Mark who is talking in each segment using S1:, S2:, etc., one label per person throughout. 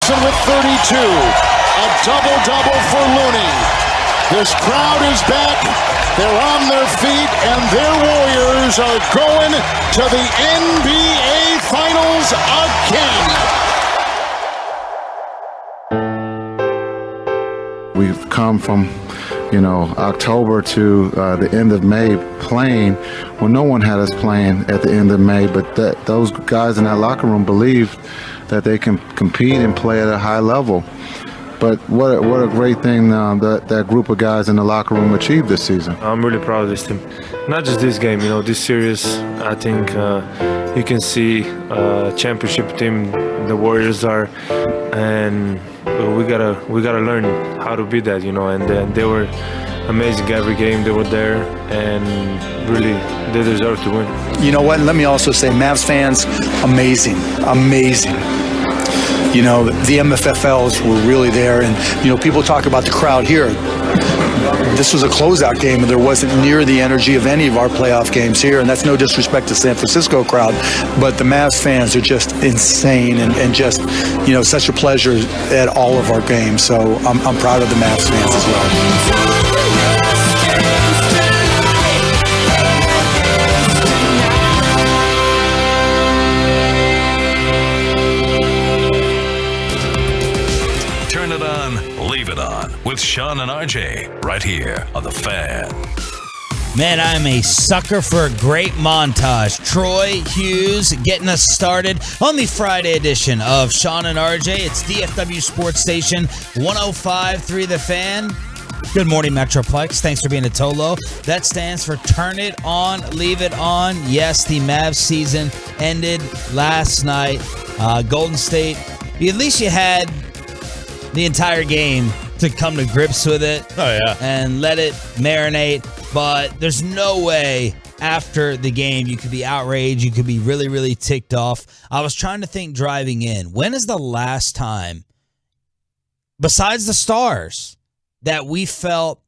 S1: With 32, a double-double for Looney. This crowd is back. They're on their feet, and their Warriors are going to the NBA Finals again.
S2: We've come from, October to the end of May playing when no one had us playing at the end of May, but those guys in that locker room believed that they can compete and play at a high level. But what a great thing that group of guys in the locker room achieved this season.
S3: I'm really proud of this team. Not just this game, this series. I think you can see championship team the Warriors are, and we gotta learn how to be that, And they were amazing every game. They were there, and really they deserve to win.
S4: You know what? Let me also say, Mavs fans, amazing. The MFFLs were really there, and people talk about the crowd here. This was a closeout game, and there wasn't near the energy of any of our playoff games here, and that's no disrespect to San Francisco crowd, but the Mavs fans are just insane, and just such a pleasure at all of our games. So I'm proud of the Mavs fans as well.
S5: With Sean and RJ, right here on The Fan.
S6: Man, I'm a sucker for a great montage. Troy Hughes getting us started on the Friday edition of Sean and RJ. It's DFW Sports Station 105.3 The Fan. Good morning, Metroplex. Thanks for being a Tolo. That stands for Turn It On, Leave It On. Yes, the Mavs season ended last night. Golden State, at least you had the entire game to come to grips with it.
S7: Oh, yeah.
S6: And let it marinate. But there's no way after the game you could be outraged. You could be really, really ticked off. I was trying to think driving in. When is the last time, besides the Stars, that we felt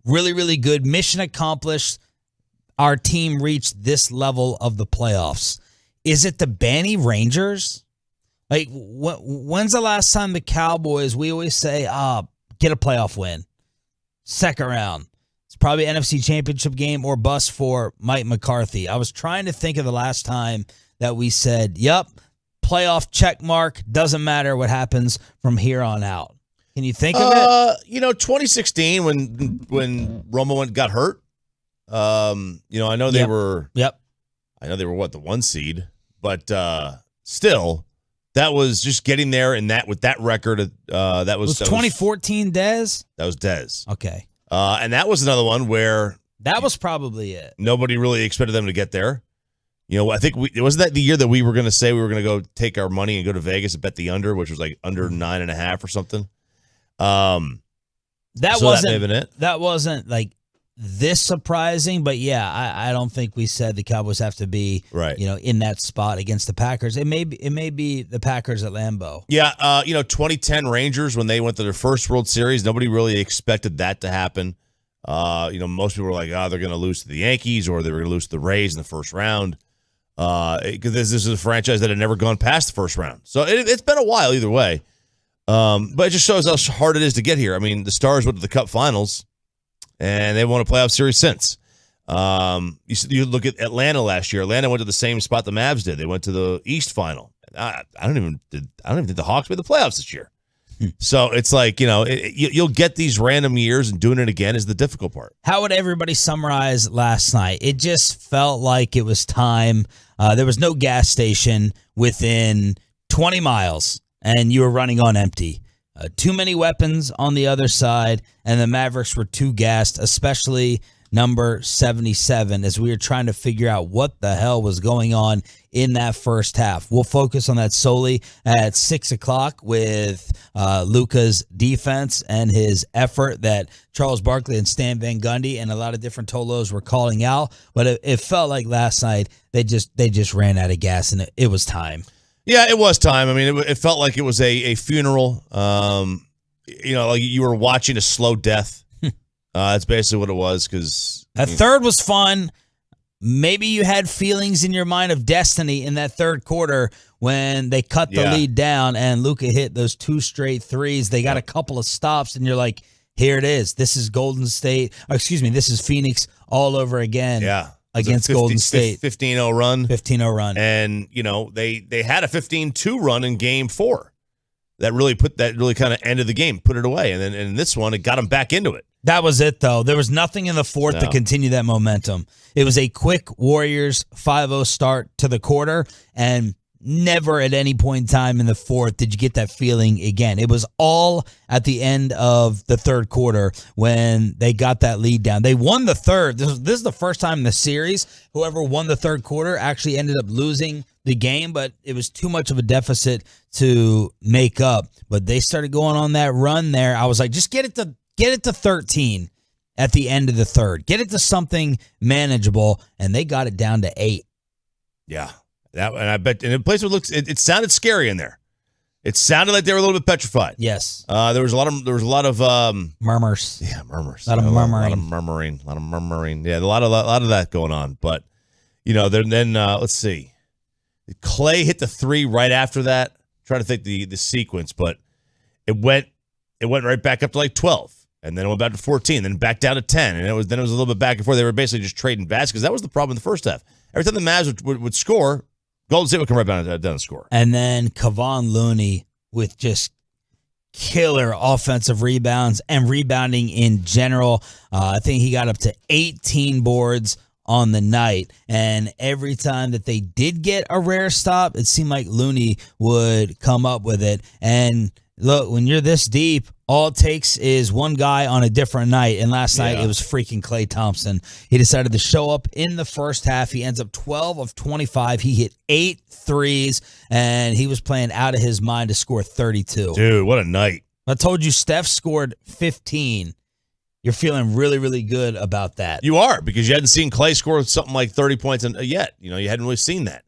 S6: really, really good, mission accomplished, our team reached this level of the playoffs? Is it the Banny Rangers? Like, when's the last time the Cowboys, we always say, get a playoff win, second round? It's probably NFC Championship game or bust for Mike McCarthy. I was trying to think of the last time that we said, yep, playoff check mark, doesn't matter what happens from here on out. Can you think of it?
S7: 2016 when Romo got hurt. I know they were.
S6: Yep.
S7: I know they were the 1 seed, but still, that was just getting there, and that with that record, that was
S6: 2014 Dez.
S7: That was Dez.
S6: Okay.
S7: And that was another one where
S6: that was probably it.
S7: Nobody really expected them to get there. I think wasn't that the year that we were going to say we were going to go take our money and go to Vegas and bet the under, which was like under 9.5 or something. That
S6: wasn't
S7: may have been it.
S6: That wasn't like this surprising, but yeah, I don't think we said the Cowboys have to be
S7: right.
S6: In that spot against the Packers. It may be the Packers at Lambeau.
S7: Yeah, 2010 Rangers when they went to their first World Series, nobody really expected that to happen. Most people were like, they're going to lose to the Yankees or they were going to lose to the Rays in the first round. Because this is a franchise that had never gone past the first round. So it's been a while either way. But it just shows how hard it is to get here. I mean, the Stars went to the Cup Finals, and they won a playoff series since. You look at Atlanta last year. Atlanta went to the same spot the Mavs did. They went to the East Final. I don't even think the Hawks made the playoffs this year. So it's like, you'll get these random years, and doing it again is the difficult part.
S6: How would everybody summarize last night? It just felt like it was time. There was no gas station within 20 miles, and you were running on empty. Too many weapons on the other side, and the Mavericks were too gassed, especially number 77, as we were trying to figure out what the hell was going on in that first half. We'll focus on that solely at 6 o'clock with Luka's defense and his effort that Charles Barkley and Stan Van Gundy and a lot of different Tolos were calling out. But it felt like last night they just ran out of gas, and it was time.
S7: Yeah, it was time. I mean, it felt like it was a funeral. Like you were watching a slow death. That's basically what it was. Because
S6: that third was fun. Maybe you had feelings in your mind of destiny in that third quarter when they cut the lead down and Luka hit those 2 straight threes. They got a couple of stops, and you're like, here it is. This is Golden State. This is Phoenix all over again.
S7: Yeah.
S6: Against Golden State.
S7: 15-0 run.
S6: 15-0 run.
S7: And, they had a 15-2 run in game 4. That really kind of ended the game, put it away. And then in this one, it got them back into it.
S6: That was it, though. There was nothing in the fourth to continue that momentum. It was a quick Warriors 5-0 start to the quarter, and never at any point in time in the fourth did you get that feeling again. It was all at the end of the third quarter when they got that lead down. They won the third. This is the first time in the series whoever won the third quarter actually ended up losing the game, but it was too much of a deficit to make up. But they started going on that run there. I was like, just get it to 13 at the end of the third. Get it to something manageable, and they got it down to 8.
S7: Yeah. And I bet in a place where it sounded scary in there. It sounded like they were a little bit petrified.
S6: Yes.
S7: There was a lot of
S6: murmurs.
S7: Yeah, murmurs.
S6: A lot of murmuring.
S7: A lot of murmuring. Yeah, a lot of that going on. But then let's see. Clay hit the 3 right after that. I'm trying to think the sequence, but it went right back up to like 12. And then it went back to 14, then back down to 10. And it was a little bit back and forth. They were basically just trading baskets, because that was the problem in the first half. Every time the Mavs would score, Golden State would come right down and score.
S6: And then Kevon Looney with just killer offensive rebounds and rebounding in general. I think he got up to 18 boards on the night. And every time that they did get a rare stop, it seemed like Looney would come up with it. And look, when you're this deep, all it takes is one guy on a different night. And last night, it was freaking Klay Thompson. He decided to show up in the first half. He ends up 12 of 25. He hit 8 threes, and he was playing out of his mind to score 32.
S7: Dude, what a night.
S6: I told you Steph scored 15. You're feeling really, really good about that.
S7: You are, because you hadn't seen Klay score something like 30 points yet. You hadn't really seen that.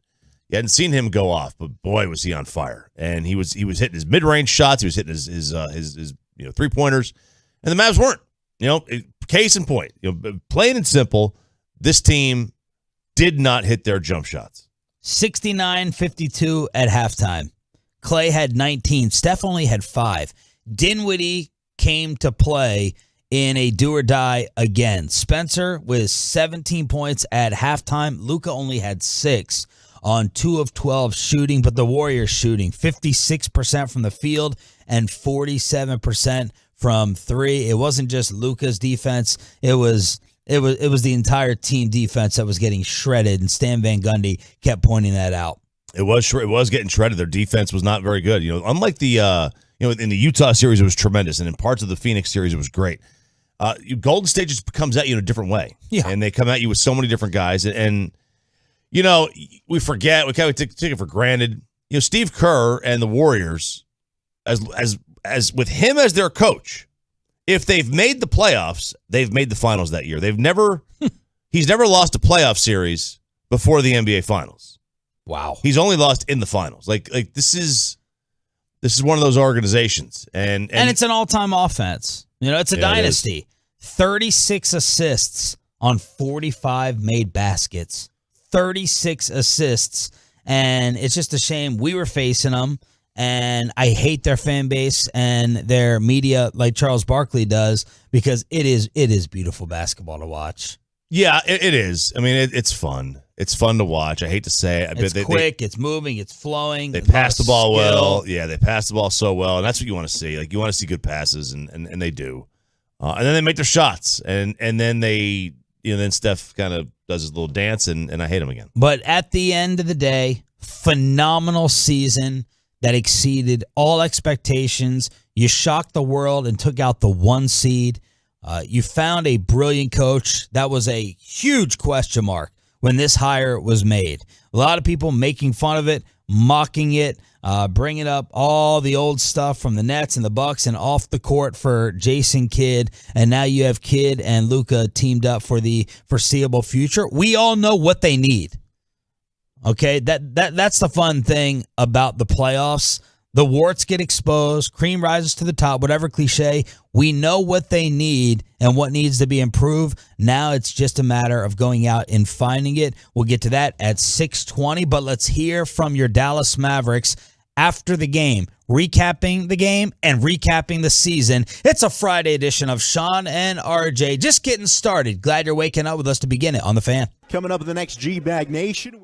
S7: You hadn't seen him go off, but boy, was he on fire. And he was hitting his mid-range shots. He was hitting his three-pointers. And the Mavs weren't. Case in point. Plain and simple, this team did not hit their jump shots.
S6: 69-52 at halftime. Klay had 19. Steph only had 5. Dinwiddie came to play in a do-or-die again. Spencer with 17 points at halftime. Luka only had 6 on 2 of 12 shooting, but the Warriors shooting 56% from the field and 47% from 3. It wasn't just Luka's defense. It was the entire team defense that was getting shredded, and Stan Van Gundy kept pointing that out.
S7: It was getting shredded. Their defense was not very good. Unlike the in the Utah series, it was tremendous, and in parts of the Phoenix series, it was great. Golden State just comes at you in a different way, and they come at you with so many different guys, and we forget, we take it for granted. Steve Kerr and the Warriors, as with him as their coach, if they've made the playoffs, they've made the finals that year. He's never lost a playoff series before the NBA Finals.
S6: Wow.
S7: He's only lost in the finals. Like this is one of those organizations, and
S6: it's an all-time offense. It's a dynasty. 36 assists on 45 made baskets. 36 assists, and it's just a shame we were facing them, and I hate their fan base and their media like Charles Barkley does, because it is beautiful basketball to watch.
S7: Yeah, it is. I mean, it's fun. It's fun to watch. I hate to say it.
S6: It's quick. It's moving. It's flowing.
S7: They pass the ball well. Yeah, they pass the ball so well, and that's what you want to see. Like, you want to see good passes, and they do. And then they make their shots, and then they, then Steph kind of does his little dance, and I hate him again.
S6: But at the end of the day, phenomenal season that exceeded all expectations. You shocked the world and took out the 1 seed. You found a brilliant coach. That was a huge question mark when this hire was made. A lot of people making fun of it, mocking it, bringing up all the old stuff from the Nets and the Bucks and off the court for Jason Kidd. And now you have Kidd and Luka teamed up for the foreseeable future. We all know what they need. Okay, that's the fun thing about the playoffs. The warts get exposed, cream rises to the top, whatever cliche. We know what they need and what needs to be improved. Now it's just a matter of going out and finding it. We'll get to that at 6:20, but let's hear from your Dallas Mavericks after the game, recapping the game and recapping the season. It's a Friday edition of Sean and RJ. Just getting started. Glad you're waking up with us to begin it on The Fan.
S8: Coming up in the next G-Bag Nation,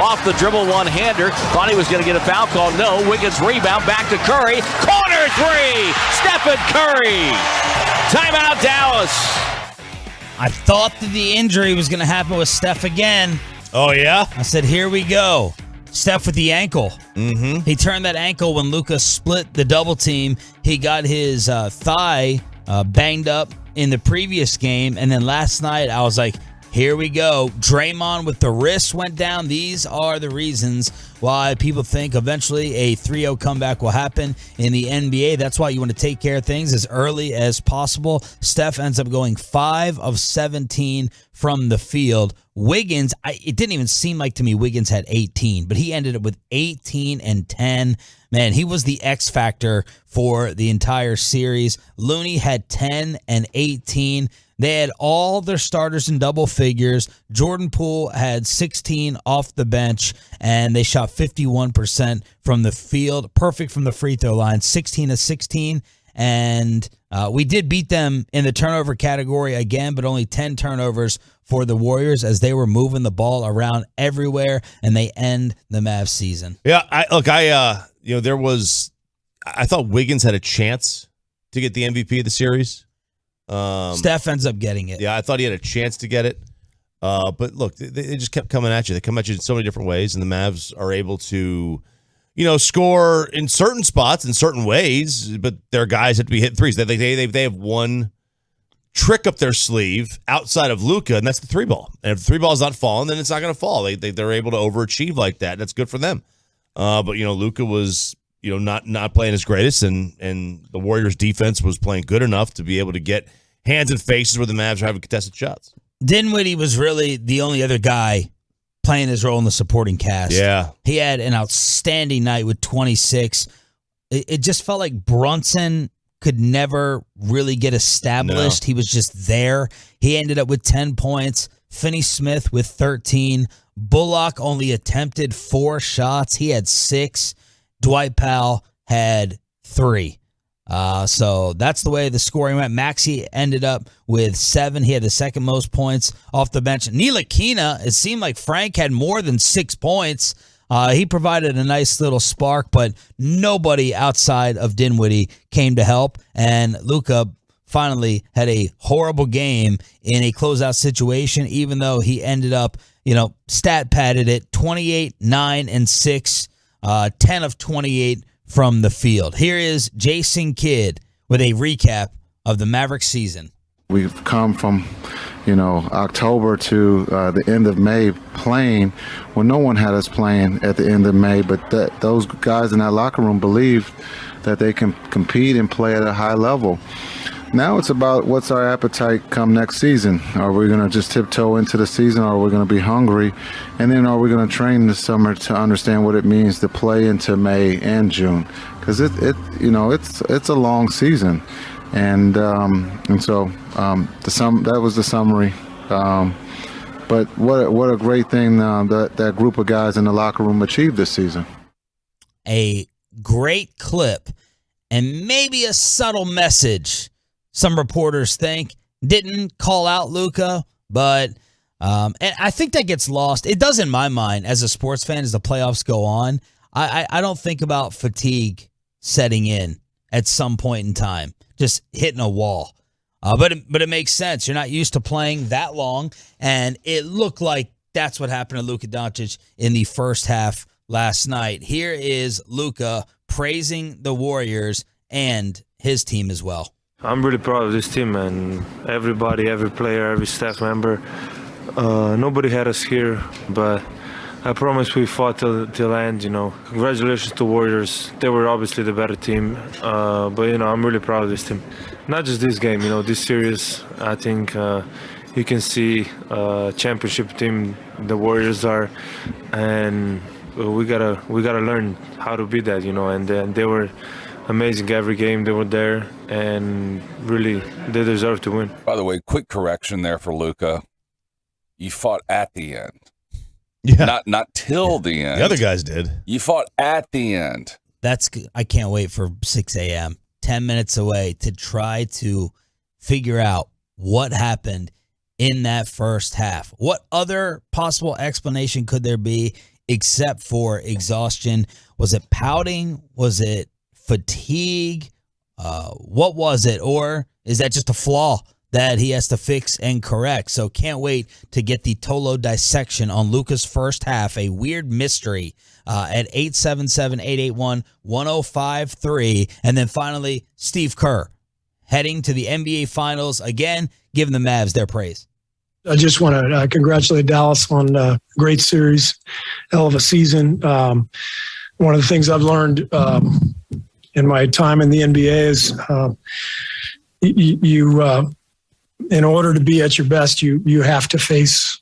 S9: off the dribble one-hander. Thought he was going to get a foul call. No. Wiggins rebound back to Curry. Corner three. Stephen Curry. Timeout, Dallas.
S6: I thought that the injury was going to happen with Steph again.
S7: Oh, yeah?
S6: I said, here we go. Steph with the ankle.
S7: Mm-hmm.
S6: He turned that ankle when Luka split the double team. He got his thigh banged up in the previous game. And then last night, I was like, here we go. Draymond with the wrist went down. These are the reasons why people think eventually a 3-0 comeback will happen in the NBA. That's why you want to take care of things as early as possible. Steph ends up going 5 of 17 from the field. Wiggins, it didn't even seem like to me Wiggins had 18, but he ended up with 18 and 10. Man, he was the X factor for the entire series. Looney had 10 and 18. They had all their starters in double figures. Jordan Poole had 16 off the bench, and they shot 51% from the field. Perfect from the free throw line, 16 of 16. And we did beat them in the turnover category again, but only 10 turnovers for the Warriors as they were moving the ball around everywhere, and they end the Mavs season.
S7: Yeah, I thought Wiggins had a chance to get the MVP of the series.
S6: Steph ends up getting it.
S7: Yeah, I thought he had a chance to get it. But look, they just kept coming at you. They come at you in so many different ways, and the Mavs are able to, score in certain spots in certain ways, but their guys have to be hitting threes. They have one trick up their sleeve outside of Luka, and that's the 3-ball. And if the 3-ball is not falling, then it's not going to fall. They're able to overachieve like that. That's good for them. But Luka was not playing his greatest, and the Warriors' defense was playing good enough to be able to get hands and faces where the Mavs are having contested shots.
S6: Dinwiddie was really the only other guy playing his role in the supporting cast.
S7: Yeah.
S6: He had an outstanding night with 26. It just felt like Brunson could never really get established. No. He was just there. He ended up with 10 points. Finney-Smith with 13. Bullock only attempted 4 shots. He had 6. Dwight Powell had 3. So that's the way the scoring went. Maxey ended up with 7. He had the second most points off the bench. Ntilikina, it seemed like Frank had more than 6 points. He provided a nice little spark, but nobody outside of Dinwiddie came to help. And Luka finally had a horrible game in a closeout situation, even though he ended up, stat padded it 28, 9, and 6, 10 of 28 from the field. Here is Jason Kidd with a recap of the Mavericks season.
S2: We've come from, October to the end of May playing when no one had us playing at the end of May, but those guys in that locker room believed that they can compete and play at a high level. Now it's about what's our appetite come next season. Are we going to just tiptoe into the season, or are we going to be hungry? And then are we going to train this summer to understand what it means to play into May and June? Because it's a long season, and so that was the summary. But what a great thing that group of guys in the locker room achieved this season.
S6: A great clip, and maybe a subtle message. Some reporters think didn't call out Luka, but and I think that gets lost. It does in my mind as a sports fan as the playoffs go on. I don't think about fatigue setting in at some point in time, just hitting a wall. But it makes sense. You're not used to playing that long, and it looked like that's what happened to Luka Doncic in the first half last night. Here is Luka praising the Warriors and his team as well.
S3: I'm really proud of this team, and everybody, every player, every staff member. Nobody had us here, but I promise we fought till end. Congratulations to Warriors. They were obviously the better team, but I'm really proud of this team. Not just this game, this series. I think you can see championship team the Warriors are, and we gotta learn how to be that. And they were amazing every game. They were there, and really they deserve to win.
S10: By the way, quick correction there for Luka. You fought at the end.
S7: Yeah.
S10: Not till the end.
S7: The other guys did.
S10: You fought at the end.
S6: I can't wait for 6 a.m., 10 minutes away, to try to figure out what happened in that first half. What other possible explanation could there be except for exhaustion. Was it pouting? Was it fatigue? What was it? Or is that just a flaw that he has to fix and correct? So can't wait to get the Tolo dissection on Luka's first half, a weird mystery, at 877-881-1053. And then finally, Steve Kerr heading to the NBA Finals, again, giving the Mavs their praise.
S11: I just want to congratulate Dallas on a great series, hell of a season. One of the things I've learned in my time in the NBA is you in order to be at your best, you have to face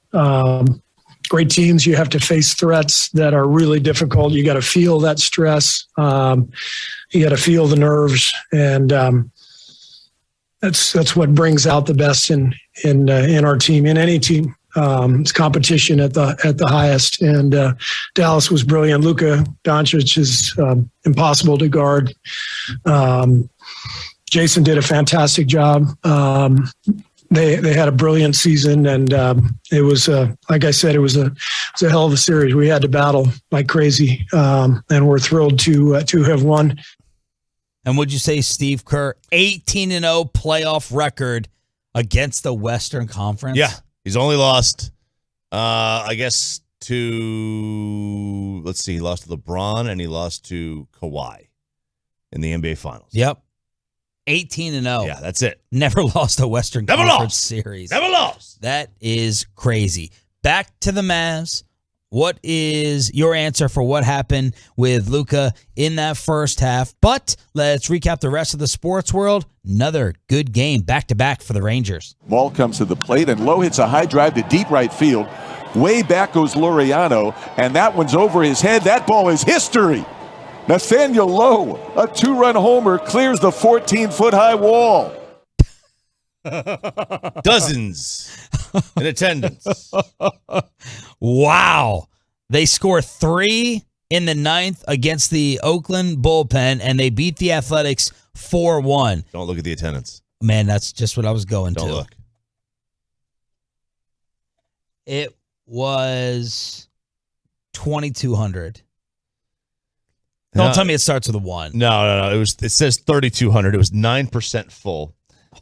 S11: great teams. You have to face threats that are really difficult. You got to feel that stress. You got to feel the nerves, and that's what brings out the best in our team, in any team. It's competition at the highest, and Dallas was brilliant. Luka Doncic is impossible to guard. Jason did a fantastic job. They had a brilliant season, and it was like I said, it was a hell of a series. We had to battle like crazy, and we're thrilled to have won.
S6: And would you say Steve Kerr 18-0 playoff record against the Western Conference?
S7: Yeah, he's only lost, I guess, to, let's see, he lost to LeBron and he lost to Kawhi in the NBA Finals.
S6: Yep. 18-0.
S7: Yeah, that's it.
S6: Never lost a Western Conference series.
S7: Never lost.
S6: That is crazy. Back to the Mavs. What is your answer for what happened with Luka in that first half? But let's recap the rest of the sports world. Another good game back-to-back for the Rangers.
S12: Ball comes to the plate, and Lowe hits a high drive to deep right field. Way back goes Laureano, and that one's over his head. That ball is history. Nathaniel Lowe, a 2-run homer, clears the 14-foot-high wall.
S7: Dozens in attendance.
S6: Wow. They score 3 in the 9th against the Oakland bullpen, and they beat the Athletics 4-1.
S7: Don't look at the attendance.
S6: Man, that's just what I was going to.
S7: Don't look.
S6: It was 2,200. Don't tell me it starts with a 1.
S7: No. It says 3,200. It was 9% full.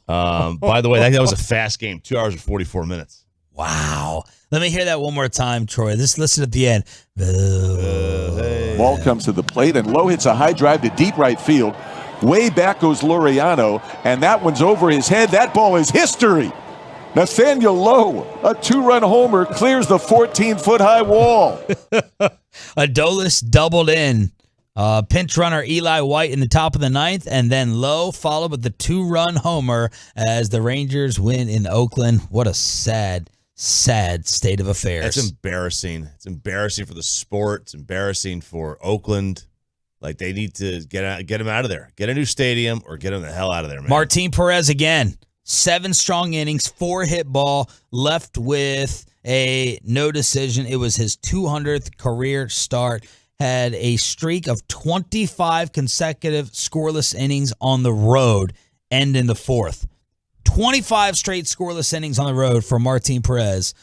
S7: By the way, that was a fast game. 2 hours and 44 minutes.
S6: Wow. Let me hear that one more time, Troy. Just listen at the end.
S12: Ball comes to the plate, and Lowe hits a high drive to deep right field. Way back goes Laureano, and that one's over his head. That ball is history. Nathaniel Lowe, a 2-run homer, clears the 14-foot-high wall.
S6: Adolis doubled in. Pinch runner Eli White in the top of the 9th, and then Lowe followed with the 2-run homer as the Rangers win in Oakland. What a sad state of affairs.
S7: It's embarrassing. It's embarrassing for the sport. It's embarrassing for Oakland. Like, they need to get him out of there. Get a new stadium or get him the hell out of there, man.
S6: Martin Perez again. 7 strong innings, 4 hit ball, left with a no decision. It was his 200th career start. Had a streak of 25 consecutive scoreless innings on the road, end in the 4th. 25 straight scoreless innings on the road for Martin Perez,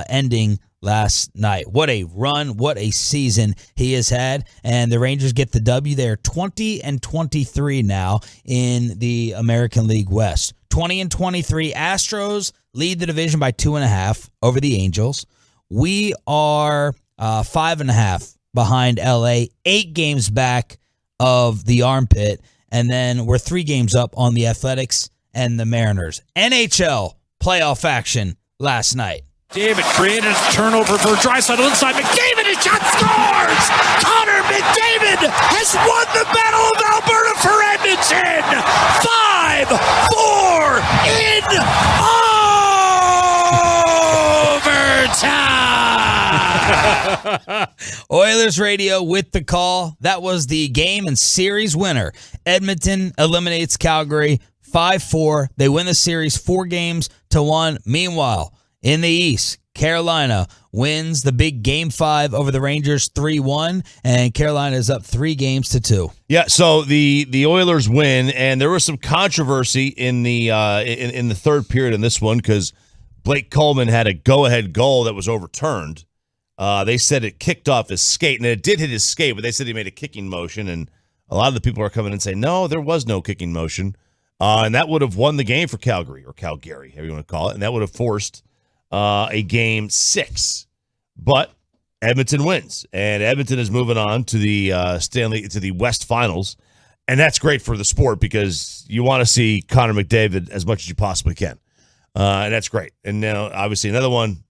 S6: ending last night. What a run, what a season he has had, and the Rangers get the W. They're 20-23 now in the American League West. 20-23. Astros lead the division by 2.5 over the Angels. We are 5.5 behind LA, 8 games back of the armpit, and then we're 3 games up on the Athletics and the Mariners. NHL playoff action last night.
S13: David created a turnover for Draisaitl inside. McDavid, his shot scores! Connor McDavid has won the Battle of Alberta for Edmonton! 5-4 in overtime!
S6: Oilers radio with the call. That was the game and series winner. Edmonton eliminates Calgary 5-4. They win the series 4-1. Meanwhile, in the East, Carolina wins the big Game 5 over the Rangers 3-1, and Carolina is up 3-2.
S7: Yeah, so the Oilers win, and there was some controversy in the in the third period in this one because Blake Coleman had a go-ahead goal that was overturned. They said it kicked off his skate, and it did hit his skate, but they said he made a kicking motion, and a lot of the people are coming and saying, no, there was no kicking motion. And that would have won the game for Calgary, or Calgary, however you want to call it, and that would have forced a Game 6. But Edmonton wins, and Edmonton is moving on to the to the West Finals, and that's great for the sport because you want to see Connor McDavid as much as you possibly can, and that's great. And now, obviously, another one.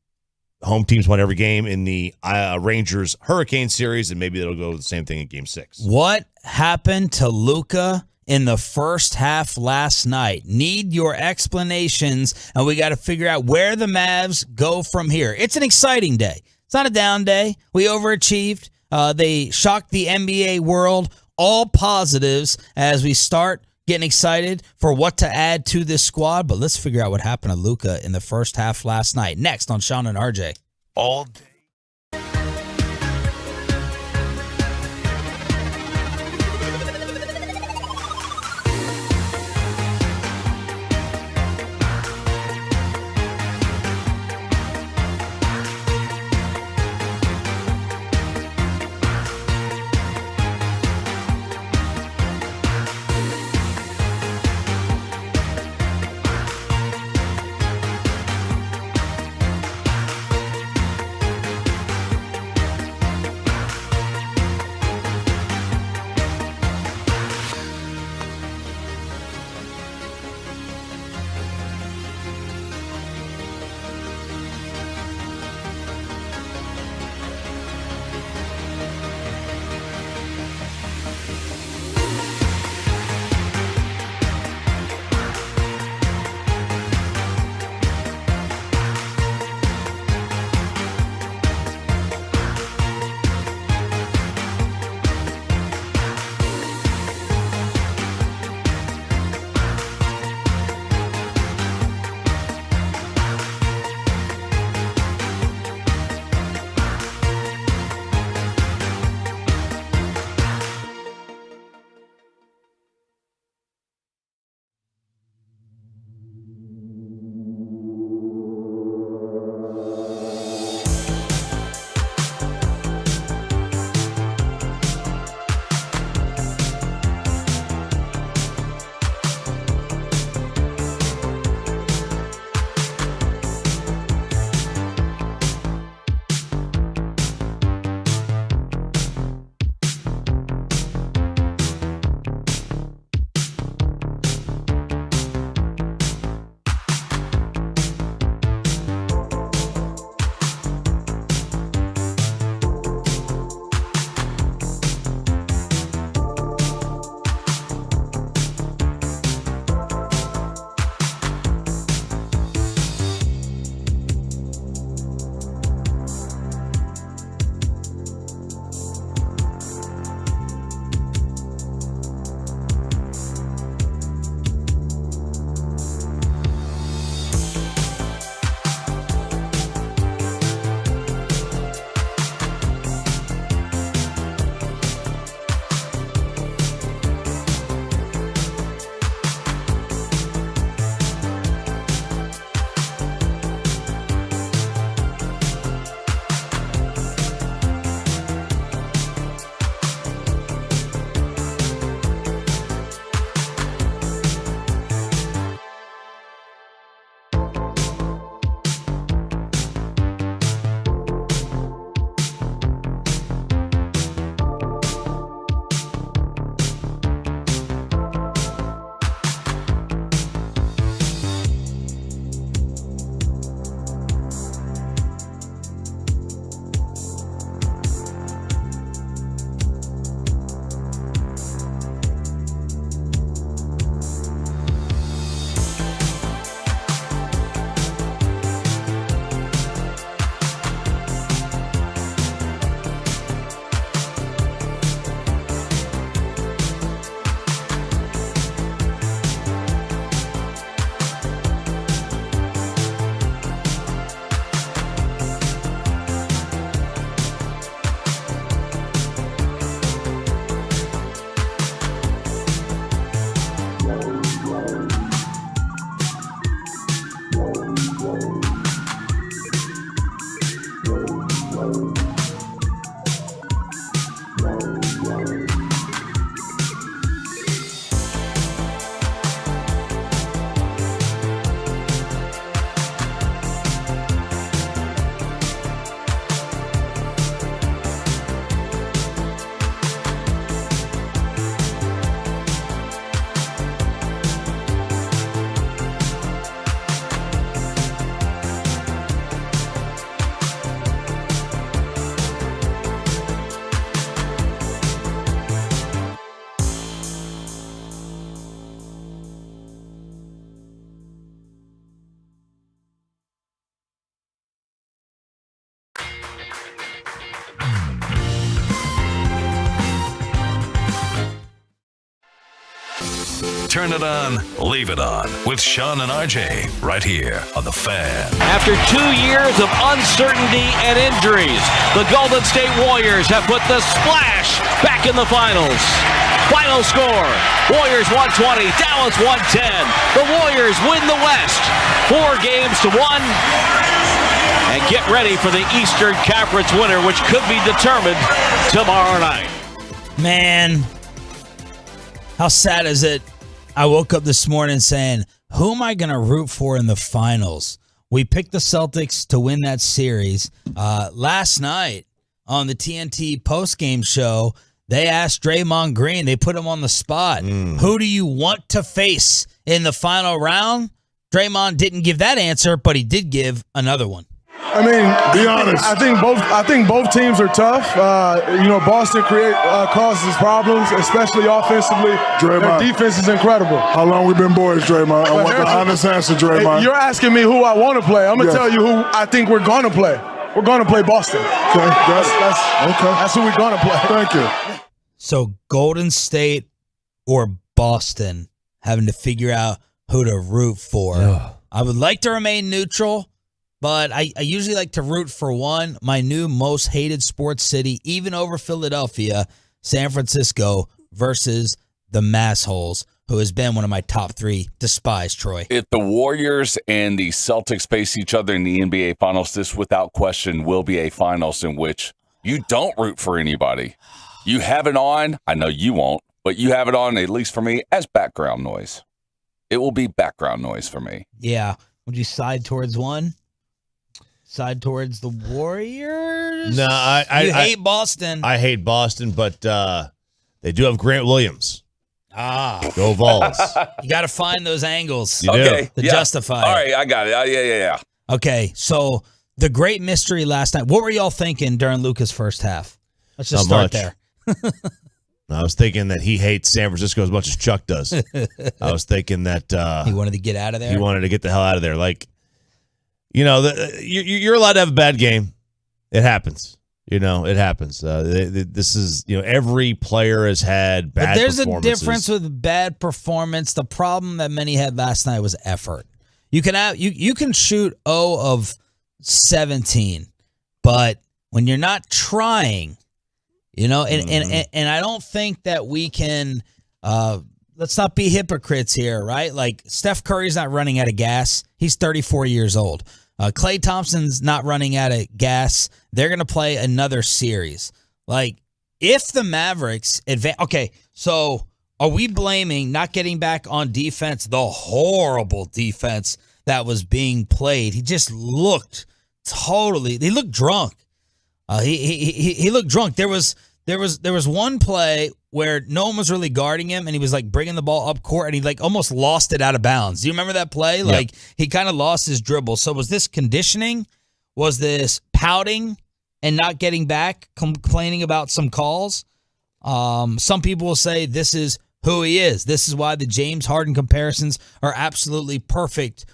S7: Home teams won every game in the Rangers Hurricane series, and maybe it'll go the same thing in Game 6.
S6: What happened to Luka in the first half last night? Need your explanations, and we got to figure out where the Mavs go from here. It's an exciting day. It's not a down day. We overachieved. They shocked the NBA world. All positives as we start getting excited for what to add to this squad. But let's figure out what happened to Luka in the first half last night. Next on Sean and RJ.
S5: All day. Turn it on, leave it on with Sean and RJ right here on The Fan.
S9: After 2 years of uncertainty and injuries, the Golden State Warriors have put the splash back in the finals. Final score, Warriors 120, Dallas 110. The Warriors win the West 4-1 and get ready for the Eastern Conference winner, which could be determined tomorrow night.
S6: Man, how sad is it? I woke up this morning saying, who am I going to root for in the finals? We picked the Celtics to win that series. Last night on the TNT postgame show, they asked Draymond Green, they put him on the spot. Who do you want to face in the final round? Draymond didn't give that answer, but he did give another one.
S14: I mean, be honest. I think both teams are tough. Boston causes problems, especially offensively. Draymond. Their defense is incredible. How long we been boys, Draymond? I want the honest answer, Draymond. You're asking me who I want to play. I'm gonna tell you who I think we're gonna play. We're gonna play Boston. Okay, that's who we're gonna play. Thank you.
S6: So Golden State or Boston having to figure out who to root for. Ugh. I would like to remain neutral, but I usually like to root for one. My new most hated sports city, even over Philadelphia, San Francisco versus the Massholes, who has been one of my top 3. Despise, Troy.
S10: If the Warriors and the Celtics face each other in the NBA Finals, this without question will be a finals in which you don't root for anybody. You have it on, I know you won't, but you have it on, at least for me, as background noise. It will be background noise for me.
S6: Yeah. Would you side towards one? Side towards the Warriors?
S7: No, I
S6: hate Boston.
S7: I hate Boston, but they do have Grant Williams. Go Vols.
S6: You got to find those angles
S10: to
S6: justify.
S10: All right, I got it. Yeah.
S6: Okay, so the great mystery last night. What were y'all thinking during Luka's first half? Let's just start there.
S7: I was thinking that he hates San Francisco as much as Chuck does. I was thinking that
S6: he wanted to get out of there.
S7: He wanted to get the hell out of there. Like, you're allowed to have a bad game. It happens. It happens. This is, every player has had bad performances. But there's a difference with bad performance. The problem that many had last night was effort. You can shoot 0 of 17, but when you're not trying, and I don't think that we can let's not be hypocrites here, right? Like, Steph Curry's not running out of gas. He's 34 years old. Klay Thompson's not running out of gas. They're going to play another series. Like, if the Mavericks advance, okay, so are we blaming not getting back on defense, the horrible defense that was being played? He just looked he looked drunk. He looked drunk. There was one play where no one was really guarding him, and he was like bringing the ball up court, and he like almost lost it out of bounds. Do you remember that play? Yep. Like, he kind of lost his dribble. So was this conditioning? Was this pouting and not getting back, complaining about some calls? Some people will say this is who he is. This is why the James Harden comparisons are absolutely perfect.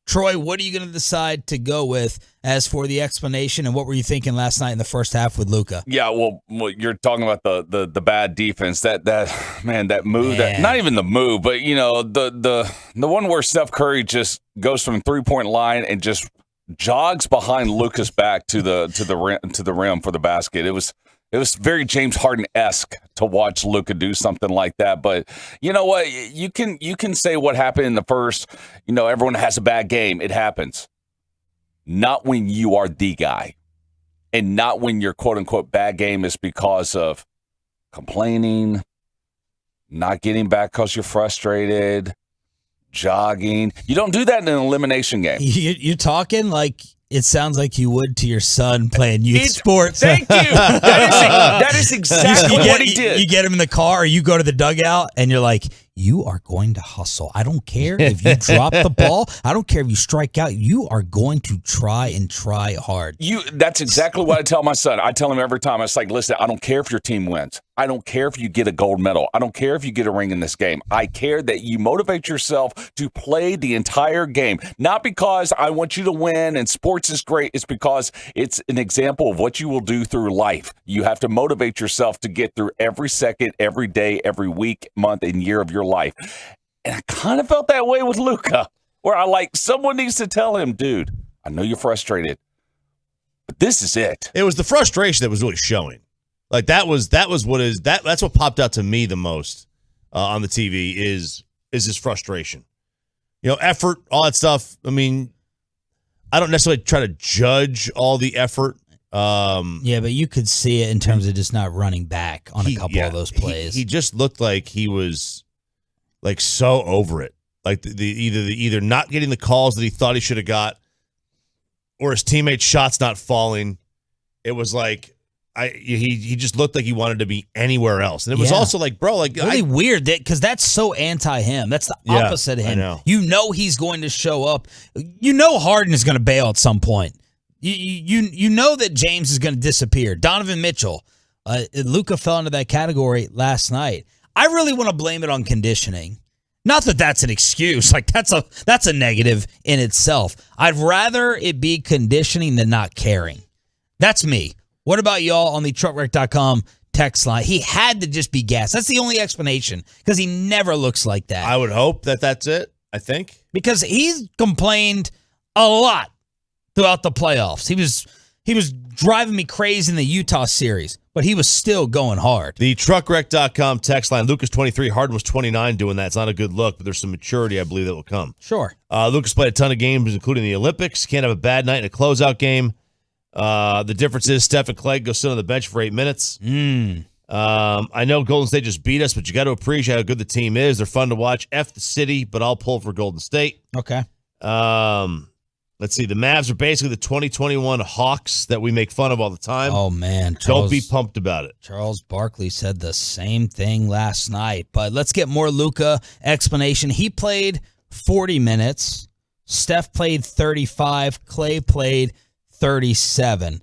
S7: Troy, what are you going to decide to go with as for the explanation, and what were you thinking last night in the first half with Luka?
S10: Yeah, well, you're talking about the bad defense. That move, that not even the move, but the one where Steph Curry just goes from 3-point line and just jogs behind Luka's back to the rim for the basket. It was very James Harden-esque to watch Luka do something like that. But you know what? You can say what happened in the first. Everyone has a bad game. It happens. Not when you are the guy, and not when your quote-unquote bad game is because of complaining, not getting back because you're frustrated, jogging. You don't do that in an elimination game.
S6: You're talking like it sounds like you would to your son playing youth sports.
S10: Thank you. That is exactly what he did.
S6: You get him in the car, or you go to the dugout, and you're like, you are going to hustle. I don't care if you drop the ball. I don't care if you strike out. You are going to try hard.
S10: That's exactly what I tell my son. I tell him every time. It's like, listen, I don't care if your team wins. I don't care if you get a gold medal. I don't care if you get a ring in this game. I care that you motivate yourself to play the entire game. Not because I want you to win and sports is great. It's because it's an example of what you will do through life. You have to motivate yourself to get through every second, every day, every week, month, and year of your life. And I kind of felt that way with Luka, where someone needs to tell him, dude, I know you're frustrated, but this is it.
S7: It was the frustration that was really showing. Like that's what popped out to me the most on the TV is his frustration. Effort, all that stuff. I mean, I don't necessarily try to judge all the effort.
S6: Yeah, but you could see it in terms of just not running back on a couple of those plays.
S7: He just looked like he was so over it. Like either not getting the calls that he thought he should have got, or his teammates' shots not falling. It was like he just looked like he wanted to be anywhere else. And it was also like, bro,
S6: really weird because that's so anti him. That's the opposite of him.
S7: I know.
S6: He's going to show up. Harden is going to bail at some point. You know that James is going to disappear. Donovan Mitchell, Luka fell into that category last night. I really want to blame it on conditioning. Not that that's an excuse. That's a negative in itself. I'd rather it be conditioning than not caring. That's me. What about y'all on the truckwreck.com text line? He had to just be gassed. That's the only explanation because he never looks like that.
S7: I would hope that that's it, I think.
S6: Because he's complained a lot throughout the playoffs. He was driving me crazy in the Utah series, but he was still going hard.
S7: The truckwreck.com text line, Luka's 23, Harden was 29 doing that. It's not a good look, but there's some maturity, I believe, that will come.
S6: Sure.
S7: Luka's played a ton of games, including the Olympics. Can't have a bad night in a closeout game. The difference is Steph and Clay go sit on the bench for 8 minutes. I know Golden State just beat us, but you got to appreciate how good the team is. They're fun to watch. F the city, but I'll pull for Golden State.
S6: Okay.
S7: Let's see. The Mavs are basically the 2021 Hawks that we make fun of all the time.
S6: Oh, man.
S7: Don't be pumped about it.
S6: Charles Barkley said the same thing last night. But let's get more Luka explanation. He played 40 minutes. Steph played 35. Clay played 37.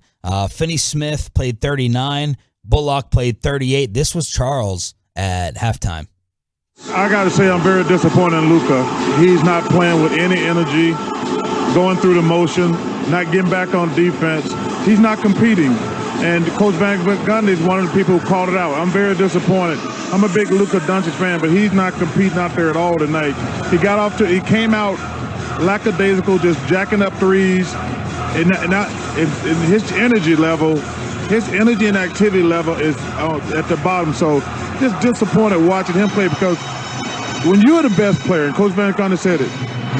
S6: Finney-Smith played 39. Bullock played 38. This was Charles at halftime.
S14: I got to say I'm very disappointed in Luka. He's not playing with any energy, going through the motion, not getting back on defense. He's not competing. And Coach Van Gundy is one of the people who called it out. I'm very disappointed. I'm a big Luka Doncic fan, but he's not competing out there at all tonight. He came out lackadaisical, just jacking up threes. And his energy level, his energy and activity level is at the bottom. So just disappointed watching him play because when you're the best player, and Coach Van Gundy said it,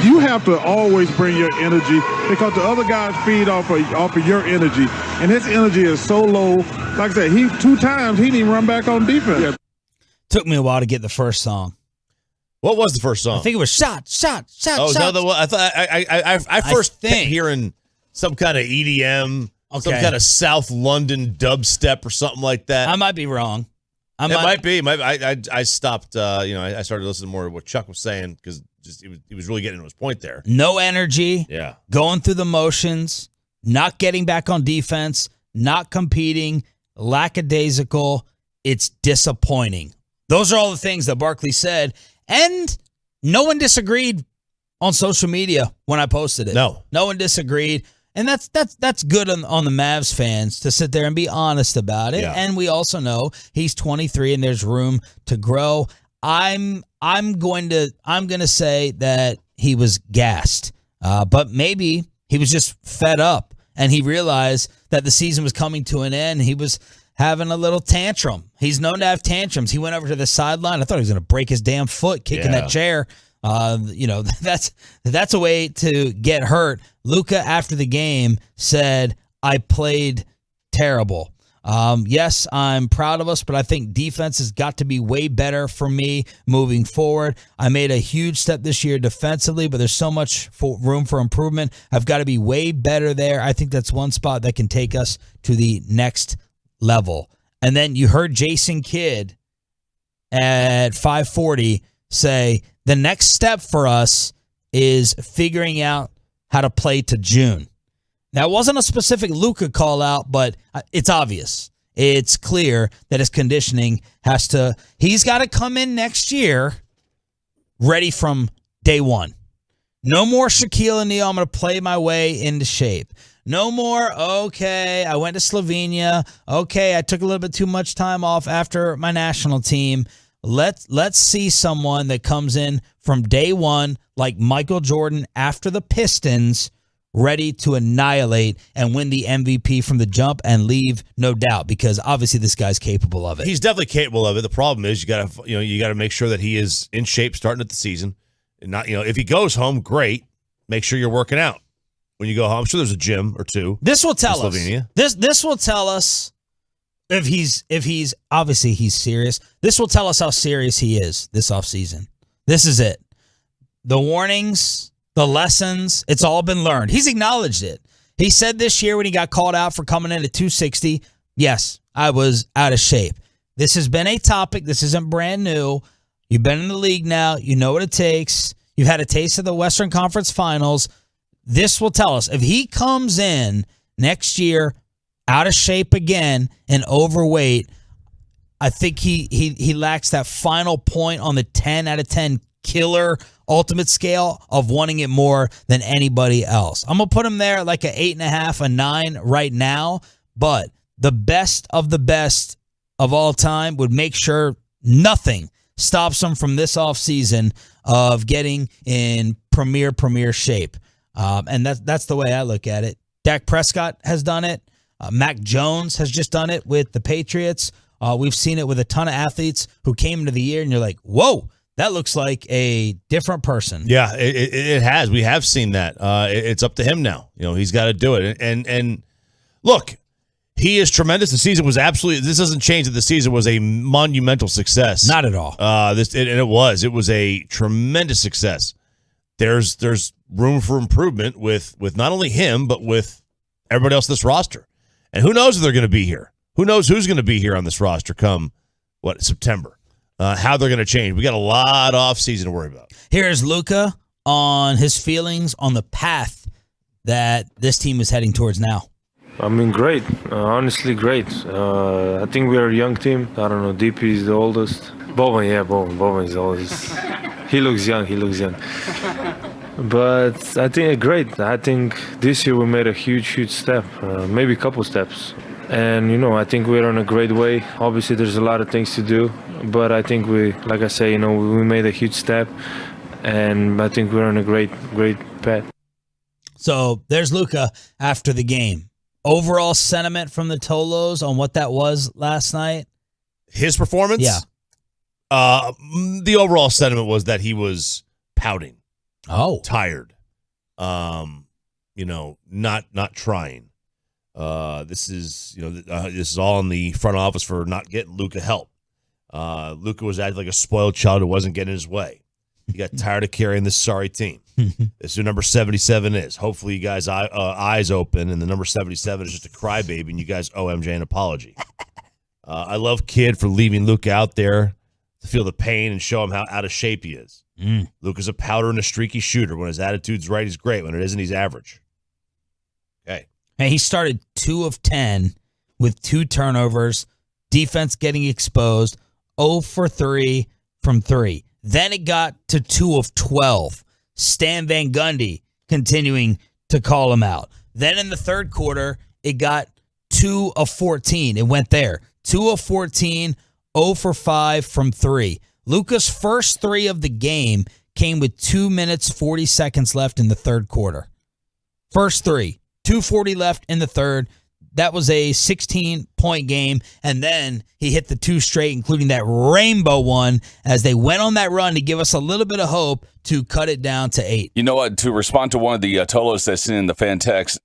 S14: you have to always bring your energy because the other guys feed off of your energy. And his energy is so low. Like I said, 2 times he didn't even run back on defense. Yeah.
S6: Took me a while to get the first song.
S7: What was the first song?
S6: I think it was Shot.
S7: Oh, no, the one I thought I first kept hearing some kind of EDM, some kind of South London dubstep or something like that.
S6: I might be wrong.
S7: It might be. I stopped. I started listening more to what Chuck was saying because he was really getting to his point there.
S6: No energy.
S7: Yeah.
S6: Going through the motions, not getting back on defense, not competing, lackadaisical. It's disappointing. Those are all the things that Barkley said, and no one disagreed on social media when I posted it.
S7: No
S6: one disagreed. And that's good on the Mavs fans to sit there and be honest about it.
S7: Yeah.
S6: And we also know he's 23 and there's room to grow. I'm going to say that he was gassed, but maybe he was just fed up and he realized that the season was coming to an end. He was having a little tantrum. He's known to have tantrums. He went over to the sideline. I thought he was going to break his damn foot kicking that chair. That's a way to get hurt. Luka, after the game, said, I played terrible. Yes, I'm proud of us, but I think defense has got to be way better for me moving forward. I made a huge step this year defensively, but there's so much room for improvement. I've got to be way better there. I think that's one spot that can take us to the next level. And then you heard Jason Kidd at 540 say, the next step for us is figuring out how to play to June. Now, it wasn't a specific Luka call out, but it's obvious. It's clear that his conditioning he's got to come in next year ready from day one. No more Shaquille O'Neal, I'm going to play my way into shape. No more, okay, I went to Slovenia. Okay, I took a little bit too much time off after my national team. let's see someone that comes in from day one like Michael Jordan after the Pistons, ready to annihilate and win the MVP from the jump and leave, no doubt, because obviously this guy's capable of it.
S7: He's definitely capable of it. The problem is you got to make sure that he is in shape starting at the season. And not, if he goes home, great. Make sure you're working out when you go home. I'm sure there's a gym or two.
S6: This will tell us. This will tell us if he's obviously he's serious. This will tell us how serious he is this offseason. This is it. The warnings, the lessons, it's all been learned. He's acknowledged it. He said this year when he got called out for coming in at 260, yes, I was out of shape. This has been a topic. This isn't brand new. You've been in the league now. You know what it takes. You've had a taste of the Western Conference Finals. This will tell us if he comes in next year out of shape again and overweight, I think he lacks that final point on the 10 out of 10 killer ultimate scale of wanting it more than anybody else. I'm going to put him there like an 8.5, a 9 right now, but the best of all time would make sure nothing stops him from this offseason of getting in premier shape. And that's the way I look at it. Dak Prescott has done it. Mac Jones has just done it with the Patriots. We've seen it with a ton of athletes who came into the year, and you're like, whoa, that looks like a different person.
S7: Yeah, it has. We have seen that. It's up to him now. He's got to do it. And look, he is tremendous. The season was this doesn't change that the season was a monumental success.
S6: Not at all.
S7: It was a tremendous success. There's room for improvement with not only him, but with everybody else on this roster. And who knows if they're going to be here? Who knows who's going to be here on this roster come, September? How they're going to change. We got a lot off season to worry about.
S6: Here's Luka on his feelings on the path that this team is heading towards now.
S3: I mean, great. Honestly, great. I think we're a young team. I don't know. DP is the oldest. Bowen is the oldest. He looks young. But I think great. I think this year we made a huge step, maybe a couple steps. And, I think we're on a great way. Obviously, there's a lot of things to do. But I think we made a huge step. And I think we're on a great path.
S6: So there's Luka after the game. Overall sentiment from the Tolos on what that was last night?
S7: His performance?
S6: Yeah.
S7: The overall sentiment was that he was pouting.
S6: Oh.
S7: Tired. Not trying. This is all in the front office for not getting Luka help. Luka was acting like a spoiled child who wasn't getting his way. He got tired of carrying this sorry team. This is who number 77 is. Hopefully you guys' eyes open, and the number 77 is just a crybaby, and you guys owe MJ an apology. I love Kid for leaving Luka out there to feel the pain and show him how out of shape he is. Luka's a powder and a streaky shooter. When his attitude's right, he's great. When it isn't, he's average. Okay.
S6: And he started 2 of 10 with 2 turnovers, defense getting exposed, 0 for 3 from 3. Then it got to 2 of 12. Stan Van Gundy continuing to call him out. Then in the third quarter, it got 2 of 14. It went there. 2 of 14, 0 for 5 from 3. Luka's first 3 of the game came with 2 minutes, 40 seconds left in the third quarter. First 3, 2:40 left in the third. That was a 16-point game, and then he hit the 2 straight, including that rainbow one, as they went on that run to give us a little bit of hope to cut it down to 8.
S10: You know what? To respond to one of the Tolos that's in the fan text,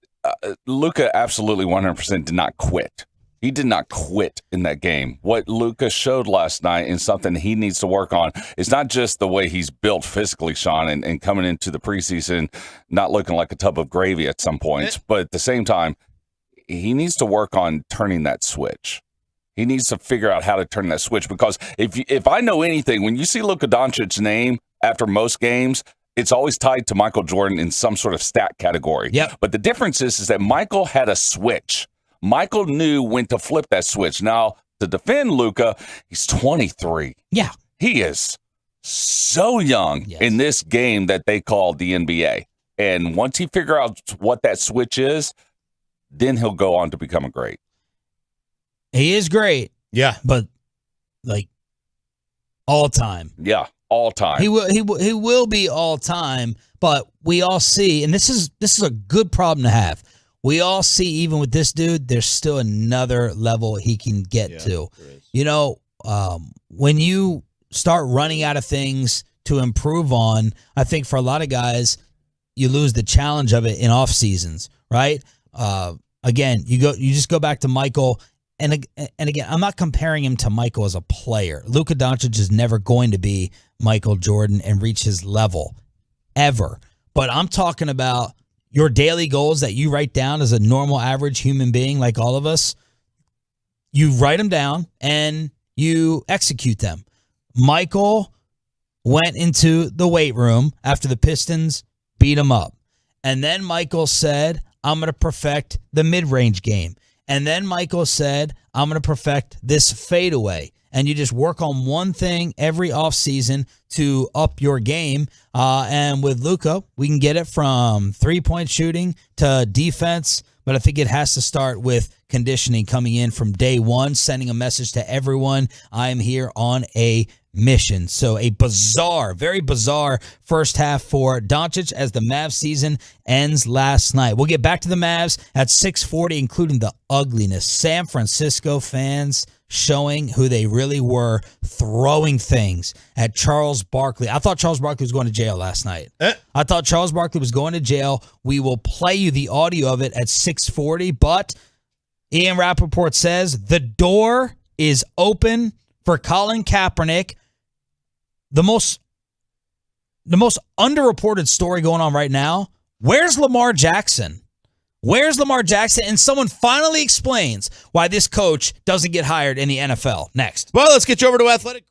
S10: Luka absolutely 100% did not quit. He did not quit in that game. What Luka showed last night and something he needs to work on is not just the way he's built physically, Sean, and coming into the preseason not looking like a tub of gravy at some points, but at the same time, he needs to work on turning that switch. He needs to figure out how to turn that switch, because if I know anything, when you see Luka Doncic's name after most games, it's always tied to Michael Jordan in some sort of stat category.
S6: Yep.
S10: But the difference is that Michael had a switch. Michael knew when to flip that switch. Now, to defend Luka, he's 23.
S6: Yeah.
S10: He is so young in this game that they call the NBA. And once he figures out what that switch is, then he'll go on to become a great.
S6: He is great.
S7: Yeah.
S6: But, like, All time.
S10: Yeah, all time.
S6: He will be all time, but we all see, and this is a good problem to have. We all see, even with this dude, there's still another level he can get to. You know, when you start running out of things to improve on, I think for a lot of guys, you lose the challenge of it in off seasons, right? Again, you just go back to Michael, and again, I'm not comparing him to Michael as a player. Luka Doncic is never going to be Michael Jordan and reach his level, ever. But I'm talking about your daily goals that you write down as a normal, average human being like all of us. You write them down and you execute them. Michael went into the weight room after the Pistons beat him up. And then Michael said, I'm going to perfect the mid-range game. And then Michael said, I'm going to perfect this fadeaway. And you just work on one thing every offseason to up your game. And with Luka, we can get it from three-point shooting to defense. But I think it has to start with conditioning coming in from day one, sending a message to everyone. I am here on a mission. So a very bizarre first half for Doncic as the Mavs season ends last night. We'll get back to the Mavs at 6:40, including the ugliness. San Francisco fans showing who they really were, throwing things at Charles Barkley. I thought Charles Barkley was going to jail last night. I thought Charles Barkley was going to jail. We will play you the audio of it at 6:40, but Ian Rappaport says the door is open for Colin Kaepernick. The most underreported story going on right now, where's Lamar Jackson? Where's Lamar Jackson? And someone finally explains why this coach doesn't get hired in the NFL. Next.
S7: Well, let's get you over to Athletic Green.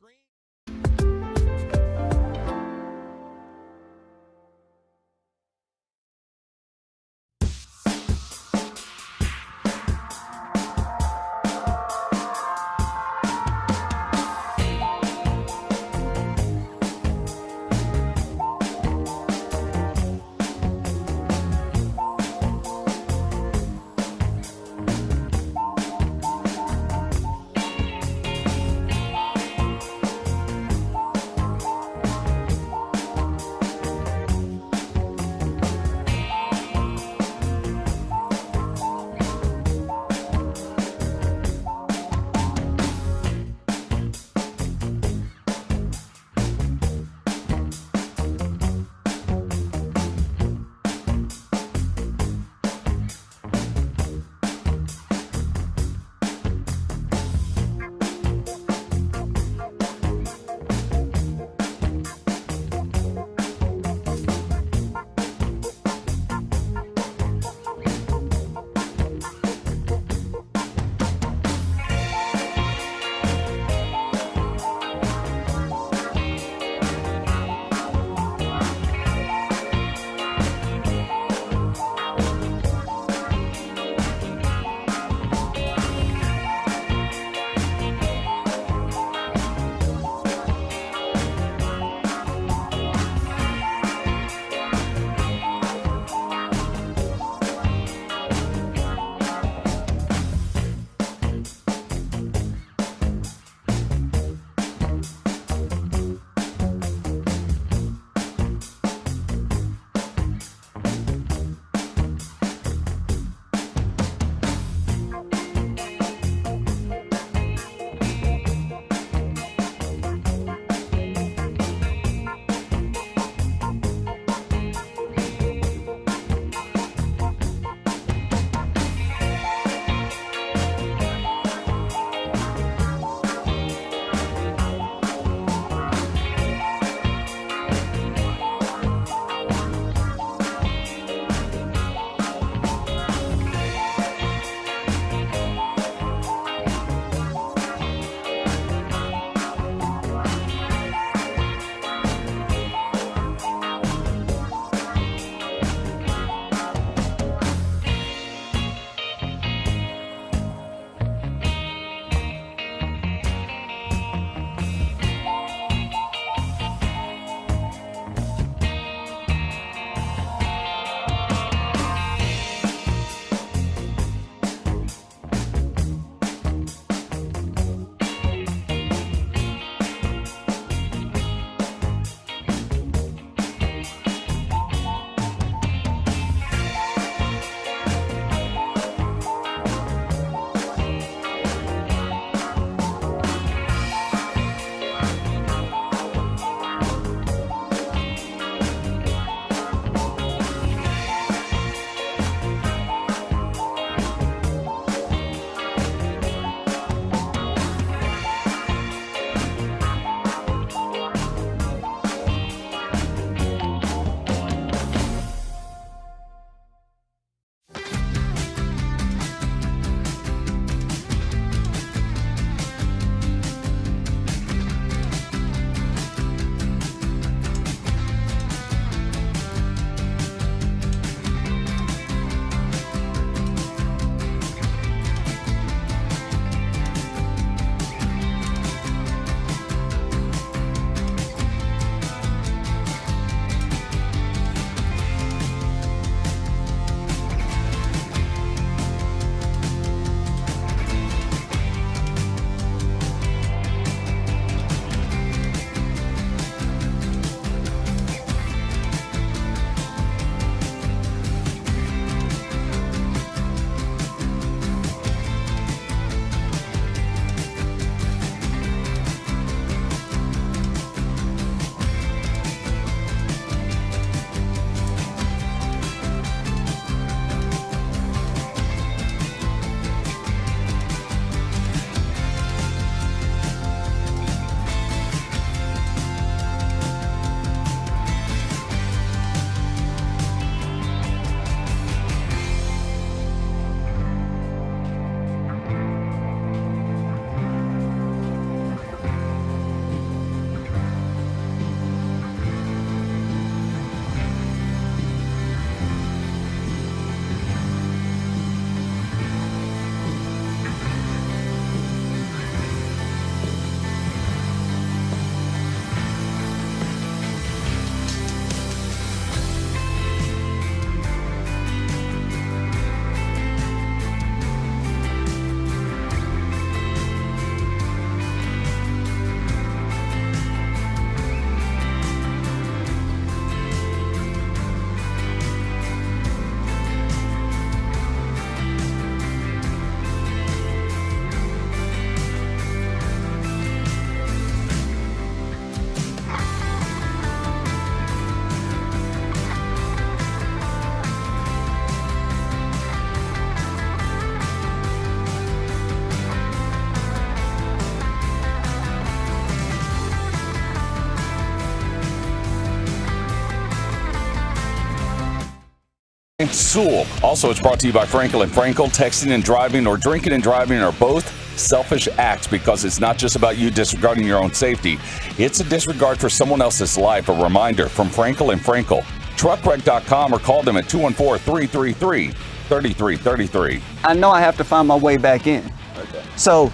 S10: and Sewell. Also, it's brought to you by Frankel and Frankel. Texting and driving or drinking and driving are both selfish acts because it's not just about you disregarding your own safety. It's a disregard for someone else's life. A reminder from Frankel and Frankel. Truckwreck.com or call them at 214-333-3333.
S15: I know I have to find my way back in. Okay. So,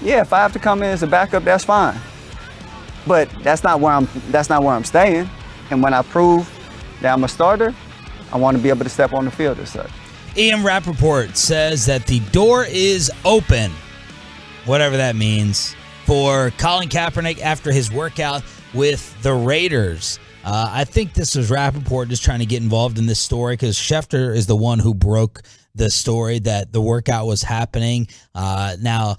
S15: yeah, if I have to come in as a backup, that's fine. But that's not where I'm staying. And when I prove that I'm a starter, I want to be able to step on the field as such.
S6: Ian Rappaport says that the door is open, whatever that means, for Colin Kaepernick after his workout with the Raiders. I think this was Rappaport just trying to get involved in this story because Schefter is the one who broke the story that the workout was happening. Now,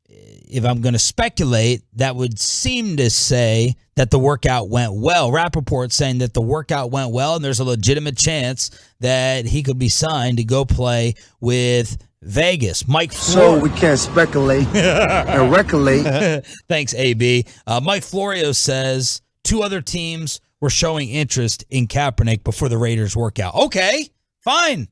S6: if I'm going to speculate, that would seem to say that the workout went well. Rappaport saying that the workout went well and there's a legitimate chance that he could be signed to go play with Vegas. Mike Florio.
S16: So we can't speculate and recollect.
S6: Thanks, AB. Mike Florio says 2 other teams were showing interest in Kaepernick before the Raiders workout. Okay, fine.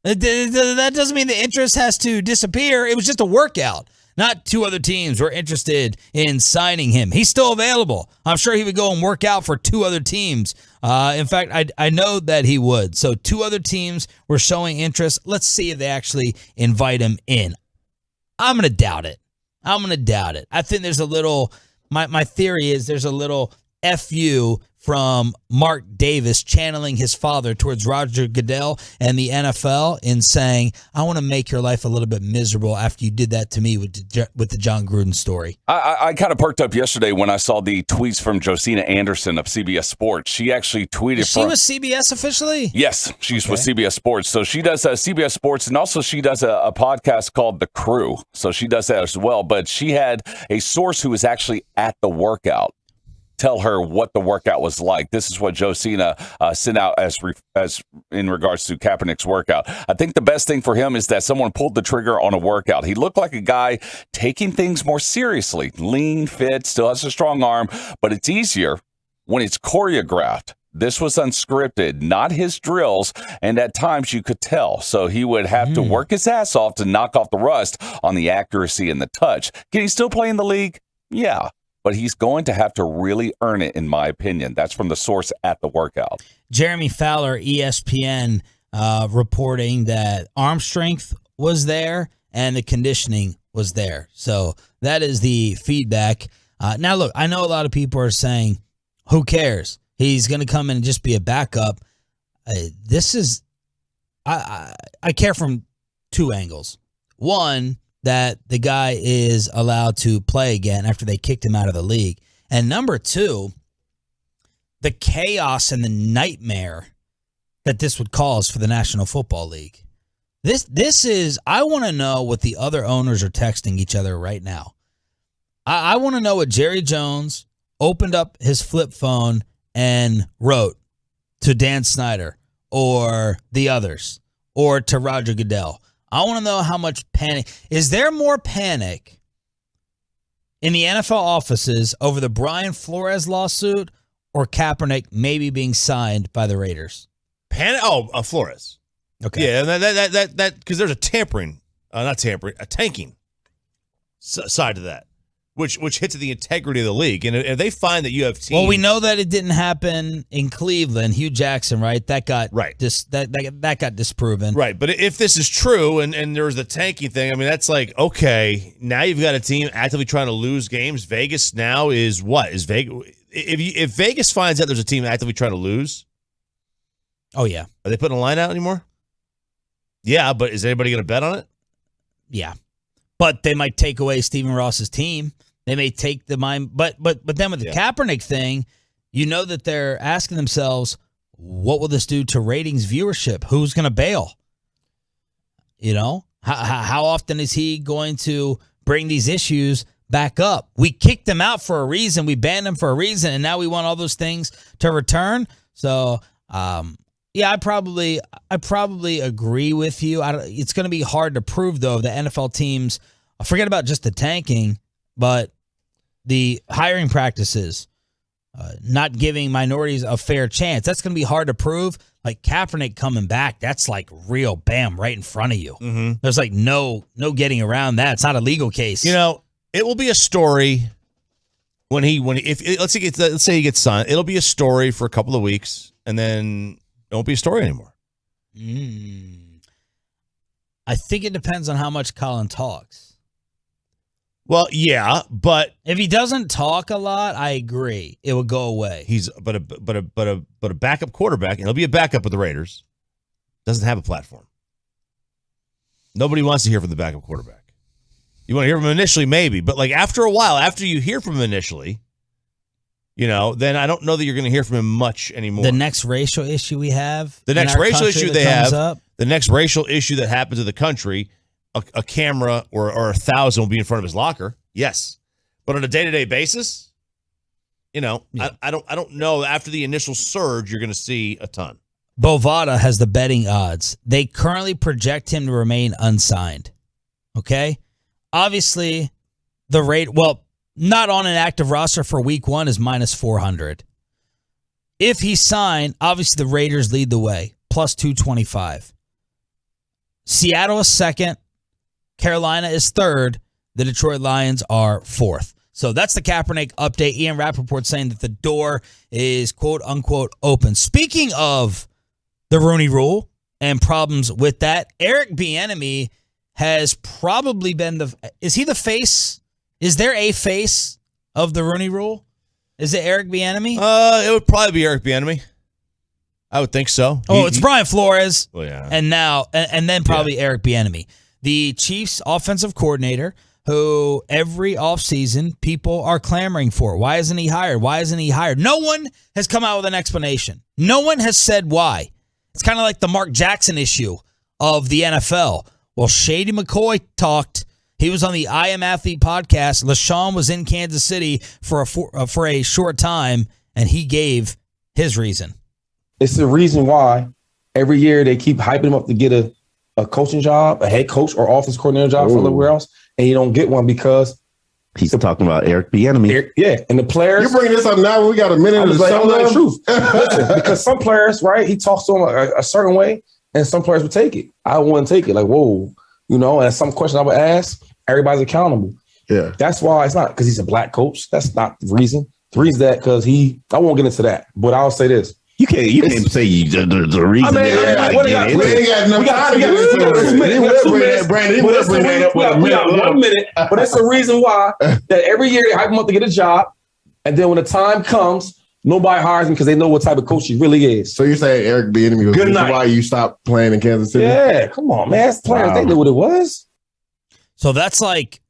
S6: That doesn't mean the interest has to disappear. It was just a workout. Not 2 other teams were interested in signing him. He's still available. I'm sure he would go and work out for 2 other teams. In fact, I know that he would. So 2 other teams were showing interest. Let's see if they actually invite him in. I'm going to doubt it. I think there's a little, my theory is there's a little FU from Mark Davis channeling his father towards Roger Goodell and the NFL in saying, I want to make your life a little bit miserable after you did that to me with the John Gruden story.
S10: I kind of perked up yesterday when I saw the tweets from Josina Anderson of CBS Sports. She actually tweeted
S6: Is she with CBS officially?
S10: Yes, she's with CBS Sports. So she does CBS Sports, and also she does a podcast called The Crew. So she does that as well. But she had a source who was actually at the workout tell her what the workout was like. This is what Josina sent out as in regards to Kaepernick's workout. I think the best thing for him is that someone pulled the trigger on a workout. He looked like a guy taking things more seriously. Lean, fit, still has a strong arm, but it's easier when it's choreographed. This was unscripted, not his drills, and at times you could tell. So he would have to work his ass off to knock off the rust on the accuracy and the touch. Can he still play in the league? Yeah. But he's going to have to really earn it, in my opinion. That's from the source at the workout.
S6: Jeremy Fowler, ESPN, reporting that arm strength was there and the conditioning was there. So that is the feedback. Now, look, I know a lot of people are saying, who cares? He's going to come in and just be a backup. I care from 2 angles. One, that the guy is allowed to play again after they kicked him out of the league. And number 2, the chaos and the nightmare that this would cause for the National Football League. This is, I want to know what the other owners are texting each other right now. I want to know what Jerry Jones opened up his flip phone and wrote to Dan Snyder or the others or to Roger Goodell. I want to know how much panic. Is there more panic in the NFL offices over the Brian Flores lawsuit or Kaepernick maybe being signed by the Raiders?
S7: Panic? Oh, Flores.
S6: Okay.
S7: Yeah, that because there's a tanking side to that, which hits at the integrity of the league. And if they find that you have teams,
S6: well, we know that it didn't happen in Cleveland. Hugh Jackson, right? That got that got disproven.
S7: Right. But if this is true and there's the tanking thing, I mean, that's like, okay, now you've got a team actively trying to lose games. Vegas now is what? Is Vegas? If Vegas finds out there's a team actively trying to lose,
S6: oh yeah,
S7: are they putting a line out anymore? Yeah, but is anybody going to bet on it?
S6: Yeah, but they might take away Stephen Ross's team. They may take the mind, but then with the Kaepernick thing, you know that they're asking themselves, what will this do to ratings, viewership? Who's going to bail? You know, how often is he going to bring these issues back up? We kicked him out for a reason. We banned him for a reason, and now we want all those things to return. So, yeah, I probably agree with you. It's going to be hard to prove, though, the NFL teams, forget about just the tanking, but the hiring practices, not giving minorities a fair chance. That's going to be hard to prove. Like Kaepernick coming back, that's like real bam right in front of you.
S7: Mm-hmm.
S6: There's like no getting around that. It's not a legal case.
S7: It will be a story let's say he gets signed. It'll be a story for a couple of weeks, and then it won't be a story anymore.
S6: I think it depends on how much Colin talks.
S7: Well, yeah, but
S6: if he doesn't talk a lot, I agree. It would go away.
S7: He's but a backup quarterback, and he'll be a backup with the Raiders. Doesn't have a platform. Nobody wants to hear from the backup quarterback. You want to hear from him initially, maybe, but like after a while, after you hear from him initially, then I don't know that you're going to hear from him much anymore.
S6: The next racial issue we have,
S7: the next racial issue they have, the next racial issue that happens in the country. A camera or 1,000 will be in front of his locker. Yes. But on a day-to-day basis, I don't know. After the initial surge, you're going to see a ton.
S6: Bovada has the betting odds. They currently project him to remain unsigned. Okay? Obviously, the rate, not on an active roster for week 1 is minus 400. If he's signed, obviously the Raiders lead the way, plus 225. Seattle is second. Carolina is third. The Detroit Lions are fourth. So that's the Kaepernick update. Ian Rappaport saying that the door is quote unquote open. Speaking of the Rooney Rule and problems with that, Eric Bieniemy has probably been is he the face? Is there a face of the Rooney Rule? Is it Eric Bieniemy?
S7: It would probably be Eric Bieniemy. I would think so.
S6: It's Brian Flores.
S7: Well, yeah.
S6: And now, and then probably Eric Bieniemy. The Chiefs offensive coordinator, who every offseason people are clamoring for. Why isn't he hired? Why isn't he hired? No one has come out with an explanation. No one has said why. It's kind of like the Mark Jackson issue of the NFL. Well, Shady McCoy talked. He was on the I Am Athlete podcast. LaShawn was in Kansas City for a short time, and he gave his reason.
S17: It's the reason why every year they keep hyping him up to get a coaching job, a head coach or offense coordinator job from everywhere else, and you don't get one because
S18: he's talking about Eric Bieniemy.
S17: And the players.
S14: You're bringing this up now when we got a minute to
S17: tell the truth. Listen, because some players, right, he talks to them a certain way, and some players would take it. I wouldn't take it. Like, whoa, and some question I would ask, everybody's accountable.
S14: Yeah.
S17: That's why it's not because he's a black coach. That's not the reason. The reason that because I won't get into that, but I'll say this.
S18: You can't say the reason.
S17: We got 1 minute, but it's the reason why that every year they hype him up to get a job, and then when the time comes, nobody hires him because they know what type of coach he really is.
S14: So you're saying Eric Bieniemy was why you stopped playing in Kansas City?
S17: Yeah, come on, man. That's players. They knew what it was.
S6: So that's like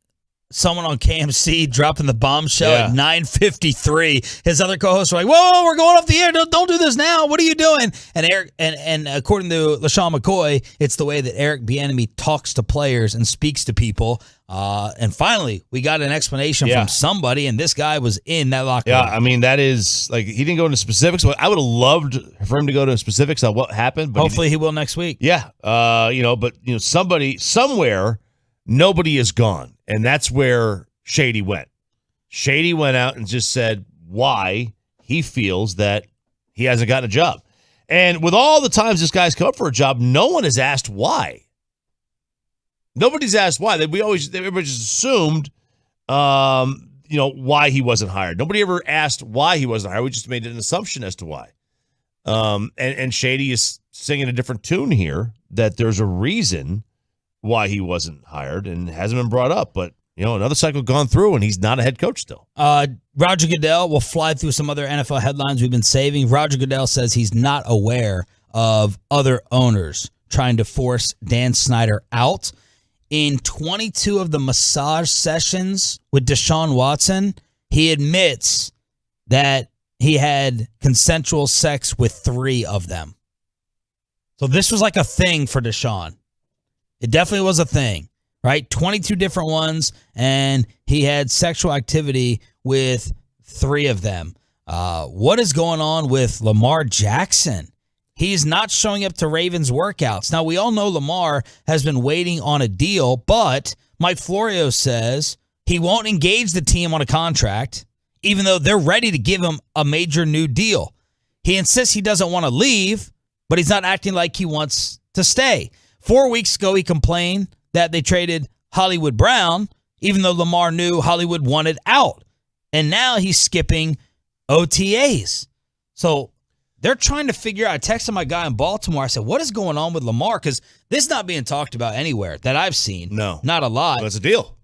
S6: someone on KMC dropping the bombshell at 9:53. His other co-hosts were like, "Whoa, we're going off the air! Don't do this now! What are you doing?" And Eric, and according to LaShawn McCoy, it's the way that Eric Bieniemy talks to players and speaks to people. And finally, we got an explanation from somebody, and this guy was in that locker room.
S7: Yeah, I mean that is like he didn't go into specifics. I would have loved for him to go to specifics on what happened. But
S6: hopefully, he will next week.
S7: Yeah, but somebody somewhere, nobody is gone. And that's where Shady went. Shady went out and just said why he feels that he hasn't gotten a job. And with all the times this guy's come up for a job, no one has asked why. Nobody's asked why. Everybody just assumed, why he wasn't hired. Nobody ever asked why he wasn't hired. We just made an assumption as to why. And Shady is singing a different tune here, that there's a reason why he wasn't hired and hasn't been brought up. But, another cycle gone through and he's not a head coach still.
S6: Roger Goodell will fly through some other NFL headlines we've been saving. Roger Goodell says he's not aware of other owners trying to force Dan Snyder out. In 22 of the massage sessions with Deshaun Watson, he admits that he had consensual sex with 3 of them. So this was like a thing for Deshaun. It definitely was a thing, right? 22 different ones, and he had sexual activity with 3 of them. What is going on with Lamar Jackson? He's not showing up to Ravens workouts. Now, we all know Lamar has been waiting on a deal, but Mike Florio says he won't engage the team on a contract. even though they're ready to give him a major new deal. He insists he doesn't want to leave, but he's not acting like he wants to stay. 4 weeks ago, he complained that they traded Hollywood Brown, even though Lamar knew Hollywood wanted out. And now he's skipping OTAs. So they're trying to figure out. I texted my guy in Baltimore. I said, what is going on with Lamar? Because this is not being talked about anywhere that I've seen.
S7: No.
S6: Not a lot.
S7: What's the deal?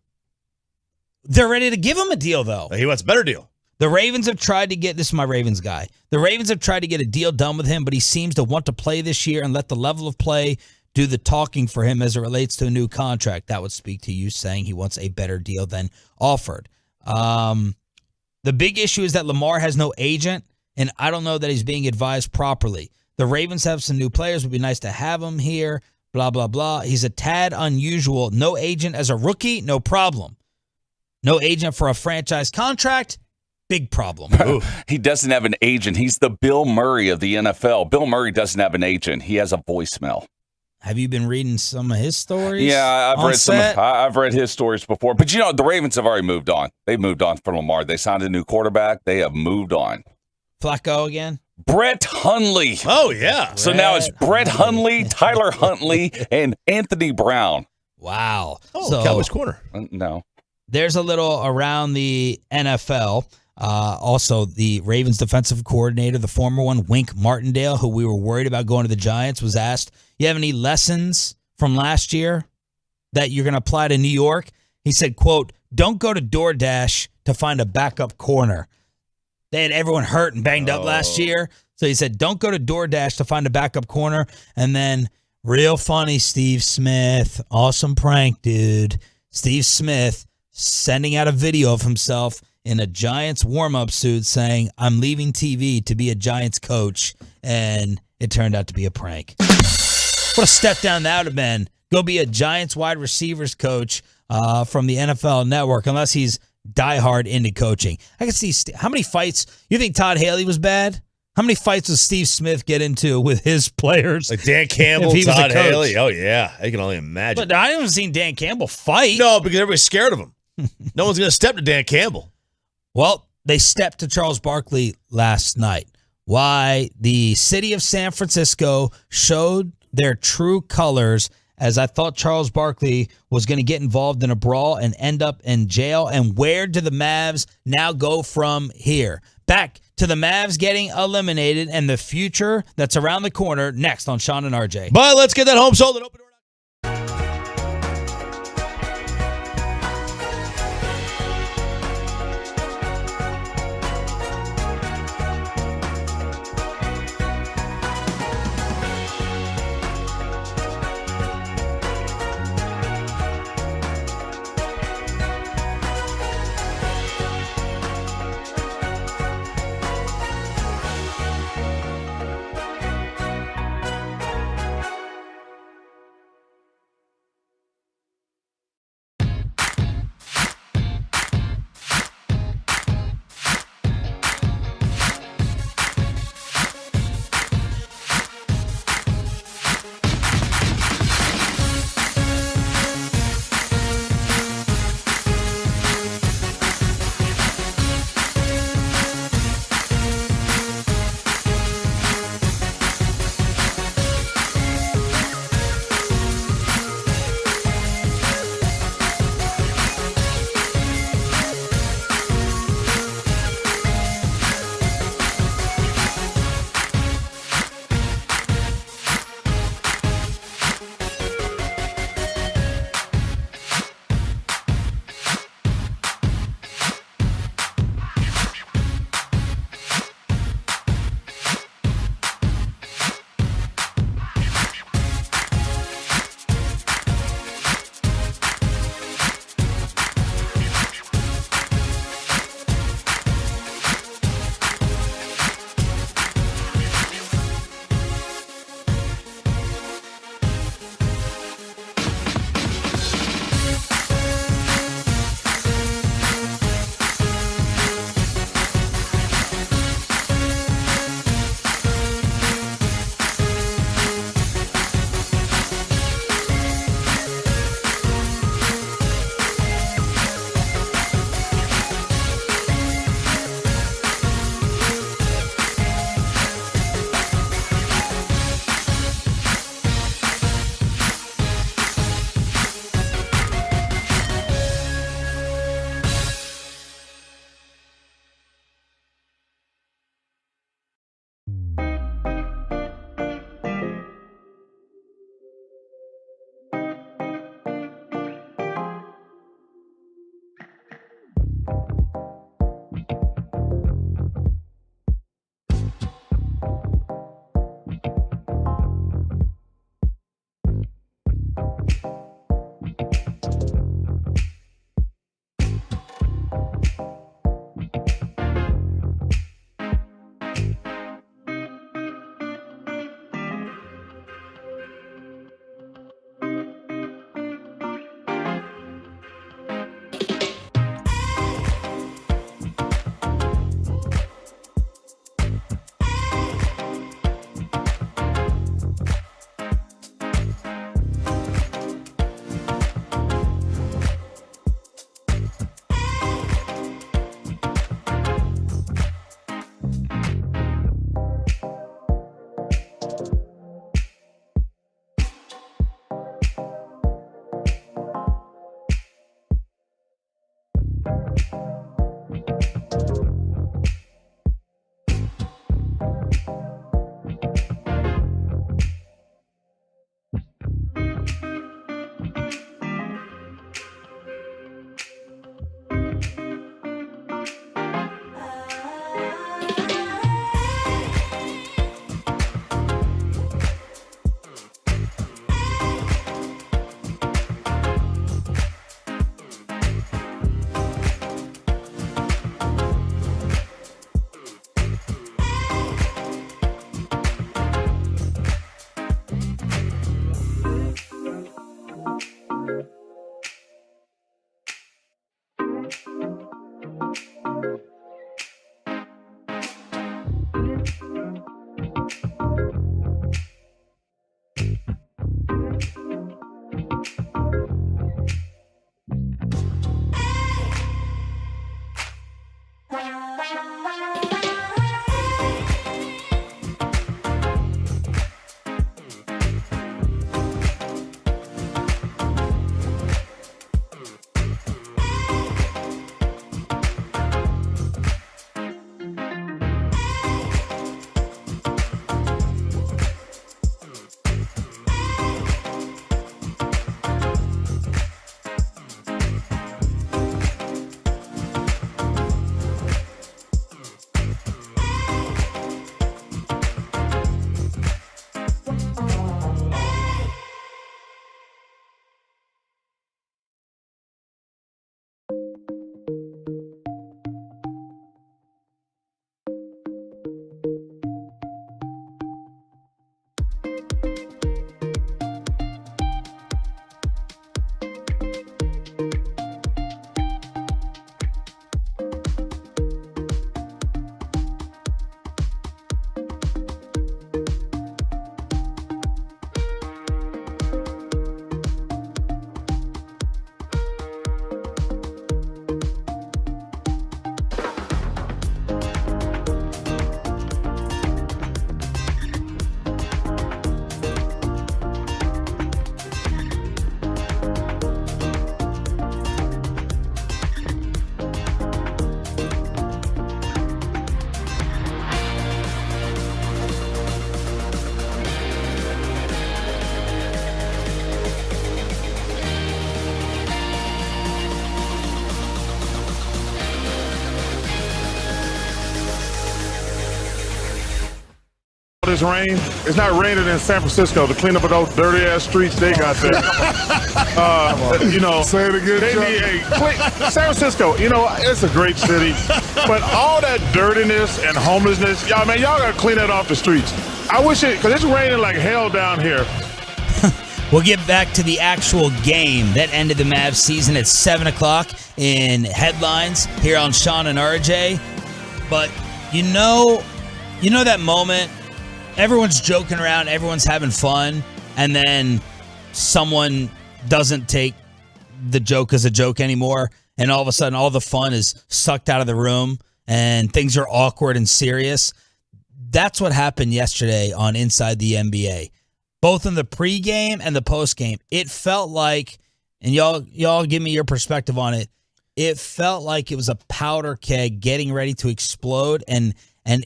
S6: They're ready to give him a deal, though.
S7: He wants a better deal.
S6: The Ravens have tried to get, this is my Ravens guy, the Ravens have tried to get a deal done with him, but he seems to want to play this year and let the level of play do the talking for him as it relates to a new contract. That would speak to you saying he wants a better deal than offered. The big issue is that Lamar has no agent, and I don't know that he's being advised properly. The Ravens have some new players. It would be nice to have him here, blah, blah, blah. He's a tad unusual. No agent as a rookie, no problem. No agent for a franchise contract, big problem.
S10: He doesn't have an agent. He's the Bill Murray of the NFL. Bill Murray doesn't have an agent. He has a voicemail.
S6: Have you been reading some of his stories?
S10: Yeah, I've read his stories before. But, the Ravens have already moved on. They've moved on from Lamar. They signed a new quarterback. They have moved on.
S6: Flacco again?
S10: Brett Hundley.
S7: Oh, yeah.
S10: So now it's Brett Hundley, Tyler Huntley, and Anthony Brown.
S6: Wow.
S7: Oh, so, Cowboys corner.
S10: No.
S6: There's a little around the NFL. Also, the Ravens defensive coordinator, the former one, Wink Martindale, who we were worried about going to the Giants, was asked, you have any lessons from last year that you're going to apply to New York? He said, quote, don't go to DoorDash to find a backup corner. They had everyone hurt and banged up last year. So he said, don't go to DoorDash to find a backup corner. And then, real funny, Steve Smith, awesome prank, dude. Steve Smith sending out a video of himself in a Giants warm-up suit saying, I'm leaving TV to be a Giants coach, and it turned out to be a prank. What a step down that would have been. Go be a Giants wide receivers coach from the NFL Network, unless he's diehard into coaching. I can see, how many fights, you think Todd Haley was bad? How many fights does Steve Smith get into with his players?
S7: Like Dan Campbell, Todd Haley. Oh, yeah. I can only imagine.
S6: But I haven't seen Dan Campbell fight.
S7: No, because everybody's scared of him. No one's going to step to Dan Campbell.
S6: Well, they stepped to Charles Barkley last night. Why the city of San Francisco showed their true colors, as I thought Charles Barkley was going to get involved in a brawl and end up in jail. And where do the Mavs now go from here? Back to the Mavs getting eliminated and the future that's around the corner next on Sean and RJ.
S7: But let's get that home sold and open door.
S14: this rain. It's not raining in San Francisco to clean up those dirty ass streets they got there. Say it again. They need San Francisco. It's a great city, but all that dirtiness and homelessness, y'all gotta clean that off the streets. I wish because it's raining like hell down here.
S6: We'll get back to the actual game that ended the Mavs season at 7 o'clock in headlines here on Sean and RJ. But you know that moment, everyone's joking around, everyone's having fun, and then someone doesn't take the joke as a joke anymore, and all of a sudden all the fun is sucked out of the room, and things are awkward and serious. That's what happened yesterday on Inside the NBA. Both in the pregame and the postgame, it felt like, and y'all give me your perspective on it, it felt like it was a powder keg getting ready to explode. And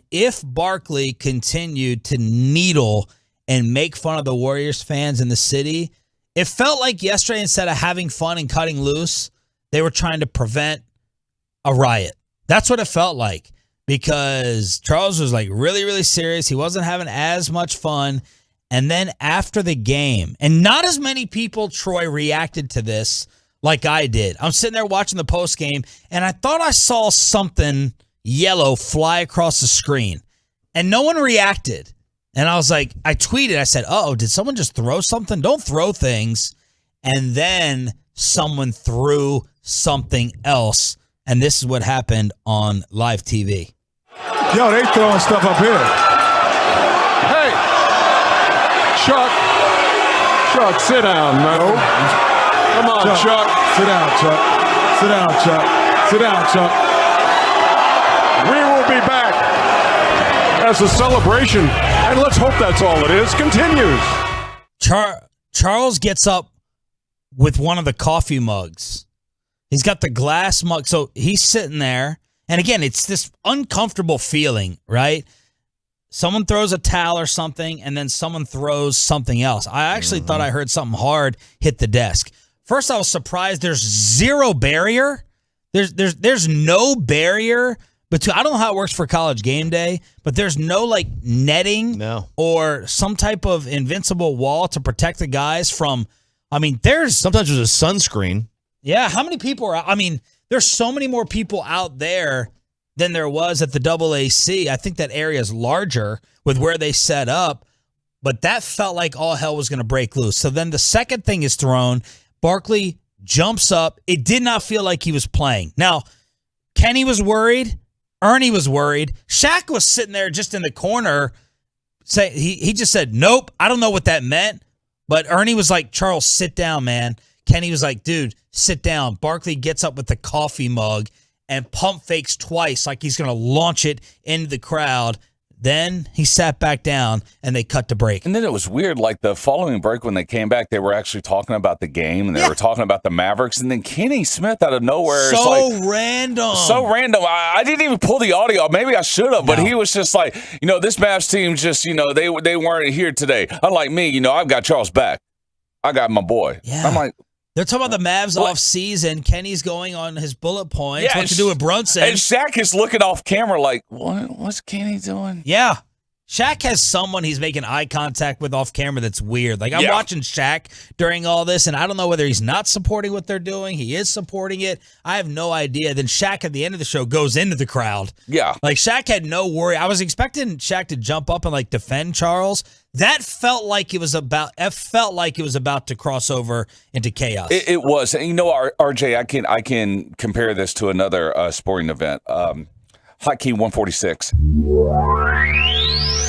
S6: if Barkley continued to needle and make fun of the Warriors fans in the city, it felt like yesterday, instead of having fun and cutting loose, they were trying to prevent a riot. That's what it felt like, because Charles was like really, really serious. He wasn't having as much fun. And then after the game, and not as many people, Troy, reacted to this like I did. I'm sitting there watching the post game, and I thought I saw something yellow fly across the screen, and no one reacted. And I was like, I tweeted, I said, uh-oh, did someone just throw something? Don't throw things. And then someone threw something else, and this is what happened on live TV.
S14: Yo, they throwing stuff up here. Hey, Chuck, sit down, man. No. Come on, Chuck. Sit down, Chuck. Sit down, Chuck. Sit down, Chuck. We will be back as a celebration, and let's hope that's all it is. Continues.
S6: Charles gets up with one of the coffee mugs. He's got the glass mug, so he's sitting there. And again, it's this uncomfortable feeling, right? Someone throws a towel or something, and then someone throws something else. I actually thought I heard something hard hit the desk. First, I was surprised there's zero barrier. There's no barrier between. I don't know how it works for College Game Day, but there's no like netting or some type of invincible wall to protect the guys from. I mean,
S7: sometimes there's a sunscreen.
S6: Yeah, how many people are? I mean, there's so many more people out there than there was at the AAC. I think that area is larger with where they set up, but that felt like all hell was going to break loose. So then the second thing is thrown. Barkley jumps up. It did not feel like he was playing. Now, Kenny was worried. Ernie was worried. Shaq was sitting there just in the corner. He just said, nope, I don't know what that meant. But Ernie was like, Charles, sit down, man. Kenny was like, dude, sit down. Barkley gets up with the coffee mug and pump fakes twice like he's going to launch it into the crowd. Then he sat back down, and they cut to break.
S10: And then it was weird, like the following break when they came back, they were actually talking about the game, and they were talking about the Mavericks, and then Kenny Smith out of nowhere.
S6: Random.
S10: So random. I didn't even pull the audio. Maybe I should have, but he was just like, this Mavs team just, they weren't here today. Unlike me, I've got Charles back. I got my boy.
S6: Yeah.
S10: I'm like,
S6: they're talking about the Mavs off season. Kenny's going on his bullet points. Yeah, what to do with Brunson.
S10: And Shaq is looking off camera like, what's Kenny doing?
S6: Yeah. Shaq has someone he's making eye contact with off camera that's weird. Like, I'm watching Shaq during all this, and I don't know whether he's not supporting what they're doing. He is supporting it. I have no idea. Then Shaq at the end of the show goes into the crowd.
S10: Yeah.
S6: Like, Shaq had no worry. I was expecting Shaq to jump up and, like, defend Charles. That felt like it was about to cross over into chaos.
S10: It was. And RJ, I can compare this to another sporting event. Hotkey 146.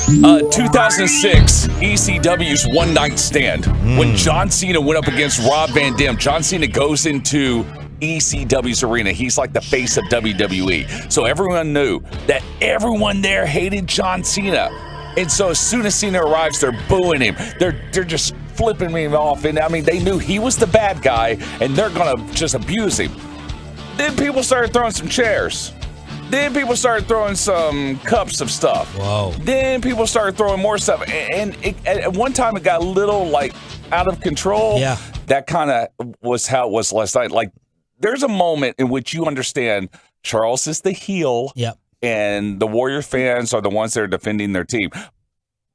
S10: 2006, ECW's One Night Stand. When John Cena went up against Rob Van Dam, John Cena goes into ECW's arena. He's like the face of WWE. So everyone knew that everyone there hated John Cena. And so as soon as Cena arrives, they're booing him. They're just flipping him off. And I mean, they knew he was the bad guy, and they're going to just abuse him. Then people started throwing some chairs. Then people started throwing some cups of stuff.
S6: Whoa.
S10: Then people started throwing more stuff. And at one time, it got a little, like, out of control.
S6: Yeah.
S10: That kind of was how it was last night. Like, there's a moment in which you understand Charles is the heel.
S6: Yep.
S10: And the Warrior fans are the ones that are defending their team.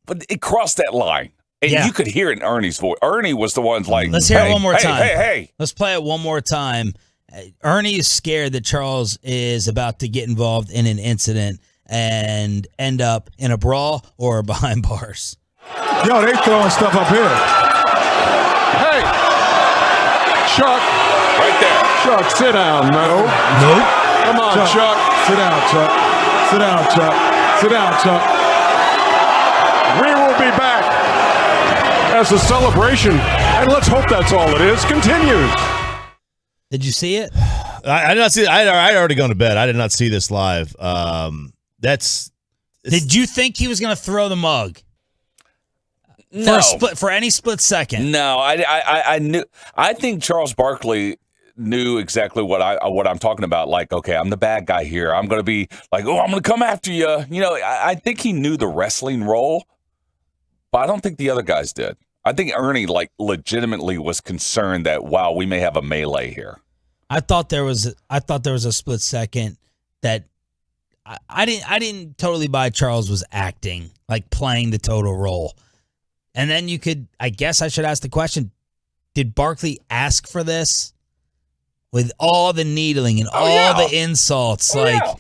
S10: but it crossed that line. And you could hear it in Ernie's voice. Ernie was the one like,
S6: let's hear it one more time.
S10: Hey.
S6: Let's play it one more time. Ernie is scared that Charles is about to get involved in an incident and end up in a brawl or behind bars.
S14: Yo, they throwing stuff up here. Hey, Chuck.
S10: Right there.
S14: Chuck, sit down, man.
S6: Nope.
S14: Come on, Chuck. Sit down, Chuck. Sit down, Chuck. Sit down, Chuck. We will be back as the celebration, and let's hope that's all it is, continues.
S6: Did you see it?
S7: I did not see it. I'd already gone to bed. I did not see this live.
S6: Did you think he was going to throw the mug?
S10: No.
S6: For any split second.
S10: No, I knew. I think Charles Barkley knew exactly what I'm talking about. Like, okay, I'm the bad guy here. I'm going to be like, oh, I'm going to come after you. You know, I think he knew the wrestling role, but I don't think the other guys did. I think Ernie legitimately was concerned that, wow, we may have a melee here.
S6: I thought there was a split second that I didn't totally buy Charles was acting, like playing the total role. And then I guess I should ask the question, did Barkley ask for this? With all the needling and the insults.
S10: Yeah.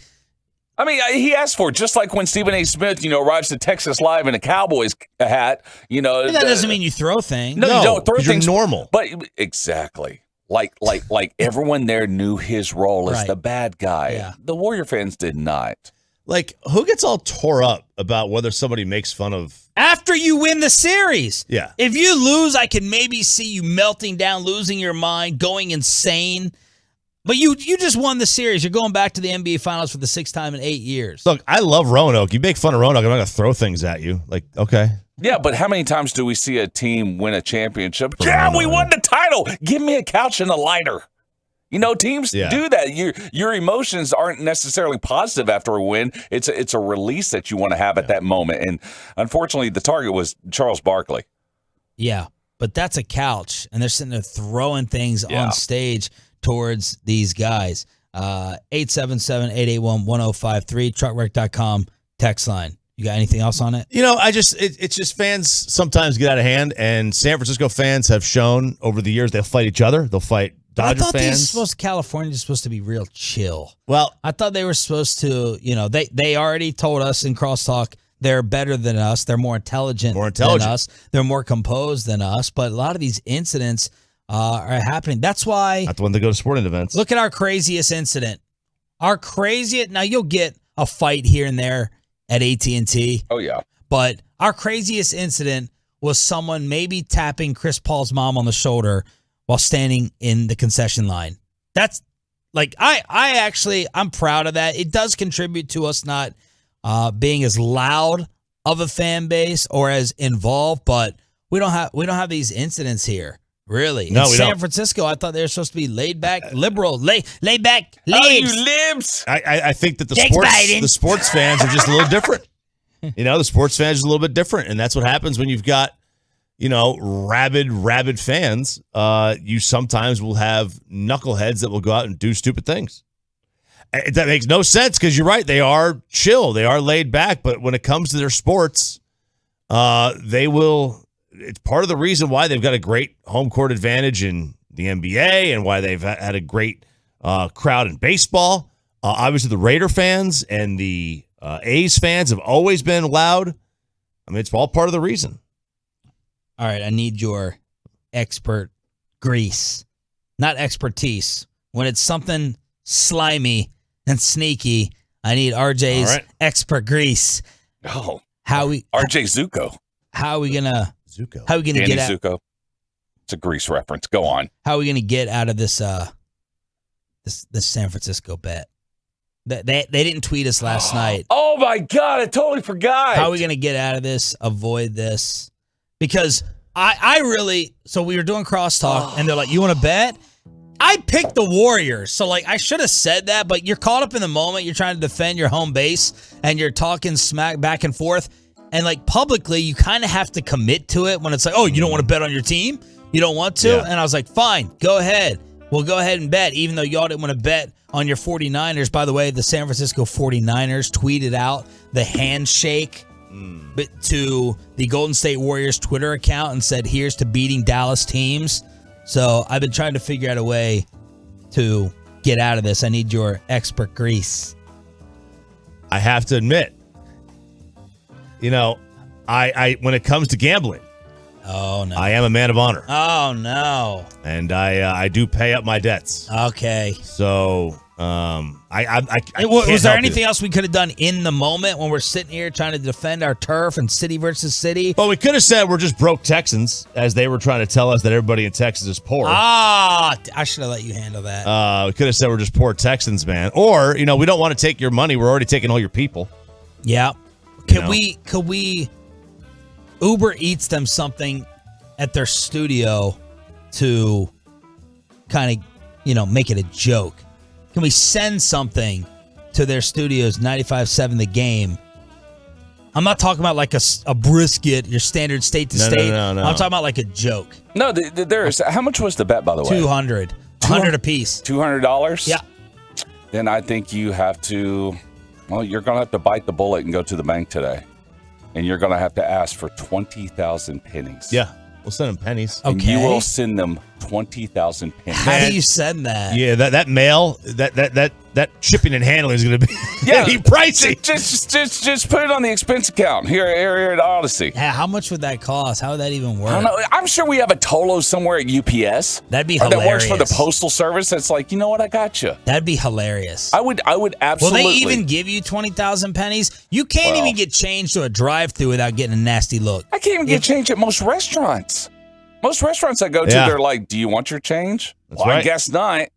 S10: I mean, he asked for it, just like when Stephen A. Smith, arrives to Texas Live in a Cowboys hat.
S6: But that doesn't mean you throw things.
S10: No, you don't throw things.
S7: You're normal.
S10: But exactly. Like everyone there knew his role as the bad guy.
S6: Yeah.
S10: The Warrior fans did not.
S7: Like, who gets all tore up about whether somebody makes fun of...
S6: After you win the series.
S7: Yeah.
S6: If you lose, I can maybe see you melting down, losing your mind, going insane. But you just won the series. You're going back to the NBA Finals for the 6th time in 8 years.
S7: Look, I love Roanoke. You make fun of Roanoke, I'm not going to throw things at you. Like, okay.
S10: Yeah, but how many times do we see a team win a championship? Yeah, we won the title. Give me a couch and a lighter. Teams do that. Your emotions aren't necessarily positive after a win. It's a release that you want to have at that moment. And unfortunately, the target was Charles Barkley.
S6: Yeah, but that's a couch, and they're sitting there throwing things on stage towards these guys. 877-881-1053, truckwreck.com, text line. You got anything else on it?
S7: It's just fans sometimes get out of hand, and San Francisco fans have shown over the years they'll fight each other. They'll fight Dodger fans.
S6: California is supposed to be real chill.
S7: Well,
S6: I thought they were supposed to, they already told us in crosstalk they're better than us. They're more intelligent than us. They're more composed than us. But a lot of these incidents are happening. That's why.
S7: Not the one that go to sporting events.
S6: Look at our craziest incident. Now you'll get a fight here and there at AT&T.
S10: Oh, yeah.
S6: But our craziest incident was someone maybe tapping Chris Paul's mom on the shoulder while standing in the concession line. That's like, I'm proud of that. It does contribute to us not being as loud of a fan base or as involved, but we don't have these incidents here. Really?
S7: No,
S6: in
S7: we
S6: San
S7: don't.
S6: Francisco, I thought they were supposed to be laid back, liberal, laid back,
S10: Oh,
S6: libs.
S10: you libs!
S7: I think that
S6: Thanks, Biden.
S7: the sports fans are just a little different. The sports fans are a little bit different, and that's what happens when you've got, rabid fans. You sometimes will have knuckleheads that will go out and do stupid things. That makes no sense because you're right. They are chill. They are laid back. But when it comes to their sports, they will. It's part of the reason why they've got a great home court advantage in the NBA and why they've had a great crowd in baseball. Obviously, the Raider fans and the A's fans have always been loud. I mean, it's all part of the reason.
S6: All right, I need your expert grease, not expertise. When it's something slimy and sneaky, I need RJ's expert grease.
S10: Oh,
S6: RJ
S10: Zuko.
S6: How are we gonna
S10: Danny
S6: get out?
S10: Zuko. It's a Grease reference. Go on.
S6: How are we gonna get out of this this San Francisco bet? They didn't tweet us last night.
S10: Oh my God, I totally forgot.
S6: How are we gonna get out of this? Avoid this? Because I really, so we were doing crosstalk and they're like, you want to bet? I picked the Warriors. So like I should have said that, but you're caught up in the moment. You're trying to defend your home base and you're talking smack back and forth. And like publicly, you kind of have to commit to it when it's like, oh, you don't want to bet on your team? You don't want to? Yeah. And I was like, fine, go ahead. We'll go ahead and bet, even though y'all didn't want to bet on your 49ers. By the way, the San Francisco 49ers tweeted out the handshake but to the Golden State Warriors Twitter account and said, here's to beating Dallas teams. So I've been trying to figure out a way to get out of this. I need your expert grease.
S7: I have to admit, I when it comes to gambling,
S6: oh no,
S7: I am a man of honor.
S6: Oh no,
S7: and I do pay up my debts.
S6: Okay,
S7: so
S6: was there anything else we could have done in the moment when we're sitting here trying to defend our turf and city versus city?
S7: Well, we could have said we're just broke Texans, as they were trying to tell us that everybody in Texas is poor.
S6: I should have let you handle that.
S7: We could have said we're just poor Texans, man. Or, we don't want to take your money. We're already taking all your people.
S6: Yeah. Could we Uber Eats them something at their studio to kind of, make it a joke? Can we send something to their studios, 95.7 The Game? I'm not talking about like a brisket, your standard state to state.
S7: No.
S6: I'm talking about like a joke.
S10: No, there is. How much was the bet, by the way?
S6: $200. $100 a piece.
S10: $200?
S6: Yeah.
S10: Then I think you have to, you're going to have to bite the bullet and go to the bank today. And you're going to have to ask for 20,000 pennies.
S7: Yeah. We'll send them pennies.
S10: And you will send them 20,000 pennies.
S6: How do you send that?
S7: Yeah, that mail, that shipping and handling is going to be pricey.
S10: Just put it on the expense account here at Odyssey.
S6: Yeah, how much would that cost? How would that even work?
S10: I don't know. I'm sure we have a Tolo somewhere at UPS.
S6: That'd be
S10: or
S6: hilarious.
S10: that works for the Postal Service. That's like, you know what? I got you.
S6: That'd be hilarious.
S10: I would absolutely.
S6: Will they even give you 20,000 pennies? You can't even get change to a drive-thru without getting a nasty look.
S10: I can't even get change at most restaurants. Most restaurants I go to, they're like, do you want your change? Well,
S7: right.
S10: I guess not.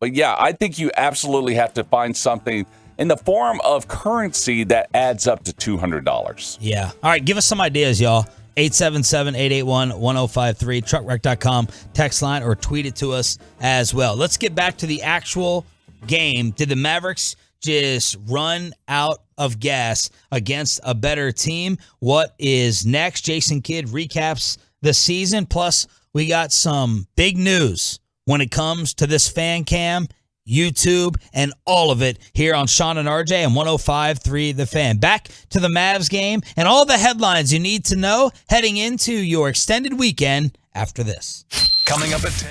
S10: But yeah, I think you absolutely have to find something in the form of currency that adds up to $200.
S6: Yeah. All right, give us some ideas, y'all. 877-881-1053, truckwreck.com, text line, or tweet it to us as well. Let's get back to the actual game. Did the Mavericks just run out of gas against a better team? What is next? Jason Kidd recaps the season. Plus, we got some big news when it comes to this fan cam, YouTube, and all of it here on Sean and RJ and 105.3 The Fan. Back to the Mavs game and all the headlines you need to know heading into your extended weekend after this.
S5: Coming up at 10.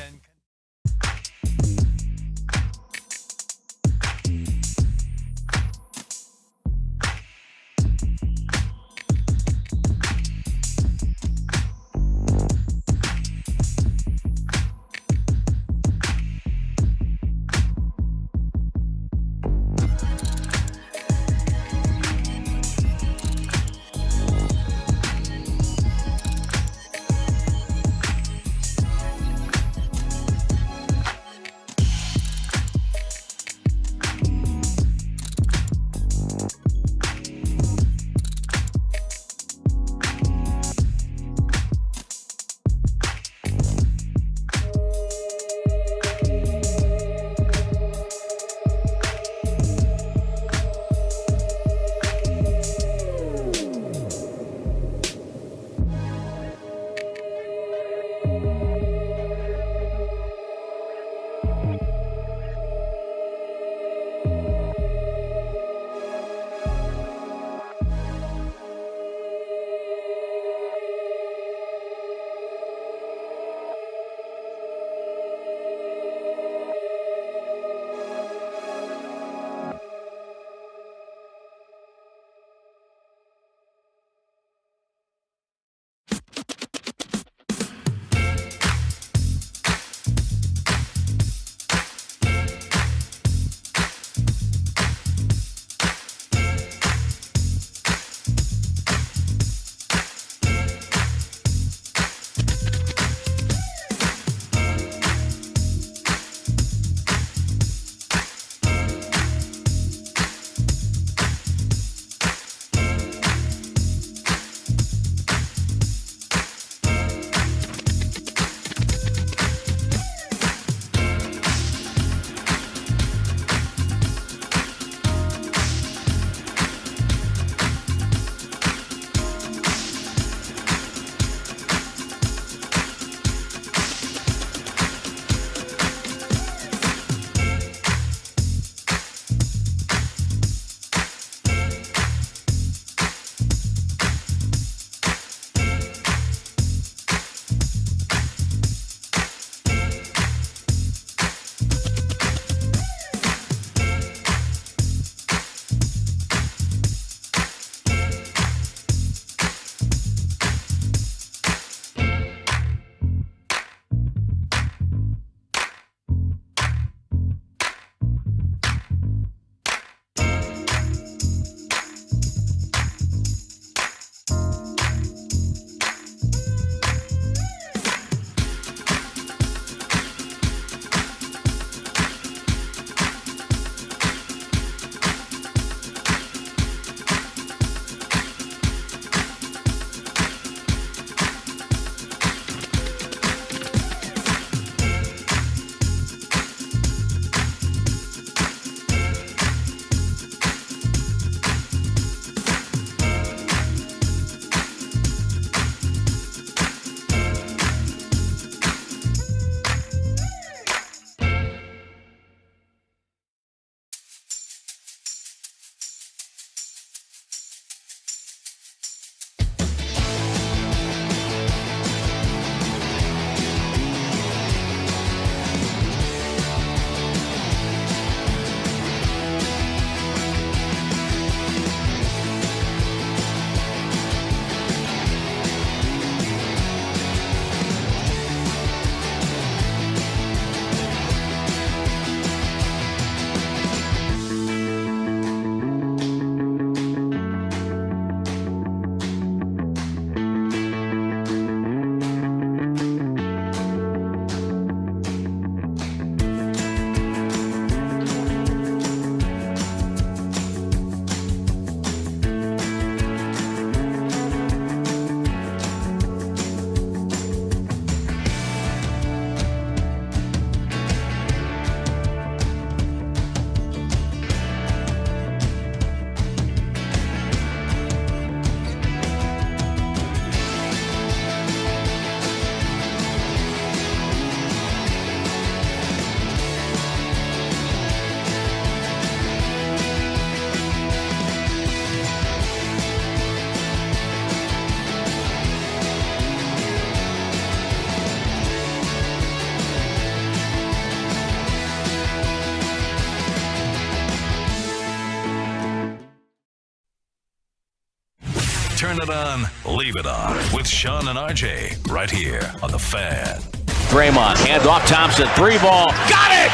S5: Turn it on, leave it on with Sean and RJ right here on The Fan.
S9: Draymond, hand off Thompson, 3-ball. Got it!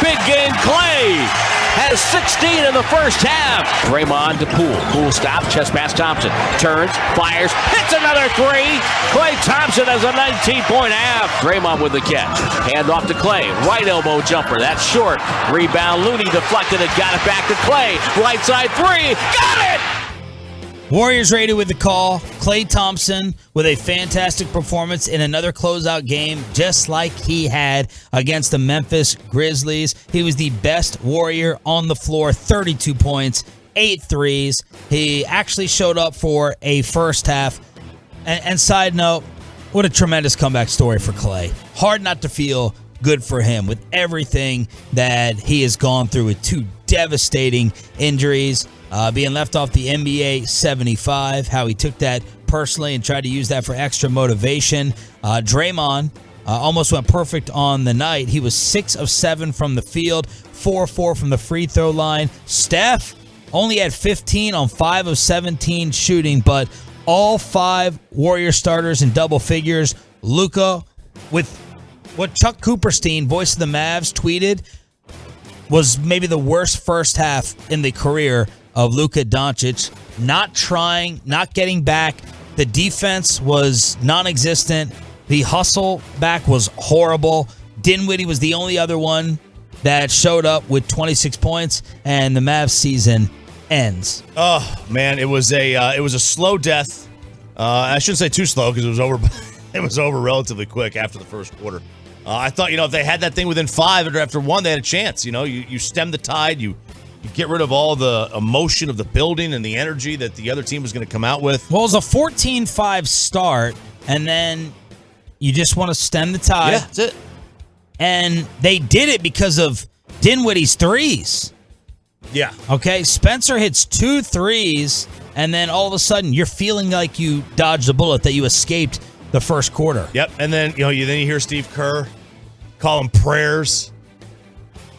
S9: Big game Clay has 16 in the first half. Draymond to Poole. Poole stops, chest pass Thompson. Turns, fires, hits another three. Klay Thompson has a 19-point half. Draymond with the catch. Hand off to Clay. Right elbow jumper. That's short. Rebound, Looney deflected it. Got it back to Clay. Right side three. Got it!
S6: Warriors rated with the call. Klay Thompson with a fantastic performance in another closeout game, just like he had against the Memphis Grizzlies. He was the best Warrior on the floor, 32 points, 8 threes. He actually showed up for a first half. And side note, what a tremendous comeback story for Klay. Hard not to feel good for him with everything that he has gone through with 2 devastating injuries. Being left off the NBA 75, how he took that personally and tried to use that for extra motivation. Draymond almost went perfect on the night. He was 6 of 7 from the field, 4-4 from the free throw line. Steph only had 15 on 5 of 17 shooting, but all 5 Warrior starters in double figures. Luka, with what Chuck Cooperstein, voice of the Mavs, tweeted, was maybe the worst first half in the career of Luka Doncic. Not trying, not getting back. The defense was non-existent. The hustle back was horrible. Dinwiddie was the only other one that showed up with 26 points, and the Mavs season ends.
S7: Oh man, it was a slow death. I shouldn't say too slow because it was over. It was over relatively quick after the first quarter. I thought, if they had that thing within 5 or after 1, they had a chance. You stem the tide. You get rid of all the emotion of the building and the energy that the other team was going to come out with.
S6: Well, it was a 14-5 start, and then you just want to stem the tide.
S7: Yeah, that's it.
S6: And they did it because of Dinwiddie's threes.
S7: Yeah.
S6: Okay, Spencer hits 2 threes, and then all of a sudden you're feeling like you dodged a bullet, that you escaped the first quarter.
S7: Yep, and then you hear Steve Kerr call them prayers.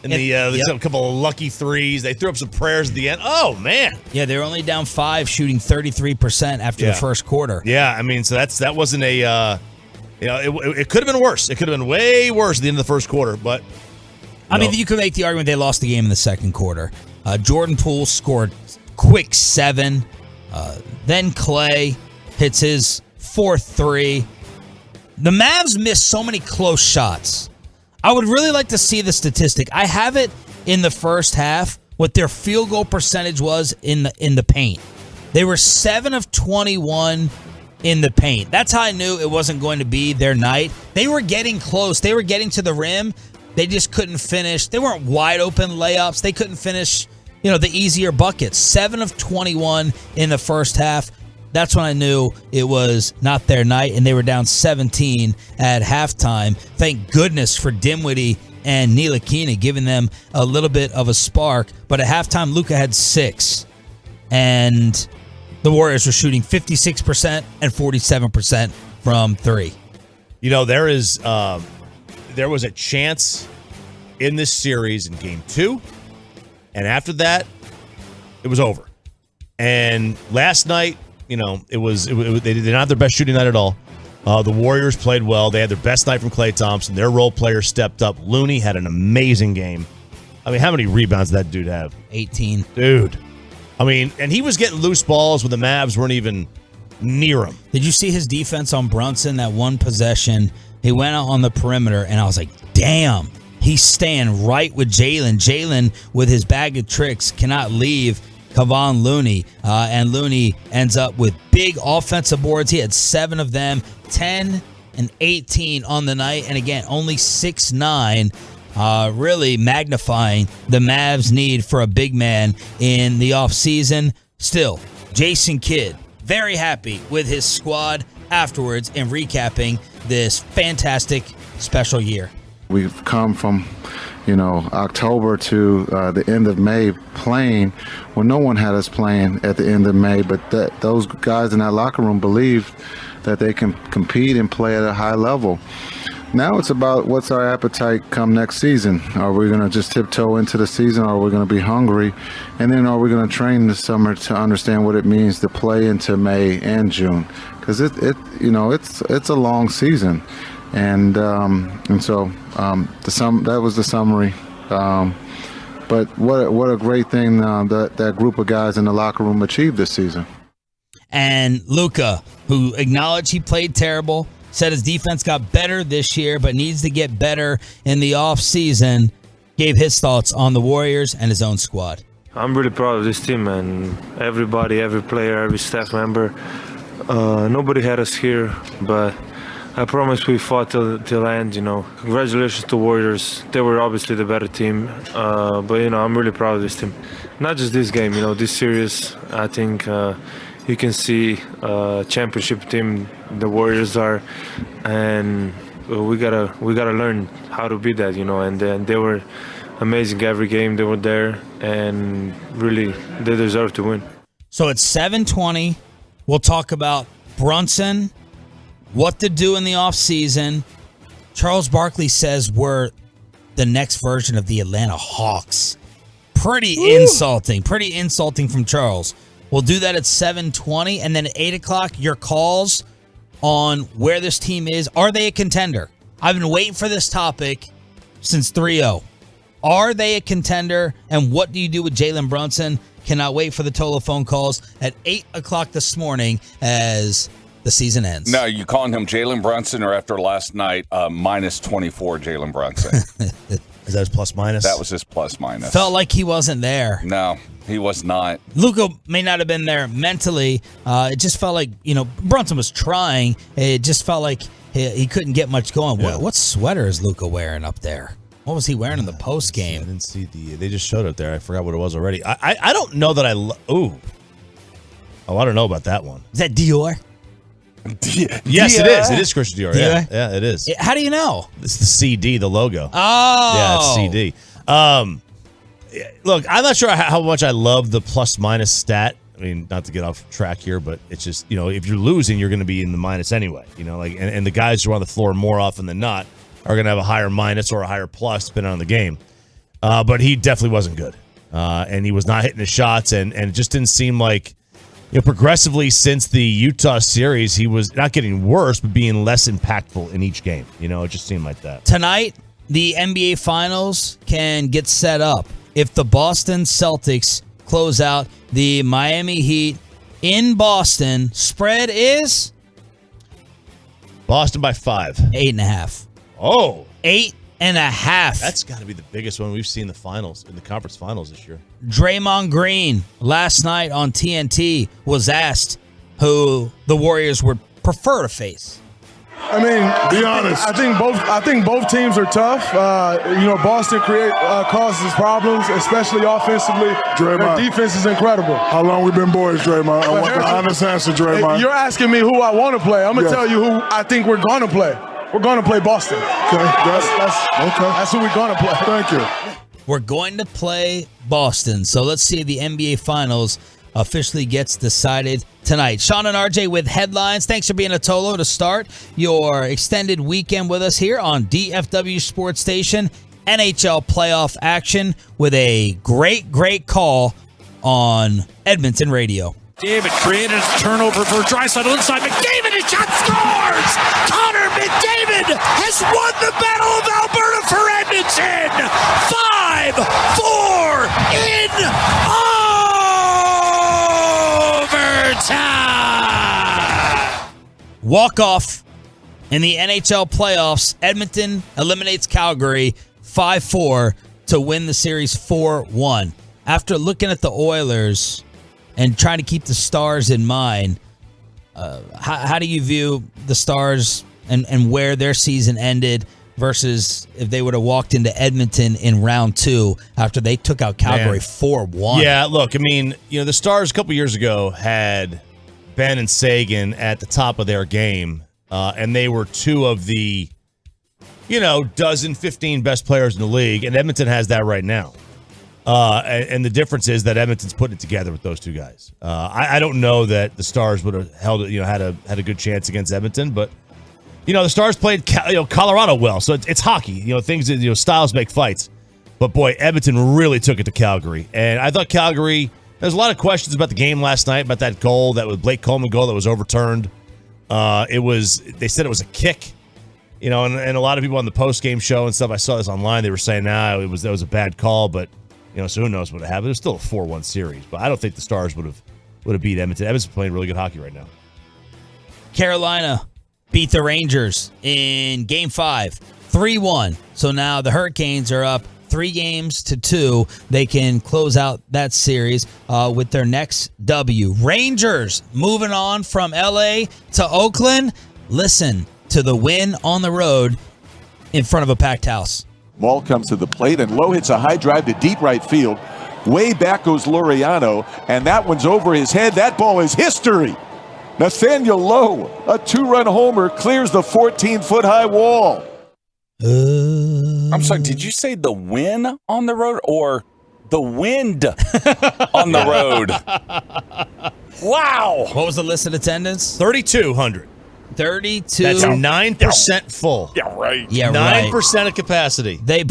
S7: And a couple of lucky threes. They threw up some prayers at the end. Oh, man.
S6: Yeah, they were only down 5, shooting 33% after the first quarter.
S7: Yeah, I mean, so that wasn't a it could have been worse. It could have been way worse at the end of the first quarter, but
S6: I mean, you could make the argument they lost the game in the second quarter. Jordan Poole scored quick 7. Then Klay hits his 4th 3. The Mavs missed so many close shots. I would really like to see the statistic. I have it in the first half, what their field goal percentage was in the paint. They were 7 of 21 in the paint. That's how I knew it wasn't going to be their night. They were getting close. They were getting to the rim. They just couldn't finish. They weren't wide open layups. They couldn't finish, the easier buckets. 7 of 21 in the first half. That's when I knew it was not their night, and they were down 17 at halftime. Thank goodness for Dinwiddie and Ntilikina giving them a little bit of a spark. But at halftime, Luka had 6, and the Warriors were shooting 56% and 47% from 3.
S7: There was a chance in this series in Game 2, and after that, it was over. And last night, they did not have their best shooting night at all. The Warriors played well. They had their best night from Klay Thompson. Their role players stepped up. Looney had an amazing game. I mean, how many rebounds did that dude have?
S6: 18.
S7: Dude. I mean, and he was getting loose balls when the Mavs weren't even near him.
S6: Did you see his defense on Brunson, that one possession? He went out on the perimeter, and I was like, damn, he's staying right with Jalen. Jalen, with his bag of tricks, cannot leave Kevon Looney, and Looney ends up with big offensive boards. He had 7 of them, 10 and 18 on the night, and again, only 6'9", really magnifying the Mavs' need for a big man in the offseason. Still, Jason Kidd, very happy with his squad afterwards and recapping this fantastic special year.
S2: We've come from October to the end of May playing when no one had us playing at the end of May, but those guys in that locker room believed that they can compete and play at a high level. Now it's about what's our appetite come next season. Are we going to just tiptoe into the season, or are we going to be hungry? And then are we going to train this summer to understand what it means to play into May and June? Because it's a long season, and so that was the summary. But what a great thing that group of guys in the locker room achieved this season.
S6: And Luka, who acknowledged he played terrible, said his defense got better this year, but needs to get better in the offseason, gave his thoughts on the Warriors and his own squad.
S3: I'm really proud of this team, man. Everybody, every player, every staff member. Nobody had us here, but I promise we fought till end, Congratulations to Warriors. They were obviously the better team, but, I'm really proud of this team. Not just this game, this series, I think you can see championship team the Warriors are, and we gotta learn how to be that, and they were amazing every game they were there, and really they deserve to win.
S6: So it's 7:20. We'll talk about Brunson, what to do in the offseason. Charles Barkley says we're the next version of the Atlanta Hawks. Pretty insulting from Charles. We'll do that at 7:20, and then at 8 o'clock, your calls on where this team is. Are they a contender? I've been waiting for this topic since 3-0. Are they a contender, and what do you do with Jalen Brunson? Cannot wait for the Tolo phone calls at 8 o'clock this morning as the season ends.
S10: Now, you calling him Jalen Brunson, or after last night, minus 24 Jalen Brunson?
S7: Is that his plus minus?
S10: That was his plus minus.
S6: Felt like he wasn't there.
S10: No, he was not.
S6: Luka may not have been there mentally. It just felt like, Brunson was trying. It just felt like he couldn't get much going. Yeah. What sweater is Luka wearing up there? What was he wearing in the post game?
S7: I didn't see they just showed it there. I forgot what it was already. I don't know that I don't know about that one.
S6: Is that Dior?
S7: Yes, it is. It is Christian Dior. Yeah, it is.
S6: How do you know?
S7: It's the CD, the logo.
S6: Oh.
S7: Yeah, it's CD. Look, I'm not sure how much I love the plus minus stat. I mean, not to get off track here, but it's just, if you're losing, you're going to be in the minus anyway. And the guys who are on the floor more often than not are going to have a higher minus or a higher plus depending on the game. But he definitely wasn't good. And he was not hitting his shots, and it just didn't seem like, progressively since the Utah series, he was not getting worse, but being less impactful in each game. It just seemed like that.
S6: Tonight, the NBA Finals can get set up if the Boston Celtics close out the Miami Heat in Boston. Spread is?
S7: Boston by 5.
S6: 8.5.
S7: Oh.
S6: 8.5.
S7: That's got to be the biggest one we've seen in the conference finals this year.
S6: Draymond Green last night on TNT was asked who the Warriors would prefer to face.
S14: I mean, be honest. I think both teams are tough. Boston causes problems, especially offensively. Draymond. Their defense is incredible. How long we been boys, Draymond? I want the honest answer, Draymond. You're asking me who I want to play. I'm gonna tell you who I think we're gonna play. We're going to play Boston. Okay, that's who we're going to play. Thank you.
S6: We're going to play Boston. So let's see if the NBA Finals officially gets decided tonight. Sean and RJ with headlines. Thanks for being a Tolo to start your extended weekend with us here on DFW Sports Station. NHL playoff action with a great call on Edmonton Radio.
S13: David created a turnover for Draisaitl inside. McDavid, his shot scores! Connor McDavid has won the Battle of Alberta for Edmonton! 5-4 in overtime!
S6: Walk-off in the NHL playoffs. Edmonton eliminates Calgary 5-4 to win the series 4-1. After looking at the Oilers and trying to keep the Stars in mind, how do you view the Stars and where their season ended versus if they would have walked into Edmonton in round 2 after they took out Calgary 4-1?
S7: Yeah, look, I mean, the Stars a couple years ago had Ben and Sagan at the top of their game, and they were two of the, 15 best players in the league, and Edmonton has that right now. And the difference is that Edmonton's putting it together with those two guys. I don't know that the Stars would have held it, had a good chance against Edmonton, but the Stars played Colorado well, so it's hockey. Things that styles make fights. But boy, Edmonton really took it to Calgary, and I thought Calgary. There's a lot of questions about the game last night, about that goal, that was Blake Coleman goal that was overturned. They said it was a kick, and a lot of people on the post game show and stuff. I saw this online. They were saying, that was a bad call, but so who knows what happened. It was still a 4-1 series, but I don't think the Stars would have beat Edmonton. Edmonton's playing really good hockey right now.
S6: Carolina beat the Rangers in Game 5, 3-1. So now the Hurricanes are up 3-2. They can close out that series with their next W. Rangers moving on from L.A. to Oakland. Listen to the win on the road in front of a packed house.
S12: Ball comes to the plate, and Lowe hits a high drive to deep right field. Way back goes Laureano, and that one's over his head. That ball is history. Nathaniel Lowe, a 2-run homer, clears the 14-foot high wall.
S10: I'm sorry, did you say the win on the road or the wind on the road? Wow.
S6: What was the listed attendance?
S7: 3,200.
S6: 32.
S7: That's 9% full.
S10: Yeah, right.
S6: Yeah,
S7: 9% of capacity.
S6: They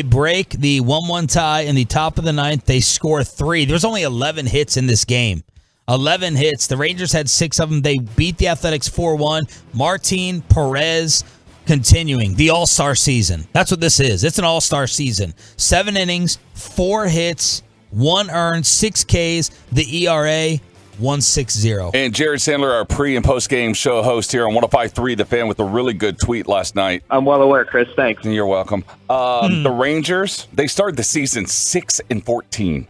S6: break the 1-1 tie in the top of the ninth. They score 3. There's only 11 hits in this game. 11 hits. The Rangers had 6 of them. They beat the Athletics 4-1. Martin Perez continuing the all-star season. That's what this is. It's an all-star season. 7 innings, 4 hits, 1 earned, 6 Ks. The ERA, 1.60.
S10: And Jared Sandler, our pre- and post-game show host here on 105.3 The Fan, with a really good tweet last night.
S19: I'm well aware, Chris. Thanks.
S10: You're welcome. The Rangers, they started the season 6-14.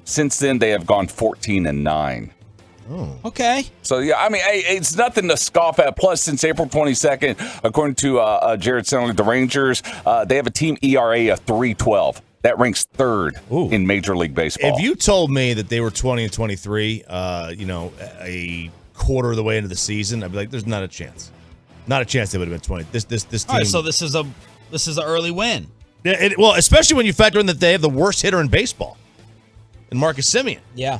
S10: Since then, they have gone 14-9.
S6: Oh. Okay.
S10: So, yeah, I mean, it's nothing to scoff at. Plus, since April 22nd, according to Jared Sandler, the Rangers, they have a team ERA of 3.12. That ranks 3rd in Major League Baseball.
S7: If you told me that they were 20-23, a quarter of the way into the season, I'd be like, there's not a chance. Not a chance they would have been 20. This team.
S6: All right, so this is an early win.
S7: Yeah, well, especially when you factor in that they have the worst hitter in baseball, in Marcus Semien.
S6: Yeah.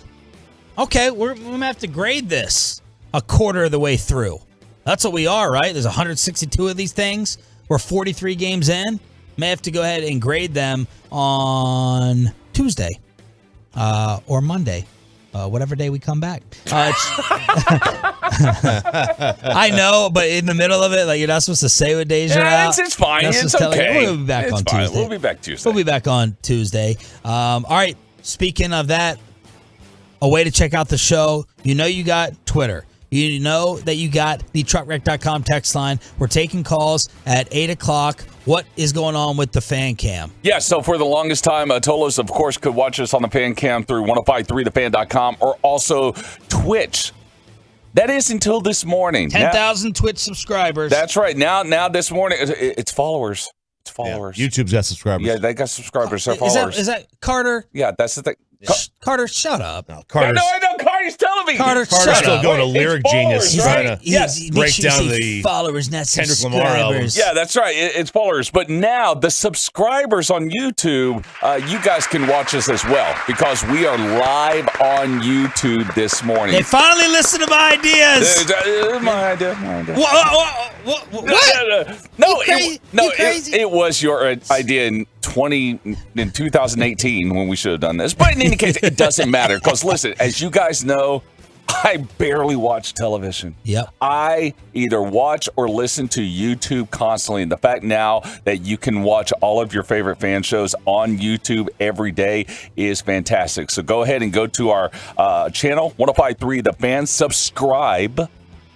S6: Okay, we're going to have to grade this a quarter of the way through. That's what we are, right? There's 162 of these things. We're 43 games in. May have to go ahead and grade them on Tuesday or Monday, whatever day we come back. I know, but in the middle of it, like, you're not supposed to say what days you're out.
S10: It's fine. It's okay.
S6: We'll be back on Tuesday.
S10: We'll be back Tuesday.
S6: We'll be back on Tuesday. All right, speaking of that, a way to check out the show, you got Twitter. You know that you got the truckwreck.com text line. We're taking calls at 8 o'clock. What is going on with the fan cam?
S10: Yeah, so for the longest time, Tolos, of course, could watch us on the fan cam through 1053thefan.com or also Twitch. That is until this morning.
S6: 10,000 Twitch subscribers.
S10: That's right. Now this morning, it's followers. It's followers.
S7: Yeah, YouTube's got subscribers.
S10: Yeah, they got subscribers. They're followers.
S6: Is that Carter?
S10: Yeah, that's the thing.
S6: Carter, shut up.
S10: No, I know. Carter's telling me.
S6: Carter's
S7: still going to Lyric Genius. He's
S10: right?
S7: trying to break down the
S6: followers, not
S7: Kendrick Lamar albums.
S10: Yeah, that's right. It's followers. But now the subscribers on YouTube, you guys can watch us as well because we are live on YouTube this morning.
S6: They finally listened to my ideas.
S10: My idea.
S6: What?
S10: No, it was your idea in 2018 when we should have done this. But in any case, it doesn't matter because listen, as you guys know, I barely watch television.
S6: Yep.
S10: I either watch or listen to YouTube constantly. And the fact now that you can watch all of your favorite fan shows on YouTube every day is fantastic. So go ahead and go to our channel, 105.3 The Fan. Subscribe,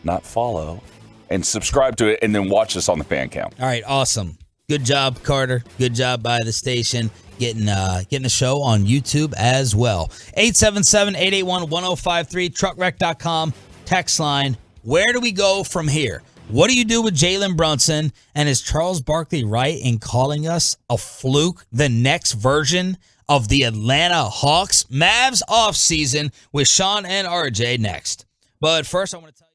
S10: not follow, and subscribe to it, and then watch us on the fan cam.
S6: All right, awesome. Good job, Carter. Good job by the station getting the show on YouTube as well. 877-881-1053, truckwreck.com, text line. Where do we go from here? What do you do with Jalen Brunson? And is Charles Barkley right in calling us a fluke, the next version of the Atlanta Hawks? Mavs offseason with Sean and RJ next. But first, I want to tell you.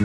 S10: A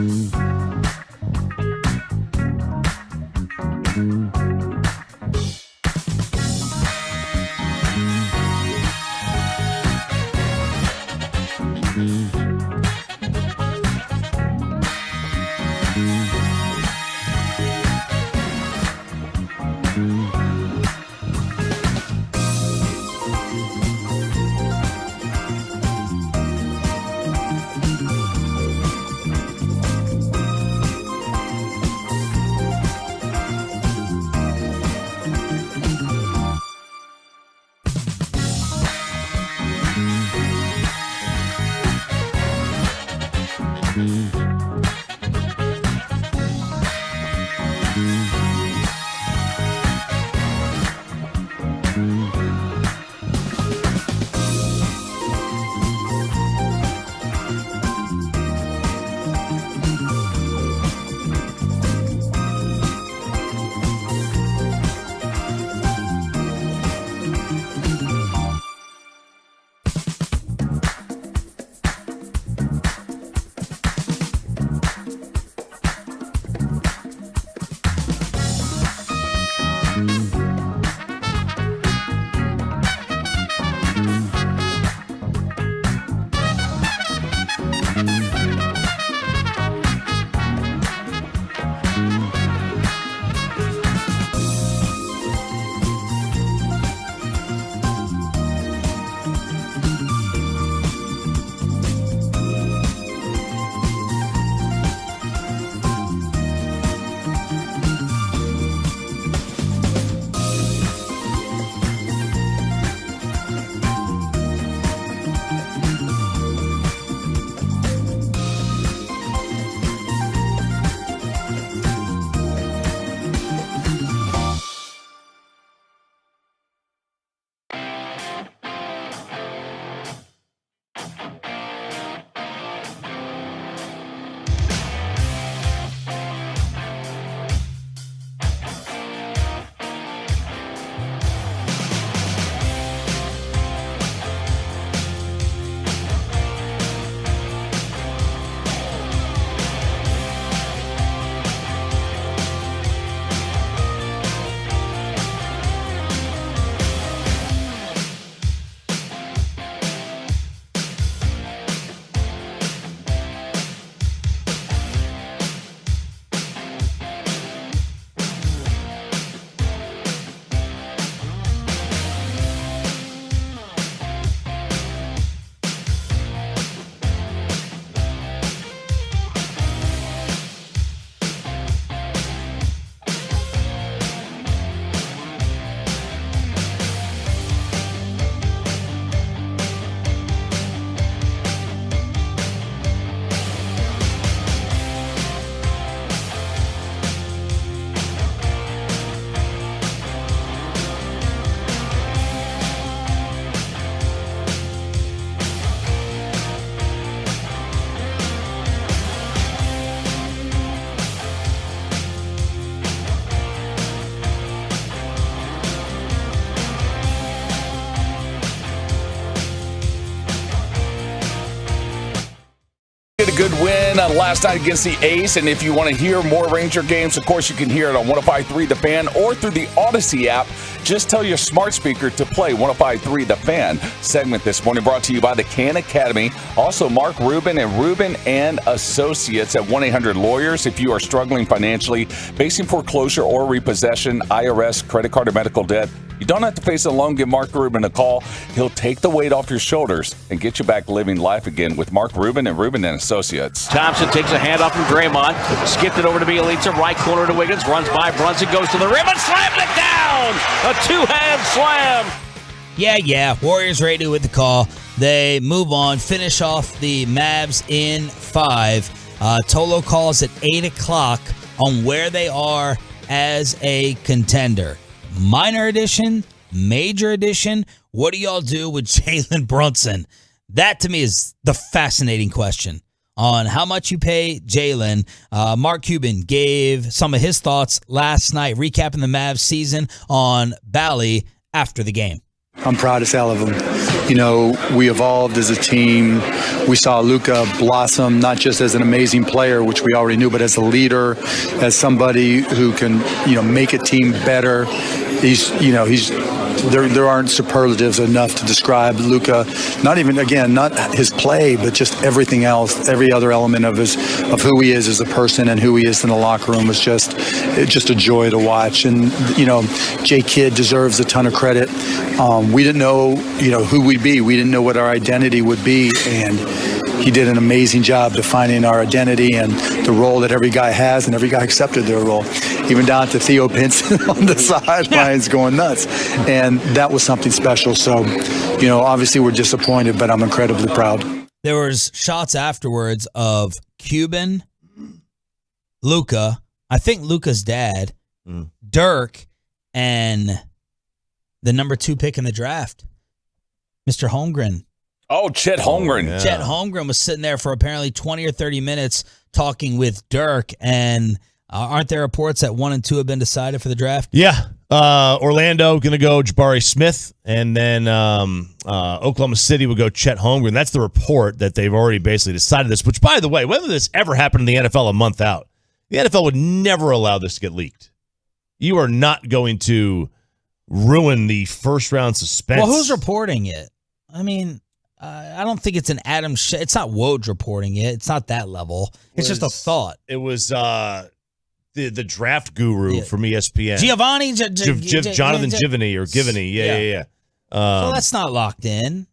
S10: good win last night against the Ace, and if you want to hear more Ranger games, of course you can hear it on 105.3 The Fan or through the Odyssey app. Just tell your smart speaker to play 105.3 The Fan. Segment this morning brought to you by the Khan Academy. Also, Mark Rubin and Rubin and Associates at 1-800-Lawyers. If you are struggling financially, facing foreclosure or repossession, IRS, credit card, or medical debt, you don't have to face it alone. Give Mark Rubin a call. He'll take the weight off your shoulders and get you back living life again with Mark Rubin and Rubin and Associates.
S9: Thompson takes a handoff from Draymond. Skipped it over to Bielitsa. Right corner to Wiggins. Runs by Brunson. Goes to the rim and slams it down. A two-hand slam.
S6: Yeah. Warriors radio with the call. They move on. Finish off the Mavs in 5. Tolo calls at 8 o'clock on where they are as a contender. Minor edition, major edition, what do y'all do with Jalen Brunson? That, to me, is the fascinating question on how much you pay Jalen. Mark Cuban gave some of his thoughts last night, recapping the Mavs season on Bally after the game.
S4: I'm proud as hell of him. You know, we evolved as a team. we saw Luka blossom not just as an amazing player, which we already knew, but as a leader, as somebody who can, make a team better. There aren't superlatives enough to describe Luka. Not his play, but just everything else, every other element of who he is as a person and who he is in the locker room was just a joy to watch. And J Kidd deserves a ton of credit. We didn't know who we'd be. We didn't know what our identity would be, and he did an amazing job defining our identity and the role that every guy has, and every guy accepted their role, even down to Theo Pinson on the sidelines going nuts. And that was something special. So, obviously we're disappointed, but I'm incredibly proud.
S6: There was shots afterwards of Cuban, Luka, I think Luka's dad, Dirk, and the number 2 pick in the draft, Mr. Holmgren.
S10: Oh, Chet Holmgren.
S6: Yeah. Chet Holmgren was sitting there for apparently 20 or 30 minutes talking with Dirk, and aren't there reports that 1 and 2 have been decided for the draft?
S7: Yeah. Orlando going to go Jabari Smith, and then Oklahoma City would go Chet Holmgren. That's the report that they've already basically decided this, which, by the way, whether this ever happened in the NFL a month out, the NFL would never allow this to get leaked. You are not going to ruin the first-round suspense.
S6: Well, who's reporting it? I mean, I don't think it's an Adam it's not Woj reporting it. It's not that level. It's just a thought.
S7: It was the draft guru from ESPN.
S6: Giovanni?
S7: Jonathan Givney or Givney. Yeah.
S6: So that's not locked in,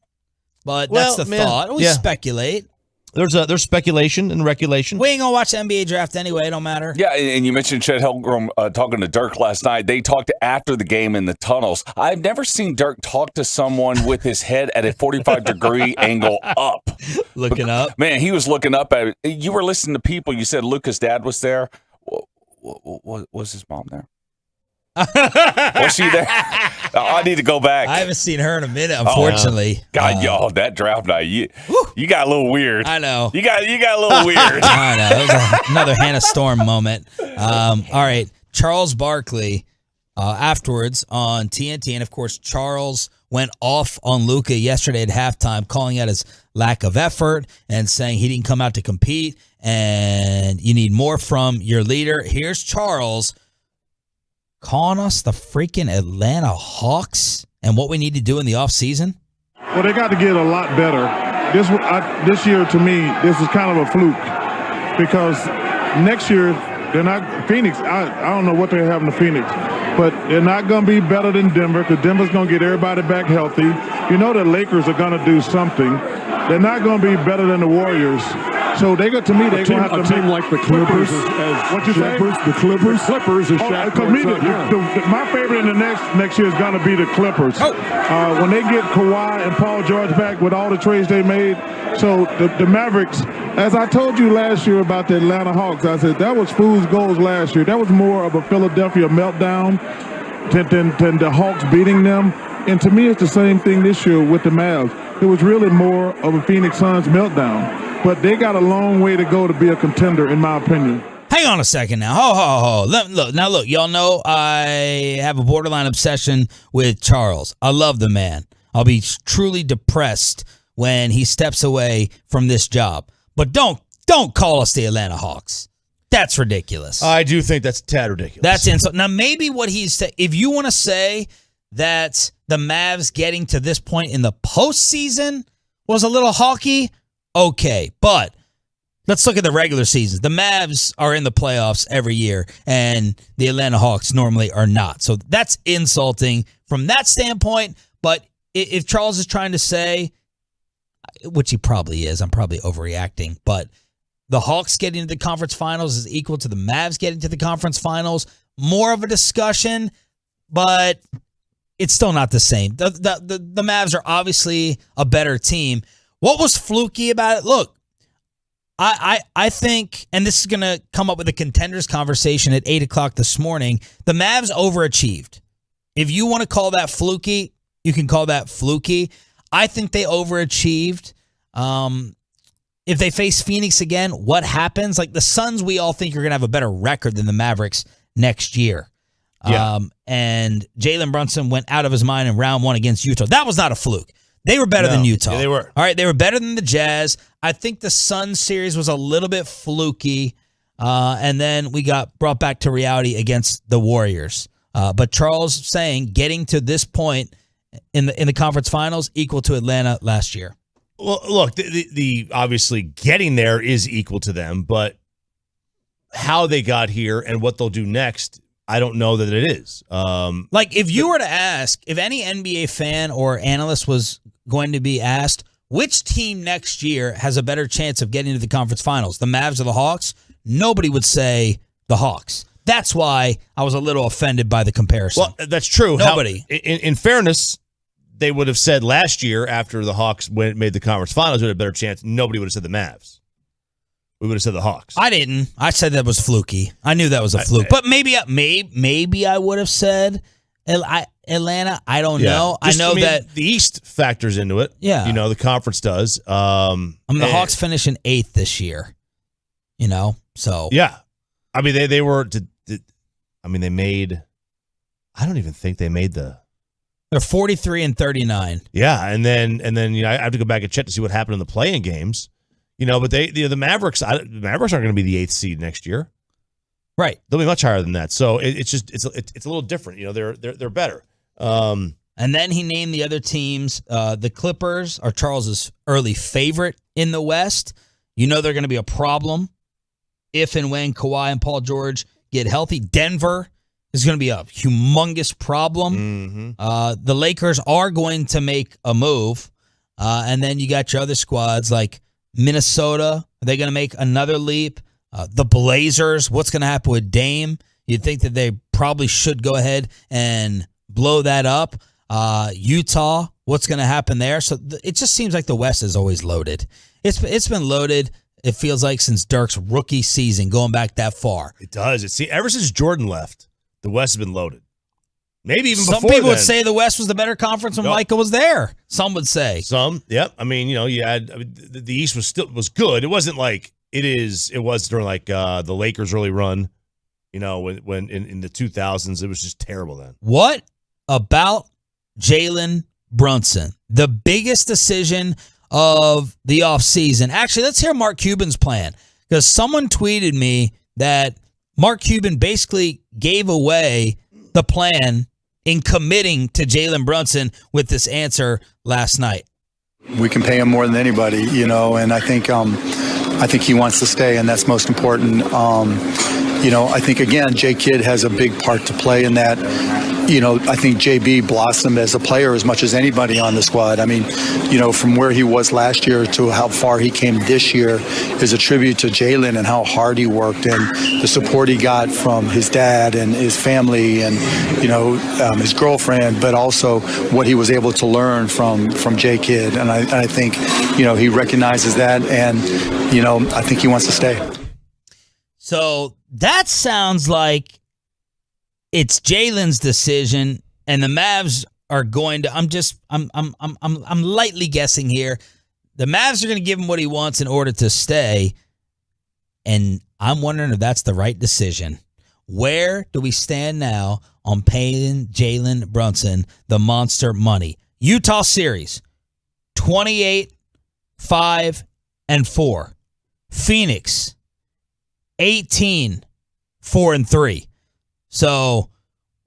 S6: but that's the thought. We speculate.
S7: There's speculation and regulation.
S6: We ain't going to watch the NBA draft anyway. It don't matter.
S10: Yeah, and you mentioned Chet Holmgren talking to Dirk last night. They talked after the game in the tunnels. I've never seen Dirk talk to someone with his head at a 45-degree angle up.
S6: Looking up?
S10: Man, he was looking up at it. You were listening to people. You said Luka's dad was there. Was his mom there? Was she there? I need to go back.
S6: I haven't seen her in a minute, unfortunately.
S10: God, y'all, that draft night, you got a little weird.
S6: I know.
S10: You got a little weird.
S6: I know. It was another Hannah Storm moment. All right, Charles Barkley afterwards on TNT, and of course, Charles went off on Luka yesterday at halftime, calling out his lack of effort and saying he didn't come out to compete, and you need more from your leader. Here's Charles calling us the freaking Atlanta Hawks and what we need to do in the offseason?
S14: Well, they got to get a lot better. This year, to me, this is kind of a fluke because next year, they're not Phoenix. I don't know what they're having to Phoenix, but they're not going to be better than Denver because Denver's going to get everybody back healthy. You know the Lakers are going to do something. They're not going to be better than the Warriors. So they got to me. They going to have to
S12: team like the Clippers.
S14: What you say?
S12: The Clippers.
S14: Is Shaq. My favorite in the next year is going to be the Clippers. When they get Kawhi and Paul George back with all the trades they made. So the Mavericks, as I told you last year about the Atlanta Hawks, I said that was fool's goals last year. That was more of a Philadelphia meltdown than the Hawks beating them. And to me, it's the same thing this year with the Mavs. It was really more of a Phoenix Suns meltdown. But they got a long way to go to be a contender, in my opinion.
S6: Hang on a second now. Look, y'all know I have a borderline obsession with Charles. I love the man. I'll be truly depressed when he steps away from this job. But don't call us the Atlanta Hawks. That's ridiculous.
S7: I do think that's a tad ridiculous.
S6: That's insult. Now, maybe what he's saying, if you want to say that the Mavs getting to this point in the postseason was a little hawky, okay, but let's look at the regular season. The Mavs are in the playoffs every year, and the Atlanta Hawks normally are not. So that's insulting from that standpoint. But if Charles is trying to say, which he probably is, I'm probably overreacting, but the Hawks getting to the conference finals is equal to the Mavs getting to the conference finals, more of a discussion, but it's still not the same. The Mavs are obviously a better team. What was fluky about it? Look, I think, and this is going to come up with a contenders conversation at 8 o'clock this morning, the Mavs overachieved. If you want to call that fluky, you can call that fluky. I think they overachieved. If they face Phoenix again, what happens? Like the Suns, we all think are going to have a better record than the Mavericks next year.
S7: Yeah.
S6: And Jalen Brunson went out of his mind in round 1 against Utah. That was not a fluke. They were better than Utah.
S7: Yeah, they were.
S6: All right, they were better than the Jazz. I think the Suns series was a little bit fluky, and then we got brought back to reality against the Warriors. But Charles saying getting to this point in the conference finals equal to Atlanta last year.
S7: Well, look, the obviously getting there is equal to them, but how they got here and what they'll do next, I don't know that it is.
S6: Like if you were to ask, if any NBA fan or analyst was going to be asked, which team next year has a better chance of getting to the conference finals, the Mavs or the Hawks? Nobody would say the Hawks. That's why I was a little offended by the comparison.
S7: Well, that's true.
S6: Nobody.
S7: In fairness, they would have said last year after the Hawks made the conference finals, would have a better chance. Nobody would have said the Mavs. We would have said the Hawks.
S6: I didn't. I said that was fluky. I knew that was a fluke. But maybe I would have said Atlanta. I don't know. That
S7: the East factors into it.
S6: Yeah.
S7: The conference does.
S6: The Hawks finish in 8th this year. So.
S7: Yeah. I mean, they were. They made. I don't even think they made the.
S6: They're 43-39.
S7: Yeah, and then I have to go back and check to see what happened in the play-in games. But the Mavericks. The Mavericks aren't going to be the 8th seed next year.
S6: Right.
S7: They'll be much higher than that. So it's a little different. They're better.
S6: And then he named the other teams. The Clippers are Charles's early favorite in the West. They're going to be a problem if and when Kawhi and Paul George get healthy. Denver is going to be a humongous problem.
S7: Mm-hmm.
S6: The Lakers are going to make a move. And then you got your other squads like Minnesota. Are they going to make another leap? The Blazers, what's going to happen with Dame? You'd think that they probably should go ahead and blow that up. Utah, what's going to happen there? So it just seems like the West is always loaded. It's been loaded. It feels like since Dirk's rookie season, going back that far.
S7: It does. Ever since Jordan left, the West has been loaded. Maybe even before.
S6: Some people would
S7: then.
S6: say the West was the better conference when Michael was there. Some would say.
S7: Some, yep. I mean, you had the East was good. It wasn't like it was during like the Lakers' early run. When in the 2000s, it was just terrible then.
S6: What about Jalen Brunson? The biggest decision of the offseason. Actually, let's hear Mark Cuban's plan, because someone tweeted me that Mark Cuban basically gave away the plan in committing to Jalen Brunson with this answer last night.
S4: We can pay him more than anybody, and I think he wants to stay, and that's most important. I think, again, J. Kidd has a big part to play in that. I think JB blossomed as a player as much as anybody on the squad. I mean, from where he was last year to how far he came this year is a tribute to Jalen and how hard he worked and the support he got from his dad and his family and, his girlfriend, but also what he was able to learn from J. Kidd. And I think, he recognizes that, and, I think he wants to stay.
S6: So that sounds like it's Jalen's decision, and the Mavs are going to. I'm lightly guessing here. The Mavs are going to give him what he wants in order to stay, and I'm wondering if that's the right decision. Where do we stand now on paying Jalen Brunson the monster money? Utah series, 28, 5, and 4. Phoenix, 18, 4, and 3. So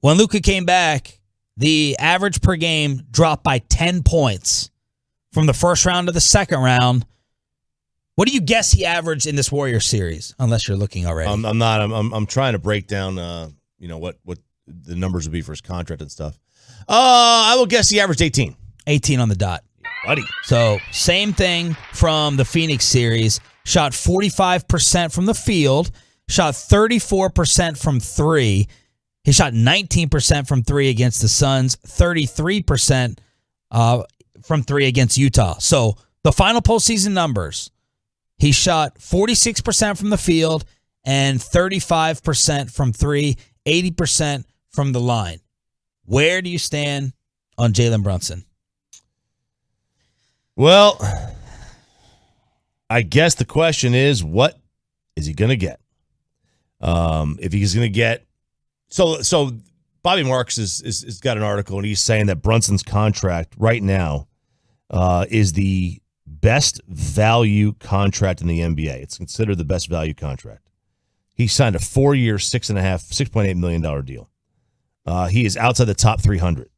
S6: when Luka came back, the average per game dropped by 10 points from the first round to the second round. What do you guess he averaged in this Warriors series? Unless you're looking already.
S7: I'm not. I'm trying to break down, what the numbers would be for his contract and stuff. I will guess he averaged 18.
S6: 18 on the dot.
S7: Buddy.
S6: So same thing from the Phoenix series. Shot 45% from the field. Shot 34% from 3. He shot 19% from 3 against the Suns, 33% from 3 against Utah. So the final postseason numbers, he shot 46% from the field and 35% from 3, 80% from the line. Where do you stand on Jalen Brunson?
S7: Well, I guess the question is, what is he going to get? If he's going to get, so Bobby Marks has got an article, and he's saying that Brunson's contract right now is the best value contract in the NBA. It's considered the best value contract. He signed a 4-year, $6.8 million deal. He is outside the top 300.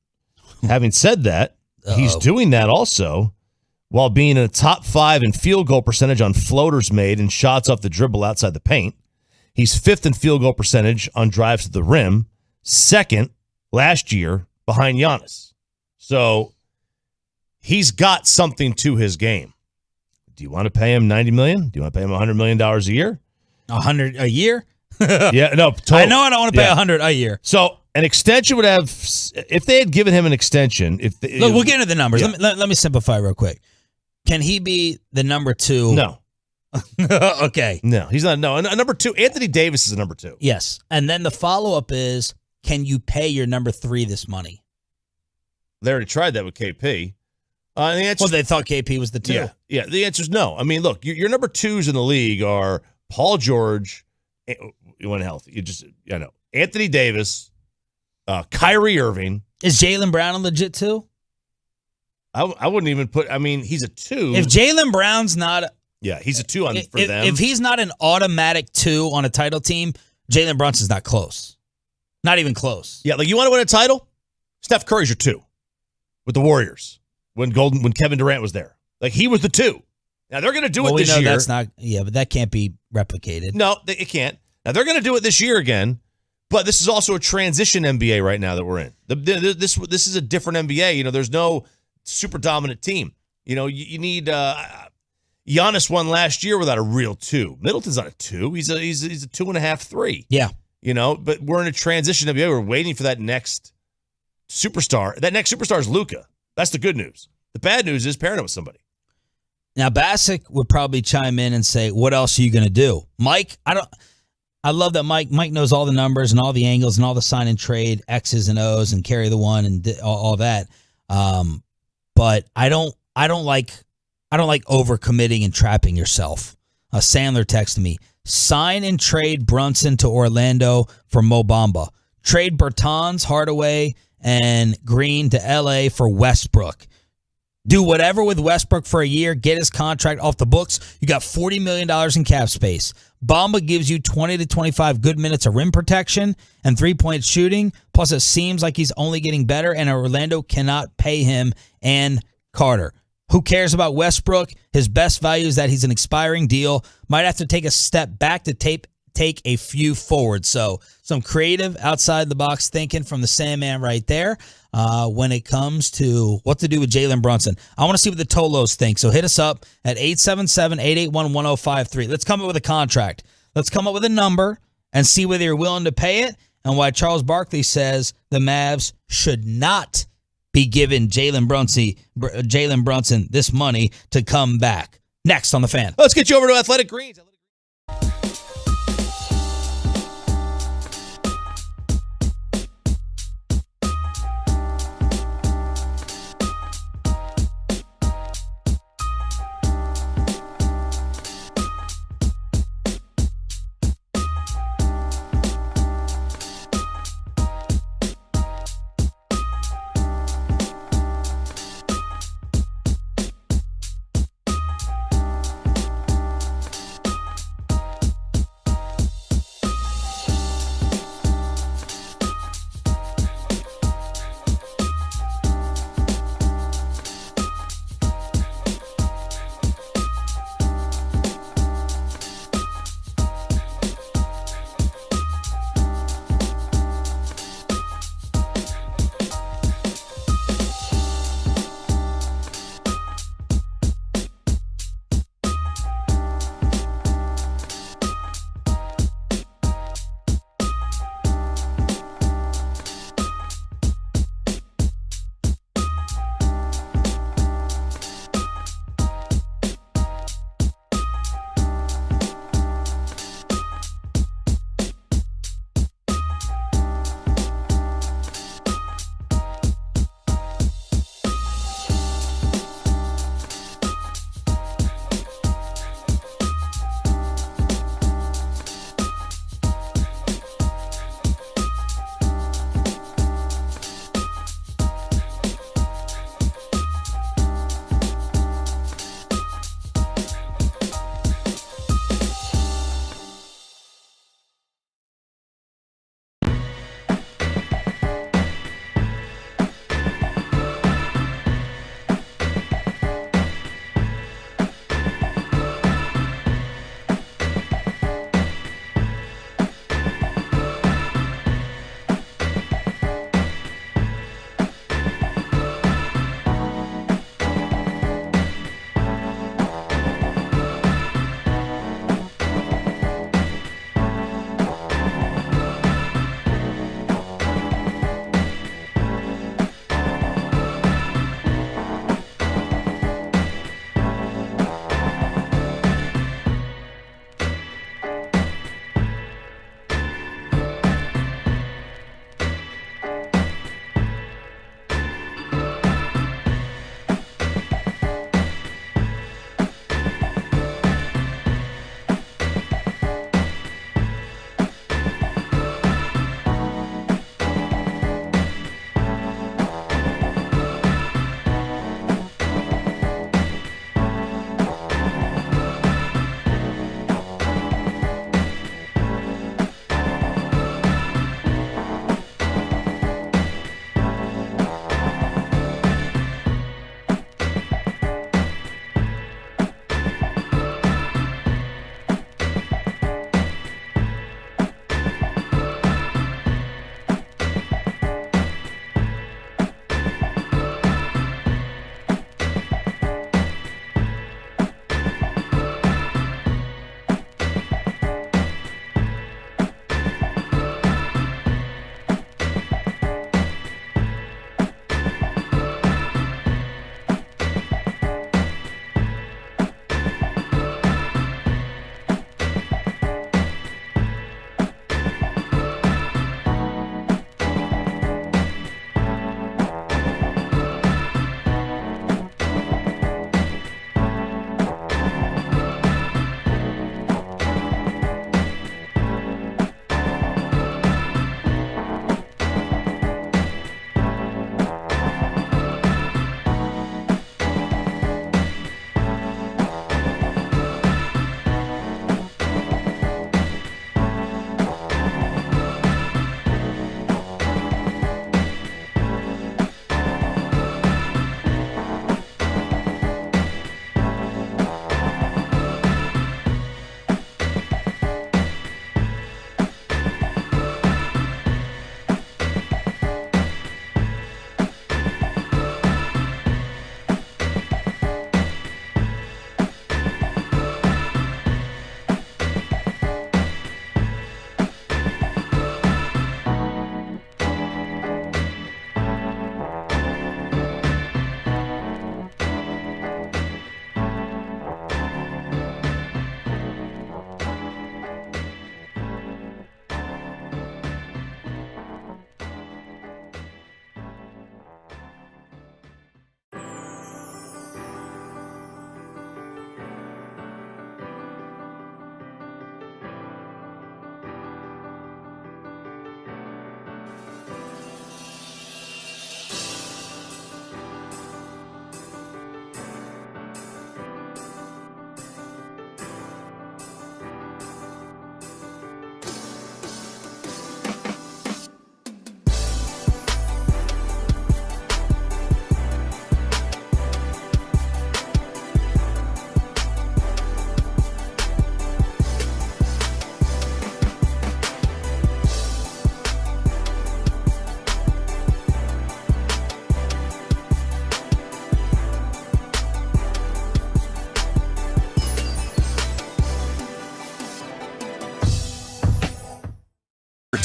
S7: Having said that, he's doing that also while being in a top 5 in field goal percentage on floaters made and shots off the dribble outside the paint. He's 5th in field goal percentage on drives to the rim, 2nd last year behind Giannis. So he's got something to his game. Do you want to pay him $90 million? Do you want to pay him $100 million a year?
S6: $100 a year?
S7: Yeah, no. Totally.
S6: I know I don't want to pay $100 a year.
S7: So an extension would have, if they had given him an extension.
S6: Look, we'll get into the numbers. Yeah. Let me simplify real quick. Can he be the number 2?
S7: No.
S6: Okay.
S7: No, he's not. No, number 2. Anthony Davis is a number 2.
S6: Yes, and then the follow up is, can you pay your number 3 this money?
S7: They already tried that with KP. And the
S6: well, they thought KP was the 2.
S7: Yeah. The answer is no. I mean, look, your number 2s in the league are Paul George. You went healthy. Anthony Davis, Kyrie Irving.
S6: Is Jaylen Brown a legit 2?
S7: I wouldn't even put. I mean, he's a 2.
S6: If Jaylen Brown's not,
S7: he's a 2 for them.
S6: If he's not an automatic 2 on a title team, Jalen Brunson's not close. Not even close.
S7: Yeah, like you want to win a title? Steph Curry's your 2 with the Warriors when Kevin Durant was there. Like he was the 2. Now they're going to do it this year.
S6: That's not. Yeah, but that can't be replicated.
S7: No, it can't. Now they're going to do it this year again. But this is also a transition NBA right now that we're in. This is a different NBA. There's no super dominant team. You need Giannis won last year without a real 2. Middleton's not a 2. He's a 2.5, 3.
S6: Yeah.
S7: But we're in a transition NBA. We're waiting for that next superstar. That next superstar is Luka. That's the good news. The bad news is pairing him with somebody.
S6: Now Bassick would probably chime in and say, "What else are you going to do, Mike?" I love that Mike knows all the numbers and all the angles and all the sign and trade X's and O's and carry the one and all that. But I don't like overcommitting and trapping yourself. Sandler texted me, sign and trade Brunson to Orlando for Mo Bamba. Trade Bertans, Hardaway, and Green to LA for Westbrook. Do whatever with Westbrook for a year. Get his contract off the books. You got $40 million in cap space. Bamba gives you 20 to 25 good minutes of rim protection and 3-point shooting. Plus, it seems like he's only getting better, and Orlando cannot pay him and Carter. Who cares about Westbrook? His best value is that he's an expiring deal. Might have to take a step back to take a few forward. So some creative outside-the-box thinking from the Sandman right there when it comes to what to do with Jalen Brunson. I want to see what the Tolos think. So hit us up at 877-881-1053. Let's come up with a contract. Let's come up with a number and see whether you're willing to pay it and why Charles Barkley says the Mavs should not be giving Jalen Brunson this money to come back. Next on The Fan.
S7: Let's get you over to Athletic Greens.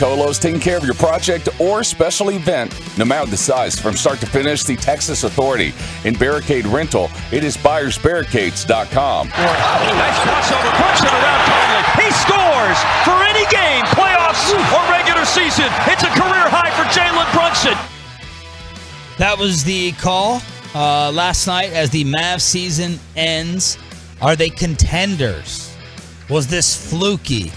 S10: Tolos, taking care of your project or special event, no matter the size. From start to finish, the Texas Authority in Barricade Rental. It is buyersbarricades.com.
S9: Nice crossover, Brunson around Conley. He scores for any game, playoffs or regular season. It's a career high for Jalen Brunson.
S6: That was the call last night as the Mavs season ends. Are they contenders? Was this fluky?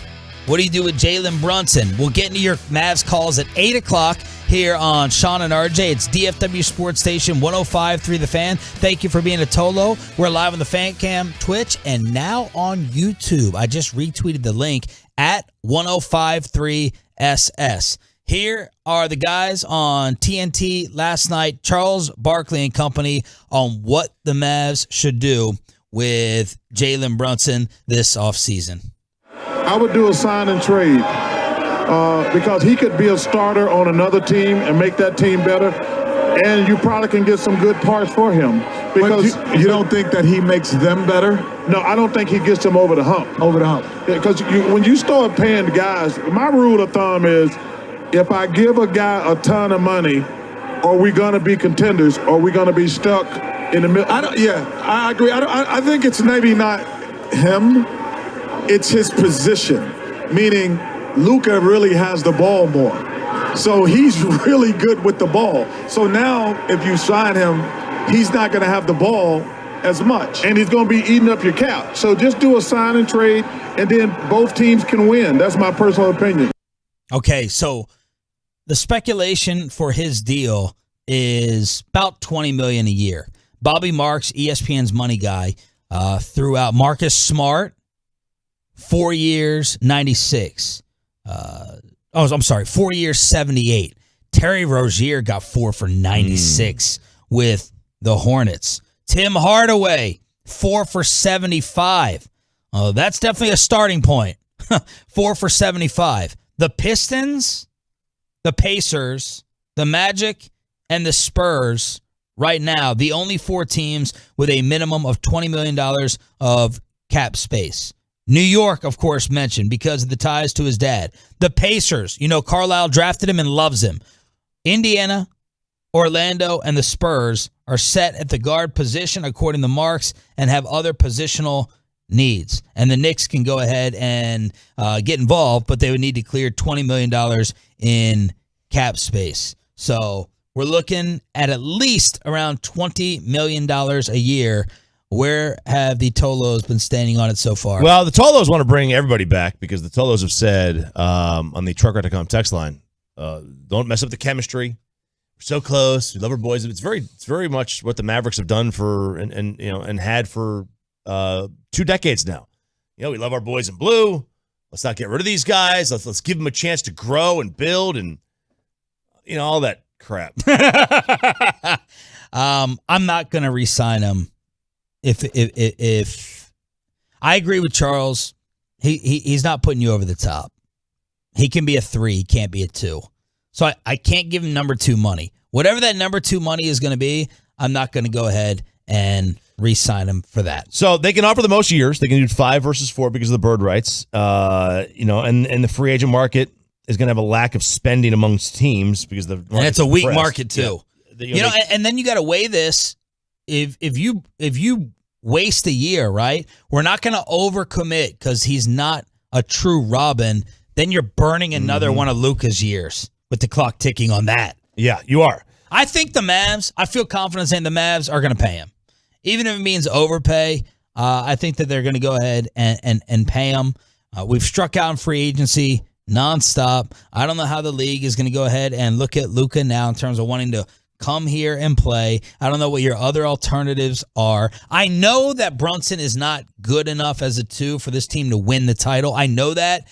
S6: What do you do with Jalen Brunson? We'll get into your Mavs calls at 8 o'clock here on Sean and RJ. It's DFW Sports Station 105.3 The Fan. Thank you for being a Tolo. We're live on the Fan Cam, Twitch, and now on YouTube. I just retweeted the link at 105.3 SS. Here are the guys on TNT last night, Charles Barkley and company, on what the Mavs should do with Jalen Brunson this offseason.
S14: I would do a sign and trade because he could be a starter on another team and make that team better, and you probably can get some good parts for him. Because you don't think that he makes them better? No, I don't think he gets them over the hump. Over the hump. Because when you start paying guys, my rule of thumb is if I give a guy a ton of money, are we going to be contenders or are we going to be stuck in the middle? I agree. I think it's maybe not him. It's his position, meaning Luka really has the ball more. So he's really good with the ball. So now if you sign him, he's not going to have the ball as much, and he's going to be eating up your cap. So just do a sign and trade, and then both teams can win. That's my personal opinion.
S6: Okay, so the speculation for his deal is about $20 million a year. Bobby Marks, ESPN's money guy, threw out Marcus Smart, 4 years, 96. 4 years, 78. Terry Rozier got 4 for 96 with the Hornets. Tim Hardaway, 4 for 75. Oh, that's definitely a starting point. 4 for 75. The Pistons, the Pacers, the Magic, and the Spurs, right now, the only 4 teams with a minimum of $20 million of cap space. New York, of course, mentioned because of the ties to his dad. The Pacers, Carlisle drafted him and loves him. Indiana, Orlando, and the Spurs are set at the guard position, according to Marks, and have other positional needs. And the Knicks can go ahead and get involved, but they would need to clear $20 million in cap space. So we're looking at least around $20 million a year. Where have the Tolos been standing on it so far?
S7: Well, the Tolos want to bring everybody back because the Tolos have said on the trucker.com text line, don't mess up the chemistry. We're so close. We love our boys. It's very much what the Mavericks have done for and had for 2 decades now. We love our boys in blue. Let's not get rid of these guys. Let's give them a chance to grow and build and all that crap.
S6: I'm not going to re-sign him. If I agree with Charles, he's not putting you over the top. He can be a 3, he can't be a 2. So I can't give him number 2 money. Whatever that number 2 money is going to be, I'm not going to go ahead and re-sign him for that.
S7: So they can offer the most years. They can do 5 versus 4 because of the bird rights. And the free agent market is going to have a lack of spending amongst teams because and
S6: it's a weak market too.
S7: Yeah.
S6: And then you got to weigh this. If you waste a year, right? We're not going to overcommit because he's not a true Robin. Then you're burning another one of Luka's years with the clock ticking on that.
S7: Yeah, you are.
S6: I think the Mavs, I feel confident saying the Mavs are going to pay him. Even if it means overpay, I think that they're going to go ahead and pay him. We've struck out in free agency nonstop. I don't know how the league is going to go ahead and look at Luka now in terms of wanting to come here and play. I don't know what your other alternatives are. I know that Brunson is not good enough as a 2 for this team to win the title. I know that,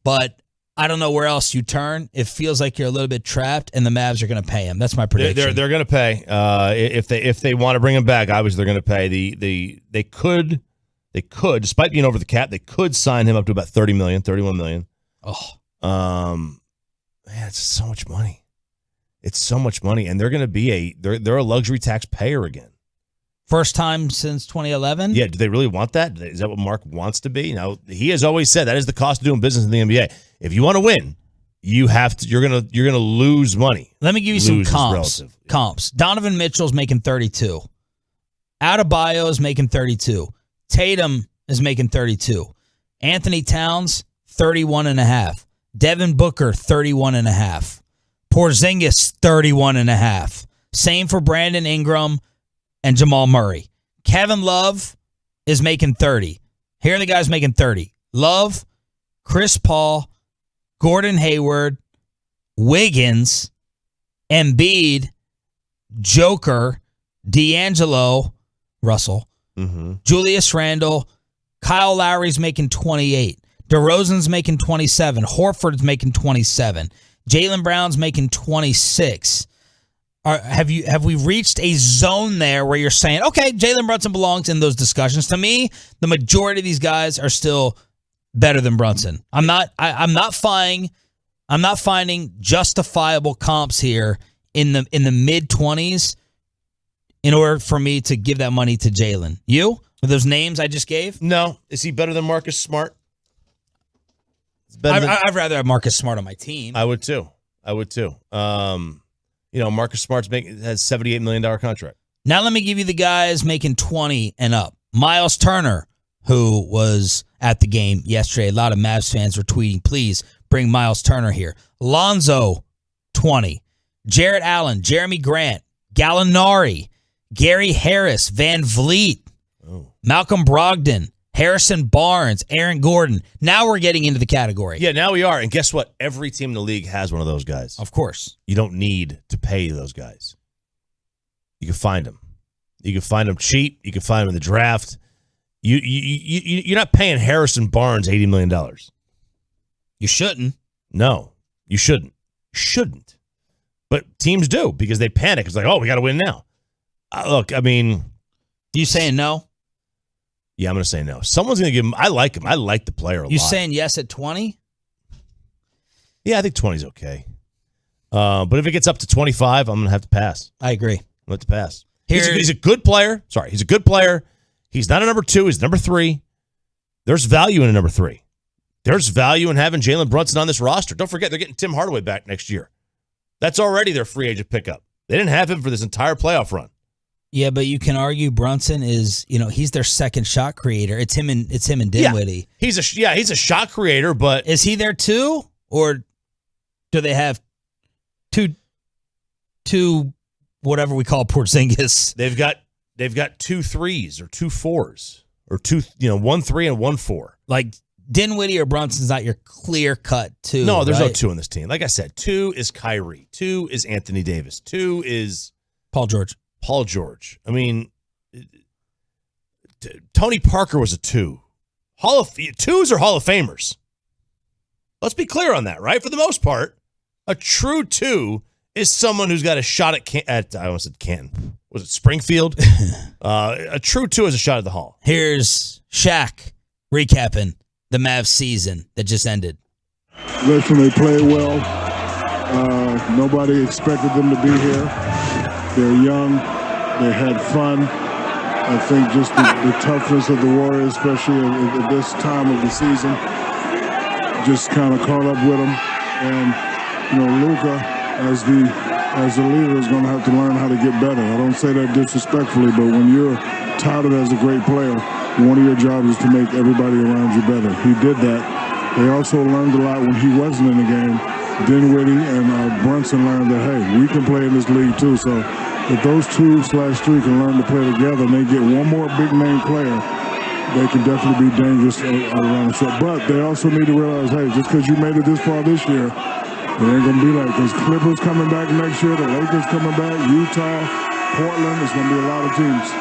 S6: but I don't know where else you turn. It feels like you're a little bit trapped, and the Mavs are going to pay him. That's my prediction.
S7: They're going to pay. If they want to bring him back, obviously they're going to pay. They could, despite being over the cap, they could sign him up to about $30 million, $31 million. Man, it's so much money. It's so much money, and they're going to be they're a luxury tax payer again.
S6: First time since 2011?
S7: Yeah, do they really want that? Is that what Mark wants to be? Now, he has always said that is the cost of doing business in the NBA. If you want to win, you're gonna lose money.
S6: Let me give you some comps. Donovan Mitchell's making 32. Adebayo is making 32. Tatum is making 32. Anthony Towns, 31.5. Devin Booker, 31.5. Porzingis, 31.5. Same for Brandon Ingram and Jamal Murray. Kevin Love is making 30. Here are the guys making 30. Love, Chris Paul, Gordon Hayward, Wiggins, Embiid, Joker, D'Angelo, Russell, Julius Randle, Kyle Lowry's making 28. DeRozan's making 27. Horford's making 27. Jaylen Brown's making 26. Have we reached a zone there where you're saying, okay, Jalen Brunson belongs in those discussions? To me, the majority of these guys are still better than Brunson. I'm not finding justifiable comps here in the mid-20s in order for me to give that money to Jalen. You? With those names I just gave?
S7: No. Is he better than Marcus Smart?
S6: I'd rather have Marcus Smart on my team.
S7: I would too. Marcus Smart's has $78 million contract.
S6: Now let me give you the guys making 20 and up. Miles Turner, who was at the game yesterday. A lot of Mavs fans were tweeting, please bring Miles Turner here. Lonzo, 20. Jarrett Allen, Jeremy Grant, Gallinari, Gary Harris, Van Vliet, Malcolm Brogdon, Harrison Barnes, Aaron Gordon. Now we're getting into the category.
S7: Yeah, now we are. And guess what? Every team in the league has one of those guys.
S6: Of course.
S7: You don't need to pay those guys. You can find them. You can find them cheap. You can find them in the draft. You're not paying Harrison Barnes $80 million.
S6: You shouldn't.
S7: No, you shouldn't. Shouldn't. But teams do because they panic. It's like, oh, we got to win now. Look, I mean.
S6: You saying no?
S7: Yeah, I'm going to say no. Someone's going to give him. I like him. I like the player a lot.
S6: You saying yes at 20?
S7: Yeah, I think 20 is okay. But if it gets up to 25, I'm going to have to pass.
S6: I agree.
S7: I'm going to have to pass. He's a good player. Sorry, he's a good player. He's not a number 2. He's number 3. There's value in a number 3. There's value in having Jalen Brunson on this roster. Don't forget, they're getting Tim Hardaway back next year. That's already their free agent pickup. They didn't have him for this entire playoff run.
S6: Yeah, but you can argue Brunson is, he's their second shot creator. It's him and Dinwiddie.
S7: Yeah, he's a shot creator, but
S6: is he there too, or do they have two whatever we call Porzingis?
S7: They've got 2 3s or 2 4s or 1 3 and 1 4.
S6: Like Dinwiddie or Brunson's not your clear cut 2.
S7: No, there's
S6: right?
S7: no 2 on this team. Like I said, 2 is Kyrie, 2 is Anthony Davis, 2 is
S6: Paul George.
S7: I mean, Tony Parker was a 2. 2s are Hall of Famers. Let's be clear on that, right? For the most part, a true 2 is someone who's got a shot at I almost said Canton. Was it Springfield? A true 2 is a shot at the Hall.
S6: Here's Shaq recapping the Mavs season that just ended.
S14: Listen, they played well. Nobody expected them to be here. They're young. They had fun. I think just the toughness of the Warriors, especially at this time of the season, just kind of caught up with them. And, Luka, as the leader, is going to have to learn how to get better. I don't say that disrespectfully, but when you're touted as a great player, one of your jobs is to make everybody around you better. He did that. They also learned a lot when he wasn't in the game. Dinwiddie and Brunson learned that, hey, we can play in this league too. So if those 2/3 can learn to play together and they get one more big-name player, they can definitely be dangerous around the shot. But they also need to realize, hey, just because you made it this far this year, it ain't going to be like this. Clippers coming back next year, the Lakers coming back, Utah, Portland. It's going to be a lot of teams.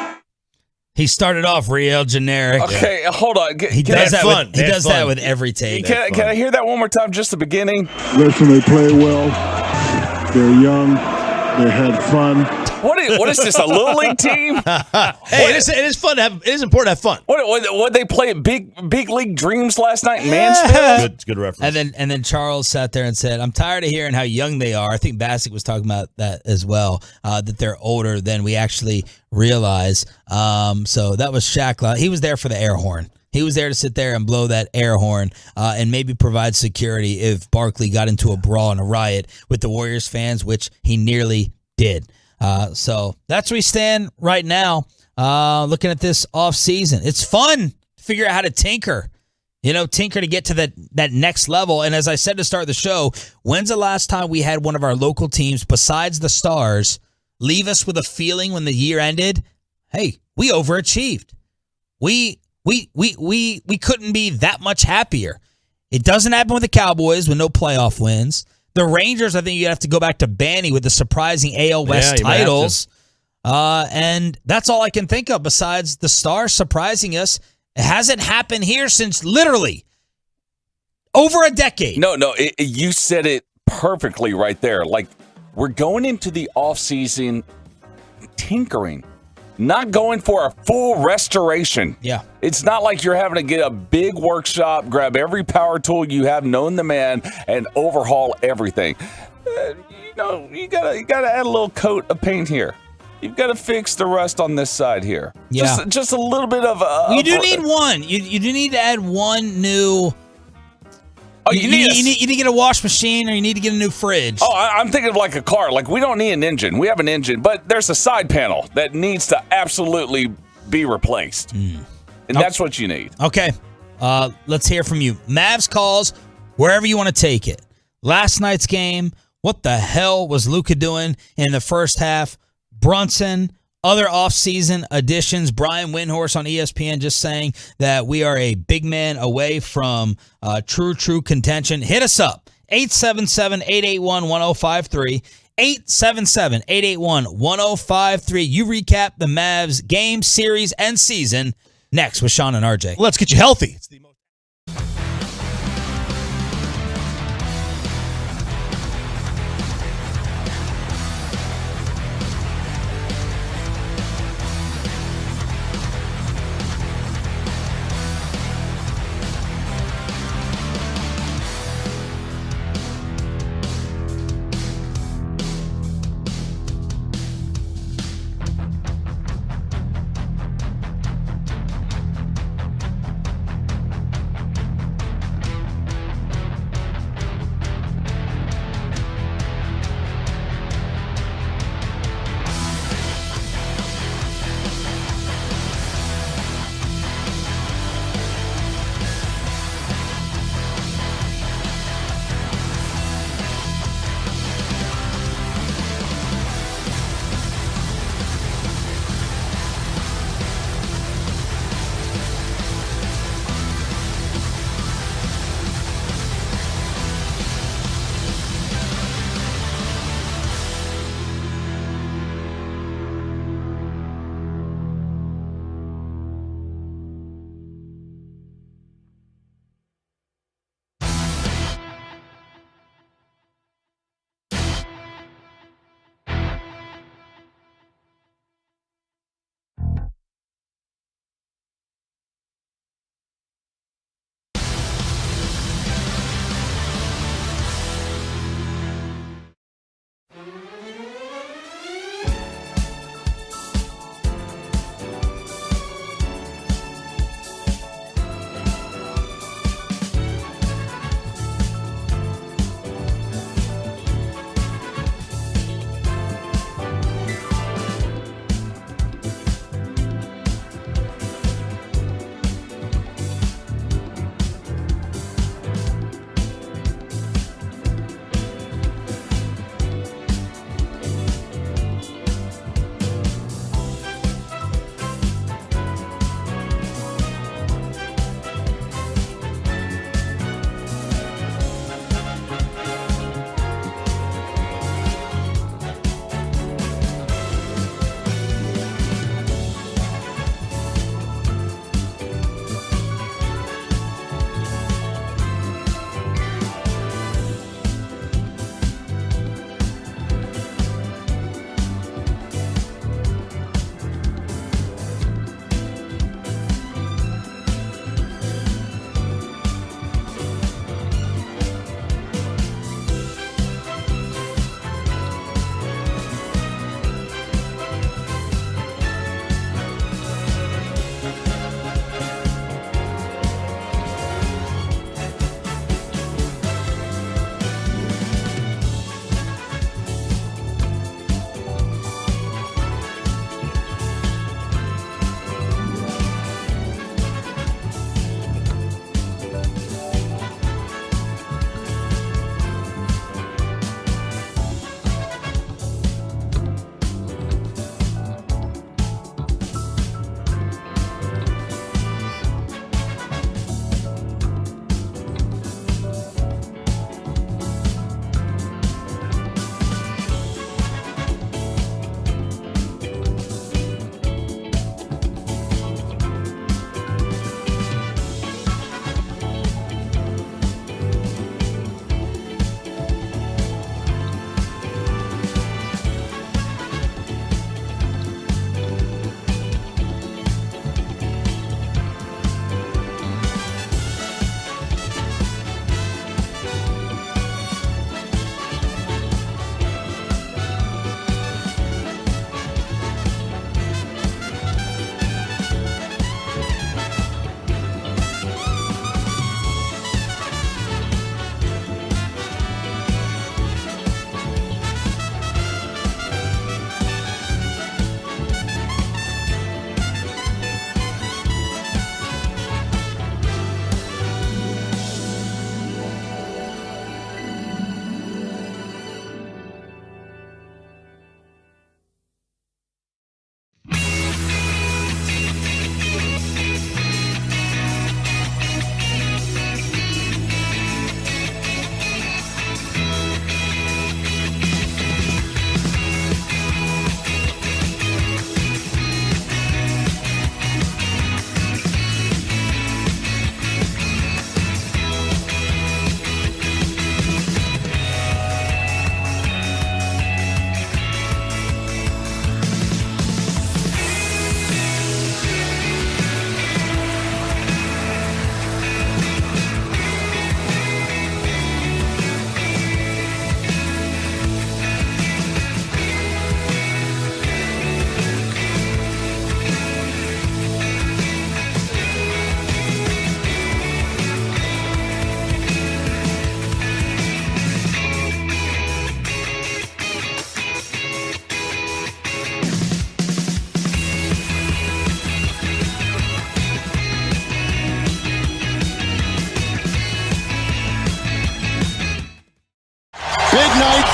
S6: He started off real generic.
S10: Okay, hold on.
S6: He does that with every take.
S10: Can I hear that one more time, just the beginning?
S14: Listen, they played well. They're young. They had fun.
S10: What is this, a little league team?
S19: Hey, it is fun to have. It is important to have fun.
S10: What they play at Big League Dreams last night in Mansfield?
S19: Good reference.
S6: And then Charles sat there and said, "I'm tired of hearing how young they are." I think Bassick was talking about that as well. That they're older than we actually realize. So that was Shaq. He was there for the air horn. He was there to sit there and blow that air horn and maybe provide security if Barkley got into a brawl and a riot with the Warriors fans, which he nearly did. So that's where we stand right now, looking at this offseason. It's fun to figure out how to tinker to get to that next level. And as I said to start the show, when's the last time we had one of our local teams, besides the Stars, leave us with a feeling when the year ended? Hey, we overachieved. We couldn't be that much happier. It doesn't happen with the Cowboys with no playoff wins. The Rangers, I think you have to go back to Banny with the surprising AL West titles. And that's all I can think of besides the Stars surprising us. It hasn't happened here since literally over a decade.
S10: No, you said it perfectly right there. Like, we're going into the offseason tinkering. Not going for a full restoration.
S6: Yeah.
S10: It's not like you're having to get a big workshop, grab every power tool you have known the man, and overhaul everything. You gotta add a little coat of paint here. You've got to fix the rust on this side here.
S6: Yeah.
S10: Just a little bit of
S6: you do need one. You do need to add one new.
S10: Oh, you need
S6: to get a wash machine, or you need to get a new fridge.
S10: Oh, I'm thinking of like a car. Like, we don't need an engine. We have an engine, but there's a side panel that needs to absolutely be replaced. And that's what you need.
S6: Okay. Let's hear from you. Mavs calls, wherever you want to take it. Last night's game, what the hell was Luka doing in the first half? Brunson, other offseason additions. Brian Windhorst on ESPN just saying that we are a big man away from true contention. Hit us up, 877-881-1053. 877-881-1053. You recap the Mavs game, series, and season next with Sean and RJ.
S19: Let's get you healthy. It's the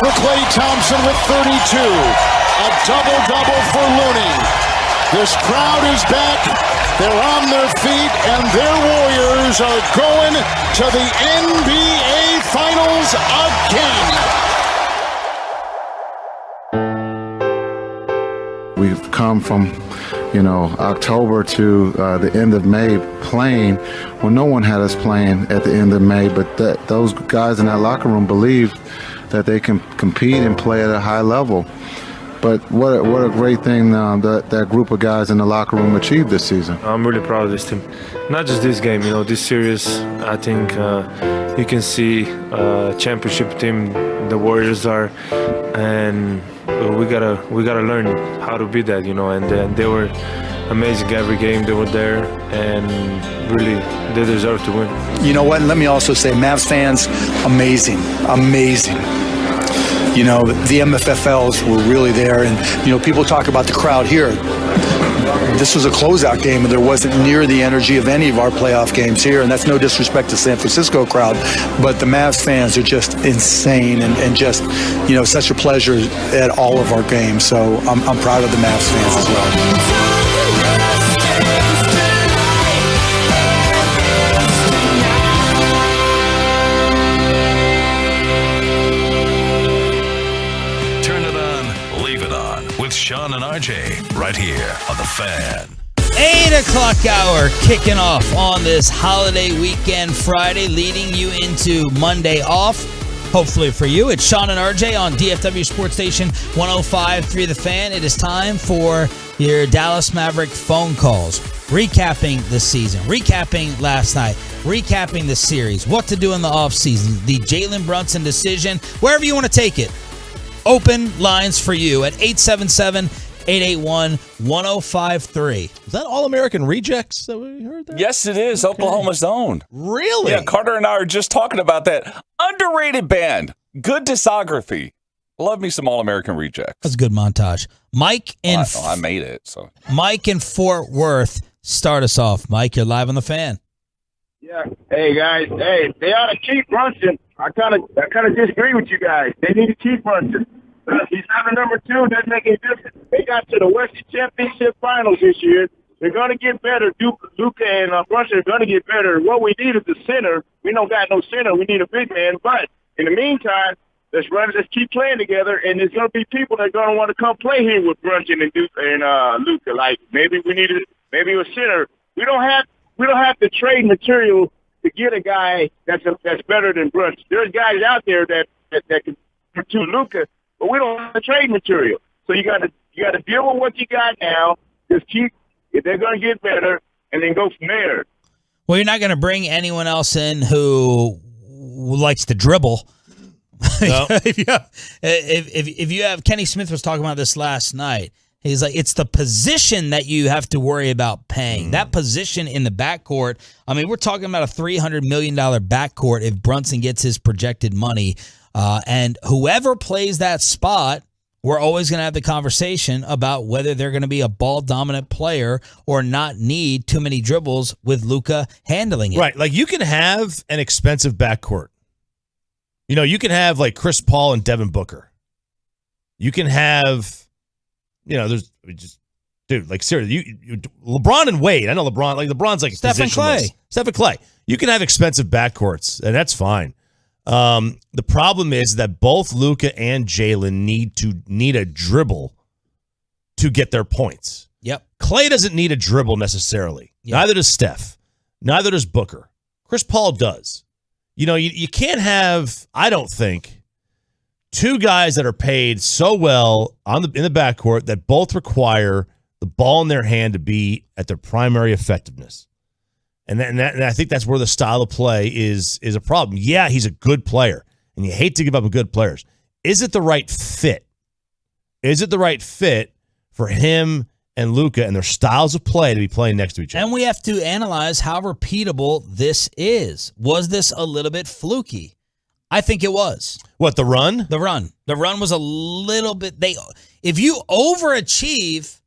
S1: for Klay Thompson with 32. A double-double for Looney. This crowd is back. They're on their feet, and their Warriors are going to the NBA Finals again.
S2: We've come from, October to the end of May playing when no one had us playing at the end of May, but those guys in that locker room believed that they can compete and play at a high level. But what a great thing that group of guys in the locker room achieved this season.
S3: I'm really proud of this team. Not just this game, this series. I think you can see championship team the Warriors are, and we gotta learn how to be that, And they were amazing every game. They were there, and really they deserve to win.
S4: You know what? Let me also say, Mavs fans, amazing. The MFFLs were really there, and people talk about the crowd here. This was a closeout game, and there wasn't near the energy of any of our playoff games here, and that's no disrespect to San Francisco crowd, but the Mavs fans are just insane and just, such a pleasure at all of our games. So I'm proud of the Mavs fans as well.
S5: Sean and RJ, right here on The Fan.
S6: 8 o'clock hour kicking off on this holiday weekend Friday, leading you into Monday off. Hopefully for you. It's Sean and RJ on DFW Sports Station 105.3 The Fan. It is time for your Dallas Maverick phone calls. Recapping the season, recapping last night, recapping the series, what to do in the offseason, the Jalen Brunson decision, wherever you want to take it. Open lines for you at 877-881-1053.
S19: Is that All-American Rejects that we heard that?
S10: Yes, it is. Okay. Oklahoma's own.
S19: Really?
S10: Yeah, Carter and I are just talking about that. Underrated band. Good discography. Love me some All-American Rejects.
S6: That's a good montage. Mike in
S10: I made it. So
S6: Mike in Fort Worth, start us off. Mike, you're live on The Fan.
S20: Yeah. Hey, guys. Hey, they ought to keep Brunson. I kind of disagree with you guys. They need to keep Brunson. He's not a number two. Doesn't make any difference. They got to the Western Championship Finals this year. They're going to get better. Luka and Brunson are going to get better. What we need is a center. We don't got no center. We need a big man. But in the meantime, let's keep playing together. And there's going to be people that are going to want to come play here with Brunson and Luka. Like maybe we need a center. We don't have to trade material to get a guy that's better than Brunson. There's guys out there that can do Luka, but we don't have the trade material. So you got to deal with what you got now. Just keep if they're going to get better, and then go from there.
S6: Well, you're not going to bring anyone else in who likes to dribble. No. if you have Kenny Smith was talking about this last night. He's like, it's the position that you have to worry about paying. That position in the backcourt, I mean, we're talking about a $300 million backcourt if Brunson gets his projected money. And whoever plays that spot, we're always going to have the conversation about whether they're going to be a ball-dominant player or not need too many dribbles with Luka handling it.
S19: Right, like you can have an expensive backcourt. You can have like Chris Paul and Devin Booker. You can have... there's just, dude, like seriously, you LeBron and Wade. I know LeBron's like
S6: Stephen Clay.
S19: Stephen Clay. You can have expensive backcourts, and that's fine. The problem is that both Luka and Jalen need a dribble to get their points.
S6: Yep.
S19: Clay doesn't need a dribble necessarily. Yep. Neither does Steph. Neither does Booker. Chris Paul does. You can't have, I don't think, two guys that are paid so well in the backcourt that both require the ball in their hand to be at their primary effectiveness. And I think that's where the style of play is a problem. Yeah, he's a good player, and you hate to give up on good players. Is it the right fit? Is it the right fit for him and Luka and their styles of play to be playing next to each other?
S6: And we have to analyze how repeatable this is. Was this a little bit fluky? I think it was.
S19: What, the run?
S6: The run. The run was a little bit... If you overachieve,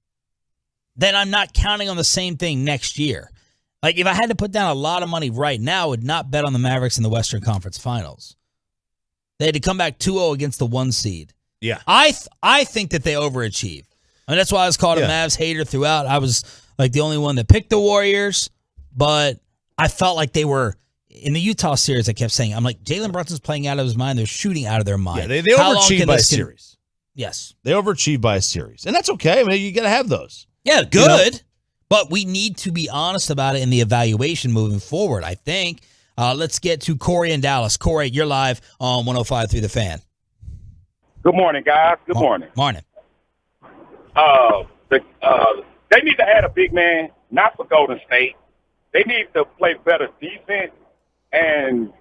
S6: then I'm not counting on the same thing next year. Like, if I had to put down a lot of money right now, I would not bet on the Mavericks in the Western Conference Finals. They had to come back 2-0 against the 1 seed.
S19: Yeah.
S6: I think that they overachieved. I mean, that's why I was called a Mavs hater throughout. I was like the only one that picked the Warriors, but I felt like they were in the Utah series. I kept saying, I'm like, Jalen Brunson's playing out of his mind. They're shooting out of their mind.
S19: Yeah, they overachieved by a series.
S6: Yes.
S19: They overachieved by a series. And that's okay. I mean, you got to have those.
S6: Yeah, good. But we need to be honest about it in the evaluation moving forward, I think. Let's get to Corey in Dallas. Corey, you're live on 105.3 The Fan.
S20: Good morning, guys. Good morning.
S6: Morning.
S20: They need to add a big man, not for Golden State. They need to play better defense. And,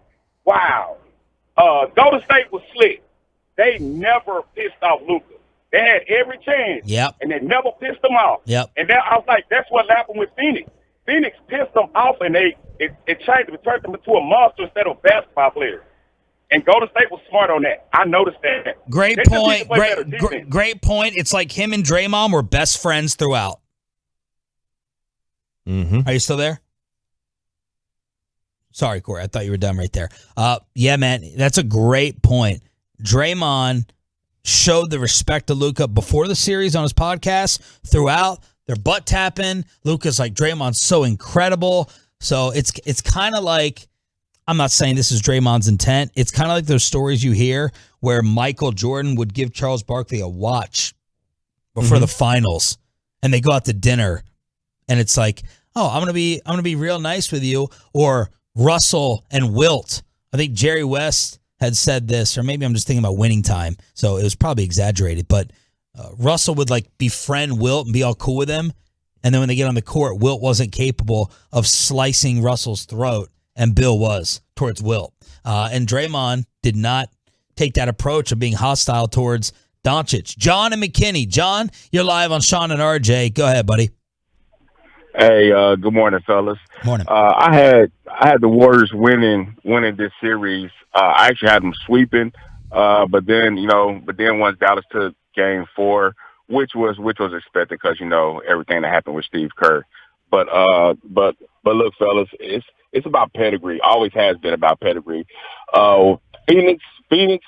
S20: wow, Golden State was slick. They never pissed off Luka. They had every chance, and they never pissed them off. And I was like, that's what happened with Phoenix. Phoenix pissed them off, and it turned them into a monster instead of a basketball player. And Golden State was smart on that. I noticed that.
S6: Great point. Great point. It's like him and Draymond were best friends throughout.
S19: Mm-hmm.
S6: Are you still there? Sorry, Corey. I thought you were done right there. Yeah, man, that's a great point. Draymond showed the respect to Luka before the series on his podcast. Throughout, they're butt tapping. Luka's like, Draymond's so incredible. So it's kind of like, I'm not saying this is Draymond's intent. It's kind of like those stories you hear where Michael Jordan would give Charles Barkley a watch before the finals, and they go out to dinner, and it's like, oh, I'm gonna be real nice with you. Or Russell and Wilt. I think Jerry West had said this, or maybe I'm just thinking about Winning Time, so it was probably exaggerated. But Russell would like befriend Wilt and be all cool with him, and then when they get on the court, Wilt wasn't capable of slicing Russell's throat. And Bill was towards Wilt. And Draymond did not take that approach of being hostile towards Doncic. John and McKinney. John, you're live on Sean and RJ. Go ahead, buddy.
S20: Hey, good morning, fellas.
S6: Morning.
S20: I had the Warriors winning this series. I actually had them sweeping, but then once Dallas took Game 4, which was expected because everything that happened with Steve Kerr. But look, fellas, it's about pedigree. Always has been about pedigree. Phoenix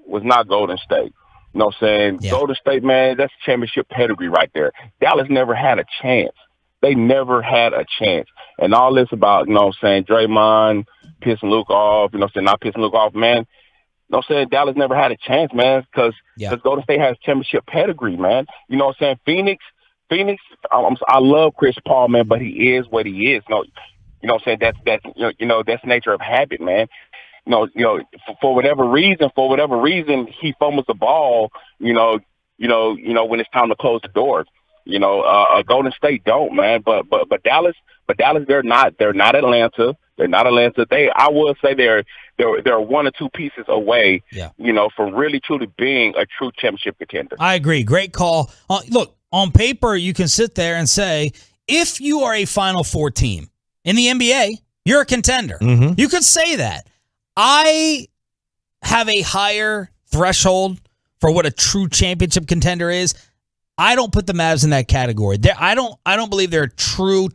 S20: was not Golden State. You know what I'm saying? Yeah. Golden State, man, that's championship pedigree right there. Dallas never had a chance. They never had a chance. And all this about, Draymond pissing Luka off, not pissing Luka off, man. Dallas never had a chance, man, because Golden State has championship pedigree, man. You know what I'm saying? Phoenix, I love Chris Paul, man, but he is what he is. You know what I'm saying? That's nature of habit, man. For whatever reason, he fumbles the ball, when it's time to close the door. Golden State don't, man. But Dallas, they're not Atlanta. They're not Atlanta. I will say they're one or two pieces away, from really truly being a true championship contender.
S6: I agree. Great call. Look, on paper, you can sit there and say, if you are a Final Four team in the NBA, you're a contender.
S19: Mm-hmm.
S6: You could say that. I have a higher threshold for what a true championship contender is. I don't put the Mavs in that category. I don't believe they're a true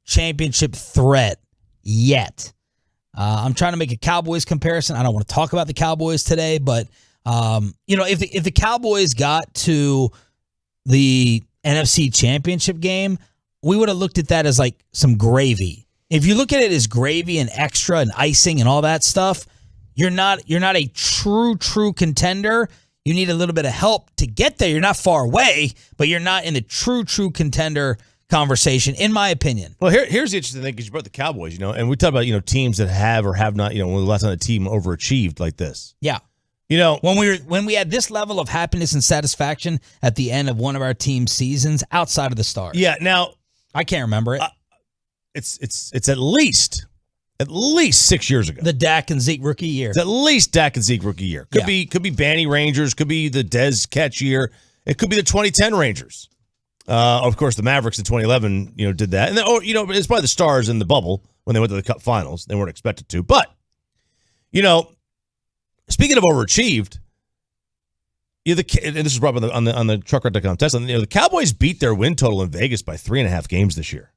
S6: championship threat yet. I'm trying to make a Cowboys comparison. I don't want to talk about the Cowboys today, but if the Cowboys got to the NFC Championship game, we would have looked at that as like some gravy. If you look at it as gravy and extra and icing and all that stuff, you're not a true contender. You need a little bit of help to get there. You're not far away, but you're not in the true contender conversation, in my opinion.
S19: Well, here's the interesting thing, because you brought the Cowboys, and we talk about, teams that have or have not, when the last time a team overachieved like this.
S6: Yeah. When we had this level of happiness and satisfaction at the end of one of our team's seasons outside of the Stars.
S19: Yeah, now
S6: I can't remember it.
S19: It's at least 6 years ago.
S6: The Dak and Zeke rookie year.
S19: It's at least Dak and Zeke rookie year. Could be Banny Rangers, could be the Dez Catch year. It could be the 2010 Rangers. Of course, the Mavericks in 2011, did that. And then, it's probably the Stars in the bubble when they went to the Cup Finals. They weren't expected to. But, speaking of overachieved, and this is probably on the trucker.com test, the Cowboys beat their win total in Vegas by 3.5 games this year.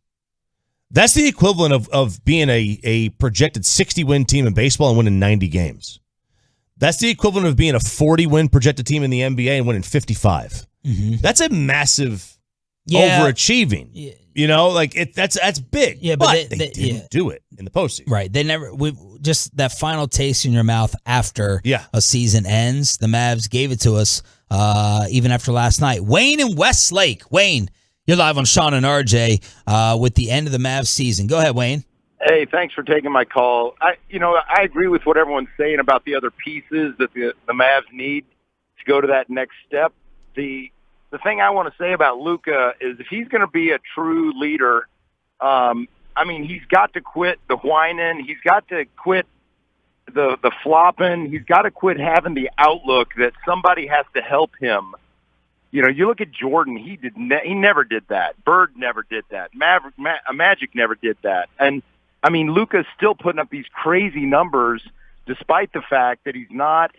S19: That's the equivalent of being a projected 60-win team in baseball and winning 90 games. That's the equivalent of being a 40-win projected team in the NBA and winning 55.
S6: Mm-hmm.
S19: That's a massive overachieving. Yeah. You know, like that's big.
S6: Yeah,
S19: but they didn't do it in the postseason.
S6: Right. They never. Just that final taste in your mouth after a season ends. The Mavs gave it to us even after last night. Wayne in Westlake. Wayne, you're live on Sean and RJ with the end of the Mavs season. Go ahead, Wayne.
S20: Hey, thanks for taking my call. I agree with what everyone's saying about the other pieces that the Mavs need to go to that next step. The thing I want to say about Luka is if he's going to be a true leader, he's got to quit the whining. He's got to quit the flopping. He's got to quit having the outlook that somebody has to help him. You know, you look at Jordan. He never did that. Bird never did that. Magic never did that. And Luka's still putting up these crazy numbers, despite the fact that he's not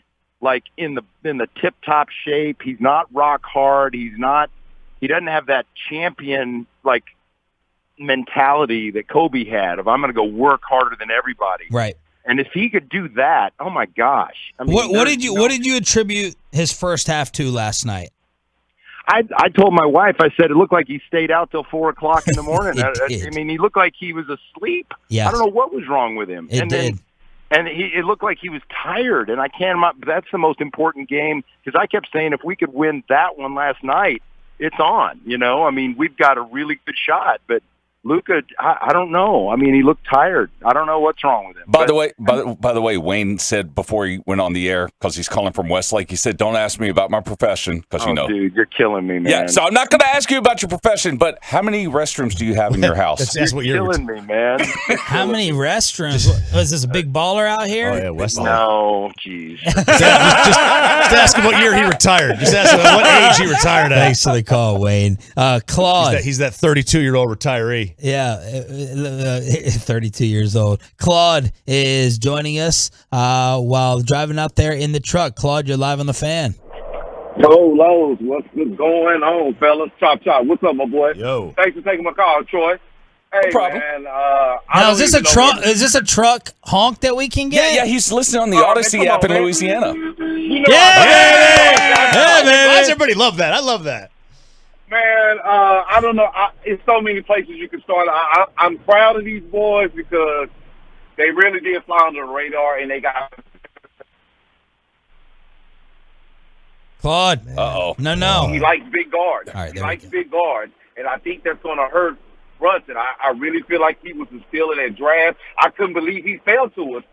S20: like in the tip top shape. He's not rock hard. He doesn't have that champion like mentality that Kobe had of I'm going to go work harder than everybody.
S6: Right.
S20: And if he could do that, oh my gosh!
S6: What did you attribute his first half to last night?
S20: I told my wife, I said it looked like he stayed out till 4:00 in the morning. He looked like he was asleep.
S6: Yes.
S20: I don't know what was wrong with him. It looked like he was tired, and that's the most important game, because I kept saying if we could win that one last night, it's on. We've got a really good shot, but Luka, I don't know. He looked tired. I don't know what's wrong with him.
S10: By the way, Wayne said before he went on the air, because he's calling from Westlake, he said, "Don't ask me about my profession, because
S20: dude, you're killing me, man."
S10: Yeah, so I'm not going to ask you about your profession, but how many restrooms do you have in your house?
S20: You're killing me, man.
S6: How many restrooms? Was this a big baller out here?
S19: Oh yeah, Westlake.
S20: No, jeez.
S19: just ask him what year he retired. Just ask him at what age he retired at.
S6: Thanks for the call, Wayne. Claude.
S19: He's that 32-year-old retiree.
S6: Yeah, 32 years old. Claude is joining us while driving out there in the truck. Claude, you're live on the Fan.
S21: Yo, Lowe's, what's going on, fellas? Chop. What's up, my boy?
S19: Yo.
S21: Thanks for taking my call, Troy. Hey, man.
S6: Now, is this a truck? Is this a truck honk that we can get?
S10: Yeah, he's listening on the Odyssey app in Louisiana.
S19: Man! Why does everybody love that? I love that.
S21: Man, I don't know. It's so many places you can start. I'm proud of these boys because they really did fly under the radar, and they got.
S6: Claude.
S10: Uh-oh.
S6: No.
S21: He likes big guards.
S6: All right,
S21: he likes big guards, and I think that's going to hurt Brunson. I really feel like he was still in that draft. I couldn't believe he fell to us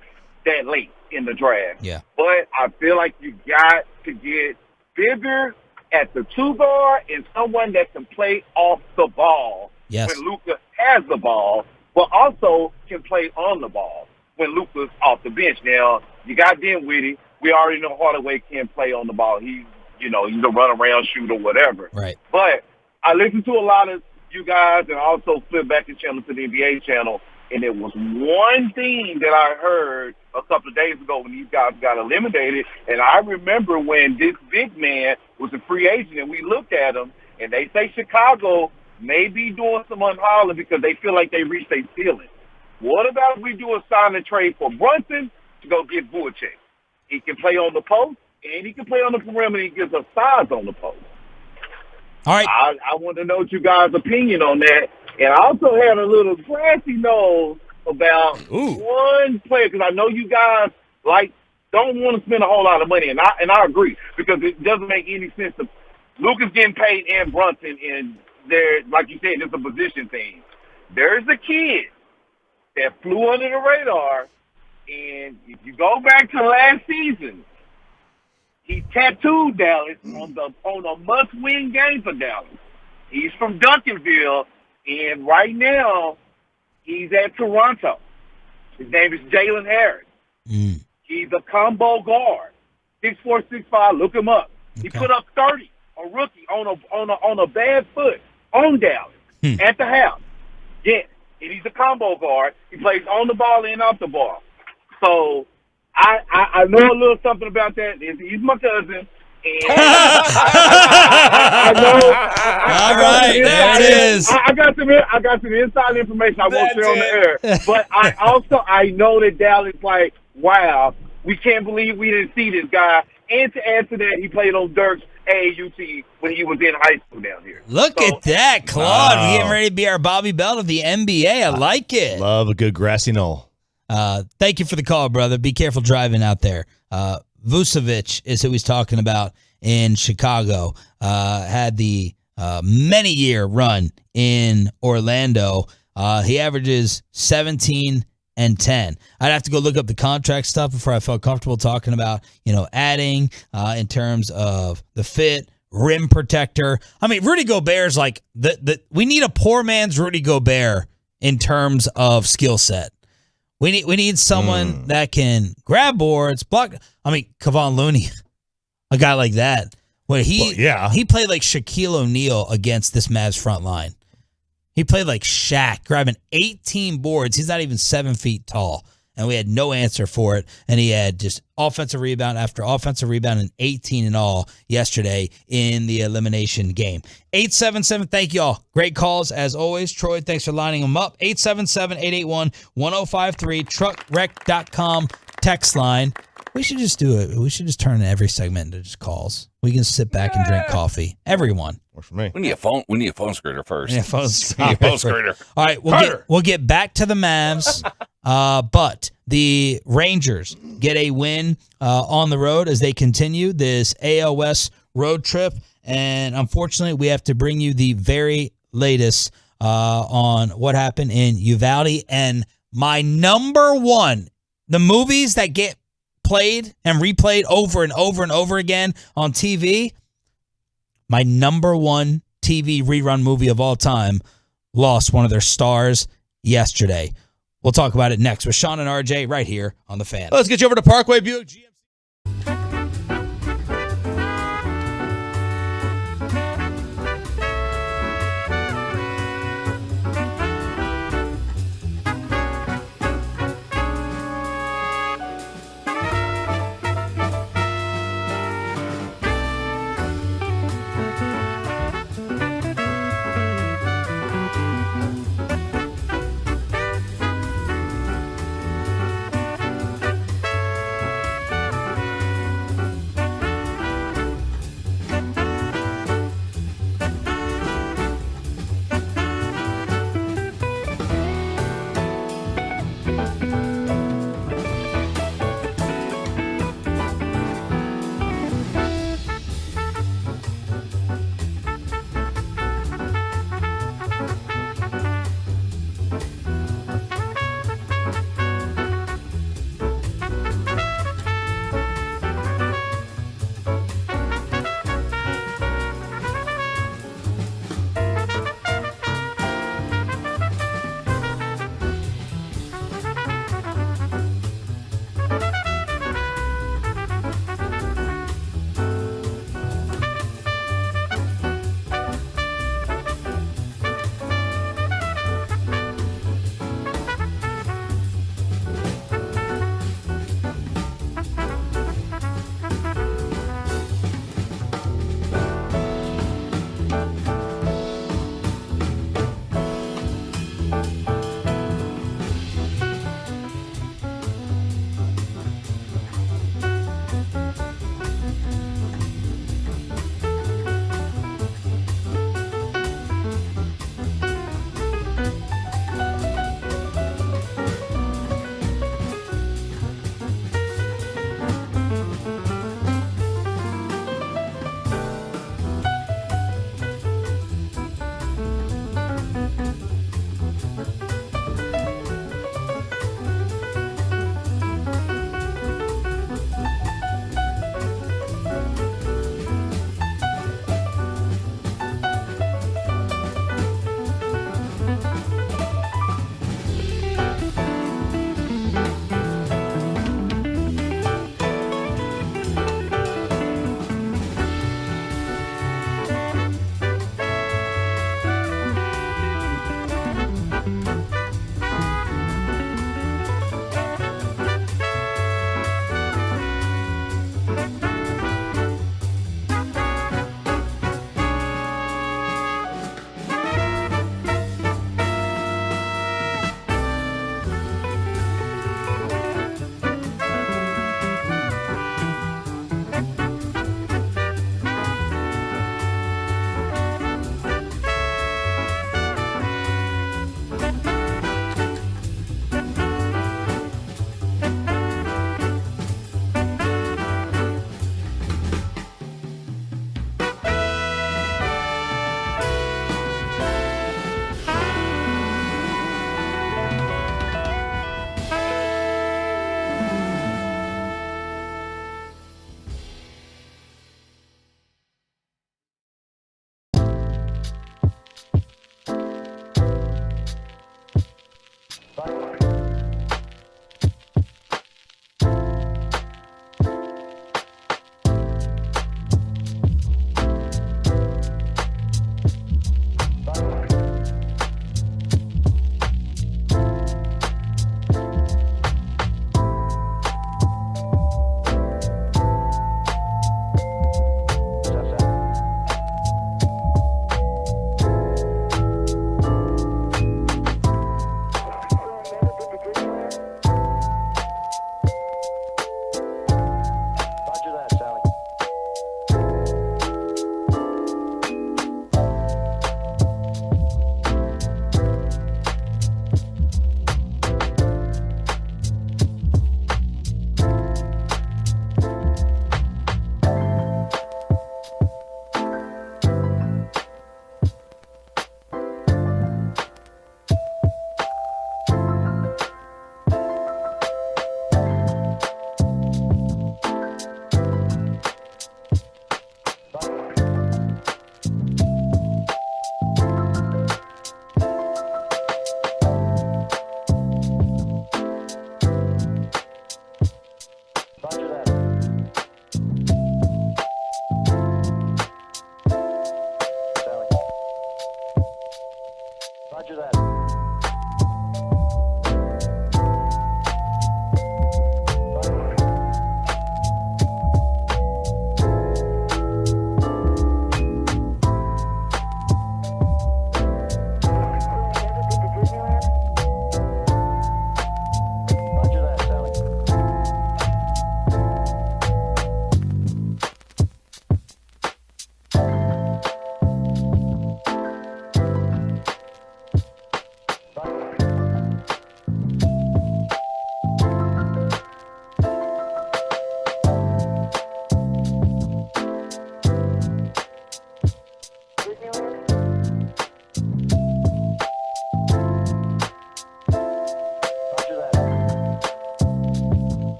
S21: that late in the draft.
S6: Yeah.
S21: But I feel like you got to get bigger at the two guard and someone that can play off the ball when Luka has the ball, but also can play on the ball when Luka's off the bench. Now, you got Dinwiddie. We already know Hardaway can play on the ball. He's a run around, shoot, or whatever.
S6: Right.
S21: But I listened to a lot of you guys and also flipped back the channel to the NBA channel, and there was one thing that I heard a couple of days ago when these guys got eliminated, and I remember when this big man was a free agent, and we looked at him, and they say Chicago may be doing some unhauling because they feel like they reached their ceiling. What about if we do a sign and trade for Brunson to go get Vucevic? He can play on the post, and he can play on the perimeter. He gives us size on the post.
S6: All right.
S21: I want to know what you guys' opinion on that. And I also had a little grassy nose about one player, because I know you guys don't want to spend a whole lot of money, and I agree, because it doesn't make any sense to Luka's getting paid and Brunson, and they're, like you said, it's a position thing. There's a kid that flew under the radar, and if you go back to last season, he tattooed Dallas on a must-win game for Dallas. He's from Duncanville, and right now he's at Toronto. His name is Jalen Harris. He's a combo guard, 6'4", 6'5". Look him up. He put up 30, a rookie on a bad foot on Dallas at the house. Yes, and he's a combo guard. He plays on the ball and off the ball. So I know a little something about that. He's my cousin. And I know.
S6: All right, there it is.
S21: I got some inside information I won't share on the air. But I know that Dallas, wow, we can't believe we didn't see this guy. And to add to that, he played on Dirk's AAUT when he was in high school down here.
S6: Look at that, Claude. We're getting ready to be our Bobby Belt of the NBA. I like it.
S19: Love a good grassy knoll.
S6: Thank you for the call, brother. Be careful driving out there. Vucevic is who he's talking about in Chicago. Had the many-year run in Orlando. He averages 17 and 10. I'd have to go look up the contract stuff before I felt comfortable talking about, adding in terms of the fit, rim protector. I mean, Rudy Gobert's like we need a poor man's Rudy Gobert in terms of skill set. We need someone that can grab boards, block. I mean, Kevon Looney, a guy like that. He played like Shaquille O'Neal against this Mavs front line. He played like Shaq, grabbing 18 boards. He's not even 7 feet tall, and we had no answer for it. And he had just offensive rebound after offensive rebound and 18 in all yesterday in the elimination game. 877, thank y'all. Great calls as always. Troy, thanks for lining them up. 877-881-1053, truckwreck.com text line. We should just do it. We should just turn every segment into just calls. We can sit back and drink coffee. Everyone.
S19: Works for me.
S10: We need a phone screener first.
S6: Yeah, phone
S10: screener.
S6: All right, we'll get back to the Mavs, but the Rangers get a win on the road as they continue this AL West road trip, and unfortunately, we have to bring you the very latest on what happened in Uvalde. And my number one, the movies that get played and replayed over and over and over again on TV, my number one TV rerun movie of all time lost one of their stars yesterday. We'll talk about it next with Sean and RJ right here on The Fan.
S19: Let's get you over to Parkway Buick GMC.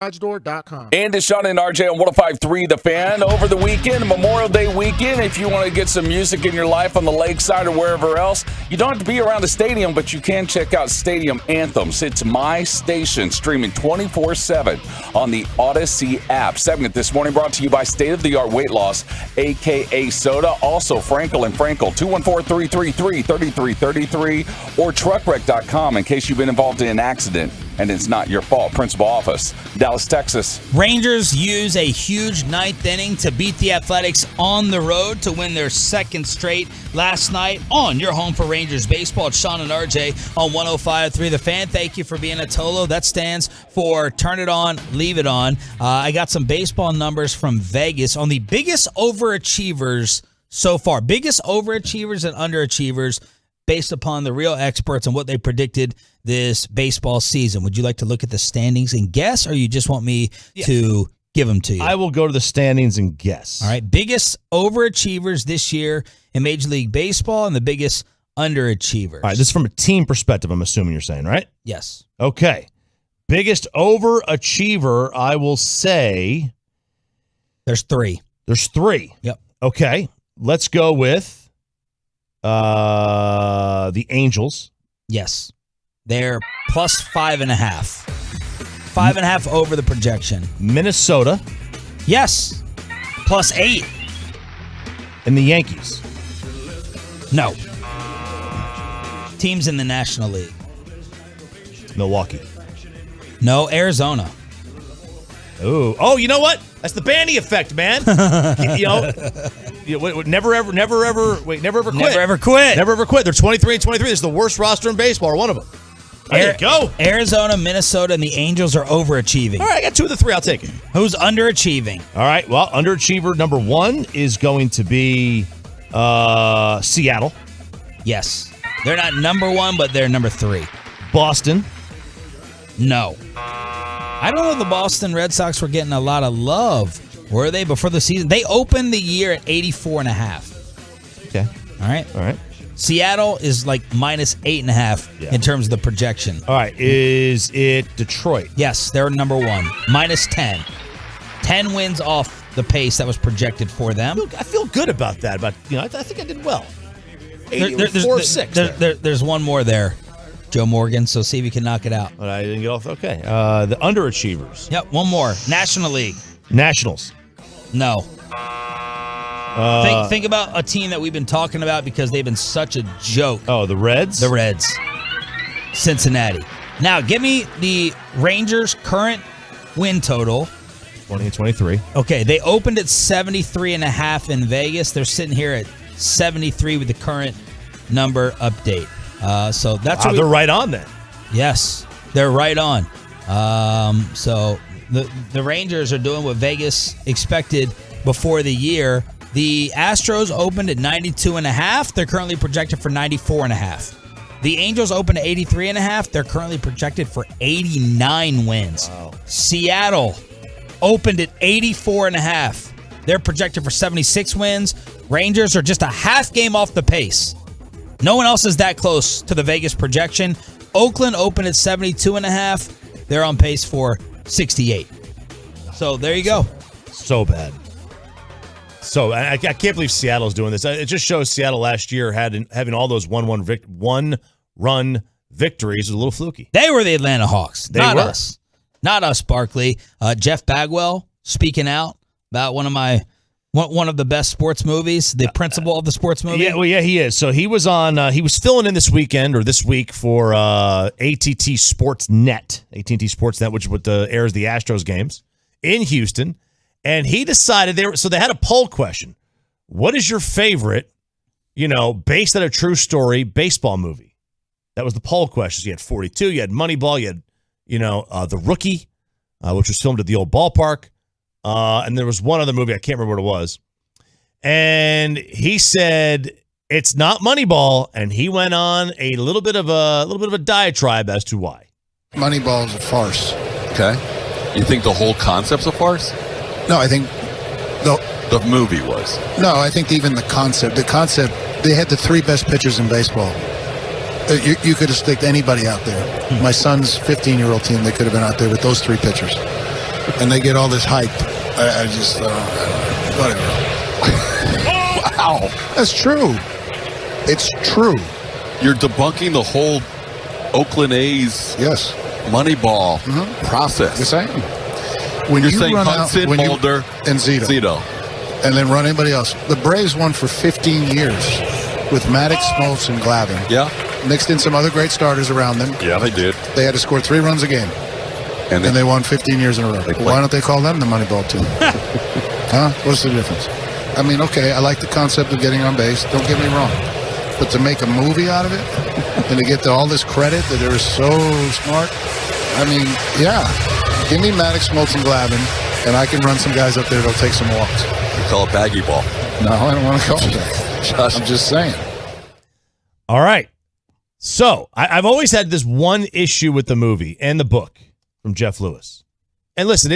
S1: GarageDoor.com.
S10: And it's Sean and RJ on 105.3 The Fan. Over the weekend, Memorial Day weekend, if you want to get some music in your life on the lakeside or wherever else, you don't have to be around the stadium, but you can check out Stadium Anthems. It's my station, streaming 24/7 on the Odyssey app. Segment this morning brought to you by State-of-the-Art Weight Loss, a.k.a. Soda. Also, Frankel and Frankel, 214-333-3333, or truckwreck.com in case you've been involved in an accident and it's not your fault. Principal office, Dallas, Texas.
S6: Rangers use a huge ninth inning to beat the Athletics on the road to win their second straight last night on your home for Rangers baseball. It's Sean and RJ on 105.3 The Fan. Thank you for being a Tolo. That stands for Turn It On, Leave It On. I got some baseball numbers from Vegas on the biggest overachievers so far. Biggest overachievers and underachievers based upon the real experts and what they predicted this baseball season. Would you like to look at the standings and guess, or you just want me to give them to you?
S19: I will go to the standings and guess.
S6: All right. Biggest overachievers this year in Major League Baseball and the biggest underachievers.
S19: All right. This is from a team perspective, I'm assuming you're saying, right?
S6: Yes.
S19: Okay. Biggest overachiever, I will say.
S6: There's three.
S19: There's three.
S6: Yep.
S19: Okay. Let's go with the Angels.
S6: Yes. They're plus 5.5. 5.5 over the projection.
S19: Minnesota.
S6: Yes. Plus 8.
S19: And the Yankees.
S6: No. Teams in the National League.
S19: Milwaukee.
S6: No. Arizona.
S19: Ooh. Oh, you know what? That's the Bandy effect, man. Never ever quit.
S6: Never ever quit.
S19: Never ever quit. They're 23-23. This is the worst roster in baseball, or one of them. There you go.
S6: Arizona, Minnesota, and the Angels are overachieving.
S19: All right, I got 2 of the 3. I'll take it.
S6: Who's underachieving?
S19: All right, well, underachiever number 1 is going to be Seattle.
S6: Yes. They're not number 1, but they're number 3.
S19: Boston.
S6: No. I don't know if the Boston Red Sox were getting a lot of love. Were they before the season? They opened the year at 84.5.
S19: Okay.
S6: All right.
S19: All right.
S6: Seattle is like minus 8.5 in terms of the projection.
S19: All right. Is it Detroit?
S6: Yes, they're number 1. Minus 10. 10 wins off the pace that was projected for them.
S19: I feel good about that. But I think I did well.
S6: 4-6. There's one more there, Joe Morgan. So see if you can knock it out.
S19: But I didn't get off. Okay. The underachievers.
S6: Yep. One more. National League.
S19: Nationals.
S6: No. Think about a team that we've been talking about because they've been such a joke.
S19: Oh, the Reds?
S6: The Reds. Cincinnati. Now, give me the Rangers' current win total.
S19: 20-23.
S6: Okay, they opened at 73.5 in Vegas. They're sitting here at 73 with the current number update. So that's
S19: they're right on then.
S6: Yes, they're right on. So the Rangers are doing what Vegas expected before the year. The Astros opened at 92.5. They're currently projected for 94.5. The Angels opened at 83.5. They're currently projected for 89 wins.
S19: Wow.
S6: Seattle opened at 84.5. They're projected for 76 wins. Rangers are just a half game off the pace. No one else is that close to the Vegas projection. Oakland opened at 72.5. They're on pace for 68. So there you go.
S19: So bad. So I can't believe Seattle's doing this. It just shows Seattle last year having all those one-run victories was a little fluky.
S6: They were the Atlanta Hawks, not us. Not us, Barkley. Jeff Bagwell speaking out about one of the best sports movies, the principal of the sports movie.
S19: Yeah, he is. So he was on. He was filling in this week for AT&T Sportsnet, which airs the Astros games in Houston. And he decided they had a poll question. What is your favorite, based on a true story baseball movie? That was the poll question. So you had 42, you had Moneyball, you had, The Rookie, which was filmed at the old ballpark. And there was one other movie, I can't remember what it was. And he said it's not Moneyball, and he went on a little bit of a diatribe as to why.
S8: Moneyball is a farce.
S22: Okay. You think the whole concept's a farce?
S8: No, I think
S22: the movie was.
S8: No, I think even the concept, they had the three best pitchers in baseball. You could have sticked anybody out there. My son's 15-year-old team, they could have been out there with those three pitchers. And they get all this hype. I just, whatever. Wow. That's true. It's true.
S22: You're debunking the whole Oakland A's Moneyball process.
S8: Yes, I am.
S22: When you're saying Hudson, Mulder,
S8: and Zito. And then run anybody else. The Braves won for 15 years with Maddox, Smoltz, and Glavine.
S22: Yeah.
S8: Mixed in some other great starters around them.
S22: Yeah, they did.
S8: They had to score 3 runs a game. And they won 15 years in a row. Why don't they call them the Moneyball team? Huh? What's the difference? I mean, okay, I like the concept of getting on base. Don't get me wrong. But to make a movie out of it and to get all this credit that they're so smart, I mean, yeah. Give me Maddox, Smoltz, and Glavine, and I can run some guys up there that'll take some walks.
S22: You call it baggy ball.
S8: No, I don't want to call it that. I'm just saying.
S19: All right. So I've always had this one issue with the movie and the book from Jeff Lewis. And listen,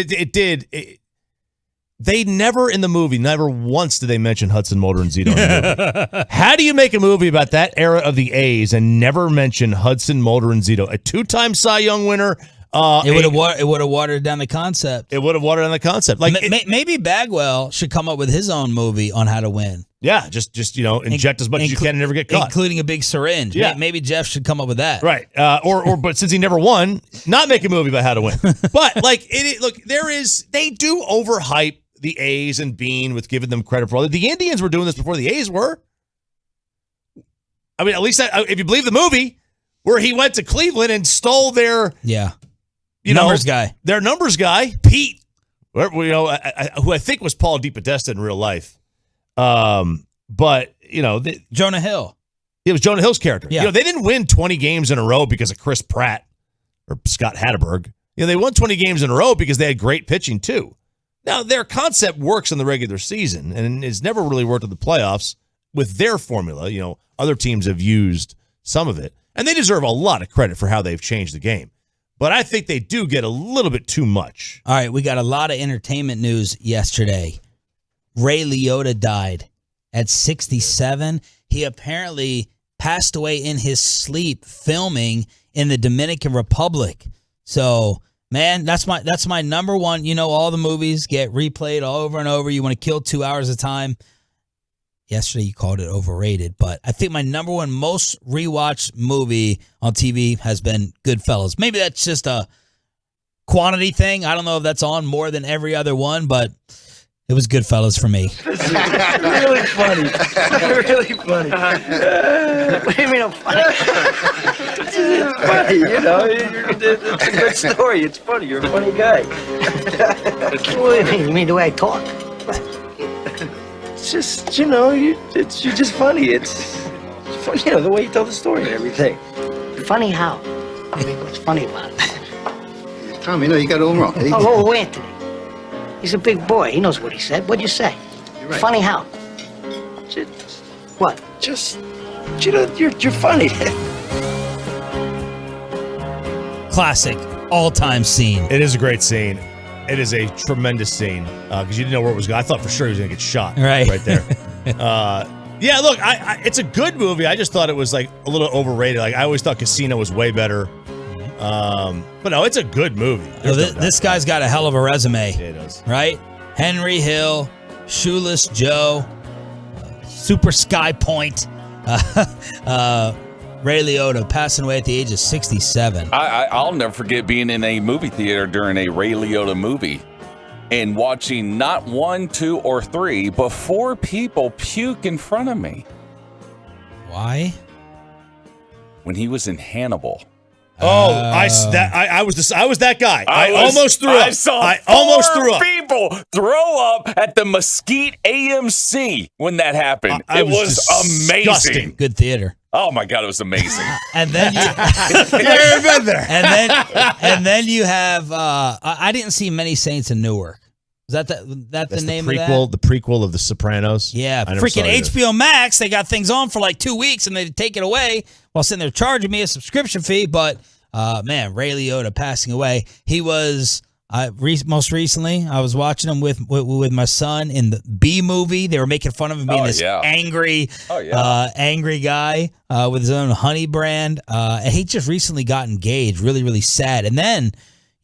S19: they never in the movie, never once did they mention Hudson, Mulder, and Zito in the movie. How do you make a movie about that era of the A's and never mention Hudson, Mulder, and Zito? A 2-time Cy Young winner.
S6: It would have watered down the concept.
S19: It would have watered down the concept. Like
S6: maybe Bagwell should come up with his own movie on how to win.
S19: Yeah, just inject as much as you can and never get caught,
S6: including a big syringe. Yeah, maybe Jeff should come up with that.
S19: Right. But since he never won, not make a movie about how to win. But they do overhype the A's and Bean with giving them credit for all that. The Indians were doing this before the A's were. I mean, at least if you believe the movie, where he went to Cleveland and stole their
S6: numbers guy,
S19: Pete, who I think was Paul DePodesta in real life. But
S6: Jonah Hill.
S19: It was Jonah Hill's character.
S6: Yeah.
S19: They didn't win 20 games in a row because of Chris Pratt or Scott Hatteberg. They won 20 games in a row because they had great pitching too. Now, their concept works in the regular season and has never really worked in the playoffs with their formula. Other teams have used some of it, and they deserve a lot of credit for how they've changed the game. But I think they do get a little bit too much.
S6: All right, we got a lot of entertainment news yesterday. Ray Liotta died at 67. He apparently passed away in his sleep filming in the Dominican Republic. So, man, that's my number one. All the movies get replayed all over and over. You want to kill 2 hours of time. Yesterday you called it overrated, but I think my number one most rewatched movie on TV has been Goodfellas. Maybe that's just a quantity thing. I don't know if that's on more than every other one, but it was Goodfellas for me.
S16: Really funny. Really funny. What do you mean I'm funny? It's funny, it's a good story. It's funny. You're a funny guy. What do you mean? You mean the way I talk? It's just, you're just funny. It's funny, the way you tell the story and everything.
S23: Funny how? I mean, what's funny about it?
S16: Tom, you got it all wrong.
S23: Oh, Anthony. He's a big boy. He knows what he said. What'd you say?
S16: You're right.
S23: Funny how? What?
S16: Just, you're funny.
S6: Classic, all-time scene.
S19: It is a great scene. It is a tremendous scene because you didn't know where it was going. I thought for sure he was going to get shot right there. Yeah, look, it's a good movie. I just thought it was like a little overrated. Like I always thought Casino was way better. But no, it's a good movie.
S6: This guy's got a hell of a resume.
S19: Yeah, he does.
S6: Right? Henry Hill, Shoeless Joe, Super Sky Point, Ray Liotta passing away at the age of 67.
S10: I'll never forget being in a movie theater during a Ray Liotta movie and watching not 1, 2, or 3, but 4 people puke in front of me.
S6: Why?
S10: When he was in Hannibal.
S19: I was that guy. I almost threw up.
S10: I saw
S19: almost threw up.
S10: People throw up at the Mesquite AMC when that happened. It was amazing.
S6: Good theater.
S10: Oh my God, it was amazing.
S6: And then you
S19: been there.
S6: And then you have I didn't see Many Saints in Newark. Is that the name of that?
S19: The prequel of The Sopranos.
S6: Yeah, freaking HBO Max. They got things on for like 2 weeks and they take it away while sitting there charging me a subscription fee. But man, Ray Liotta passing away. He was most recently. I was watching him with my son in the B movie. They were making fun of him being angry guy with his own honey brand. And he just recently got engaged. Really, really sad. And then,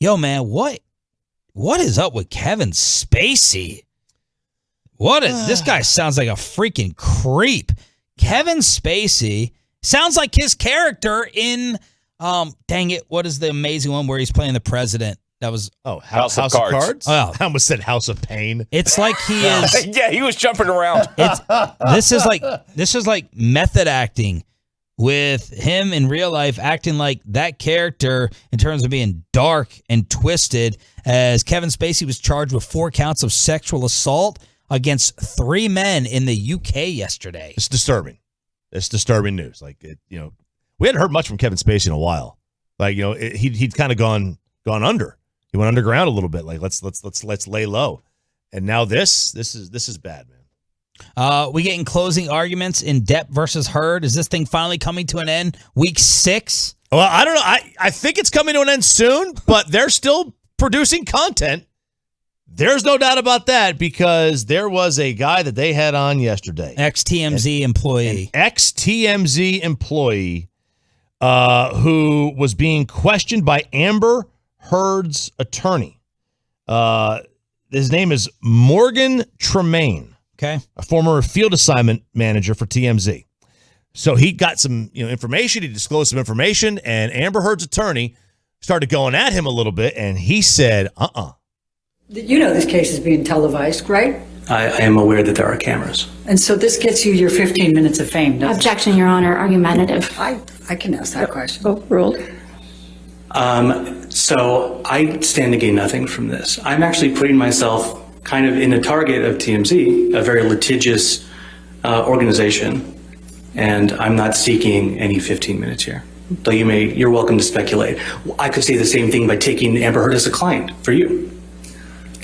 S6: yo, man, what is up with Kevin Spacey? This guy sounds like a freaking creep. Kevin Spacey sounds like his character in dang it, what is the amazing one where he's playing the president? That was
S19: House of Cards.
S6: Oh,
S19: I almost said House of Pain.
S6: It's like he is.
S10: Yeah, he was jumping around.
S6: This is like method acting with him in real life, acting like that character in terms of being dark and twisted. As Kevin Spacey was charged with 4 counts of sexual assault against 3 men in the UK yesterday.
S19: It's disturbing. It's disturbing news. Like we hadn't heard much from Kevin Spacey in a while. Like he'd kind of gone under. He went underground a little bit. Like let's lay low. And now this is bad, man.
S6: We getting closing arguments in Depp versus Heard. Is this thing finally coming to an end? Week 6?
S19: Well, I don't know. I think it's coming to an end soon, but they're still producing content. There's no doubt about that because there was a guy that they had on yesterday.
S6: Ex-TMZ employee.
S19: Ex-TMZ employee who was being questioned by Amber Heard's attorney. His name is Morgan Tremaine.
S6: Okay.
S19: A former field assignment manager for TMZ. So he got some information. He disclosed some information, and Amber Heard's attorney started going at him a little bit, and he said,
S11: You know this case is being televised, right?
S15: I am aware that there are cameras.
S11: And so this gets you your 15 minutes of fame, doesn't
S18: Objection, Your Honor. Argumentative.
S11: I can ask that question.
S15: Overruled. So I stand to gain nothing from this. I'm actually putting myself kind of in the target of TMZ, a very litigious organization, and I'm not seeking any 15 minutes here. Though you're welcome to speculate. I could say the same thing by taking Amber Heard as a client for you.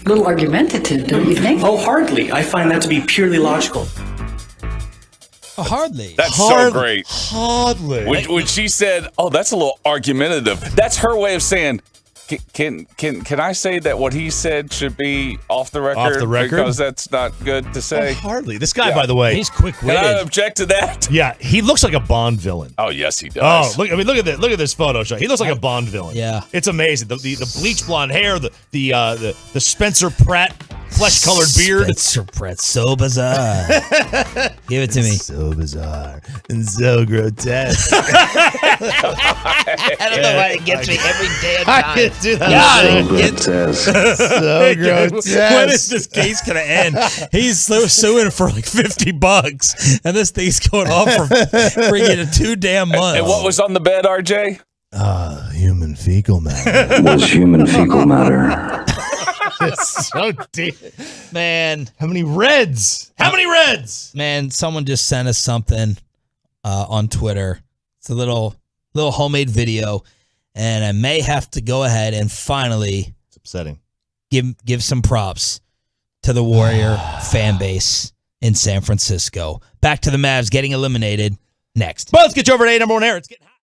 S11: A little argumentative, don't you think?
S15: Oh, hardly. I find that to be purely logical.
S6: Oh, hardly.
S10: That's so great.
S19: Hardly.
S10: When she said, "Oh, that's a little argumentative," that's her way of saying, "Can I say that what he said should be off the record?
S19: Off the record?
S10: Because that's not good to say."
S19: Oh, hardly. This guy, by the way,
S6: he's quick-witted.
S10: Can I object to that?
S19: Yeah, he looks like a Bond villain.
S10: Oh, yes, he does.
S19: Oh, look at this. Look at this photo shot. He looks like a Bond villain.
S6: Yeah,
S19: it's amazing. The bleach blonde hair, the Spencer Pratt flesh-colored beard.
S6: Spencer Pratt, so bizarre. Give it to me.
S19: So bizarre and so grotesque.
S6: I don't know why it gets me every damn time.
S19: I can do that.
S6: So
S19: grotesque.
S6: When is this case gonna end? He's suing for like $50, and this thing's going on for freaking 2 damn months.
S10: And what was on the bed, RJ?
S19: Human fecal matter.
S15: Was human fecal matter.
S19: It's so deep.
S6: Man.
S19: How many reds?
S6: Man, someone just sent us something on Twitter. It's a little homemade video, and I may have to go ahead and finally
S19: it's upsetting.
S6: Give some props to the Warrior fan base in San Francisco. Back to the Mavs getting eliminated next.
S19: Well, let's get you over to 8 number 1 air. It's getting hot.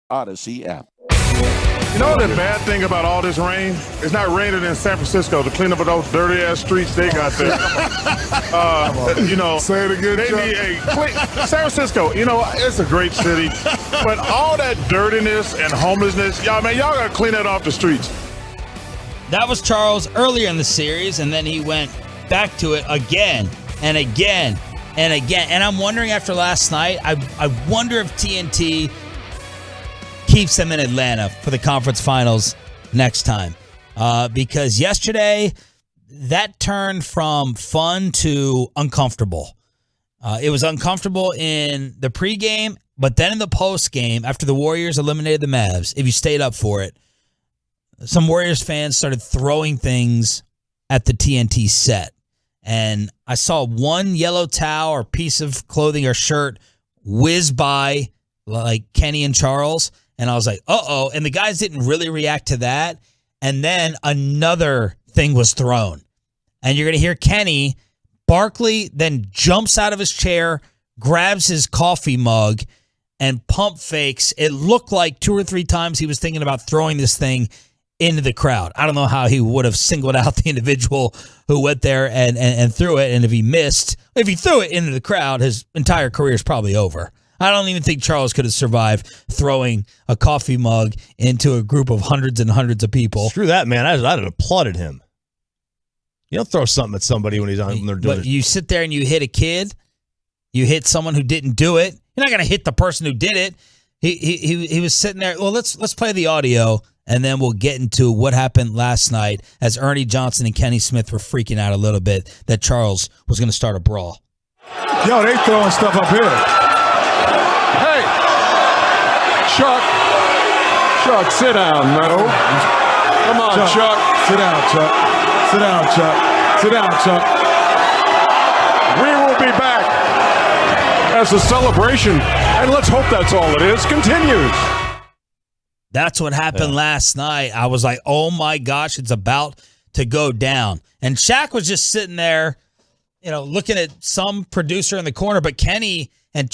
S12: Odyssey app.
S14: You know the bad thing about all this rain? It's not raining in San Francisco to clean up those dirty ass streets they got there. Say it again. They need San Francisco. It's a great city, but all that dirtiness and homelessness, y'all gotta clean that off the streets.
S6: That was Charles earlier in the series, and then he went back to it again and again and again. And I'm wondering after last night, I wonder if TNT keeps them in Atlanta for the conference finals next time. Because yesterday, that turned from fun to uncomfortable. It was uncomfortable in the pregame, but then in the postgame, after the Warriors eliminated the Mavs, if you stayed up for it, some Warriors fans started throwing things at the TNT set. And I saw one yellow towel or piece of clothing or shirt whiz by like Kenny and Charles. And I was like, uh-oh. And the guys didn't really react to that. And then another thing was thrown. And you're going to hear Kenny, Barkley then jumps out of his chair, grabs his coffee mug, and pump fakes. It looked like 2 or 3 times he was thinking about throwing this thing into the crowd. I don't know how he would have singled out the individual who went there and threw it. And if he threw it into the crowd, his entire career is probably over. I don't even think Charles could have survived throwing a coffee mug into a group of hundreds and hundreds of people.
S19: Screw that, man. I'd have applauded him. You don't throw something at somebody when they're doing
S6: But you sit there and you hit a kid. You hit someone who didn't do it. You're not going to hit the person who did it. He was sitting there. Well, let's play the audio, and then we'll get into what happened last night as Ernie Johnson and Kenny Smith were freaking out a little bit that Charles was going to start a brawl.
S14: Yo, they throwing stuff up here. Hey, Chuck, sit down, no. Come on, Chuck. Sit down, Chuck. Sit down, Chuck. Sit down, Chuck. We will be back as the celebration, and let's hope that's all it is, continues.
S6: That's what happened last night. I was like, oh my gosh, it's about to go down. And Shaq was just sitting there, looking at some producer in the corner, but Kenny and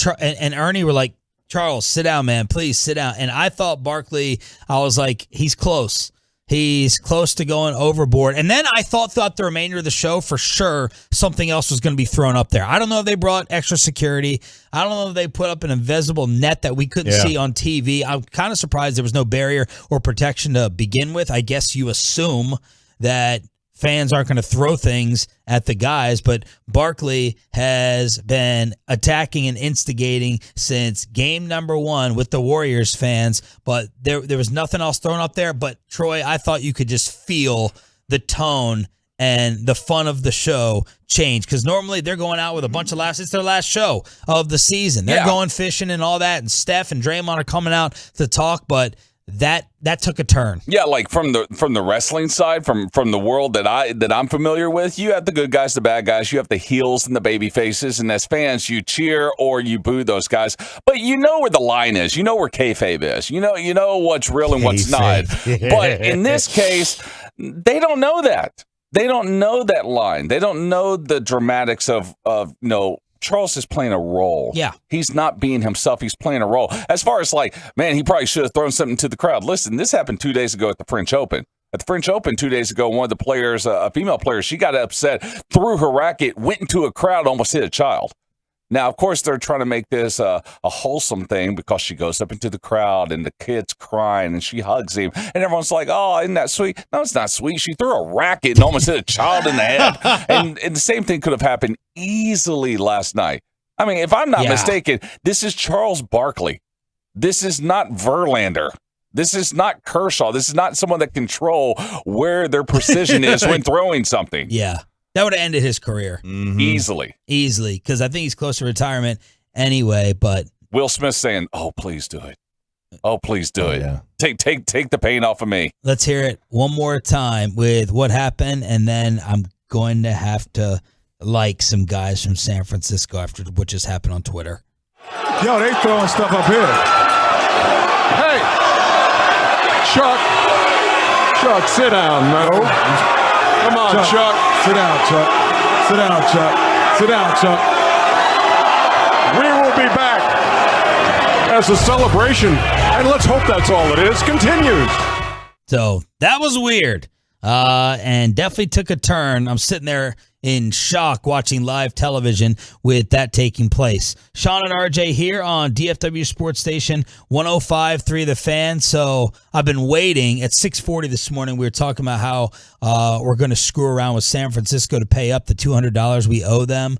S6: Ernie were like, Charles, sit down, man. Please sit down. And I thought Barkley, I was like, he's close. He's close to going overboard. And then I thought throughout the remainder of the show, for sure, something else was going to be thrown up there. I don't know if they brought extra security. I don't know if they put up an invisible net that we couldn't see on TV. I'm kind of surprised there was no barrier or protection to begin with. I guess you assume that fans aren't going to throw things at the guys, but Barkley has been attacking and instigating since game number 1 with the Warriors fans, but there was nothing else thrown up there. But Troy, I thought you could just feel the tone and the fun of the show change, because normally they're going out with a bunch of laughs. It's their last show of the season. They're going fishing and all that, and Steph and Draymond are coming out to talk, but that took a turn.
S10: Yeah, like from the wrestling side, from the world that I'm familiar with, you have the good guys, the bad guys, you have the heels and the baby faces, and as fans, you cheer or you boo those guys. But you know where the line is. You know where kayfabe is. You know what's real and what's not. But in this case, they don't know that. They don't know that line. They don't know the dramatics of Charles is playing a role.
S6: Yeah.
S10: He's not being himself. He's playing a role. As far as he probably should have thrown something to the crowd. Listen, this happened 2 days ago at the French Open. At the French Open 2 days ago, one of the players, a female player, she got upset, threw her racket, went into a crowd, almost hit a child. Now, of course, they're trying to make this a wholesome thing because she goes up into the crowd and the kid's crying and she hugs him. And everyone's like, oh, isn't that sweet? No, it's not sweet. She threw a racket and almost hit a child in the head. And the same thing could have happened easily last night. I mean, if I'm not mistaken, this is Charles Barkley. This is not Verlander. This is not Kershaw. This is not someone that control where their precision is when throwing something.
S6: Yeah. That would have ended his career.
S10: Easily.
S6: Easily, because I think he's close to retirement anyway, but...
S10: Will Smith saying, oh, please do it. Oh, please do it. Yeah. Take the pain off of me.
S6: Let's hear it one more time with what happened, and then I'm going to have to like some guys from San Francisco after what just happened on Twitter.
S14: Yo, they throwing stuff up here. Hey, Chuck, sit down, man. No. Come on, Chuck. Sit down, Chuck. Sit down, Chuck. Sit down, Chuck. We will be back as the celebration, and let's hope that's all it is, continues.
S6: So that was weird, and definitely took a turn. I'm sitting there in shock watching live television with that taking place. Sean and RJ here on DFW Sports Station 105.3 The Fan. So I've been waiting. At 6:40 this morning, we were talking about how we're going to screw around with San Francisco to pay up the $200 we owe them.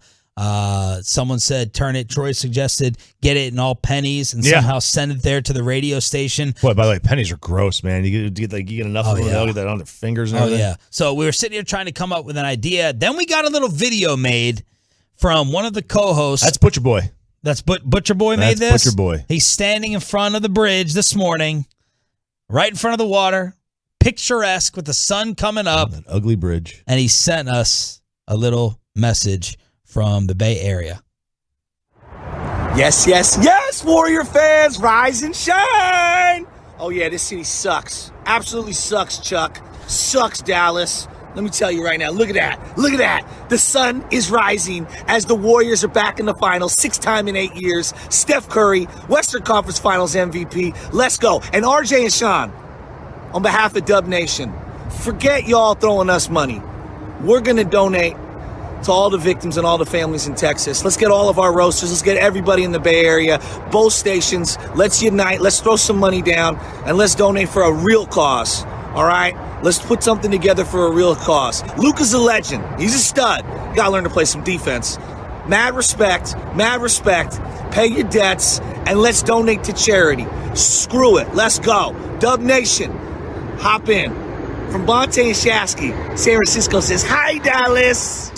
S6: Someone said turn it. Troy suggested get it in all pennies and somehow send it there to the radio station.
S19: Boy, by the way, pennies are gross, man. You get enough of them, they'll get that on their fingers and everything.
S6: Yeah. So we were sitting here trying to come up with an idea. Then we got a little video made from one of the co-hosts.
S19: That's Butcher Boy.
S6: That's Butcher Boy made this?
S19: Butcher Boy.
S6: He's standing in front of the bridge this morning, right in front of the water, picturesque with the sun coming up.
S19: That ugly bridge.
S6: And he sent us a little message from the Bay Area.
S12: Yes, yes, yes, Warrior fans, rise and shine. Oh, yeah, this city sucks. Absolutely sucks, Chuck. Sucks, Dallas. Let me tell you right now, look at that. Look at that. The sun is rising as the Warriors are back in the finals, 6th time in 8 years. Steph Curry, Western Conference Finals MVP. Let's go. And RJ and Sean, on behalf of Dub Nation, forget y'all throwing us money. We're going to donate to all the victims and all the families in Texas. Let's get all of our roasters. Let's get everybody in the Bay Area, both stations. Let's unite. Let's throw some money down, and let's donate for a real cause. All right? Let's put something together for a real cause. Luka's a legend. He's a stud. You got to learn to play some defense. Mad respect. Mad respect. Pay your debts, and let's donate to charity. Screw it. Let's go. Dub Nation, hop in. From Bonte and Shasky, San Francisco says, hi, Dallas.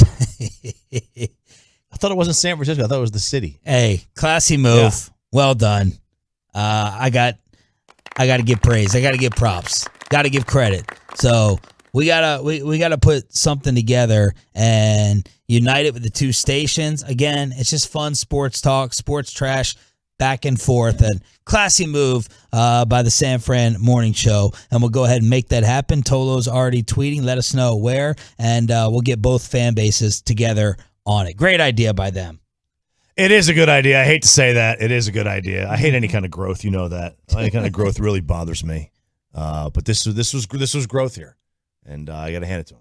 S19: I thought it wasn't San Francisco. I thought it was the city.
S6: Hey, classy move. Yeah. Well done. I got to give praise. I got to give props. Got to give credit. So we gotta put something together and unite it with the two stations. Again, it's just fun sports talk, sports trash, back and forth, and classy move by the San Fran Morning Show. And we'll go ahead and make that happen. Tolo's already tweeting. Let us know where, and we'll get both fan bases together on it. Great idea by them.
S19: It is a good idea. I hate to say that. It is a good idea. I hate any kind of growth. You know that. Any kind of growth really bothers me. But this was growth here, and I got to hand it to him.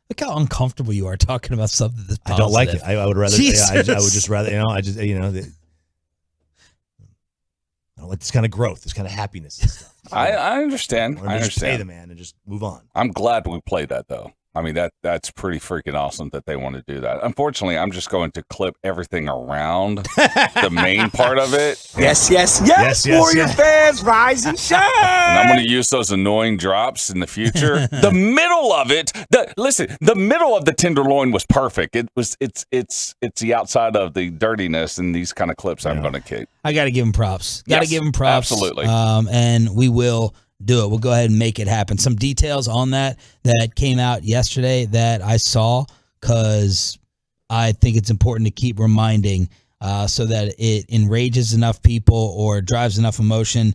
S6: Look how uncomfortable you are talking about something that's positive.
S19: I don't like it. I would rather. I would just rather. I don't like this kind of growth, this kind of happiness and stuff.
S10: I understand.
S19: I understand. Just pay the man and just move on.
S10: I'm glad we played that, though. I mean, that's pretty freaking awesome that they want to do that. Unfortunately, I'm just going to clip everything around the main part of it.
S12: Yes, yes, yes, Warrior fans, rise and shine.
S10: And I'm going to use those annoying drops in the future. The middle of it, the middle of the tenderloin was perfect. It's the outside of the dirtiness and these kind of clips I'm going to keep.
S6: I got to give him props. Got to give him props.
S10: Absolutely.
S6: And we will do it. We'll go ahead and make it happen. Some details on that came out yesterday that I saw, because I think it's important to keep reminding so that it enrages enough people or drives enough emotion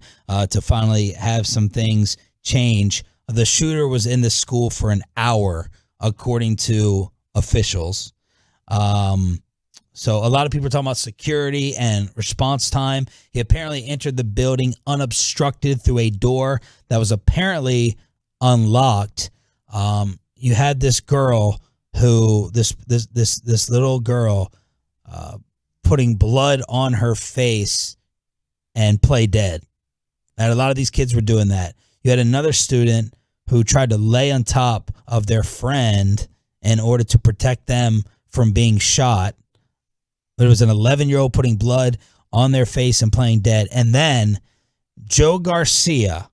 S6: to finally have some things change. The shooter was in the school for an hour, according to officials. So a lot of people are talking about security and response time. He apparently entered the building unobstructed through a door that was apparently unlocked. You had this girl who this little girl putting blood on her face and play dead. And a lot of these kids were doing that. You had another student who tried to lay on top of their friend in order to protect them from being shot. There was an 11-year-old putting blood on their face and playing dead. And then Joe Garcia,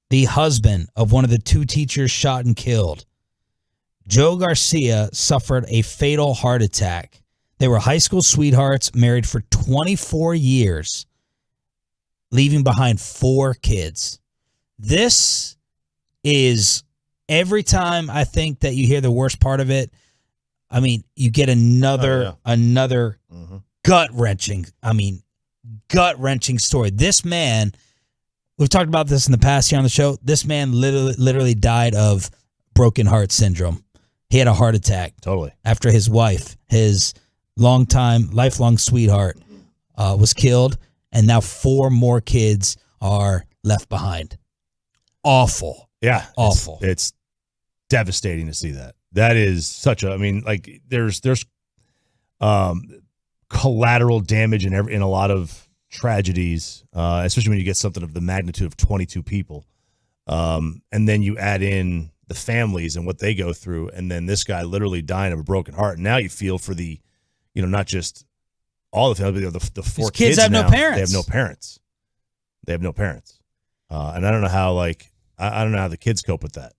S6: the husband of one of the two teachers shot and killed, Joe Garcia suffered a fatal heart attack. They were high school sweethearts, married for 24 years, leaving behind 4 kids. This is, every time I think that you hear the worst part of it, I mean, you get another gut-wrenching story. This man, we've talked about this in the past here on the show, this man literally died of broken heart syndrome. He had a heart attack.
S19: Totally.
S6: After his wife, his lifelong sweetheart, was killed, and now 4 more kids are left behind. Awful.
S19: Yeah.
S6: Awful.
S19: It's devastating to see that. That is such a, I mean, like there's collateral damage in a lot of tragedies, especially when you get something of the magnitude of 22 people. And then you add in the families and what they go through. And then this guy literally dying of a broken heart. And now you feel for the, not just all the family, but the 4 kids
S6: have
S19: now,
S6: no parents.
S19: They have no parents. They have no parents. And I don't know how, I don't know how the kids cope with that,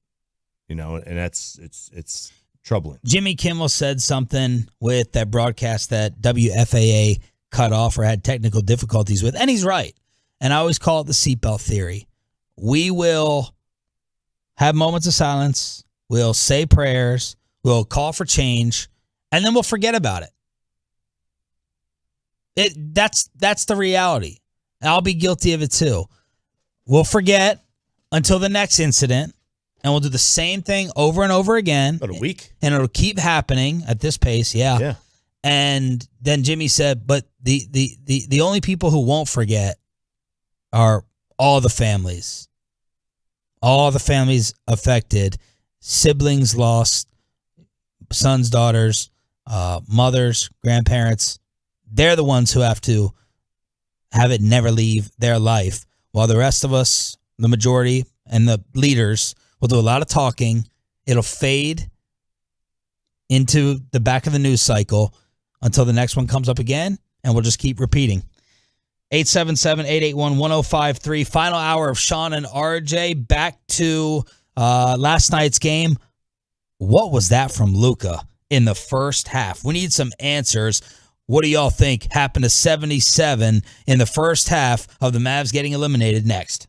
S19: and it's troubling.
S6: Jimmy Kimmel said something with that broadcast that WFAA cut off or had technical difficulties with, and he's right. And I always call it the seatbelt theory. We will have moments of silence. We'll say prayers. We'll call for change, and then we'll forget about it. That's the reality. I'll be guilty of it too. We'll forget until the next incident, and we'll do the same thing over and over again.
S19: About a week.
S6: And it'll keep happening at this pace, yeah. And then Jimmy said, but the only people who won't forget are all the families. All the families affected, siblings lost, sons, daughters, mothers, grandparents. They're the ones who have to have it never leave their life, while the rest of us, the majority and the leaders, will do a lot of talking. It'll fade into the back of the news cycle until the next one comes up again, and we'll just keep repeating. 877-881-1053. Final hour of Sean and RJ. Back to last night's game. What was that from Luka in the first half? We need some answers. What do y'all think happened to 77 in the first half of the Mavs getting eliminated? Next.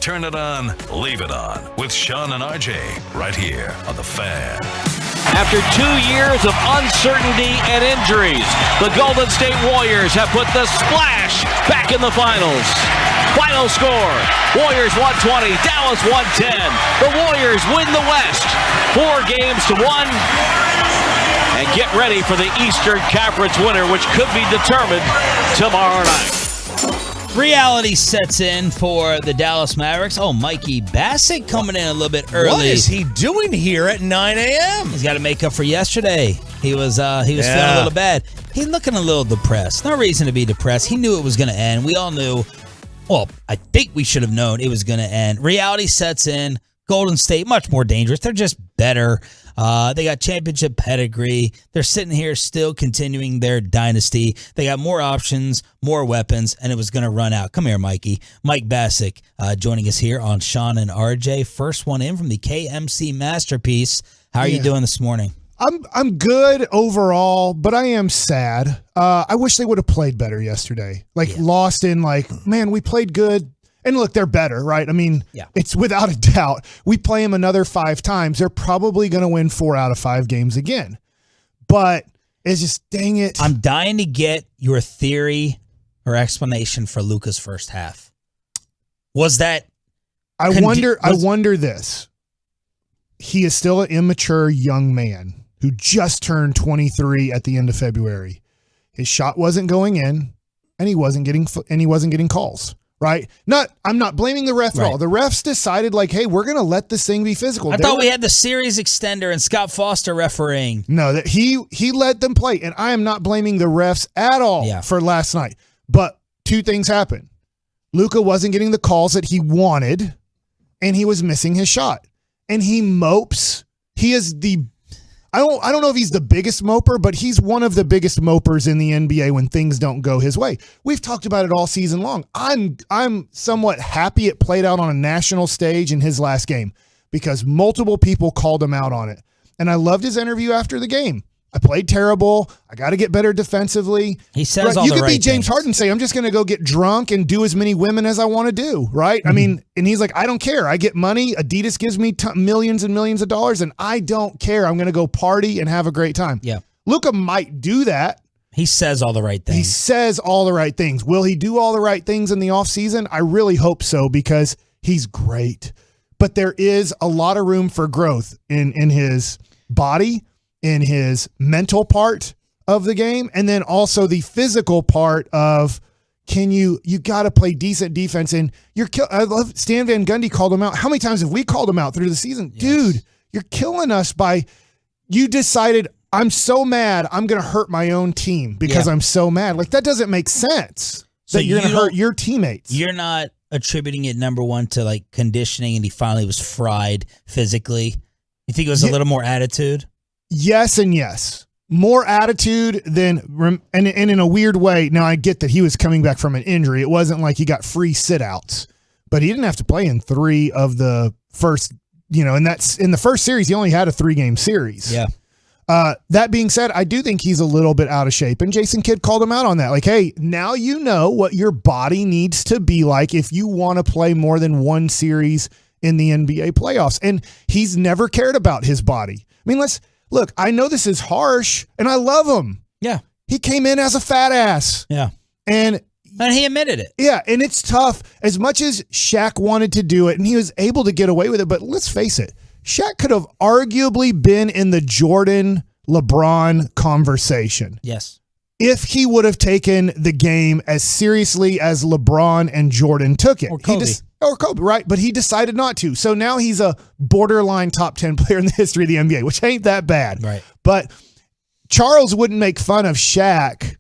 S5: Turn it on, leave it on with Sean and RJ right here on The Fan.
S9: After 2 years of uncertainty and injuries, the Golden State Warriors have put the splash back in the finals. Final score, Warriors 120, Dallas 110. The Warriors win the West 4-1 and get ready for the Eastern Conference winner, which could be determined tomorrow night.
S6: Reality sets in for the Dallas Mavericks. Oh, Mikey Bassett coming in a little bit early.
S19: What is he doing here at 9 a.m.?
S6: He's got to make up for yesterday. He was feeling a little bad. He's looking a little depressed. No reason to be depressed. He knew it was going to end. We all knew. Well, I think we should have known it was going to end. Reality sets in. Golden State, much more dangerous. They're just better. They got championship pedigree. They're sitting here still continuing their dynasty. They got more options, more weapons, and it was going to run out. Come here, Mikey. Mike Bassick joining us here on Sean and RJ. First one in from the KMC Masterpiece. How are you doing this morning?
S13: I'm good overall, but I am sad. I wish they would have played better yesterday. Lost in man, we played good. And look, they're better, right? I mean, It's without a doubt. We play them another 5 times. They're probably going to win 4 out of 5 games again. But it's just, dang it.
S6: I'm dying to get your theory or explanation for Luka's first half. Was that...
S13: I wonder this. He is still an immature young man who just turned 23 at the end of February. His shot wasn't going in, and he wasn't getting calls. Right? I'm not blaming the ref at all. The refs decided, hey, we're going to let this thing be physical.
S6: I thought we had the series extender and Scott Foster refereeing.
S13: No, that he let them play, and I am not blaming the refs at all for last night. But 2 things happened. Luka wasn't getting the calls that he wanted, and he was missing his shot. And he mopes. He is I don't know if he's the biggest moper, but he's one of the biggest mopers in the NBA when things don't go his way. We've talked about it all season long. I'm somewhat happy it played out on a national stage in his last game because multiple people called him out on it. And I loved his interview after the game. I played terrible. I got to get better defensively.
S6: He says all
S13: you
S6: the
S13: could
S6: right
S13: be James
S6: things.
S13: Harden and say, I'm just going to go get drunk and do as many women as I want to do, right? I mean, and he's like, I don't care. I get money. Adidas gives me millions and millions of dollars, and I don't care. I'm going to go party and have a great time.
S6: Yeah.
S13: Luka might do that.
S6: He says all the right things.
S13: He says all the right things. Will he do all the right things in the offseason? I really hope so because he's great. But there is a lot of room for growth in his body, in his mental part of the game, and then also the physical part of you got to play decent defense. And I love Stan Van Gundy called him out. How many times have we called him out through the season? Yes. Dude, you're killing us you decided I'm so mad I'm going to hurt my own team because I'm so mad. That doesn't make sense that you're going to hurt your teammates.
S6: You're not attributing it, number one, to conditioning and he finally was fried physically. You think it was a little more attitude?
S13: Yes and yes. More attitude than, and in a weird way, now I get that he was coming back from an injury. It wasn't like he got free sit-outs, but he didn't have to play in 3 of the first, and that's in the first series, he only had a 3-game series.
S6: Yeah.
S13: That being said, I do think he's a little bit out of shape, and Jason Kidd called him out on that. Hey, now you know what your body needs to be like if you want to play more than one series in the NBA playoffs, and he's never cared about his body. I mean, look, I know this is harsh, and I love him.
S6: Yeah.
S13: He came in as a fat ass.
S6: Yeah.
S13: And
S6: he admitted it.
S13: Yeah, and it's tough. As much as Shaq wanted to do it, and he was able to get away with it, but let's face it, Shaq could have arguably been in the Jordan-LeBron conversation.
S6: Yes.
S13: If he would have taken the game as seriously as LeBron and Jordan took it.
S6: Or Kobe.
S13: Or Kobe, right? But he decided not to. So now he's a borderline top 10 player in the history of the NBA, which ain't that bad.
S6: Right.
S13: But Charles wouldn't make fun of Shaq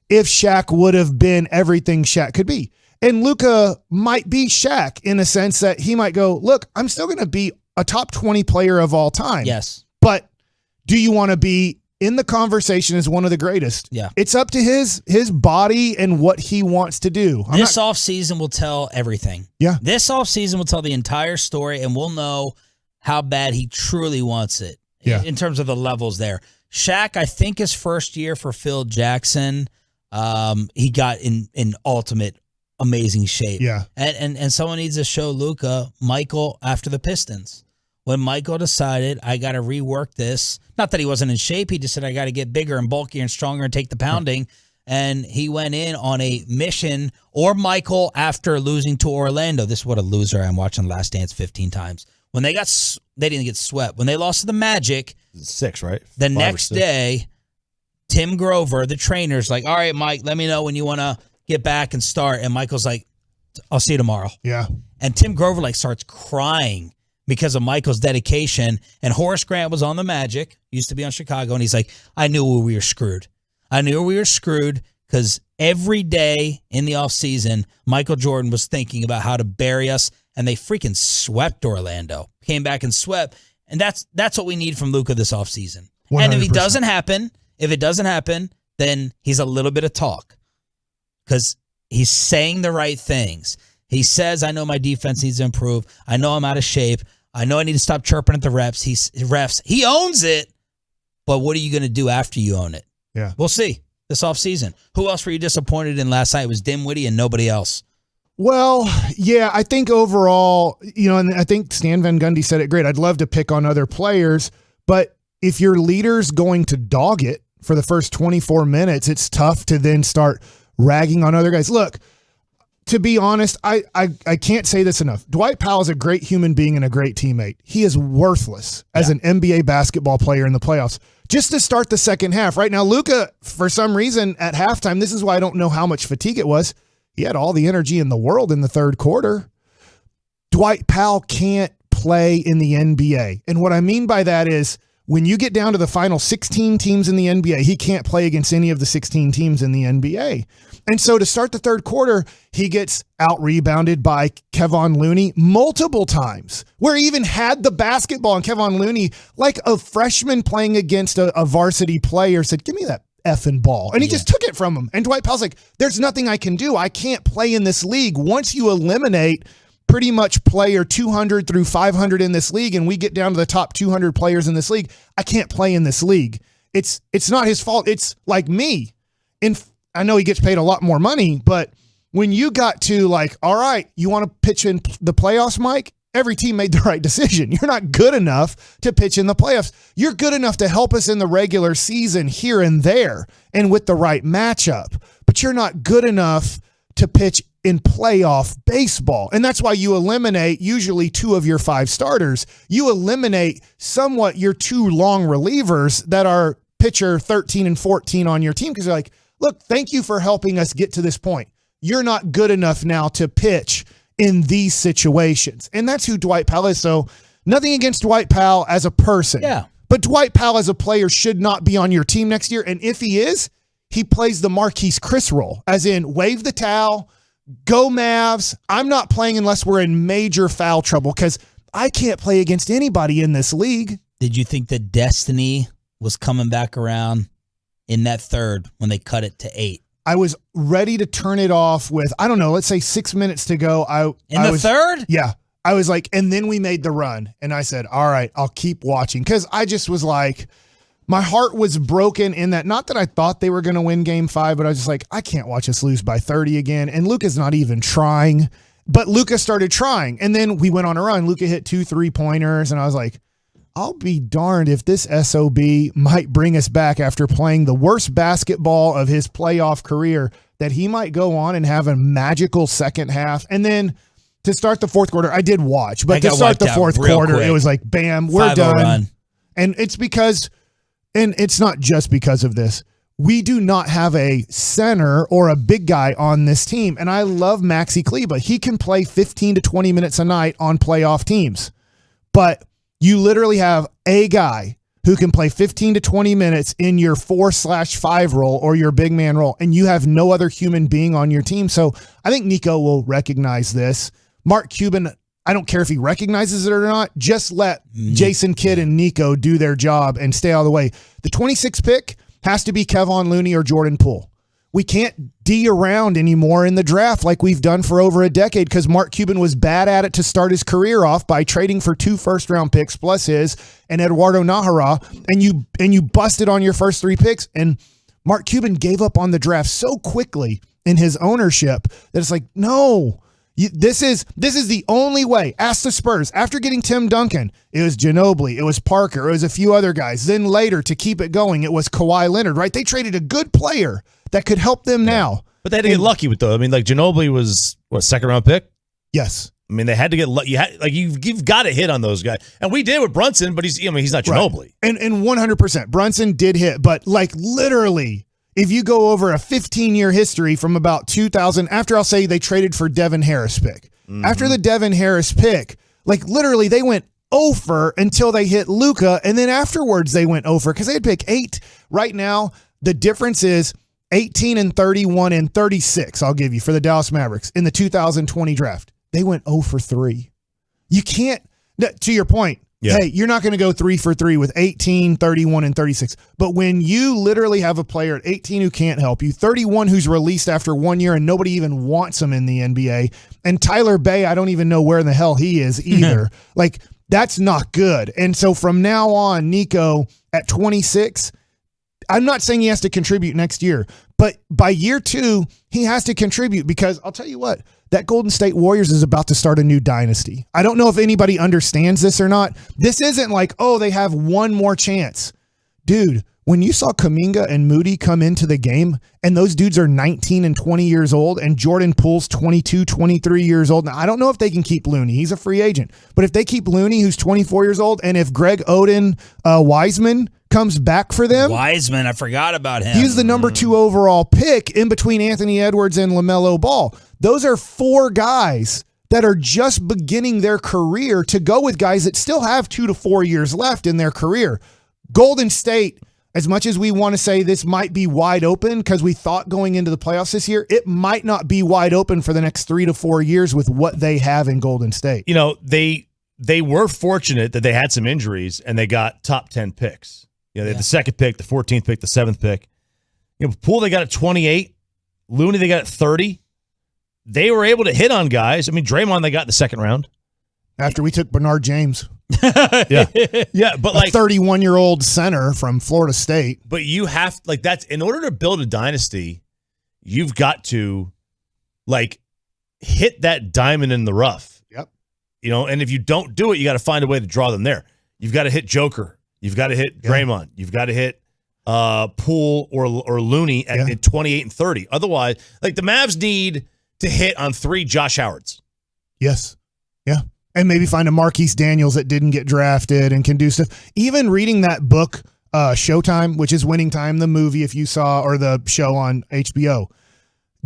S13: if Shaq would have been everything Shaq could be. And Luka might be Shaq in a sense that he might go, look, I'm still going to be a top 20 player of all time.
S6: Yes.
S13: But do you want to be in the conversation as one of the greatest?
S6: Yeah.
S13: It's up to his body and what he wants to do.
S6: This offseason will tell everything.
S13: Yeah.
S6: This offseason will tell the entire story, and we'll know how bad he truly wants it in terms of the levels there. Shaq, I think his first year for Phil Jackson, he got in ultimate amazing shape.
S13: Yeah.
S6: And someone needs to show Luka, Michael, after the Pistons. When Michael decided, I got to rework this, not that he wasn't in shape, he just said, I got to get bigger and bulkier and stronger and take the pounding. And he went in on a mission, or Michael, after losing to Orlando. This is what a loser I'm watching Last Dance 15 times. When they didn't get swept. When they lost to the Magic.
S19: 6, right?
S6: The next day, Tim Grover, the trainer's like, all right, Mike, let me know when you want to get back and start. And Michael's like, I'll see you tomorrow.
S13: Yeah.
S6: And Tim Grover starts crying because of Michael's dedication. And Horace Grant was on the Magic, used to be on Chicago, and he's like, I knew we were screwed. I knew we were screwed because every day in the offseason, Michael Jordan was thinking about how to bury us, and they freaking swept Orlando. Came back and swept. And that's what we need from Luka this offseason. 100%. And if it doesn't happen, then he's a little bit of talk because he's saying the right things. He says, I know my defense needs to improve. I know I'm out of shape. I know I need to stop chirping at the refs. He owns it, but what are you going to do after you own it?
S13: Yeah.
S6: We'll see this offseason. Who else were you disappointed in last night? It was Dinwiddie and nobody else.
S13: Well, yeah, I think overall, and I think Stan Van Gundy said it great. I'd love to pick on other players, but if your leader's going to dog it for the first 24 minutes, it's tough to then start ragging on other guys. Look, to be honest, I can't say this enough. Dwight Powell is a great human being and a great teammate. He is worthless as an NBA basketball player in the playoffs. Just to start the second half. Right now, Luka, for some reason, at halftime, this is why I don't know how much fatigue it was. He had all the energy in the world in the third quarter. Dwight Powell can't play in the NBA. And what I mean by that is when you get down to the final 16 teams in the NBA, he can't play against any of the 16 teams in the NBA. And so to start the third quarter, he gets out-rebounded by Kevon Looney multiple times, where he even had the basketball, and Kevon Looney, like a freshman playing against a varsity player, said, give me that effing ball. And he just took it from him. And Dwight Powell's like, there's nothing I can do. I can't play in this league. Once you eliminate pretty much player 200 through 500 in this league, and we get down to the top 200 players in this league, I can't play in this league. It's not his fault. It's like me. I know he gets paid a lot more money, but when you got to all right, you want to pitch in the playoffs, Mike? Every team made the right decision. You're not good enough to pitch in the playoffs. You're good enough to help us in the regular season here and there and with the right matchup, but you're not good enough to pitch in playoff baseball. And that's why you eliminate usually 2 of your 5 starters. You eliminate somewhat your 2 long relievers that are pitcher 13 and 14 on your team because they're like, look, thank you for helping us get to this point. You're not good enough now to pitch in these situations. And that's who Dwight Powell is. So nothing against Dwight Powell as a person.
S6: Yeah.
S13: But Dwight Powell as a player should not be on your team next year. And if he is, he plays the Marquise Chris role, as in wave the towel, go Mavs. I'm not playing unless we're in major foul trouble because I can't play against anybody in this league.
S6: Did you think that destiny was coming back around in that third when they cut it to 8?
S13: I was ready to turn it off with, I don't know, let's say 6 minutes to go.
S6: In the third?
S13: Yeah. I was like, and then we made the run. And I said, all right, I'll keep watching. Because I just was like, my heart was broken in that, not that I thought they were going to win game 5, but I was just like, I can't watch us lose by 30 again. And Luka's not even trying. But Luka started trying. And then we went on a run. Luka hit 2 3-pointers. And I was like, I'll be darned if this SOB might bring us back after playing the worst basketball of his playoff career, that he might go on and have a magical second half. And then to start the fourth quarter, I did watch, but to start the fourth quarter, quick. It was like, bam, we're done. Run. And it's because, and it's not just because of this, we do not have a center or a big guy on this team. And I love Maxi Kleber. He can play 15 to 20 minutes a night on playoff teams. But you literally have a guy who can play 15 to 20 minutes in your 4/5 role or your big man role, and you have no other human being on your team. So I think Nico will recognize this. Mark Cuban, I don't care if he recognizes it or not. Just let Jason Kidd and Nico do their job and stay out of the way. The 26th pick has to be Kevon Looney or Jordan Poole. We can't D around anymore in the draft like we've done for over a decade because Mark Cuban was bad at it to start his career off by trading for 2 first-round picks plus his and Eduardo Nájera, and you busted on your first 3 picks. And Mark Cuban gave up on the draft so quickly in his ownership that it's like, no, this is the only way. Ask the Spurs. After getting Tim Duncan, it was Ginobili, it was Parker, it was a few other guys. Then later, to keep it going, it was Kawhi Leonard, right? They traded a good player that could help them now.
S19: But they had to get lucky with those. I mean, like Ginobili was, what, second-round pick?
S13: Yes.
S19: I mean, they had to get lucky. You've got to hit on those guys. And we did with Brunson, but he's not Ginobili.
S13: Right. And 100%. Brunson did hit, but like literally, if you go over a 15-year history from about 2000, after I'll say they traded for Devin Harris pick. Mm-hmm. After the Devin Harris pick, like literally they went over until they hit Luka, and then afterwards they went over because they had pick 8. Right now, the difference is 18 and 31 and 36, I'll give you, for the Dallas Mavericks in the 2020 draft. They went 0 for 3. You can't, to your point, hey, you're not going to go 3 for 3 with 18, 31, and 36. But when you literally have a player at 18 who can't help you, 31 who's released after 1 year and nobody even wants him in the NBA, and Tyler Bay, I don't even know where in the hell he is either. Like, that's not good. And so from now on, Nico at 26, I'm not saying he has to contribute next year, but by year 2, he has to contribute because I'll tell you what, that Golden State Warriors is about to start a new dynasty. I don't know if anybody understands this or not. This isn't like, oh, they have one more chance. Dude, when you saw Kuminga and Moody come into the game and those dudes are 19 and 20 years old and Jordan Poole's 22, 23 years old. Now, I don't know if they can keep Looney. He's a free agent. But if they keep Looney, who's 24 years old, and if Greg Oden Wiseman comes back for them.
S6: Wiseman, I forgot about him.
S13: He's the number 2 overall pick in between Anthony Edwards and LaMelo Ball. Those are 4 guys that are just beginning their career to go with guys that still have 2 to 4 years left in their career. Golden State, as much as we want to say this might be wide open because we thought going into the playoffs this year, it might not be wide open for the next 3 to 4 years with what they have in Golden State.
S19: You know, they were fortunate that they had some injuries and they got top 10 picks. You know, they had the second pick, the 14th pick, the 7th pick. You know, Poole, they got at 28. Looney, they got at 30. They were able to hit on guys. I mean, Draymond, they got in the second round.
S13: After we took Bernard James.
S19: Yeah, but like
S13: 31-year-old center from Florida State.
S19: But you have, like, that's, in order to build a dynasty, you've got to, like, hit that diamond in the rough.
S13: Yep.
S19: You know, and if you don't do it, you got to find a way to draw them there. You've got to hit Joker. You've got to hit Draymond. You've got to hit Poole or Looney at 28 and 30. Otherwise, like the Mavs need to hit on 3 Josh Howards.
S13: Yes. Yeah. And maybe find a Marquise Daniels that didn't get drafted and can do stuff. Even reading that book, Showtime, which is Winning Time, the movie, if you saw, or the show on HBO.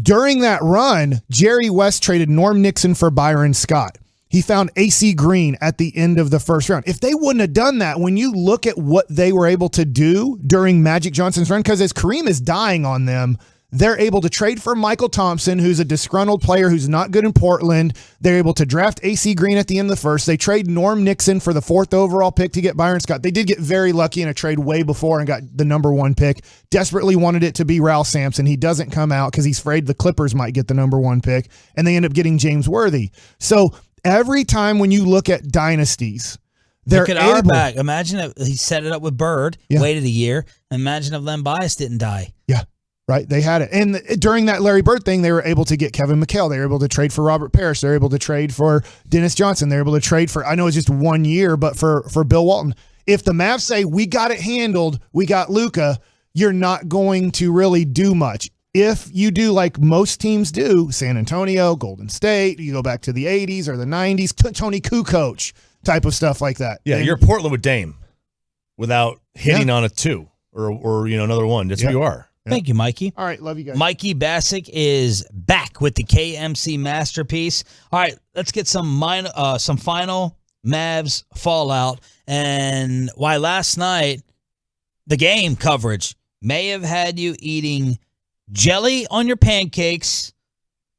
S13: During that run, Jerry West traded Norm Nixon for Byron Scott. He found AC Green at the end of the first round. If they wouldn't have done that, when you look at what they were able to do during Magic Johnson's run, because as Kareem is dying on them, they're able to trade for Michael Thompson, who's a disgruntled player who's not good in Portland. They're able to draft AC Green at the end of the first. They trade Norm Nixon for the 4th overall pick to get Byron Scott. They did get very lucky in a trade way before and got the number 1 pick. Desperately wanted it to be Ralph Sampson. He doesn't come out because he's afraid the Clippers might get the number 1 pick, and they end up getting James Worthy. So every time when you look at dynasties, they're
S6: look at Auerbach. Imagine if he set it up with Bird, waited a year. Imagine if Len Bias didn't die.
S13: Yeah, right. They had it. And during that Larry Bird thing, they were able to get Kevin McHale. They were able to trade for Robert Parrish. They were able to trade for Dennis Johnson. They were able to trade for, I know it's just 1 year, but for Bill Walton. If the Mavs say, we got it handled, we got Luka, you're not going to really do much. If you do like most teams do, San Antonio, Golden State, you go back to the 80s or the 90s, Tony Kukoc type of stuff like that.
S19: Yeah, you're Portland with Dame without hitting on a 2 or you know, another 1. That's who you are.
S6: Thank you, Mikey.
S13: All right, love you guys.
S6: Mikey Bassick is back with the KMC masterpiece. All right, let's get some final Mavs fallout and why last night the game coverage may have had you eating jelly on your pancakes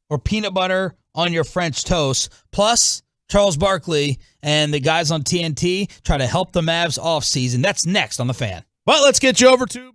S6: or peanut butter on your French toast. Plus, Charles Barkley and the guys on TNT try to help the Mavs offseason. That's next on The Fan.
S19: Well, let's get you over to...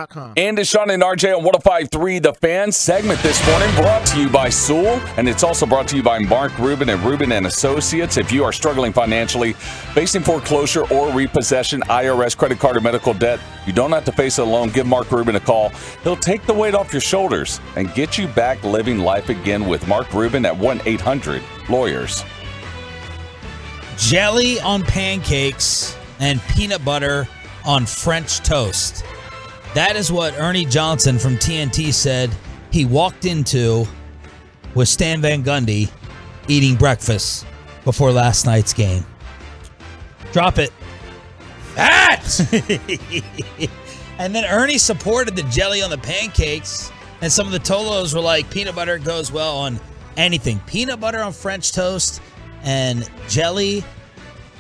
S2: Sewell.com.
S10: And it's Sean and RJ on 105.3 The Fan segment this morning, brought to you by Sewell, and it's also brought to you by Mark Rubin and Rubin and Associates. If you are struggling financially, facing foreclosure or repossession, IRS, credit card, or medical debt, you don't have to face it alone. Give Mark Rubin a call. He'll take the weight off your shoulders and get you back living life again with Mark Rubin at 1-800-LAWYERS.
S6: Jelly on pancakes and peanut butter on French toast. That is what Ernie Johnson from TNT said he walked into with Stan Van Gundy eating breakfast before last night's game. Drop it. And then Ernie supported the jelly on the pancakes, and some of the Tolos were like, peanut butter goes well on anything. Peanut butter on French toast and jelly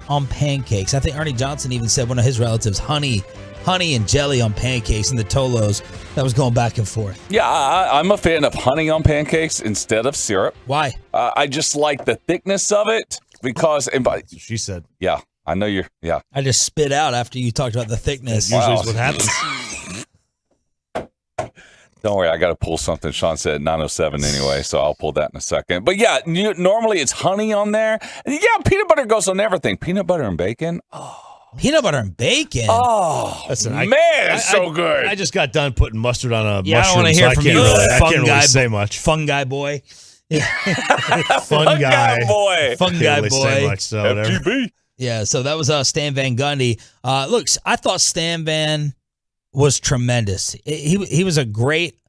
S6: on pancakes. I think Ernie Johnson even said one of his relatives, honey and jelly on pancakes, and the Tolos, that was going back and forth.
S10: Yeah, I'm a fan of honey on pancakes instead of syrup.
S6: Why?
S10: I just like the thickness of it because...
S19: She said.
S10: Yeah, I know you're... Yeah.
S6: I just spit out after you talked about the thickness.
S19: Usually is what happens.
S10: Don't worry, I got to pull something Sean said at 9:07 anyway, so I'll pull that in a second. But yeah, normally it's honey on there. And yeah, peanut butter goes on everything. Peanut butter and bacon. Oh.
S6: Peanut butter and bacon?
S10: Oh,
S19: listen,
S10: man, it's so good.
S19: I just got done putting mustard on a mushroom,
S6: I don't want to hear from you,
S19: I can't really say much.
S6: Fungi boy.
S19: Fungi
S10: boy.
S6: Fungi boy.
S19: Say much, so
S10: FGB.
S6: Yeah, so that was Stan Van Gundy. Look, I thought Stan Van was tremendous. He was a great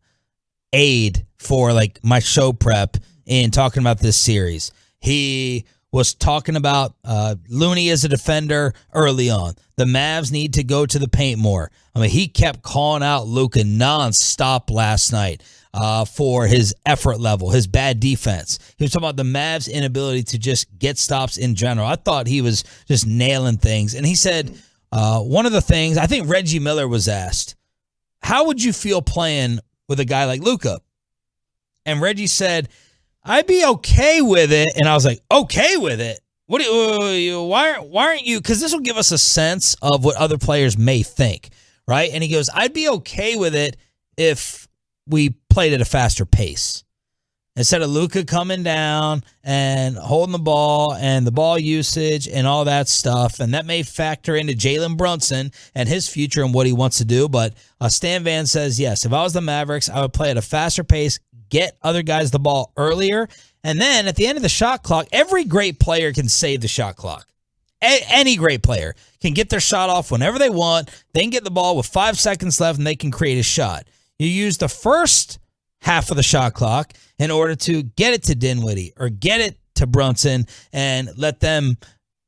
S6: aid for like my show prep in talking about this series. He was talking about Looney as a defender early on. The Mavs need to go to the paint more. I mean, he kept calling out Luka nonstop last night for his effort level, his bad defense. He was talking about the Mavs' inability to just get stops in general. I thought he was just nailing things. And he said one of the things, I think Reggie Miller was asked, how would you feel playing with a guy like Luka? And Reggie said, I'd be okay with it. And I was like, okay with it? Why aren't you? Because this will give us a sense of what other players may think, right? And he goes, I'd be okay with it if we played at a faster pace. Instead of Luka coming down and holding the ball and the ball usage and all that stuff. And that may factor into Jalen Brunson and his future and what he wants to do. But Stan Van says, yes, if I was the Mavericks, I would play at a faster pace, get other guys the ball earlier. And then at the end of the shot clock, every great player can save the shot clock. Any great player can get their shot off whenever they want. They can get the ball with 5 seconds left and they can create a shot. You use the first half of the shot clock in order to get it to Dinwiddie or get it to Brunson and let them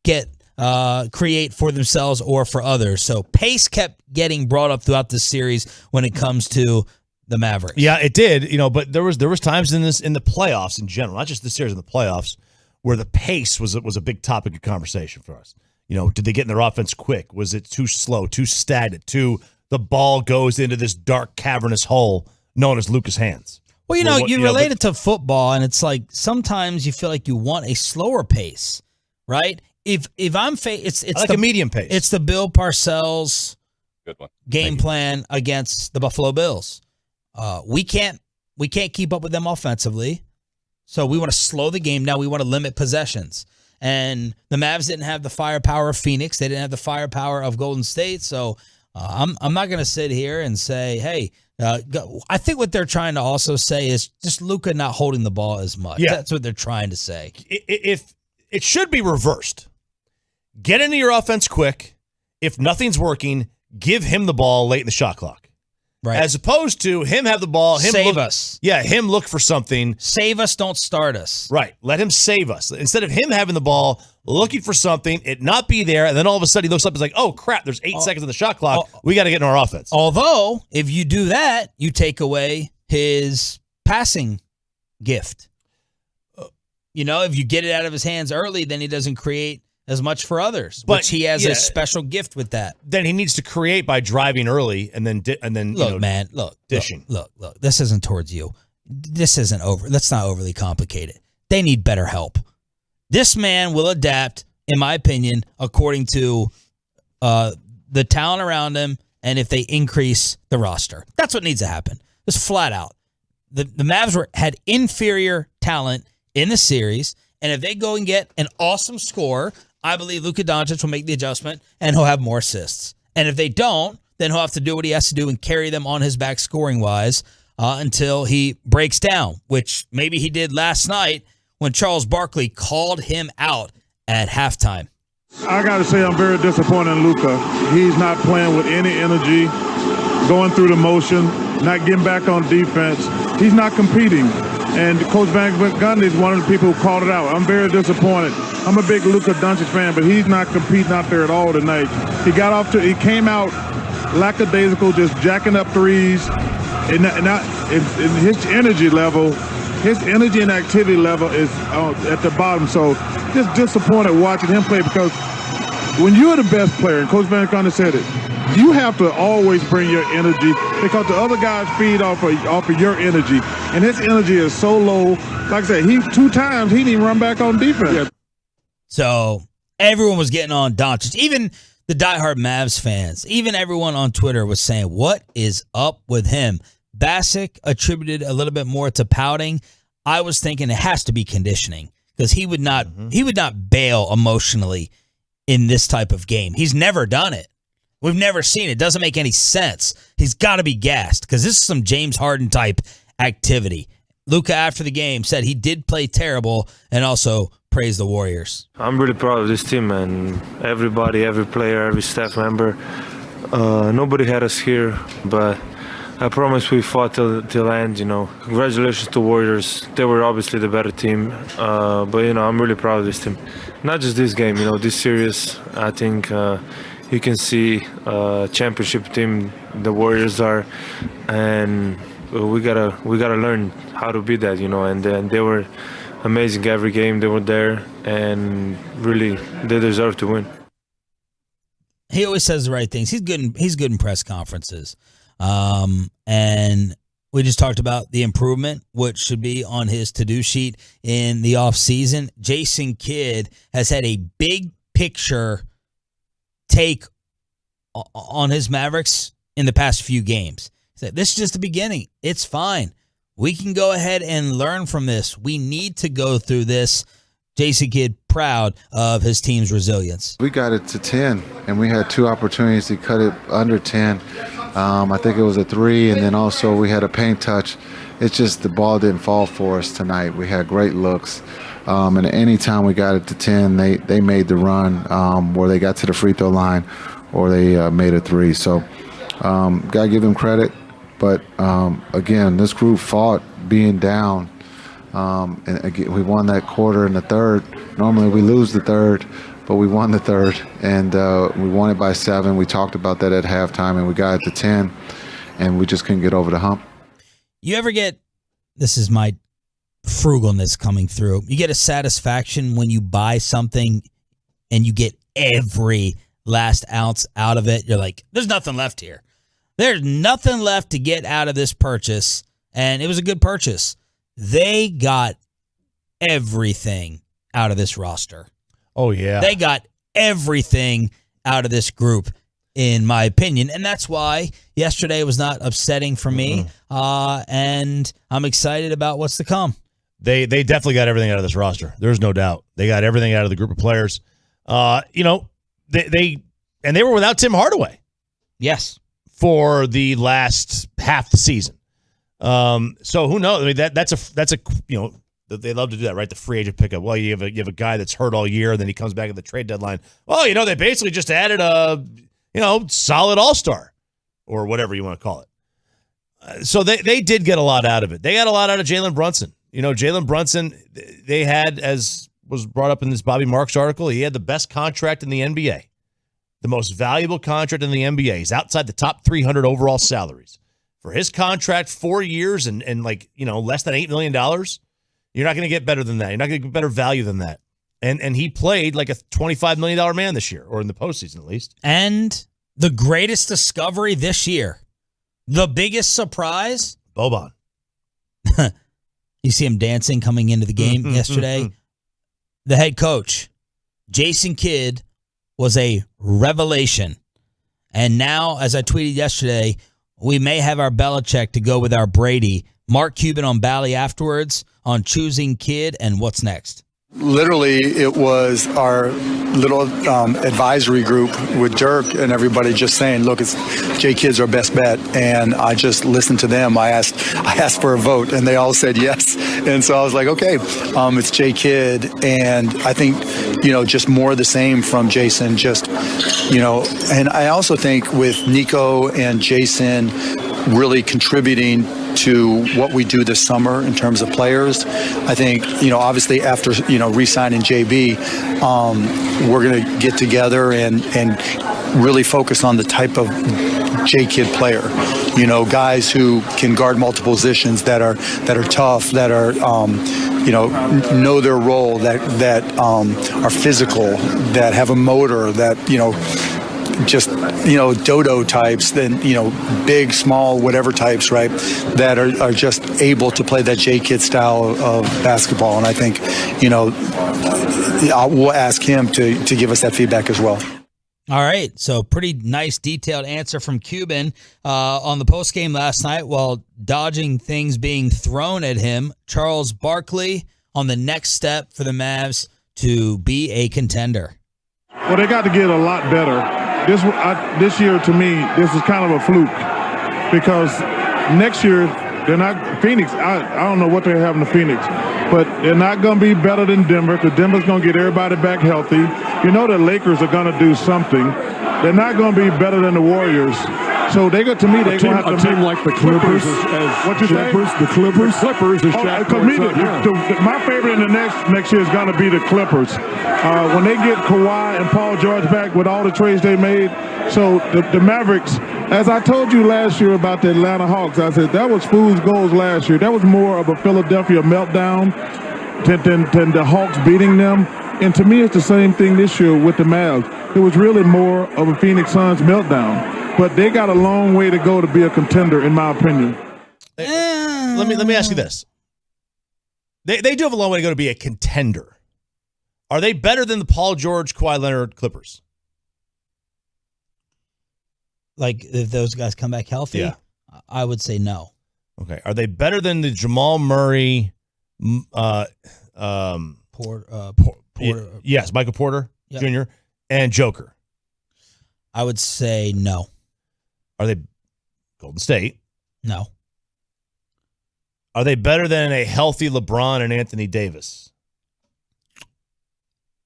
S6: create for themselves or for others. So pace kept getting brought up throughout the series when it comes to the Mavericks.
S19: Yeah, it did. But there was times in the playoffs in general, not just this series, in the playoffs, where the pace was a big topic of conversation for us. Did they get in their offense quick? Was it too slow, too stagnant, the ball goes into this dark cavernous hole known as Luka's hands?
S6: Well, you relate it to football, and it's like sometimes you feel like you want a slower pace, right? If I'm it's
S19: like a medium pace.
S6: It's the Bill Parcells
S10: good one
S6: game plan against the Buffalo Bills. We can't keep up with them offensively, so we want to slow the game down. We want to limit possessions, and the Mavs didn't have the firepower of Phoenix. They didn't have the firepower of Golden State. So I'm not going to sit here and say, hey. I think what they're trying to also say is just Luka not holding the ball as much.
S19: Yeah.
S6: That's what they're trying to say.
S19: If it should be reversed. Get into your offense quick. If nothing's working, give him the ball late in the shot clock.
S6: Right.
S19: As opposed to him have the ball.
S6: Save us.
S19: Yeah, him look for something.
S6: Save us, don't start us.
S19: Right. Let him save us. Instead of him having the ball, looking for something, it not be there, and then all of a sudden he looks up and is like, oh, crap, there's 8 seconds on the shot clock. We got to get in our offense.
S6: Although, if you do that, you take away his passing gift. If you get it out of his hands early, then he doesn't create as much for others, but he has a special gift with that.
S19: Then he needs to create by driving early and then dishing.
S6: Look. This isn't towards you. This isn't over. Let's not overly complicate it. They need better help. This man will adapt, in my opinion, according to the talent around him and if they increase the roster. That's what needs to happen. Just flat out. The Mavs had inferior talent in the series, and if they go and get an awesome score, I believe Luka Doncic will make the adjustment, and he'll have more assists. And if they don't, then he'll have to do what he has to do and carry them on his back scoring-wise until he breaks down, which maybe he did last night when Charles Barkley called him out at halftime.
S14: I got to say I'm very disappointed in Luka. He's not playing with any energy, going through the motion, not getting back on defense. He's not competing. And Coach Van Gundy is one of the people who called it out. I'm very disappointed. I'm a big Luka Doncic fan, but he's not competing out there at all tonight. He came out lackadaisical, just jacking up threes, and his energy level, his energy and activity level is at the bottom. So just disappointed watching him play, because when you're the best player, and Coach Van Gundy said it, you have to always bring your energy, because the other guys feed off of your energy, and his energy is so low. Like I said, 2 times he didn't even run back on defense.
S6: So everyone was getting on Doncic, even the diehard Mavs fans, even everyone on Twitter was saying, "What is up with him?" Bassick attributed a little bit more to pouting. I was thinking it has to be conditioning, because he would not bail emotionally in this type of game. He's never done it. We've never seen it. It doesn't make any sense. He's got to be gassed, because this is some James Harden type activity. Luka, after the game, said he did play terrible and also praised the Warriors.
S3: I'm really proud of this team, man. Everybody, every player, every staff member. Nobody had us here, but I promise we fought till end, Congratulations to Warriors. They were obviously the better team. But, I'm really proud of this team. Not just this game, this series. I think you can see championship team the Warriors are, and we gotta learn how to be that, and they were amazing every game. They were there, and really they deserve to win.
S6: He always says the right things. He's good in press conferences. And we just talked about the improvement, which should be on his to-do sheet in the offseason. Jason Kidd has had a big picture take on his Mavericks in the past few games. He said, this is just the beginning. It's fine. We can go ahead and learn from this. We need to go through this. Jason Kidd proud of his team's resilience.
S2: We got it to 10, and we had 2 opportunities to cut it under 10. I think it was a 3, and then also we had a paint touch. It's just the ball didn't fall for us tonight. We had great looks. And any time we got it to 10, they made the run where they got to the free throw line or they made a 3. So got to give them credit. But, again, this group fought being down. And again, we won that quarter in the third. Normally we lose the third, but we won the third, and we won it by 7. We talked about that at halftime, and we got it to 10, and we just couldn't get over the hump.
S6: You ever get, this is my frugalness coming through, you get a satisfaction when you buy something and you get every last ounce out of it? You're like, there's nothing left here. There's nothing left to get out of this purchase, and it was a good purchase. They got everything out of this roster.
S19: Oh, yeah.
S6: They got everything out of this group, in my opinion. And that's why yesterday was not upsetting for me. And I'm excited about what's to come.
S19: They definitely got everything out of this roster. There's no doubt. They got everything out of the group of players. They were without Tim Hardaway.
S6: Yes.
S19: For the last half the season. So who knows? I mean, that's a they love to do that, right? The free agent pickup. Well, you have a guy that's hurt all year, and then he comes back at the trade deadline. Well, they basically just added a solid all-star or whatever you want to call it. So they did get a lot out of it. They got a lot out of Jalen Brunson. Jalen Brunson, they had, as was brought up in this Bobby Marks article, he had the best contract in the NBA, the most valuable contract in the NBA. He's outside the top 300 overall salaries. For his contract, 4 years and less than $8 million, you're not going to get better than that. You're not going to get better value than that. And he played like a $25 million man this year, or in the postseason at least.
S6: And the greatest discovery this year, the biggest surprise,
S19: Boban.
S6: You see him dancing coming into the game yesterday. The head coach, Jason Kidd, was a revelation. And now, as I tweeted yesterday, we may have our Belichick to go with our Brady. Mark Cuban on Bally afterwards on choosing kid and what's next.
S4: Literally, it was our little advisory group with Dirk and everybody just saying, look, it's J-Kid's our best bet. And I just listened to them. I asked for a vote, and they all said yes. And so I was like, okay, it's J-Kid. And I think, just more of the same from Jason, and I also think with Nico and Jason really contributing to what we do this summer in terms of players. I think, obviously after, re-signing JB, we're going to get together and really focus on the type of J-Kid player. Guys who can guard multiple positions, that are tough, that are, know their role, that are physical, that have a motor, that, dodo types, then, big, small, whatever types, right, that are just able to play that J-Kid style of basketball. And I think, we'll ask him to give us that feedback as well.
S6: All right, so pretty nice detailed answer from Cuban on the postgame last night while dodging things being thrown at him. Charles Barkley on the next step for the Mavs to be a contender.
S14: Well, they got to get a lot better. This year, to me, this is kind of a fluke because next year they're not Phoenix. I don't know what they're having to Phoenix, but they're not going to be better than Denver because Denver's going to get everybody back healthy. The Lakers are going to do something. They're not going to be better than the Warriors. So they're going to have to
S7: a team like the Clippers.
S14: What you say?
S7: The Clippers is Shaq.
S14: My favorite in the next year is going to be the Clippers. When they get Kawhi and Paul George back with all the trades they made. So the Mavericks, as I told you last year about the Atlanta Hawks, I said that was fool's goals last year. That was more of a Philadelphia meltdown than the Hawks beating them. And to me, it's the same thing this year with the Mavs. It was really more of a Phoenix Suns meltdown. But they got a long way to go to be a contender, in my opinion.
S19: Let me ask you this. They do have a long way to go to be a contender. Are they better than the Paul George, Kawhi Leonard Clippers?
S6: Like, if those guys come back healthy?
S19: Yeah.
S6: I would say no.
S19: Okay. Are they better than the Jamal Murray, yes, Michael Porter Jr. and Joker?
S6: I would say no.
S19: Are they Golden State?
S6: No.
S19: Are they better than a healthy LeBron and Anthony Davis?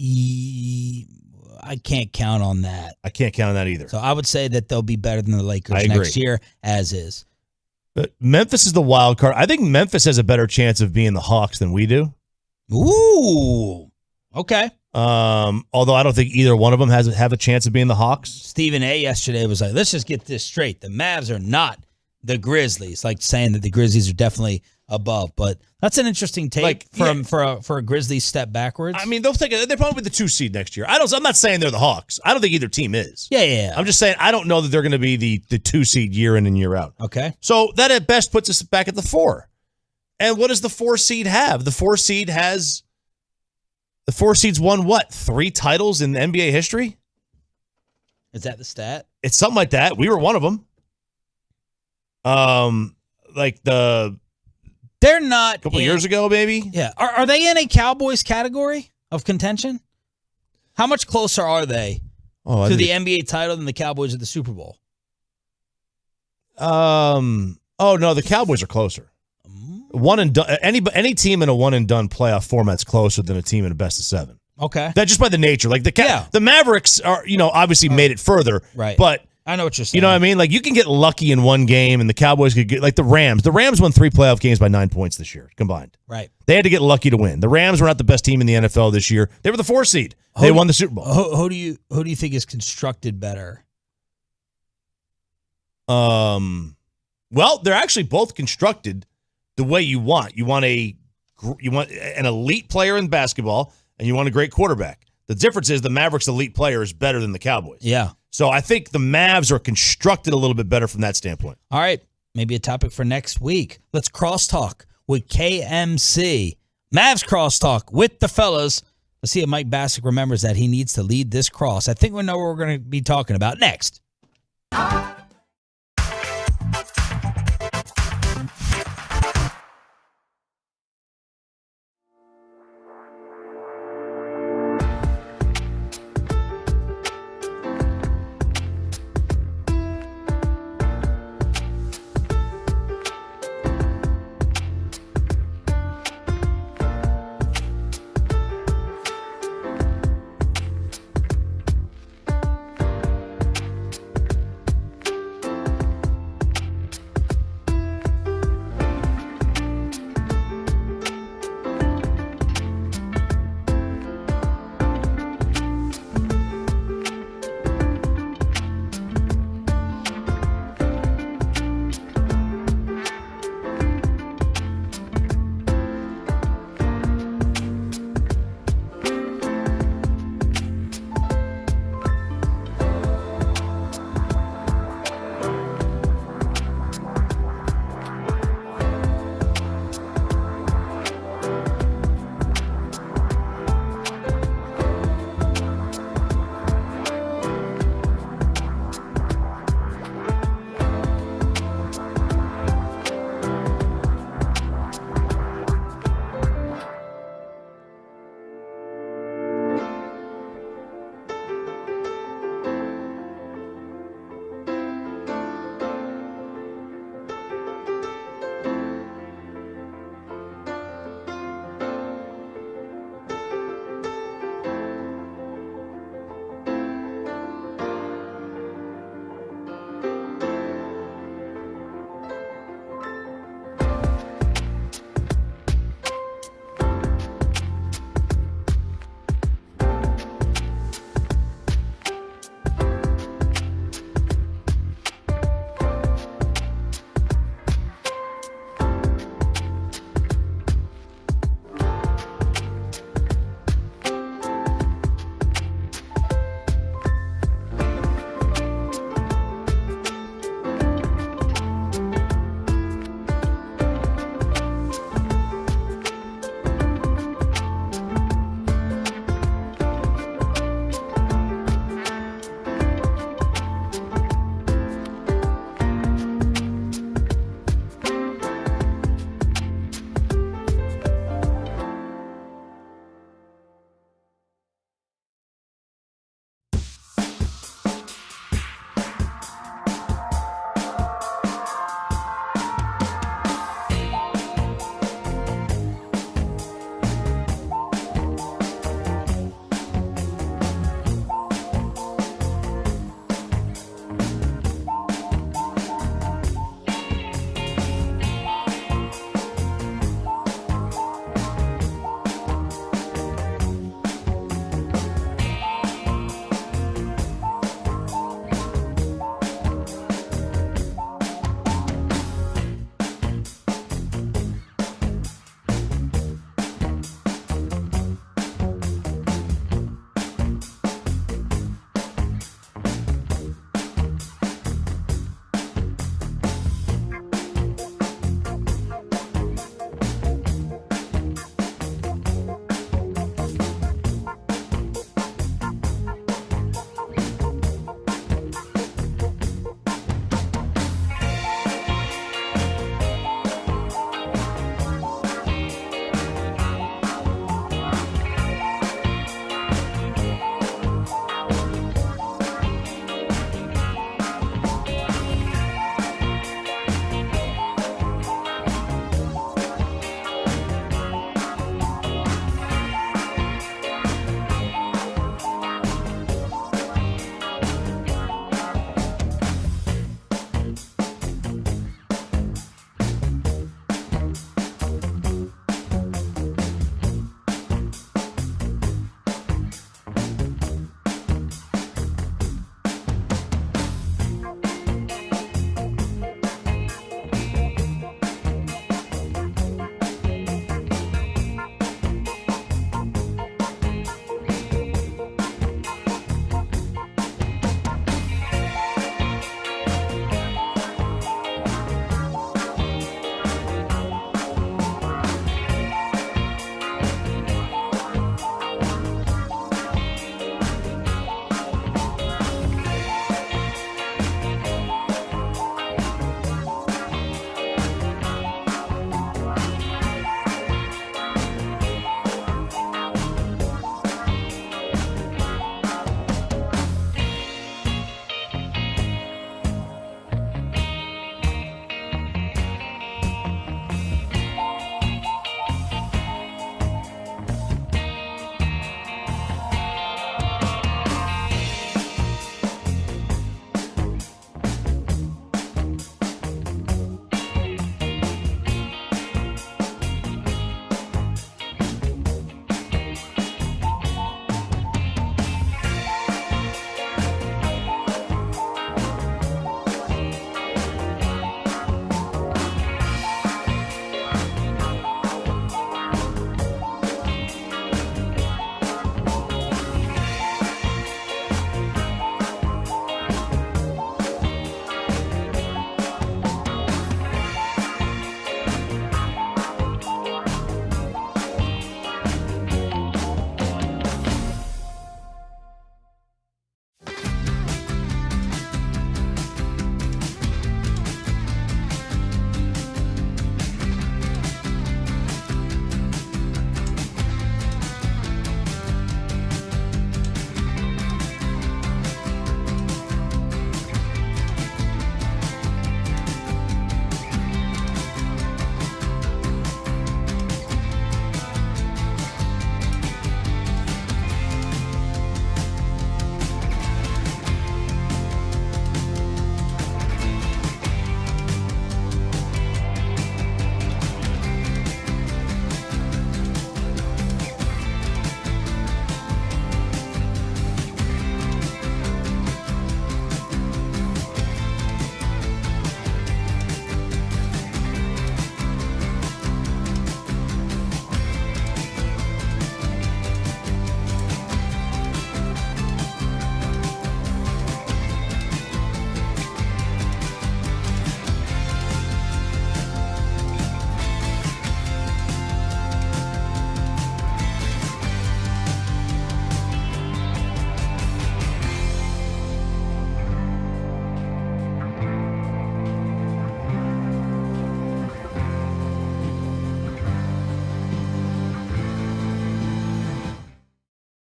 S6: I can't count on that.
S19: I can't count on that either.
S6: So I would say that they'll be better than the Lakers next year, as is.
S19: But Memphis is the wild card. I think Memphis has a better chance of being the Hawks than we do.
S6: Ooh. Okay.
S19: Although I don't think either one of them have a chance of being the Hawks.
S6: Stephen A. yesterday was like, let's just get this straight. The Mavs are not the Grizzlies, like saying that the Grizzlies are definitely above. But that's an interesting take for a Grizzlies step backwards.
S19: I mean, they're probably the 2 seed next year. I'm not saying they're the Hawks. I don't think either team is.
S6: Yeah.
S19: I'm just saying I don't know that they're going to be the 2 seed year in and year out.
S6: Okay.
S19: So that at best puts us back at the 4. And what does the 4 seed have? The 4 seed's won what? 3 titles in NBA history?
S6: Is that the stat?
S19: It's something like that. We were one of them.
S6: They're not
S19: a couple years ago, maybe.
S6: Yeah. Are they in a Cowboys category of contention? How much closer are they to the NBA title than the Cowboys at the Super Bowl?
S19: Oh no, the Cowboys are closer. One and done. Any team in a one and done playoff format's closer than a team in a best of 7.
S6: Okay.
S19: That just by the nature. Like the Mavericks are, obviously made it further.
S6: Right.
S19: But
S6: I know what you're saying.
S19: You know what I mean? Like you can get lucky in one game and the Cowboys could get like the Rams. The Rams won 3 playoff games by 9 points this year combined.
S6: Right.
S19: They had to get lucky to win. The Rams were not the best team in the NFL this year. They were the 4 seed. They won the Super Bowl.
S6: Who do you think is constructed better?
S19: Well, they're actually both constructed the way you want. You want an elite player in basketball, and you want a great quarterback. The difference is the Mavericks' elite player is better than the Cowboys.
S6: Yeah.
S19: So I think the Mavs are constructed a little bit better from that standpoint.
S6: All right. Maybe a topic for next week. Let's crosstalk with KMC. Mavs crosstalk with the fellas. Let's see if Mike Bassick remembers that he needs to lead this cross. I think we know what we're going to be talking about next.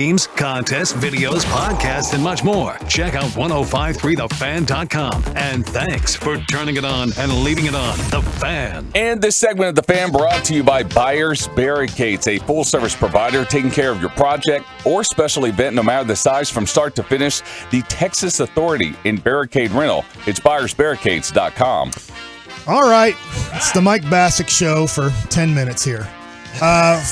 S17: Games, contests, videos, podcasts, and much more. Check out 1053thefan.com. And thanks for turning it on and leaving it on. The Fan.
S10: And this segment of The Fan brought to you by Buyers Barricades, a full-service provider taking care of your project or special event, no matter the size, from start to finish. The Texas Authority in barricade rental. It's buyersbarricades.com.
S13: All right. It's the Mike Bassick Show for 10 minutes here.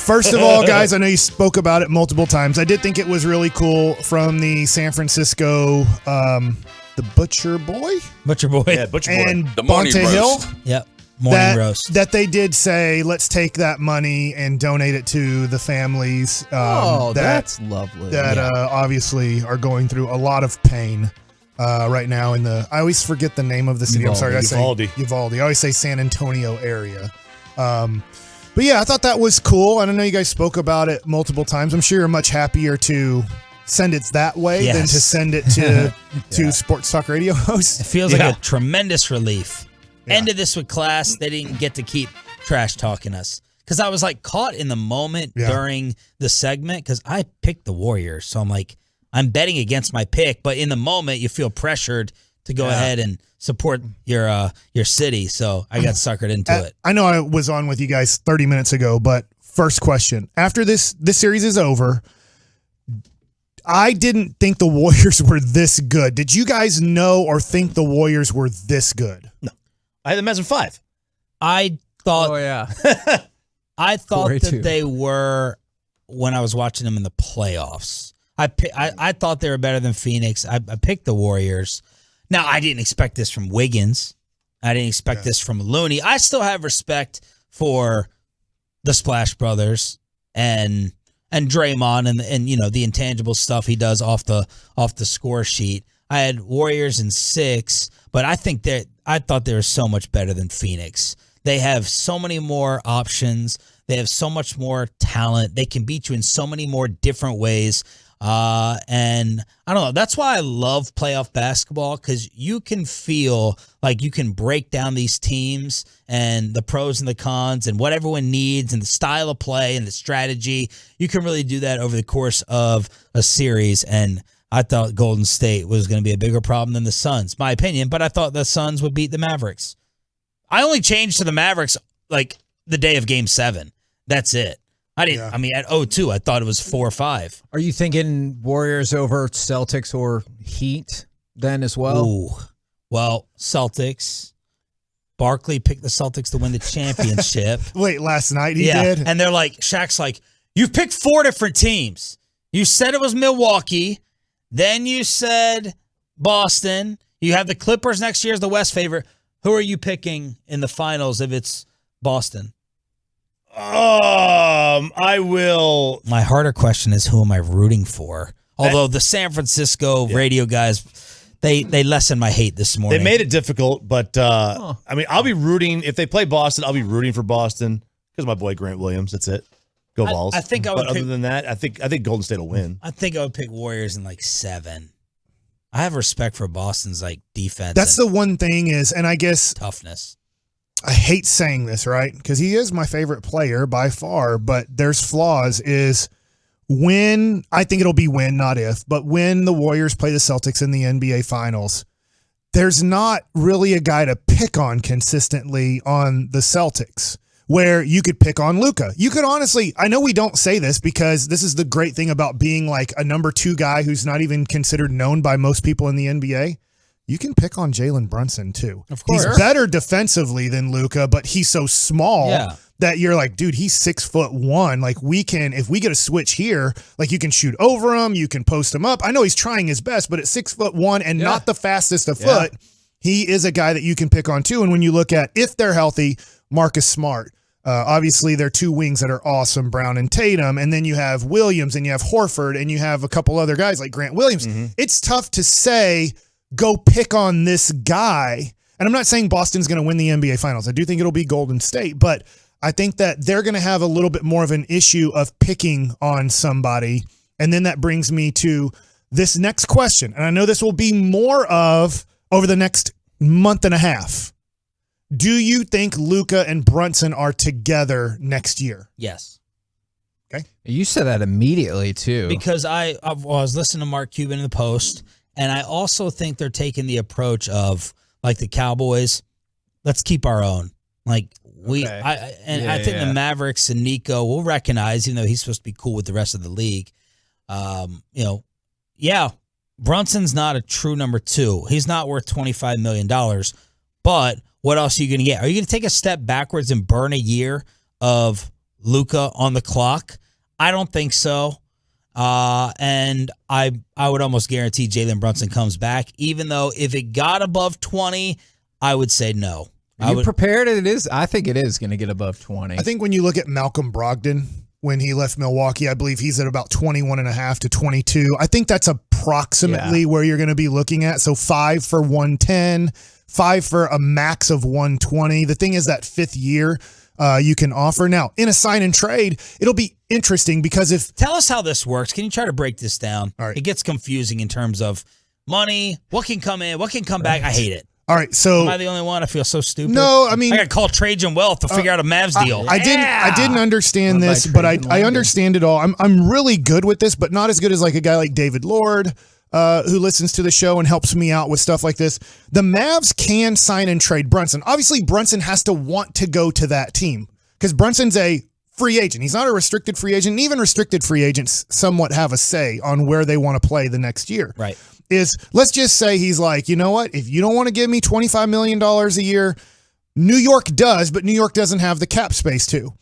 S13: First of all, guys, I know you spoke about it multiple times. I did think it was really cool from the San Francisco, the Butcher Boy?
S19: Yeah, Butcher Boy.
S13: And
S10: The morning
S13: Bonte Hill.
S10: roast.
S6: Yep. Morning roast.
S13: That they did say, let's take that money and donate it to the families
S20: that's lovely.
S13: that obviously are going through a lot of pain right now in the, I always forget the name of the city. I'm sorry, I say Uvalde. I always say San Antonio area. But yeah, I thought that was cool. I don't know, you guys spoke about it multiple times. I'm sure you're much happier to send it that way than to send it to sports talk radio hosts.
S6: It feels like a tremendous relief. Ended this with class. They didn't get to keep trash talking us. Because I was like caught in the moment during the segment because I picked the Warriors. So I'm like, I'm betting against my pick. But in the moment, you feel pressured to go ahead and support your city. So I got suckered into it.
S13: I know I was on with you guys 30 minutes ago, but first question. After this series is over, I didn't think the Warriors were this good. Did you guys know or think the Warriors were this good?
S19: No. I had the Mavs in 5.
S6: I thought I thought
S20: 4-2.
S6: that they were when I was watching them in the playoffs. I thought they were better than Phoenix. I picked the Warriors. Now, I didn't expect this from Wiggins. I didn't expect this from Looney. I still have respect for the Splash Brothers and Draymond and you know the intangible stuff he does off the score sheet. I had Warriors in 6, but I thought they were so much better than Phoenix. They have so many more options. They have so much more talent. They can beat you in so many more different ways. And I don't know. That's why I love playoff basketball, because you can feel like you can break down these teams and the pros and the cons and what everyone needs and the style of play and the strategy. You can really do that over the course of a series. And I thought Golden State was going to be a bigger problem than the Suns, my opinion, but I thought the Suns would beat the Mavericks. I only changed to the Mavericks like the day of Game 7. That's it. I didn't. I mean, at 0-2, I thought it was 4-5.
S20: Are you thinking Warriors over Celtics or Heat then as well?
S6: Ooh. Well, Celtics. Barkley picked the Celtics to win the championship.
S13: Wait, last night he did?
S6: And they're like, Shaq's like, you've picked 4 different teams. You said it was Milwaukee. Then you said Boston. You have the Clippers next year as the West favorite. Who are you picking in the finals if it's Boston?
S19: I will.
S6: My harder question is, who am I rooting for? Although the San Francisco radio guys, they lessened my hate this morning.
S19: They made it difficult, but I mean, I'll be rooting if they play Boston. I'll be rooting for Boston because my boy Grant Williams. That's it. Go Vols.
S6: I think I would.
S19: But other than that, I think Golden State will win.
S6: I think I would pick Warriors in like 7. I have respect for Boston's like defense.
S13: That's the one thing is, and I guess
S6: toughness.
S13: I hate saying this, right? Because he is my favorite player by far, but there's flaws is when, I think it'll be when, not if, but when the Warriors play the Celtics in the NBA Finals, there's not really a guy to pick on consistently on the Celtics where you could pick on Luka. You could honestly, I know we don't say this because this is the great thing about being like a number 2 guy who's not even considered known by most people in the NBA. You can pick on Jalen Brunson too.
S6: Of course.
S13: He's better defensively than Luka, but he's so small that you're like, dude, he's 6'1". Like we can, if we get a switch here, like you can shoot over him, you can post him up. I know he's trying his best, but at 6'1" and not the fastest of foot, he is a guy that you can pick on too. And when you look at, if they're healthy, Marcus Smart, obviously they're 2 wings that are awesome, Brown and Tatum. And then you have Williams and you have Horford and you have a couple other guys like Grant Williams. It's tough to say, go pick on this guy. And I'm not saying Boston's going to win the NBA Finals. I do think it'll be Golden State, but I think that they're going to have a little bit more of an issue of picking on somebody. And then that brings me to this next question. And I know this will be more of over the next month and a half. Do you think Luka and Brunson are together next year?
S6: Yes.
S13: Okay.
S20: You said that immediately, too.
S6: Because I was listening to Mark Cuban in the Post, and I also think they're taking the approach of, like the Cowboys, let's keep our own. Like, I think the Mavericks and Nico will recognize, even though he's supposed to be cool with the rest of the league, Brunson's not a true number 2. He's not worth $25 million, but what else are you going to get? Are you going to take a step backwards and burn a year of Luka on the clock? I don't think so. And I would almost guarantee Jalen Brunson comes back, even though if it got above 20, I would say no.
S20: Are you prepared? I think it is going to get above 20.
S13: I think when you look at Malcolm Brogdon, when he left Milwaukee, I believe he's at about 21.5 to 22. I think that's approximately where you're going to be looking at. So 5 for 110, 5 for a max of 120. The thing is that 5th year you can offer. Now, in a sign and trade, it'll be interesting because
S6: Tell us how this works. Can you try to break this down?
S13: All right.
S6: It gets confusing in terms of money, what can come in, what can come back. I hate it.
S13: All right, so
S6: am I the only one? I feel so stupid.
S13: No, I mean,
S6: I got to call Trajan Wealth to figure out a Mavs deal.
S13: I didn't understand this, but I understand it all. I'm really good with this, but not as good as like a guy like David Lord, who listens to the show and helps me out with stuff like this. The Mavs can sign and trade Brunson. Obviously, Brunson has to want to go to that team because Brunson's a free agent. He's not a restricted free agent. And even restricted free agents somewhat have a say on where they want to play the next year.
S6: Right.
S13: Let's just say he's like, you know what? If you don't want to give me $25 million a year, New York does, but New York doesn't have the cap space to.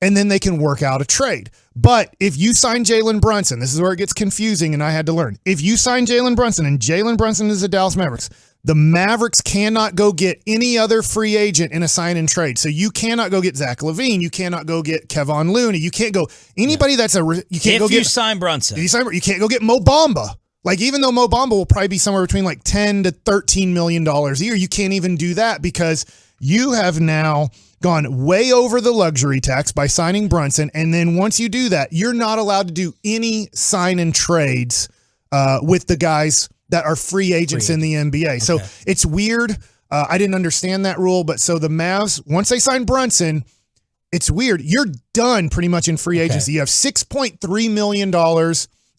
S13: And then they can work out a trade. But if you sign Jalen Brunson, this is where it gets confusing and I had to learn. If you sign Jalen Brunson and Jalen Brunson is the Dallas Mavericks, the Mavericks cannot go get any other free agent in a sign and trade. So you cannot go get Zach LaVine. You cannot go get Kevon Looney. You can't go anybody that's you can't go get.
S6: If you sign Brunson.
S13: You can't go get Mo Bamba. Like, even though Mo Bamba will probably be somewhere between like $10 to $13 million a year, you can't even do that because you have now gone way over the luxury tax by signing Brunson. And then once you do that, you're not allowed to do any sign and trades with the guys that are free agents in the NBA. Okay. So it's weird. I didn't understand that rule. But so the Mavs, once they sign Brunson, it's weird. You're done pretty much in free agency. You have $6.3 million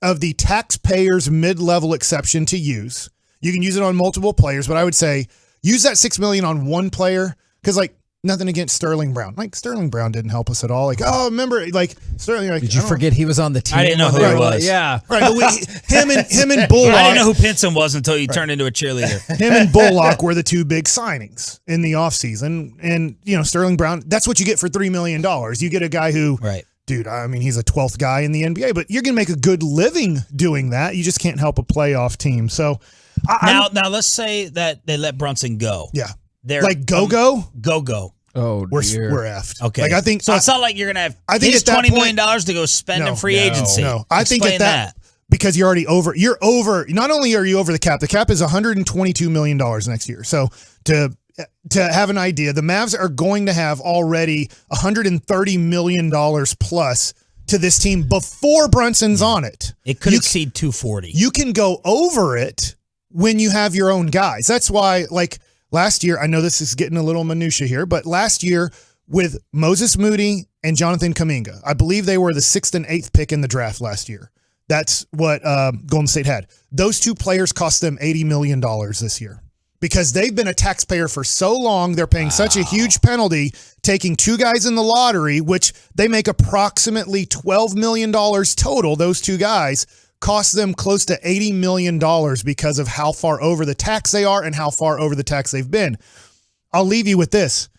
S13: of the taxpayers mid-level exception to use. You can use it on multiple players, but I would say use that $6 million on one player because, like, nothing against Sterling Brown. Like, Sterling Brown didn't help us at all. Like, remember, like, Sterling. Like,
S20: did you forget he was on the team?
S6: I didn't know who he was.
S20: Yeah.
S13: Right, but him and Bullock.
S6: I didn't know who Pinson was until he turned into a cheerleader.
S13: Him and Bullock were the two big signings in the offseason. And, Sterling Brown, that's what you get for $3 million. You get a guy who, dude, I mean, he's a 12th guy in the NBA, but you're going to make a good living doing that. You just can't help a playoff team. So
S6: now let's say that they let Brunson go.
S13: Yeah.
S6: They're
S13: like go.
S20: Oh,
S13: we're effed.
S6: Okay.
S13: Like, I think
S6: so. It's not like you're gonna have $20 million to go spend in free agency.
S13: No, I think at that because you're already over. You're over. Not only are you over the cap, the cap is $122 million next year. So to have an idea, the Mavs are going to have already $130 million plus to this team before Brunson's on it.
S6: It could exceed 240.
S13: You can go over it when you have your own guys. That's why, like, last year, I know this is getting a little minutia here, but last year with Moses Moody and Jonathan Kuminga, I believe they were the 6th and 8th pick in the draft last year. That's what Golden State had. Those two players cost them $80 million this year because they've been a taxpayer for so long. They're paying such a huge penalty, taking two guys in the lottery, which they make approximately $12 million total. Those two guys cost them close to $80 million because of how far over the tax they are and how far over the tax they've been. I'll leave you with this.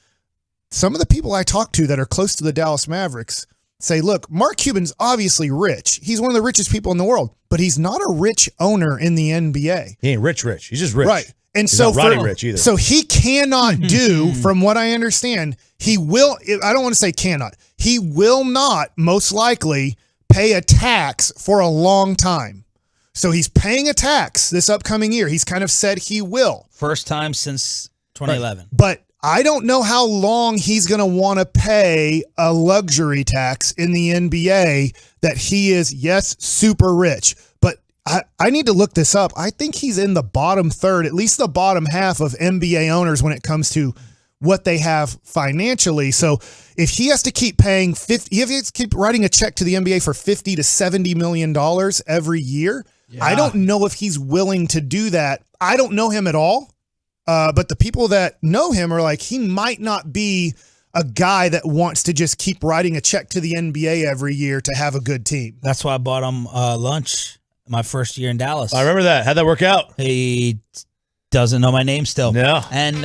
S13: Some of the people I talk to that are close to the Dallas Mavericks say, look, Mark Cuban's obviously rich. He's one of the richest people in the world, but he's not a rich owner in the NBA.
S19: He ain't rich. He's just rich.
S13: Right. And
S19: he's
S13: so
S19: not rich either.
S13: So he cannot do, from what I understand, he will, I don't want to say cannot, he will not most likely pay a tax for a long time. So he's paying a tax this upcoming year. He's kind of said he will.
S6: First time since 2011.
S13: Right. But I don't know how long he's going to want to pay a luxury tax in the NBA that he is, yes, super rich. But I need to look this up. I think he's in the bottom third, at least the bottom half of NBA owners when it comes to what they have financially. So if he has to keep paying he has to keep writing a check to the NBA for $50 to $70 million every year, I don't know if he's willing to do that. I don't know him at all, but the people that know him are like, he might not be a guy that wants to just keep writing a check to the NBA every year to have a good team.
S6: That's why I bought him lunch my first year in Dallas.
S19: I remember that. How'd that work out?
S6: He doesn't know my name still.
S19: Yeah.
S6: And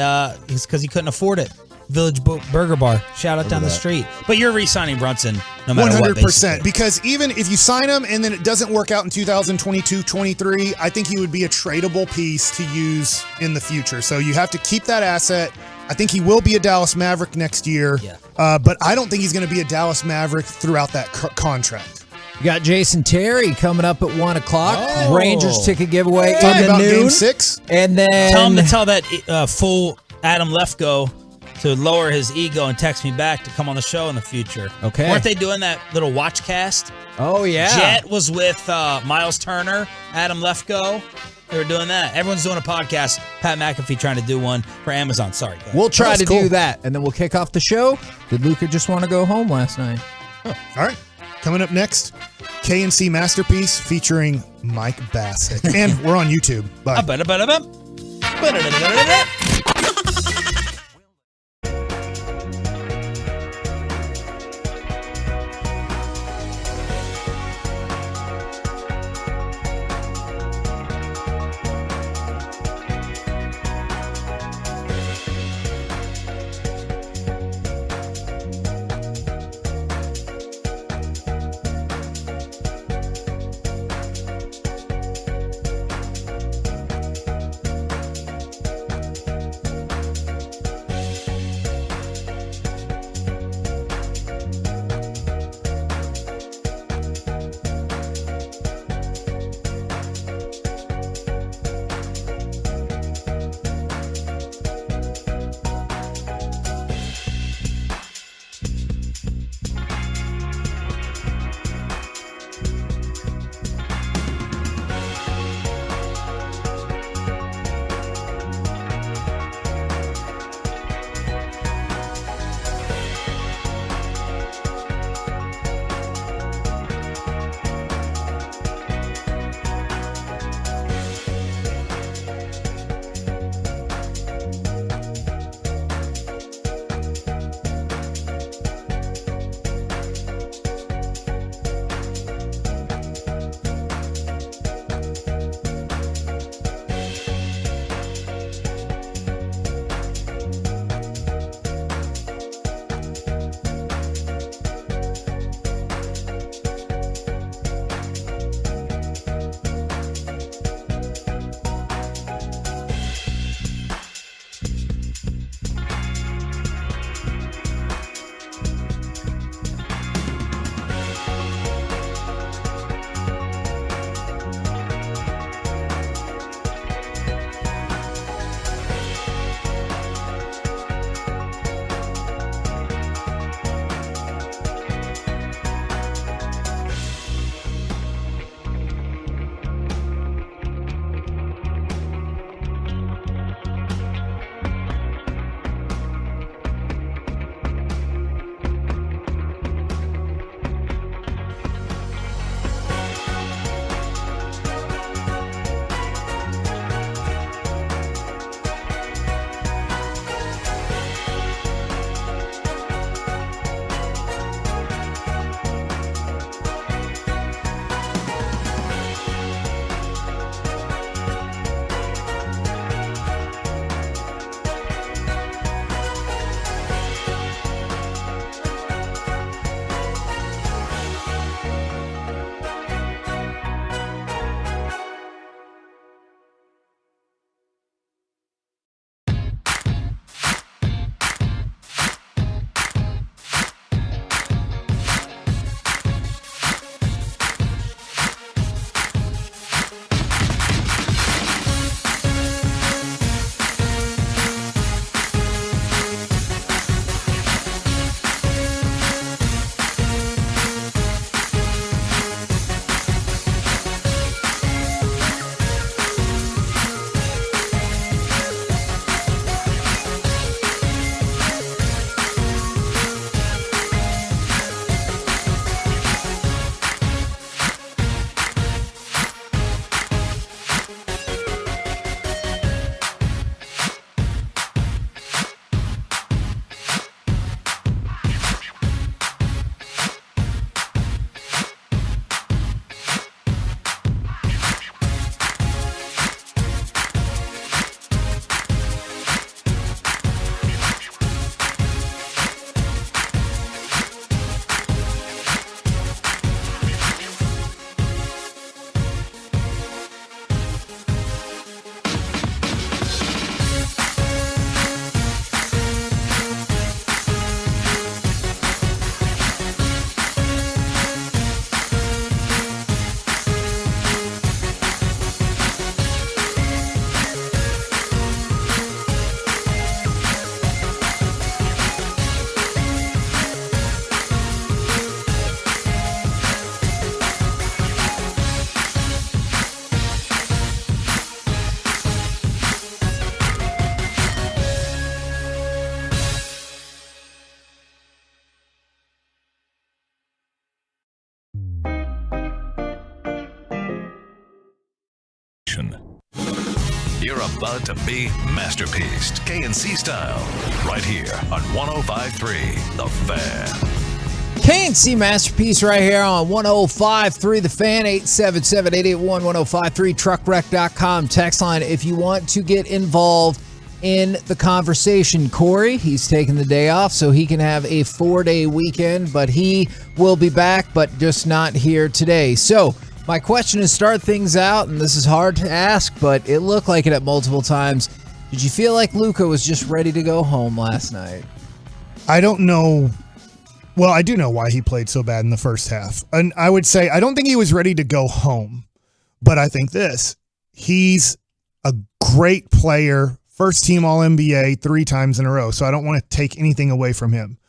S6: it's because he couldn't afford it. Village Burger Bar. Shout out down the street. But you're re-signing Brunson no matter
S13: 100%,
S6: what. 100%.
S13: Because even if you sign him and then it doesn't work out in 2022-23, I think he would be a tradable piece to use in the future. So you have to keep that asset. I think he will be a Dallas Maverick next year.
S6: Yeah.
S13: But I don't think he's going to be a Dallas Maverick throughout that contract.
S20: You got Jason Terry coming up at 1 o'clock.
S6: Oh.
S20: Rangers ticket giveaway
S13: Talk
S20: in
S13: about
S20: the noon.
S13: Game 6.
S20: And then
S6: tell him to tell that full Adam Lefko to lower his ego and text me back to come on the show in the future.
S20: Okay.
S6: Weren't they doing that little watch cast?
S20: Oh, yeah.
S6: Jet was with Miles Turner, Adam Lefko. They were doing that. Everyone's doing a podcast. Pat McAfee trying to do one for Amazon. Sorry.
S20: We'll try to do that, and then we'll kick off the show. Did Luka just want to go home last night?
S13: All right. Coming up next, K&C Masterpiece featuring Mike Bassett. And we're on YouTube. Bye.
S5: You're about to be masterpieced, KNC style, right here on 105.3 The Fan.
S20: KNC Masterpiece right here on 105.3 The Fan, 877-881-1053, truckwreck.com text line if you want to get involved in the conversation. Corey, he's taking the day off so he can have a 4-day weekend, but he will be back, but just not here today. So my question is, start things out, and this is hard to ask, but it looked like it at multiple times. Did you feel like Luka was just ready to go home last night?
S13: I don't know. Well, I do know why he played so bad in the first half. And I would say I don't think he was ready to go home, but I think this. He's a great player, first team All-NBA 3 times in a row, so I don't want to take anything away from him.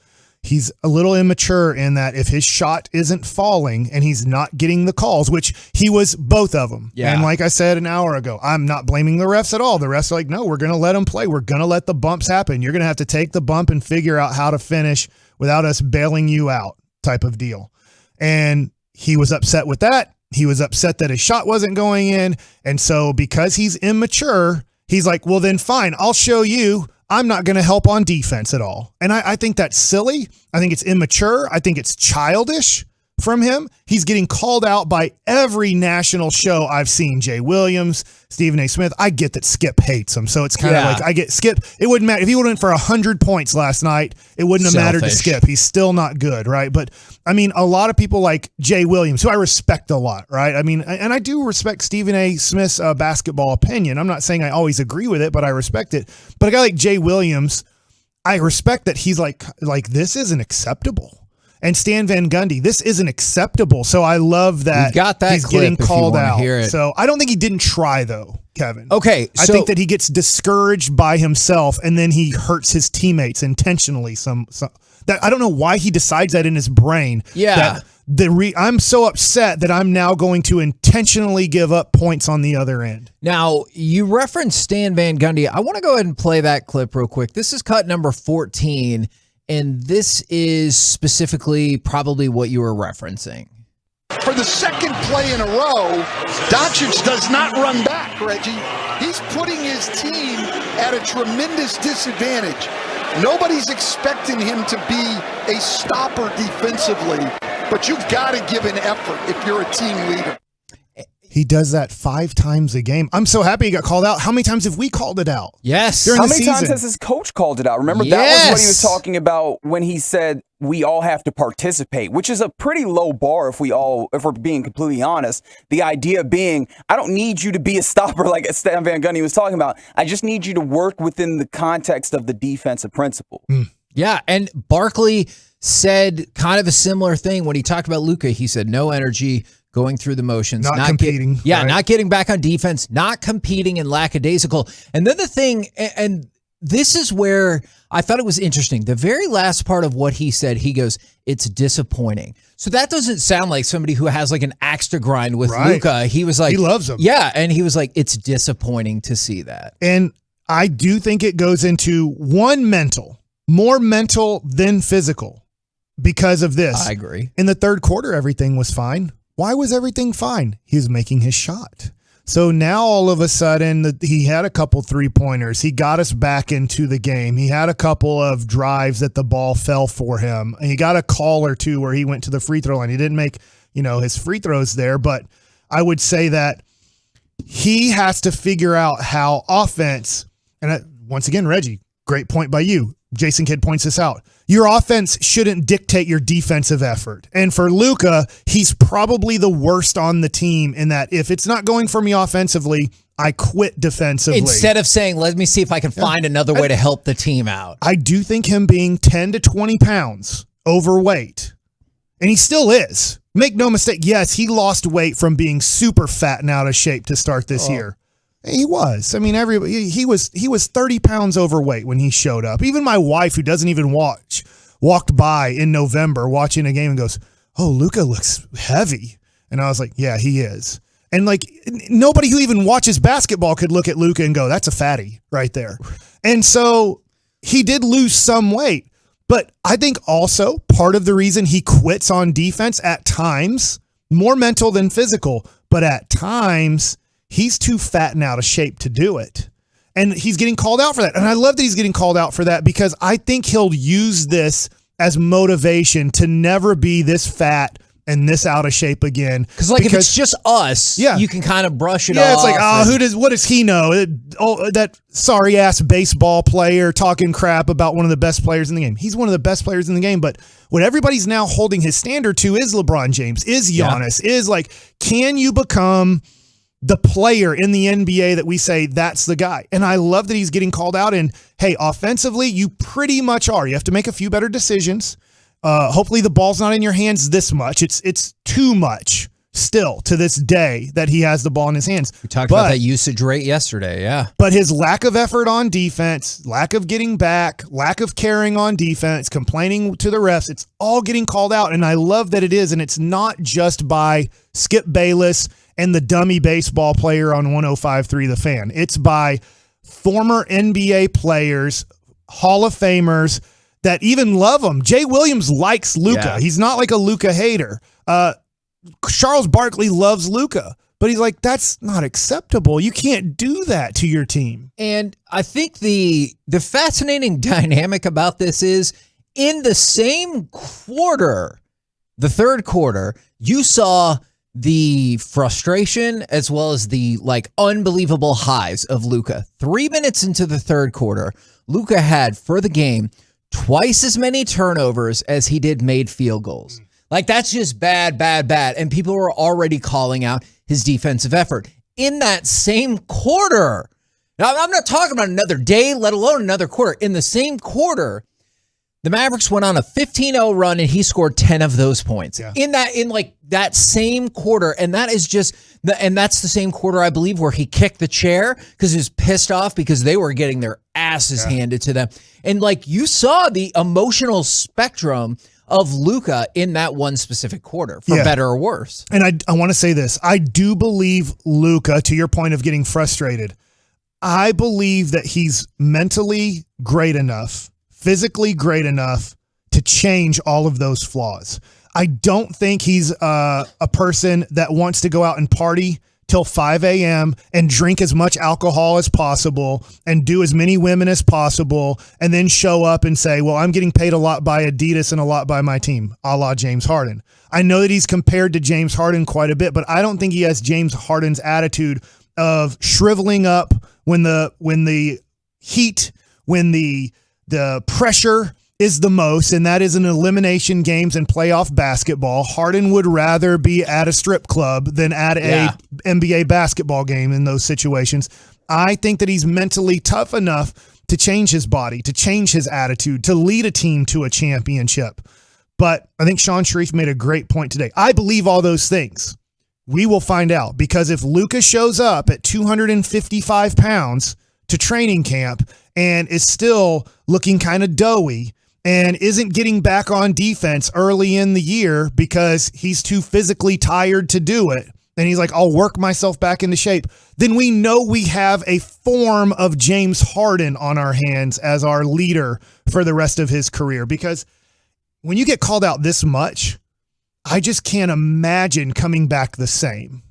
S13: He's a little immature in that if his shot isn't falling and he's not getting the calls, which he was both of them. Yeah. And like I said an hour ago, I'm not blaming the refs at all. The refs are like, no, we're going to let him play. We're going to let the bumps happen. You're going to have to take the bump and figure out how to finish without us bailing you out type of deal. And he was upset with that. He was upset that his shot wasn't going in. And so because he's immature, he's like, well, then fine, I'll show you. I'm not going to help on defense at all. And I think that's silly. I think it's immature. I think it's childish from him. He's getting called out by every national show I've seen. Jay Williams, Stephen A. Smith. I get that Skip hates him. So it's kind of like, I get Skip. It wouldn't matter. If he went for 100 points last night, it wouldn't have mattered to Skip. He's still not good, right? But I mean, a lot of people like Jay Williams, who I respect a lot, right? I mean, and I do respect Stephen A. Smith's basketball opinion. I'm not saying I always agree with it, but I respect it. But a guy like Jay Williams, I respect that he's like this isn't acceptable. And Stan Van Gundy, this isn't acceptable. So I love that, he's getting called out. So I don't think he didn't try, though, Kevin.
S20: Okay.
S13: I think that he gets discouraged by himself, and then he hurts his teammates intentionally. That I don't know why he decides that in his brain.
S20: Yeah.
S13: I'm so upset that I'm now going to intentionally give up points on the other end.
S20: Now, you referenced Stan Van Gundy. I want to go ahead and play that clip real quick. This is cut number 14. And this is specifically probably what you were referencing.
S1: For the second play in a row, Doncic does not run back, Reggie. He's putting his team at a tremendous disadvantage. Nobody's expecting him to be a stopper defensively, but you've got to give an effort if you're a team leader.
S13: He does that 5 times a game. I'm so happy he got called out. How many times have we called it out?
S20: Yes.
S21: How many times has his coach called it out? Remember, that was what he was talking about when he said we all have to participate, which is a pretty low bar if we're being completely honest. The idea being, I don't need you to be a stopper like Stan Van Gundy was talking about. I just need you to work within the context of the defensive principle.
S20: Yeah, and Barkley said kind of a similar thing when he talked about Luka. He said no energy, going through the motions,
S13: not competing.
S20: Not getting back on defense, not competing, and lackadaisical. And then the thing, and this is where I thought it was interesting. The very last part of what he said, he goes, it's disappointing. So that doesn't sound like somebody who has like an axe to grind with Luka. He was like,
S13: he loves him.
S20: Yeah. And he was like, it's disappointing to see that.
S13: And I do think it goes into more mental than physical because of this.
S20: I agree.
S13: In the third quarter, everything was fine. Why was everything fine? He was making his shot. So now all of a sudden he had a couple 3-pointers. He got us back into the game. He had a couple of drives that the ball fell for him. And he got a call or two where he went to the free throw line. He didn't make, his free throws there, but I would say that he has to figure out how offense, and once again, Reggie, great point by you. Jason Kidd points this out. Your offense shouldn't dictate your defensive effort. And for Luka, he's probably the worst on the team in that if it's not going for me offensively, I quit defensively.
S20: Instead of saying, let me see if I can find another way to help the team out.
S13: I do think him being 10 to 20 pounds overweight, and he still is. Make no mistake, yes, he lost weight from being super fat and out of shape to start this year. He was. I mean, he was 30 pounds overweight when he showed up. Even my wife, who doesn't even walked by in November watching a game and goes, "Oh, Luka looks heavy." And I was like, "Yeah, he is." And like nobody who even watches basketball could look at Luka and go, "That's a fatty right there." And so he did lose some weight, but I think also part of the reason he quits on defense at times, more mental than physical, but at times he's too fat and out of shape to do it. And he's getting called out for that. And I love that he's getting called out for that because I think he'll use this as motivation to never be this fat and this out of shape again.
S20: Because if it's just us, you can kind of brush it off.
S13: Yeah, it's like, what does he know? That sorry ass baseball player talking crap about one of the best players in the game. He's one of the best players in the game, but what everybody's now holding his standard to is LeBron James, is Giannis, is like, can you become the player in the NBA that we say that's the guy? And I love that he's getting called out. And hey, offensively, you pretty much are. You have to make a few better decisions. Hopefully the ball's not in your hands this much. It's too much still to this day that he has the ball in his hands.
S20: We talked about that usage rate yesterday, yeah.
S13: But his lack of effort on defense, lack of getting back, lack of caring on defense, complaining to the refs, it's all getting called out. And I love that it is. And it's not just by Skip Bayless and the dummy baseball player on 105.3 The Fan. It's by former NBA players, Hall of Famers, that even love him. Jay Williams likes Luka. Yeah. He's not like a Luka hater. Charles Barkley loves Luka, but he's like, that's not acceptable. You can't do that to your team.
S20: And I think the fascinating dynamic about this is in the same quarter, the third quarter, you saw the frustration as well as the unbelievable highs of Luka. 3 minutes into the third quarter, Luka had for the game twice as many turnovers as he did made field goals. That's just bad. And people were already calling out his defensive effort. In that same quarter, now I'm not talking about another day, let alone another quarter. In the same quarter, the Mavericks went on a 15-0 run and he scored 10 of those points. Yeah. In that same quarter. And that is that's the same quarter, I believe, where he kicked the chair because he was pissed off because they were getting their asses handed to them. And you saw the emotional spectrum of Luka in that one specific quarter, for better or worse.
S13: And I want to say this. I do believe Luka, to your point of getting frustrated, I believe that he's mentally great enough, physically great enough to change all of those flaws. I don't think he's a person that wants to go out and party till 5 a.m. and drink as much alcohol as possible and do as many women as possible and then show up and say, well, I'm getting paid a lot by Adidas and a lot by my team, a la James Harden. I know that he's compared to James Harden quite a bit, but I don't think he has James Harden's attitude of shriveling up when the heat, when the pressure is the most, and that is in elimination games and playoff basketball. Harden would rather be at a strip club than at a NBA basketball game in those situations. I think that he's mentally tough enough to change his body, to change his attitude, to lead a team to a championship. But I think Sean Sharif made a great point today. I believe all those things. We will find out, because if Luka shows up at 255 pounds to training camp and is still looking kind of doughy and isn't getting back on defense early in the year because he's too physically tired to do it, and he's like, I'll work myself back into shape, then we know we have a form of James Harden on our hands as our leader for the rest of his career. Because when you get called out this much, I just can't imagine coming back the same.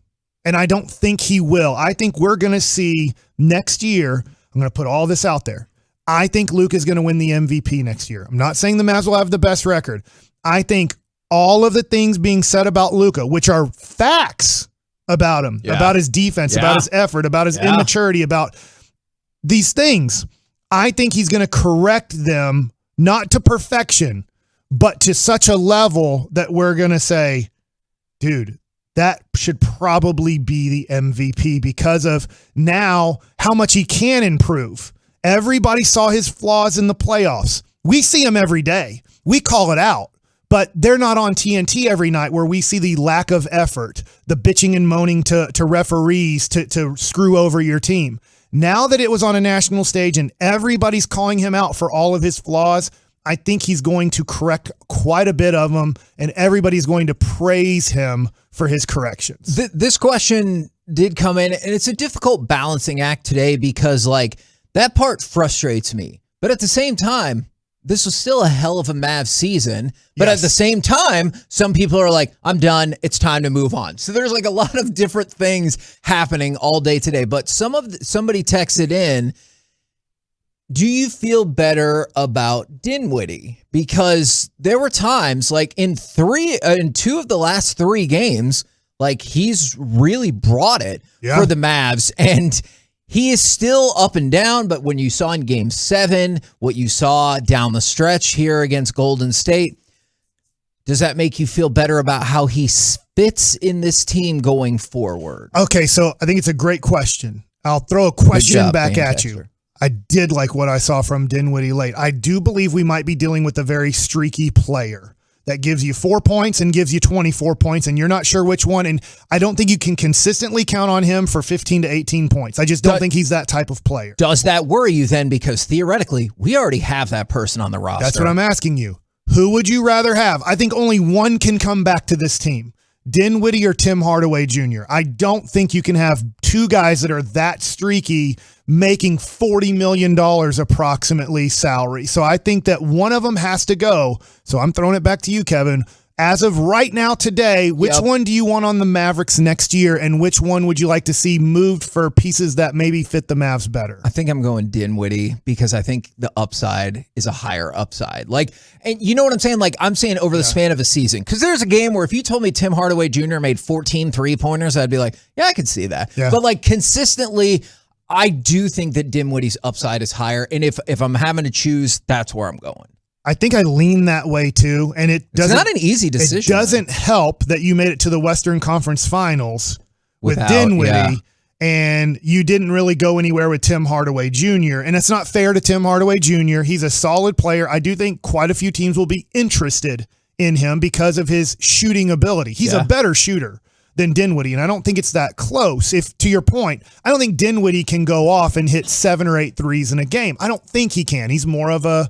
S13: And I don't think he will. I think we're going to see next year, I'm going to put all this out there, I think Luka is going to win the MVP next year. I'm not saying the Mavs will have the best record. I think all of the things being said about Luka, which are facts about him, about his defense, about his effort, about his immaturity, about these things, I think he's going to correct them, not to perfection, but to such a level that we're going to say, dude, that should probably be the MVP because of now how much he can improve. Everybody saw his flaws in the playoffs. We see him every day. We call it out, but they're not on TNT every night where we see the lack of effort, the bitching and moaning to referees to screw over your team. Now that it was on a national stage and everybody's calling him out for all of his flaws, I think he's going to correct quite a bit of them, and everybody's going to praise him for his corrections.
S20: This question did come in, and it's a difficult balancing act today because, that part frustrates me. But at the same time, this was still a hell of a Mavs season. But at the same time, some people are like, I'm done. It's time to move on. So there's like a lot of different things happening all day today. But somebody texted in, do you feel better about Dinwiddie? Because there were times like in 2 of the last 3 games, like he's really brought it for the Mavs, and he is still up and down. But when you saw in Game 7, what you saw down the stretch here against Golden State, does that make you feel better about how he fits in this team going forward?
S13: Okay, so I think it's a great question. I'll throw a question back at you. I did like what I saw from Dinwiddie late. I do believe we might be dealing with a very streaky player that gives you 4 points and gives you 24 points, and you're not sure which one. And I don't think you can consistently count on him for 15 to 18 points. I just don't think he's that type of player.
S20: Does that worry you then? Because theoretically, we already have that person on the roster.
S13: That's what I'm asking you. Who would you rather have? I think only one can come back to this team. Dinwiddie or Tim Hardaway Jr. I don't think you can have 2 guys that are that streaky making $40 million approximately salary. So I think that one of them has to go. So I'm throwing it back to you, Kevin. As of right now today, which one do you want on the Mavericks next year, and which one would you like to see moved for pieces that maybe fit the Mavs better?
S20: I think I'm going Dinwiddie because I think the upside is a higher upside. Like, and you know what I'm saying? Like, I'm saying over the span of a season. Because there's a game where if you told me Tim Hardaway Jr. made 14 3-pointers, I'd be like, yeah, I could see that. Yeah. But like consistently, I do think that Dinwiddie's upside is higher. And if I'm having to choose, that's where I'm going.
S13: I think I lean that way too, and it's
S20: not an easy decision.
S13: It doesn't help that you made it to the Western Conference Finals with Dinwiddie, and you didn't really go anywhere with Tim Hardaway Jr., and it's not fair to Tim Hardaway Jr. He's a solid player. I do think quite a few teams will be interested in him because of his shooting ability. He's a better shooter than Dinwiddie, and I don't think it's that close. If, to your point, I don't think Dinwiddie can go off and hit 7 or 8 threes in a game. I don't think he can. He's more of a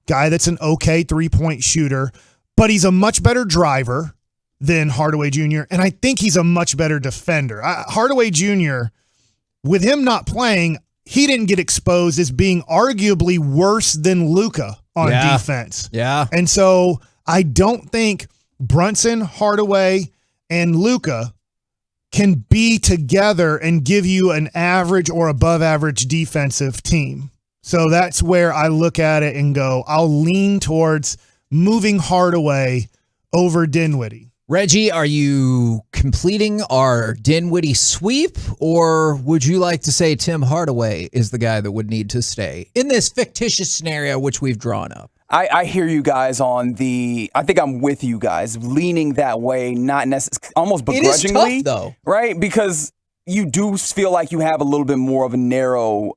S13: guy that's an okay 3-point shooter, but he's a much better driver than Hardaway Jr., and I think he's a much better defender. Hardaway Jr., with him not playing, he didn't get exposed as being arguably worse than Luka on defense.
S20: Yeah.
S13: And so I don't think Brunson, Hardaway, and Luka can be together and give you an average or above average defensive team. So that's where I look at it and go, I'll lean towards moving Hardaway over Dinwiddie.
S20: Reggie, are you completing our Dinwiddie sweep, or would you like to say Tim Hardaway is the guy that would need to stay in this fictitious scenario which we've drawn up?
S21: I hear you guys on I think I'm with you guys, leaning that way, not necessarily, almost begrudgingly.
S20: It is tough, though.
S21: Right? Because you do feel like you have a little bit more of a narrow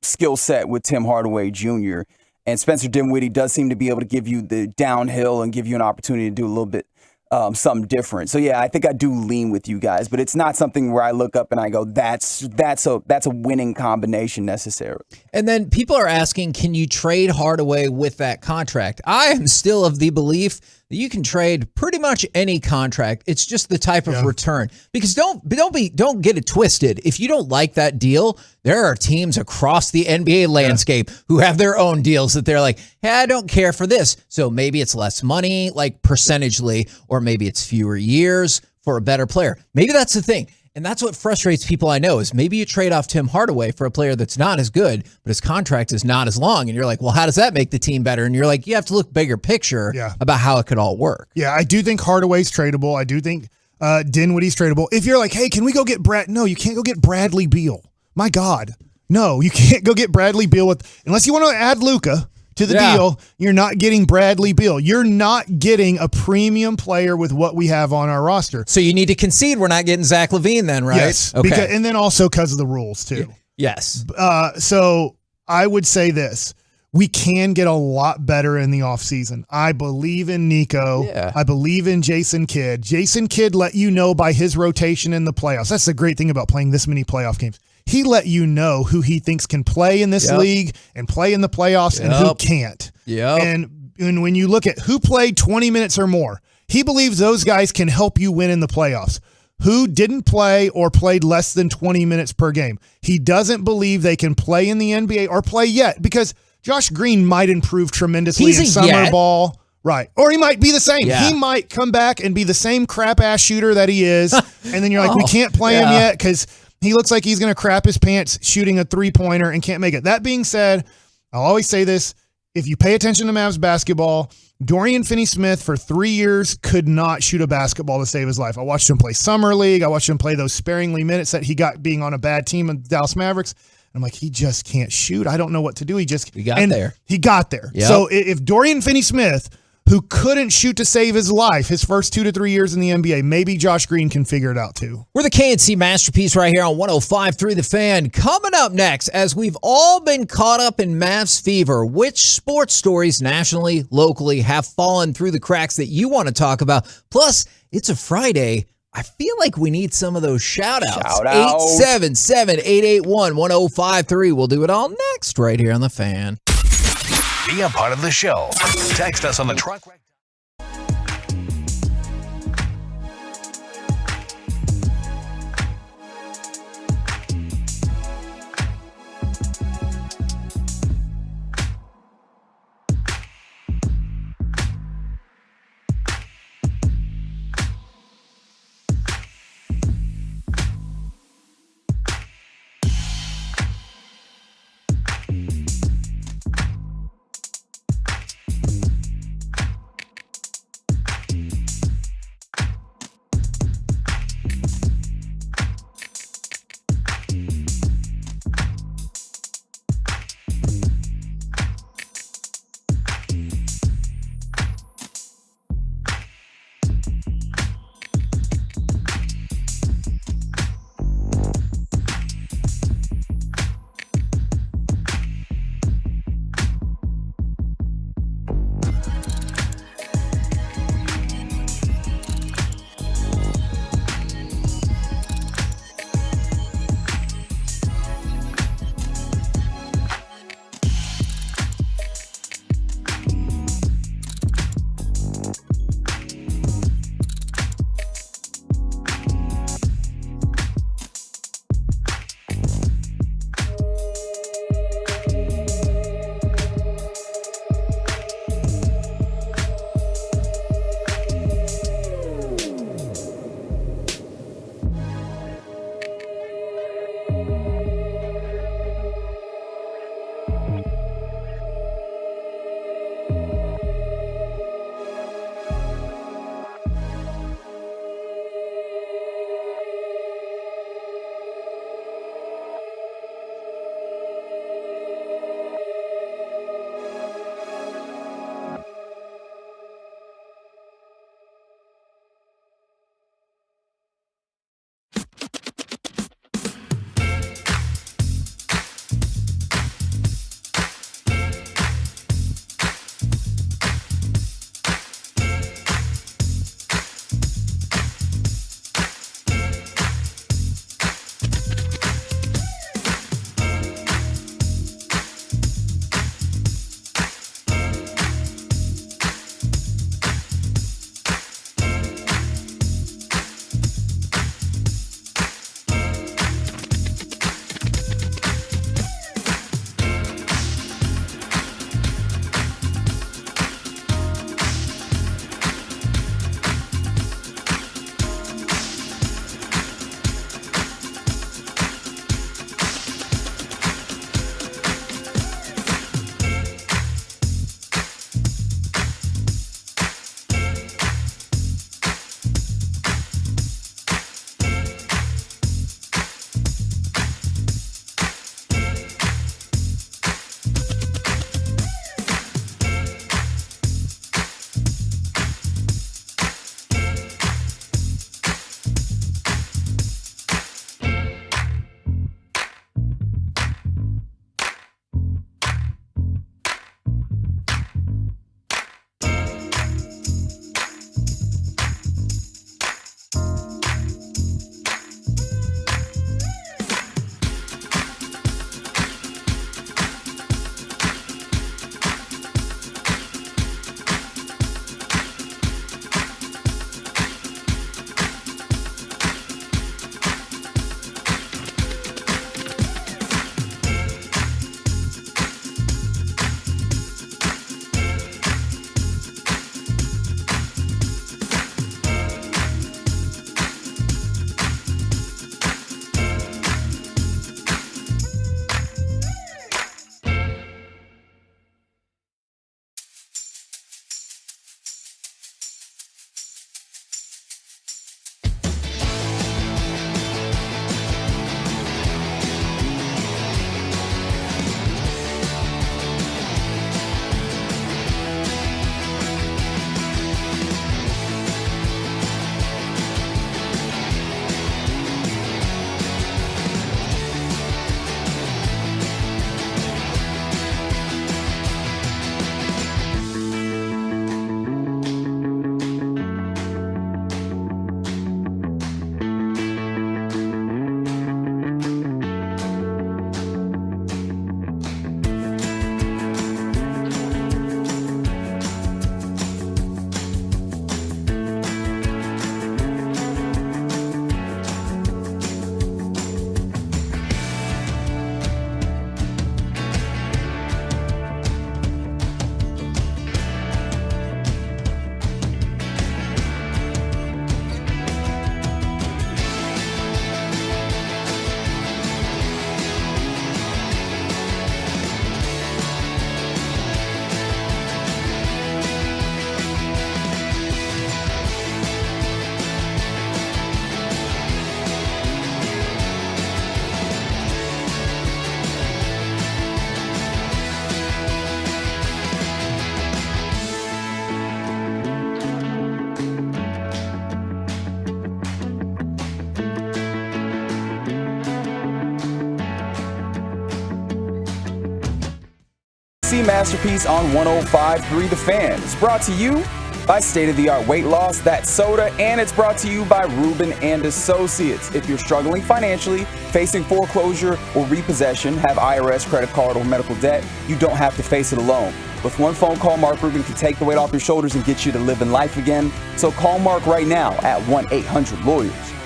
S21: skill set with Tim Hardaway Jr. And Spencer Dinwiddie does seem to be able to give you the downhill and give you an opportunity to do a little bit something different. So yeah, I think I do lean with you guys, but it's not something where I look up and I go, that's a winning combination necessarily.
S20: And then people are asking, can you trade Hardaway with that contract? I am still of the belief that you can trade pretty much any contract. It's just the type of return. Because don't get it twisted. If you don't like that deal, there are teams across the NBA landscape who have their own deals that they're like, hey, I don't care for this. So maybe it's less money, like percentagely, or maybe it's fewer years for a better player. Maybe that's the thing. And that's what frustrates people I know is maybe you trade off Tim Hardaway for a player that's not as good, but his contract is not as long. And you're like, well, how does that make the team better? And you're like, you have to look bigger picture about how it could all work.
S13: Yeah, I do think Hardaway's tradable. I do think Dinwiddie's tradable. If you're like, hey, can we go get No, you can't go get Bradley Beal. My God. No, you can't go get Bradley Beal unless you want to add Luka to the deal. You're not getting Bradley Beal. You're not getting a premium player with what we have on our roster.
S20: So you need to concede we're not getting Zach LaVine then, right?
S13: Yes. Okay. And then also because of the rules too.
S20: Yes.
S13: So I would say this. We can get a lot better in the offseason. I believe in Nico.
S20: Yeah.
S13: I believe in Jason Kidd. Jason Kidd let you know by his rotation in the playoffs. That's the great thing about playing this many playoff games. He let you know who he thinks can play in this league and play in the playoffs and who can't. And when you look at who played 20 minutes or more, he believes those guys can help you win in the playoffs. Who didn't play or played less than 20 minutes per game, he doesn't believe they can play in the NBA or play yet. Because Josh Green might improve tremendously
S6: He's
S13: in
S6: a
S13: summer
S6: yet.
S13: ball. Right. Or he might be the same.
S6: Yeah.
S13: He might come back and be the same crap-ass shooter that he is. And then you're like, we can't play him yet because he looks like he's going to crap his pants shooting a three-pointer and can't make it. That being said, I'll always say this. If you pay attention to Mavs basketball, Dorian Finney-Smith for 3 years could not shoot a basketball to save his life. I watched him play Summer League. I watched him play those sparingly minutes that he got being on a bad team in Dallas Mavericks. I'm like, he just can't shoot. I don't know what to do. He got there. He got there.
S6: Yep.
S13: So if Dorian Finney-Smith, who couldn't shoot to save his life his first 2 to 3 years in the NBA, maybe Josh Green can figure it out too.
S20: We're the KNC Masterpiece right here on 105.3 The Fan. Coming up next, as we've all been caught up in Mavs fever, which sports stories nationally, locally have fallen through the cracks that you want to talk about? Plus, it's a Friday. I feel like we need some of those shout-outs. 877-881-1053. We'll do it all next right here on The Fan.
S17: Be a part of the show. Text us on the truck.
S21: K&C Masterpiece on 105.3 The Fan. It's brought to you by state-of-the-art weight loss, that's soda, and it's brought to you by Rubin and Associates. If you're struggling financially, facing foreclosure or repossession, have IRS, credit card, or medical debt, you don't have to face it alone. With one phone call, Mark Rubin can take the weight off your shoulders and get you to living life again. So call Mark right now at 1-800-LAWYERS.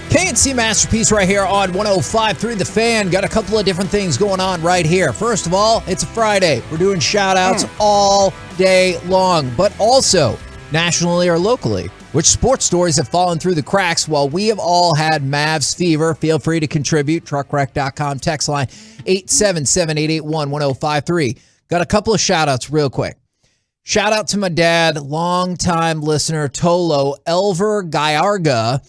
S20: K&C Masterpiece right here on 105.3 The Fan. Got a couple of different things going on right here. First of all, it's a Friday. We're doing shout-outs all day long, but also nationally or locally. Which sports stories have fallen through the cracks while we have all had Mavs fever? Feel free to contribute. Truckwreck.com text line 877-881-1053. Got a couple of shout-outs real quick. Shout out to my dad, longtime listener, Tolo Elver Gayarga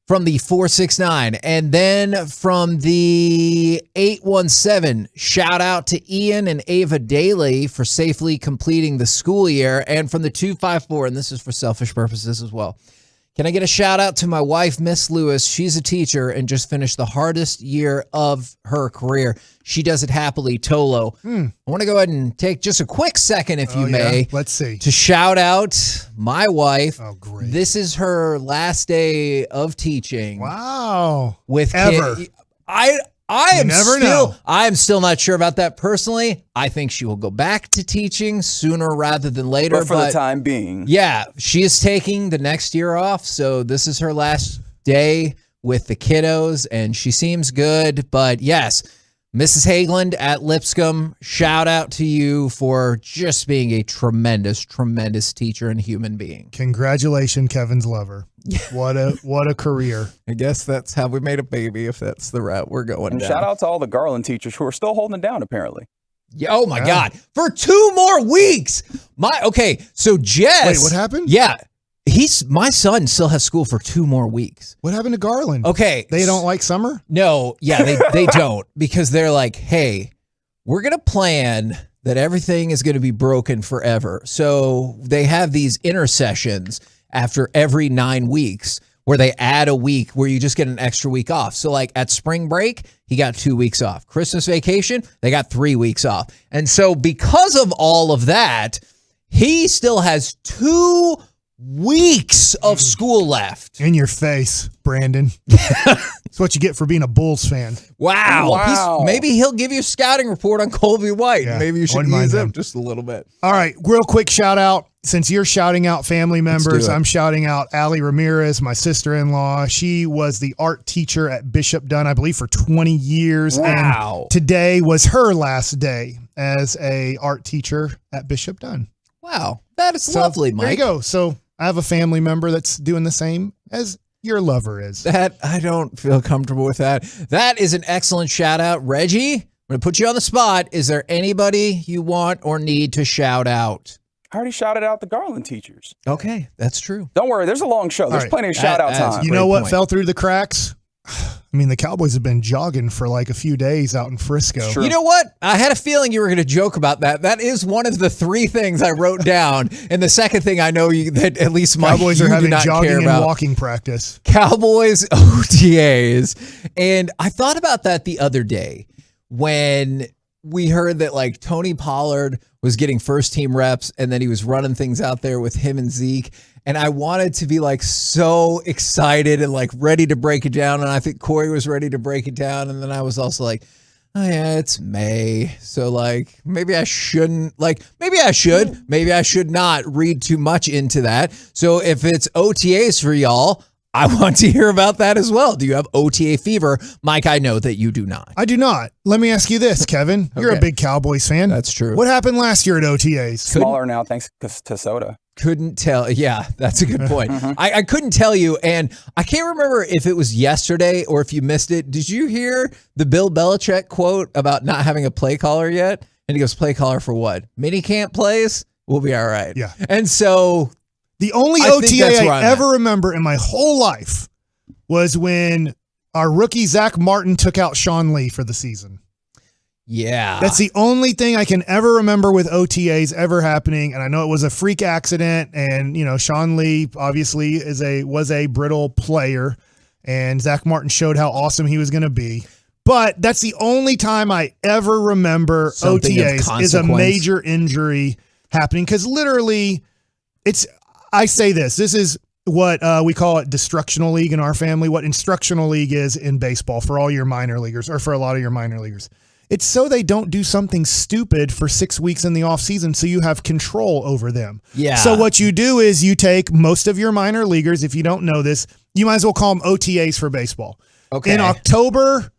S20: from the 469. And then from the 817, shout out to Ian and Ava Daly for safely completing the school year. And from the 254, and this is for selfish purposes as well. Can I get a shout out to my wife, Miss Lewis? She's a teacher and just finished the hardest year of her career. She does it happily, Tolo. I want to go ahead and take just a quick second, if you may.
S13: Let's see.
S20: To shout out my wife. Oh, great. This is her last day of teaching.
S13: Wow.
S20: With
S13: Ever.
S20: I am
S13: never
S20: still
S13: know.
S20: I am still not sure about that personally. I think she will go back to teaching sooner rather than later.
S21: But for the time being.
S20: Yeah, she is taking the next year off, so this is her last day with the kiddos, and she seems good. But yes, Mrs. Hageland at Lipscomb, shout out to you for just being a tremendous, tremendous teacher and human being.
S13: Congratulations, Kevin's lover. What a career.
S20: I guess that's how we made a baby, if that's the route we're going
S21: And
S20: down.
S21: shout out to all the Garland teachers who are still holding it down, apparently.
S20: Yeah, oh my God. For 2 more weeks. So Jess.
S13: Wait, what happened?
S20: Yeah. My son still has school for 2 more weeks.
S13: What happened to Garland?
S20: Okay.
S13: They don't like summer?
S20: No, yeah, they don't, because they're like, hey, we're going to plan that everything is going to be broken forever. So they have these intersessions after every 9 weeks where they add a week where you just get an extra week off. So like at spring break, he got 2 weeks off. Christmas vacation, they got 3 weeks off. And so because of all of that, he still has 2 weeks of school left.
S13: In your face, Brandon. That's what you get for being a Bulls fan.
S20: Wow. Maybe he'll give you a scouting report on Colby White.
S13: Yeah,
S20: Maybe you should ease him just a little bit.
S13: All right, real quick shout out. Since you're shouting out family members, I'm shouting out Allie Ramirez, my sister-in-law. She was the art teacher at Bishop Dunn, I believe, for 20 years.
S20: Wow.
S13: And today was her last day as a art teacher at Bishop Dunn.
S20: Wow. That is lovely, Mike.
S13: There you go. So I have a family member that's doing the same as your lover is.
S20: That I don't feel comfortable with that. That is an excellent shout out. Reggie, I'm going to put you on the spot. Is there anybody you want or need to shout out?
S21: I already shouted out the Garland teachers.
S20: Okay, that's true.
S21: Don't worry, there's a long show. There's plenty of shout out time.
S13: You know what fell through the cracks? I mean, the Cowboys have been jogging for like a few days out in Frisco.
S20: You know what? I had a feeling you were going to joke about that. That is one of the 3 things I wrote down. And the second thing I know that at least my
S13: Cowboys are having jogging and walking practice.
S20: Cowboys OTAs. And I thought about that the other day when we heard that like Tony Pollard was getting first team reps and then he was running things out there with him and Zeke. And I wanted to be like so excited and like ready to break it down. And I think Corey was ready to break it down. And then I was also like, oh yeah, it's May. So like, maybe I shouldn't maybe I should not read too much into that. So if it's OTAs for y'all, I want to hear about that as well. Do you have OTA fever? Mike, I know that you do not.
S13: I do not. Let me ask you this, Kevin. You're a big Cowboys fan.
S20: That's true.
S13: What happened last year at OTAs?
S21: Smaller now thanks to soda.
S20: Couldn't tell. Yeah, that's a good point. I couldn't tell you, and I can't remember if it was yesterday or if you missed it. Did you hear the Bill Belichick quote about not having a play caller yet? And he goes, play caller for what? Minicamp plays? We'll be all right.
S13: Yeah.
S20: And so
S13: the only OTA I ever remember in my whole life was when our rookie Zach Martin took out Sean Lee for the season.
S20: Yeah.
S13: That's the only thing I can ever remember with OTAs ever happening. And I know it was a freak accident. And, you know, Sean Lee obviously was a brittle player. And Zach Martin showed how awesome he was going to be. But that's the only time I ever remember
S20: Something of
S13: OTAs is a
S20: consequence.
S13: major injury happening. Because literally, I say this is what we call it destructional league in our family, what instructional league is in baseball for all your minor leaguers or for a lot of your minor leaguers. It's so they don't do something stupid for 6 weeks in the off season, so you have control over them.
S20: Yeah.
S13: So what you do is you take most of your minor leaguers. If you don't know this, you might as well call them OTAs for baseball.
S20: Okay.
S13: In October,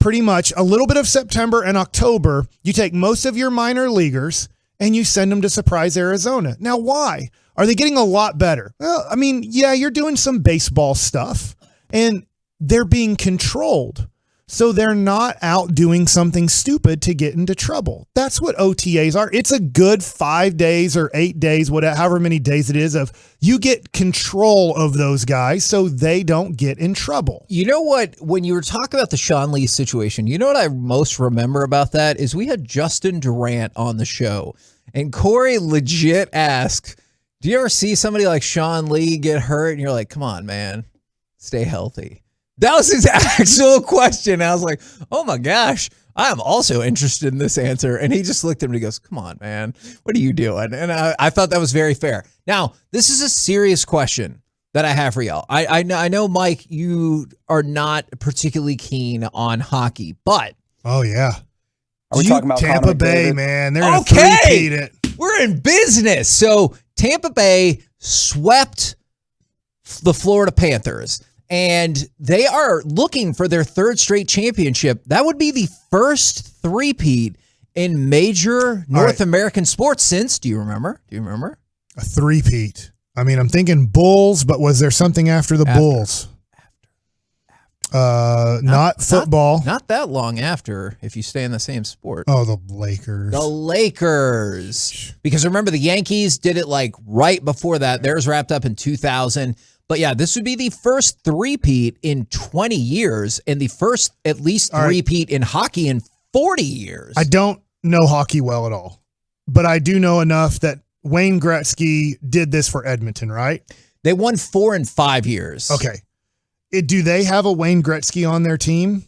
S13: pretty much a little bit of September and October, you take most of your minor leaguers and you send them to Surprise, Arizona. Now, why? Are they getting a lot better? Well, I mean, yeah, you're doing some baseball stuff and they're being controlled. So they're not out doing something stupid to get into trouble. That's what OTAs are. It's a good 5 days or 8 days, whatever, however many days it is, of you get control of those guys so they don't get in trouble.
S20: You know what? When you were talking about the Sean Lee situation, you know what I most remember about that is we had Justin Durant on the show, and Corey legit asked, do you ever see somebody like Sean Lee get hurt? And you're like, come on, man, stay healthy. That was his actual question. I was like, oh my gosh, I'm also interested in this answer. And he just looked at me and he goes, come on, man, what are you doing? And I thought that was very fair. Now, this is a serious question that I have for y'all. I know, Mike, you are not particularly keen on hockey, but.
S13: Oh, yeah.
S21: Are we talking about
S13: Tampa
S21: Connor
S13: Bay,
S21: McDavid?
S13: man? They're going to
S20: Okay.
S13: three-peat it.
S20: We're in business. So Tampa Bay swept the Florida Panthers. And they are looking for their third straight championship. That would be the first three-peat in major North American sports since, do you remember?
S13: A three-peat. I mean, I'm thinking Bulls, but was there something after the Bulls? Not football.
S20: Not that long after, if you stay in the same sport.
S13: Oh, the Lakers.
S20: The Lakers. Because remember, the Yankees did it like right before that. Theirs wrapped up in 2000. But yeah, this would be the first three-peat in 20 years and the first at least three-peat in hockey in 40 years.
S13: I don't know hockey well at all, but I do know enough that Wayne Gretzky did this for Edmonton, right?
S20: They won 4 in 5 years.
S13: Okay. Do they have a Wayne Gretzky on their team?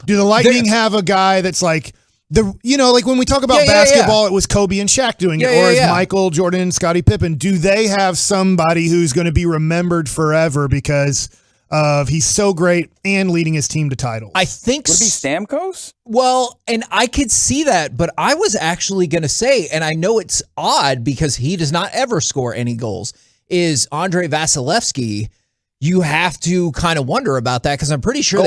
S13: Do the Lightning have a guy that's like, like when we talk about basketball, it was Kobe and Shaq doing it, or is Michael Jordan and Scottie Pippen? Do they have somebody who's going to be remembered forever because of he's so great and leading his team to titles?
S20: I think
S21: Would it be Stamkos?
S20: Well, and I could see that, but I was actually going to say, and I know it's odd because he does not ever score any goals, is Andre Vasilevsky. You have to kind of wonder about that because I'm pretty sure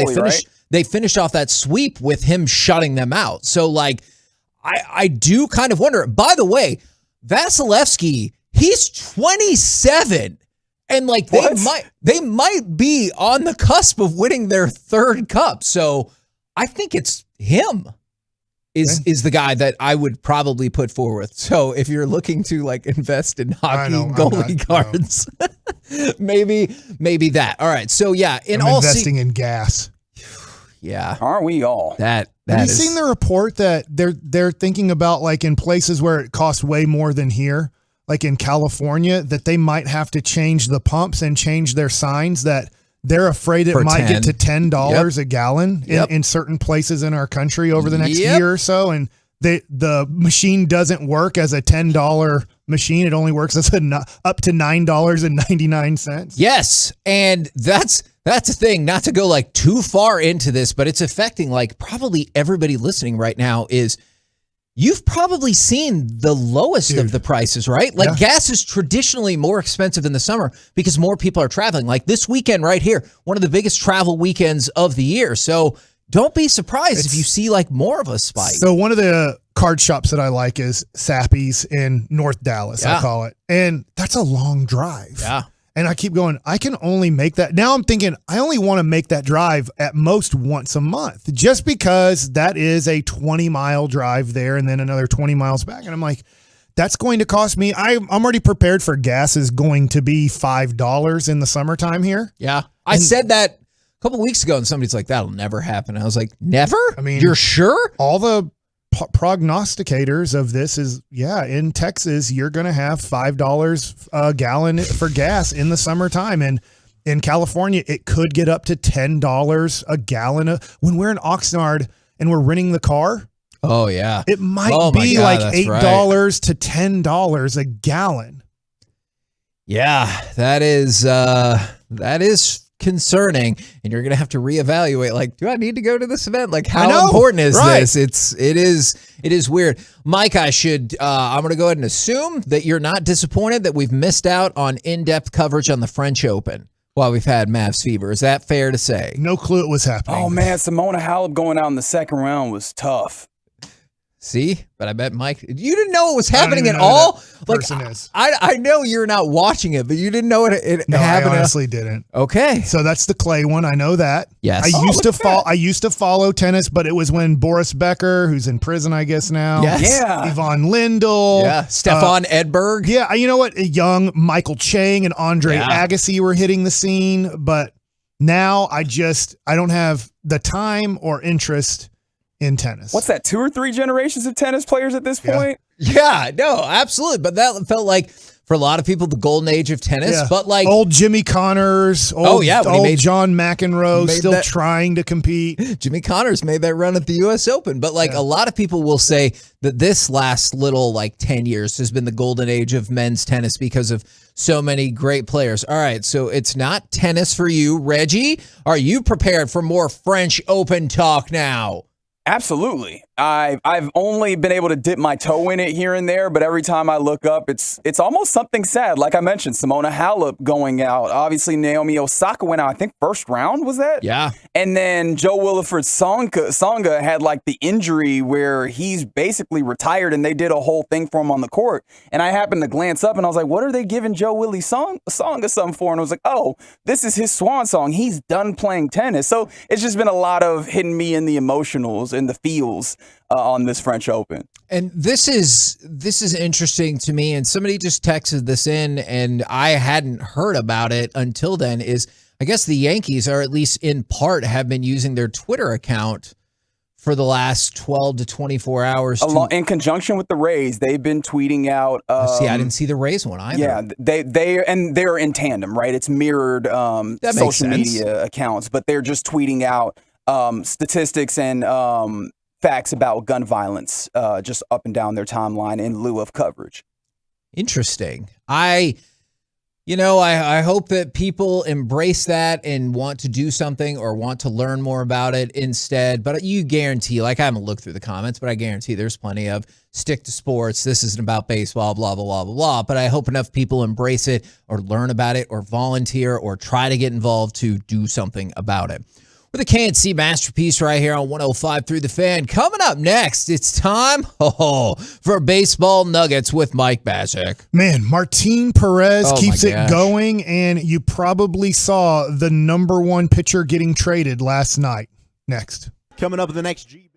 S20: they finished off that sweep with him shutting them out. So, like, I do kind of wonder. By the way, Vasilevsky, he's 27, and like they might be on the cusp of winning their third cup. So, I think it's him is the guy that I would probably put forward. So, if you're looking to like invest in hockey goalie cards, maybe that. All right. So, yeah,
S13: I'm investing in gas.
S20: Yeah.
S21: Aren't we all?
S13: Have you seen the report that they're thinking about, like, in places where it costs way more than here, like in California, that they might have to change the pumps and change their signs, that they're afraid it might get to $10 a gallon in certain places in our country over the next year or so. And the machine doesn't work as a $10 machine. It only works as up to $9.99.
S20: Yes. And that's the thing, not to go like too far into this, but it's affecting like probably everybody listening right now is you've probably seen the lowest of the prices, right? Like gas is traditionally more expensive in the summer because more people are traveling. Like this weekend right here, one of the biggest travel weekends of the year. So don't be surprised if you see like more of a spike.
S13: So one of the card shops that I like is Sappy's in North Dallas, I call it. And that's a long drive.
S20: Yeah.
S13: And I keep going, I can only make that. Now I'm thinking, I only want to make that drive at most once a month, just because that is a 20-mile drive there and then another 20 miles back. And I'm like, that's going to cost me. I'm already prepared for gas is going to be $5 in the summertime here.
S20: Yeah. I said that a couple weeks ago and somebody's like, that'll never happen. I was like, never?
S13: I mean,
S20: you're sure?
S13: All the prognosticators of this is, in Texas, you're going to have $5 a gallon for gas in the summertime. And in California, it could get up to $10 a gallon. When we're in Oxnard and we're renting the car,
S20: oh yeah,
S13: it might be like $8 to $10 a gallon.
S20: Yeah, that is concerning, and you're gonna have to reevaluate. Like, do I need to go to this event? Like, how important is this? It is weird. Mike, I'm gonna go ahead and assume that you're not disappointed that we've missed out on in-depth coverage on the French Open while we've had Mavs fever. Is that fair to say?
S13: No clue it was happening.
S21: Oh man, Simona Halep going out in the second round was tough.
S20: See, but I bet Mike, you didn't know it was happening at all. Like, I know you're not watching it, but you didn't know it happened.
S13: I honestly didn't.
S20: Okay,
S13: so that's the clay one. I know that.
S20: Yes,
S13: I used to follow tennis, but it was when Boris Becker, who's in prison, I guess now.
S20: Yes.
S21: Yeah.
S13: Yvonne Lindell.
S20: Yeah. Stefan Edberg.
S13: Yeah. You know what? Young Michael Chang and Andre Agassi were hitting the scene, but now I don't have the time or interest in tennis.
S21: What's that, 2 or 3 generations of tennis players at this point?
S20: Yeah, no, absolutely. But that felt like, for a lot of people, the golden age of tennis.
S13: Yeah.
S20: But like
S13: old Jimmy Connors, old John McEnroe still trying to compete.
S20: Jimmy Connors made that run at the U.S. Open. But like a lot of people will say that this last little 10 years has been the golden age of men's tennis because of so many great players. All right, so it's not tennis for you. Reggie, are you prepared for more French Open talk now?
S21: Absolutely. I've only been able to dip my toe in it here and there, but every time I look up, it's almost something sad. Like I mentioned, Simona Halep going out. Obviously, Naomi Osaka went out, I think, first round, was that?
S20: Yeah.
S21: And then Joe Williford Songa had the injury where he's basically retired, and they did a whole thing for him on the court. And I happened to glance up, and I was like, what are they giving Joe Willie Songa something for? And I was like, oh, this is his swan song. He's done playing tennis. So it's just been a lot of hitting me in the emotionals and the feels on this French Open.
S20: And this is interesting to me, and somebody just texted this in, and I hadn't heard about it until then, is I guess the Yankees, or at least in part, have been using their Twitter account for the last 12 to 24 hours.
S21: In conjunction with the Rays, they've been tweeting out.
S20: See, I didn't see the Rays one either.
S21: Yeah, they're in tandem, right? It's mirrored social media accounts, but they're just tweeting out statistics and facts about gun violence just up and down their timeline in lieu of coverage.
S20: Interesting. I hope that people embrace that and want to do something or want to learn more about it instead. But you guarantee, I haven't looked through the comments, but I guarantee there's plenty of stick to sports. This isn't about baseball, blah, blah, blah, blah, blah. But I hope enough people embrace it or learn about it or volunteer or try to get involved to do something about it. With a KNC masterpiece right here on 105.3 The Fan. Coming up next, it's time for Baseball Nuggets with Mike Baczek.
S13: Man, Martin Perez keeps it going, and you probably saw the number one pitcher getting traded last night. Next.
S8: Coming up in the next G.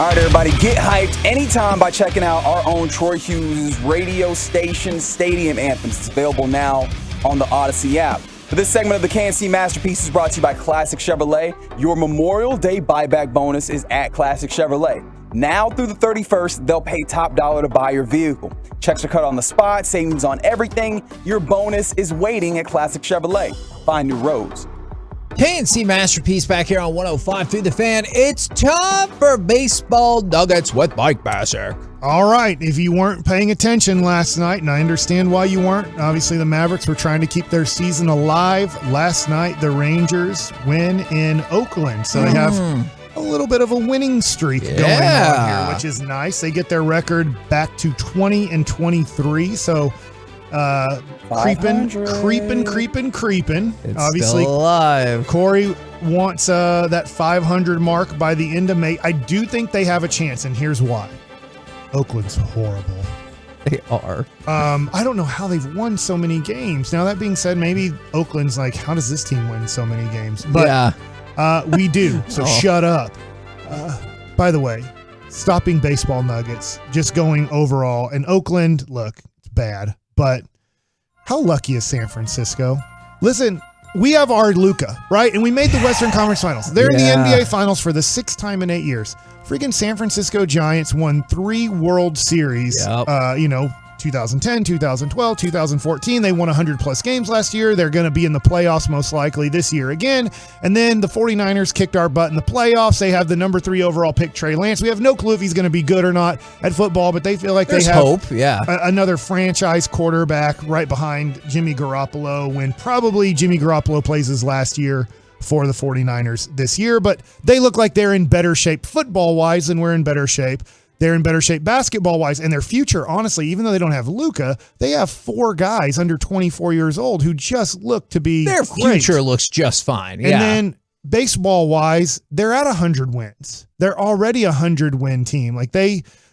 S21: All right, everybody, get hyped anytime by checking out our own Troy Hughes radio station Stadium Anthems. It's available now on the Odyssey app. But this segment of the KNC Masterpiece is brought to you by Classic Chevrolet. Your Memorial Day buyback bonus is at Classic Chevrolet. Now through the 31st, they'll pay top dollar to buy your vehicle. Checks are cut on the spot, savings on everything. Your bonus is waiting at Classic Chevrolet. Find new roads.
S20: KNC Masterpiece back here on 105 through the Fan. It's time for Baseball Nuggets with Mike Bassick.
S13: All right, if you weren't paying attention last night, and I understand why you weren't, obviously the Mavericks were trying to keep their season alive. Last night, the Rangers win in Oakland, so they have a little bit of a winning streak going on here, which is nice. They get their record back to 20-23, so creeping.
S20: It's
S13: Obviously,
S20: still alive.
S13: Corey wants that 500 mark by the end of May. I do think they have a chance, and here's why. Oakland's horrible.
S20: They are.
S13: I don't know how they've won so many games. Now, that being said, maybe Oakland's like, how does this team win so many games? But we do, so shut up. By the way, stopping Baseball Nuggets, just going overall. And Oakland, look, it's bad. But how lucky is San Francisco? Listen, we have our Luka, right? And we made the Western Conference Finals. They're in the NBA Finals for the 6th time in 8 years. Freaking San Francisco Giants won 3 World Series, 2010, 2012, 2014. They won 100-plus games last year. They're going to be in the playoffs most likely this year again. And then the 49ers kicked our butt in the playoffs. They have the number 3 overall pick, Trey Lance. We have no clue if he's going to be good or not at football, but they feel like they have
S20: hope.
S13: Another franchise quarterback right behind Jimmy Garoppolo when probably Jimmy Garoppolo plays his last year for the 49ers this year. But they look like they're in better shape football-wise than we're in better shape. They're in better shape basketball-wise, and their future, honestly, even though they don't have Luka, they have 4 guys under 24 years old who just look to be
S20: Their
S13: great.
S20: future looks just fine.
S13: And then baseball-wise, they're at 100 wins. They're already a 100-win team. Like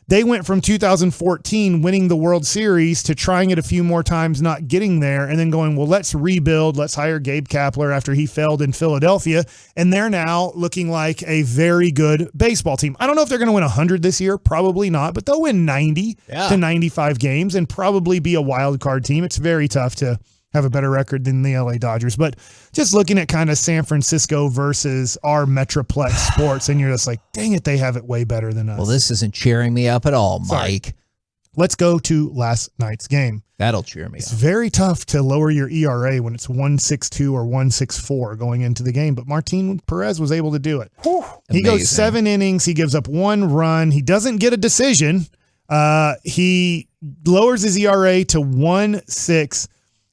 S13: they went from 2014 winning the World Series to trying it a few more times, not getting there, and then going, well, let's rebuild. Let's hire Gabe Kapler after he failed in Philadelphia. And they're now looking like a very good baseball team. I don't know if they're going to win 100 this year. Probably not, but they'll win 90 to 95 games and probably be a wild card team. It's very tough to have a better record than the LA Dodgers. But just looking at kind of San Francisco versus our Metroplex sports, and you're just like, dang it, they have it way better than us.
S20: Well, this isn't cheering me up at all, Mike.
S13: Sorry. Let's go to last night's game.
S20: That'll cheer me up.
S13: It's very tough to lower your ERA when it's 1.62 or 1.64 going into the game, but Martin Perez was able to do it. He goes 7 innings. He gives up 1 run. He doesn't get a decision. He lowers his ERA to 1.6.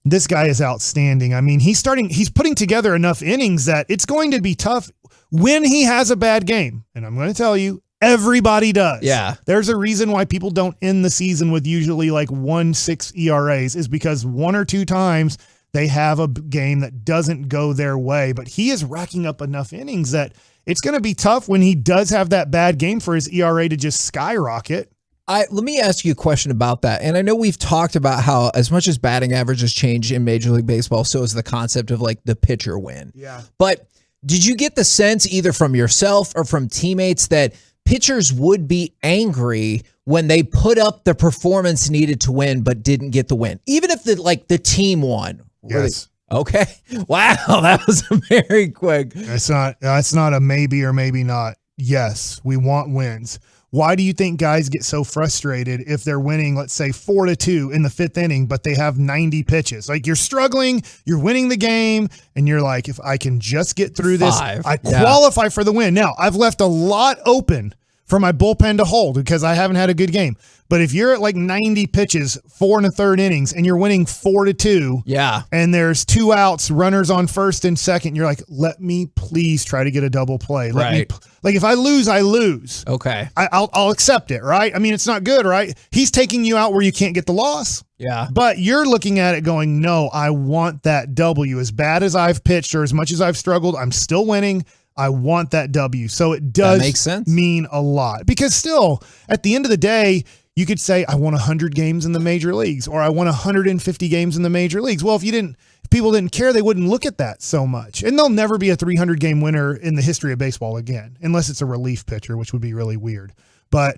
S13: This guy is outstanding. I mean, he's putting together enough innings that it's going to be tough when he has a bad game. And I'm going to tell you, everybody does.
S20: Yeah.
S13: There's a reason why people don't end the season with usually like 1.6 ERAs is because 1 or 2 times they have a game that doesn't go their way. But he is racking up enough innings that it's going to be tough when he does have that bad game for his ERA to just skyrocket.
S20: Let me ask you a question about that. And I know we've talked about how as much as batting average has changed in Major League Baseball, so is the concept of like the pitcher win.
S13: Yeah.
S20: But did you get the sense either from yourself or from teammates that pitchers would be angry when they put up the performance needed to win but didn't get the win, even if the team won?
S13: Yes.
S20: Okay. Wow, that was very quick.
S13: It's not a maybe or maybe not. Yes, we want wins. Why do you think guys get so frustrated if they're winning, let's say 4-2 in the 5th inning, but they have 90 pitches? Like you're struggling, you're winning the game, and you're like, if I can just get through this, I qualify for the win. Now, I've left a lot open for my bullpen to hold because I haven't had a good game. But if you're at like 90 pitches, 4 1/3 innings, and you're winning 4-2, and there's 2 outs, runners on first and second, you're like, let me please try to get a double play. Like if I lose, I lose.
S20: Okay.
S13: I'll accept it, right? I mean, it's not good, right? He's taking you out where you can't get the loss.
S20: Yeah.
S13: But you're looking at it going, no, I want that W. As bad as I've pitched or as much as I've struggled, I'm still winning. I want that W. So it does mean a lot. Because still, at the end of the day, you could say, I won 100 games in the major leagues, or I won 150 games in the major leagues. Well, if people didn't care, they wouldn't look at that so much. And there'll never be a 300-game winner in the history of baseball again, unless it's a relief pitcher, which would be really weird. But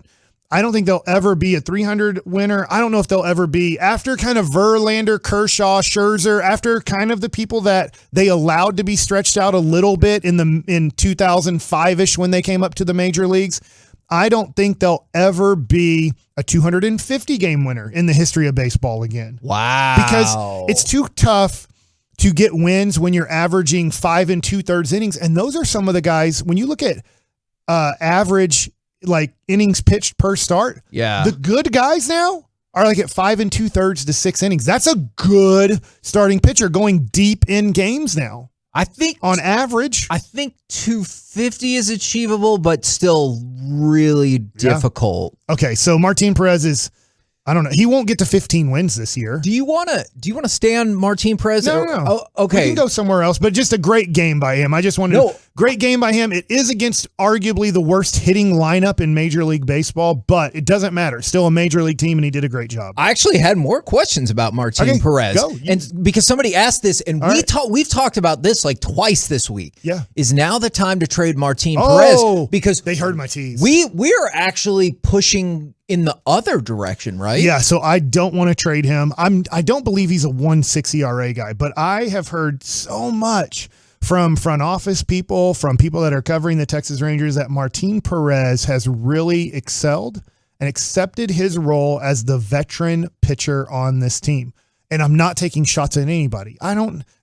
S13: I don't think there'll ever be a 300 winner. I don't know if there'll ever be, after kind of Verlander, Kershaw, Scherzer, after kind of the people that they allowed to be stretched out a little bit in 2005-ish when they came up to the major leagues. I don't think there'll ever be a 250-game winner in the history of baseball again.
S20: Wow.
S13: Because it's too tough to get wins when you're averaging 5 2/3 innings. And those are some of the guys, when you look at average like innings pitched per start, the good guys now are like at 5 2/3 to 6 innings. That's a good starting pitcher going deep in games now.
S20: I think
S13: on average,
S20: 250 is achievable, but still really difficult.
S13: Okay, so Martin Perez is, I don't know, he won't get to 15 wins this year.
S20: Do you want to stay on Martin Perez?
S13: No.
S20: Oh, okay.
S13: We can go somewhere else, but just a great game by him. I just wanted great game by him. It is against arguably the worst hitting lineup in Major League Baseball, but it doesn't matter. Still a Major League team, and he did a great job.
S20: I actually had more questions about Martin Perez.
S13: Go.
S20: And because somebody asked this, and we've talked about this like twice this week.
S13: Yeah.
S20: Is now the time to trade Martin Perez? Because
S13: they heard my tease.
S20: We're actually pushing in the other direction, right?
S13: Yeah, so I don't want to trade him. I don't believe he's a 1.6 ERA guy, but I have heard so much from front office people, from people that are covering the Texas Rangers, that Martin Perez has really excelled and accepted his role as the veteran pitcher on this team. And I'm not taking shots at anybody.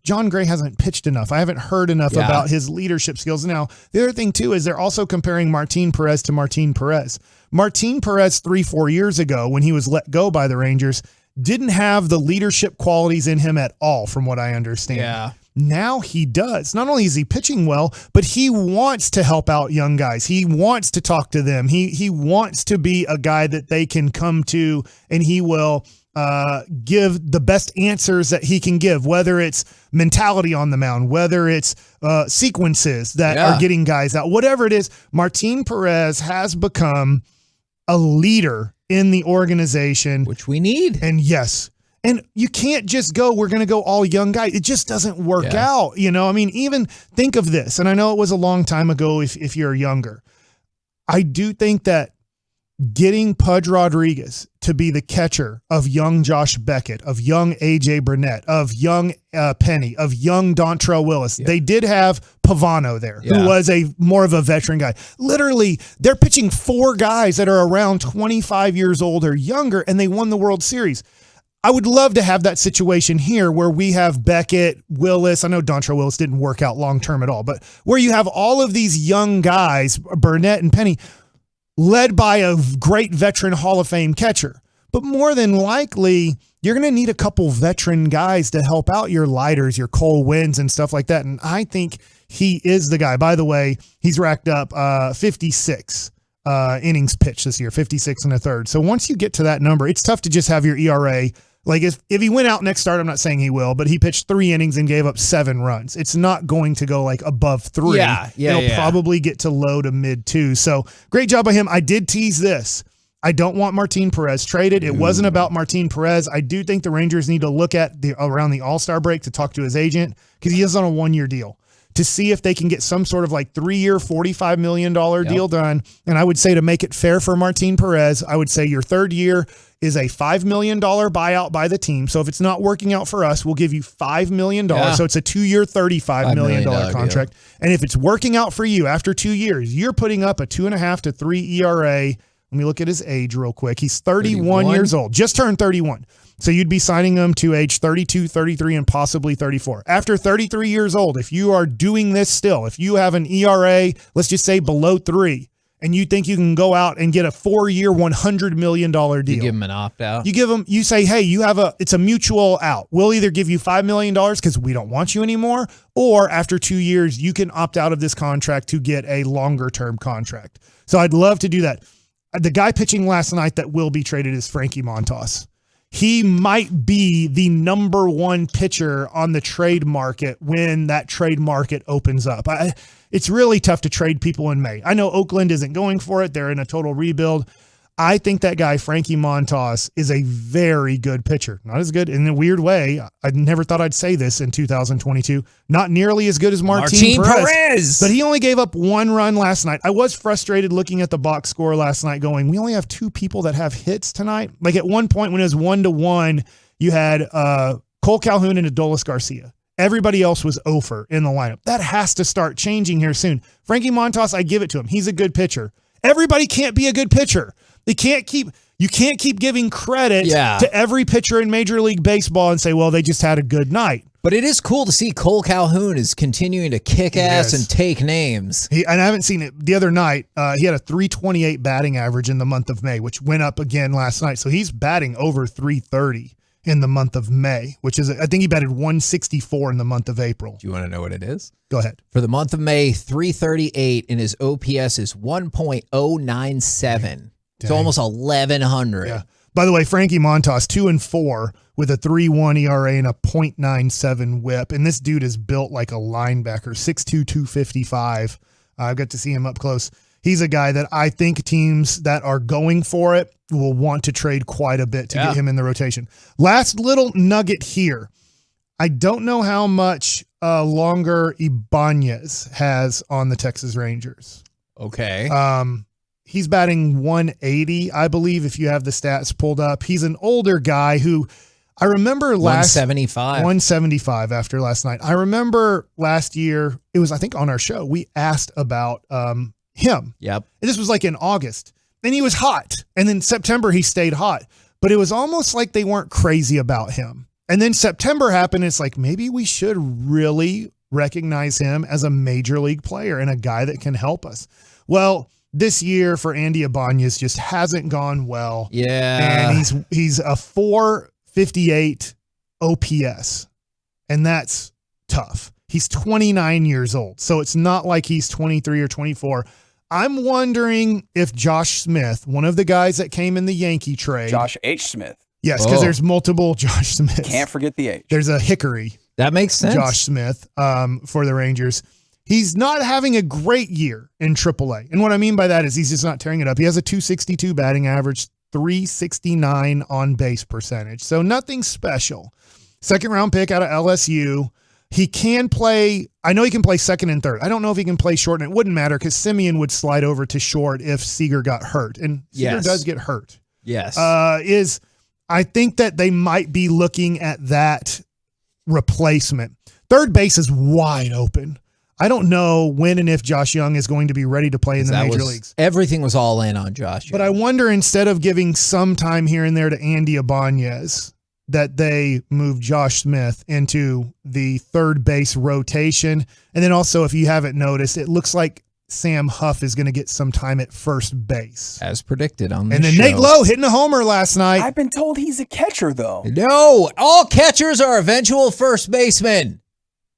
S13: John Gray hasn't pitched enough. I haven't heard enough about his leadership skills. Now, the other thing too is they're also comparing Martin Perez to Martin Perez. Martin Perez 3-4 years ago, when he was let go by the Rangers, didn't have the leadership qualities in him at all, from what I understand.
S20: Yeah.
S13: Now he does. Not only is he pitching well, but he wants to help out young guys. He wants to talk to them. He wants to be a guy that they can come to, and he will give the best answers that he can give, whether it's mentality on the mound, whether it's sequences that are getting guys out, whatever it is. Martin Perez has become a leader in the organization,
S20: which we need.
S13: And yes, and you can't just go, we're going to go all young guys. It just doesn't work out. You know, I mean, even think of this, and I know it was a long time ago if you're younger. I do think that getting Pudge Rodriguez to be the catcher of young Josh Beckett, of young A.J. Burnett, of young Penny, of young Dontrell Willis. They did have Pavano there, who was more of a veteran guy. Literally, they're pitching 4 guys that are around 25 years old or younger, and they won the World Series. I would love to have that situation here where we have Beckett, Willis. I know Dontrell Willis didn't work out long-term at all, but where you have all of these young guys, Burnett and Penny, led by a great veteran Hall of Fame catcher. But more than likely, you're going to need a couple veteran guys to help out your lighters, your Cole Wins and stuff like that. And I think he is the guy. By the way, he's racked up 56 innings pitched this year, 56 and a third. So once you get to that number, it's tough to just have your ERA. Like if he went out next start, I'm not saying he will, but he pitched 3 innings and gave up 7 runs. It's not going to go like above 3. It'll probably get to low to mid 2. So great job by him. I did tease this. I don't want Martin Perez traded. It wasn't about Martin Perez. I do think the Rangers need to look at around the All-Star break to talk to his agent because he is on a 1-year deal to see if they can get some sort of like 3-year, $45 million deal done. And I would say to make it fair for Martin Perez, I would say your 3rd year is a $5 million buyout by the team. So if it's not working out for us, we'll give you $5 million. So it's a 2-year, $35 million contract. Deal. And if it's working out for you after 2 years, you're putting up a 2.5 to 3 ERA. Let me look at his age real quick. He's 31 years old, just turned 31. So you'd be signing him to age 32, 33, and possibly 34. After 33 years old, if you are doing this still, if you have an ERA, let's just say below 3, and you think you can go out and get a 4-year, $100 million deal. You
S20: give him an opt-out.
S13: You say, hey, it's a mutual out. We'll either give you $5 million because we don't want you anymore, or after 2 years, you can opt out of this contract to get a longer-term contract. So I'd love to do that. The guy pitching last night that will be traded is Frankie Montas. He might be the number 1 pitcher on the trade market when that trade market opens up. It's really tough to trade people in May. I know Oakland isn't going for it. They're in a total rebuild. I think that guy, Frankie Montas, is a very good pitcher. Not as good in a weird way. I never thought I'd say this in 2022. Not nearly as good as Martin Perez. But he only gave up 1 run last night. I was frustrated looking at the box score last night going, we only have 2 people that have hits tonight. Like at one point when it was 1-1, you had Cole Calhoun and Adolis Garcia. Everybody else was over in the lineup. That has to start changing here soon. Frankie Montas, I give it to him. He's a good pitcher. Everybody can't be a good pitcher. You can't keep giving credit to every pitcher in Major League Baseball and say, well, they just had a good night.
S20: But it is cool to see Cole Calhoun is continuing to kick ass and take names.
S13: And I haven't seen it. The other night, he had a 328 batting average in the month of May, which went up again last night. So he's batting over 330 in the month of May, which is, I think he batted 164 in the month of April.
S20: Do you want to know what it is?
S13: Go ahead.
S20: For the month of May, 338, and his OPS is 1.097. So almost 1,100.
S13: Yeah. By the way, Frankie Montas, 2-4 with a 3.1 ERA and a .97 whip. And this dude is built like a linebacker, 6'2", 255. I've got to see him up close. He's a guy that I think teams that are going for it will want to trade quite a bit to get him in the rotation. Last little nugget here. I don't know how much longer Ibanez has on the Texas Rangers.
S20: Okay.
S13: He's batting 180, I believe, if you have the stats pulled up. He's an older guy who I remember 175 after last night. I remember last year, it was, I think, on our show, we asked about him.
S20: Yep.
S13: And this was like in August. And he was hot. And then September, he stayed hot. But it was almost like they weren't crazy about him. And then September happened. It's like, maybe we should really recognize him as a major league player and a guy that can help us. Well, this year for Andy Ibanez just hasn't gone well.
S20: Yeah.
S13: And he's a 458 OPS. And that's tough. He's 29 years old. So it's not like he's 23 or 24. I'm wondering if Josh Smith, one of the guys that came in the Yankee trade.
S21: Josh H. Smith.
S13: Yes, because there's multiple Josh Smiths.
S21: Can't forget the H.
S13: There's a Hickory.
S20: That makes sense.
S13: Josh Smith for the Rangers. He's not having a great year in AAA. And what I mean by that is he's just not tearing it up. He has a 262 batting average, 369 on base percentage. So nothing special. 2nd round pick out of LSU. He can play. I know he can play second and third. I don't know if he can play short, and it wouldn't matter because Simeon would slide over to short if Seager got hurt, and Seager does get hurt.
S20: Yes.
S13: I think that they might be looking at that replacement. Third base is wide open. I don't know when and if Josh Young is going to be ready to play in the major leagues.
S20: Everything was all in on Josh Young.
S13: But I wonder, instead of giving some time here and there to Andy Ibanez, that they move Josh Smith into the third base rotation. And then also, if you haven't noticed, it looks like Sam Huff is going to get some time at first base.
S20: As predicted on this
S13: And then
S20: show.
S13: Nate Lowe hitting a homer last night.
S21: I've been told he's a catcher, though.
S20: No, all catchers are eventual first basemen.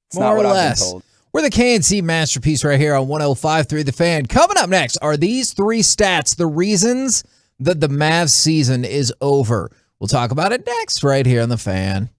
S21: It's
S20: more
S21: not what
S20: or
S21: I've been
S20: less.
S21: told.
S20: We're the KNC Masterpiece right here on 105.3 The Fan. Coming up next are these 3 stats, the reasons that the Mavs season is over. We'll talk about it next right here on The Fan.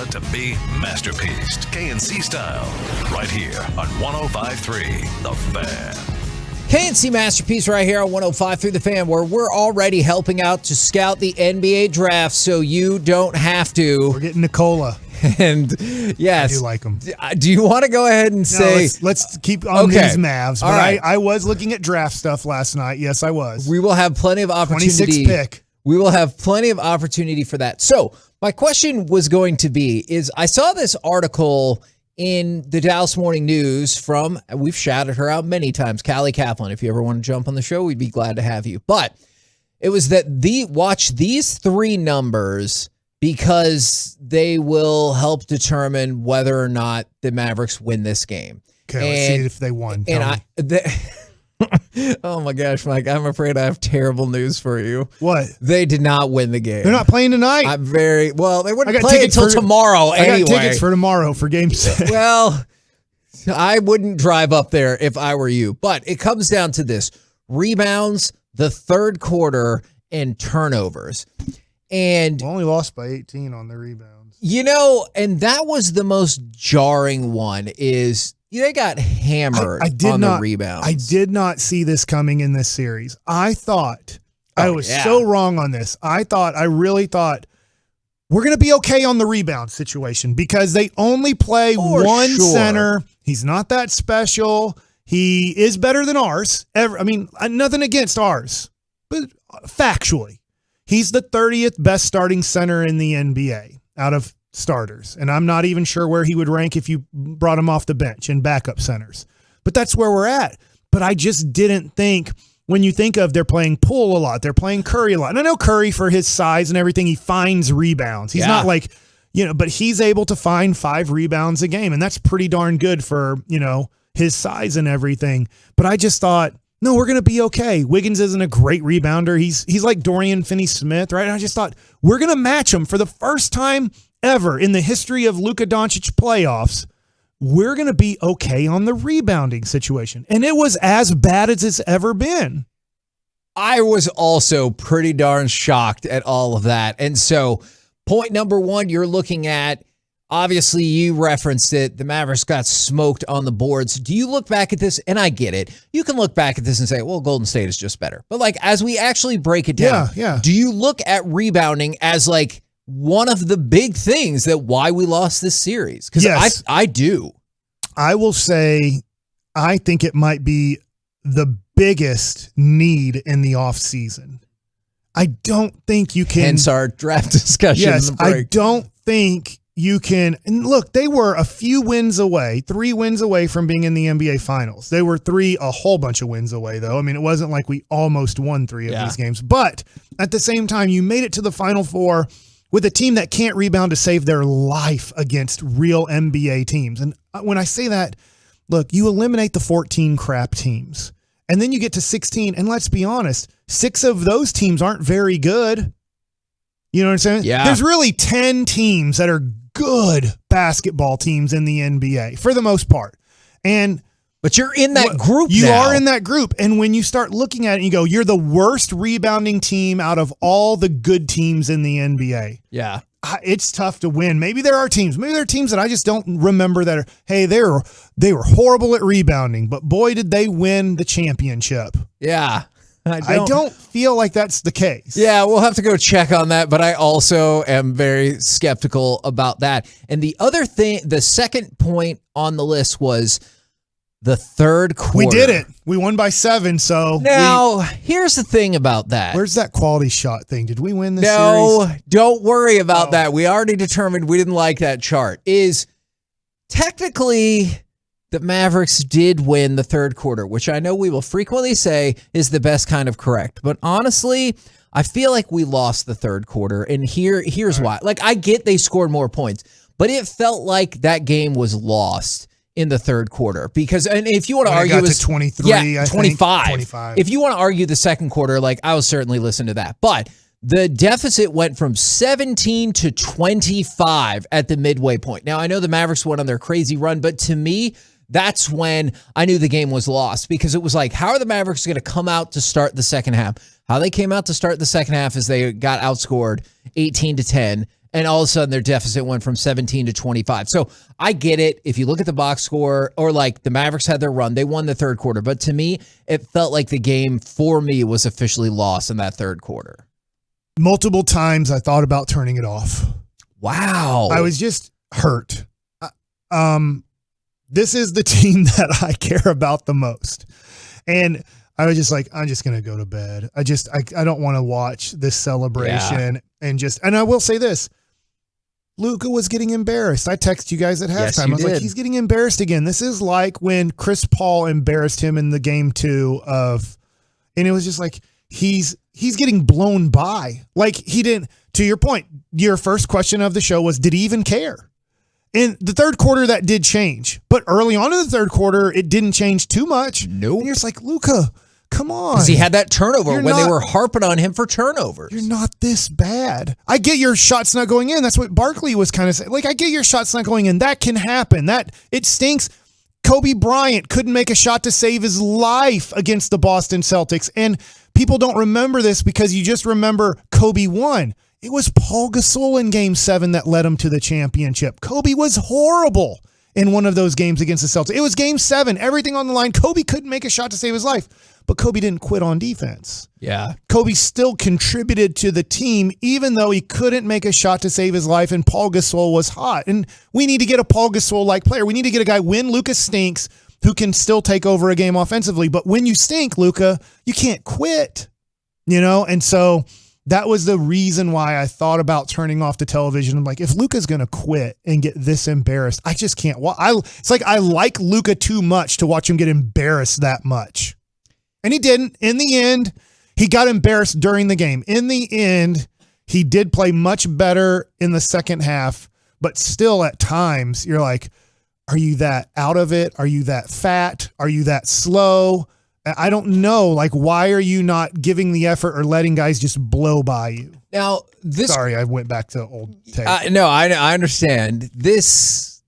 S5: about to be masterpieced, KNC style, right here on 105.3 The Fan.
S20: KNC Masterpiece right here on 105.3 The Fan, where we're already helping out to scout the NBA draft so you don't have to.
S13: We're getting Nicola.
S20: And yes.
S13: I do like him.
S20: Do you want to go ahead and say.
S13: Let's keep on these Mavs. But
S20: All right.
S13: I was looking at draft stuff last night. Yes, I was.
S20: We will have plenty of opportunity.
S13: 26th pick.
S20: We will have plenty of opportunity for that. So my question was going to be, is I saw this article in the Dallas Morning News from, we've shouted her out many times, Callie Kaplan. If you ever want to jump on the show, we'd be glad to have you. But it was that watch these three numbers because they will help determine whether or not the Mavericks win this game.
S13: Okay, let's see if they won.
S20: Oh my gosh, Mike, I'm afraid I have terrible news for you.
S13: What?
S20: They did not win the game.
S13: They're not playing tonight?
S20: They wouldn't play until tomorrow anyway.
S13: I got tickets for tomorrow for game 6.
S20: Well, I wouldn't drive up there if I were you. But it comes down to this. Rebounds, the third quarter, and turnovers. And
S13: only lost by 18 on the rebounds.
S20: And that was the most jarring one is they got hammered on the rebounds.
S13: I did not see this coming in this series. I thought I was so wrong on this. I really thought we're going to be okay on the rebound situation because they only play one center. He's not that special. He is better than ours. Nothing against ours, but factually, he's the 30th best starting center in the NBA out of starters. And I'm not even sure where he would rank if you brought him off the bench in backup centers. But that's where we're at. But I just didn't think, when you think of they're playing Poole a lot, they're playing Curry a lot. And I know Curry, for his size and everything, he finds rebounds. He's not like, but he's able to find 5 rebounds a game. And that's pretty darn good for, his size and everything. But I just thought, no, we're going to be okay. Wiggins isn't a great rebounder. He's like Dorian Finney-Smith, right? And I just thought we're going to match him for the first time ever in the history of Luka Doncic playoffs. We're going to be okay on the rebounding situation. And it was as bad as it's ever been.
S20: I was also pretty darn shocked at all of that. And so point number one, you're looking at, obviously you referenced it, the Mavericks got smoked on the boards. Do you look back at this? And I get it. You can look back at this and say, well, Golden State is just better. But as we actually break it down, do you look at rebounding as one of the big things that why we lost this series? Because I do.
S13: I will say I think it might be the biggest need in the offseason. I don't think you can.
S20: Hence our draft discussion.
S13: Yes, I don't think you can. And look, they were a few wins away, 3 wins away from being in the NBA Finals. They were a whole bunch of wins away, though. It wasn't like we almost won 3 of these games. But at the same time, you made it to the Final Four with a team that can't rebound to save their life against real NBA teams. And when I say that, look, you eliminate the 14 crap teams. And then you get to 16, and let's be honest, 6 of those teams aren't very good. You know what I'm saying?
S20: Yeah.
S13: There's really 10 teams that are good basketball teams in the NBA, for the most part.
S20: But you're in that group
S13: You
S20: now.
S13: are in that group. And when you start looking at it, you go, you're the worst rebounding team out of all the good teams in the NBA.
S20: Yeah.
S13: It's tough to win. Maybe there are teams that I just don't remember that they were horrible at rebounding, but boy, did they win the championship.
S20: Yeah.
S13: I don't feel like that's the case.
S20: Yeah, we'll have to go check on that, but I also am very skeptical about that. And the other thing, the second point on the list was the third quarter.
S13: We did it. We won by 7, so.
S20: Now, here's the thing about that.
S13: Where's that quality shot thing? Did we win this series?
S20: No, don't worry about that. We already determined we didn't like that chart. Technically, the Mavericks did win the third quarter, which I know we will frequently say is the best kind of correct. But honestly, I feel like we lost the third quarter, and here's why. I get they scored more points, but it felt like that game was lost in the third quarter because, and if you want to argue,
S13: it got to 23,
S20: 25. If you want to argue the second quarter, I'll certainly listen to that. But the deficit went from 17 to 25 at the midway point. Now I know the Mavericks went on their crazy run, but to me, that's when I knew the game was lost because it was how are the Mavericks going to come out to start the second half? How they came out to start the second half is they got outscored 18-10, And all of a sudden their deficit went from 17 to 25. So I get it. If you look at the box score, or like the Mavericks had their run, they won the third quarter. But to me, it felt like the game for me was officially lost in that third quarter.
S13: Multiple times I thought about turning it off.
S20: Wow.
S13: I was just hurt. This is the team that I care about the most. And I was just like, I'm just going to go to bed. I don't want to watch this celebration. And I will say this. Luka was getting embarrassed. I texted you guys at halftime. I was like, he's getting embarrassed again. This is like when Chris Paul embarrassed him in the game 2 and it was just like, he's getting blown by. Like he didn't, to your point, your first question of the show was, did he even care? In the third quarter, that did change. But early on in the third quarter, it didn't change too much.
S20: Nope.
S13: And you're just like, Luka, come on.
S20: Because he had that turnover they were harping on him for turnovers.
S13: You're not this bad. I get your shot's not going in. That's what Barkley was kind of saying. Like, I get your shot's not going in. That can happen. It stinks. Kobe Bryant couldn't make a shot to save his life against the Boston Celtics. And people don't remember this because you just remember Kobe won. It was Paul Gasol in Game 7 that led him to the championship. Kobe was horrible in one of those games against the Celtics. It was Game 7, everything on the line. Kobe couldn't make a shot to save his life, but Kobe didn't quit on defense.
S20: Yeah.
S13: Kobe still contributed to the team, even though he couldn't make a shot to save his life, and Paul Gasol was hot. And we need to get a Paul Gasol-like player. We need to get a guy when Luka stinks who can still take over a game offensively. But when you stink, Luka, you can't quit, And so that was the reason why I thought about turning off the television. I'm like, if Luka's going to quit and get this embarrassed, I just can't. It's like I like Luka too much to watch him get embarrassed that much. And he didn't. In the end, he got embarrassed during the game. In the end, he did play much better in the second half, but still at times you're like, are you that out of it? Are you that fat? Are you that slow? I don't know. Like, why are you not giving the effort or letting guys just blow by you?
S20: Now,
S13: Sorry, I went back to old tape.
S20: No, I understand. This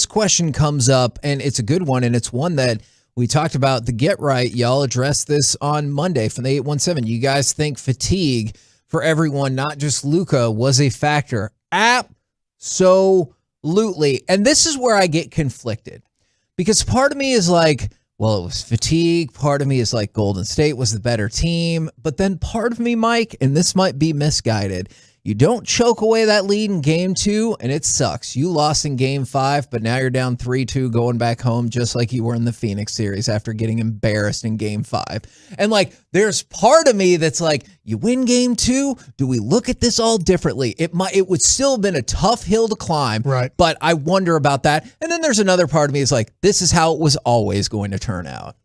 S20: question comes up, and it's a good one, and it's one that we talked about the Get Right. Y'all addressed this on Monday from the 817. You guys think fatigue for everyone, not just Luka, was a factor? Absolutely. And this is where I get conflicted, because part of me is like, well, it was fatigue. Part of me is like Golden State was the better team. But then part of me, Mike, and this might be misguided, you don't choke away that lead in Game 2, and it sucks. You lost in Game 5, but now you're down 3-2 going back home just like you were in the Phoenix series after getting embarrassed in Game 5. And, like, there's part of me that's like, you win Game 2, do we look at this all differently? It would still have been a tough hill to climb,
S13: right?
S20: But I wonder about that. And then there's another part of me is like, this is how it was always going to turn out.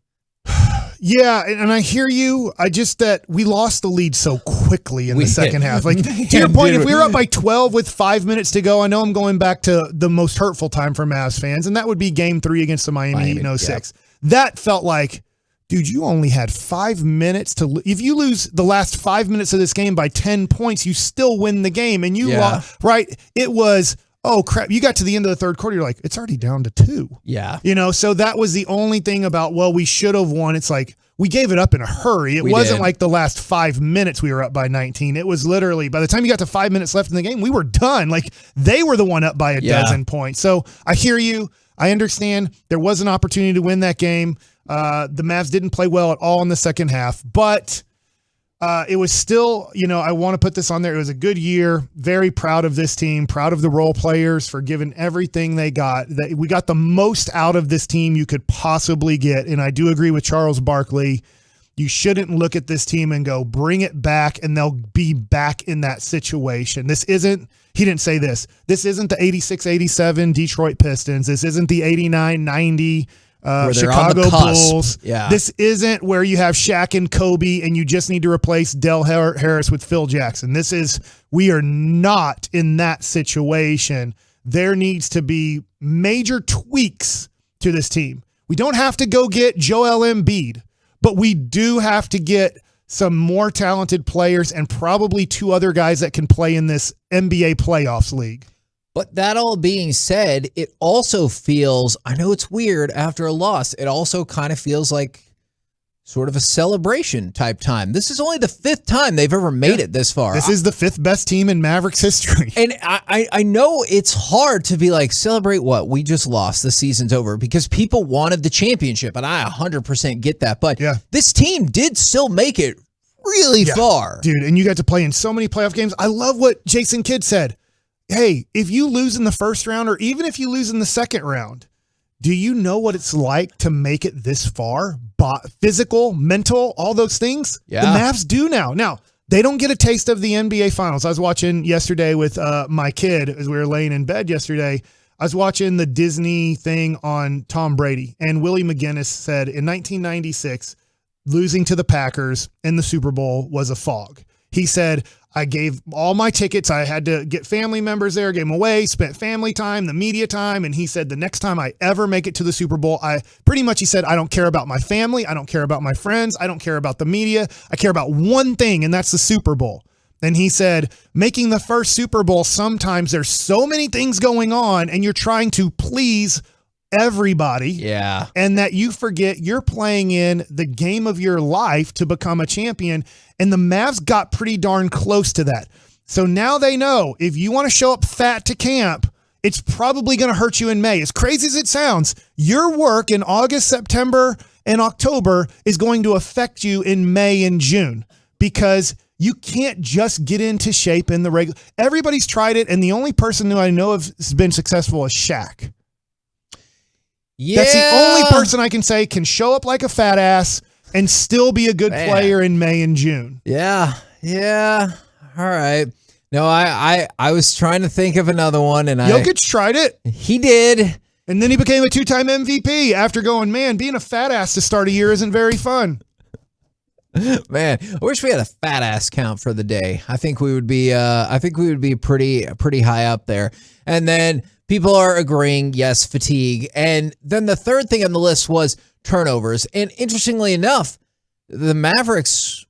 S13: Yeah, and I hear you. That we lost the lead so quickly in the second half. Like, to your point, if we were up by 12 with 5 minutes to go, I know I'm going back to the most hurtful time for Mavs fans, and that would be Game 3 against the Miami Heat in 06. Yep. That felt like, dude, you only had 5 minutes to. If you lose the last 5 minutes of this game by 10 points, you still win the game, and you lost. Right? It was. Oh, crap. You got to the end of the third quarter. You're like, it's already down to 2.
S20: Yeah.
S13: So that was the only thing about, well, we should have won. It's like, we gave it up in a hurry. It wasn't like the last 5 minutes we were up by 19. It was literally, by the time you got to 5 minutes left in the game, we were done. Like, they were the one up by a dozen points. So I hear you. I understand there was an opportunity to win that game. The Mavs didn't play well at all in the second half, but it was still, I want to put this on there. It was a good year. Very proud of this team, proud of the role players for giving everything they got. We got the most out of this team you could possibly get. And I do agree with Charles Barkley. You shouldn't look at this team and go, bring it back, and they'll be back in that situation. He didn't say this. This isn't the 86-87 Detroit Pistons. This isn't the 89-90 Chicago Bulls.
S20: Yeah.
S13: This isn't where you have Shaq and Kobe and you just need to replace Del Harris with Phil Jackson. We are not in that situation. There needs to be major tweaks to this team. We don't have to go get Joel Embiid, but we do have to get some more talented players and probably 2 other guys that can play in this NBA playoffs league.
S20: But that all being said, it also feels, I know it's weird after a loss, it also kind of feels like sort of a celebration type time. This is only the 5th time they've ever made it this far.
S13: This is the 5th best team in Mavericks history.
S20: And I know it's hard to be like, celebrate what? We just lost. The season's over, because people wanted the championship, and I 100% get that. But this team did still make it really far.
S13: Dude, and you got to play in so many playoff games. I love what Jason Kidd said. Hey, if you lose in the first round, or even if you lose in the second round, do you know what it's like to make it this far? Physical, mental, all those things?
S20: Yeah.
S13: The Mavs do now. Now, they don't get a taste of the NBA Finals. I was watching yesterday with my kid as we were laying in bed yesterday. I was watching the Disney thing on Tom Brady, and Willie McGinnis said in 1996, losing to the Packers in the Super Bowl was a fog. He said, I gave all my tickets. I had to get family members there, gave them away, spent family time, the media time. And he said, the next time I ever make it to the Super Bowl, he said, I don't care about my family. I don't care about my friends. I don't care about the media. I care about one thing, and that's the Super Bowl. And he said, making the first Super Bowl, sometimes there's so many things going on and you're trying to please everybody.
S20: Yeah.
S13: And that you forget you're playing in the game of your life to become a champion. And the Mavs got pretty darn close to that. So now they know if you want to show up fat to camp, it's probably going to hurt you in May. As crazy as it sounds, your work in August, September, and October is going to affect you in May and June, because you can't just get into shape in the regular. Everybody's tried it, and the only person who I know has been successful is Shaq.
S20: Yeah.
S13: That's the only person I can say can show up like a fat ass and still be a good player in May and June.
S20: Yeah. All right. No, I was trying to think of another one, and
S13: Jokic tried it.
S20: He did.
S13: And then he became a 2-time MVP after going, man, being a fat ass to start a year isn't very fun.
S20: Man, I wish we had a fat ass count for the day. I think we would be pretty high up there. And then people are agreeing, yes, fatigue. And then the third thing on the list was turnovers. And interestingly enough, the Mavericks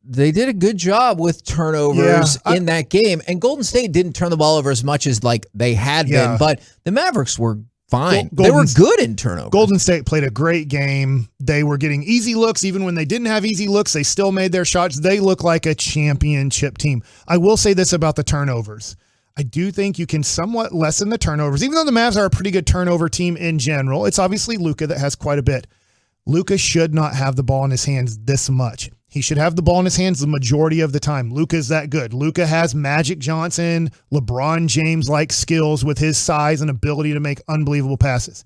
S20: they did a good job with turnovers in that game. And Golden State didn't turn the ball over as much as like they had been, but the Mavericks were fine. They were good in turnovers.
S13: Golden State played a great game. They were getting easy looks. Even when they didn't have easy looks, they still made their shots. They look like a championship team. I will say this about the turnovers. I do think you can somewhat lessen the turnovers, even though the Mavs are a pretty good turnover team in general. It's obviously Luka that has quite a bit. Luka should not have the ball in his hands this much. He should have the ball in his hands the majority of the time. Luka's that good. Luka has Magic Johnson, LeBron James-like skills with his size and ability to make unbelievable passes.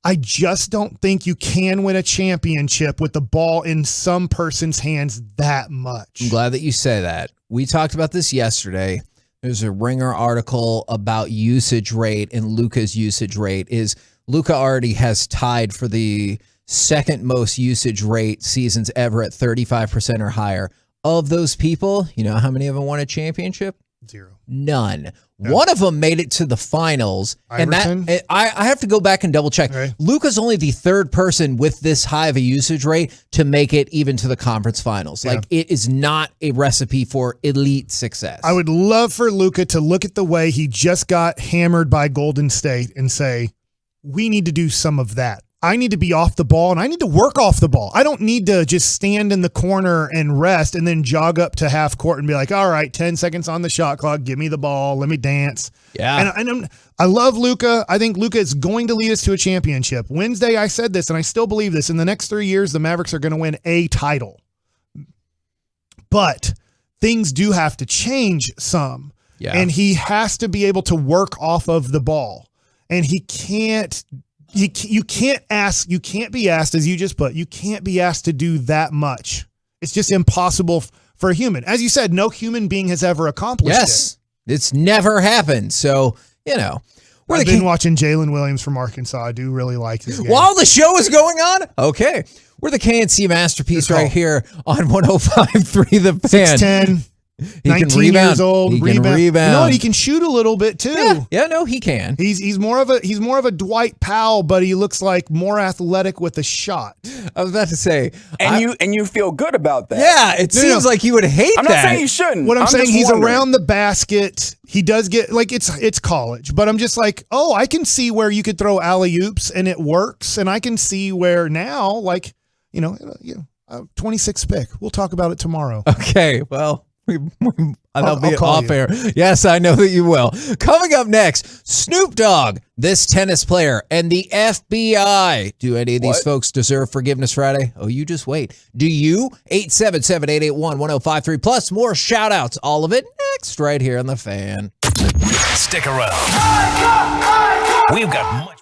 S13: I just don't think you can win a championship with the ball in some person's hands that much.
S20: I'm glad that you say that. We talked about this yesterday. There's a Ringer article about usage rate, and Luka's usage rate is Luka already has tied for the second most usage rate seasons ever at 35% or higher. Of those people, you know how many of them won a championship?
S13: 0.
S20: None. Yeah. One of them made it to the finals.
S13: Iverson?
S20: And I have to go back and double check.
S13: Okay.
S20: Luka's only the third person with this high of a usage rate to make it even to the conference finals.
S13: Yeah.
S20: Like, it is not a recipe for elite success.
S13: I would love for Luka to look at the way he just got hammered by Golden State and say, we need to do some of that. I need to be off the ball, and I need to work off the ball. I don't need to just stand in the corner and rest and then jog up to half court and be like, all right, 10 seconds on the shot clock. Give me the ball. Let me dance.
S20: Yeah.
S13: And I love Luka. I think Luka is going to lead us to a championship. Wednesday, I said this, and I still believe this. In the next 3 years, the Mavericks are going to win a title. But things do have to change some.
S20: Yeah.
S13: And he has to be able to work off of the ball. And he can't. You can't be asked, as you just put, you can't be asked to do that much. It's just impossible for a human. As you said, no human being has ever accomplished
S20: it. It's never happened. So, you know.
S13: I've been watching Jalen Williams from Arkansas. I do really like his game.
S20: While the show is going on? Okay. We're the KNC Masterpiece right here on 105.3 The Fan.
S13: 6'10".
S20: He
S13: 19
S20: can rebound.
S13: years old.
S20: He can rebound.
S13: You know what? He can shoot a little bit too.
S20: Yeah, no, he can.
S13: He's more of a Dwight Powell, but he looks like more athletic with a shot.
S20: I was about to say,
S21: and you feel good about that.
S20: Yeah, it seems like you would hate
S21: I'm
S20: that.
S21: not saying you shouldn't.
S13: What I'm saying,
S21: just
S13: he's
S21: wondering.
S13: around the basket. He does get like it's college, but I'm just like, oh, I can see where you could throw alley-oops and it works, and I can see where now, like, 26th pick. We'll talk about it tomorrow.
S20: Okay, well, I'll be
S13: call
S20: off
S13: you.
S20: air. Yes, I know that you will. Coming up next, Snoop Dogg, this tennis player, and the FBI. Do any of these folks deserve Forgiveness Friday? Oh, you just wait. Do you? 877-881-1053. Plus more shout-outs. All of it next right here on The Fan.
S5: Stick around. We've got much.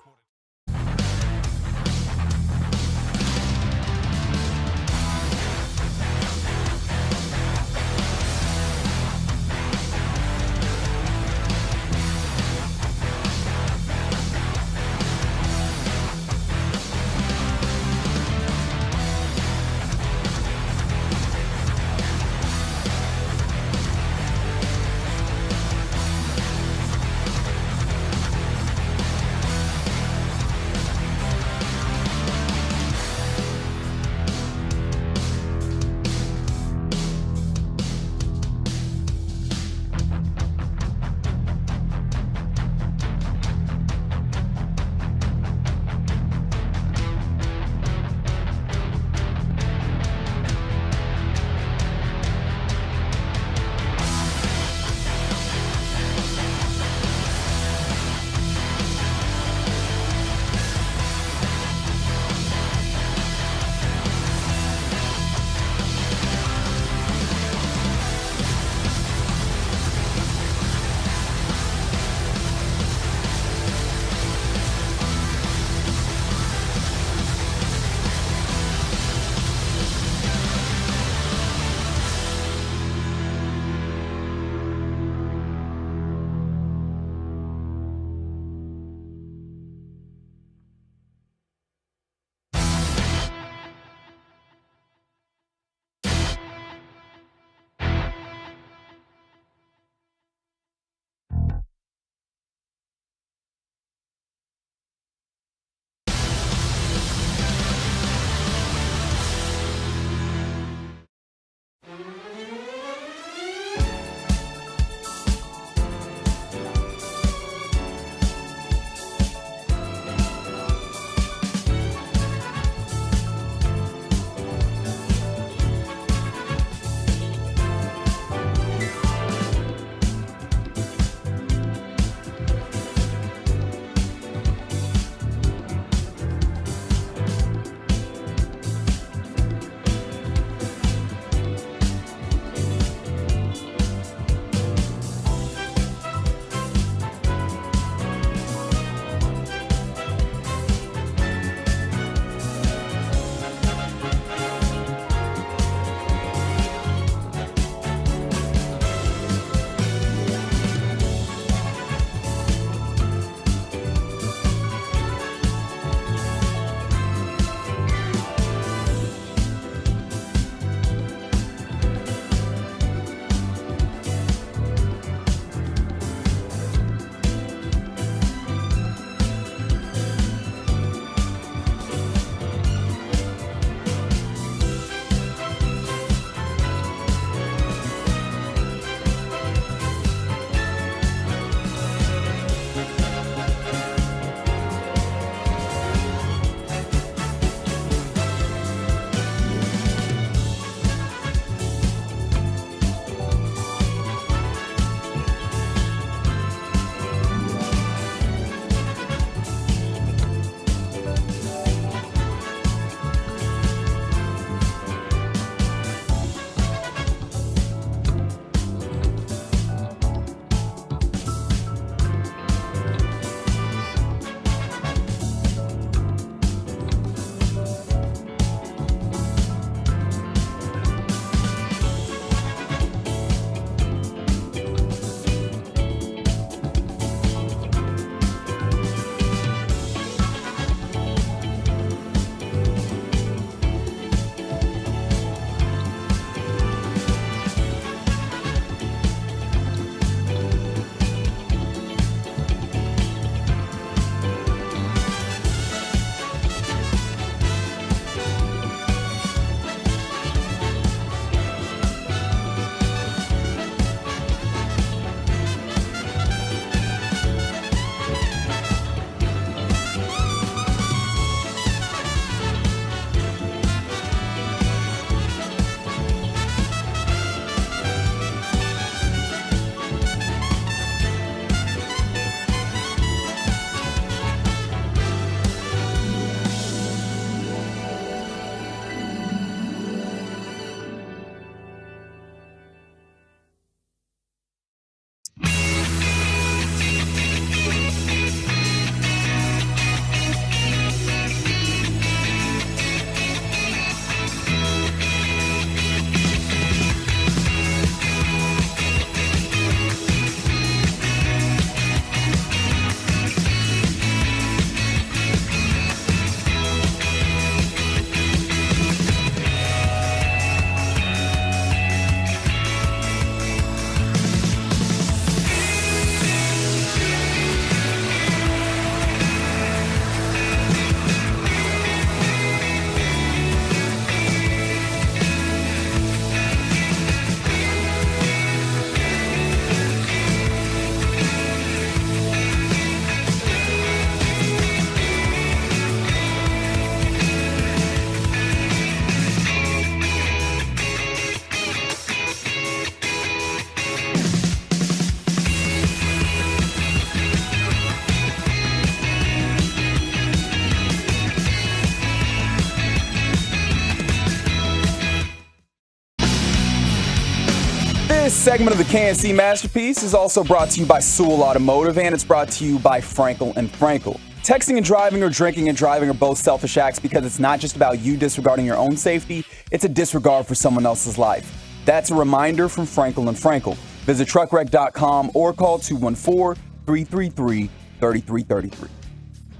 S21: This segment of the KNC Masterpiece is also brought to you by Sewell Automotive, and it's brought to you by Frankel & Frankel. Texting and driving or drinking and driving are both selfish acts because it's not just about you disregarding your own safety, it's a disregard for someone else's life. That's a reminder from Frankel & Frankel. Visit truckwreck.com or call 214-333-3333.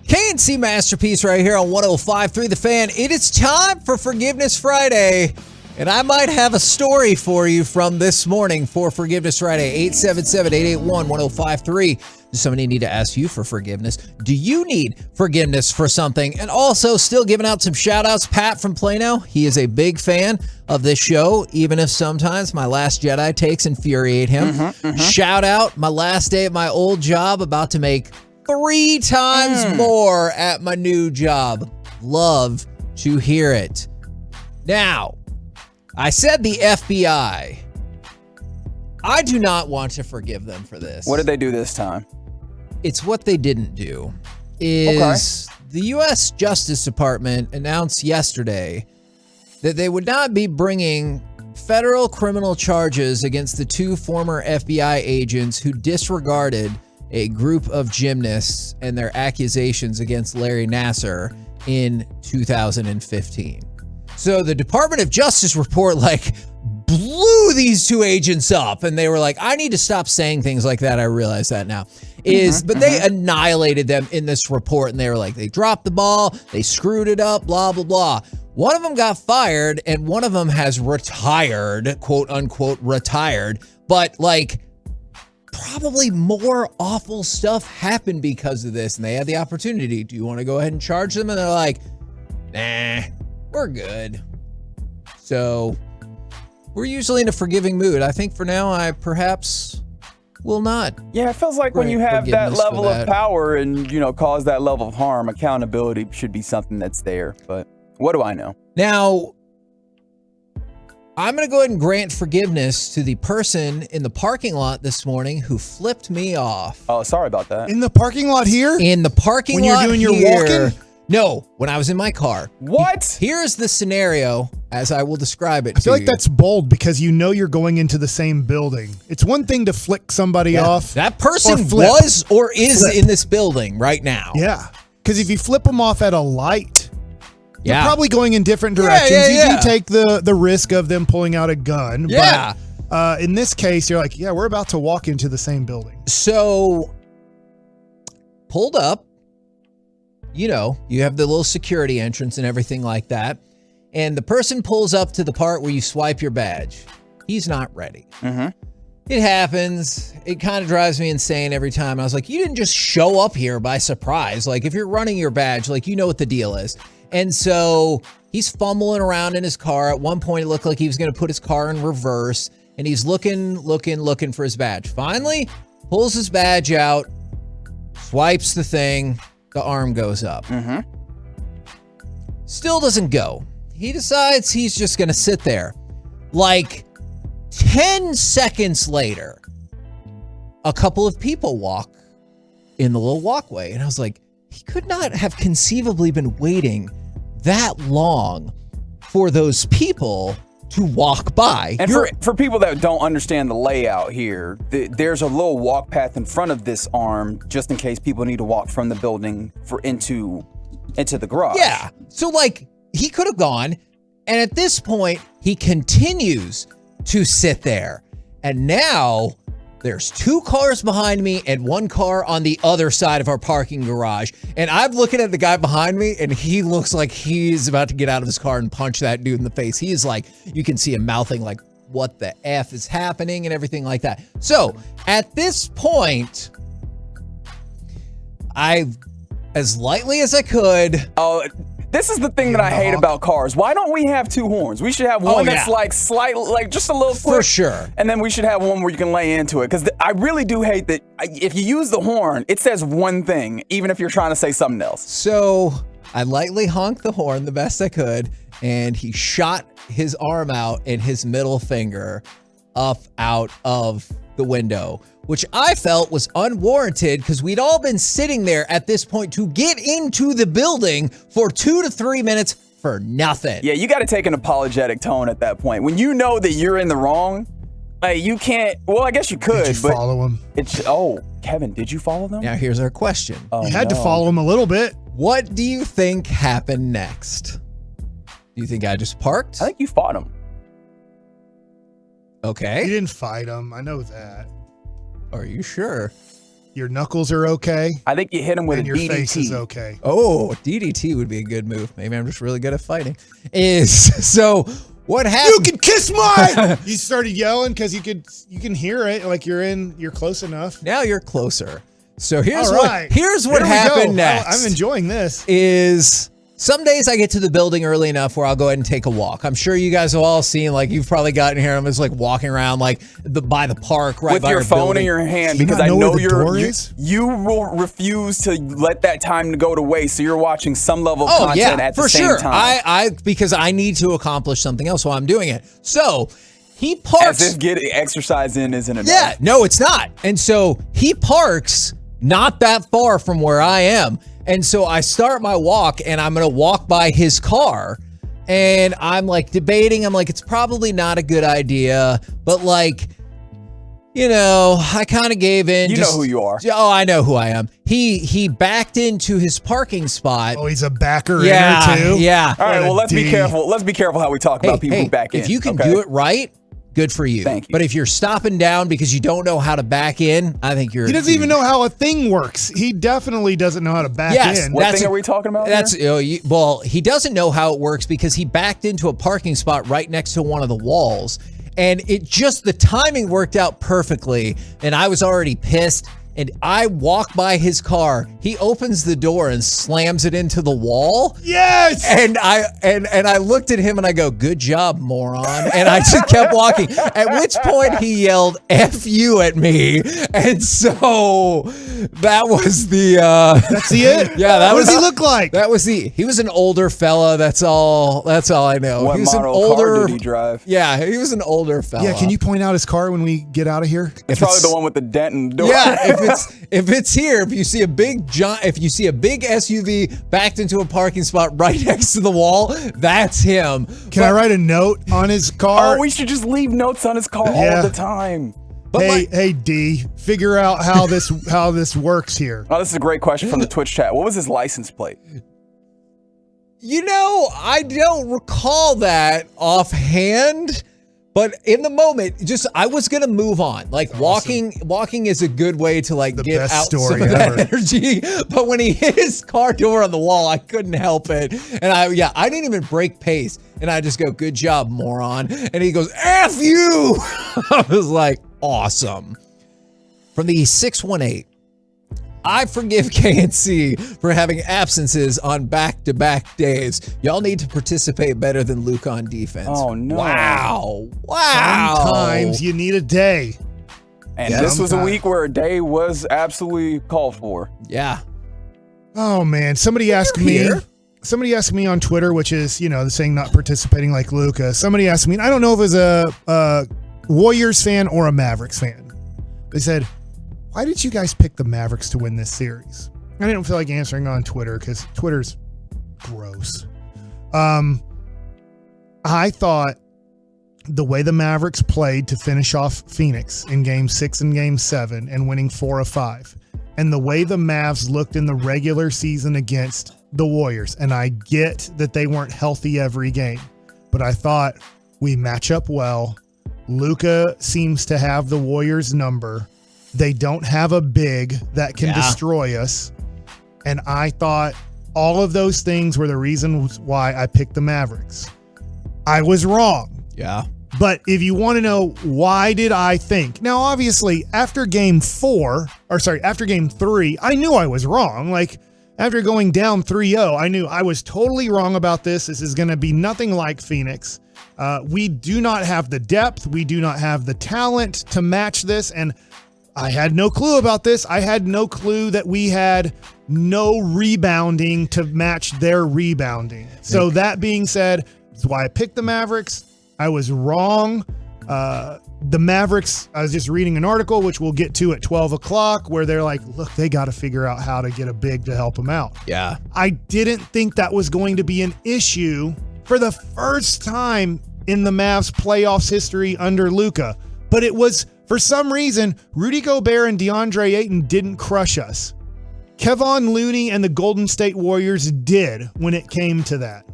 S20: KNC Masterpiece right here on 105.3 The Fan. It is time for Forgiveness Friday. And I might have a story for you from this morning for Forgiveness Friday. 877-881-1053. Does somebody need to ask you for forgiveness? Do you need forgiveness for something? And also, still giving out some shout-outs. Pat from Plano, he is a big fan of this show, even if sometimes my Last Jedi takes infuriate him. Shout out, my last day at my old job, about to make 3 times more at my new job. Love to hear it. Now, I said the FBI. I do not want to forgive them for this.
S21: What did they do this time?
S20: It's what they didn't do. The U.S. Justice Department announced yesterday that they would not be bringing federal criminal charges against the 2 former FBI agents who disregarded a group of gymnasts and their accusations against Larry Nassar in 2015. So the Department of Justice report blew these 2 agents up, and they were like, I need to stop saying things like that. I realize that now. But they annihilated them in this report, and they were like, they dropped the ball, they screwed it up, blah, blah, blah. One of them got fired, and one of them has retired, quote unquote, retired. But probably more awful stuff happened because of this, and they had the opportunity. Do you want to go ahead and charge them? And they're like, nah, we're good. So we're usually in a forgiving mood. I think for now, I perhaps will not.
S21: Yeah, it feels like when you have that level of power and, cause that level of harm, accountability should be something that's there. But what do I know?
S20: Now, I'm going to go ahead and grant forgiveness to the person in the parking lot this morning who flipped me off.
S21: Oh, sorry about that.
S13: In the parking lot here?
S20: In the parking lot
S13: when you're doing your walking?
S20: No, when I was in my car.
S21: What?
S20: Here's the scenario as I will describe it.
S13: I feel like that's bold because you're going into the same building. It's one thing to flick somebody off.
S20: That person was or is in this building right now.
S13: Yeah, because if you flip them off at a light, you're probably going in different directions. You do take the risk of them pulling out a gun.
S20: Yeah.
S13: But in this case, you're like, we're about to walk into the same building.
S20: So, pulled up. You have the little security entrance and everything like that. And the person pulls up to the part where you swipe your badge. He's not ready. It happens. It kind of drives me insane every time. I was like, you didn't just show up here by surprise. If you're running your badge, you know what the deal is. And so he's fumbling around in his car. At one point, it looked like he was going to put his car in reverse. And he's looking for his badge. Finally, pulls his badge out, swipes the thing. The arm goes up. Still doesn't go. He decides he's just going to sit there. 10 seconds later, a couple of people walk in the little walkway. And I was like, he could not have conceivably been waiting that long for those people to walk by.
S21: And for people that don't understand the layout here, there's a little walk path in front of this arm just in case people need to walk from the building into the garage.
S20: Yeah. So he could have gone, and at this point he continues to sit there. And now there's 2 cars behind me and 1 car on the other side of our parking garage. And I'm looking at the guy behind me, and he looks like he's about to get out of his car and punch that dude in the face. He is you can see him mouthing what the F is happening and everything like that. So at this point, I, as lightly as I could.
S21: Oh, this is the thing that I hate about cars. Why don't we have 2 horns? We should have one that's slightly, just a little quick.
S20: For sure.
S21: And then we should have one where you can lay into it. Because I really do hate that if you use the horn, it says one thing, even if you're trying to say something else.
S20: So I lightly honked the horn the best I could, and he shot his arm out and his middle finger up out of the window, which I felt was unwarranted because we'd all been sitting there at this point to get into the building for 2 to 3 minutes for nothing.
S21: Yeah, you got to take an apologetic tone at that point. When you know that you're in the wrong, Hey, you can't. Well, I guess you could.
S13: Did you
S21: but
S13: follow him?
S21: Kevin, did you follow them?
S20: Now here's our question.
S13: You had to follow him a little bit.
S20: What do you think happened next? Do you think I just parked?
S21: I think you fought him.
S20: Okay.
S13: You didn't fight him. I know that.
S20: Are you sure?
S13: Your knuckles are okay.
S21: I think you hit him with
S13: and
S21: a
S13: your
S21: DDT.
S13: face is okay.
S20: Oh, DDT would be a good move. Maybe I'm just really good at fighting. So what happened?
S13: You can kiss my. You started yelling because you can hear it. Like you're close enough.
S20: Now you're closer. So here's
S13: All right.
S20: what happened next.
S13: I'm enjoying this.
S20: Is some days I get to the building early enough where I'll go ahead and take a walk. I'm sure you guys have all seen, like, you've probably gotten here. I'm just like walking around like by the park, right
S21: with
S20: by
S21: your
S20: our
S21: phone
S20: building.
S21: in your hand,
S13: Do you
S21: because
S13: not
S21: I
S13: know
S21: know
S13: where the door is?
S21: you will refuse to let that time go to waste. So you're watching some level of content at the same time.
S20: I because I need to accomplish something else while I'm doing it. So he parks.
S21: As if getting exercise in isn't enough.
S20: Yeah, no, it's not. And so he parks not that far from where I am. And so I start my walk and I'm going to walk by his car and I'm like debating. I'm like, it's probably not a good idea, but like, you know, I kind of gave in.
S21: You know who you are.
S20: Oh, I know who I am. He backed into his parking spot.
S13: Oh, he's a backer
S20: Yeah,
S13: in there too.
S20: yeah.
S21: All right, well, let's be careful. Let's be careful how we talk about people who back in.
S20: If you can do it right, good for you.
S21: Thank you.
S20: But if you're stopping down because you don't know how to back in, I think you're.
S13: He doesn't even know how a thing works. He definitely doesn't know how to back in.
S21: What thing are we talking about?
S20: That's well, he doesn't know how it works because he backed into a parking spot right next to one of the walls, and the timing worked out perfectly. And I was already pissed. And I walk by his car. He opens the door and slams it into the wall.
S13: Yes.
S20: And I looked at him and I go, "Good job, moron." And I just kept walking. At which point he yelled "F you" at me. And so that was the
S13: That's the it?
S20: Yeah,
S13: What does he look like?
S20: That was he was an older fella. That's all I know.
S21: What
S20: he was
S21: model
S20: an older
S21: car did he drive?
S20: Yeah, he was an older fella.
S13: Yeah, can you point out his car when we get out of here?
S21: It's probably the one with the dent in the door.
S20: Yeah, if it's here, if you see a big SUV backed into a parking spot right next to the wall, that's him.
S13: Can I write a note on his car?
S21: Oh, we should just leave notes on his car all the time.
S13: Hey D, figure out how this works here.
S21: Oh, this is a great question from the Twitch chat. What was his license plate?
S20: You know, I don't recall that offhand. But in the moment, I was gonna move on. Like walking is a good way to like get out some of that energy. But when he hit his car door on the wall, I couldn't help it. And I didn't even break pace. And I just go, "Good job, moron." And he goes, "F you." I was like, awesome. From the 618, I forgive KNC for having absences on back-to-back days. Y'all need to participate better than Luka on defense.
S21: Oh, no.
S20: Wow.
S13: Sometimes you need a day.
S21: And this was a week where a day was absolutely called for.
S20: Yeah.
S13: Oh, man. Somebody asked me on Twitter, which is, the saying not participating like Luka. Somebody asked me, I don't know if it was a Warriors fan or a Mavericks fan. They said, "Why did you guys pick the Mavericks to win this series?" I didn't feel like answering on Twitter because Twitter's gross. I thought the way the Mavericks played to finish off Phoenix in Game 6 and Game 7 and winning 4 of 5, and the way the Mavs looked in the regular season against the Warriors, and I get that they weren't healthy every game, but I thought we match up well. Luka seems to have the Warriors' number. They don't have a big that can destroy us. And I thought all of those things were the reasons why I picked the Mavericks. I was wrong.
S20: Yeah.
S13: But if you want to know why did I think? Now, obviously, after game 3, I knew I was wrong. Like, after going down 3-0, I knew I was totally wrong about this. This is going to be nothing like Phoenix. We do not have the depth. We do not have the talent to match this. And I had no clue about this. I had no clue that we had no rebounding to match their rebounding. So that being said, that's why I picked the Mavericks. I was wrong. The Mavericks, I was just reading an article, which we'll get to at 12 o'clock, where they're like, look, they got to figure out how to get a big to help them out.
S20: Yeah.
S13: I didn't think that was going to be an issue for the first time in the Mavs playoffs history under Luka. But it was, for some reason, Rudy Gobert and DeAndre Ayton didn't crush us. Kevon Looney and the Golden State Warriors did when it came to that.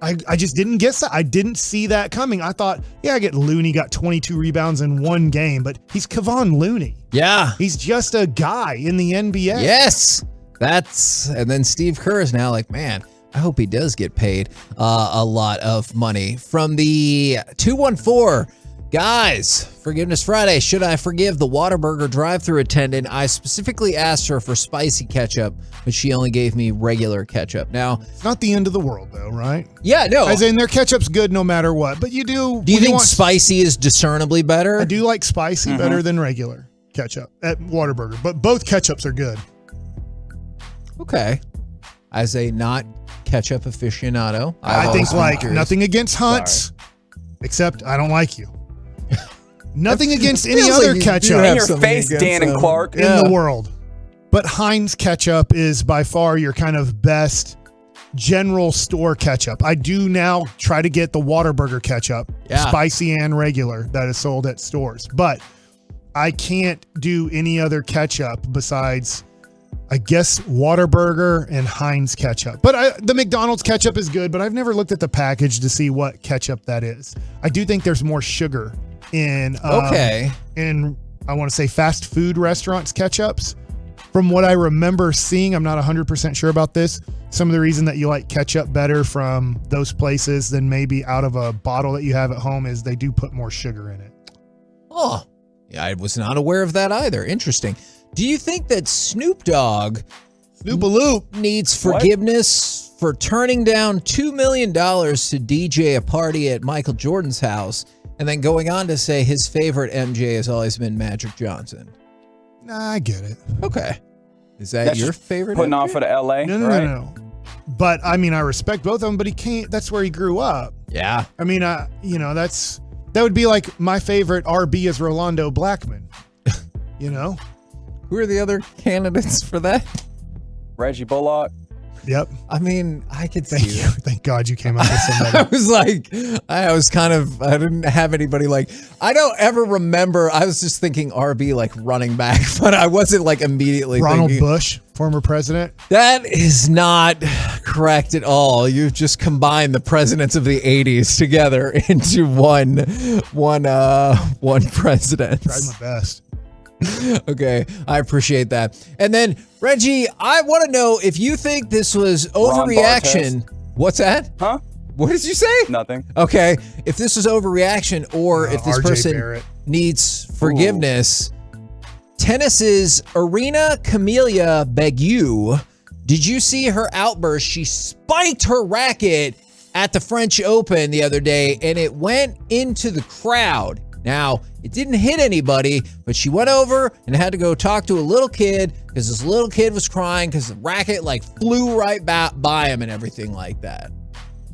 S13: I just didn't guess that. I didn't see that coming. I thought, yeah, I get Looney got 22 rebounds in one game, but he's Kevon Looney.
S20: Yeah.
S13: He's just a guy in the NBA.
S20: Yes. And then Steve Kerr is now like, man, I hope he does get paid a lot of money. From the 214, guys, Forgiveness Friday. Should I forgive the Whataburger drive-thru attendant? I specifically asked her for spicy ketchup, but she only gave me regular ketchup. Now,
S13: it's not the end of the world, though, right?
S20: Yeah, no.
S13: As in, their ketchup's good no matter what. But you do.
S20: Do you think spicy is discernibly better?
S13: I do like spicy better than regular ketchup at Whataburger, but both ketchups are good.
S20: Okay. As a not ketchup aficionado,
S13: I think nothing against Hunt's, except I don't like you. Nothing against any other ketchup
S21: in your face, Dan and Clark,
S13: in the world. But Heinz ketchup is by far your kind of best general store ketchup. I do now try to get the Whataburger ketchup, spicy and regular, that is sold at stores. But I can't do any other ketchup besides, I guess, Whataburger and Heinz ketchup. But the McDonald's ketchup is good, but I've never looked at the package to see what ketchup that is. I do think there's more sugar in I want to say fast food restaurants ketchups. From what I remember seeing, I'm not 100% sure about this. Some of the reason that you like ketchup better from those places than maybe out of a bottle that you have at home is they do put more sugar in it.
S20: Oh, yeah, I was not aware of that either. Interesting. Do you think that Snoop Dogg needs forgiveness for turning down $2 million to DJ a party at Michael Jordan's house and then going on to say his favorite MJ has always been Magic Johnson?
S13: Nah, I get it.
S20: Okay. Is that your favorite?
S21: Putting
S20: MJ?
S21: on for the LA?
S13: No. But I mean, I respect both of them, but he can't, that's where he grew up.
S20: Yeah.
S13: I mean, that would be like my favorite RB is Rolando Blackman.
S20: Who are the other candidates for that?
S21: Reggie Bullock.
S13: Yep.
S20: I mean, I could see
S13: that. Thank God you came up with somebody.
S20: I didn't have anybody I don't ever remember. I was just thinking RB running back, but I wasn't immediately
S13: Ronald
S20: thinking.
S13: Bush, former president.
S20: That is not correct at all. You've just combined the presidents of the 80s together into one president.
S13: Tried my best.
S20: Okay, I appreciate that. And then, Reggie, I want to know if you think this was overreaction. What's that?
S21: Huh?
S20: What did you say?
S21: Nothing.
S20: Okay, if this was overreaction or if this
S13: RJ
S20: person
S13: Barrett
S20: needs forgiveness. Tennis's Arena Camelia Begu. Did you see her outburst? She spiked her racket at the French Open the other day, and it went into the crowd. Now, it didn't hit anybody, but she went over and had to go talk to a little kid because this little kid was crying because the racket flew right by him and everything like that.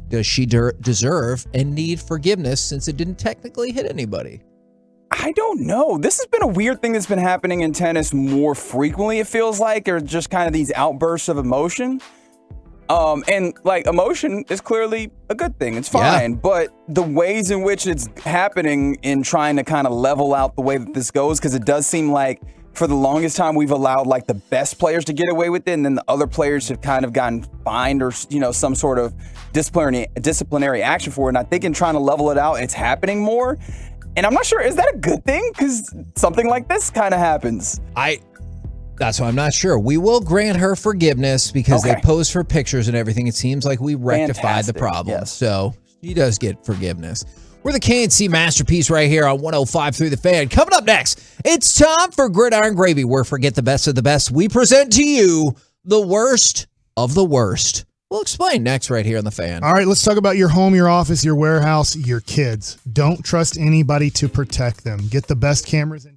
S20: Does she deserve and need forgiveness since it didn't technically hit anybody?
S21: I don't know. This has been a weird thing that's been happening in tennis more frequently, it feels like, or just kind of these outbursts of emotion. And emotion is clearly a good thing. It's fine. Yeah. But the ways in which it's happening in trying to kind of level out the way that this goes, because it does seem like for the longest time we've allowed the best players to get away with it, and then the other players have kind of gotten fined or some sort of disciplinary action for it. And I think in trying to level it out, it's happening more. And I'm not sure, is that a good thing? Because something like this kind of happens.
S20: That's why I'm not sure. We will grant her forgiveness because they posed for pictures and everything. It seems like we rectified the problem. Yes. So she does get forgiveness. We're the KNC Masterpiece right here on 105.3 The Fan. Coming up next, it's time for Gridiron Gravy, where forget the best of the best. We present to you the worst of the worst. We'll explain next right here on The Fan.
S13: All right, let's talk about your home, your office, your warehouse, your kids. Don't trust anybody to protect them. Get the best cameras in.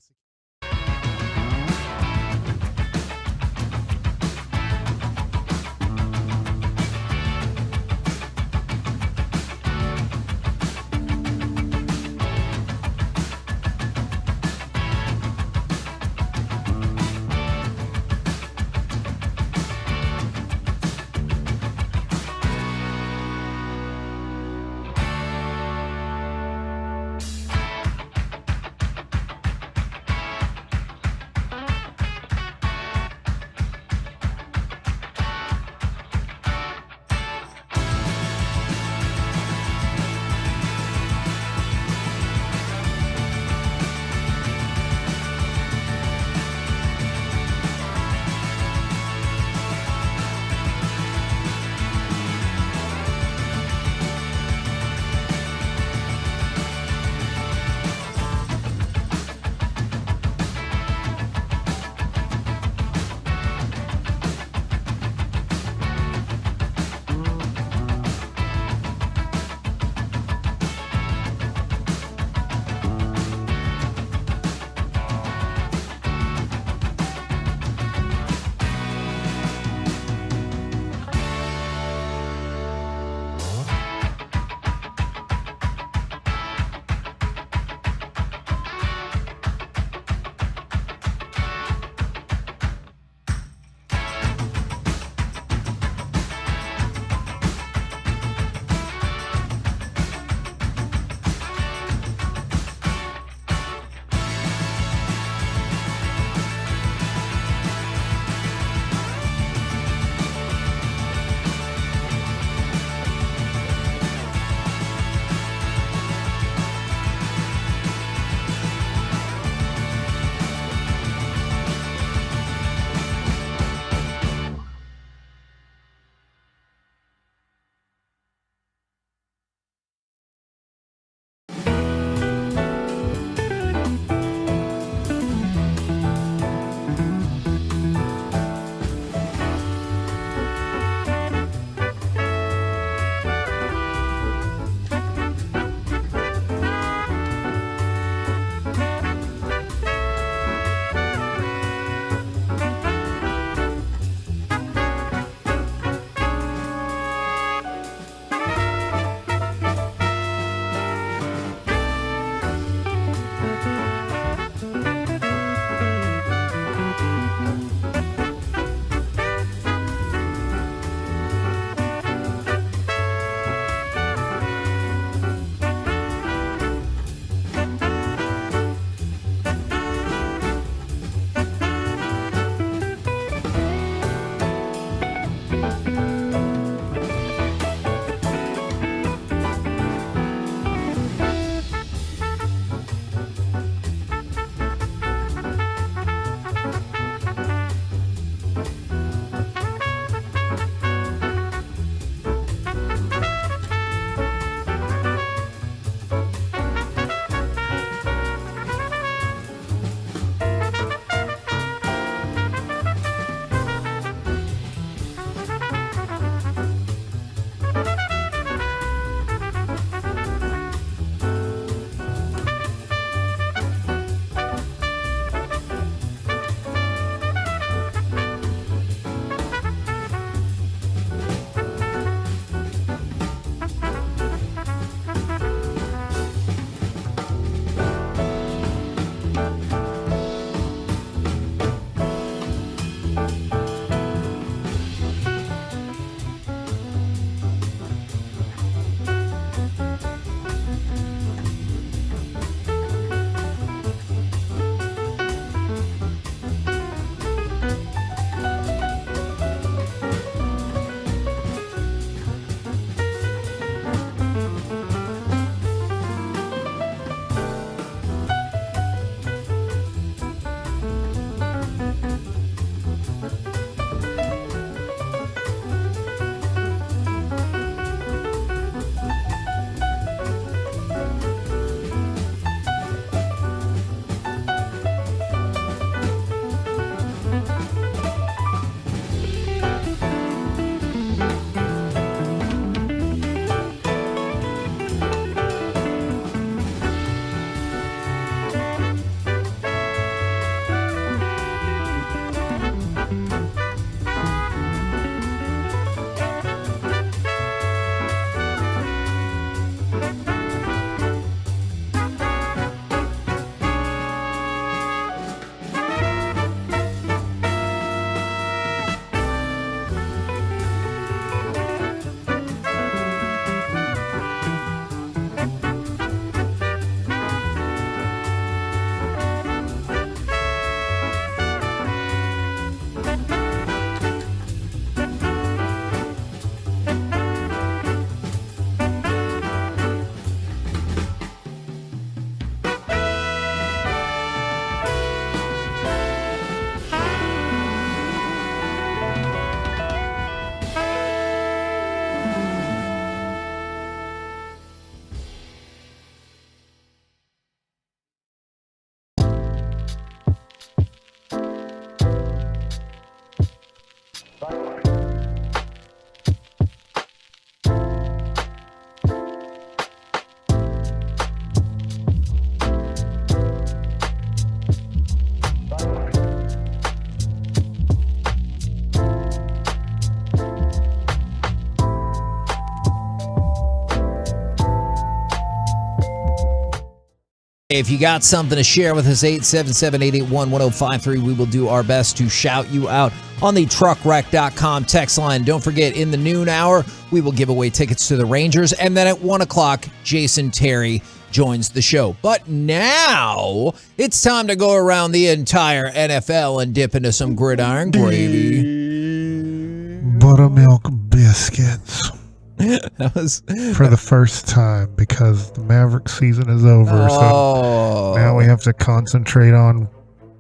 S20: If you got something to share with us, 877-881-1053, we will do our best to shout you out on the truckwreck.com text line. Don't forget, in the noon hour, we will give away tickets to the Rangers. And then at 1 o'clock, Jason Terry joins the show. But now, it's time to go around the entire NFL and dip into some gridiron gravy.
S13: Buttermilk biscuits.
S20: That was
S13: for the first time because the Maverick season is over. So now we have to concentrate on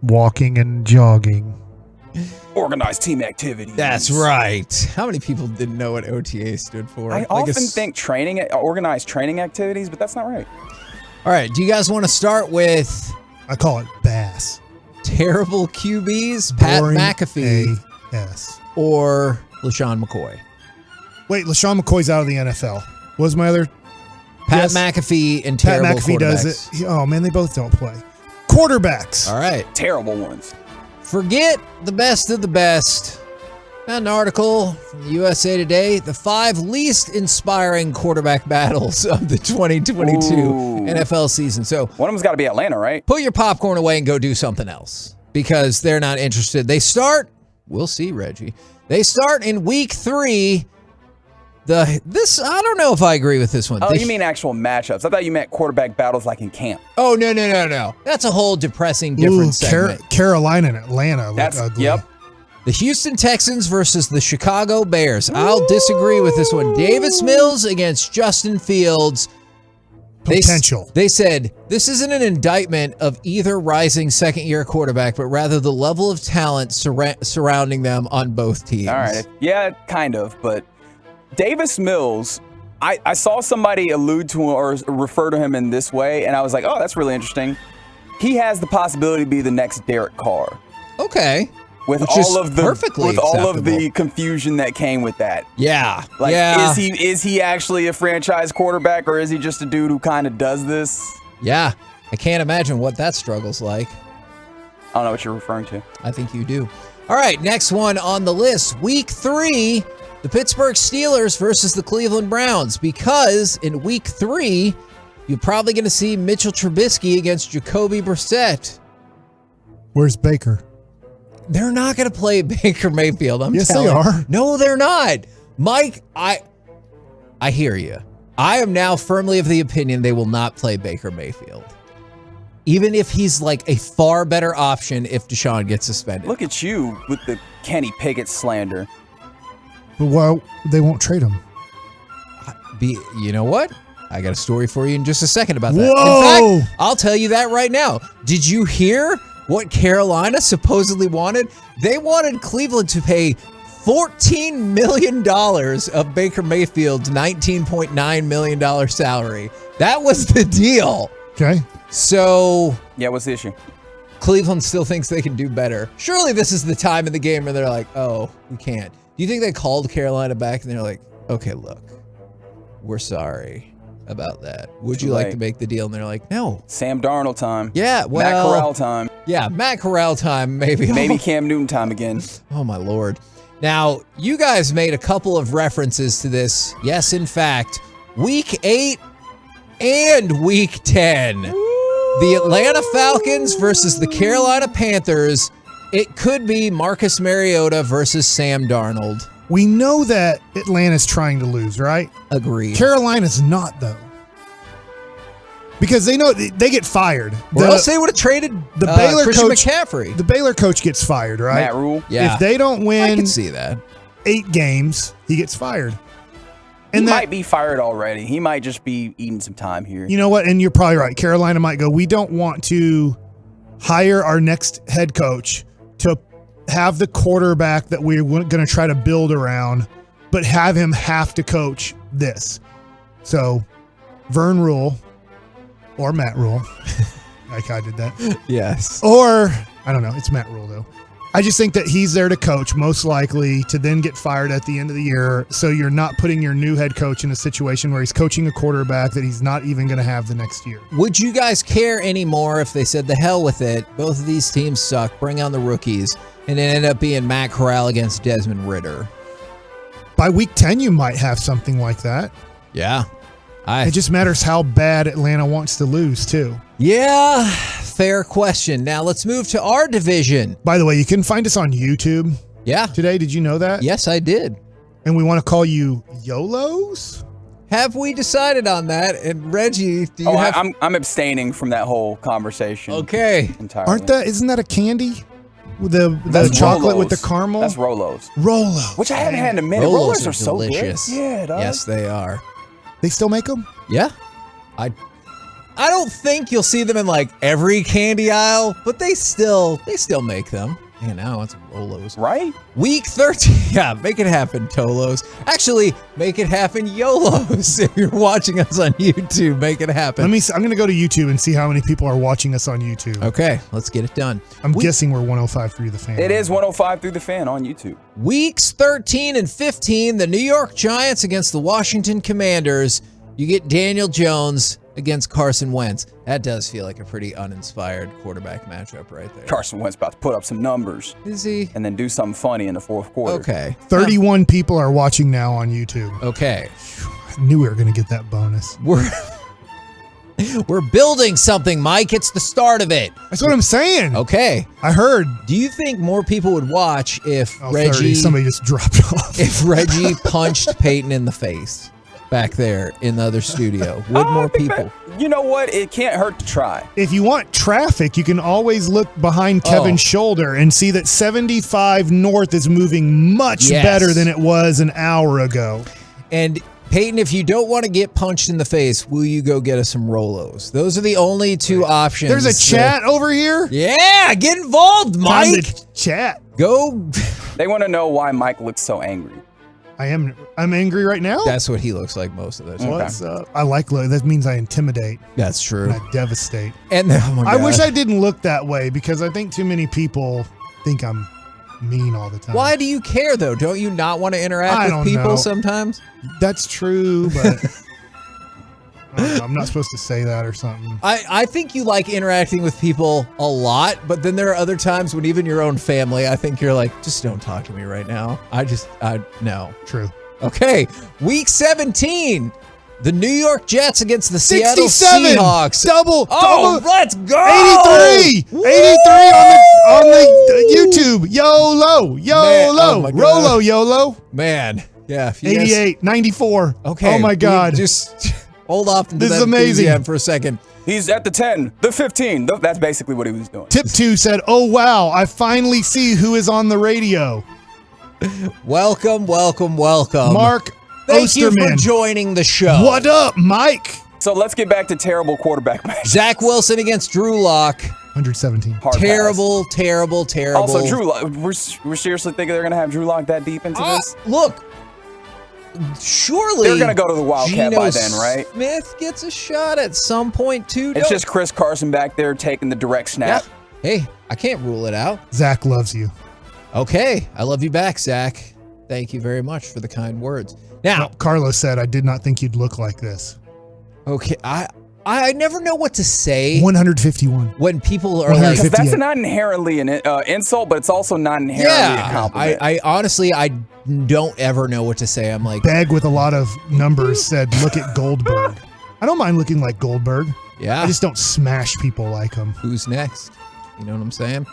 S13: walking and jogging.
S21: Organized team activities.
S20: That's right. How many people didn't know what OTA stood for?
S21: I often think organized training activities, but that's not right.
S20: All right. Do you guys want to start with?
S13: I call it BASS.
S20: Terrible QBs, Pat McAfee, or LaShawn McCoy.
S13: Wait, LaShawn McCoy's out of the NFL. What was my other?
S20: Pat McAfee and terrible
S13: Pat McAfee
S20: quarterbacks.
S13: does it. Oh, man, they both don't play. Quarterbacks.
S20: All right.
S21: Terrible ones.
S20: Forget the best of the best. Found an article from the USA Today, the 5 least inspiring quarterback battles of the 2022 NFL season. So
S21: one of them's got to be Atlanta, right?
S20: Put your popcorn away and go do something else because they're not interested. They start, we'll see, Reggie. They start in week 3. I don't know if I agree with this one.
S21: Oh, you mean actual matchups? I thought you meant quarterback battles like in camp.
S20: Oh, no. That's a whole depressing different segment.
S13: Carolina and Atlanta look ugly.
S21: Yep.
S20: The Houston Texans versus the Chicago Bears. I'll disagree with this one. Davis Mills against Justin Fields.
S13: Potential.
S20: They said this isn't an indictment of either rising second-year quarterback, but rather the level of talent surrounding them on both teams.
S21: All right. Yeah, kind of, but Davis Mills, I saw somebody allude to or refer to him in this way, and I was like, oh, that's really interesting. He has the possibility to be the next Derek Carr.
S20: Okay.
S21: With all of the confusion that came with that.
S20: Yeah.
S21: Is he actually a franchise quarterback, or is he just a dude who kind of does this?
S20: Yeah. I can't imagine what that struggle's like.
S21: I don't know what you're referring to.
S20: I think you do. All right, next one on the list. Week 3. The Pittsburgh Steelers versus the Cleveland Browns, because in week 3, you're probably going to see Mitchell Trubisky against Jacoby Brissett.
S13: Where's Baker?
S20: They're not going to play Baker Mayfield.
S13: Yes, they are.
S20: No, they're not. Mike, I hear you. I am now firmly of the opinion they will not play Baker Mayfield. Even if he's like a far better option if Deshaun gets suspended.
S21: Look at you with the Kenny Pickett slander.
S13: But why they won't trade him?
S20: You know what? I got a story for you in just a second about that.
S13: Whoa!
S20: In fact, I'll tell you that right now. Did you hear what Carolina supposedly wanted? They wanted Cleveland to pay $14 million of Baker Mayfield's $19.9 million salary. That was the deal.
S13: Okay.
S20: So...
S21: yeah, what's the issue?
S20: Cleveland still thinks they can do better. Surely this is the time in the game where they're like, oh, we can't. Do you think they called Carolina back and they're like, okay, look, we're sorry about that. Would you like to make the deal? And they're like, no.
S21: Sam Darnold time.
S20: Yeah, well.
S21: Matt Corral time.
S20: Yeah, Matt Corral time, maybe.
S21: Maybe Cam Newton time again.
S20: Oh, my Lord. Now, you guys made a couple of references to this. Yes, in fact, week 8, And Week 10. The Atlanta Falcons versus the Carolina Panthers. It could be Marcus Mariota versus Sam Darnold.
S13: We know that Atlanta's trying to lose, right?
S20: Agreed.
S13: Carolina's not, though. Because they know they get fired.
S20: Or else they would have traded
S13: the Baylor
S20: Christian
S13: coach.
S20: McCaffrey.
S13: The Baylor coach gets fired, right?
S21: Matt Rule.
S20: Yeah.
S13: If they don't win
S20: I can see that.
S13: 8 games, he gets fired.
S21: And he might be fired already. He might just be eating some time here.
S13: You know what? And you're probably right. Carolina might go, we don't want to hire our next head coach to have the quarterback that we're going to try to build around, but have him have to coach this. So Vern Rule or Matt Rule, like I did that.
S20: Yes.
S13: Or, I don't know, it's Matt Rule though. I just think that he's there to coach, most likely to then get fired at the end of the year. So you're not putting your new head coach in a situation where he's coaching a quarterback that he's not even going to have the next year.
S20: Would you guys care anymore if they said, the hell with it, both of these teams suck, bring on the rookies, and it ended up being Matt Corral against Desmond Ridder?
S13: By week 10, you might have something like that.
S20: Yeah.
S13: It just matters how bad Atlanta wants to lose, too.
S20: Yeah, fair question. Now let's move to our division.
S13: By the way, you can find us on YouTube.
S20: Yeah.
S13: Today, did you know that?
S20: Yes, I did.
S13: And we want to call you YOLOs?
S20: Have we decided on that? And Reggie, do you have...
S21: I'm abstaining from that whole conversation.
S20: Okay.
S21: Entirely.
S13: Isn't that a candy? With the chocolate
S21: Rolos.
S13: with the caramel?
S21: That's Rolos.
S13: Rolos.
S21: Which I haven't had in a minute. Rolos are so
S20: delicious.
S21: good. Yeah, dog.
S20: Yes, they are.
S13: They still make them?
S20: Yeah. I don't think you'll see them in like every candy aisle, but they still make them. Man, now it's Rolos.
S21: Right?
S20: Week 13. Yeah, make it happen, Tolos. Actually, make it happen, YOLOs. If you're watching us on YouTube, make it happen.
S13: I'm going to go to YouTube and see how many people are watching us on YouTube.
S20: Okay, let's get it done.
S13: I'm guessing we're 105.3 The Fan.
S21: It is 105 through the Fan on YouTube.
S20: Weeks 13 and 15, the New York Giants against the Washington Commanders. You get Daniel Jones against Carson Wentz. That does feel like a pretty uninspired quarterback matchup right there.
S21: Carson Wentz about to put up some numbers.
S20: Is he?
S21: And then do something funny in the fourth quarter.
S20: Okay.
S13: 31 people are watching now on YouTube.
S20: Okay.
S13: I knew we were going to get that bonus.
S20: We're building something, Mike. It's the start of it.
S13: That's what I'm saying.
S20: Okay.
S13: I heard.
S20: Do you think more people would watch if Reggie...
S13: 30. Somebody just dropped off.
S20: If Reggie punched Peyton in the face back there in the other studio? Would more people?
S21: You know what? It can't hurt to try.
S13: If you want traffic, you can always look behind Kevin's shoulder and see that 75 North is moving much better than it was an hour ago.
S20: And Peyton, if you don't want to get punched in the face, will you go get us some Rolos? Those are the only two options.
S13: There's a chat over here?
S20: Yeah, get involved, Mike.
S13: Time to chat.
S20: Go.
S21: They want to know why Mike looks so angry.
S13: I'm angry right now?
S20: That's what he looks like most of the time.
S13: What's up? I like look. That means I intimidate.
S20: That's true.
S13: And I devastate.
S20: And oh my God.
S13: I wish I didn't look that way because I think too many people think I'm mean all the time.
S20: Why do you care though? Don't you not want to interact with people sometimes?
S13: That's true, but I don't know, I'm not supposed to say that or something.
S20: I think you like interacting with people a lot, but then there are other times when even your own family, I think you're like, just don't talk to me right now. No.
S13: True.
S20: Okay, week 17. The New York Jets against the Seattle
S13: 67.
S20: Seahawks.
S13: Double.
S20: Let's go.
S13: 83. 83 on the YouTube. YOLO. YOLO. Rolo YOLO.
S20: Man. Yeah.
S13: 88. 94.
S20: Okay.
S13: Oh my God.
S20: Just hold off into
S13: this
S20: that
S13: is amazing
S20: for a second.
S21: He's at the 10, the 15. That's basically what he was doing.
S13: Tip 2 said, oh wow, I finally see who is on the radio.
S20: Welcome.
S13: Mark
S20: Thank you for
S13: Osterman.
S20: Joining the show.
S13: What up, Mike?
S21: So let's get back to terrible quarterback matches.
S20: Zach Wilson against Drew Lock.
S13: 117.
S20: Terrible.
S21: Also, Drew Lock. We're seriously thinking they're going to have Drew Lock that deep into this?
S20: Look, surely
S21: they're going to go to the Wildcat by then, right?
S20: Smith gets a shot at some point too.
S21: It's just Chris Carson back there taking the direct snap.
S20: Yeah. Hey, I can't rule it out.
S13: Zach loves you.
S20: Okay, I love you back, Zach. Thank you very much for the kind words. Now,
S13: Carlos said, I did not think you'd look like this.
S20: Okay, I never know what to say.
S13: 151.
S20: When people are like,
S21: that's not inherently an insult, but it's also not inherently a compliment.
S20: I honestly, I don't ever know what to say. I'm like,
S13: Bag with a lot of numbers said, look at Goldberg. I don't mind looking like Goldberg.
S20: Yeah.
S13: I just don't smash people like him.
S20: Who's next? You know what I'm saying?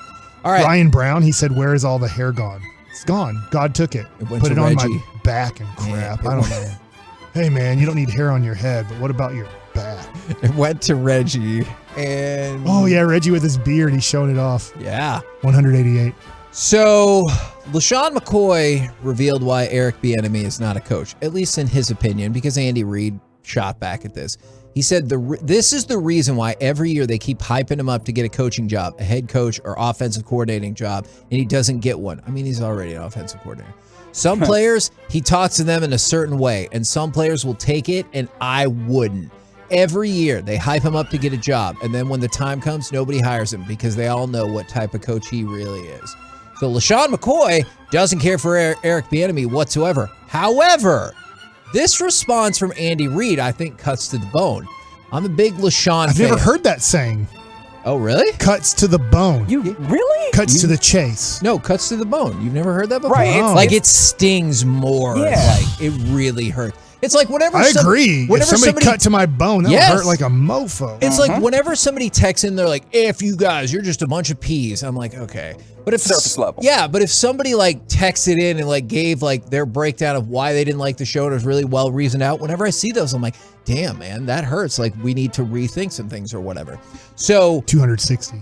S20: All right.
S13: Ryan Brown, he said, where is all the hair gone? It's gone. God took it. Put it on my back and crap. I don't know. Hey, man, you don't need hair on your head, but what about your back?
S20: It went to Reggie. And
S13: oh, yeah, Reggie with his beard. He's showing it off.
S20: Yeah.
S13: 188.
S20: So, LaShawn McCoy revealed why Eric Bieniemy is not a coach, at least in his opinion, because Andy Reid shot back at this. He said this is the reason why every year they keep hyping him up to get a coaching job, a head coach or offensive coordinating job, and he doesn't get one. I mean, he's already an offensive coordinator. Some players, he talks to them in a certain way, and some players will take it, and I wouldn't. Every year, they hype him up to get a job, and then when the time comes, nobody hires him because they all know what type of coach he really is. So LaShawn McCoy doesn't care for Eric Bieniemy whatsoever. However, this response from Andy Reid, I think, cuts to the bone. I'm a big LaShawn fan.
S13: I've never heard that saying.
S20: Oh, really?
S13: Cuts to the bone.
S21: You really?
S13: Cuts to the chase.
S20: No, cuts to the bone. You've never heard that before?
S21: Right.
S20: Like it stings more.
S21: Yeah.
S20: Like it really hurts. It's like whenever
S13: I agree. If somebody cut to my bone, that would hurt like a mofo.
S20: It's like whenever somebody texts in, they're like, "F you guys, you're just a bunch of peas." I'm like, okay, but if
S21: surface level,
S20: yeah, but if somebody like texted in and like gave like their breakdown of why they didn't like the show and it was really well reasoned out, whenever I see those, I'm like, damn man, that hurts. Like we need to rethink some things or whatever. So
S13: 260.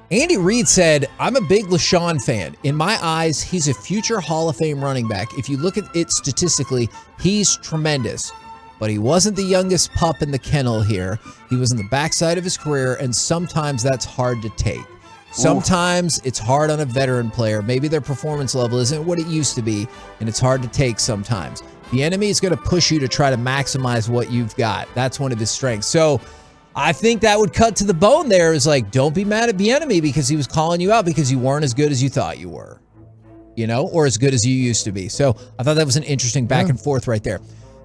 S20: Andy Reid said, I'm a big LaShawn fan. In my eyes, he's a future Hall of Fame running back. If you look at it statistically, he's tremendous. But he wasn't the youngest pup in the kennel here. He was in the backside of his career, and sometimes that's hard to take. Sometimes it's hard on a veteran player. Maybe their performance level isn't what it used to be, and it's hard to take sometimes. The enemy is going to push you to try to maximize what you've got. That's one of his strengths. So I think that would cut to the bone there is like, don't be mad at Bieniemy because he was calling you out because you weren't as good as you thought you were, or as good as you used to be. So I thought that was an interesting back and forth right there.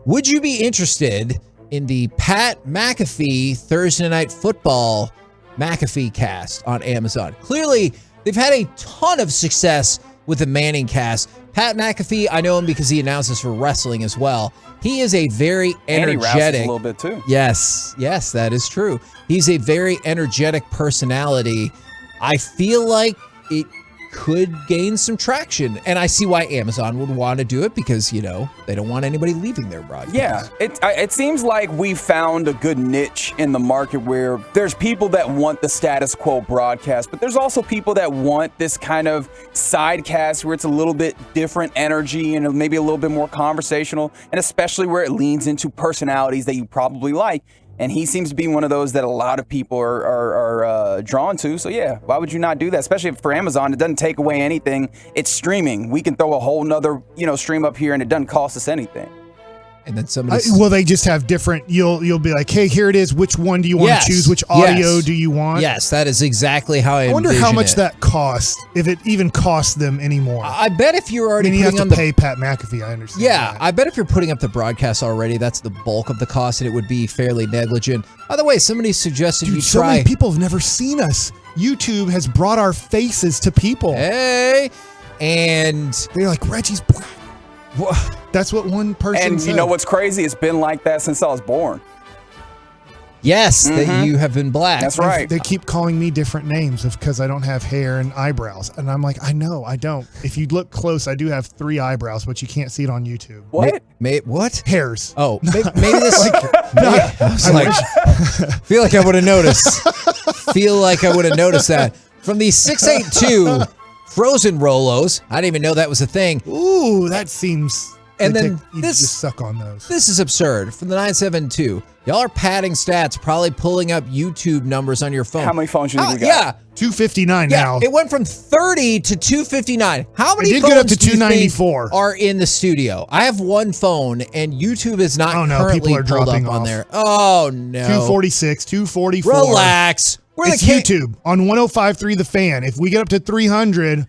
S20: Would you be interested in the Pat McAfee Thursday Night Football McAfee cast on Amazon? Clearly, they've had a ton of success with the Manning cast. Pat McAfee, I know him because he announces for wrestling as well. He is a very energetic.
S21: A little bit too.
S20: Yes, that is true. He's a very energetic personality. I feel like it could gain some traction, and I see why Amazon would want to do it because they don't want anybody leaving their broadcast.
S21: Yeah, it seems like we found a good niche in the market where there's people that want the status quo broadcast, but there's also people that want this kind of sidecast where it's a little bit different energy and maybe a little bit more conversational, and especially where it leans into personalities that you probably like. And he seems to be one of those that a lot of people are drawn to. So, yeah, why would you not do that? Especially for Amazon. It doesn't take away anything. It's streaming. We can throw a whole nother, stream up here, and it doesn't cost us anything.
S20: And then somebody...
S13: Well, they just have different... You'll be like, hey, here it is. Which one do you want to choose? Which audio do you want?
S20: Yes, that is exactly how I
S13: wonder how much that costs, if it even costs them anymore.
S20: I bet if you're already
S13: you have to pay Pat McAfee, I understand.
S20: Yeah, I bet if you're putting up the broadcast already, that's the bulk of the cost, and it would be fairly negligent. By the way, somebody suggested you try...
S13: so many people have never seen us. YouTube has brought our faces to people.
S20: Hey, and...
S13: They're like, Reggie's black. That's what one person
S21: and
S13: said.
S21: You know what's crazy? It's been like that since I was born.
S20: Yes, that you have been black.
S21: That's right.
S13: They keep calling me different names because I don't have hair and eyebrows. And I'm like, I know, I don't. If you look close, I do have 3 eyebrows, but you can't see it on YouTube.
S21: What?
S20: What?
S13: Hairs.
S20: Oh, maybe this... I was like, feel like I would have noticed. Feel like I would have noticed that. From the 682... Frozen Rolos. I didn't even know that was a thing.
S13: Ooh, that seems...
S20: And then
S13: this... just suck on those.
S20: This is absurd. From the 972. Y'all are padding stats, probably pulling up YouTube numbers on your phone.
S21: How many phones you think we got?
S20: Yeah.
S13: 259 now.
S20: It went from 30 to 259. How many phones
S13: get up to 294.
S20: Are in the studio? I have one phone, and YouTube is not currently
S13: people are
S20: pulled
S13: dropping
S20: up on
S13: off.
S20: there. Oh, no.
S13: 246, 244.
S20: Relax.
S13: It's YouTube on 105.3 The Fan. If we get up to 300,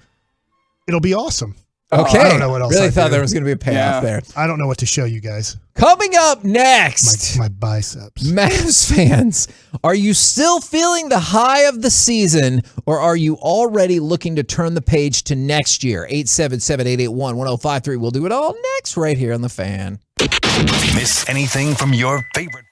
S13: it'll be awesome.
S20: Okay.
S13: I don't know what else.
S20: Really thought there was going to be a payoff there.
S13: I don't know what to show you guys.
S20: Coming up next.
S13: My biceps.
S20: Mavs fans, are you still feeling the high of the season, or are you already looking to turn the page to next year? 877-881-1053. We'll do it all next right here on The Fan.
S5: Miss anything from your favorite?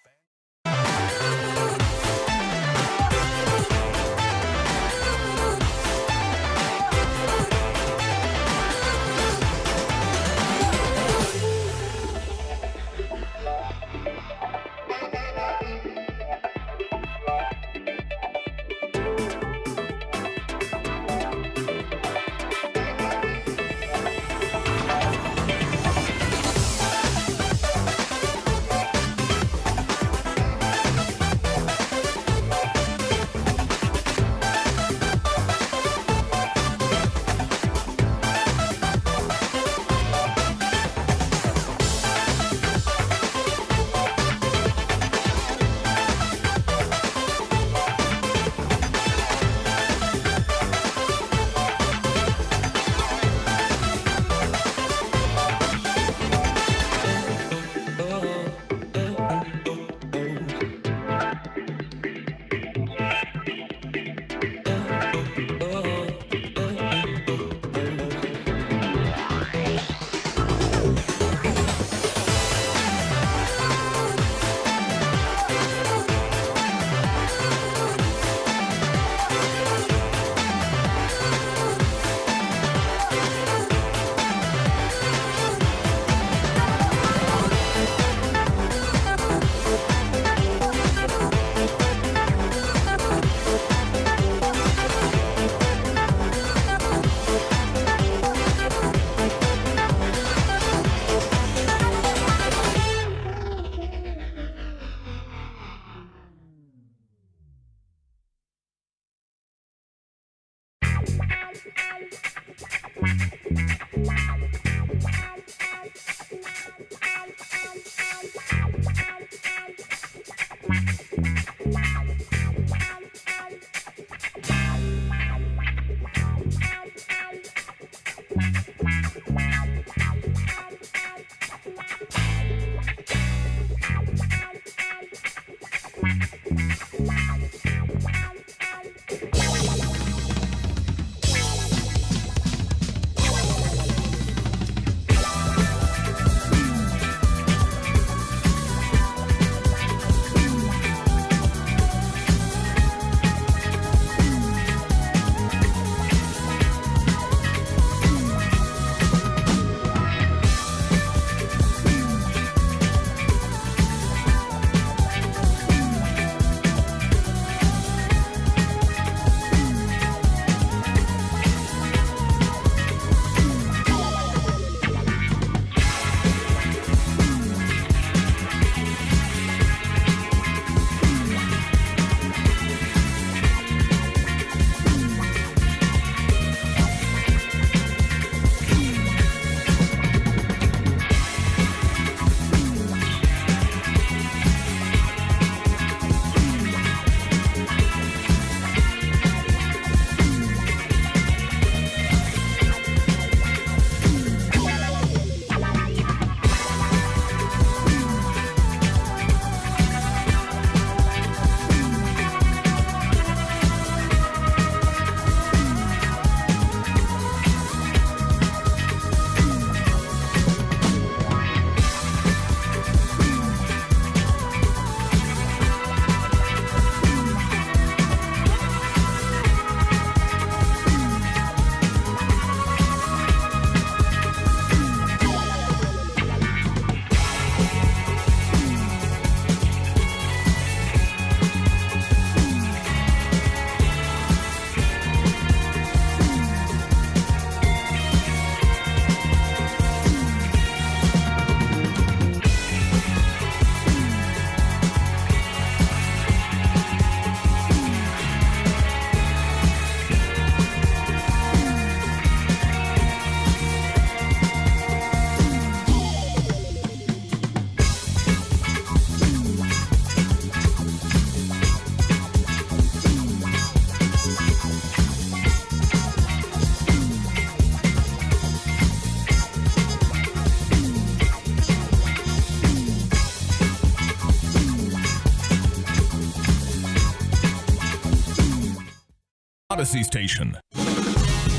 S5: Odyssey Station.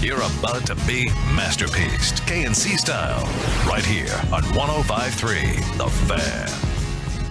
S5: You're about to be masterpieced, KNC style, right here on 105.3 The Fan.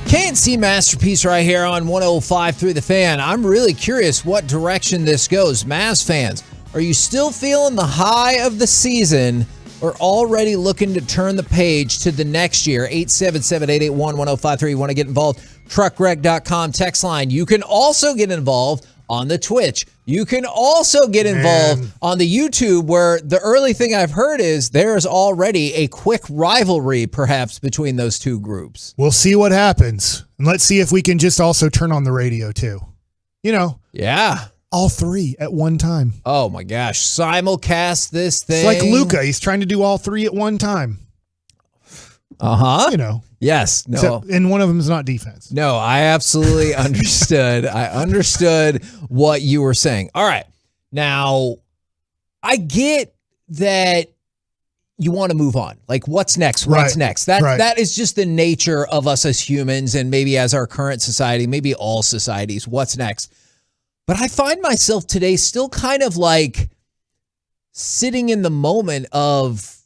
S20: KNC Masterpiece right here on 105.3 The Fan. I'm really curious what direction this goes. Mavs fans, are you still feeling the high of the season or already looking to turn the page to the next year? 877-881-1053. You want to get involved? Truckwreck.com text line. You can also get involved on the Twitch. You can also get involved on the YouTube, where the early thing I've heard is there's already a quick rivalry perhaps between those two groups.
S13: We'll see what happens. And let's see if we can just also turn on the radio too. You know.
S20: Yeah.
S13: All three at one time.
S20: Oh my gosh. Simulcast this thing.
S13: It's like Luka. He's trying to do all three at one time.
S20: Uh-huh.
S13: You know.
S20: Yes. No.
S13: Except, and one of them is not defense.
S20: No, I absolutely understood. I understood what you were saying. All right. Now, I get that you want to move on. Like, what's next? What's next? That is just the nature of us as humans, and maybe as our current society, maybe all societies. What's next? But I find myself today still kind of like sitting in the moment of,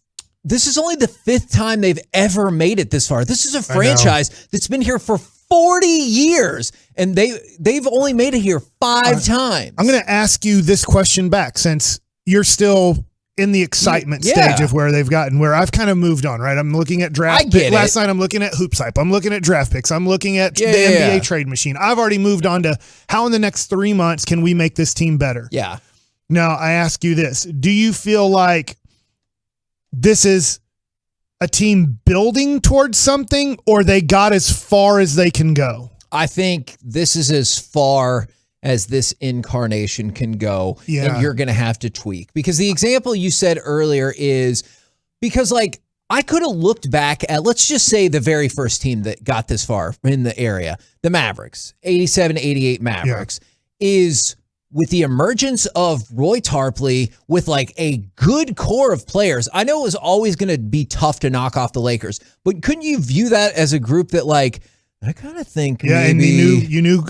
S20: this is only the fifth time they've ever made it this far. This is a franchise that's been here for 40 years, and they've only made it here 5 times.
S13: I'm going to ask you this question back, since you're still in the excitement stage of where they've gotten, where I've kind of moved on, right? I'm looking at draft picks. Last night I'm looking at Hoops Hype. I'm looking at draft picks. I'm looking at the NBA trade machine. I've already moved on to how in the next 3 months can we make this team better?
S20: Yeah.
S13: Now, I ask you this. Do you feel like this is a team building towards something, or they got as far as they can go?
S20: I think this is as far as this incarnation can go, and you're going to have to tweak. Because the example you said earlier is, because like, I could have looked back at, let's just say, the very first team that got this far in the area, the Mavericks, 87-88 Mavericks, is with the emergence of Roy Tarpley, with like a good core of players. I know it was always going to be tough to knock off the Lakers, but couldn't you view that as a group that, like, I kind of think maybe...
S13: and you knew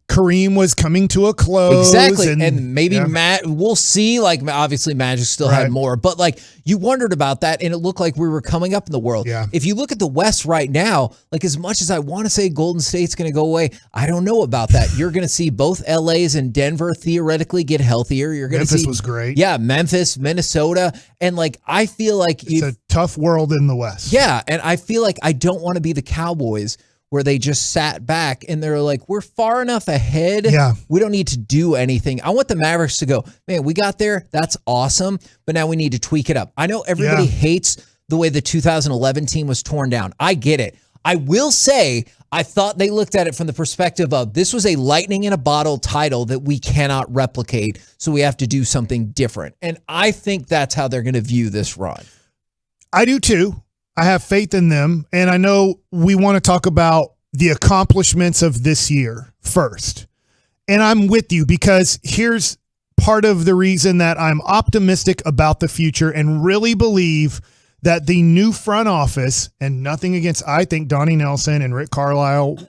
S13: Kareem was coming to a close.
S20: Exactly, and maybe Matt, we'll see, like, obviously Magic still had more, but like, you wondered about that, and it looked like we were coming up in the world.
S13: Yeah.
S20: If you look at the West right now, like, as much as I want to say Golden State's going to go away, I don't know about that. You're going to see both LA's and Denver theoretically get healthier. You're going to see...
S13: Memphis was great.
S20: Yeah, Memphis, Minnesota, and like, I feel like...
S13: It's a tough world in the West.
S20: Yeah, and I feel like I don't want to be the Cowboys, where they just sat back and they're like, we're far enough ahead.
S13: Yeah.
S20: We don't need to do anything. I want the Mavericks to go, man, we got there. That's awesome. But now we need to tweak it up. I know everybody hates the way the 2011 team was torn down. I get it. I will say, I thought they looked at it from the perspective of, this was a lightning in a bottle title that we cannot replicate, so we have to do something different. And I think that's how they're going to view this run.
S13: I do too. I have faith in them, and I know we want to talk about the accomplishments of this year first. And I'm with you, because here's part of the reason that I'm optimistic about the future and really believe that the new front office, and nothing against, I think Donnie Nelson and Rick Carlisle,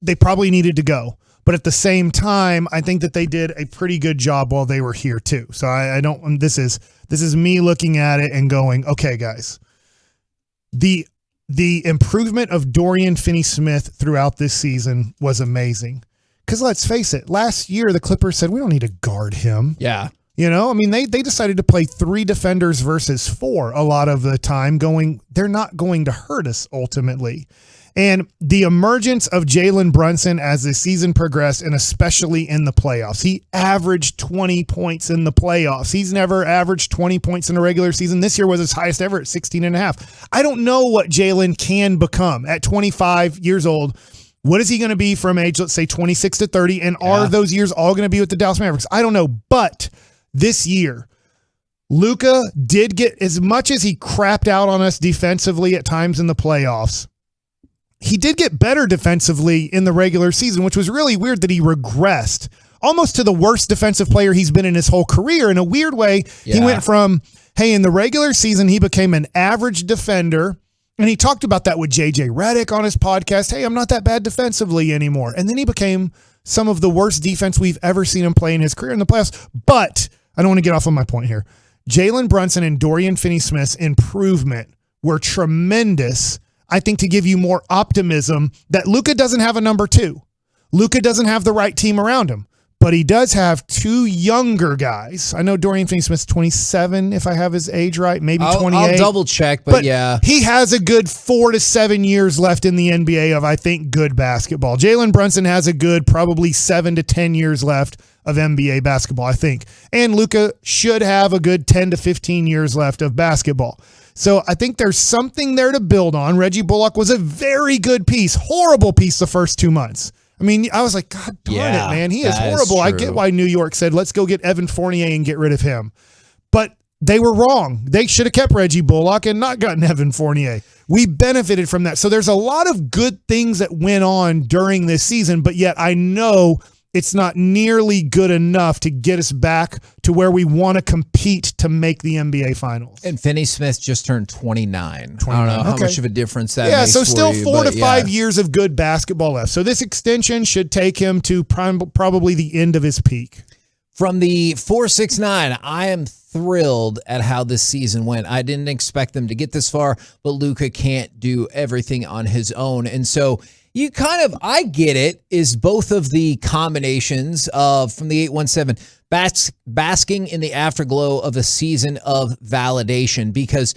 S13: they probably needed to go. But at the same time, I think that they did a pretty good job while they were here too. So I don't, this is me looking at it and going, okay, guys, the improvement of Dorian Finney-Smith throughout this season was amazing. Because let's face it, last year the Clippers said, we don't need to guard him.
S20: Yeah.
S13: You know, I mean, they decided to play 3 defenders versus 4 a lot of the time, going, they're not going to hurt us ultimately. And the emergence of Jalen Brunson as the season progressed, and especially in the playoffs. He averaged 20 points in the playoffs. He's never averaged 20 points in a regular season. This year was his highest ever at 16.5. I don't know what Jalen can become at 25 years old. What is he going to be from age, let's say, 26 to 30? And are those years all going to be with the Dallas Mavericks? I don't know. But this year, Luka did get, as much as he crapped out on us defensively at times in the playoffs, he did get better defensively in the regular season, which was really weird that he regressed almost to the worst defensive player he's been in his whole career. In a weird way, he went from, hey, in the regular season, he became an average defender. And he talked about that with JJ Redick on his podcast. Hey, I'm not that bad defensively anymore. And then he became some of the worst defense we've ever seen him play in his career in the playoffs. But I don't want to get off on my point here. Jalen Brunson and Dorian Finney-Smith's improvement were tremendous, I think, to give you more optimism that Luka doesn't have a number 2. Luka doesn't have the right team around him, but he does have 2 younger guys. I know Dorian Finney-Smith's 27, if I have his age right, maybe 28.
S20: I'll double check, but yeah.
S13: He has a good 4 to 7 years left in the NBA of, I think, good basketball. Jalen Brunson has a good probably 7 to 10 years left of NBA basketball, I think. And Luka should have a good 10 to 15 years left of basketball. So I think there's something there to build on. Reggie Bullock was a very good piece, horrible piece the first 2 months. I mean, I was like, God darn it, man. He is horrible. I get why New York said, let's go get Evan Fournier and get rid of him. But they were wrong. They should have kept Reggie Bullock and not gotten Evan Fournier. We benefited from that. So there's a lot of good things that went on during this season, but yet I know it's not nearly good enough to get us back to where we want to compete to make the NBA Finals.
S20: And Finney-Smith just turned 29. I don't know how much of a difference that makes
S13: so still
S20: for you,
S13: 4 to 5 years of good basketball left. So this extension should take him to probably the end of his peak.
S20: From the 4-6-9, I am thrilled at how this season went. I didn't expect them to get this far, but Luka can't do everything on his own. And so you kind of, I get it, is both of the combinations of, from the 817, basking in the afterglow of a season of validation, because,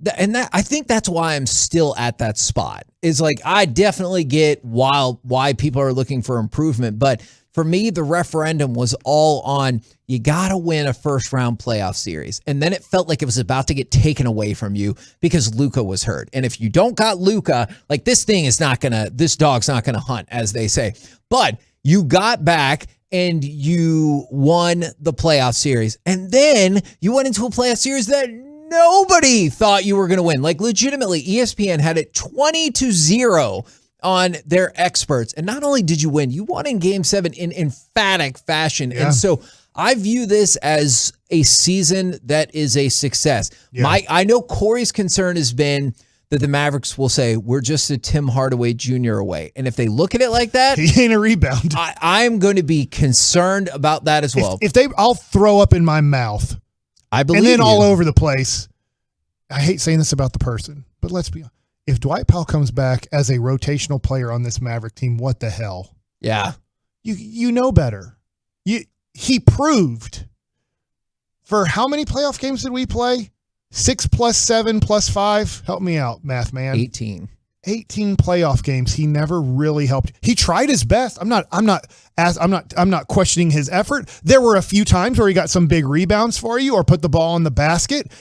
S20: I think that's why I'm still at that spot. Is like, I definitely get why people are looking for improvement, but for me, the referendum was all on, you got to win a first-round playoff series. And then it felt like it was about to get taken away from you because Luka was hurt. And if you don't got Luka, like this dog's not going to hunt, as they say. But you got back and you won the playoff series. And then you went into a playoff series that nobody thought you were going to win. Like legitimately, ESPN had it 20-0 on their experts. And not only did you win, you won in Game 7 in emphatic fashion. Yeah. And so I view this as a season that is a success. Yeah. I know Corey's concern has been that the Mavericks will say, we're just a Tim Hardaway Jr. away. And if they look at it like that,
S13: he ain't a rebound.
S20: I'm going to be concerned about that as well.
S13: I'll throw up in my mouth.
S20: I believe
S13: and then
S20: you.
S13: All over the place. I hate saying this about the person, but let's be honest. If Dwight Powell comes back as a rotational player on this Maverick team, what the hell?
S20: Yeah.
S13: You know better. He proved. For how many playoff games did we play? 6 + 7 + 5. Help me out, math man.
S20: 18
S13: playoff games. He never really helped. He tried his best. I'm not questioning his effort. There were a few times where he got some big rebounds for you or put the ball in the basket.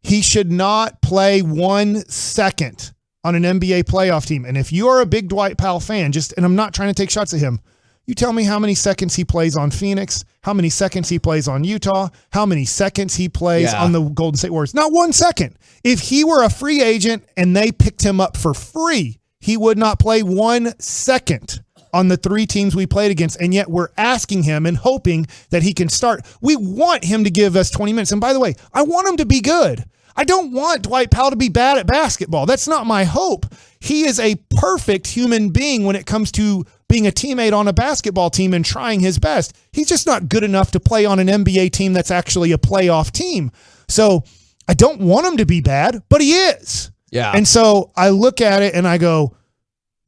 S13: He should not play 1 second on an NBA playoff team. And if you are a big Dwight Powell fan, and I'm not trying to take shots at him, you tell me how many seconds he plays on Phoenix, how many seconds he plays on Utah, how many seconds he plays on the Golden State Warriors. Not 1 second. If he were a free agent and they picked him up for free, he would not play 1 second on the 3 teams we played against, and yet we're asking him and hoping that he can start. We want him to give us 20 minutes. And by the way, I want him to be good. I don't want Dwight Powell to be bad at basketball. That's not my hope. He is a perfect human being when it comes to being a teammate on a basketball team and trying his best. He's just not good enough to play on an NBA team that's actually a playoff team. So I don't want him to be bad, but he is.
S20: Yeah.
S13: And so I look at it and I go,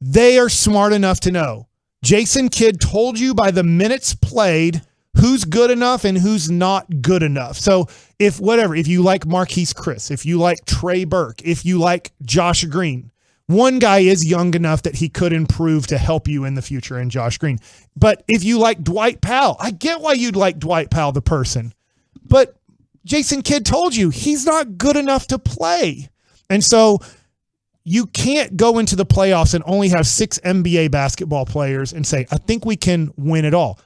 S13: they are smart enough to know. Jason Kidd told you by the minutes played who's good enough and who's not good enough. So if you like Marquise Chris, if you like Trey Burke, if you like Josh Green, one guy is young enough that he could improve to help you in the future in Josh Green. But if you like Dwight Powell, I get why you'd like Dwight Powell, the person. But Jason Kidd told you he's not good enough to play. And so you can't go into the playoffs and only have 6 NBA basketball players and say, I think we can win it all.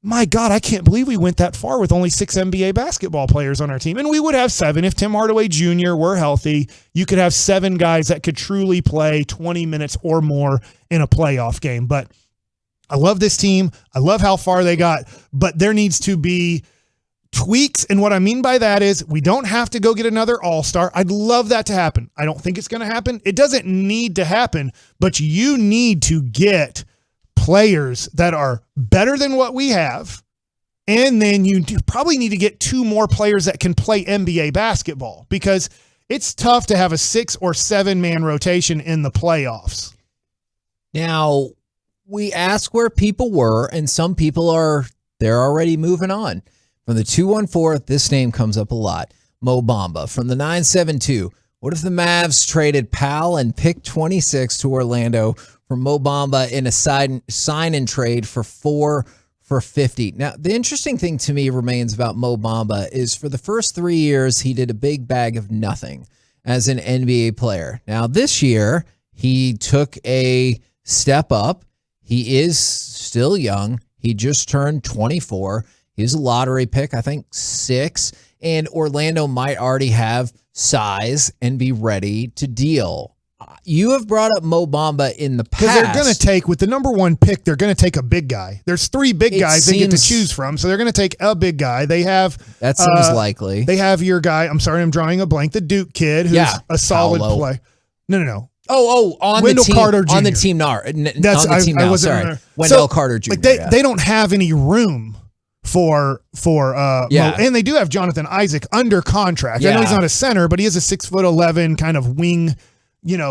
S13: My God, I can't believe we went that far with only 6 NBA basketball players on our team. And we would have 7 if Tim Hardaway Jr. were healthy. You could have 7 guys that could truly play 20 minutes or more in a playoff game. But I love this team. I love how far they got. But there needs to be tweaks. And what I mean by that is we don't have to go get another all-star. I'd love that to happen. I don't think it's going to happen. It doesn't need to happen. But you need to get players that are better than what we have And then you probably need to get 2 more players that can play NBA basketball, because it's tough to have a 6 or 7 man rotation in the playoffs.
S20: Now, we ask where people were, and some people they're already moving on. From the 214, this name comes up a lot. Mo Bamba. From the 972, what if the Mavs traded Powell and pick 26 to Orlando for Mo Bamba in a sign and trade for 4 for 50? Now, the interesting thing to me remains about Mo Bamba is for the first 3 years, he did a big bag of nothing as an NBA player. Now, this year, he took a step up. He is still young. He just turned 24. He's a lottery pick, I think 6. And Orlando might already have size and be ready to deal. You have brought up Mo Bamba in the past.
S13: Because they're going to take, with the number 1 pick, they're going to take a big guy. There's 3 big guys they get to choose from, so they're going to take a big guy. They have...
S20: That seems likely.
S13: They have your guy, I'm sorry, I'm drawing a blank, the Duke kid, who's a solid play. No.
S20: On
S13: Wendell
S20: the team,
S13: Carter Jr.
S20: On the team now. Sorry.
S13: Wendell
S20: Carter Jr.
S13: They don't have any room for Mo. And they do have Jonathan Isaac under contract. I know he's not a center, but he is a 6'11" kind of wing,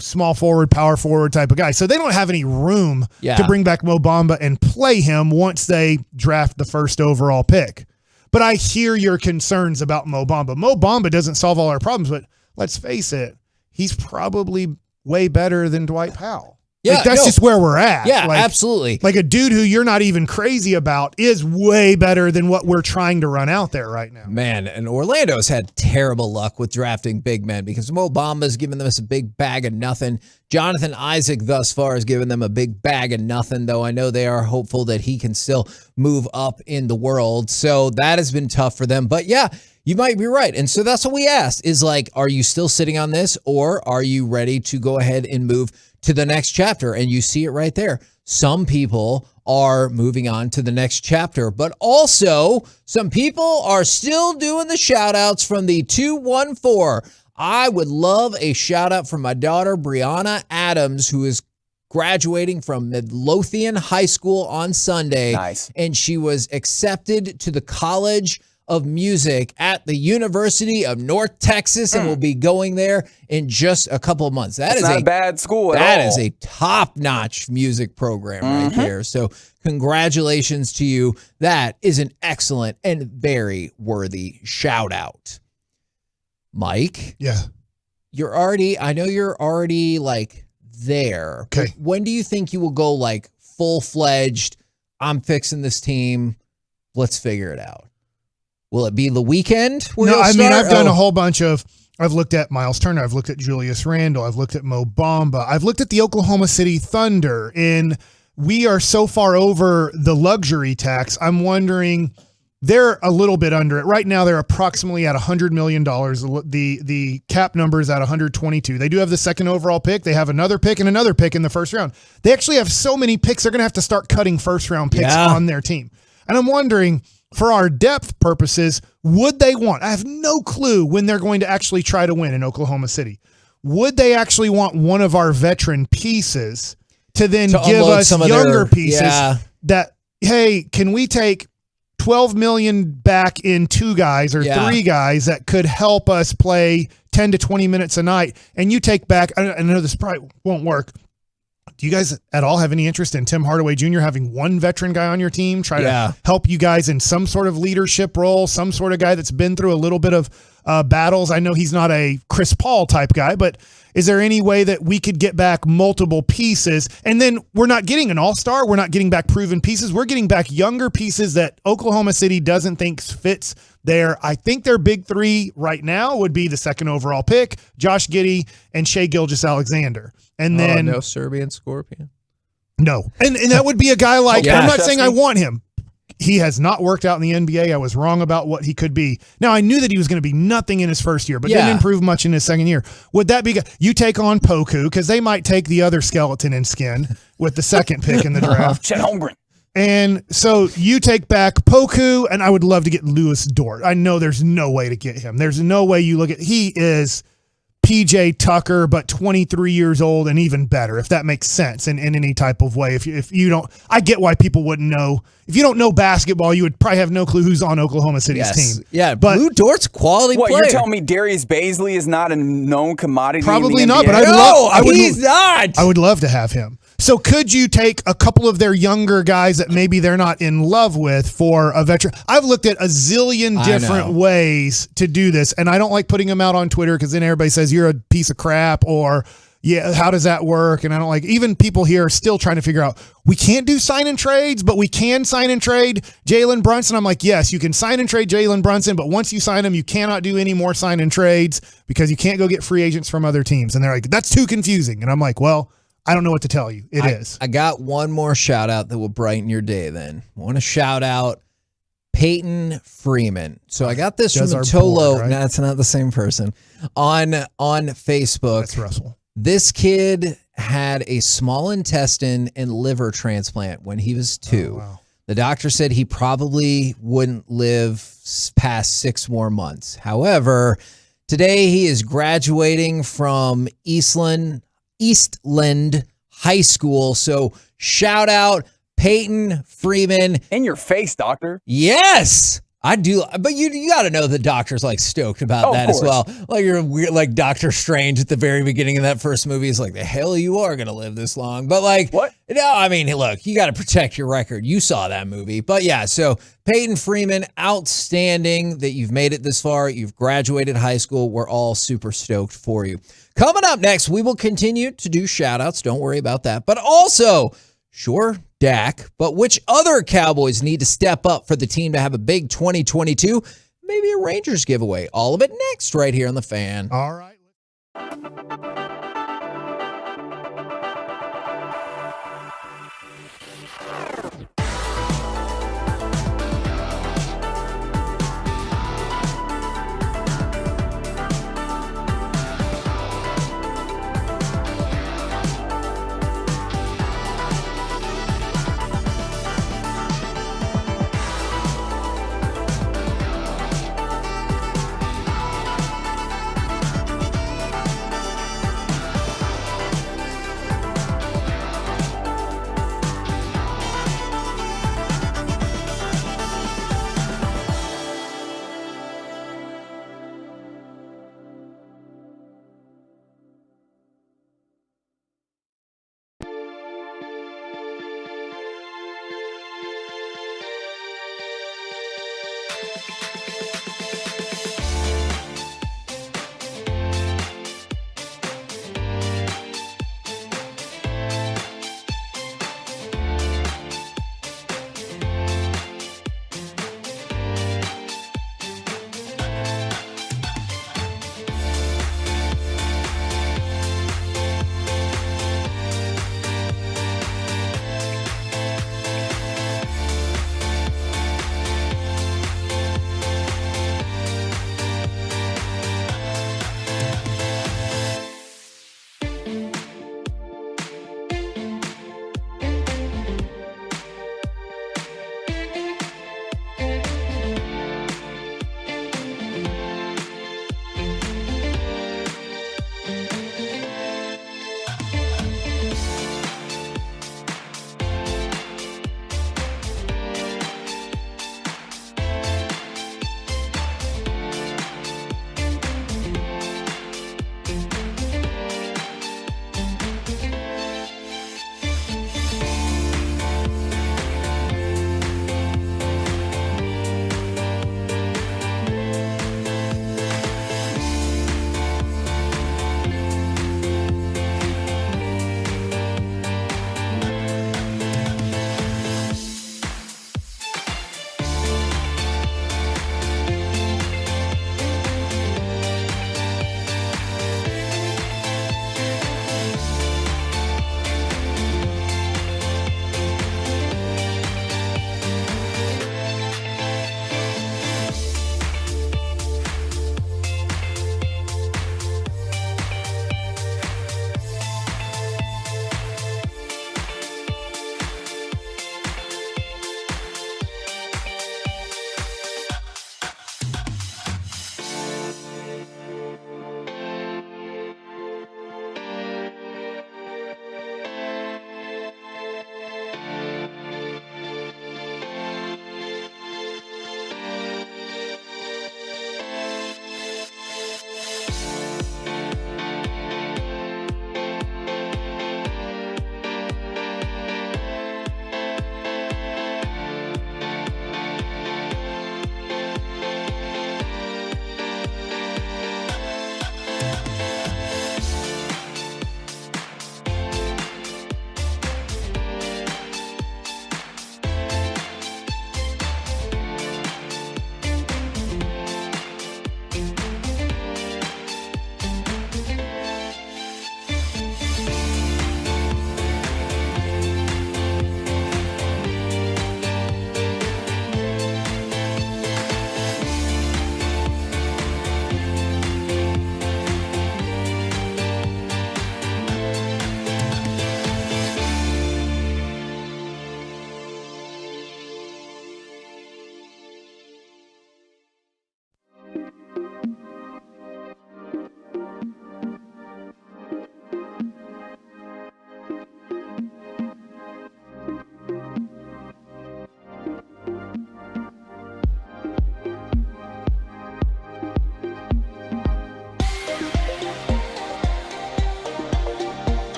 S13: small forward, power forward type of guy. So they don't have any room to bring back Mo Bamba and play him once they draft the first overall pick. But I hear your concerns about Mo Bamba. Mo Bamba doesn't solve all our problems, but let's face it, he's probably way better than Dwight Powell.
S20: Yeah,
S13: that's just where we're at.
S20: Yeah, absolutely.
S13: Like a dude who you're not even crazy about is way better than what we're trying to run out there right now.
S20: Man, and Orlando's had terrible luck with drafting big men because Mo Bamba's given them a big bag of nothing. Jonathan Isaac thus far has given them a big bag of nothing, though I know they are hopeful that he can still move up in the world. So that has been tough for them. But yeah, you might be right. And so that's what we asked is like, are you still sitting on this or are you ready to go ahead and move to the next chapter? And you see it right there. Some people are moving on to the next chapter, but also some people are still doing the shout outs from the 214. I would love a shout out from my daughter, Brianna Adams, who is graduating from Midlothian High School on Sunday.
S21: Nice.
S20: And she was accepted to the College of Music at the University of North Texas and will be going there in just a couple of months. That is
S21: not a bad school at all.
S20: That is a top-notch music program right there. So congratulations to you. That is an excellent and very worthy shout out. Mike?
S13: Yeah.
S20: I know you're already like there.
S13: Okay.
S20: When do you think you will go like full-fledged, I'm fixing this team, let's figure it out? Will it be the weekend?
S13: No, I mean, I've done a whole bunch of, I've looked at Miles Turner. I've looked at Julius Randle. I've looked at Mo Bamba. I've looked at the Oklahoma City Thunder. And we are so far over the luxury tax. I'm wondering, they're a little bit under it. Right now, they're approximately at $100 million. The cap number is at 122. They do have the second overall pick. They have another pick and another pick in the first round. They actually have so many picks, they're going to have to start cutting first round picks on their team. And I'm wondering, for our depth purposes, would they want, I have no clue when they're going to actually try to win in Oklahoma City. Would they actually want one of our veteran pieces to then give us younger pieces that, hey, can we take $12 million back in 2 guys or 3 guys that could help us play 10 to 20 minutes a night? And you take back, I know this probably won't work. Do you guys at all have any interest in Tim Hardaway Jr. having one veteran guy on your team, try to help you guys in some sort of leadership role, some sort of guy that's been through a little bit of battles? I know he's not a Chris Paul type guy, but is there any way that we could get back multiple pieces? And then we're not getting an all-star. We're not getting back proven pieces. We're getting back younger pieces that Oklahoma City doesn't think fits there. I think their big 3 right now would be the second overall pick, Josh Giddey and Shai Gilgeous-Alexander. And then
S20: no Serbian Scorpion.
S13: No. And that would be a guy like, I'm not saying I want him. He has not worked out in the NBA. I was wrong about what he could be. Now, I knew that he was going to be nothing in his first year, but didn't improve much in his second year. Would that be, you take on Poku, because they might take the other skeleton in skin with the second pick in the draft.
S21: Chet Holmgren.
S13: And so you take back Poku, and I would love to get Louis Dort. I know there's no way to get him. There's no way you look at, he is PJ Tucker, but 23 years old and even better, if that makes sense in any type of way. If you don't, I get why people wouldn't know. If you don't know basketball, you would probably have no clue who's on Oklahoma City's team.
S20: Yeah,
S13: but
S20: Lou Dort's quality player.
S21: You're telling me Darius Baisley is not a known commodity?
S13: Probably
S21: in the
S13: not,
S21: NBA?
S13: but
S20: he's not.
S13: I would love to have him. So could you take a couple of their younger guys that maybe they're not in love with for a veteran? I've looked at a zillion different ways to do this, and I don't like putting them out on Twitter because then everybody says you're a piece of crap or, yeah, how does that work? And I don't like, even people here are still trying to figure out, we can't do sign and trades, but we can sign and trade Jalen Brunson. I'm like, yes, you can sign and trade Jalen Brunson, but once you sign him, you cannot do any more sign and trades because you can't go get free agents from other teams. And they're like, that's too confusing. And I'm like, well, I don't know what to tell you. It is.
S20: I got one more shout out that will brighten your day then. I want to shout out Peyton Freeman. So I got this from Tolo.
S13: Right?
S20: No, it's not the same person. On Facebook.
S13: That's Russell.
S20: This kid had a small intestine and liver transplant when he was 2.
S13: Oh, wow.
S20: The doctor said he probably wouldn't live past 6 more months. However, today he is graduating from Eastland High School. So shout out Peyton Freeman.
S21: In your face, doctor.
S20: Yes. I do, but you got to know the doctor's like stoked about that as well. Like you're weird, like Doctor Strange at the very beginning of that first movie is like, the hell you are going to live this long. But like, what? No, I mean, look, you got to protect your record. You saw that movie. But yeah, so Peyton Freeman, outstanding that you've made it this far. You've graduated high school. We're all super stoked for you. Coming up next, we will continue to do shout outs. Don't worry about that. But also, sure, Dak, but which other Cowboys need to step up for the team to have a big 2022? Maybe a Rangers giveaway. All of it next right here on The Fan.
S13: All right.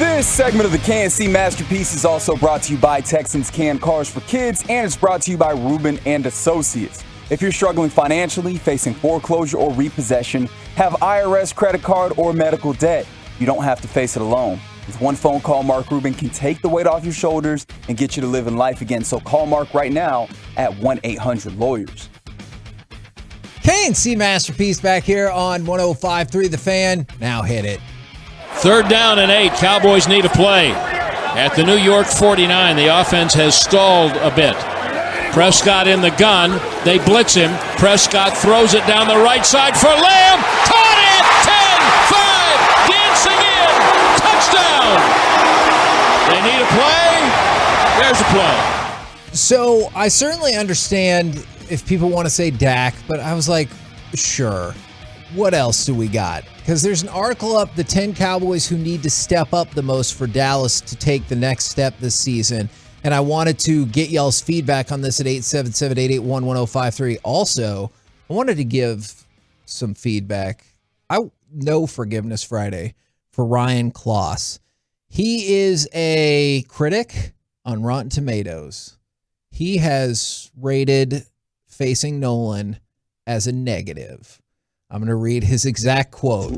S21: This segment of the KNC Masterpiece is also brought to you by Texans Canned Cars for Kids, and it's brought to you by Rubin and Associates. If you're struggling financially, facing foreclosure or repossession, have IRS, credit card, or medical debt, you don't have to face it alone. With one phone call, Mark Rubin can take the weight off your shoulders and get you to living life again. So call Mark right now at 1-800-LAWYERS.
S20: KNC Masterpiece back here on 105.3 The Fan. Now hit it.
S9: 3rd down and 8. Cowboys need a play. At the New York 49, the offense has stalled a bit. Prescott in the gun. They blitz him. Prescott throws it down the right side for Lamb. Caught it! 10, 5, dancing in. Touchdown. They need a play. There's a play.
S20: So I certainly understand if people want to say Dak, but I was like, sure. What else do we got? Because there's an article up, the 10 Cowboys who need to step up the most for Dallas to take the next step this season. And I wanted to get y'all's feedback on this at 877-881-1053. Also, I wanted to give some feedback. No Forgiveness Friday for Ryan Kloss. He is a critic on Rotten Tomatoes. He has rated Facing Nolan as a negative. I'm going to read his exact quote.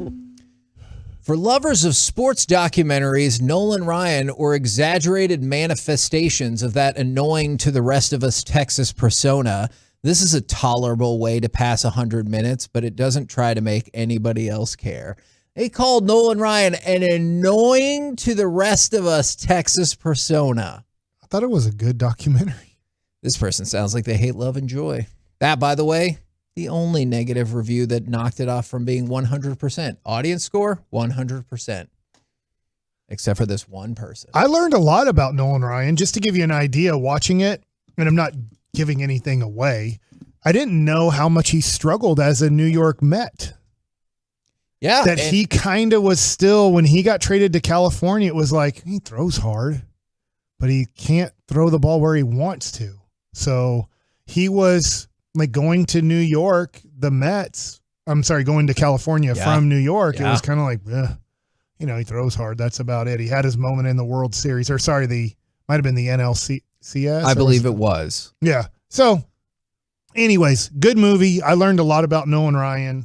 S20: For lovers of sports documentaries, Nolan Ryan, or exaggerated manifestations of that annoying to the rest of us Texas persona, this is a tolerable way to pass 100 minutes, but it doesn't try to make anybody else care. They called Nolan Ryan an annoying to the rest of us Texas persona.
S13: I thought it was a good documentary.
S20: This person sounds like they hate love and joy. That, by the way, the only negative review that knocked it off from being 100%. Audience score, 100%. Except for this one person.
S13: I learned a lot about Nolan Ryan, just to give you an idea watching it, and I'm not giving anything away. I didn't know how much he struggled as a New York Met.
S20: Yeah.
S13: That he kind of was still, when he got traded to California, it was like, he throws hard, but he can't throw the ball where he wants to. So he was like going to New York, going to California from New York. It was kind of like, he throws hard. That's about it. He had his moment in the World Series, might have been the NLCS.
S20: I believe it was.
S13: Yeah. So anyways, good movie. I learned a lot about Nolan Ryan.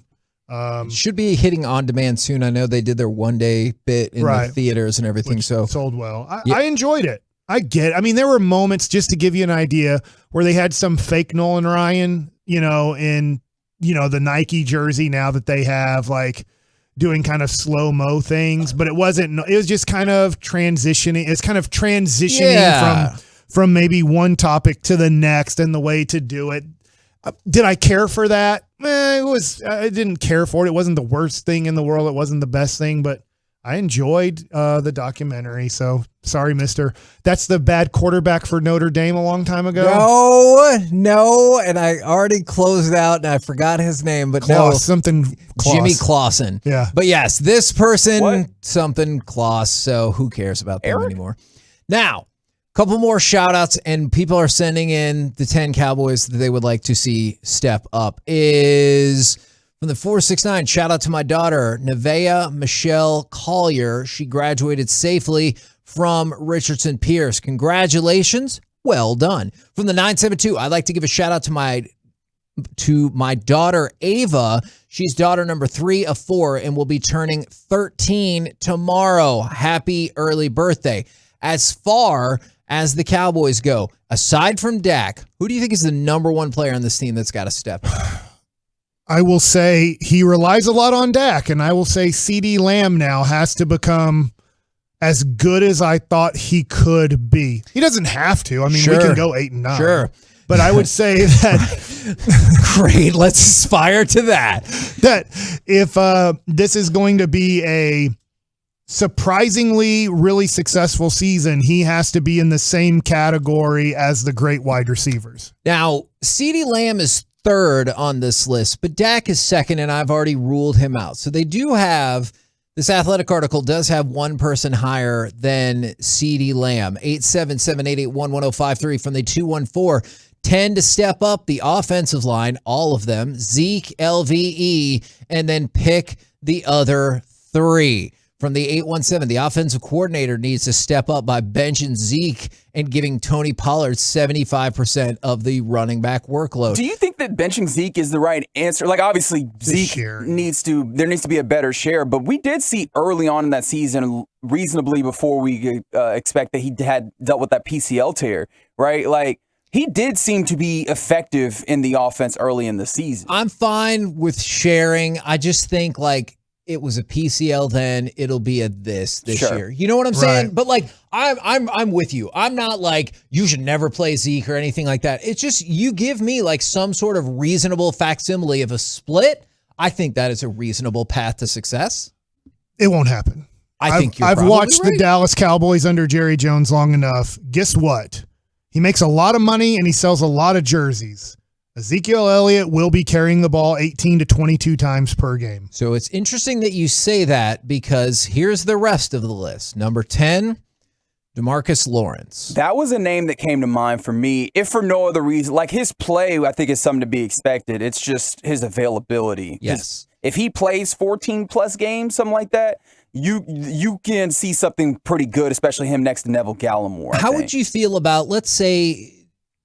S20: Should be hitting on demand soon. I know they did their one-day bit in the theaters and everything.
S13: Which
S20: so
S13: sold well. I enjoyed it. There were moments, just to give you an idea, where they had some fake Nolan Ryan, in, the Nike jersey now that they have, like, doing kind of slow-mo things, but it was just kind of transitioning. It's kind of transitioning from maybe one topic to the next and the way to do it. Did I care for that? I didn't care for it. It wasn't the worst thing in the world. It wasn't the best thing, but I enjoyed the documentary. So sorry, mister. That's the bad quarterback for Notre Dame a long time ago.
S20: No. And I already closed out and I forgot his name, but Jimmy Clausen.
S13: Yeah.
S20: But yes, this person, something Kloss. So who cares about them anymore? Now, a couple more shout outs, and people are sending in the 10 Cowboys that they would like to see step up. Is from the 469, shout out to my daughter, Nevaeh Michelle Collier. She graduated safely from Richardson Pierce. Congratulations. Well done. From the 972, I'd like to give a shout out to my daughter, Ava. She's daughter number 3 of 4 and will be turning 13 tomorrow. Happy early birthday. As far as the Cowboys go, aside from Dak, who do you think is the number one player on this team that's got to step up?
S13: I will say he relies a lot on Dak, and I will say CeeDee Lamb now has to become as good as I thought he could be. He doesn't have to. We can go 8-9.
S20: Sure.
S13: But I would say that
S20: great, let's aspire to that.
S13: That if this is going to be a surprisingly really successful season, he has to be in the same category as the great wide receivers.
S20: Now, CeeDee Lamb is 3rd on this list, but Dak is 2nd, and I've already ruled him out. So they do have, this Athletic article does have one person higher than CeeDee Lamb. 877-881-1053 from the 214. 10 to step up the offensive line, all of them. Zeke, LVE, and then pick the other 3. From the 817, the offensive coordinator needs to step up by benching Zeke and giving Tony Pollard 75% of the running back workload.
S21: Do you think that benching Zeke is the right answer? Like, obviously, Zeke there needs to be a better share, but we did see early on in that season, reasonably before we expect that he had dealt with that PCL tear, right? Like, he did seem to be effective in the offense early in the season.
S20: I'm fine with sharing. I just think, like, it was a PCL then, it'll be a this year. You know what I'm saying?
S13: Right.
S20: But like I'm with you. I'm not like you should never play Zeke or anything like that. It's just you give me like some sort of reasonable facsimile of a split. I think that is a reasonable path to success.
S13: It won't happen. I've watched the Dallas Cowboys under Jerry Jones long enough. Guess what? He makes a lot of money and he sells a lot of jerseys. Ezekiel Elliott will be carrying the ball 18 to 22 times per game.
S20: So it's interesting that you say that because here's the rest of the list. Number 10, DeMarcus Lawrence.
S21: That was a name that came to mind for me, if for no other reason. Like, his play, I think, is something to be expected. It's just his availability.
S20: Yes.
S21: If he plays 14-plus games, something like that, you can see something pretty good, especially him next to Neville Gallimore.
S20: How would you feel about, let's say,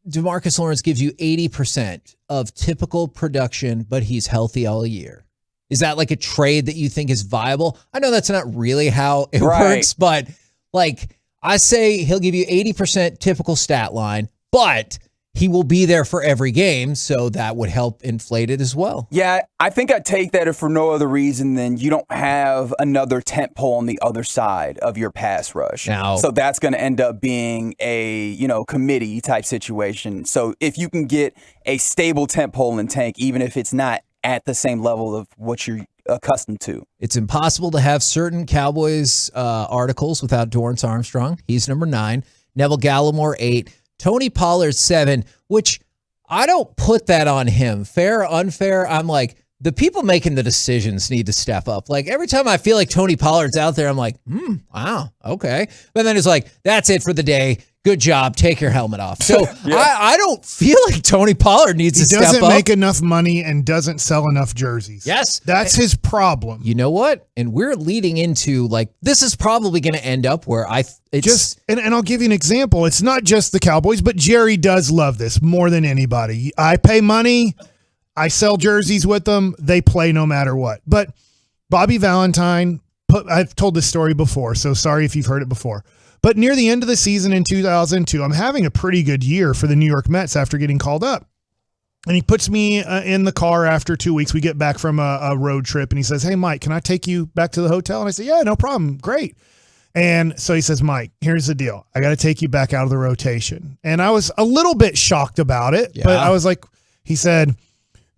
S20: DeMarcus Lawrence gives you 80% of typical production, but he's healthy all year? Is that like a trade that you think is viable? I know that's not really how it works, but like I say he'll give you 80% typical stat line, but he will be there for every game, so that would help inflate it as well.
S21: Yeah, I think I'd take that if for no other reason than you don't have another tent pole on the other side of your pass rush.
S20: Now,
S21: so that's going to end up being a, committee type situation. So if you can get a stable tent pole in tank, even if it's not at the same level of what you're accustomed to.
S20: It's impossible to have certain Cowboys articles without Dorrance Armstrong. He's number 9. Neville Gallimore, 8. Tony Pollard, 7, which I don't put that on him. Fair or unfair, I'm like, the people making the decisions need to step up. Like, every time I feel like Tony Pollard's out there, I'm like, wow, okay. But then it's like, that's it for the day. Good job. Take your helmet off. So I don't feel like Tony Pollard needs to step up.
S13: He doesn't make enough money and doesn't sell enough jerseys.
S20: Yes.
S13: That's his problem.
S20: You know what? And we're leading into, like, this is probably going to end up where
S13: and I'll give you an example. It's not just the Cowboys, but Jerry does love this more than anybody. I pay money. I sell jerseys with them. They play no matter what. But Bobby Valentine, I've told this story before, so sorry if you've heard it before. But near the end of the season in 2002, I'm having a pretty good year for the New York Mets after getting called up. And he puts me in the car after 2 weeks. We get back from a road trip, and he says, "Hey, Mike, can I take you back to the hotel?" And I say, "Yeah, no problem. Great." And so he says, "Mike, here's the deal. I got to take you back out of the rotation." And I was a little bit shocked about it, but I was like, he said,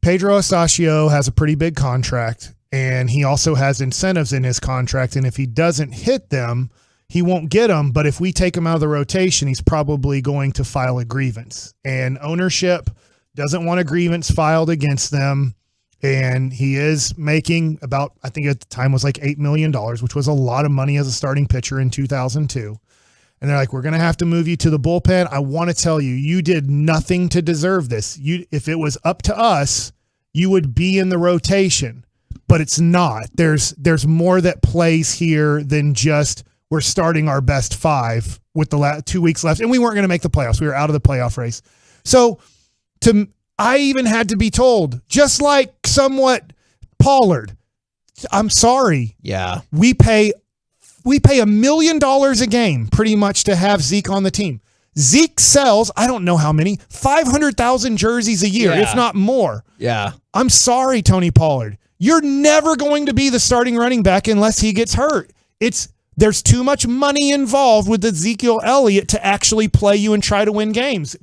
S13: "Pedro Astacio has a pretty big contract, and he also has incentives in his contract. And if he doesn't hit them, he won't get them. But if we take him out of the rotation, he's probably going to file a grievance. And ownership doesn't want a grievance filed against them. And he is making about, I think at the time was like $8 million, which was a lot of money as a starting pitcher in 2002. And they're like, we're going to have to move you to the bullpen. I want to tell you, you did nothing to deserve this. If it was up to us, you would be in the rotation. But it's not. There's more that plays here than just we're starting our best 5 with the last 2 weeks left. And we weren't going to make the playoffs. We were out of the playoff race. So I even had to be told, just like somewhat Pollard, I'm sorry.
S20: Yeah.
S13: We pay $1 million a game pretty much to have Zeke on the team. Zeke sells, I don't know how many, 500,000 jerseys a year, if not more.
S20: Yeah.
S13: I'm sorry, Tony Pollard. You're never going to be the starting running back unless he gets hurt. There's too much money involved with Ezekiel Elliott to actually play you and try to win games.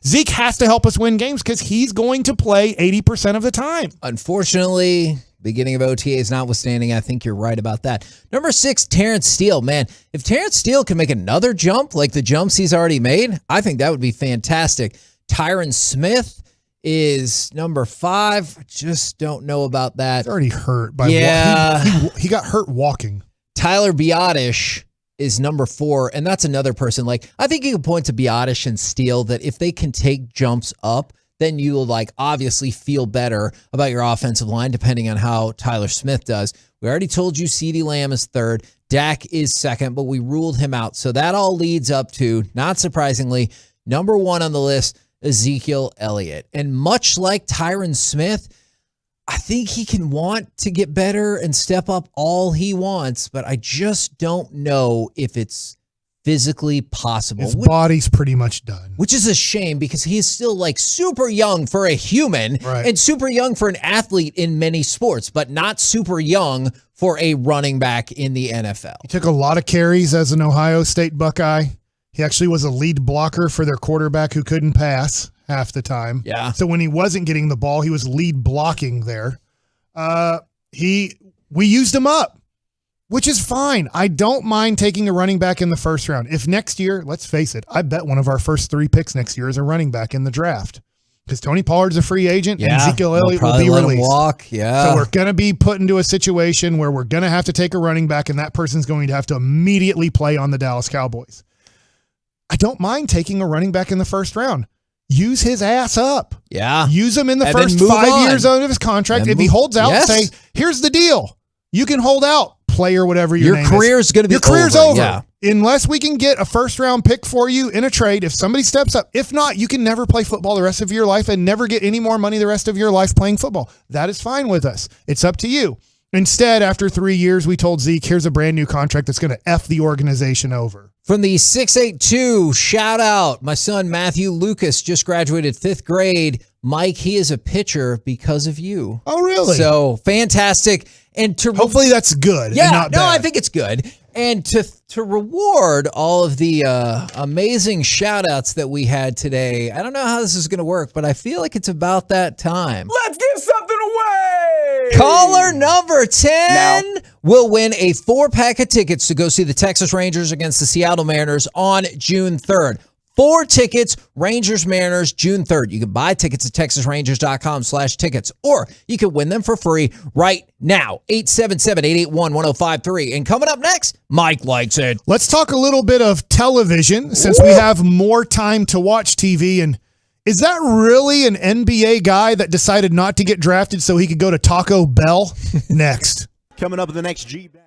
S13: Zeke has to help us win games because he's going to play 80% of the time.
S20: Unfortunately, beginning of OTAs notwithstanding, I think you're right about that. Number 6, Terrence Steele. Man, if Terrence Steele can make another jump like the jumps he's already made, I think that would be fantastic. Tyron Smith is number 5. I just don't know about that.
S13: He's already hurt. He got hurt walking.
S20: Tyler Biotish is number 4, and that's another person. Like, I think you can point to Biotish and Steele that if they can take jumps up, then you will obviously feel better about your offensive line depending on how Tyler Smith does. We already told you CeeDee Lamb is third. Dak is second, but we ruled him out. So that all leads up to, not surprisingly, number one on the list, Ezekiel Elliott. And much like Tyron Smith, I think he can want to get better and step up all he wants, but I just don't know if it's physically possible.
S13: His body's pretty much done.
S20: Which is a shame because he's still super young for a human and super young for an athlete in many sports, but not super young for a running back in the NFL.
S13: He took a lot of carries as an Ohio State Buckeye. He actually was a lead blocker for their quarterback who couldn't pass half the time.
S20: Yeah.
S13: So when he wasn't getting the ball, he was lead blocking there. We used him up, which is fine. I don't mind taking a running back in the first round. If next year, let's face it, I bet one of our first 3 picks next year is a running back in the draft because Tony Pollard's a free agent and Ezekiel Elliott will be released.
S20: Walk. Yeah.
S13: So we're going to be put into a situation where we're going to have to take a running back and that person's going to have to immediately play on the Dallas Cowboys. I don't mind taking a running back in the first round. Use his ass up.
S20: Yeah.
S13: Use him in the first 5 years of his contract. If he holds out, say, here's the deal. You can hold out, player, whatever your name is.
S20: Your career's going to be over.
S13: Your career's over.
S20: Yeah.
S13: Unless we can get a first-round pick for you in a trade, if somebody steps up. If not, you can never play football the rest of your life and never get any more money the rest of your life playing football. That is fine with us. It's up to you. Instead, after 3 years, we told Zeke, here's a brand new contract that's going to F the organization over.
S20: From the 682, shout out. My son, Matthew Lucas, just graduated 5th grade. Mike, he is a pitcher because of you.
S13: Oh, really?
S20: So fantastic. And to
S13: hopefully that's good.
S20: Yeah,
S13: and not bad.
S20: I think it's good. And to reward all of the amazing shout outs that we had today, I don't know how this is going to work, but I feel like it's about that time.
S21: Let's give something away.
S20: Caller number 10 will win a 4-pack of tickets to go see the Texas Rangers against the Seattle Mariners on June 3rd. 4 tickets, Rangers Mariners, June 3rd. You can buy tickets at texasrangers.com/tickets, or you can win them for free right now. 877-881-1053. And coming up next, Mike Likes It.
S13: Let's talk a little bit of television since we have more time to watch TV. And is that really an NBA guy that decided not to get drafted so he could go to Taco Bell? Next.
S8: Coming up in the next G-Bag.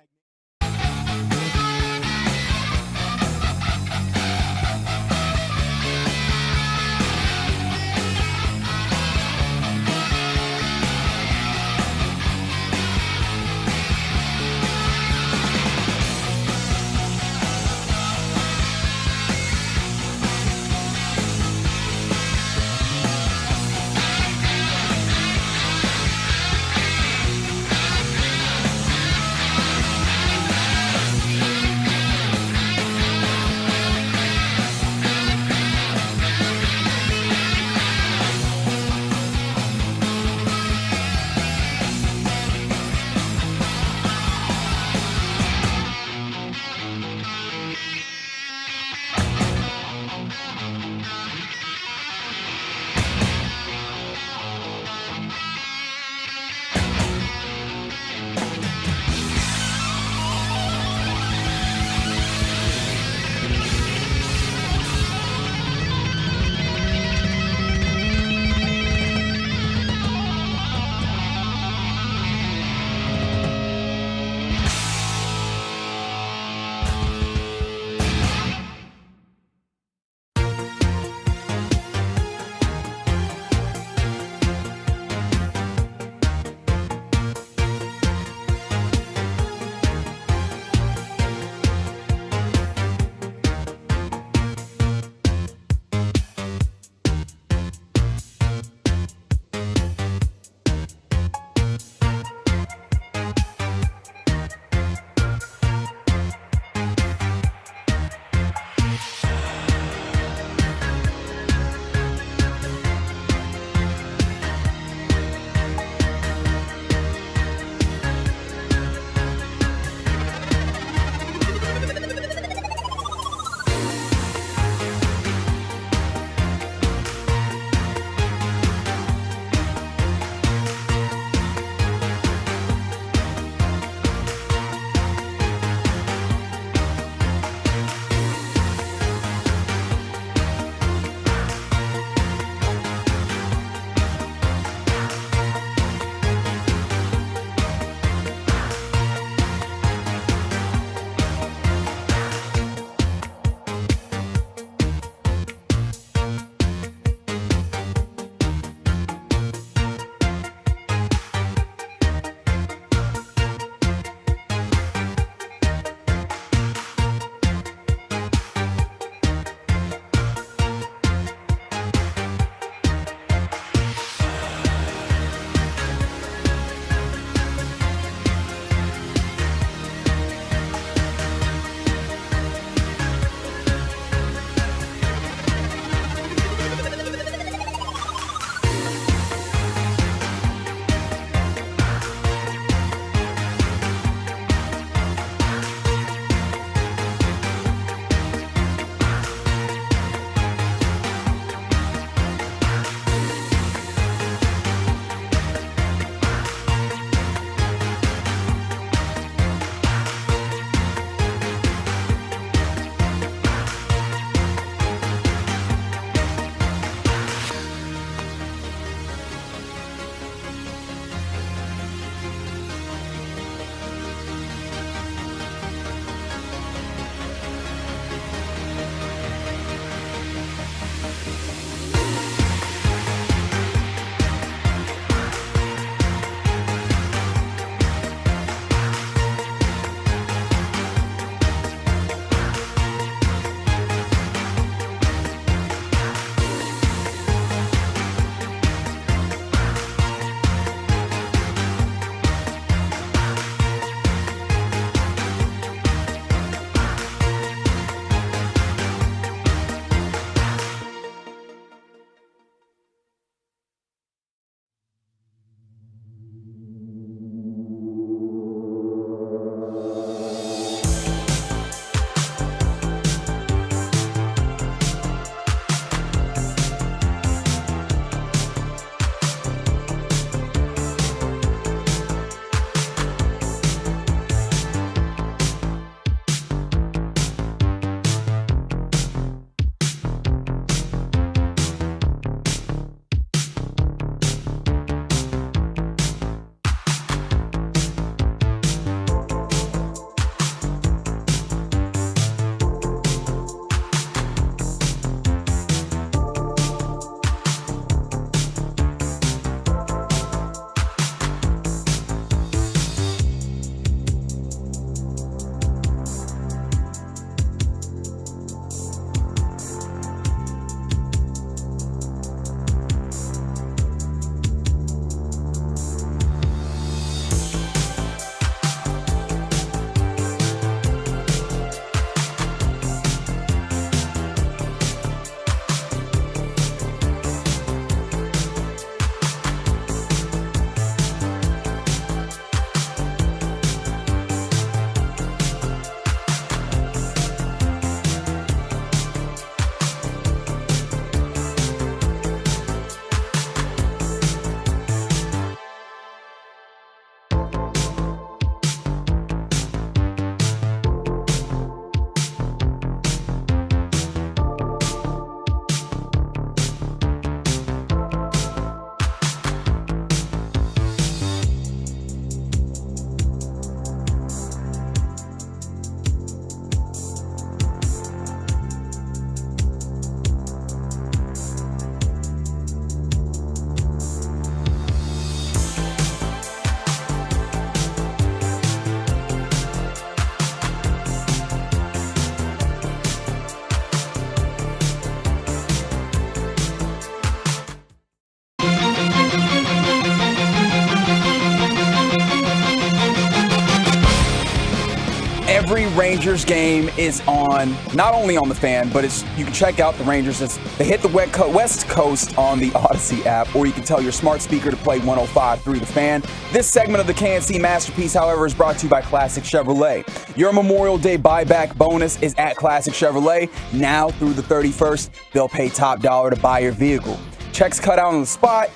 S21: Rangers game is on, not only on the Fan, but you can check out the Rangers. They hit the West Coast on the Odyssey app, or you can tell your smart speaker to play 105.3 The Fan. This segment of the KNC Masterpiece, however, is brought to you by Classic Chevrolet. Your Memorial Day buyback bonus is at Classic Chevrolet. Now through the 31st, they'll pay top dollar to buy your vehicle. Checks cut out on the spot,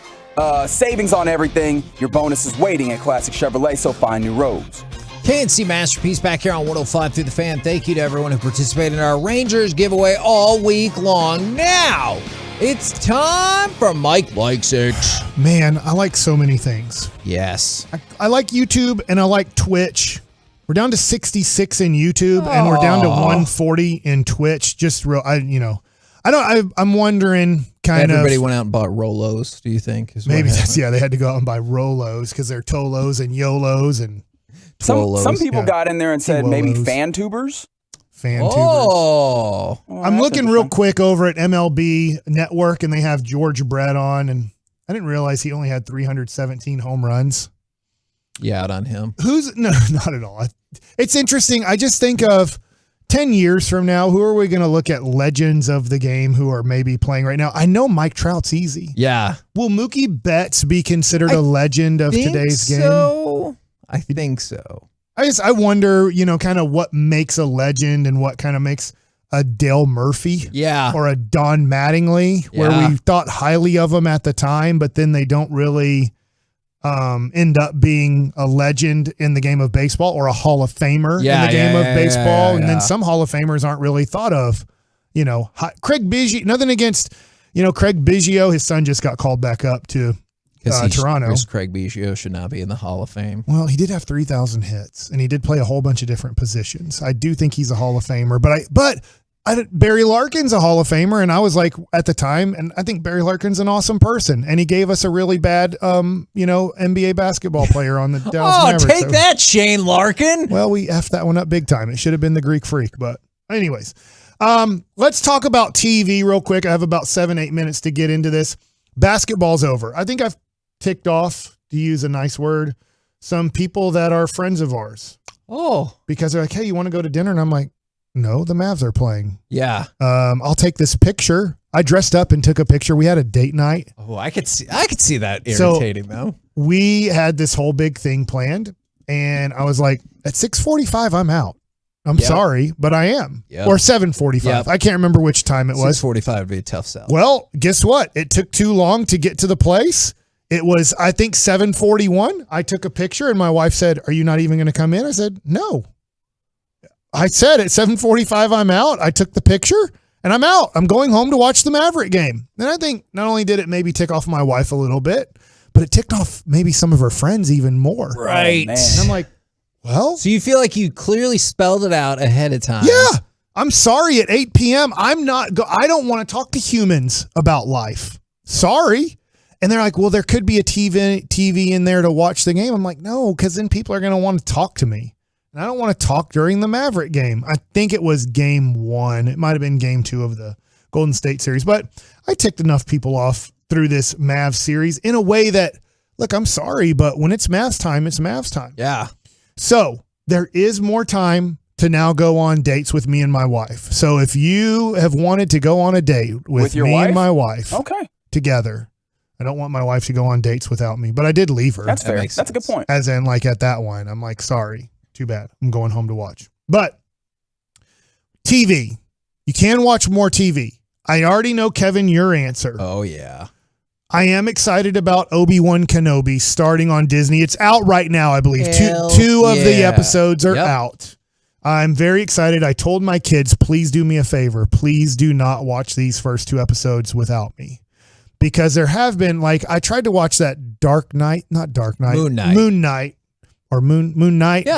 S21: savings on everything. Your bonus is waiting at Classic Chevrolet, so find new roads.
S20: KNC Masterpiece back here on 105 through the Fan. Thank you to everyone who participated in our Rangers giveaway all week long. Now, it's time for Mike Likes It.
S13: Man, I like so many things.
S20: Yes.
S13: I like YouTube and I like Twitch. We're down to 66 in YouTube and we're down to 140 in Twitch. Just real, I'm wondering
S20: Everybody went out and bought Rolos, do you think?
S13: Maybe they had to go out and buy Rolos because they're Tolos and Yolos and
S21: Some people got in there and said maybe fan-tubers.
S13: Fan-tubers. I'm looking real quick over at MLB Network and they have George Brett on, and I didn't realize he only had 317 home runs.
S20: Yeah, out on him.
S13: No, not at all. It's interesting. I just think of 10 years from now, who are we going to look at legends of the game who are maybe playing right now? I know Mike Trout's easy.
S20: Yeah.
S13: Will Mookie Betts be considered a legend of today's game?
S20: I think so.
S13: I wonder, kind of what makes a legend and what kind of makes a Dale Murphy.
S20: Yeah.
S13: Or a Don Mattingly, where we thought highly of them at the time, but then they don't really end up being a legend in the game of baseball or a Hall of Famer in the game of baseball. And then some Hall of Famers aren't really thought of. Craig Biggio, nothing against, Craig Biggio. His son just got called back up to Toronto.
S20: Craig Biggio should not be in the Hall of Fame.
S13: Well, he did have 3,000 hits, and he did play a whole bunch of different positions. I do think he's a Hall of Famer, but Barry Larkin's a Hall of Famer, and I was like at the time, and I think Barry Larkin's an awesome person, and he gave us a really bad, NBA basketball player on the Dallas Mavericks.
S20: Take that, Shane Larkin.
S13: Well, we effed that one up big time. It should have been the Greek Freak, but anyways, let's talk about TV real quick. I have about 7-8 minutes to get into this. Basketball's over. I think I've ticked off, to use a nice word, some people that are friends of ours.
S20: Oh.
S13: Because they're like, hey, you want to go to dinner? And I'm like, no, the Mavs are playing.
S20: Yeah.
S13: I'll take this picture. I dressed up and took a picture. We had a date night.
S20: Oh, I could see that irritating though.
S13: We had this whole big thing planned, and I was like, at 6:45, I'm out. I'm sorry, but I am. Yep. Or 7:45. Yep. I can't remember which time it was.
S20: 6:45 would be a tough sell.
S13: Well, guess what? It took too long to get to the place. It was, I think, 7:41. I took a picture, and my wife said, are you not even going to come in? I said, no. I said at 7:45, I'm out. I took the picture, and I'm out. I'm going home to watch the Maverick game. And I think not only did it maybe tick off my wife a little bit, but it ticked off maybe some of her friends even more.
S20: Right.
S13: And I'm like, well.
S20: So you feel like you clearly spelled it out ahead of time.
S13: Yeah. I'm sorry at 8 p.m. I don't want to talk to humans about life. Sorry. And they're like, well, there could be a TV in there to watch the game. I'm like, no, because then people are going to want to talk to me. And I don't want to talk during the Maverick game. I think it was game 1. It might have been game 2 of the Golden State series. But I ticked enough people off through this Mavs series in a way that, look, I'm sorry, but when it's Mavs time, it's Mavs time.
S20: Yeah.
S13: So there is more time to now go on dates with me and my wife. So if you have wanted to go on a date with
S21: your
S13: me
S21: wife?
S13: and my wife
S21: together,
S13: I don't want my wife to go on dates without me, but I did leave her.
S21: That's fair. That's a good point.
S13: As in, like at that wine, I'm like, sorry, too bad. I'm going home to watch. But TV, you can watch more TV. I already know, Kevin, your answer.
S20: Oh, yeah.
S13: I am excited about Obi-Wan Kenobi starting on Disney. It's out right now, I believe. Two of the episodes are out. I'm very excited. I told my kids, please do me a favor. Please do not watch these first 2 episodes without me. Because there have been, like, I tried to watch that Moon Knight.
S20: Yeah,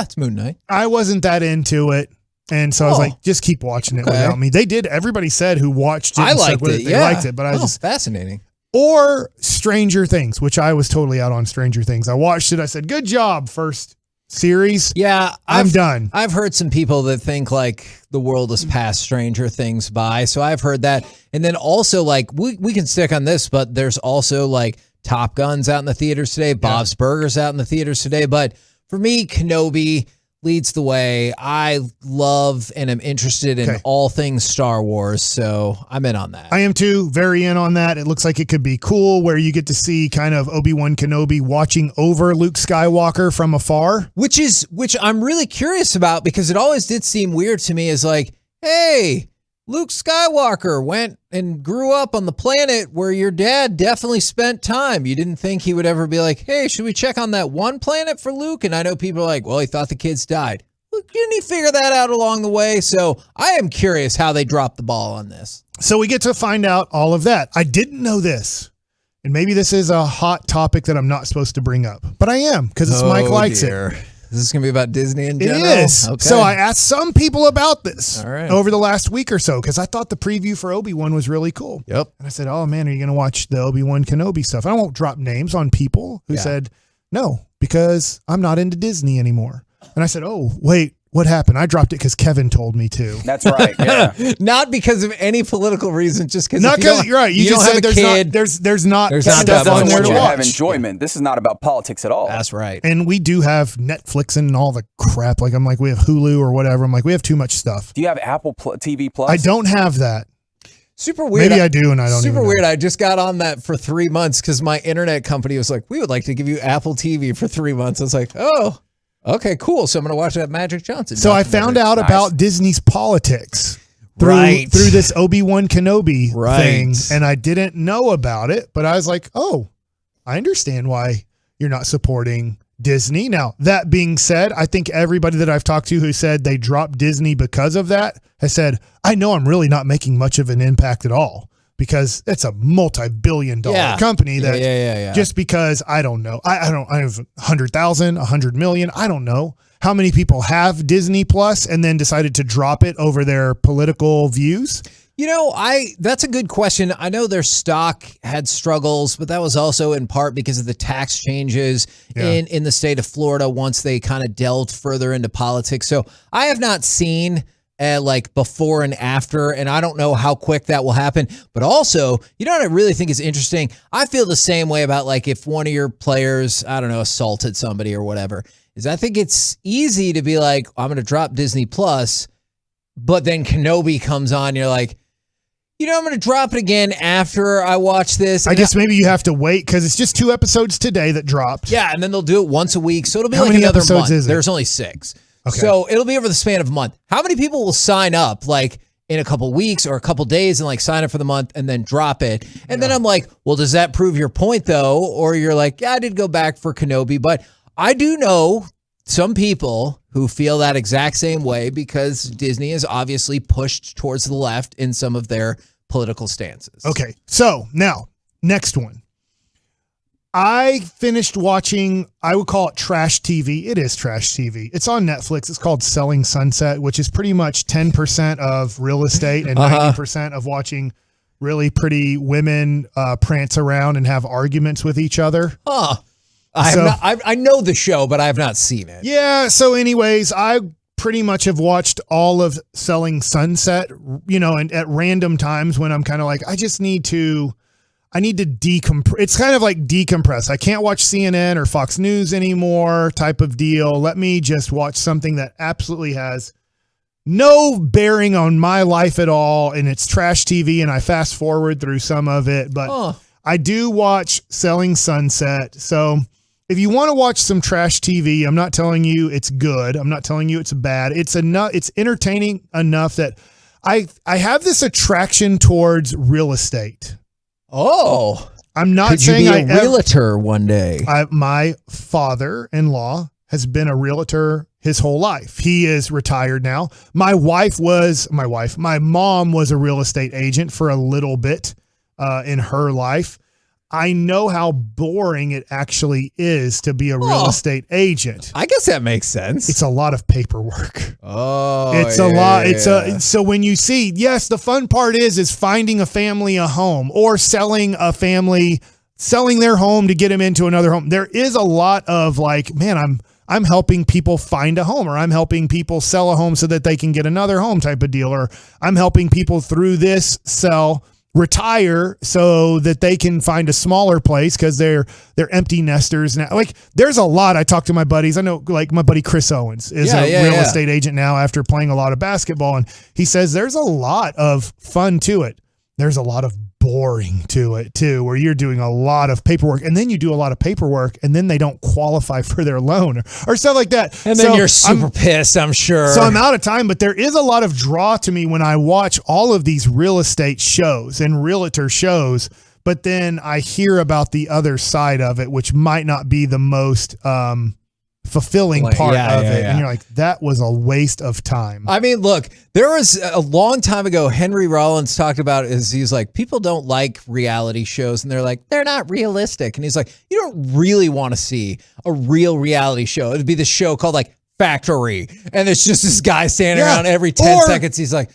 S20: it's Moon Knight.
S13: I wasn't that into it. And so I was like, just keep watching it without me. They did. Everybody said who watched it.
S20: I liked it.
S13: They liked it, but I was just
S20: fascinating.
S13: Or Stranger Things, which I was totally out on Stranger Things. I watched it. I said, good job, first series.
S20: Yeah.
S13: I'm done.
S20: I've heard some people that think like the world has passed Stranger Things by. So I've heard that. And then also like we can stick on this, but there's also like Top Gun's out in the theaters today. Bob's Burgers out in the theaters today. But for me, Kenobi, leads the way. I love and am interested in all things Star Wars, so I'm in on that.
S13: I am too, very in on that. It looks like it could be cool where you get to see kind of Obi-Wan Kenobi watching over Luke Skywalker from afar.
S20: Which I'm really curious about, because it always did seem weird to me as like, hey, Luke Skywalker went and grew up on the planet where your dad definitely spent time. You didn't think he would ever be like, hey, should we check on that one planet for Luke? And I know people are like, well, he thought the kids died. Well, didn't he figure that out along the way? So I am curious how they dropped the ball on this. So
S13: we get to find out all of that. I didn't know this. And maybe this is a hot topic that I'm not supposed to bring up, but I am, because it's Mike Likes It.
S20: Is this going to be about Disney in general?
S13: It is.
S20: Okay.
S13: So I asked some people about this
S20: All right.
S13: over the last week or so, because I thought the preview for Obi-Wan was really cool.
S20: Yep.
S13: And I said, oh, man, are you going to watch the Obi-Wan Kenobi stuff? I won't drop names on people who said, no, because I'm not into Disney anymore. And I said, oh, wait, what happened? I dropped it because Kevin told me to.
S21: That's right. Yeah.
S20: Not because of any political reason, just because.
S13: Not because you're right. You just said there's not stuff on there to watch.
S21: Have enjoyment. This is not about politics at all.
S20: That's right.
S13: And we do have Netflix and all the crap. Like we have Hulu or whatever. I'm like, we have too much stuff.
S21: Do you have Apple TV Plus?
S13: I don't have that.
S20: Super weird.
S13: Maybe I do, and I don't.
S20: Super
S13: even
S20: weird.
S13: know.
S20: I just got on that for 3 months because my internet company was like, we would like to give you Apple TV for 3 months. I was like, oh. Okay, cool. So I'm going to watch that Magic Johnson.
S13: So I found out about Disney's politics through this Obi-Wan Kenobi thing, and I didn't know about it, but I was like, oh, I understand why you're not supporting Disney. Now, that being said, I think everybody that I've talked to who said they dropped Disney because of that has said, I know I'm really not making much of an impact at all, because it's a multi-billion-dollar company that just because I don't know, I have 100,000, 100 million, I don't know how many people have Disney Plus and then decided to drop it over their political views.
S20: You know, that's a good question. I know their stock had struggles, but that was also in part because of the tax changes in the state of Florida once they kind of delved further into politics. So I have not seen like before and after, and I don't know how quick that will happen. But also, you know what I really think is interesting? I feel the same way about like if one of your players, I don't know, assaulted somebody or whatever, is I think it's easy to be like, I'm going to drop Disney Plus, but then Kenobi comes on, you're like, you know, I'm going to drop it again after I watch this.
S13: I guess maybe you have to wait because it's just 2 episodes today that dropped.
S20: Yeah, and then they'll do it once a week. So it'll be
S13: How
S20: like
S13: many
S20: another
S13: episodes
S20: month.
S13: is it?
S20: There's only 6.
S13: Okay.
S20: So it'll be over the span of a month. How many people will sign up like in a couple weeks or a couple days and like sign up for the month and then drop it? And then I'm like, well, does that prove your point though? Or you're like, yeah, I did go back for Kenobi, but I do know some people who feel that exact same way because Disney is obviously pushed towards the left in some of their political stances.
S13: Okay. So now, next one. I finished watching, I would call it trash TV. It is trash TV. It's on Netflix. It's called Selling Sunset, which is pretty much 10% of real estate and 90% of watching really pretty women prance around and have arguments with each other.
S20: I know the show, but I have not seen it.
S13: Yeah. So anyways, I pretty much have watched all of Selling Sunset, you know, and at random times when I'm kind of like, I need to decompress. It's kind of like decompress. I can't watch CNN or Fox News anymore type of deal. Let me just watch something that absolutely has no bearing on my life at all. And it's trash TV. And I fast forward through some of it, but I do watch Selling Sunset. So if you want to watch some trash TV, I'm not telling you it's good. I'm not telling you it's bad. It's entertaining enough that I have this attraction towards real estate.
S20: Oh,
S13: I'm not
S20: Could
S13: saying
S20: you be a realtor one day.
S13: My father-in-law has been a realtor his whole life. He is retired now. My mom was a real estate agent for a little bit in her life. I know how boring it actually is to be a real estate agent.
S20: I guess that makes sense.
S13: It's a lot of paperwork.
S20: Oh,
S13: it's a lot. So when you see, yes, the fun part is finding a family a home or selling their home to get them into another home. There is a lot of like, man, I'm helping people find a home, or I'm helping people sell a home so that they can get another home type of deal, or I'm helping people through this sell retire so that they can find a smaller place because they're empty nesters now. Like, there's a lot. I talk to my buddies. I know, like, my buddy Chris Owens is a real estate agent now after playing a lot of basketball, and he says there's a lot of fun to it. There's a lot of boring to it too, where you're doing a lot of paperwork, and then you do a lot of paperwork, and then they don't qualify for their loan or stuff like that.
S20: And then you're super pissed, I'm sure.
S13: So I'm out of time, but there is a lot of draw to me when I watch all of these real estate shows and realtor shows, but then I hear about the other side of it, which might not be the most fulfilling part of it. And you're like, that was a waste of time.
S20: I mean, look, there was a long time ago, Henry Rollins talked about he's like, people don't like reality shows, and they're like, they're not realistic. And he's like, you don't really want to see a real reality show. It'd be the show called like Factory, and it's just this guy standing around every 10 seconds. He's like,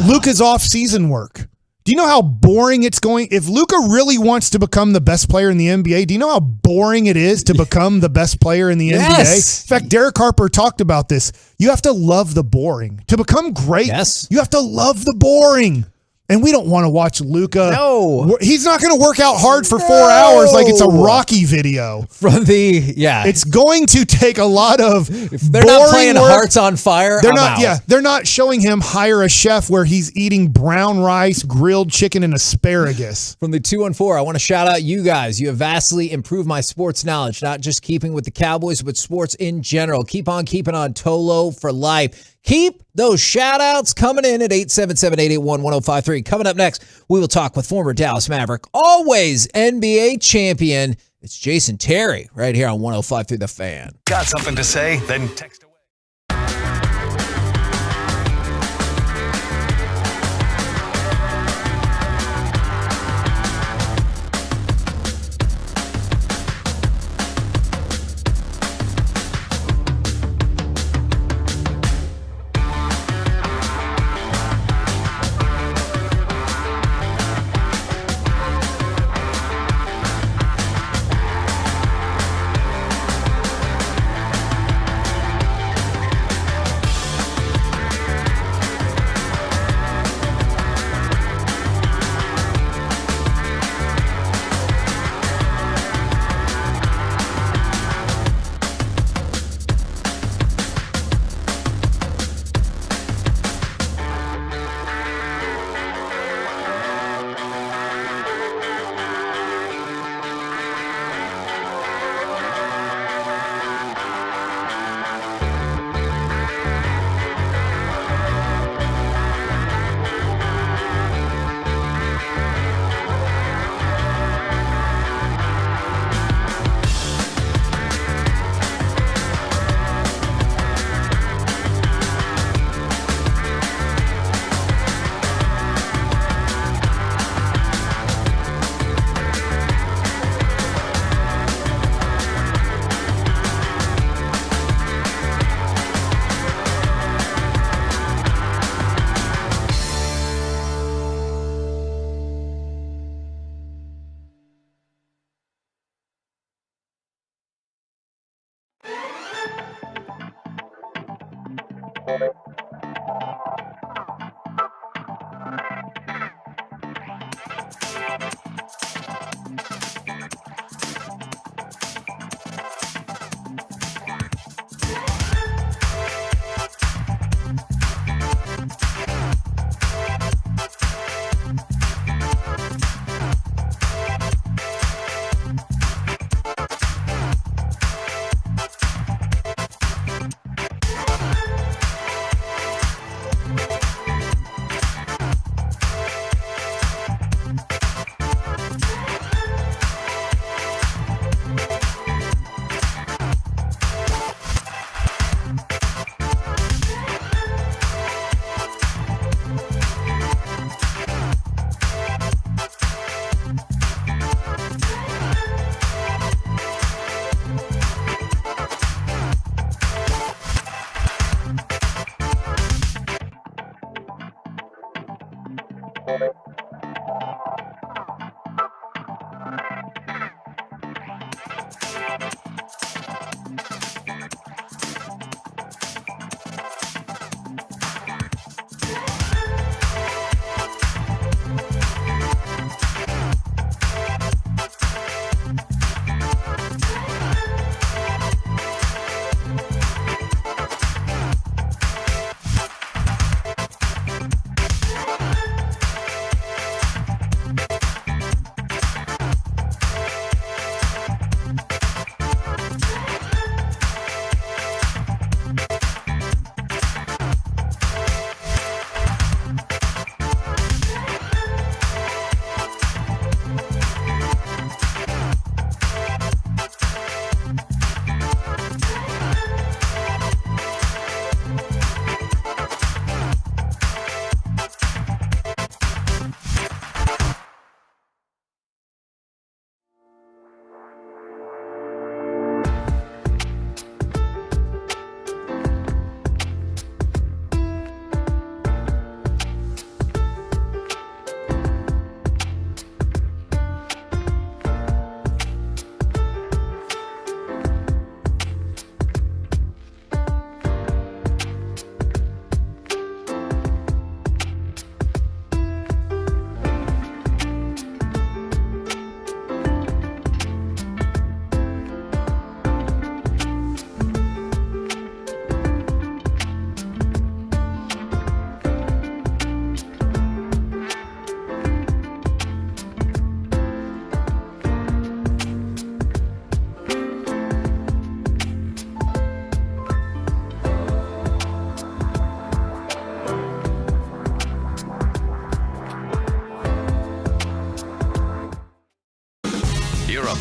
S13: Luka's off-season work. Do you know how boring it's going? If Luka really wants to become the best player in the NBA, do you know how boring it is to become the best player in the NBA? In fact, Derek Harper talked about this. You have to love the boring. To become great, you have to love the boring. And we don't want to watch Luka.
S20: No.
S13: He's not going to work out hard for 4 hours like it's a Rocky video. It's going to take a lot of
S20: If they're not playing
S13: work.
S20: Hearts on Fire,
S13: They're
S20: I'm
S13: not.
S20: out.
S13: Yeah, they're not showing him hire a chef where he's eating brown rice, grilled chicken, and asparagus.
S20: From the 214, I want to shout out you guys. You have vastly improved my sports knowledge, not just keeping with the Cowboys, but sports in general. Keep on keeping on, Tolo for life. Keep those shout-outs coming in at 877-881-1053. Coming up next, we will talk with former Dallas Maverick, always NBA champion. It's Jason Terry right here on 105.3 The Fan.
S17: Got something to say? Then text away.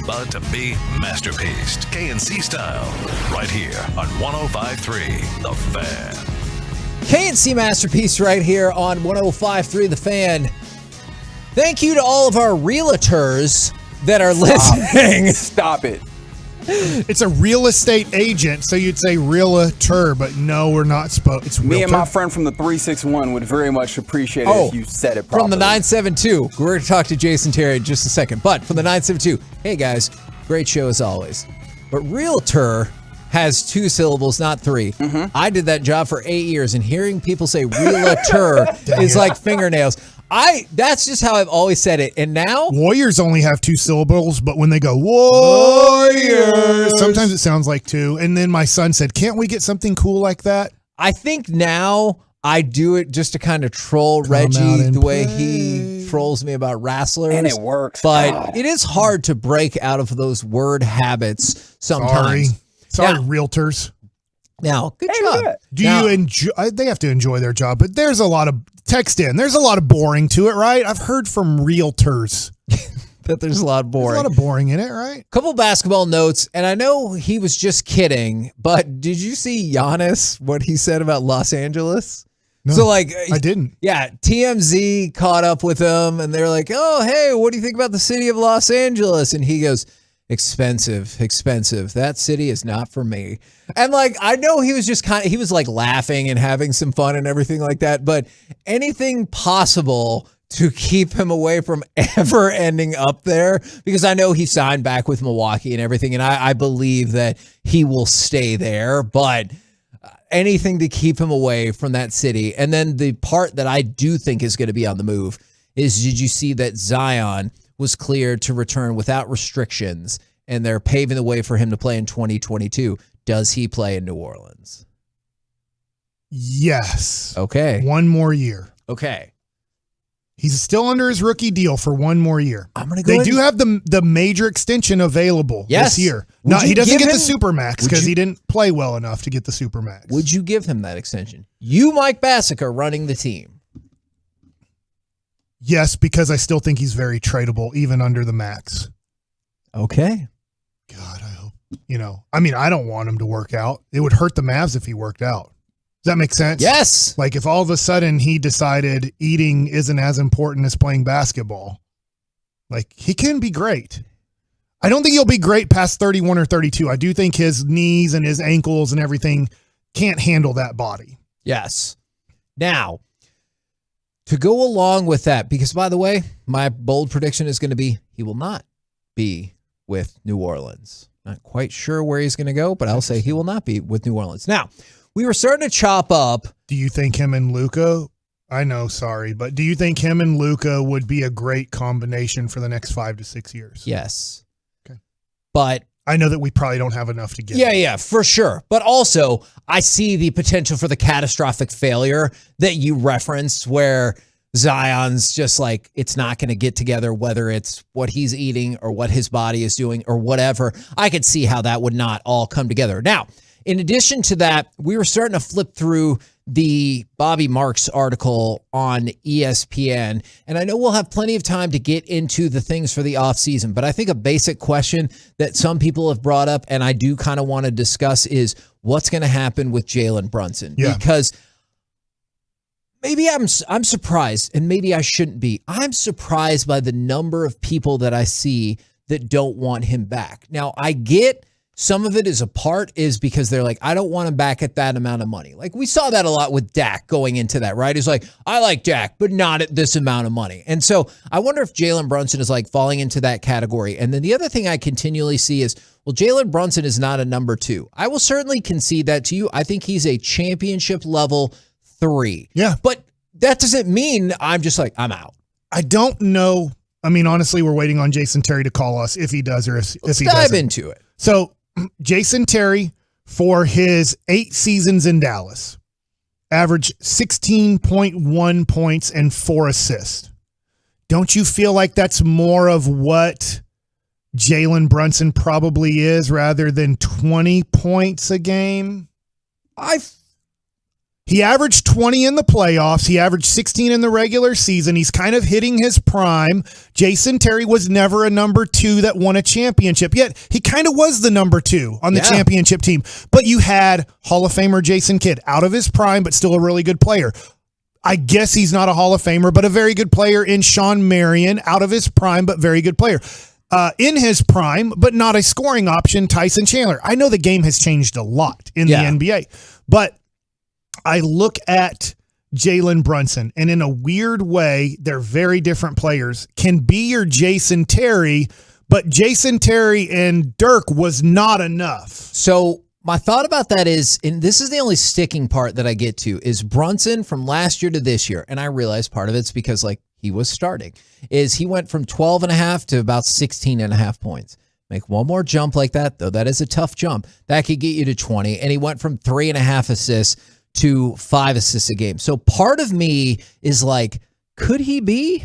S5: about to be masterpieced, KNC style, right here on 105.3 The Fan.
S20: KNC Masterpiece right here on 105.3 The Fan. Thank you to all of our realtors that are listening.
S21: Stop it.
S13: It's a real estate agent, so you'd say realtor, but no, we're not supposed. It's realtor.
S21: Me and my friend from the 361 would very much appreciate it if you said it properly.
S20: From the 972, we're going to talk to Jason Terry in just a second. But from the 972, hey guys, great show as always. But realtor has 2 syllables, not 3.
S21: Mm-hmm.
S20: I did that job for 8 years, and hearing people say realtor is like fingernails. That's just how I've always said it. And now
S13: Warriors only have 2 syllables, but when they go Warriors, sometimes it sounds like 2. And then my son said, "Can't we get something cool like that?"
S20: I think now I do it just to kind of troll Reggie the way he trolls me about wrestlers.
S21: And it works.
S20: But it is hard to break out of those word habits sometimes.
S13: Sorry, realtors.
S20: Now, good job.
S13: Do you enjoy? They have to enjoy their job, but there's a lot of text in. There's a lot of boring to it, right? I've heard from realtors
S20: that there's a lot of boring.
S13: There's a lot of boring in it, right?
S20: Couple basketball notes, and I know he was just kidding, but did you see Giannis, what he said about Los Angeles?
S13: No,
S20: so I
S13: didn't.
S20: Yeah, TMZ caught up with him, and they're like, "Oh, hey, what do you think about the city of Los Angeles?" And he goes, expensive. That city is not for me. And I know he was just he was laughing and having some fun and everything like that, but anything possible to keep him away from ever ending up there, because I know he signed back with Milwaukee and everything, and I believe that he will stay there, but anything to keep him away from that city. And then the part that I do think is going to be on the move is, did you see that Zion was cleared to return without restrictions, and they're paving the way for him to play in 2022. Does he play in New Orleans?
S13: Yes.
S20: Okay.
S13: 1 more year.
S20: Okay.
S13: He's still under his rookie deal for 1 more year.
S20: I'm going to go.
S13: They do have the major extension available this year. No, he doesn't get the Supermax because he didn't play well enough to get the Supermax.
S20: Would you give him that extension? You, Mike Bassick, are running the team.
S13: Yes, because I still think he's very tradable, even under the max.
S20: Okay.
S13: God, I hope. I don't want him to work out. It would hurt the Mavs if he worked out. Does that make sense?
S20: Yes.
S13: If all of a sudden he decided eating isn't as important as playing basketball, he can be great. I don't think he'll be great past 31 or 32. I do think his knees and his ankles and everything can't handle that body.
S20: Yes. Now, to go along with that, because, by the way, my bold prediction is going to be he will not be with New Orleans. Not quite sure where he's going to go, but I'll say he will not be with New Orleans. Now, we were starting to chop up.
S13: Do you think him and Luka? I know, sorry, but do you think him and Luka would be a great combination for the next 5 to 6 years?
S20: Yes.
S13: Okay.
S20: But
S13: I know that we probably don't have enough to get.
S20: Yeah, for sure. But also, I see the potential for the catastrophic failure that you referenced, where Zion's just it's not going to get together, whether it's what he's eating or what his body is doing or whatever. I could see how that would not all come together. Now, in addition to that, we were starting to flip through the Bobby Marks article on ESPN, and I know we'll have plenty of time to get into the things for the offseason, but I think a basic question that some people have brought up, and I do kind of want to discuss, is what's going to happen with Jalen Brunson?
S13: Yeah.
S20: Because maybe I'm surprised, and maybe I shouldn't be. I'm surprised by the number of people that I see that don't want him back. Now, I get some of it is because they're like, I don't want him back at that amount of money. We saw that a lot with Dak going into that, right? He's like, I like Dak, but not at this amount of money. And so I wonder if Jalen Brunson is falling into that category. And then the other thing I continually see is, well, Jalen Brunson is not a number 2. I will certainly concede that to you. I think he's a championship level 3.
S13: Yeah.
S20: But that doesn't mean I'm just I'm out.
S13: I don't know. I mean, honestly, we're waiting on Jason Terry to call us if he does or if he doesn't.
S20: Let's dive into it.
S13: So Jason Terry, for his 8 seasons in Dallas, averaged 16.1 points and 4 assists. Don't you feel like that's more of what Jalen Brunson probably is rather than 20 points a game? He averaged 20 in the playoffs. He averaged 16 in the regular season. He's kind of hitting his prime. Jason Terry was never a number 2 that won a championship. Yet he kind of was the number 2 on the championship team. But you had Hall of Famer Jason Kidd, out of his prime, but still a really good player. I guess he's not a Hall of Famer, but a very good player in Sean Marion, out of his prime, but very good player. In his prime, but not a scoring option, Tyson Chandler. I know the game has changed a lot in the NBA, but I look at Jalen Brunson, and in a weird way, they're very different players. Can be your Jason Terry, but Jason Terry and Dirk was not enough.
S20: So my thought about that is, and this is the only sticking part that I get to, is Brunson from last year to this year, and I realize part of it's because he was starting, is he went from 12.5 to about 16.5 points. Make one more jump like that, though that is a tough jump. That could get you to 20, and he went from 3.5 assists to 5 assists a game. So part of me is could he be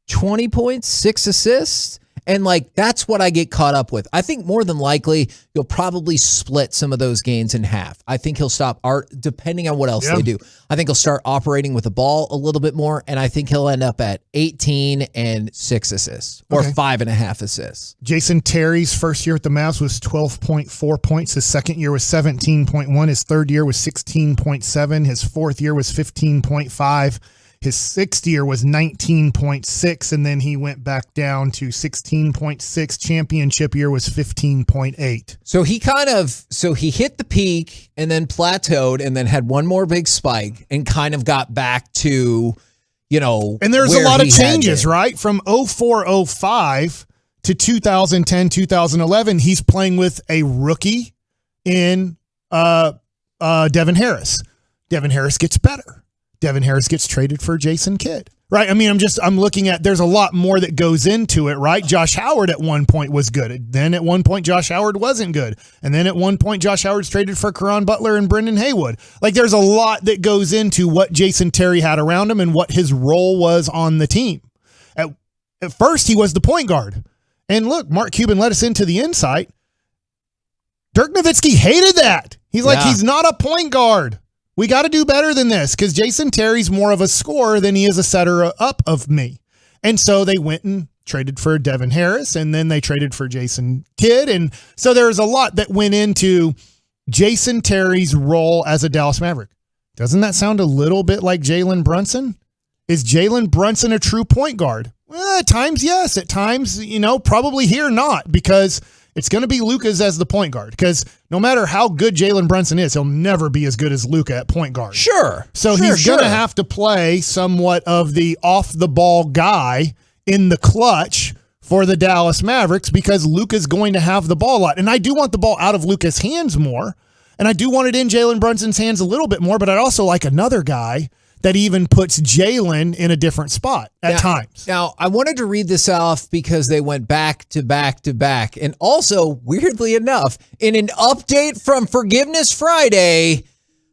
S20: 20 points, 6 assists? And that's what I get caught up with. I think more than likely you'll probably split some of those gains in half. I think he'll stop depending on what else they do. I think he'll start operating with the ball a little bit more, and I think he'll end up at 18 and 6 assists or 5.5 assists.
S13: Jason Terry's first year at the Mavs was 12.4 points. His second year was 17.1. His third year was 16.7. His fourth year was 15.5. His sixth year was 19.6, and then he went back down to 16.6. Championship year was 15.8.
S20: So he hit the peak and then plateaued and then had one more big spike and kind of got back to,
S13: and there's a lot of changes, right? From 04-05 to 2010, 2011, he's playing with a rookie in Devin Harris. Devin Harris gets better. Devin Harris gets traded for Jason Kidd, right? I mean, I'm looking at, there's a lot more that goes into it, right? Josh Howard at one point was good. Then at one point, Josh Howard wasn't good. And then at one point, Josh Howard's traded for Caron Butler and Brendan Haywood. There's a lot that goes into what Jason Terry had around him and what his role was on the team. At first, he was the point guard. And look, Mark Cuban let us into the insight. Dirk Nowitzki hated that. He's he's not a point guard. We got to do better than this because Jason Terry's more of a scorer than he is a setter up of me. And so they went and traded for Devin Harris, and then they traded for Jason Kidd. And so there's a lot that went into Jason Terry's role as a Dallas Maverick. Doesn't that sound a little bit like Jalen Brunson? Is Jalen Brunson a true point guard? Well, at times, yes. At times, probably here not, because it's going to be Luka's as the point guard, because no matter how good Jalen Brunson is, he'll never be as good as Luka at point guard.
S20: Sure.
S13: So he's going to have to play somewhat of the off-the-ball guy in the clutch for the Dallas Mavericks, because Luka's going to have the ball a lot. And I do want the ball out of Luka's hands more, and I do want it in Jalen Brunson's hands a little bit more, but I'd also like another guy that even puts Jalen in a different spot at times.
S20: Now, I wanted to read this off because they went back to back to back. And also, weirdly enough, in an update from Forgiveness Friday,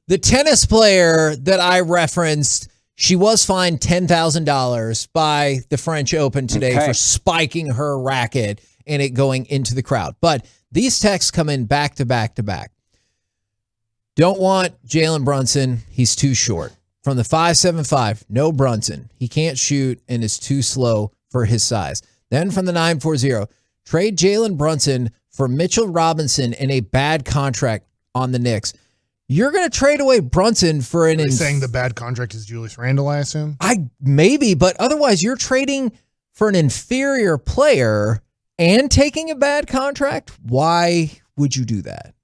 S20: the tennis player that I referenced, she was fined $10,000 by the French Open today for spiking her racket and it going into the crowd. But these texts come in back to back to back. Don't want Jalen Brunson. He's too short. From the 5.75, no Brunson. He can't shoot and is too slow for his size. Then from the 9.40, trade Jalen Brunson for Mitchell Robinson in a bad contract on the Knicks. You're going to trade away Brunson for an...
S13: Are you saying the bad contract is Julius Randle, I assume?
S20: Maybe, but otherwise you're trading for an inferior player and taking a bad contract? Why would you do that?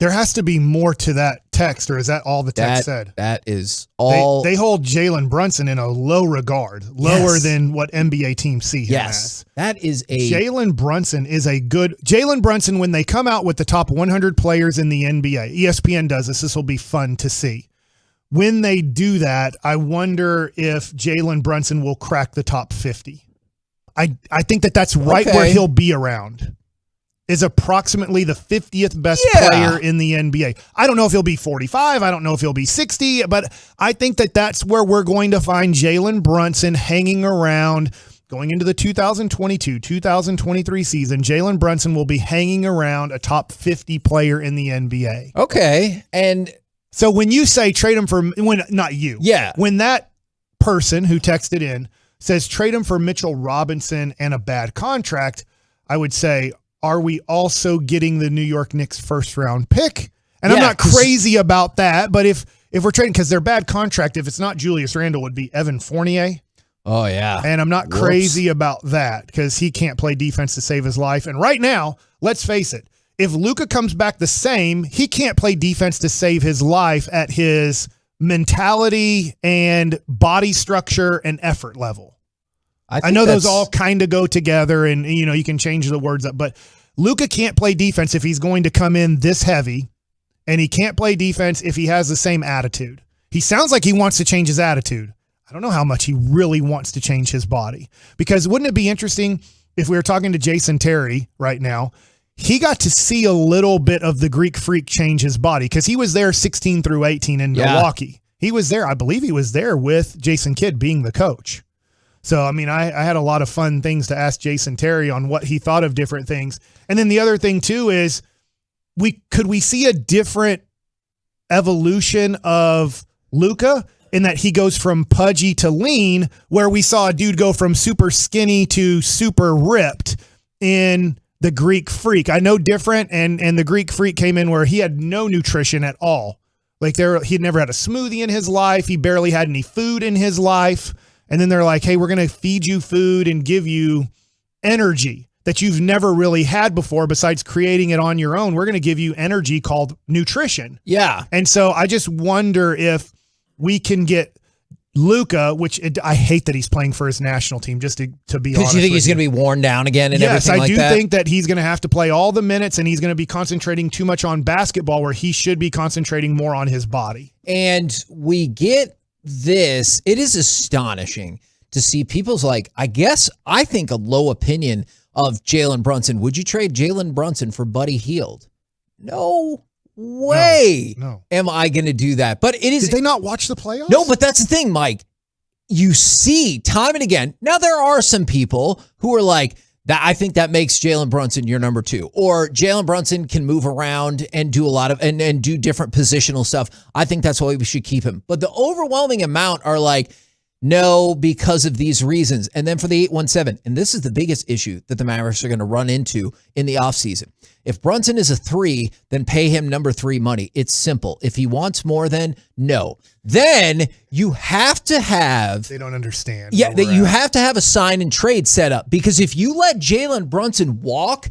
S13: There has to be more to that text, or is that all the text said?
S20: That is all.
S13: They hold Jalen Brunson in a low regard, lower than what NBA teams see him as.
S20: That is a...
S13: Jalen Brunson is a good... Jalen Brunson, when they come out with the top 100 players in the NBA, ESPN does this. This will be fun to see. When they do that, I wonder if Jalen Brunson will crack the top 50. I think that's right where he'll be around. Is approximately the 50th best player in the NBA. I don't know if he'll be 45. I don't know if he'll be 60, but I think that's where we're going to find Jalen Brunson hanging around going into the 2022-2023 season. Jalen Brunson will be hanging around a top 50 player in the NBA.
S20: Okay. And
S13: So when you say trade him for, not you.
S6: Yeah.
S13: When that person who texted in says trade him for Mitchell Robinson and a bad contract, I would say, are we also getting the New York Knicks first round pick? And I'm not crazy about that, but if we're trading, because their bad contract, if it's not Julius Randle, would be Evan Fournier.
S6: Oh, yeah.
S13: And I'm not crazy about that because he can't play defense to save his life. And right now, let's face it, if Luka comes back the same, he can't play defense to save his life at his mentality and body structure and effort level. I know those all kind of go together, and you can change the words up, but Luka can't play defense if he's going to come in this heavy, and he can't play defense if he has the same attitude. He sounds like he wants to change his attitude. I don't know how much he really wants to change his body, because wouldn't it be interesting if we were talking to Jason Terry right now? He got to see a little bit of the Greek Freak change his body because he was there 16 through 18 in Milwaukee. He was there. I believe he was there with Jason Kidd being the coach. So, I mean, I had a lot of fun things to ask Jason Terry on what he thought of different things. And then the other thing too is could we see a different evolution of Luka in that he goes from pudgy to lean, where we saw a dude go from super skinny to super ripped in the Greek Freak. I know different, and the Greek Freak came in where he had no nutrition at all. Like he'd never had a smoothie in his life. He barely had any food in his life. And then they're like, hey, we're going to feed you food and give you energy that you've never really had before besides creating it on your own. We're going to give you energy called nutrition.
S6: Yeah.
S13: And so I just wonder if we can get Luka, which I hate that he's playing for his national team, just to be honest.
S6: Because you think he's going to be worn down again and everything like that?
S13: Yes, I do think that he's going to have to play all the minutes, and he's going to be concentrating too much on basketball where he should be concentrating more on his body.
S20: And we get this. It is astonishing to see people's I think a low opinion of Jalen Brunson. Would you trade Jalen Brunson for Buddy Hield? No way.
S13: No.
S20: Am I going to do that? But it is.
S13: Did they not watch the playoffs?
S20: No, but that's the thing, Mike. You see time and again. Now there are some people who are like that. I think that makes Jalen Brunson your number 2, or Jalen Brunson can move around and do a lot of and do different positional stuff. I think that's why we should keep him. But the overwhelming amount are like, no, because of these reasons. And then for the 817, and this is the biggest issue that the Mavericks are going to run into in the offseason. If Brunson is a 3, then pay him number 3 money. It's simple. If he wants more, then no. Then you have to have...
S13: They don't understand.
S20: Yeah, that you have to have a sign and trade set up, because if you let Jalen Brunson walk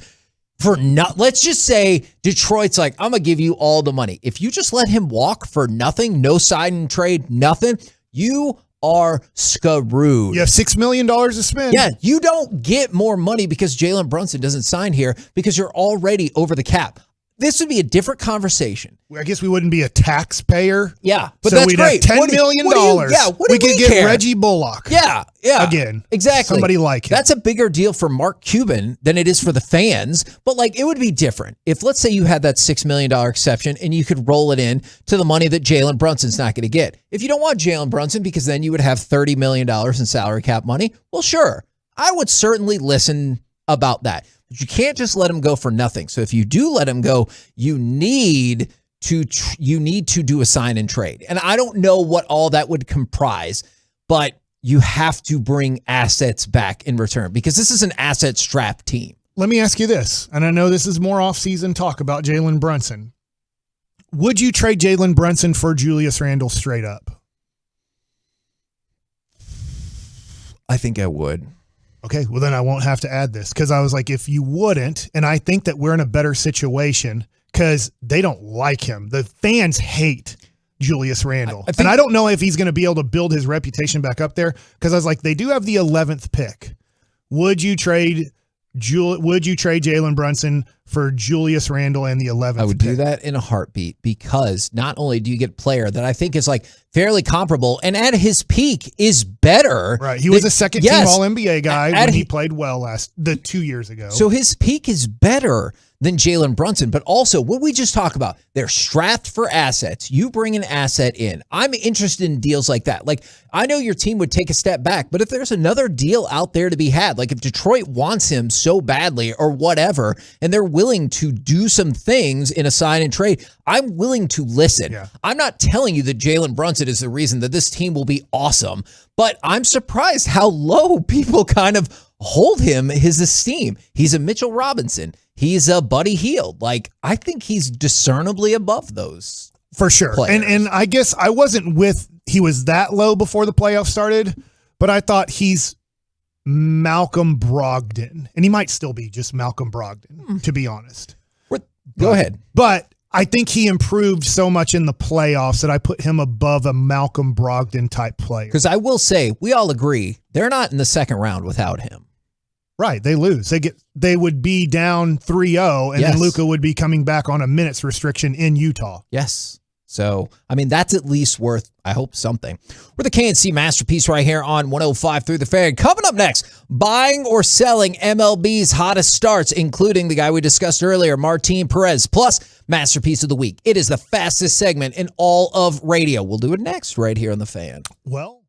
S20: for let's just say Detroit's like, I'm going to give you all the money. If you just let him walk for nothing, no sign and trade, nothing, you are screwed.
S13: You have $6 million to spend.
S20: Yeah, you don't get more money because Jalen Brunson doesn't sign here because you're already over the cap. This would be a different conversation.
S13: I guess we wouldn't be a taxpayer.
S20: Yeah, but
S13: so
S20: that's
S13: we'd
S20: great.
S13: have $10 million. We could get Reggie Bullock.
S20: Yeah.
S13: Again.
S20: Exactly.
S13: Somebody like him.
S20: That's a bigger deal for Mark Cuban than it is for the fans. But it would be different. If, let's say, you had that $6 million exception and you could roll it in to the money that Jalen Brunson's not going to get. If you don't want Jalen Brunson because then you would have $30 million in salary cap money, well, sure. I would certainly listen about that. But you can't just let him go for nothing. So if you do let him go, you need to do a sign and trade. And I don't know what all that would comprise, but you have to bring assets back in return because this is an asset-strapped team.
S13: Let me ask you this, and I know this is more off-season talk about Jalen Brunson. Would you trade Jalen Brunson for Julius Randle straight up?
S20: I think I would.
S13: Okay, well then I won't have to add this because I was like, if you wouldn't, and I think that we're in a better situation because they don't like him. The fans hate Julius Randle. And I don't know if he's going to be able to build his reputation back up there because I was like, they do have the 11th pick. Would you trade Jalen Brunson for Julius Randle and the 11th pick?
S20: I would do that in a heartbeat because not only do you get a player that I think is fairly comparable and at his peak is better.
S13: Right. He was a second-team All-NBA guy when he played well 2 years ago.
S20: So his peak is better than Jalen Brunson. But also, what we just talked about, they're strapped for assets. You bring an asset in. I'm interested in deals like that. I know your team would take a step back, but if there's another deal out there to be had, if Detroit wants him so badly or whatever, and they're willing to do some things in a sign and trade, I'm willing to listen.
S13: Yeah.
S20: I'm not telling you that Jalen Brunson is the reason that this team will be awesome, but I'm surprised how low people kind of hold his esteem. He's a Mitchell Robinson. He's a Buddy Hield. Like, I think he's discernibly above those.
S13: For sure. And I guess I wasn't he was that low before the playoffs started, but I thought he's Malcolm Brogdon. And he might still be just Malcolm Brogdon, to be honest.
S20: Go ahead.
S13: But I think he improved so much in the playoffs that I put him above a Malcolm Brogdon type player.
S20: Because I will say, we all agree, they're not in the second round without him.
S13: Right, they lose. They would be down 3-0, and then Luka would be coming back on a minutes restriction in Utah.
S20: Yes. So, I mean, that's at least worth, I hope, something. We're the KNC Masterpiece right here on 105 through the Fan. Coming up next, buying or selling MLB's hottest starts, including the guy we discussed earlier, Martin Perez, plus Masterpiece of the Week. It is the fastest segment in all of radio. We'll do it next right here on the Fan.
S13: Well,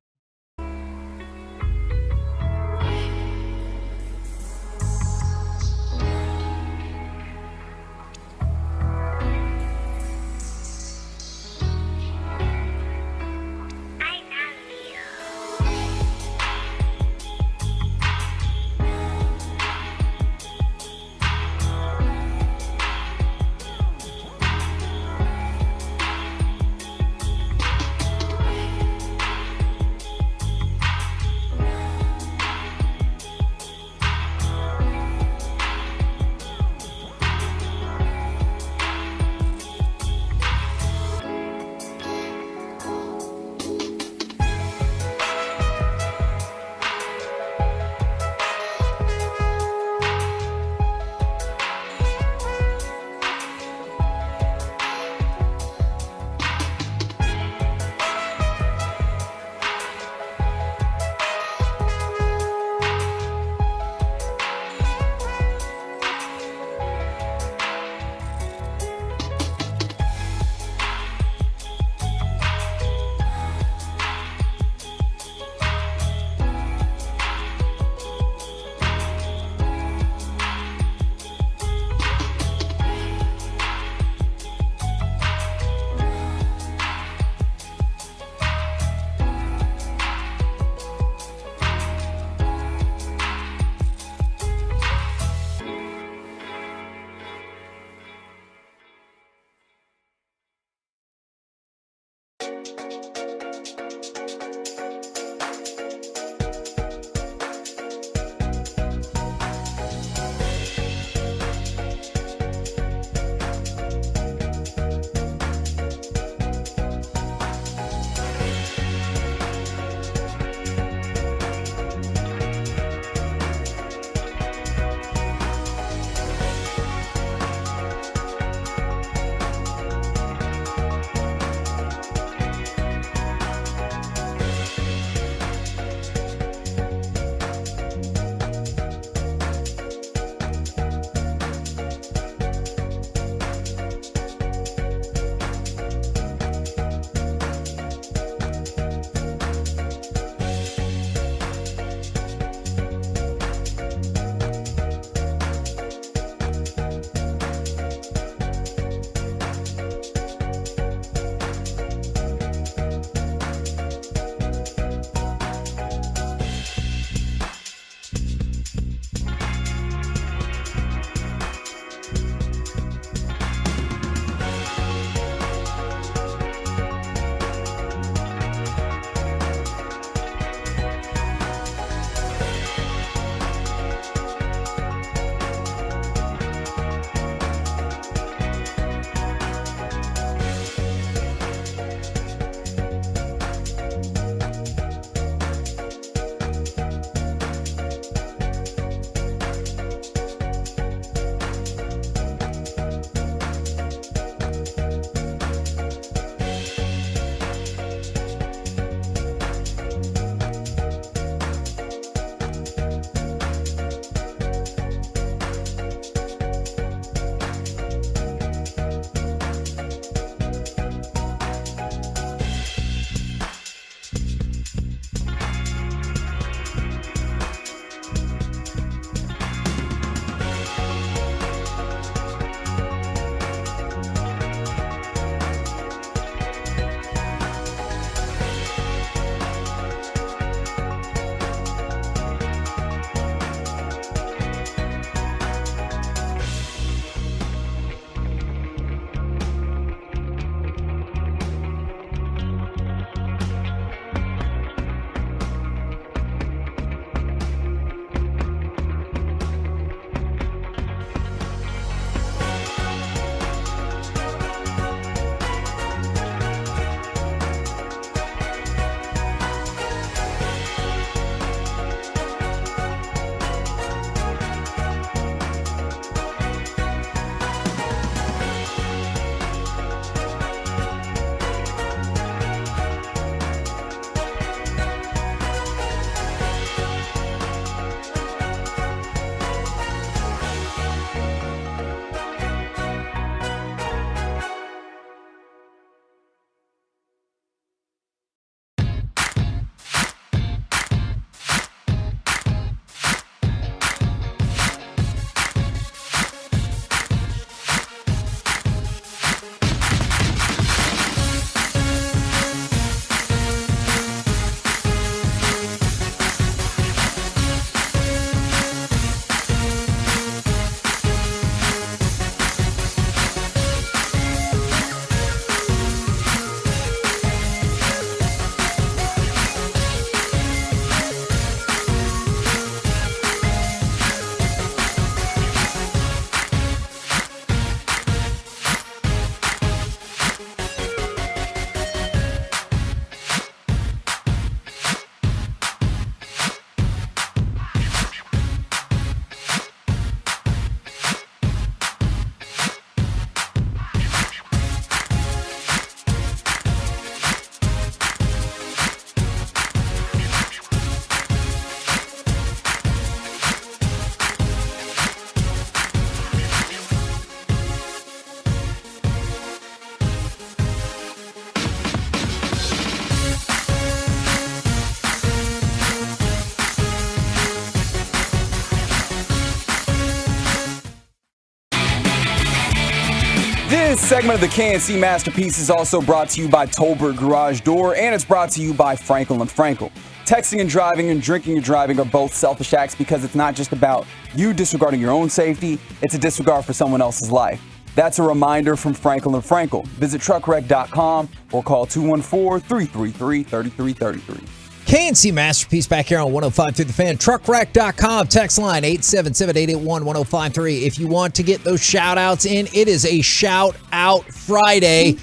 S21: This segment of the KNC Masterpiece is also brought to you by Tolbert Garage Door, and it's brought to you by Frankel & Frankel. Texting and driving and drinking and driving are both selfish acts because it's not just about you disregarding your own safety, it's a disregard for someone else's life. That's a reminder from Frankel & Frankel. Visit truckwreck.com or call 214-333-3333.
S20: KNC Masterpiece back here on 105 through the Fan. Truckwreck.com. Text line 877-881-1053. If you want to get those shout outs in, it is a shout out Friday.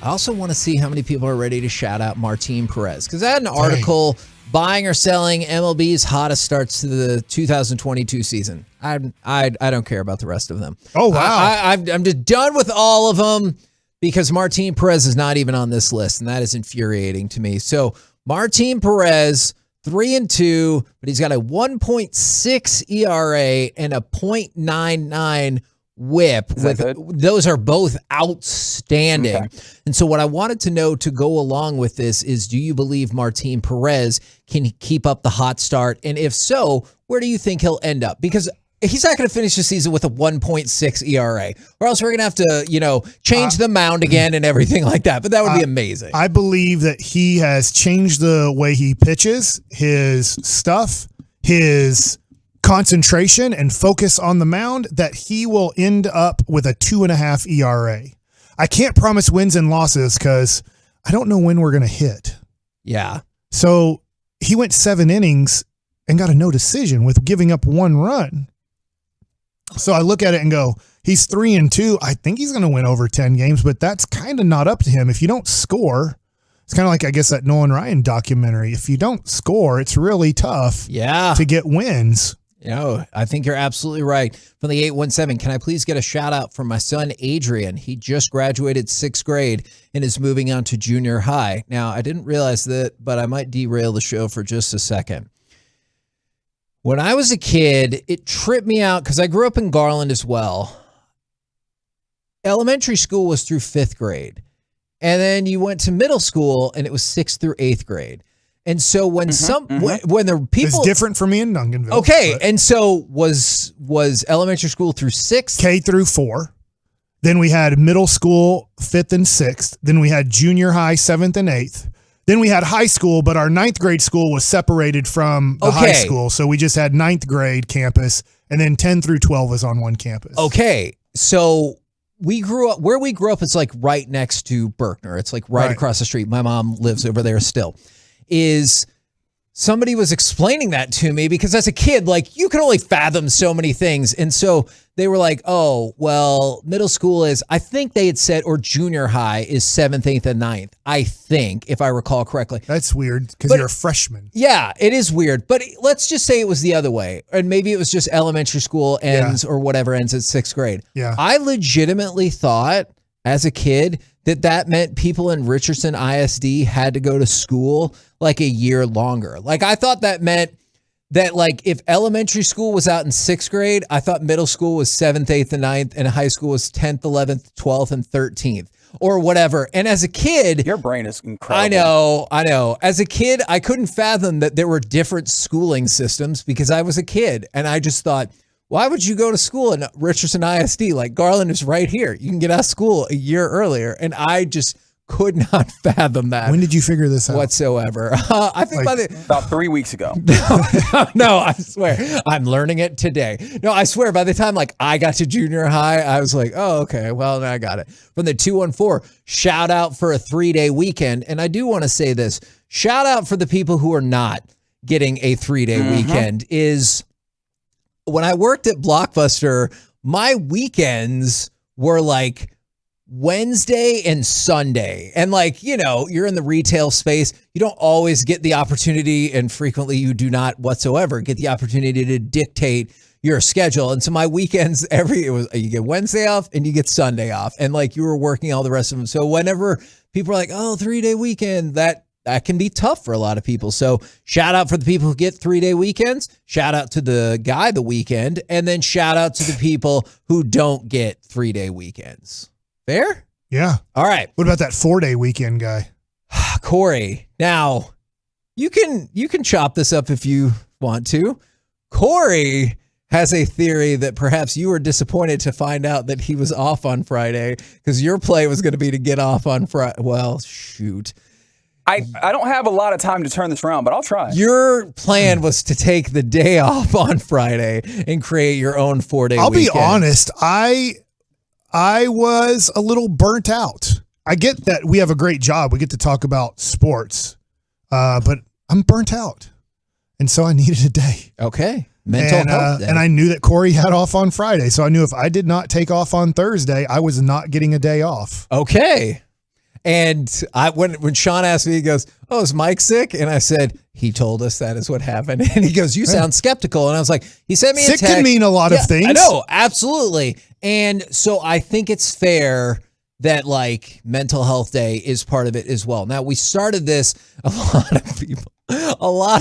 S20: I also want to see how many people are ready to shout out Martin Perez, because I had an article buying or selling MLB's hottest starts to the 2022 season. I don't care about the rest of them.
S13: Oh, wow.
S20: I'm just done with all of them because Martin Perez is not even on this list, and that is infuriating to me. So Martin Perez, 3-2, but he's got a 1.6 ERA and a .99 whip. Those are both outstanding. Okay. And so what I wanted to know to go along with this is, do you believe Martin Perez can keep up the hot start? And if so, where do you think he'll end up? Because he's not going to finish the season with a 1.6 ERA, or else we're going to have to, change the mound again and everything like that. But that would be amazing.
S13: I believe that he has changed the way he pitches, his stuff, his concentration and focus on the mound, that he will end up with a 2.5 ERA. I can't promise wins and losses because I don't know when we're going to hit.
S20: Yeah.
S13: So he went 7 innings and got a no decision with giving up 1 run. So I look at it and go, he's 3-2. I think he's going to win over 10 games, but that's kind of not up to him. If you don't score, it's kind of like, I guess, that Nolan Ryan documentary. If you don't score, it's really tough to get wins.
S20: I think you're absolutely right. From the 817, can I please get a shout out from my son, Adrian? He just graduated 6th grade and is moving on to junior high. Now, I didn't realize that, but I might derail the show for just a second. When I was a kid, it tripped me out because I grew up in Garland as well. Elementary school was through 5th grade. And then you went to middle school and it was 6th through 8th grade. And so when when the people...
S13: It's different for me in Duncanville.
S20: Okay, and so was elementary school through 6th?
S13: K through 4. Then we had middle school 5th and 6th. Then we had junior high 7th and 8th. Then we had high school, but our 9th grade school was separated from the high school. So we just had 9th grade campus, and then 10 through 12 was on one campus.
S20: Okay, so we grew up, where we grew up is like right next to Berkner. It's like right across the street. My mom lives over there still. Somebody was explaining that to me because as a kid, like, you can only fathom so many things. And so they were like, oh, well, middle school is, I think they had said, or junior high is 7th, 8th, and 9th. I think, if I recall correctly.
S13: That's weird because you're a freshman.
S20: Yeah, it is weird. But let's just say it was the other way. And maybe it was just elementary school ends or whatever ends at 6th grade.
S13: Yeah.
S20: I legitimately thought as a kid that meant people in Richardson ISD had to go to school like a year longer. Like, I thought that meant that, like, if elementary school was out in 6th grade, I thought middle school was 7th, 8th, and 9th, and high school was 10th, 11th, 12th, and 13th, or whatever. And as a kid...
S21: Your brain is incredible.
S20: I know. As a kid, I couldn't fathom that there were different schooling systems because I was a kid, and I just thought, why would you go to school in Richardson ISD? Like, Garland is right here. You can get out of school a year earlier. And I just could not fathom that.
S13: When did you figure this out?
S20: Whatsoever. I think
S21: about 3 weeks ago.
S20: No, I swear. I'm learning it today. No, I swear, by the time like I got to junior high, I was like, oh, okay, well, now I got it. From the 214, shout out for a 3-day weekend. And I do want to say this. Shout out for the people who are not getting a 3-day weekend is... When I worked at Blockbuster, my weekends were like Wednesday and Sunday. And like, you're in the retail space. You don't always get the opportunity, and frequently you do not whatsoever get the opportunity to dictate your schedule. And so my weekends, you get Wednesday off and you get Sunday off. And like, you were working all the rest of them. So whenever people are like, oh, 3-day weekend, that can be tough for a lot of people. So shout out for the people who get 3-day weekends. Shout out to the guy the weekend. And then shout out to the people who don't get 3-day weekends. Fair?
S13: Yeah.
S20: All right.
S13: What about that 4-day weekend guy?
S20: Corey. Now, you can chop this up if you want to. Corey has a theory that perhaps you were disappointed to find out that he was off on Friday because your play was going to be to get off on Friday. Well, shoot.
S21: I don't have a lot of time to turn this around, but I'll try.
S20: Your plan was to take the day off on Friday and create your own 4-day
S13: I'll
S20: weekend.
S13: be honest. I was a little burnt out. I get that we have a great job. We get to talk about sports, but I'm burnt out. And so I needed a day.
S20: Okay. Mental health day.
S13: And I knew that Corey had off on Friday. So I knew if I did not take off on Thursday, I was not getting a day off.
S20: Okay. And when Sean asked me, he goes, "Oh, is Mike sick?" And I said, "He told us that is what happened." And he goes, "You sound skeptical." And I was like, he sent me a text.
S13: Sick can mean a lot of things.
S20: I know, absolutely. And so I think it's fair that like mental health day is part of it as well. Now we started this, a lot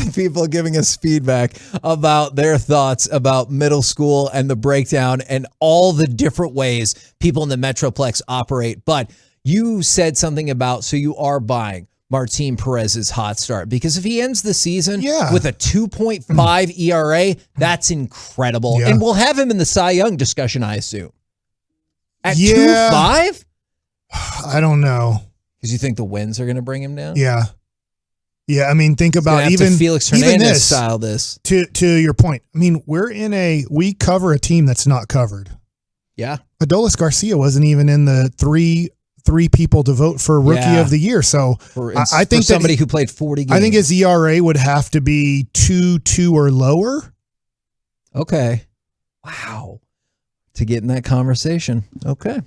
S20: of people giving us feedback about their thoughts about middle school and the breakdown and all the different ways people in the Metroplex operate. But you said something about, so you are buying Martin Perez's hot start, because if he ends the season with a 2.5 ERA, that's incredible.
S13: Yeah.
S20: And we'll have him in the Cy Young discussion, I assume. At 2.5?
S13: I don't know.
S20: Because you think the wins are going to bring him down?
S13: Yeah. Yeah, I mean, think about even
S20: Felix
S13: even
S20: Hernandez
S13: this,
S20: style this.
S13: To your point. I mean, we cover a team that's not covered.
S20: Yeah.
S13: Adolis Garcia wasn't even in the three people to vote for Rookie of the Year. So I think
S20: for somebody who played 40 games.
S13: I think his ERA would have to be 2.2 or lower.
S20: Okay. Wow. To get in that conversation. Okay.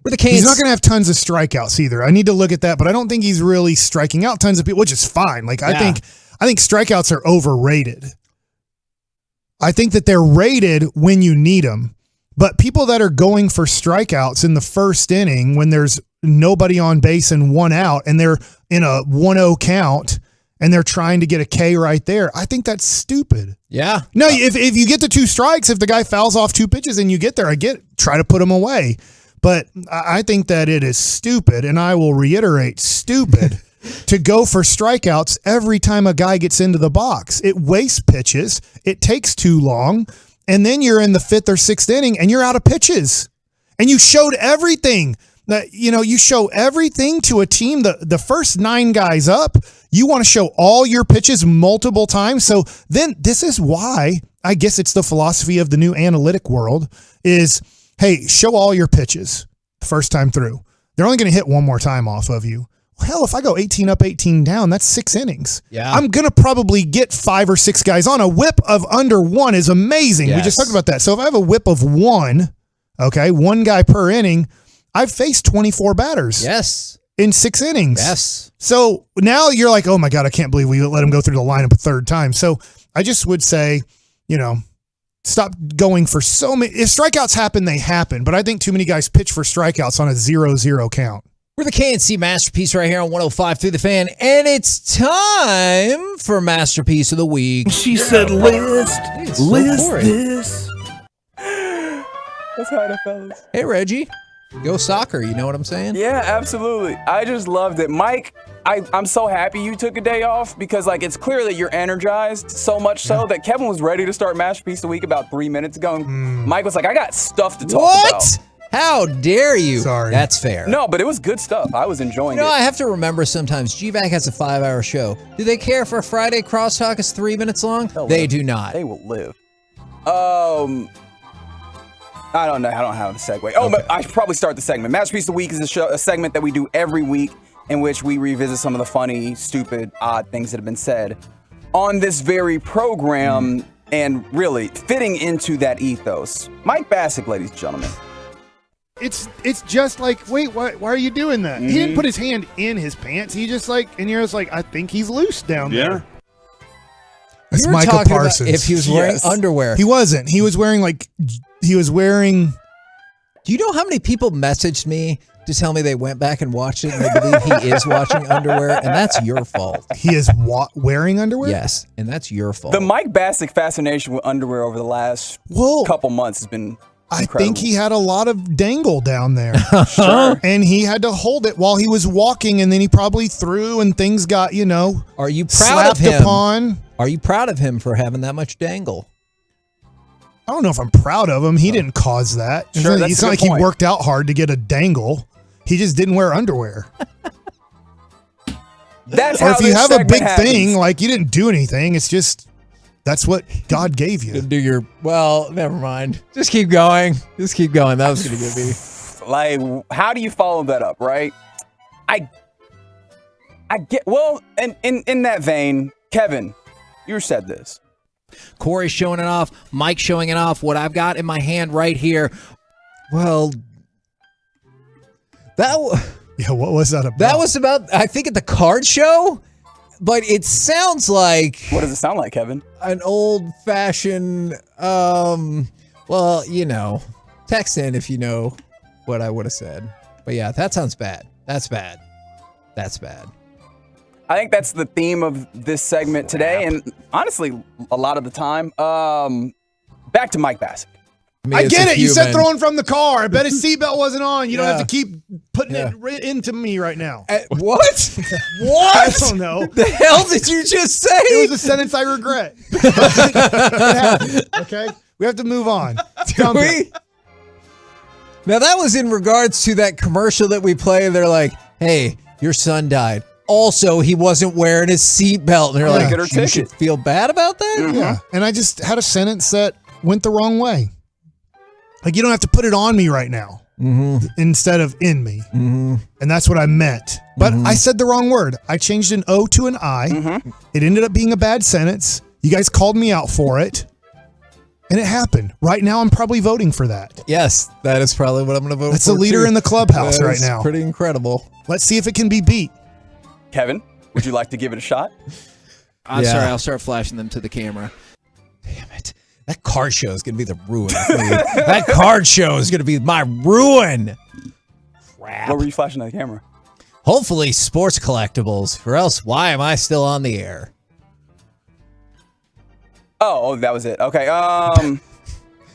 S20: We're the Canes.
S13: He's not going to have tons of strikeouts either. I need to look at that, but I don't think he's really striking out tons of people, which is fine. Like I think strikeouts are overrated. I think that they're rated when you need them. But people that are going for strikeouts in the first inning when there's nobody on base and one out and they're in a 1-0 count and they're trying to get a K right there, I think that's stupid.
S20: Yeah.
S13: No, if you get the 2 strikes, if the guy fouls off 2 pitches and you get there, try to put him away. But I think that it is stupid, and I will reiterate, stupid, to go for strikeouts every time a guy gets into the box. It wastes pitches. It takes too long. And then you're in the 5th or 6th inning and you're out of pitches. And you showed everything. You show everything to a team. The first 9 guys up, you want to show all your pitches multiple times. So then this is why, I guess it's the philosophy of the new analytic world, is, hey, show all your pitches the first time through. They're only going to hit one more time off of you. Hell, if I go 18 up, 18 down, that's 6 innings.
S20: Yeah.
S13: I'm going to probably get 5 or 6 guys on. A whip of under 1 is amazing.
S20: Yes.
S13: We just talked about that. So if I have a whip of 1, okay, 1 guy per inning, I've faced 24 batters.
S20: Yes.
S13: In 6 innings.
S20: Yes.
S13: So now you're like, oh my God, I can't believe we let him go through the lineup a 3rd time. So I just would say, stop going for so many. If strikeouts happen, they happen. But I think too many guys pitch for strikeouts on a 0-0 count.
S20: We're the KNC Masterpiece right here on 105 through the Fan, and it's time for Masterpiece of the Week.
S16: She said, list this.
S21: That's how it fellas.
S20: Hey, Reggie. Go soccer. You know what I'm saying?
S21: Yeah, absolutely. I just loved it. Mike, I'm so happy you took a day off because, it's clear that you're energized, so much so that Kevin was ready to start Masterpiece of the Week about 3 minutes ago. Mike was like, I got stuff to talk about.
S20: How dare you?
S13: Sorry.
S20: That's fair.
S21: No, but it was good stuff. I was enjoying it.
S20: I have to remember sometimes GVAC has a 5-hour show. Do they care if our Friday crosstalk is 3 minutes long? They do not.
S21: They will live. I don't know. I don't have a segue. But I should probably start the segment. Masterpiece of the Week is a segment that we do every week in which we revisit some of the funny, stupid, odd things that have been said on this very program and really fitting into that ethos. Mike Bassick, ladies and gentlemen.
S13: It's just like, wait, why are you doing that? He didn't put his hand in his pants. He just and you're just like, I think he's loose down there. That's
S20: You're
S13: Micah
S20: talking
S13: Parsons.
S20: about if he was wearing underwear.
S13: He wasn't. He was wearing
S20: Do you know how many people messaged me to tell me they went back and watched it and they believe he is watching underwear? And that's your fault.
S13: He is wearing underwear?
S20: Yes, and that's your fault.
S21: The Mike Bassick fascination with underwear over the last couple months has been incredible.
S13: I think he had a lot of dangle down there.
S21: Sure.
S13: And he had to hold it while he was walking, and then he probably threw and things got,
S20: Are you proud
S13: slapped
S20: of him?
S13: upon.
S20: Are you proud of him for having that much dangle?
S13: I don't know if I'm proud of him. He didn't cause that.
S21: Sure,
S13: It's not like he worked out hard to get a dangle. He just didn't wear underwear.
S21: That's
S13: or
S21: how
S13: if you
S21: this
S13: have a
S21: segment
S13: big
S21: happens.
S13: thing, like you didn't do anything. It's just that's what God gave you.
S20: Do your never mind. Just keep going. Just keep going. That was gonna get me.
S21: Like, how do you follow that up, right? I get and in that vein, Kevin, you said this.
S20: Corey showing it off, Mike showing it off. What I've got in my hand right here. Well,
S13: what was that about?
S20: That was about, I think, at the card show. But it sounds like.
S21: What does it sound like, Kevin?
S20: An old-fashioned. Text in if you know what I would have said. But yeah, that sounds bad. That's bad. That's bad.
S21: I think that's the theme of this segment today, and honestly, a lot of the time. Back to Mike Bassett.
S13: I get it. You said throwing from the car. I bet his seatbelt wasn't on. You don't have to keep putting it into me right now.
S20: What?
S13: What? I don't know.
S20: The hell did you just say?
S13: It was a sentence I regret. It happened, okay? We have to move on.
S20: Do we? Now, that was in regards to that commercial that we play. They're like, hey, your son died. Also, he wasn't wearing his seatbelt. And they're like, you should feel bad about that?
S13: Mm-hmm. Yeah. And I just had a sentence that went the wrong way. Like, you don't have to put it on me right now instead of in me. Mm-hmm. And that's what I meant. But I said the wrong word. I changed an O to an I. It ended up being a bad sentence. You guys called me out for it. And it happened. Right now, I'm probably voting for that.
S20: Yes, that is probably what I'm going to vote for.
S13: That's the leader in the clubhouse right now.
S20: Pretty incredible.
S13: Let's see if it can be beat.
S21: Kevin, would you like to give it a shot?
S20: I'm sorry. I'll start flashing them to the camera. Damn it. That card show is going to be the ruin for me. That card show is going to be my ruin. Crap.
S21: What were you flashing at the camera?
S20: Hopefully sports collectibles, or else why am I still on the air?
S21: Oh, that was it. Okay.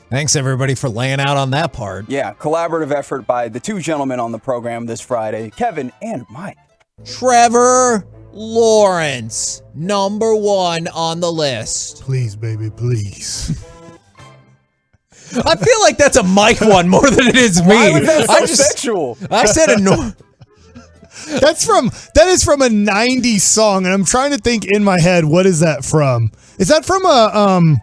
S20: Thanks, everybody, for laying out on that part.
S21: Yeah, collaborative effort by the two gentlemen on the program this Friday, Kevin and Mike.
S20: Trevor Lawrence, number 1 on the list.
S13: Please, baby, please.
S20: I feel like that's a Mike one more than it is me.
S21: Why was that so sexual?
S20: I said a
S13: That is from a 90s song, and I'm trying to think in my head, what is that from? Is that from a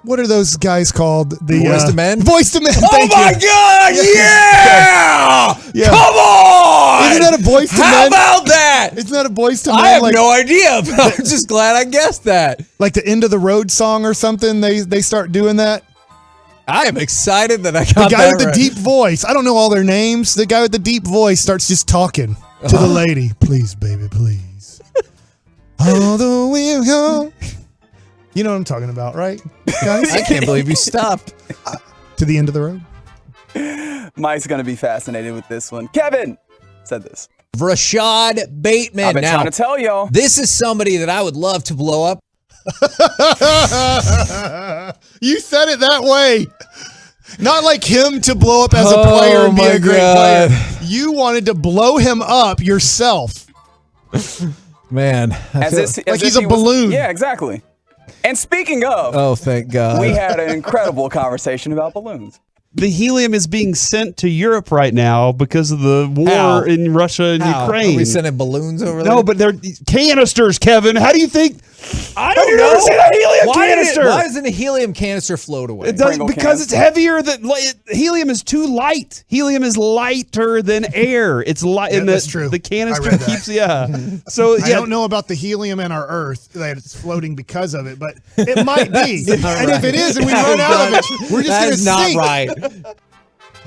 S13: what are those guys called? The
S20: Voice to Men?
S13: Voice to Men.
S20: Oh my God! Yeah! Come on!
S13: Isn't that a Voice to Men?
S20: How about that?
S13: Isn't that a Voice to Men?
S20: I have no idea, but I'm just glad I guessed that.
S13: Like the End of the Road song or something. They start doing that.
S20: I am excited that I got
S13: the guy
S20: that
S13: with the deep voice. I don't know all their names. The guy with the deep voice starts just talking to the lady. Please, baby, please. All the way home. You know what I'm talking about, right, guys?
S20: I can't believe you stopped.
S13: To the end of the road.
S21: Mike's going to be fascinated with this one. Kevin said this.
S20: Rashad Bateman.
S21: I've been trying to tell y'all.
S20: This is somebody that I would love to blow up.
S13: You said it that way. Not like him to blow up as a player and be a great player. You wanted to blow him up yourself.
S20: Man.
S13: Like he's a balloon.
S21: Yeah, exactly. And speaking of,
S20: oh, thank God.
S21: We had an incredible conversation about balloons.
S8: The helium is being sent to Europe right now because of the war in Russia and Ukraine.
S20: Are we sending balloons over there?
S8: No, but they're canisters, Kevin. How do you think?
S20: I don't
S8: know.
S20: know.
S8: Seen a helium canister?
S20: Why doesn't a helium canister float away?
S8: It does, because it's heavier. Helium is too light. Helium is lighter than air. It's light.
S13: Yeah, that's true.
S8: The canister keeps. So
S13: I don't know about the helium in our Earth that it's floating because of it, but it might be. And if it is, and we run out of it, we're just going to sink.
S20: That is not right.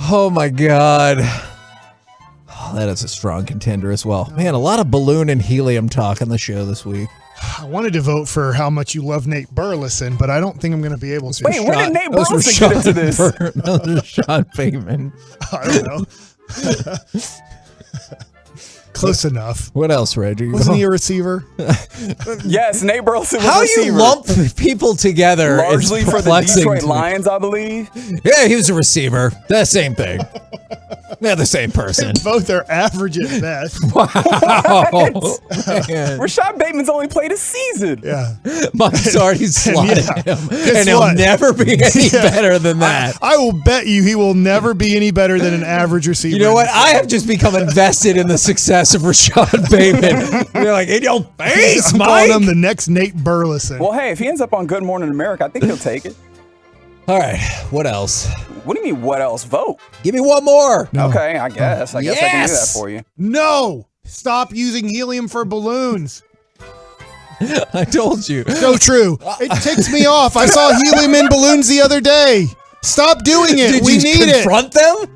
S20: Oh my God. Oh, that is a strong contender as well. Man, a lot of balloon and helium talk on the show this week.
S13: I wanted to vote for how much you love Nate Burleson, but I don't think I'm going to be able to.
S21: Wait, where did Nate Burleson get into this?
S20: Rashad Bateman.
S13: I don't know. Close enough.
S20: What else, Reggie?
S13: Wasn't he a receiver?
S21: Yes, Nate Burleson was
S20: How
S21: a receiver.
S20: you lump people together?
S21: Largely for the Detroit Lions, I believe.
S20: Yeah, he was a receiver. The same thing. They're the same person.
S13: Both are average at best.
S20: Wow.
S21: Rashad Bateman's only played a season.
S13: Yeah.
S20: Mike's already slotted him.
S13: Guess
S20: And he'll
S13: what?
S20: never be any better than that.
S13: I will bet you he will never be any better than an average receiver.
S20: You know what? I have just become invested in the success of Rashad Bateman. You're like, in your face,
S13: I'm
S20: Mike.
S13: calling him the next Nate Burleson.
S21: Well, hey, if he ends up on Good Morning America, I think he'll take it.
S20: All right. What else?
S21: What do you mean, what else? Vote.
S20: Give me one more.
S13: No.
S21: Okay, I guess. I guess I can do that for you.
S13: No. Stop using helium for balloons.
S20: I told you.
S13: So true. It ticks me off. I saw helium in balloons the other day. Stop doing it.
S20: Did
S13: we
S20: you
S13: need it.
S20: confront them?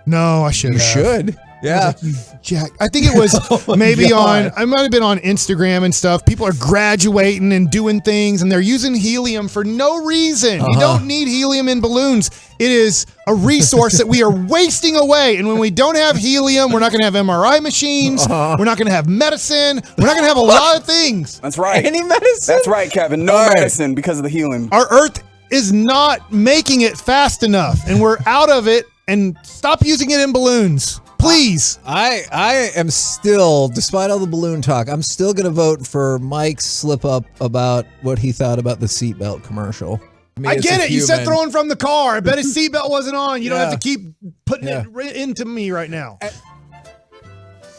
S13: No, I should.
S20: You should. Yeah.
S13: Jack. I think it was maybe
S20: God.
S13: I might have been on Instagram and stuff. People are graduating and doing things, and they're using helium for no reason. You don't need helium in balloons. It is a resource that we are wasting away. And when we don't have helium, we're not going to have MRI machines. We're not going to have medicine. We're not going to have a lot of things.
S21: That's right.
S20: Any medicine?
S21: That's right, Kevin. No medicine because of the helium.
S13: Our Earth is not making it fast enough, and we're out of it. And stop using it in balloons. Please.
S20: I am still, despite all the balloon talk, I'm still going to vote for Mike's slip up about what he thought about the seatbelt commercial.
S13: I get it. You said throwing from the car. I bet his seatbelt wasn't on. You don't have to keep putting it into me right now.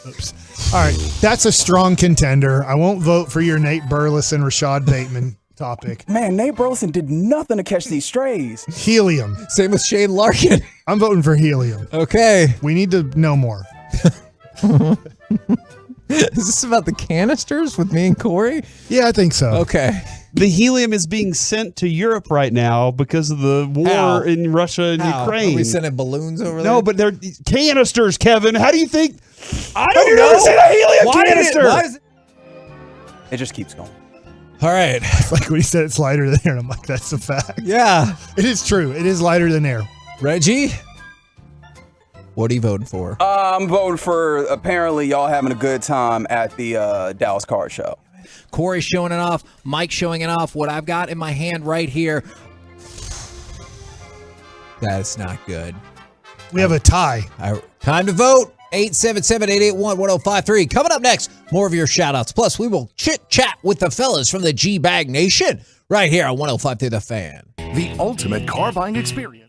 S13: Oops. All right. That's a strong contender. I won't vote for your Nate Burleson, Rashad Bateman topic.
S21: Man, Nate Burleson did nothing to catch these strays.
S13: Helium.
S20: Same with Shane Larkin.
S13: I'm voting for helium.
S20: Okay.
S13: We need to know more.
S20: Is this about the canisters with me and Corey?
S13: Yeah, I think so.
S20: Okay.
S8: The helium is being sent to Europe right now because of the war in Russia and Ukraine.
S20: Are we sending balloons over there?
S8: No, but they're canisters, Kevin. How do you think?
S20: I don't
S8: Have you
S20: know.
S8: never seen a helium canister?
S21: It just keeps going.
S20: All right.
S13: It's like when he said it's lighter than air, and I'm like, that's a fact.
S20: Yeah.
S13: It is true. It is lighter than air.
S20: Reggie? What are you voting for?
S21: I'm voting for apparently y'all having a good time at the Dallas Card Show.
S20: Corey showing it off. Mike showing it off. What I've got in my hand right here. That's not good.
S13: We have a tie.
S20: Time to vote. 877-881-1053. Coming up next, more of your shout-outs. Plus, we will chit-chat with the fellas from the G-Bag Nation right here on 105.3 The Fan.
S18: The ultimate car buying experience.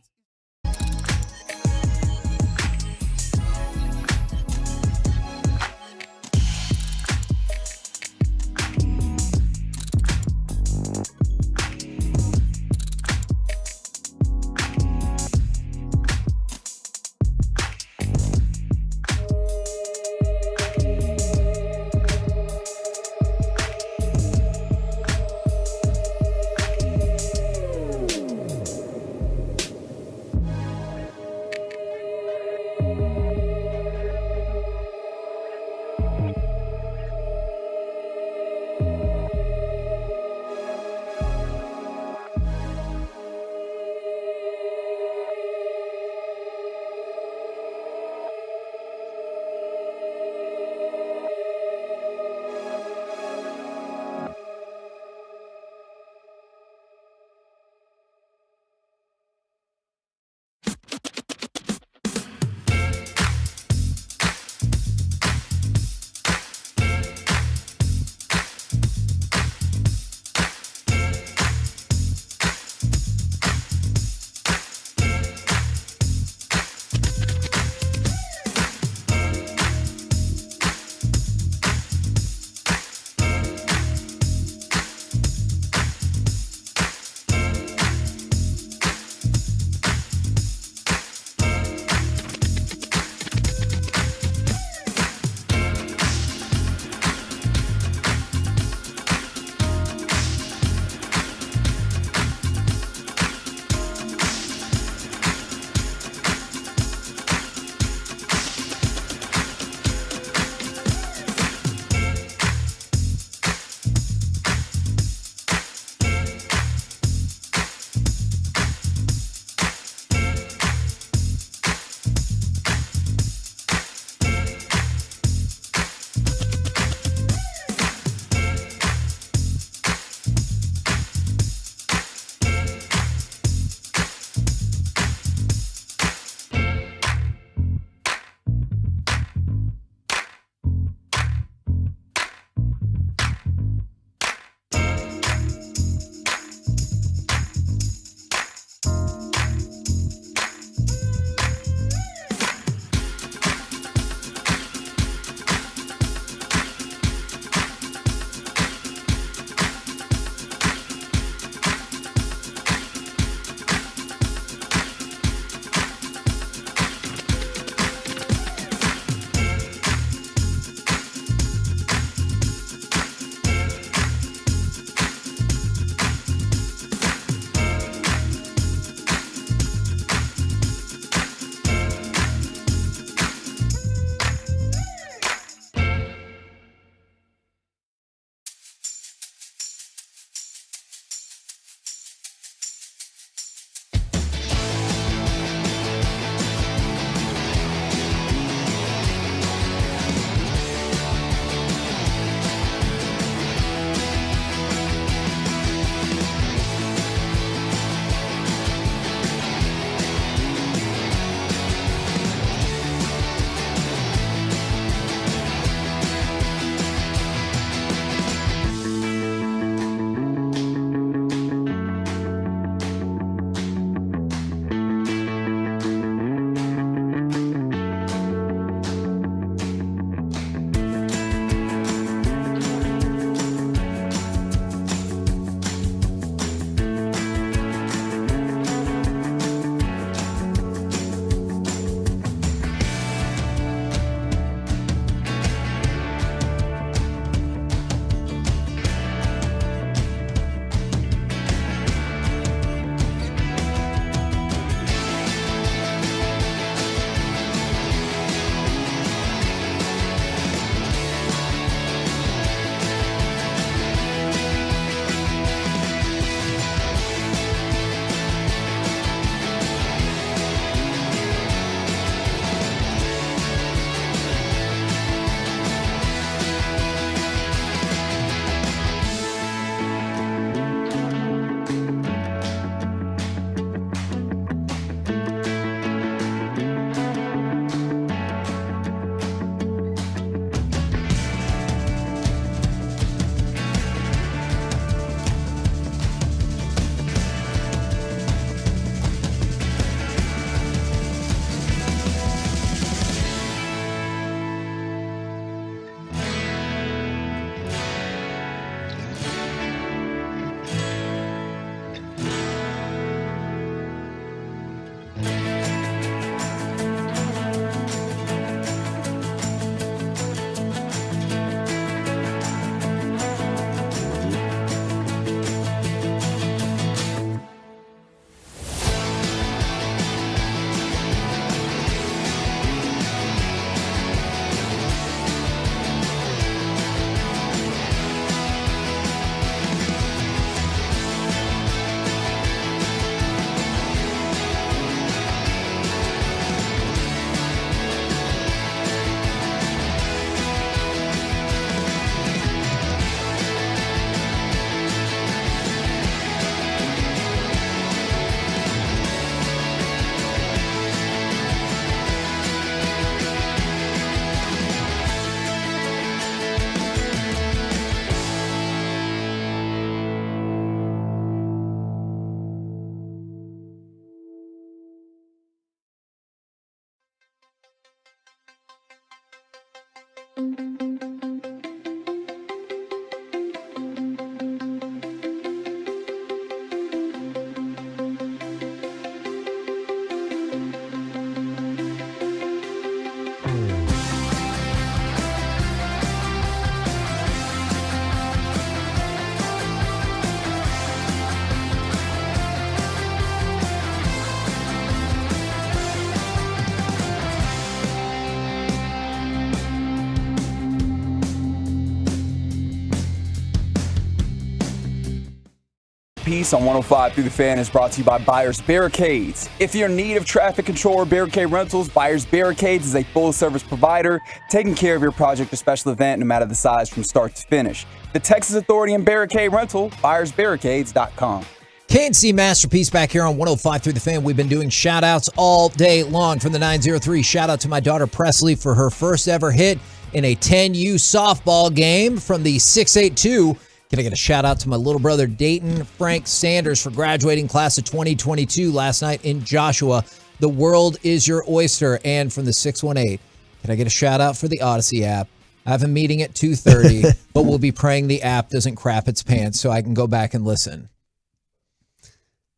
S21: Piece on 105 through the Fan is brought to you by Buyers Barricades. If you're in need of traffic control or barricade rentals, Buyers Barricades is a full-service provider taking care of your project or special event no matter the size from start to finish. The Texas Authority and Barricade Rental, buyersbarricades.com.
S20: KNC Masterpiece back here on 105 through the Fan. We've been doing shout-outs all day long from the 903. Shout-out to my daughter Presley for her first ever hit in a 10U softball game from the 682. Can I get a shout out to my little brother Dayton Frank Sanders for graduating class of 2022 last night in Joshua. The world is your oyster. And from the 618, can I get a shout out for the Odyssey app? I have a meeting at 2:30, but we'll be praying the app doesn't crap its pants so I can go back and listen.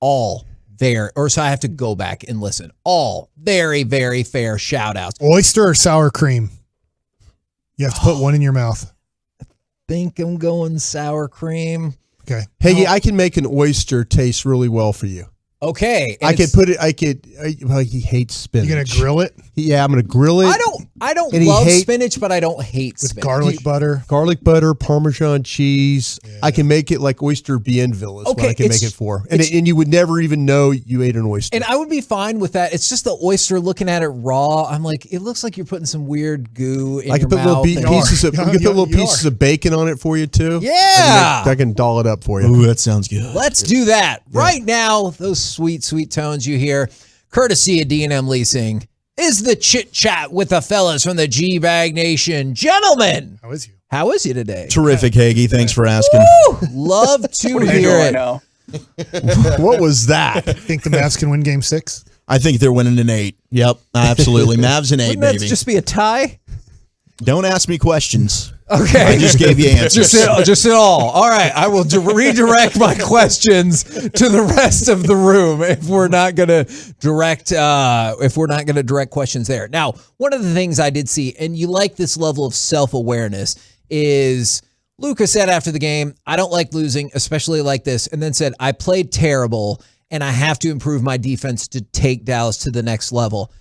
S20: So I have to go back and listen. All very, very fair shout outs.
S13: Oyster or sour cream? You have to put one in your mouth.
S20: Think I'm going sour cream.
S13: Okay.
S11: Hey, I can make an oyster taste really well for you.
S20: Okay.
S11: I could put it, well, he hates spinach.
S13: You're going to grill it?
S11: Yeah, I'm going to grill it.
S20: I don't love spinach, but I don't hate spinach.
S13: Garlic butter.
S11: Garlic butter, Parmesan cheese. Yeah. I can make it like oyster bienville is what I can make it for. And you would never even know you ate an oyster.
S20: And I would be fine with that. It's just the oyster looking at it raw. I'm like, it looks like you're putting some weird goo in your mouth.
S11: I can put little pieces of bacon on it for you too.
S20: Yeah.
S11: I can doll it up for you.
S19: Ooh, that sounds good.
S20: Let's do that. Yeah. Right now, those sweet, sweet tones you hear, courtesy of D&M Leasing, is the chit chat with the fellas from the G-Bag Nation. Gentlemen, how is you today?
S19: Terrific, Hagee. Thanks for asking.
S20: Woo! Love to hear it.
S11: What was that?
S13: Think the Mavs can win Game 6?
S19: I think they're winning an 8. Yep, absolutely. Mavs an 8,
S20: Wouldn't
S19: baby.
S20: that just be a tie?
S19: Don't ask me questions.
S20: Okay.
S19: I just gave you answers.
S20: Just it all. All right. I will redirect my questions to the rest of the room if we're not going to direct questions there. Now, one of the things I did see, and you like this level of self-awareness, is Luka said after the game, I don't like losing, especially like this, and then said, I played terrible and I have to improve my defense to take Dallas to the next level.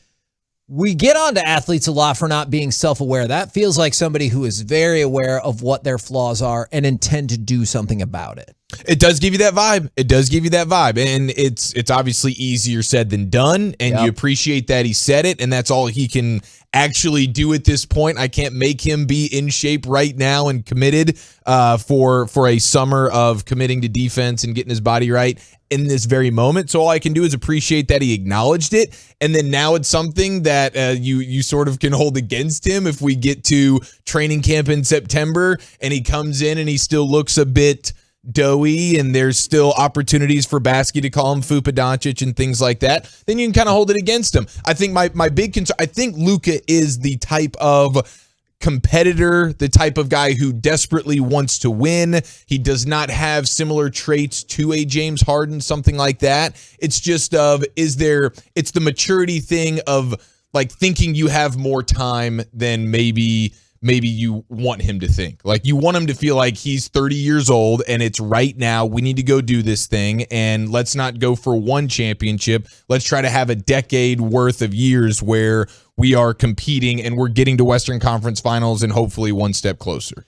S20: We get on to athletes a lot for not being self-aware. That feels like somebody who is very aware of what their flaws are and intend to do something about it.
S22: It does give you that vibe. And it's obviously easier said than done. And you appreciate that he said it. And that's all he can actually do at this point. I can't make him be in shape right now and committed for a summer of committing to defense and getting his body right in this very moment. So all I can do is appreciate that he acknowledged it. And then now it's something that you sort of can hold against him if we get to training camp in September and he comes in and he still looks a bit doughy and there's still opportunities for Baskey to call him Fupa Doncic and things like that, then you can kind of hold it against him. I think my big concern, I think Luka is the type of competitor, the type of guy who desperately wants to win. He does not have similar traits to a James Harden, something like that. It's just it's the maturity thing of like thinking you have more time than maybe you want him to think. Like you want him to feel like he's 30 years old and it's right now. We need to go do this thing and let's not go for one championship. Let's try to have a decade worth of years where we are competing and we're getting to Western Conference Finals and hopefully one step closer.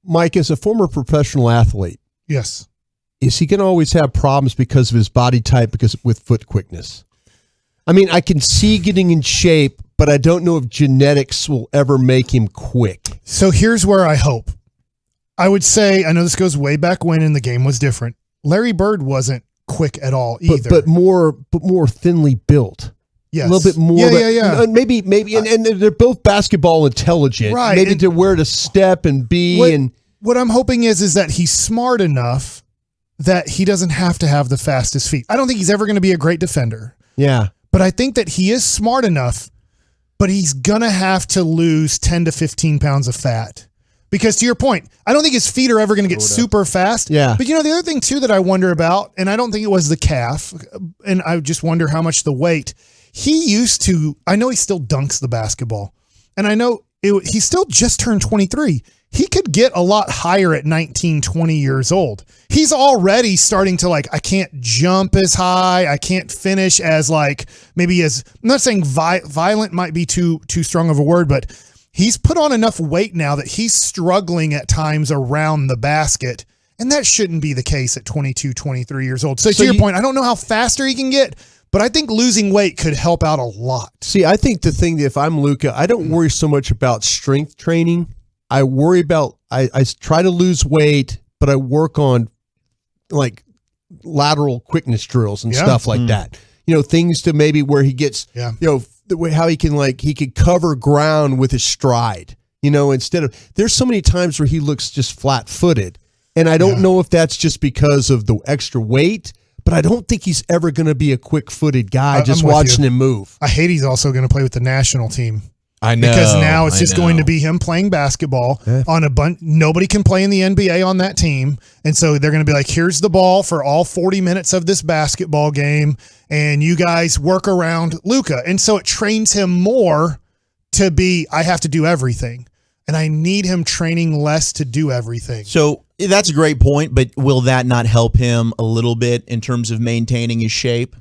S11: Mike, as a former professional athlete,
S13: yes,
S11: is he going to always have problems because of his body type with foot quickness? I mean, I can see getting in shape, but I don't know if genetics will ever make him quick.
S13: So here's where I hope. I would say, I know this goes way back when and the game was different. Larry Bird wasn't quick at all either.
S11: But more thinly built.
S13: Yes.
S11: A little bit more.
S13: Yeah.
S11: Maybe, and they're both basketball intelligent.
S13: Right.
S11: Maybe to where to step and be.
S13: What I'm hoping is that he's smart enough that he doesn't have to have the fastest feet. I don't think he's ever going to be a great defender.
S11: Yeah.
S13: But I think that he is smart enough, but he's going to have to lose 10 to 15 pounds of fat. Because to your point, I don't think his feet are ever going to get super fast.
S11: Yeah.
S13: But the other thing too that I wonder about, and I don't think it was the calf, and I just wonder how much the weight. He used to, I know he still dunks the basketball, and I know he still just turned 23. He could get a lot higher at 19, 20 years old. He's already starting to I can't jump as high. I can't finish as maybe as, I'm not saying violent might be too strong of a word, but he's put on enough weight now that he's struggling at times around the basket. And that shouldn't be the case at 22, 23 years old. So to your point, I don't know how faster he can get, but I think losing weight could help out a lot.
S11: See, I think the thing that if I'm Luka, I don't worry so much about strength training. I worry about, I try to lose weight, but I work on lateral quickness drills and stuff like that. Things to maybe where he gets, the way how he can he could cover ground with his stride, instead of, there's so many times where he looks just flat footed. And I don't know if that's just because of the extra weight, but I don't think he's ever going to be a quick footed guy just watching him move.
S13: I hate he's also going to play with the national team.
S22: I know.
S13: Because now it's just going to be him playing basketball on a bunch. Nobody can play in the NBA on that team. And so they're going to be here's the ball for all 40 minutes of this basketball game. And you guys work around Luka. And so it trains him more to be, I have to do everything. And I need him training less to do everything.
S12: So that's a great point, but will that not help him a little bit in terms of maintaining his shape?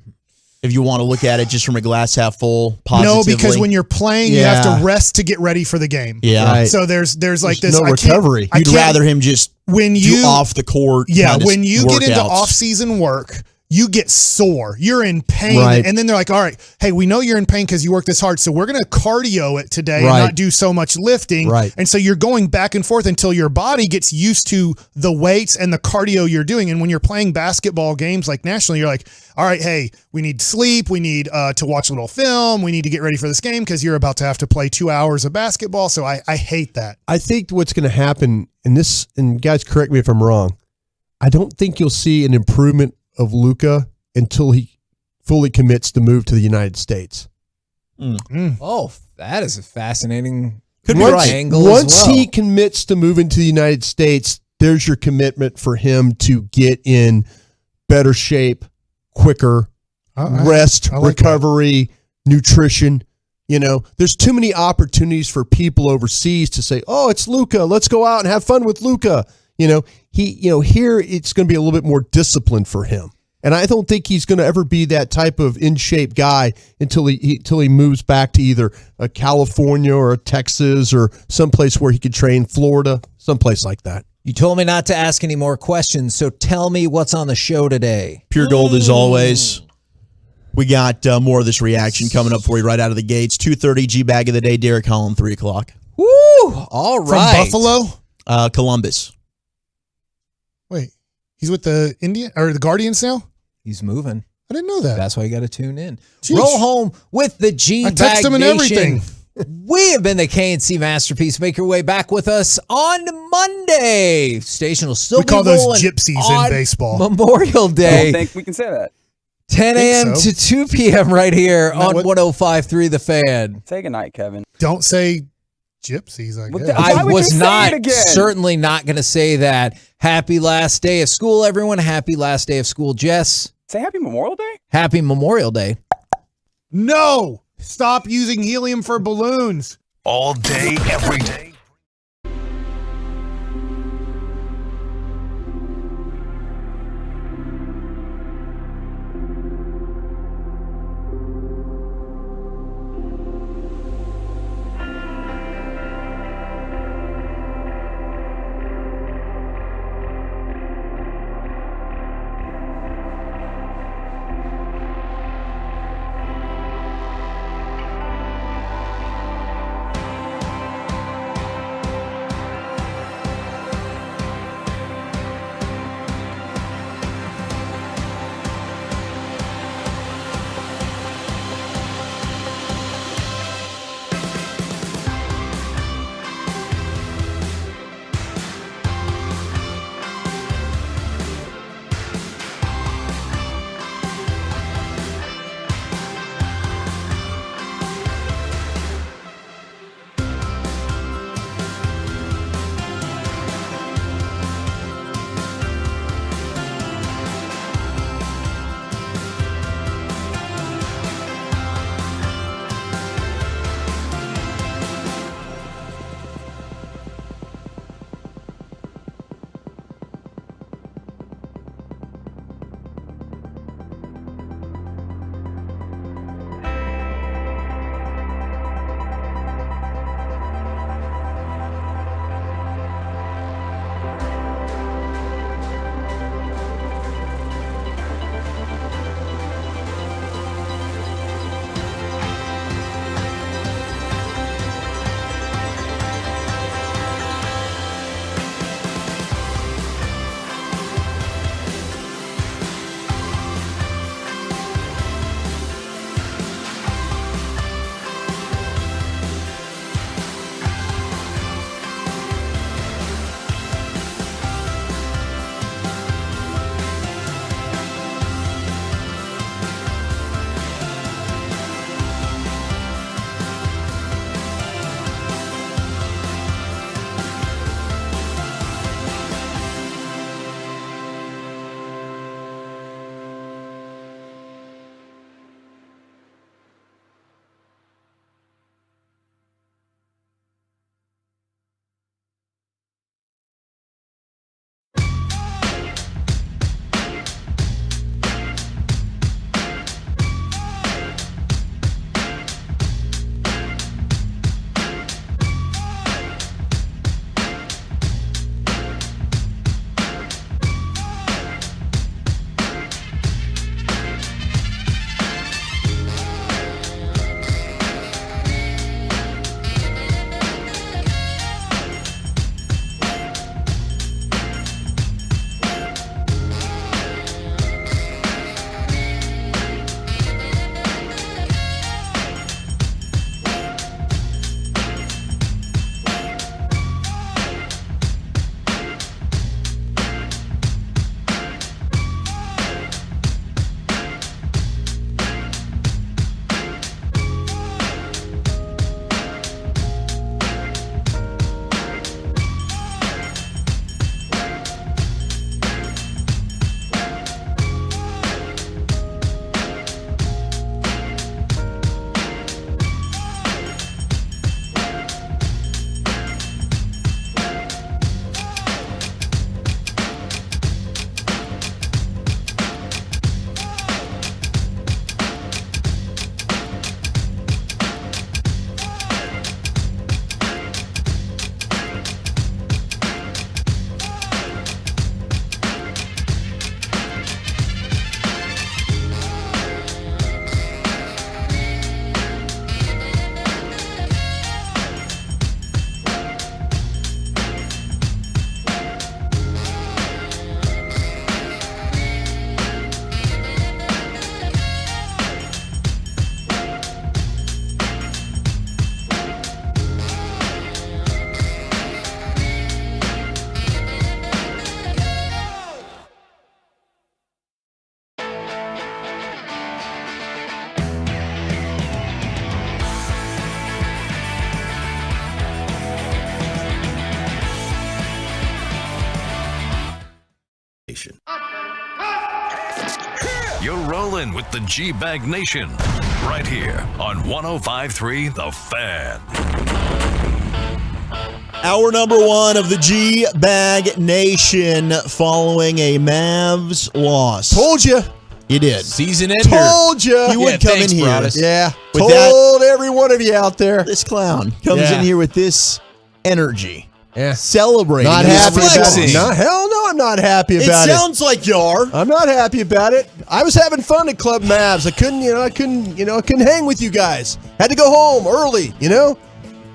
S12: If you want to look at it just from a glass half full positively.
S13: No, because when you're playing, you have to rest to get ready for the game.
S12: Yeah. Right.
S13: So there's this
S11: no recovery.
S12: You'd rather him just do off the court.
S13: Yeah, when you get into off-season work, you get sore. You're in pain. Right. And then they're all right, hey, we know you're in pain because you worked this hard, so we're going to cardio it today and not do so much lifting.
S11: Right.
S13: And so you're going back and forth until your body gets used to the weights and the cardio you're doing. And when you're playing basketball games nationally, you're all right, hey, we need sleep. We need to watch a little film. We need to get ready for this game because you're about to have to play 2 hours of basketball. So I hate that.
S11: I think what's going to happen, and guys, correct me if I'm wrong, I don't think you'll see an improvement of Luka until he fully commits to move to the United States.
S20: Oh, that is a fascinating
S11: angle. Once he commits to moving to the United States, there's your commitment for him to get in better shape, quicker, rest, recovery, nutrition. There's too many opportunities for people overseas to say, "Oh, it's Luka. Let's go out and have fun with Luka." Here it's going to be a little bit more disciplined for him. And I don't think he's going to ever be that type of in-shape guy until he moves back to either a California or a Texas or someplace where he could train, Florida, someplace like that.
S20: You told me not to ask any more questions, so tell me what's on the show today.
S12: Pure gold as always. We got more of this reaction coming up for you right out of the gates. 2:30 G-Bag of the Day, Derek Holland, 3 o'clock.
S20: Woo! All right.
S13: From Buffalo?
S12: Columbus.
S13: Wait, he's with the Guardians now?
S20: He's moving.
S13: I didn't know that.
S20: That's why you got to tune in.
S13: Jeez.
S20: Roll home with the G-Bag
S13: I text him and everything.
S6: We have been the KNC Masterpiece. Make your way back with us on Monday. Station will still be
S13: rolling. We call those
S6: rolling
S13: gypsies in baseball.
S6: Memorial Day.
S21: I don't think we can say that.
S6: 10 a.m. to 2 p.m. right here on 105.3 The Fan.
S21: Say goodnight, Kevin.
S13: Don't say gypsies, I guess.
S6: I was certainly not going to say that. Happy last day of school, everyone. Happy last day of school, Jess.
S21: Say Happy Memorial Day?
S6: Happy Memorial Day.
S13: No! Stop using helium for balloons.
S5: All day, every day. You're rolling with the G-Bag Nation right here on 105.3 The Fan.
S12: Hour number one of the G-Bag Nation following a Mavs loss.
S11: Told you.
S12: You did.
S19: Season ender.
S11: Told you.
S12: You would come in here.
S19: Broadus.
S11: Yeah.
S12: With
S11: Told every one of you out there.
S12: This clown comes in here with this energy.
S11: Yeah.
S12: Celebrating.
S11: Not happy about it.
S19: flexing.
S11: No, hell no, I'm not happy about it.
S12: It sounds like you are.
S11: I'm not happy about it. I was having fun at Club Mavs. I couldn't hang with you guys. Had to go home early,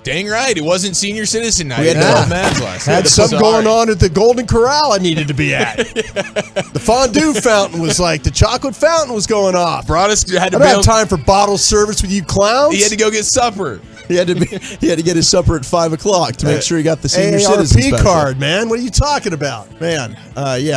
S22: Dang right. It wasn't senior citizen night.
S11: We had
S22: Mavs last
S11: Had
S22: night.
S11: something going on at the Golden Corral I needed to be at. The fondue fountain was the chocolate fountain was going off.
S22: Broadus had to
S11: I don't have time for bottle service with you clowns.
S22: He had to go get supper.
S12: He had to get his supper at 5 o'clock to make sure he got the senior citizen
S11: AARP
S12: special.
S11: card, man. What are you talking about?
S12: Man,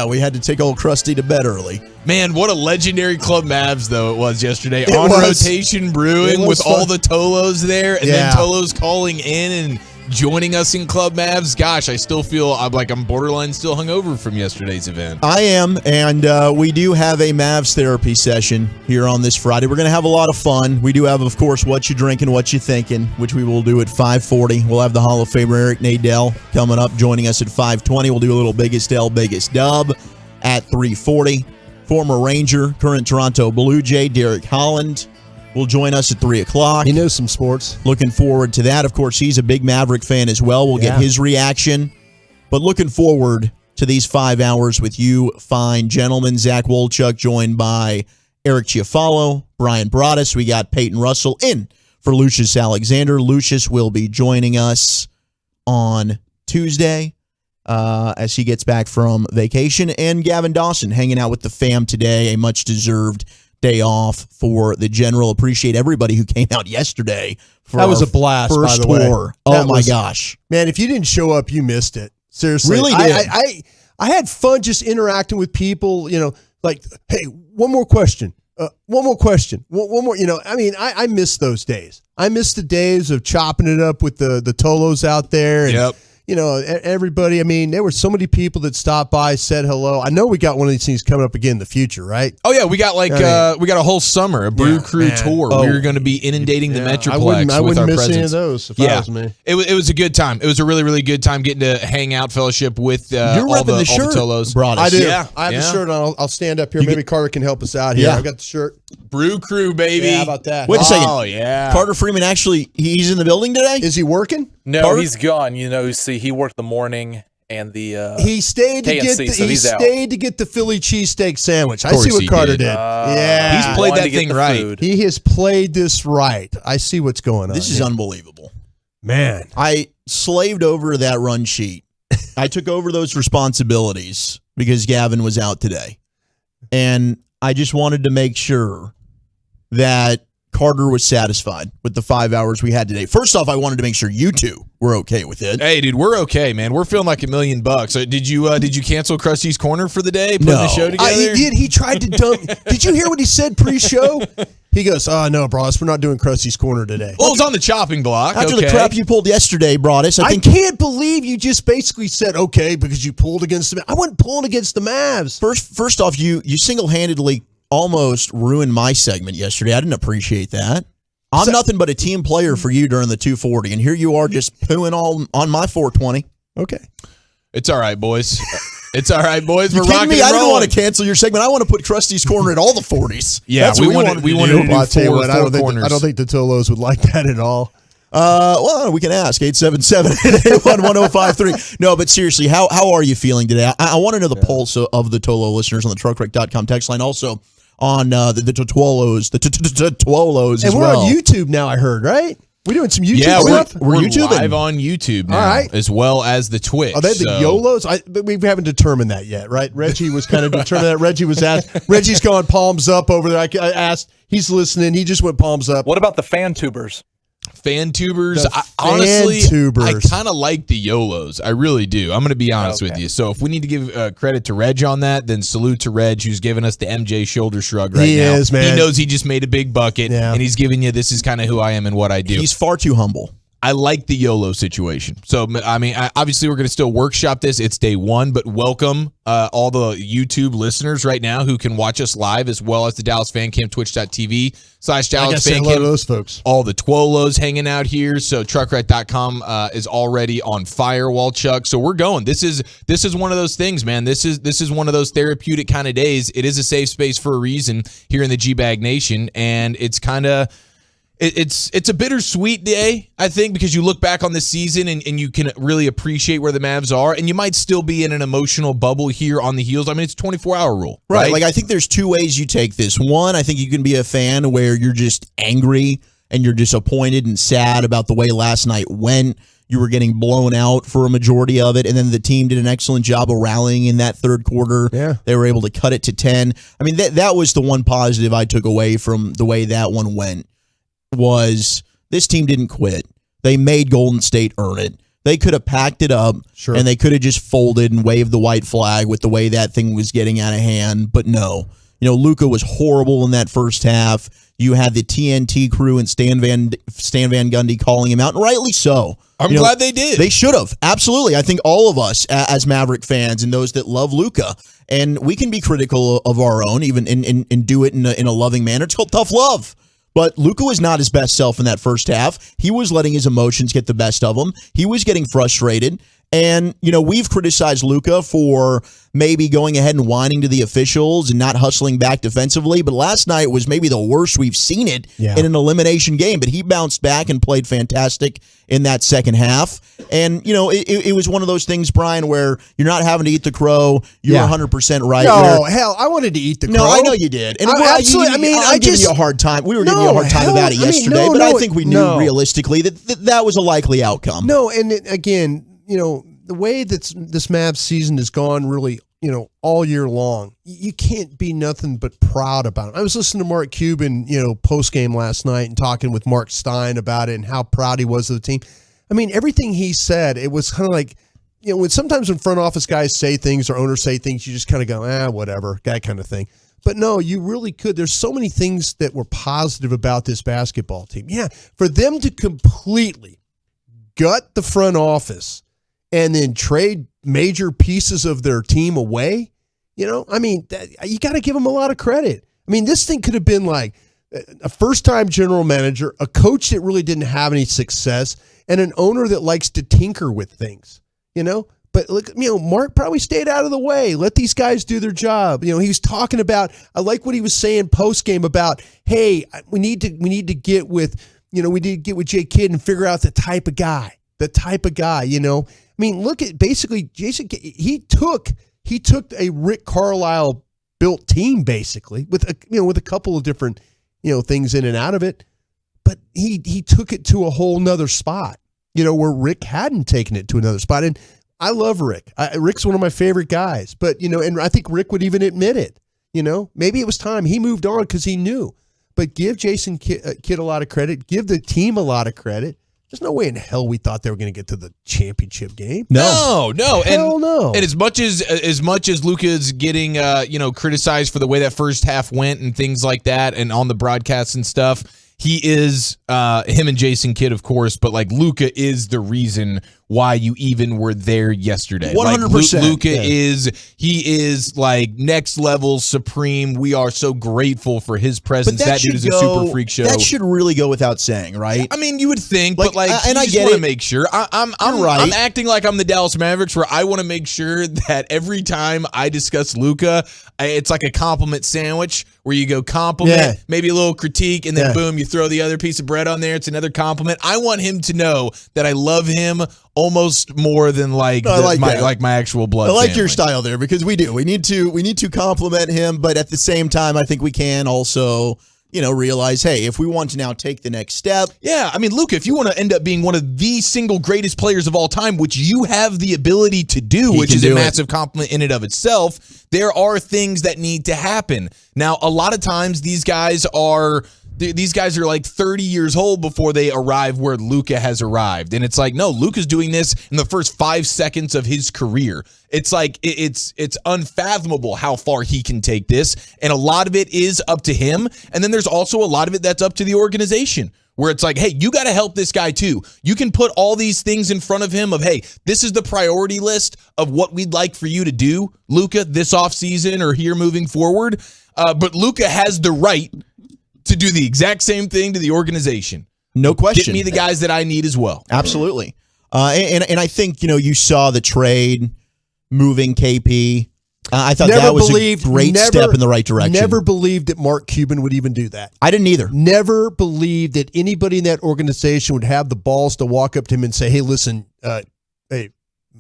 S12: we had to take old Krusty to bed early.
S22: Man, what a legendary Club Mavs, though, it was yesterday.
S11: It
S22: On
S11: was.
S22: rotation brewing
S11: It was
S22: with all
S11: fun.
S22: the Tolos there, and
S11: Yeah.
S22: then Tolos calling in and joining us in Club Mavs. Gosh, I still feel I'm borderline still hungover from yesterday's event.
S12: I am, and we do have a Mavs therapy session here on this Friday. We're going to have a lot of fun. We do have, of course, What You Drinking, What You Thinking, which we will do at 5:40. We'll have the Hall of Famer Eric Nadell coming up, joining us at 5:20. We'll do a little Biggest L, Biggest Dub at 3:40. Former Ranger, current Toronto Blue Jay, Derek Holland will join us at 3 o'clock.
S11: He knows some sports.
S12: Looking forward to that. Of course, he's a big Maverick fan as well. We'll get his reaction. But looking forward to these 5 hours with you fine gentlemen. Zach Wolchuk joined by Eric Chiafalo, Brian Broadus. We got Peyton Russell in for Lucius Alexander. Lucius will be joining us on Tuesday as he gets back from vacation. And Gavin Dawson hanging out with the fam today, a much-deserved day off for the general. Appreciate everybody who came out yesterday for
S11: That was
S12: our
S11: a blast, by
S12: first
S11: the way.
S12: tour. Oh my gosh.
S11: Man, if you didn't show up, you missed it. Seriously.
S12: Really did.
S11: I had fun just interacting with people, hey, one more question. One more question. One more, I miss those days. I miss the days of chopping it up with the Tolos out there. And, everybody, there were so many people that stopped by, said hello. I know we got one of these things coming up again in the future, right?
S22: Oh yeah, we got we got a whole summer, a Brew Crew tour.
S11: Oh.
S22: We were going to be inundating the Metroplex
S11: I
S22: with
S11: wouldn't
S22: our
S11: miss
S22: presence.
S11: any of those if I was me.
S22: It was a good time. It was a really, really good time getting to hang out, fellowship with
S11: You're
S22: all the
S11: shirt.
S22: Tolos.
S11: I do.
S22: Yeah.
S11: I have the shirt on. I'll stand up here. Maybe Carter can help us out here.
S12: Yeah.
S11: I got the shirt.
S22: Brew Crew, baby.
S11: Yeah, how about that?
S12: Wait a second.
S22: Oh, yeah.
S12: Carter Freeman he's in the building today?
S11: Is he working?
S3: No,
S12: Carter?
S3: he's gone. See, he worked the morning and the
S11: He stayed to
S3: KNC,
S11: get the Philly cheesesteak sandwich. I
S22: course
S11: see what
S22: he
S11: Carter
S22: did.
S11: did. Yeah.
S22: He's played that thing right.
S3: food.
S11: He has played this right. I see what's going on.
S12: This is unbelievable.
S11: Man.
S12: I slaved over that run sheet. I took over those responsibilities because Gavin was out today. And I just wanted to make sure that Carter was satisfied with the 5 hours we had today. First off, I wanted to make sure you two were okay with it.
S22: Hey, dude, we're okay, man. We're feeling like $1 million. Did you cancel Krusty's Corner for the day? Putting the show together?
S11: He did. He tried to dump. Did you hear what he said pre-show? He goes, "Oh no, Broadus, we're not doing Krusty's Corner today."
S22: Well, it's on the chopping block.
S12: After the crap you pulled yesterday, Broadus,
S11: I can't believe you just basically said okay because you pulled against the. I wasn't pulling against the Mavs.
S12: First off, you single-handedly almost ruined my segment yesterday. I didn't appreciate that. I'm nothing but a team player for you during the 240, and here you are just pooing all on my 420.
S11: Okay.
S22: It's all right, boys. It's all right, boys. We're
S12: You kidding
S22: rocking
S12: me?
S22: and
S12: I didn't
S22: rolling.
S12: want to cancel your segment. I want to put Krusty's Corner at all the 40s.
S22: Yeah,
S12: That's what we wanted to do.
S11: I'll tell you what, I don't
S22: corners.
S11: think the Tolos would like that at all.
S12: Well, we can ask 877-881-1053. No, but seriously, how are you feeling today? I want to know the pulse of the Tolo listeners on the truckwreck.com text line. Also on the Twolos, Twolos as
S11: And we're
S12: well.
S11: on YouTube now, I heard, right? We're doing some YouTube
S22: Yeah,
S11: stuff?
S22: we're
S12: YouTubing.
S22: live on YouTube now,
S11: All right.
S22: as well as the Twitch.
S11: Are they the YOLOs? But we haven't determined that yet, right? Reggie was kind of determined that. Reggie was asked. Reggie's going palms up over there. I asked. He's listening. He just went palms up.
S3: What about the fan tubers?
S22: Fan tubers.
S11: The
S22: Honestly,
S11: fan-tubers.
S22: I kind of like the YOLOs. I really do. I'm going to be honest with you. So if we need to give credit to Reg on that, then salute to Reg, who's giving us the MJ shoulder shrug right now.
S11: He is, man.
S22: He knows he just made a big bucket,
S11: Yeah.
S22: and he's giving you, this is kind of who I am and what I do.
S12: He's far too humble.
S22: I like the YOLO situation. So, I mean, obviously we're going to still workshop this. It's day one, but welcome all the YouTube listeners right now who can watch us live, as well as the Dallas Fan Cam, twitch.tv/Dallas Fan Cam.
S11: Those folks.
S22: All the Twolos hanging out here. So truckrat.com is already on fire, Walchuk. So we're going. This is one of those things, man. This is one of those therapeutic kind of days. It is a safe space for a reason here in the G-Bag Nation, and it's kind of It's a bittersweet day, I think, because you look back on the season and you can really appreciate where the Mavs are, and you might still be in an emotional bubble here on the heels. I mean, it's a 24-hour rule.
S12: Right. Like, I think there's two ways you take this. One, I think you can be a fan where you're just angry and you're disappointed and sad about the way last night went. You were getting blown out for a majority of it, and then the team did an excellent job of rallying in that third quarter.
S11: Yeah.
S12: They were able to cut it to 10. I mean, that was the one positive I took away from the way that one went. Was this team didn't quit. They made Golden State earn it. They could have packed it up, and they could have just folded and waved the white flag with the way that thing was getting out of hand. But no. Luka was horrible in that first half. You had the TNT crew and Stan Van Gundy calling him out, and rightly so.
S22: I'm glad they did.
S12: They should have. Absolutely. I think all of us as Maverick fans and those that love Luka, and we can be critical of our own, even and do it in a loving manner. It's called tough love. But Luka was not his best self in that first half. He was letting his emotions get the best of him. He was getting frustrated. And, we've criticized Luka for maybe going ahead and whining to the officials and not hustling back defensively. But last night was maybe the worst we've seen it in an elimination game. But he bounced back and played fantastic in that second half. And, it was one of those things, Brian, where you're not having to eat the crow. You're 100% right.
S11: No, hell, I wanted to eat the crow.
S12: No, I know you did. And
S11: absolutely.
S12: I'm giving you a hard time. We were giving you a hard time about it yesterday. But I think we knew realistically that was a likely outcome.
S11: No, and again, the way that this Mavs season has gone really, all year long, you can't be nothing but proud about it. I was listening to Mark Cuban, post-game last night and talking with Mark Stein about it and how proud he was of the team. I mean, everything he said, it was kind of like, sometimes when front office guys say things or owners say things, you just kind of go, whatever, that kind of thing. But no, you really could. There's so many things that were positive about this basketball team. Yeah, for them to completely gut the front office and then trade major pieces of their team away, you got to give them a lot of credit. I mean, this thing could have been like a first-time general manager, a coach that really didn't have any success, and an owner that likes to tinker with things, But look, Mark probably stayed out of the way. Let these guys do their job. He was talking about, I like what he was saying post-game about, hey, we need to get with, Jay Kidd and figure out the type of guy. I mean, look at basically Jason. He took a Rick Carlisle built team basically with a couple of different things in and out of it, but he took it to a whole nother spot. Where Rick hadn't taken it to another spot. And I love Rick. Rick's one of my favorite guys. But and I think Rick would even admit it. Maybe it was time he moved on because he knew. But give Jason Kidd a lot of credit. Give the team a lot of credit. There's no way in hell we thought they were going to get to the championship game.
S22: No.
S11: Hell no.
S22: And as much as Luka's getting criticized for the way that first half went and things like that, and on the broadcasts and stuff, he is him and Jason Kidd, of course, but like Luka is the reason why you even were there yesterday.
S12: 100%.
S22: Luka is like next level supreme. We are so grateful for his presence. That dude is a super freak show.
S12: That should really go without saying, right?
S22: I mean, you would think, but and I just want to make sure. I'm right. I'm acting like I'm the Dallas Mavericks, where I want to make sure that every time I discuss Luka, it's like a compliment sandwich where you go compliment, maybe a little critique, and then boom, you throw the other piece of bread on there. It's another compliment. I want him to know that I love him almost more than my actual blood.
S12: I like
S22: family.
S12: Your style there, because we do. We need to compliment him, but at the same time, I think we can also realize, hey, if we want to now take the next step.
S22: Yeah, I mean, Luka, if you want to end up being one of the single greatest players of all time, which you have the ability to do, which is a massive compliment in and of itself, there are things that need to happen. Now, a lot of times these guys are like 30 years old before they arrive where Luka has arrived. And it's like, no, Luka's doing this in the first 5 seconds of his career. It's like, it's unfathomable how far he can take this. And a lot of it is up to him. And then there's also a lot of it that's up to the organization, where it's like, hey, you got to help this guy too. You can put all these things in front of him of, hey, this is the priority list of what we'd like for you to do, Luka, this offseason or here moving forward. But Luka has the right to do the exact same thing to the organization.
S12: No question.
S22: Get me the guys that I need as well.
S12: Absolutely. And I think, you saw the trade moving KP. I thought that was a great step in the right direction.
S11: Never believed that Mark Cuban would even do that.
S12: I didn't either.
S11: Never believed that anybody in that organization would have the balls to walk up to him and say, hey, listen, hey,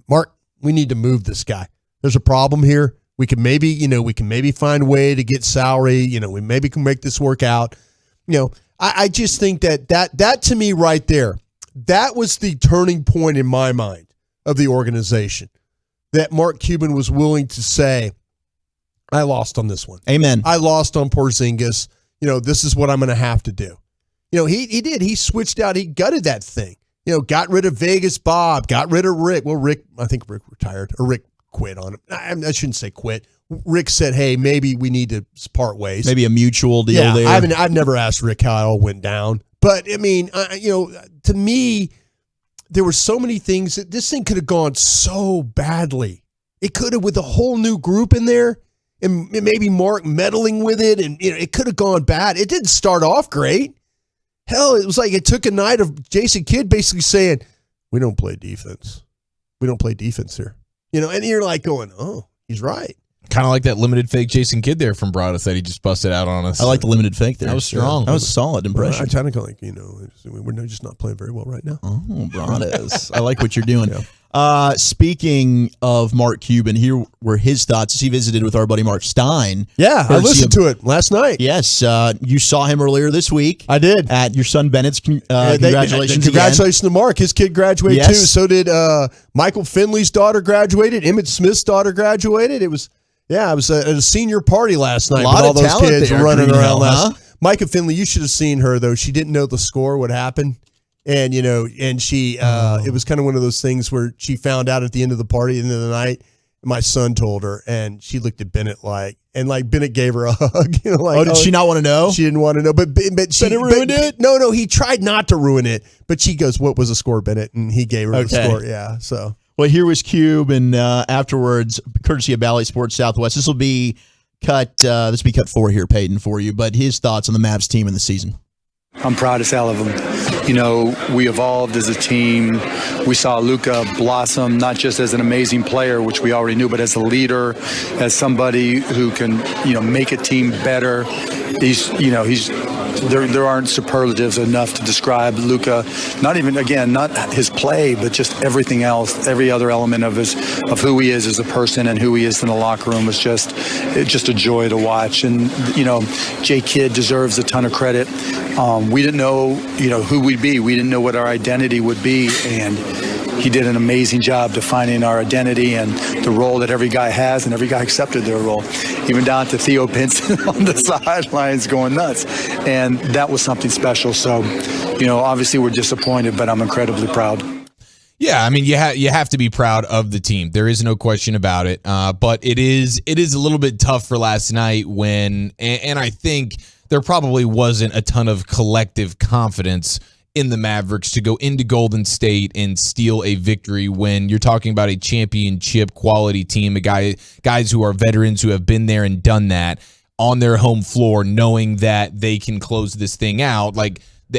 S11: Mark, we need to move this guy. There's a problem here. We can maybe find a way to get salary. We maybe can make this work out. I just think that to me right there, that was the turning point in my mind of the organization. That Mark Cuban was willing to say, I lost on this one.
S12: Amen.
S11: I lost on Porzingis. This is what I'm going to have to do. He did. He switched out. He gutted that thing. Got rid of Vegas Bob, got rid of Rick. Well, I think Rick retired, or Rick quit on him. I shouldn't say quit. Rick said, hey, maybe we need to part ways.
S12: Maybe a mutual deal there.
S11: I've never asked Rick how it all went down. But, to me, there were so many things that this thing could have gone so badly. It could have, with a whole new group in there, and maybe Mark meddling with it, and it could have gone bad. It didn't start off great. Hell, it was like it took a night of Jason Kidd basically saying, we don't play defense. We don't play defense here. And you're like going, oh, he's right.
S22: Kind of like that limited fake Jason Kidd there from Broadus that he just busted out on us.
S12: I like the limited fake there.
S22: That was strong.
S12: That was a solid impression.
S11: I kind of like, we're just not playing very well right now.
S12: Oh, Broadus. I like what you're doing. Yeah. Speaking of Mark Cuban, here were his thoughts. He visited with our buddy Mark Stein.
S11: Yeah, I listened to it last night.
S12: Yes, you saw him earlier this week.
S11: I did.
S12: At your son Bennett's. Congratulations
S11: Congratulations to Mark. His kid graduated too. So did Michael Finley's daughter graduated. Emmett Smith's daughter graduated. It was a senior party last night.
S12: A lot
S11: with
S12: of
S11: all those kids
S12: there,
S11: running around.
S12: huh?
S11: Micah Finley, you should have seen her though. She didn't know the score, what happened. And, and she, it was kind of one of those things where she found out at the end of the party, end of the night, my son told her, and she looked at Bennett Bennett gave her a hug.
S12: Did she not want to know?
S11: She didn't want to know, but she
S12: ruined it?
S11: No, he tried not to ruin it, but she goes, what was the score, Bennett? And he gave her the score. Yeah. So.
S12: Well, here was Cube, and afterwards, courtesy of Bally Sports Southwest, this will be cut 4 here, Peyton, for you, but his thoughts on the Mavs team in the season.
S4: I'm proud as hell of them. We evolved as a team. We saw Luka blossom, not just as an amazing player, which we already knew, but as a leader, as somebody who can, make a team better. There aren't superlatives enough to describe Luka. Not his play, but just everything else, every other element of who he is as a person and who he is in the locker room was just a joy to watch. And Jay Kidd deserves a ton of credit. We didn't know who we'd be. We didn't know what our identity would be, and he did an amazing job defining our identity and the role that every guy has, and every guy accepted their role, even down to Theo Pinson on the sidelines going nuts. And that was something special. So, obviously we're disappointed, but I'm incredibly proud.
S22: Yeah, I mean, you have to be proud of the team. There is no question about it. But it is a little bit tough for last night when, and I think there probably wasn't a ton of collective confidence in the Mavericks to go into Golden State and steal a victory when you're talking about a championship quality team, guys who are veterans who have been there and done that on their home floor, knowing that they can close this thing out.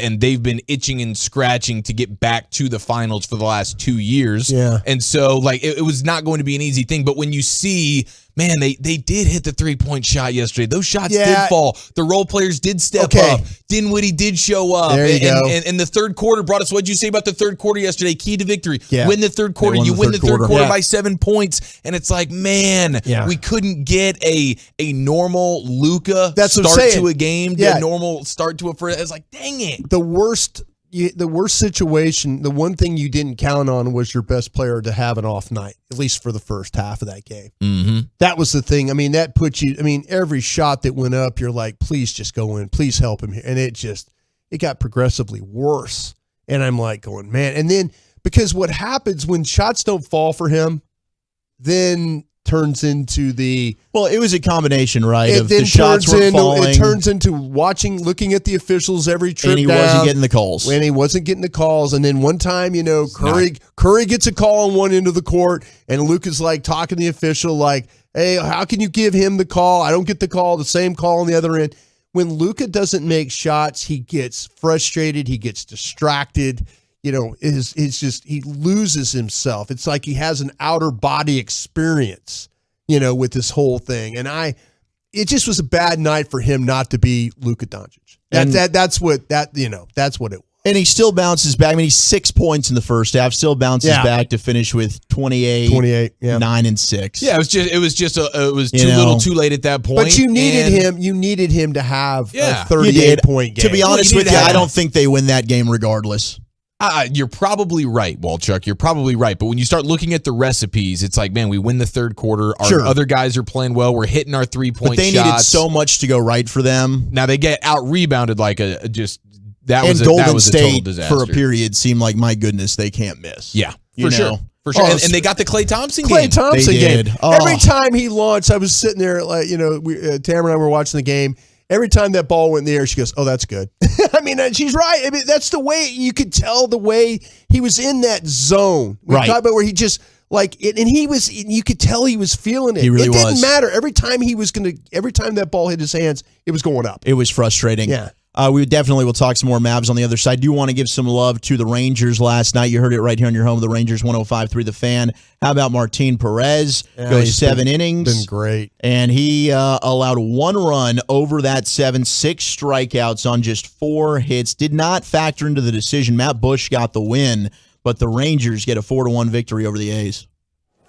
S22: And they've been itching and scratching to get back to the finals for the last 2 years.
S11: Yeah.
S22: And so it was not going to be an easy thing. But when you see, man, they did hit the 3-point shot yesterday. Those shots did fall. The role players did step up. Dinwiddie did show up.
S11: There you go.
S22: And the third quarter brought us, what did you say about the third quarter yesterday? Key to victory.
S11: Yeah.
S22: Win the third quarter. You win the third quarter by 7 points. And it's like, man, we couldn't get a normal Luka start to a game, a normal start to a first. It's like, dang it.
S11: The worst situation, the one thing you didn't count on was your best player to have an off night, at least for the first half of that game.
S22: Mm-hmm.
S11: That was the thing. I mean, that puts you, every shot that went up, you're like, please just go in. Please help him here. And it got progressively worse. And I'm like going, man. And then, because what happens when shots don't fall for him, then turns into the
S12: well, it was a combination, right?
S11: It
S12: of
S11: then
S12: the shots were falling.
S11: It turns into looking at the officials every trip,
S12: and he wasn't getting the calls.
S11: And he wasn't getting the calls. And then one time, Curry gets a call on one end of the court, and Luka's like talking to the official, like, "Hey, how can you give him the call? I don't get the call. The same call on the other end." When Luka doesn't make shots, he gets frustrated. He gets distracted. It's just he loses himself. It's like he has an outer body experience, with this whole thing. And it just was a bad night for him not to be Luka Doncic. That's what it was.
S12: And he still bounces back. I mean, he's 6 points in the first half. Still bounces back to finish with 28, 9 and 6.
S22: Yeah, it was too little, too late at that point.
S11: But you needed him to have a 38-point game.
S12: To be honest with you, I don't think they win that game regardless.
S22: You're probably right, Walchuk. You're probably right. But when you start looking at the recipes, it's like, man, we win the third quarter. Our other guys are playing well. We're hitting our 3-point shots.
S12: But they needed so much to go right for them.
S22: Now they get out rebounded like
S12: Golden State
S22: a total disaster.
S12: for a period seemed like, my goodness, they can't miss.
S22: Yeah, for sure. And they got the Klay Thompson game.
S11: Thompson
S12: game.
S11: Every time he launched, I was sitting there like, Tamara and I were watching the game. Every time that ball went in the air, she goes, "Oh, that's good." I mean, she's right. I mean, that's the way you could tell the way he was in that zone. We talked about where he just you could tell he was feeling it.
S12: He really
S11: it
S12: was.
S11: Didn't matter. Every time that ball hit his hands, it was going up.
S12: It was frustrating.
S11: Yeah.
S12: We definitely will talk some more Mavs on the other side. I do want to give some love to the Rangers last night. You heard it right here on your home of the Rangers, 105.3 The Fan. How about Martin Perez? Goes 7 innings.
S11: Been great.
S12: And he allowed 1 run over that 7, 6 strikeouts on just 4 hits. Did not factor into the decision. Matt Bush got the win, but the Rangers get a 4-1 victory over the A's.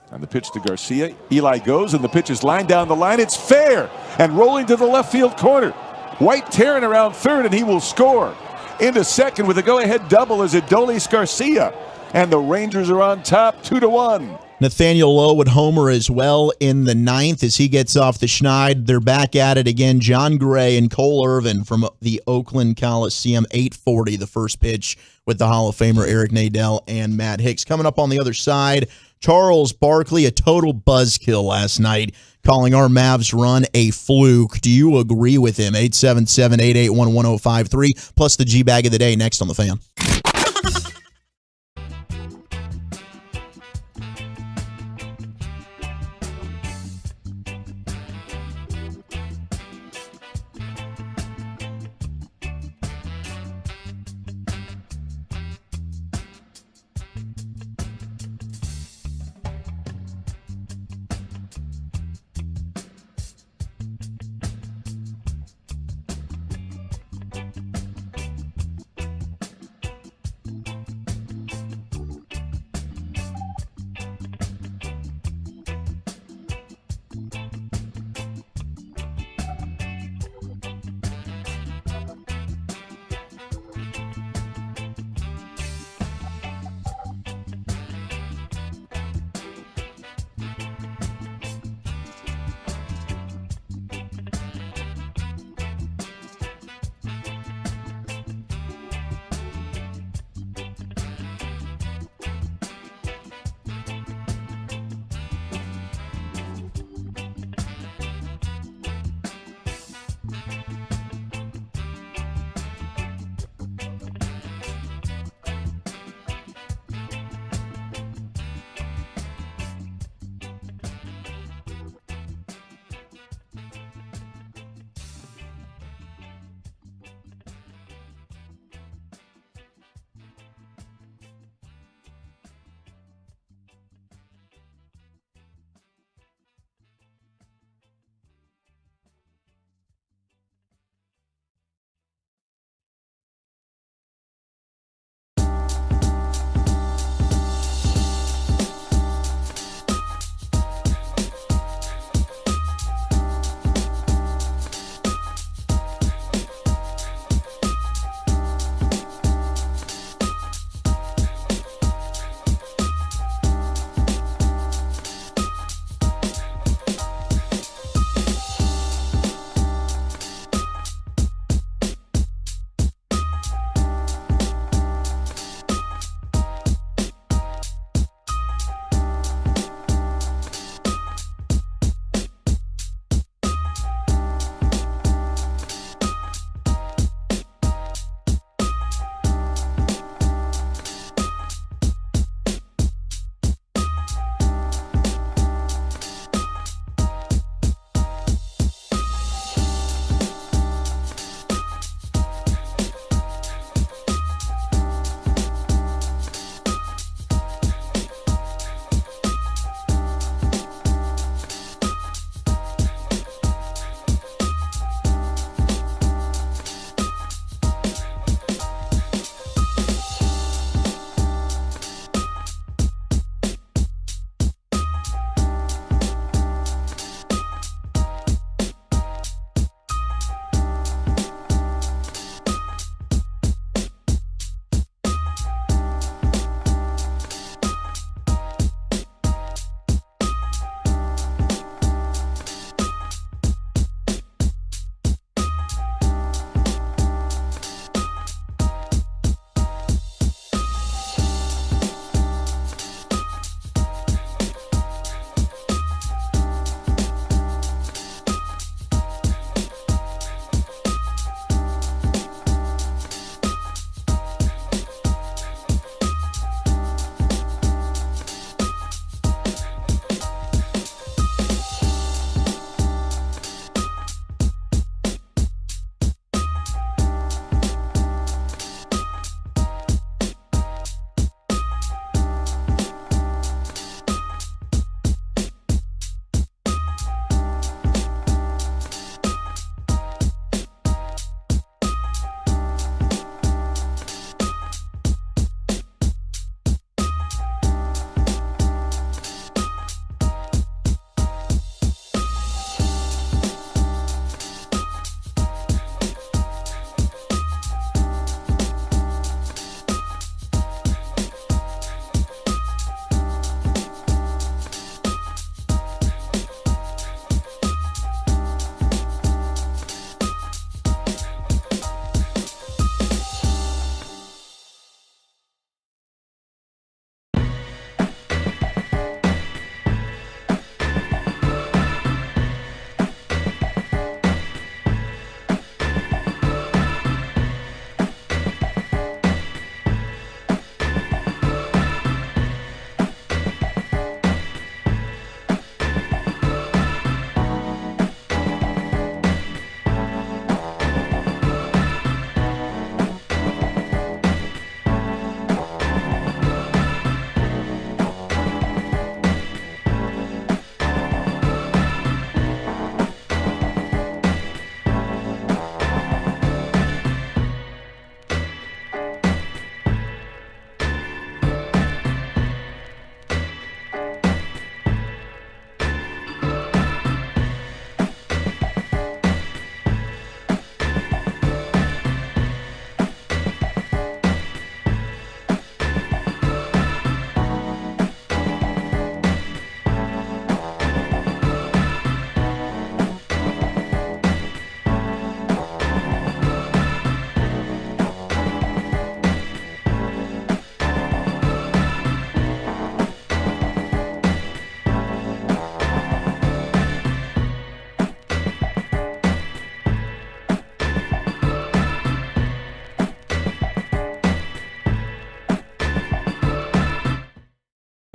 S2: And the pitch to Garcia. Eli goes, and the pitch is lined down the line. It's fair and rolling to the left field corner. White tearing around third, and he will score. Into second with a go-ahead double is Adolis Garcia. And the Rangers are on top 2-1.
S12: Nathaniel Lowe would homer as well in the 9th as he gets off the schneid. They're back at it again. John Gray and Cole Irvin from the Oakland Coliseum, 8:40, the first pitch with the Hall of Famer Eric Nadel and Matt Hicks. Coming up on the other side, Charles Barkley, a total buzzkill last night, calling our Mavs run a fluke. Do you agree with him? 877-881-1053, plus the G-Bag of the Day next on The Fan.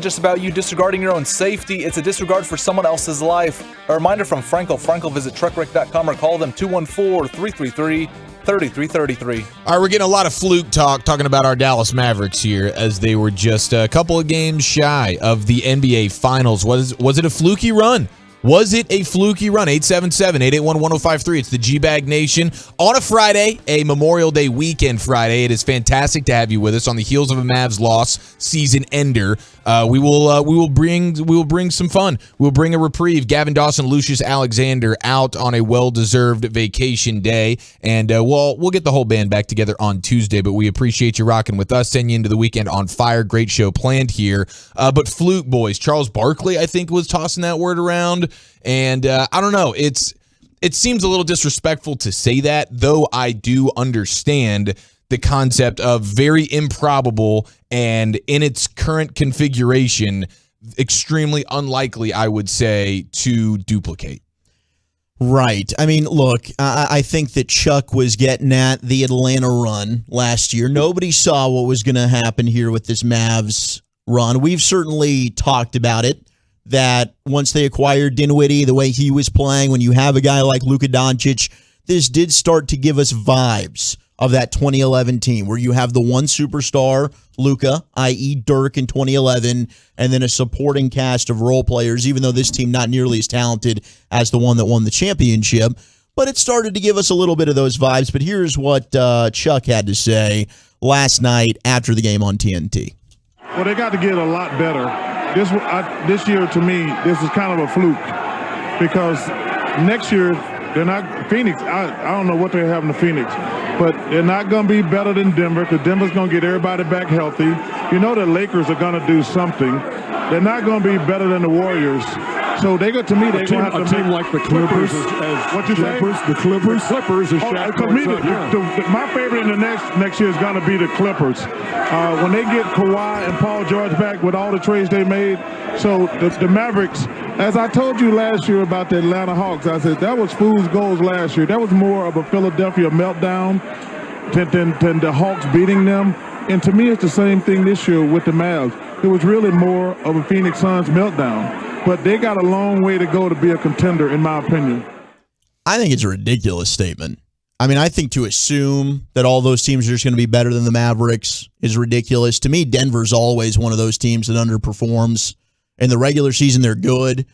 S3: just about you disregarding your own safety. It's a disregard for someone else's life. A reminder from Frankel. Frankel, visit truckwreck.com or call them 214-333-3333.
S22: All right, we're getting a lot of fluke talking about our Dallas Mavericks here, as they were just a couple of games shy of the NBA Finals. Was it a fluky run? Was it a fluky run? 877-881-1053. It's the G-Bag Nation on a Friday, a Memorial Day weekend Friday. It is fantastic to have you with us on the heels of a Mavs loss, season ender. We will bring some fun. We'll bring a reprieve. Gavin Dawson, Lucius Alexander out on a well-deserved vacation day, and we'll get the whole band back together on Tuesday. But we appreciate you rocking with us. Send you into the weekend on fire. Great show planned here. But fluke, boys. Charles Barkley, I think, was tossing that word around. And I don't know. It seems a little disrespectful to say that, though I do understand the concept of very improbable and in its current configuration, extremely unlikely, I would say, to duplicate.
S12: Right. I mean, look, I think that Chuck was getting at the Atlanta run last year. Nobody saw what was going to happen here with this Mavs run. We've certainly talked about it, that once they acquired Dinwiddie, the way he was playing, when you have a guy like Luka Doncic, this did start to give us vibes of that 2011 team where you have the one superstar, Luka, i.e. Dirk in 2011, and then a supporting cast of role players, even though this team not nearly as talented as the one that won the championship. But it started to give us a little bit of those vibes. But here's what Chuck had to say last night after the game on TNT.
S14: Well, they got to get a lot better. This year, to me, this is kind of a fluke because next year, they're not Phoenix. I don't know what they're having to Phoenix, but they're not going to be better than Denver because Denver's going to get everybody back healthy. You know the Lakers are going to do something. They're not going to be better than the Warriors. So they got to me. They're going to have to
S7: a team like the Clippers.
S14: What you say?
S7: The Clippers.
S14: My favorite in the next year is going to be the Clippers. When they get Kawhi and Paul George back with all the trades they made. So the Mavericks, as I told you last year about the Atlanta Hawks, I said that was fool's goals last year. That was more of a Philadelphia meltdown than the Hawks beating them. And to me, it's the same thing this year with the Mavs. It was really more of a Phoenix Suns meltdown. But they got a long way to go to be a contender, in my opinion.
S12: I think it's a ridiculous statement. I mean, I think to assume that all those teams are just going to be better than the Mavericks is ridiculous. To me, Denver's always one of those teams that underperforms. In the regular season, they're good.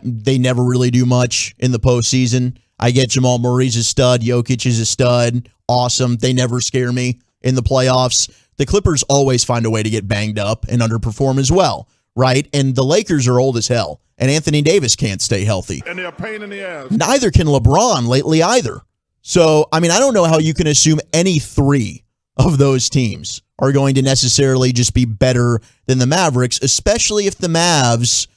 S12: They never really do much in the postseason. I get Jamal Murray's a stud. Jokic is a stud. Awesome. They never scare me in the playoffs. The Clippers always find a way to get banged up and underperform as well. Right? And the Lakers are old as hell. And Anthony Davis can't stay healthy.
S14: And they're a pain in the ass.
S12: Neither can LeBron lately either. So, I mean, I don't know how you can assume any three of those teams are going to necessarily just be better than the Mavericks, especially if the Mavs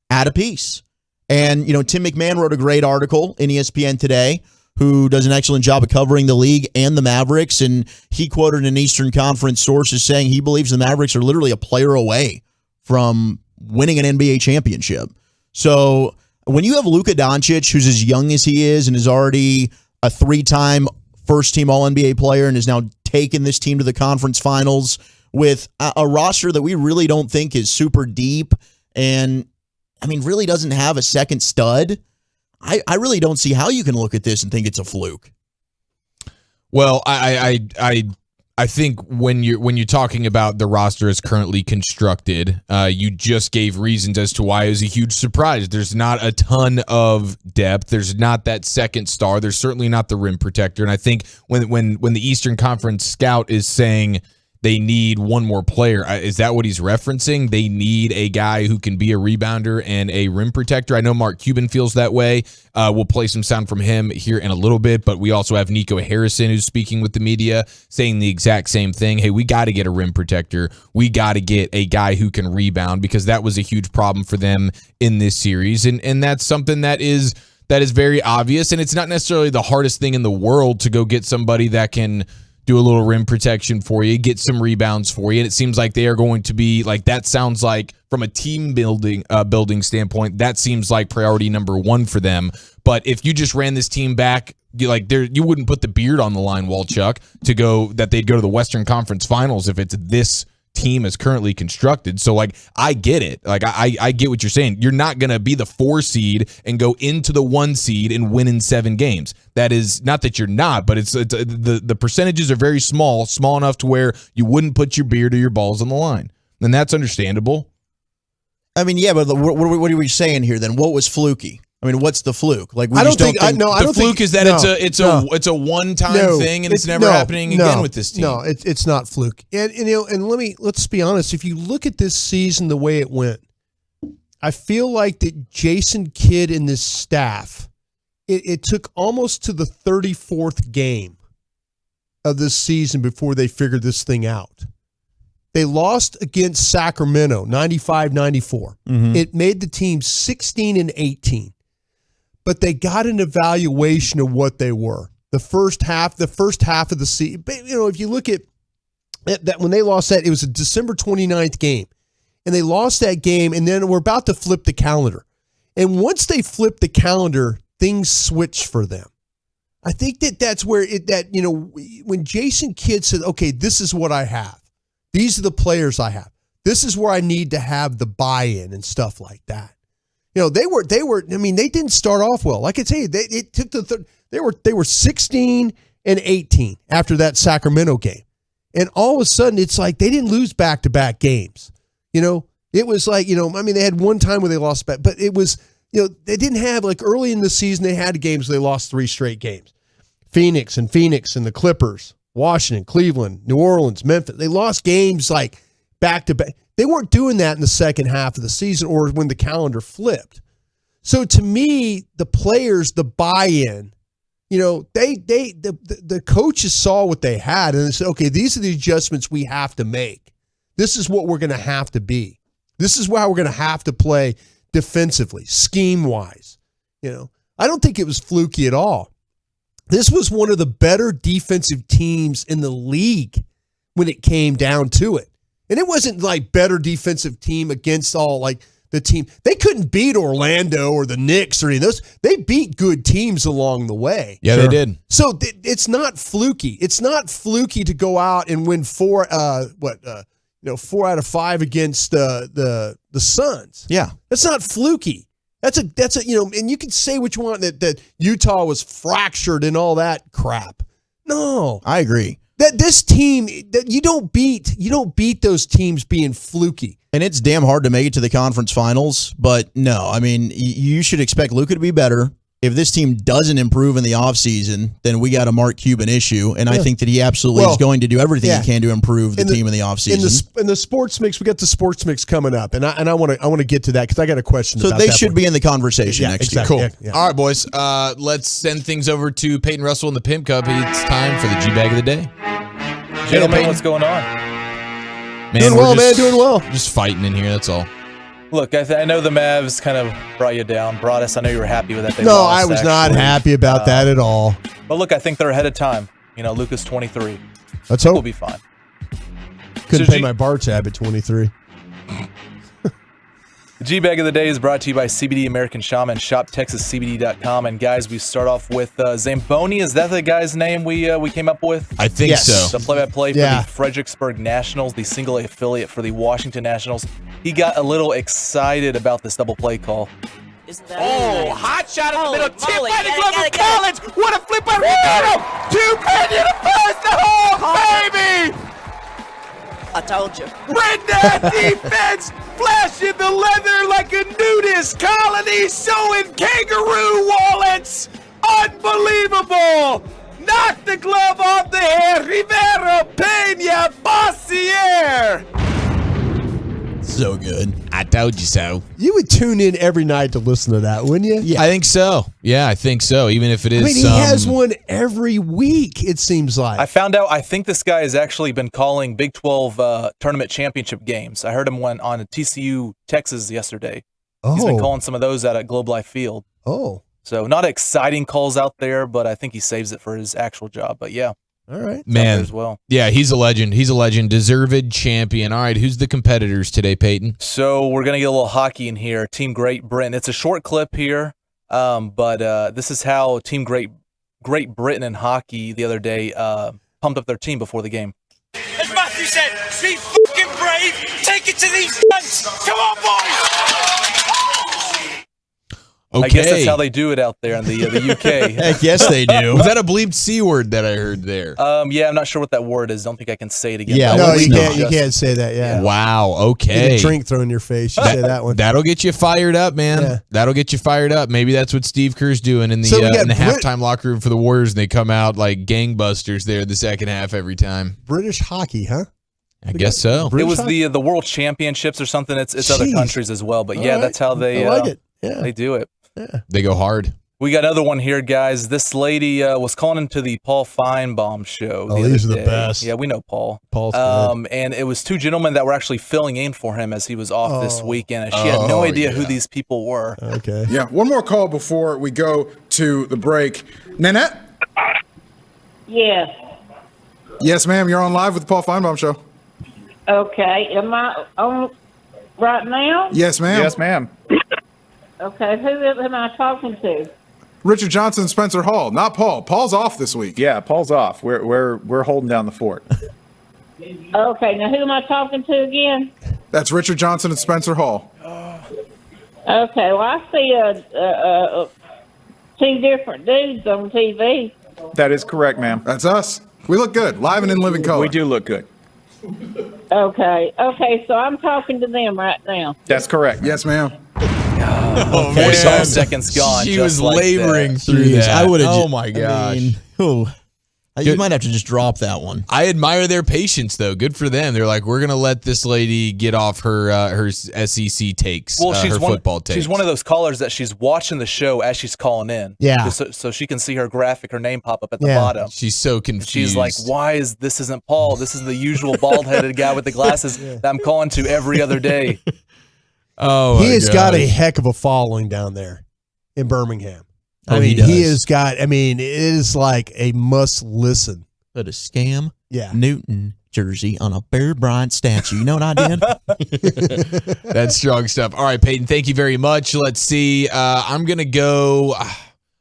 S12: add a piece. And, you know, Tim McMahon wrote a great article in ESPN today, who does an excellent job of covering the league and the Mavericks. And he quoted an Eastern Conference source as saying he believes the Mavericks are literally a player away from winning an NBA championship. So when you have Luka Doncic, who's as young as he is and is already a three-time first-team All-NBA player and has now taken this team to the conference finals with a roster that we really don't think is super deep and, I mean, really doesn't have a second stud, I really don't see how you can look at this and think it's a fluke.
S22: Well, I think when you're talking about the roster as currently constructed, you just gave reasons as to why it was a huge surprise. There's not a ton of depth. There's not that second star. There's certainly not the rim protector. And I think when the Eastern Conference scout is saying they need one more player, is that what he's referencing? They need a guy who can be a rebounder and a rim protector. I know Mark Cuban feels that way. We'll play some sound from him here in a little bit, but we also have Nico Harrison, who's speaking with the media, saying the exact same thing. Hey, we got to get a rim protector. We got to get a guy who can rebound, because that was a huge problem for them in this series. And that's something that is very obvious, and it's not necessarily the hardest thing in the world to go get somebody that can do a little rim protection for you, get some rebounds for you. And it seems like they are going to be like, that sounds like from a team building standpoint, that seems like priority number one for them. But if you just ran this team back, you wouldn't put the beard on the line, Walchuk, to go that they'd go to the Western Conference Finals if it's this team is currently constructed. So, like, I get it. Like, I get what you're saying. You're not going to be the 4 seed and go into the 1 seed and win in 7 games. That is not that you're not, but it's the percentages are very small enough to where you wouldn't put your beard or your balls on the line. And that's understandable.
S12: I mean, yeah, but what are we saying here then? What was fluky? I mean, what's the fluke? Like,
S22: I don't think the fluke is that it's a one-time thing and it's never happening again with this team.
S11: No, it's not fluke. And let's be honest. If you look at this season the way it went, I feel like that Jason Kidd and this staff, it took almost to the 34th game of this season before they figured this thing out. They lost against Sacramento, 95-94.
S12: Mm-hmm.
S11: It made the team 16-18. But they got an evaluation of what they were. The first half of the season. If you look at that, when they lost that, it was a December 29th game. And they lost that game, and then we're about to flip the calendar. And once they flipped the calendar, things switched for them. I think that's where when Jason Kidd said, okay, this is what I have. These are the players I have. This is where I need to have the buy-in and stuff like that. They didn't start off well. Like I tell you, they were 16-18 after that Sacramento game. And all of a sudden it's like they didn't lose back-to-back games. It was like, they had one time where they lost back, but it was, they didn't have, like, early in the season they had games where they lost 3 straight games. Phoenix and the Clippers, Washington, Cleveland, New Orleans, Memphis. They lost games like back-to-back. They weren't doing that in the second half of the season or when the calendar flipped. So to me, the players, the buy-in, the coaches saw what they had and they said, okay, these are the adjustments we have to make. This is what we're going to have to be. This is how we're going to have to play defensively, scheme-wise. I don't think it was fluky at all. This was one of the better defensive teams in the league when it came down to it. And it wasn't like better defensive team against all like the team. They couldn't beat Orlando or the Knicks or any of those. They beat good teams along the way.
S22: Yeah, They did.
S11: So it's not fluky. It's not fluky to go out and win 4 out of 5 against the Suns.
S12: Yeah.
S11: That's not fluky. That's a and you can say what you want that Utah was fractured and all that crap. No.
S12: I agree.
S11: That this team, that you don't beat those teams being fluky.
S12: And it's damn hard to make it to the conference finals, but no, I mean, you should expect Luka to be better. If this team doesn't improve in the offseason, then we got a Mark Cuban issue, and I think that he absolutely is going to do everything he can to improve the team in the offseason.
S11: In the sports mix, we got the sports mix coming up, and I want to get to that because I got a question.
S12: So
S11: about
S12: they
S11: that
S12: should be in the conversation next year.
S22: Cool. Yeah. All right, boys. Let's send things over to Peyton Russell in the Pimp Cup. It's time for the G-Bag of the Day.
S3: Gentlemen, what's going on?
S22: Man,
S11: doing well.
S22: Just fighting in here, that's all.
S3: Look, I know the Mavs kind of brought us. I know you were happy with that. They
S11: no,
S3: lost,
S11: I was not happy about that at all.
S3: But look, I think they're ahead of time. Luka's 23.
S11: Let's hope.
S3: We'll be fine.
S11: Couldn't pay my bar tab at 23.
S3: The G-Bag of the Day is brought to you by CBD American Shaman, shoptexascbd.com. And guys, we start off with Zamboni. Is that the guy's name we came up with?
S22: I think so.
S3: The play-by-play for the Fredericksburg Nationals, the single-A affiliate for the Washington Nationals. He got a little excited about this double play call.
S9: Oh, hot shot in the middle. Tip by the glove of Collins. What a flip by Ricardo. 2-pin to first. The home, baby.
S7: I told you.
S9: Redneck defense, flashing the leather like a nudist colony, showing kangaroo wallets. Unbelievable. Knocked the glove off the hair. Rivera, Pena, Bossier.
S12: So good.
S22: I told you so.
S11: You would tune in every night to listen to that, wouldn't you?
S22: Yeah. I think so. Yeah, I think so. Even if it is.
S11: I mean, he has one every week, it seems like.
S3: I found out, I think this guy has actually been calling Big 12 tournament championship games. I heard him on TCU Texas yesterday. He's been calling some of those out at Globe Life Field.
S11: Oh.
S3: So not exciting calls out there, but I think he saves it for his actual job. But yeah.
S11: All right.
S22: Man,
S3: as well.
S22: Yeah, he's a legend. He's a legend. Deserved champion. All right, who's the competitors today, Peyton?
S3: So we're going to get a little hockey in here. Team Great Britain. It's a short clip here, but this is how Team Great Britain in hockey the other day pumped up their team before the game.
S9: As Matthew said, be fucking
S10: brave. Take it to these nuts. Come on, boys.
S22: Okay.
S3: I guess that's how they do it out there in the UK.
S12: Heck yes, they do.
S22: Was that a bleeped C word that I heard there?
S3: Yeah, I'm not sure what that word is. Don't think I can say it again.
S11: Yeah, no, you can't say that. Yeah.
S22: Wow. Okay.
S11: Get a drink thrown in your face. You say that one.
S22: That'll get you fired up, man.
S11: Yeah.
S22: That'll get you fired up. Maybe that's what Steve Kerr's doing in the halftime locker room for the Warriors, and they come out like gangbusters there in the second half every time.
S11: British hockey, huh?
S22: I guess so.
S3: It was the World Championships or something. It's other countries as well, but yeah, that's how they
S11: I like it. Yeah.
S3: they do it.
S11: Yeah.
S22: They go hard.
S3: We got another one here, guys. This lady was calling into the Paul Feinbaum show.
S11: Oh, these are the best.
S3: Yeah, we know Paul.
S11: Paul's good.
S3: And it was two gentlemen that were actually filling in for him as he was off this weekend, and she had no idea who these people were.
S11: Okay.
S15: Yeah, one more call before we go to the break. Nanette?
S23: Yes.
S15: Yes, ma'am. You're on live with the Paul Feinbaum Show.
S23: Okay. Am I on right now?
S15: Yes, ma'am. Yes, ma'am.
S23: Okay. Who am I talking to?
S15: Richard Johnson, Spencer Hall, not Paul. Paul's off this week.
S24: Yeah, Paul's off. We're holding down the fort.
S23: Okay. Now, who am I talking to again?
S15: That's Richard Johnson and Spencer Hall.
S23: Okay. Well, I see two different dudes on TV.
S24: That is correct, ma'am.
S15: That's us. We look good, live and in living color.
S24: We do look good.
S23: Okay. Okay. So I'm talking to them right now.
S24: That's correct.
S15: Yes, ma'am.
S3: 45 seconds gone.
S22: She
S3: just
S22: was
S3: like
S22: laboring
S3: that.
S22: through
S12: Jeez,
S22: that.
S12: I would have.
S22: Oh my gosh.
S12: You might have to just drop that one.
S22: I admire their patience, though. Good for them. They're like, we're gonna let this lady get off her SEC takes.
S3: Well,
S22: her football takes.
S3: She's one of those callers that she's watching the show as she's calling in.
S11: Yeah.
S3: So she can see her graphic, her name pop up at the
S11: Yeah.
S3: bottom.
S22: She's so confused.
S3: She's like, why is this isn't Paul? This is the usual bald-headed guy with the glasses that I'm calling to every other day.
S22: Oh,
S11: He has got a heck of a following down there in Birmingham. I mean, he has got. I mean, it is like a must listen.
S12: But a scam.
S11: Yeah.
S12: Newton jersey on a Bear Bryant statue. You know what I did?
S22: That's strong stuff. All right, Peyton, thank you very much. Let's see. I'm going to go. I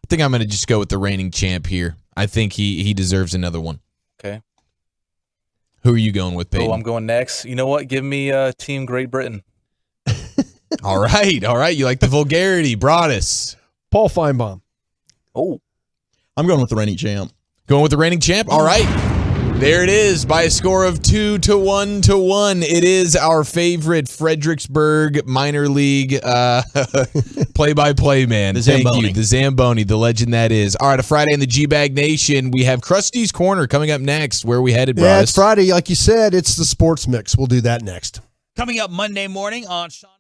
S22: think I'm going to just go with the reigning champ here. I think he deserves another one.
S3: Okay.
S22: Who are you going with, Peyton?
S3: Oh, I'm going next. You know what? Give me Team Great Britain.
S22: All right. All right. You like the vulgarity. Broadus.
S11: Paul Feinbaum.
S3: Oh.
S12: I'm going with the reigning champ.
S22: Going with the reigning champ? All right. There it is by a score of 2-1. It is our favorite Fredericksburg minor league play-by-play man. Thank you. The Zamboni, the legend that is. All right, a Friday in the G-Bag Nation. We have Krusty's Corner coming up next. Where are we headed, Broadus?
S11: Yeah, it's Friday. Like you said, it's the sports mix. We'll do that next.
S6: Coming up Monday morning on Sean.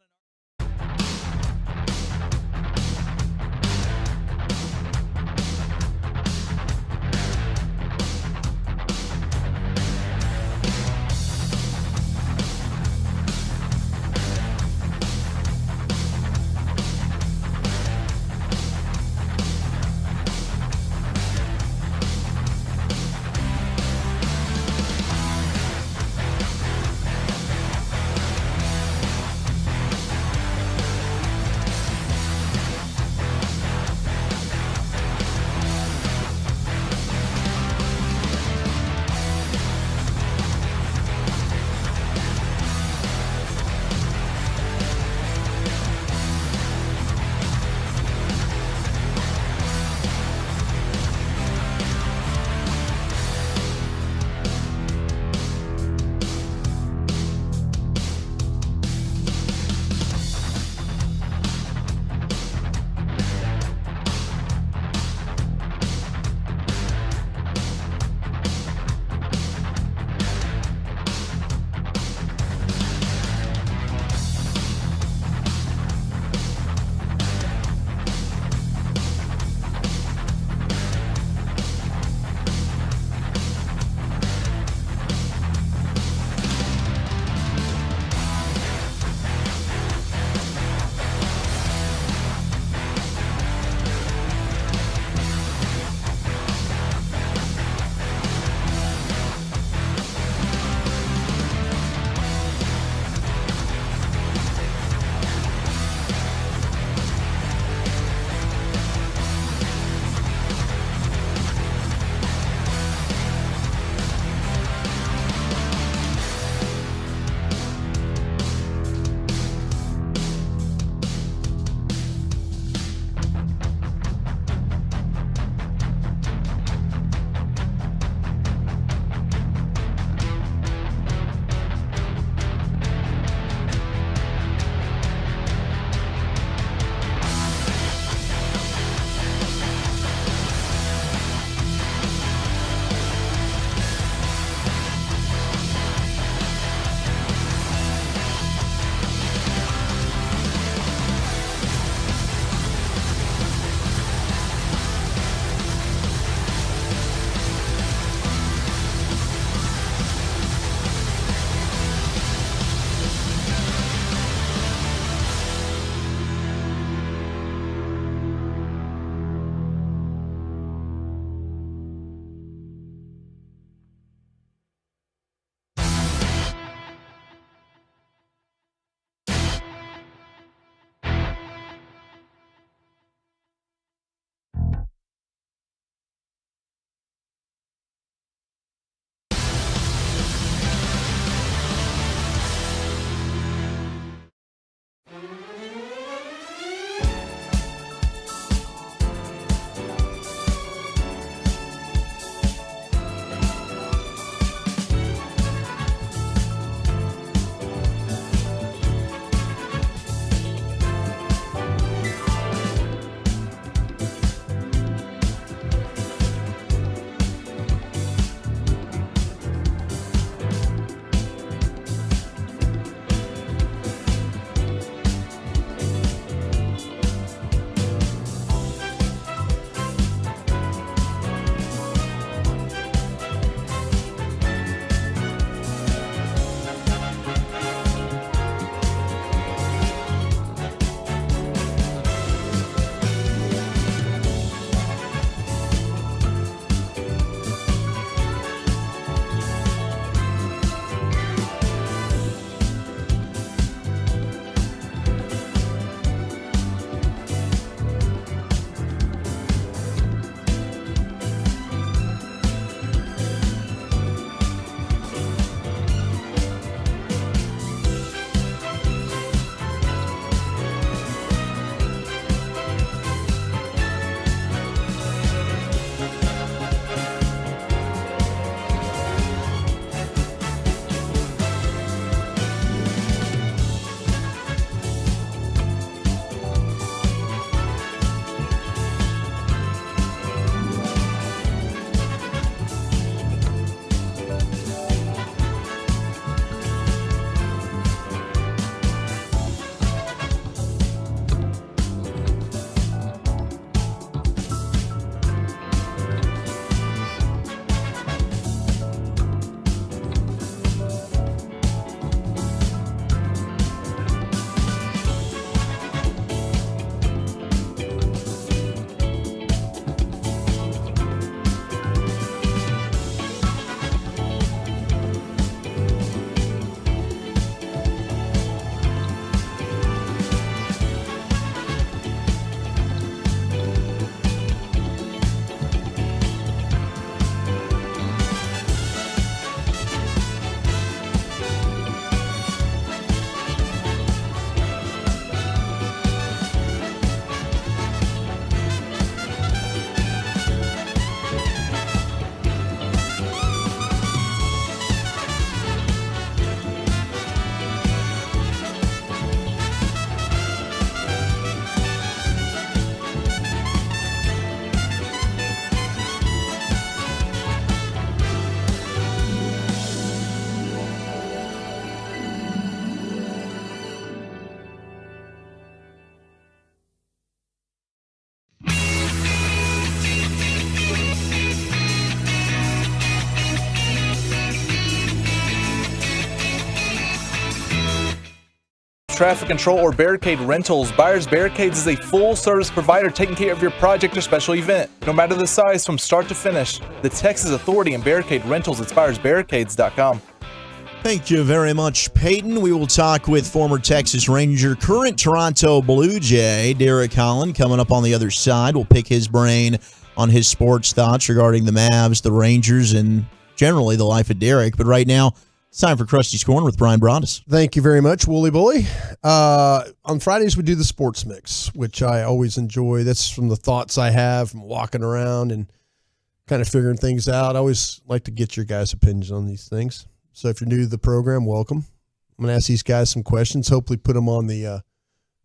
S3: traffic control, or barricade rentals, Buyers Barricades is a full-service provider taking care of your project or special event. No matter the size, from start to finish, the Texas Authority and Barricade Rentals at BuyersBarricades.com.
S12: Thank you very much, Peyton. We will talk with former Texas Ranger, current Toronto Blue Jay, Derek Holland, coming up on the other side. We'll pick his brain on his sports thoughts regarding the Mavs, the Rangers, and generally the life of Derek. But right now, it's time for Krusty's Corner with Brian Broaddus.
S11: Thank you very much, Wooly Bully. On Fridays, we do the Sports Mix, which I always enjoy. That's from the thoughts I have from walking around and kind of figuring things out. I always like to get your guys' opinions on these things. So if you're new to the program, welcome. I'm going to ask these guys some questions, hopefully put them on the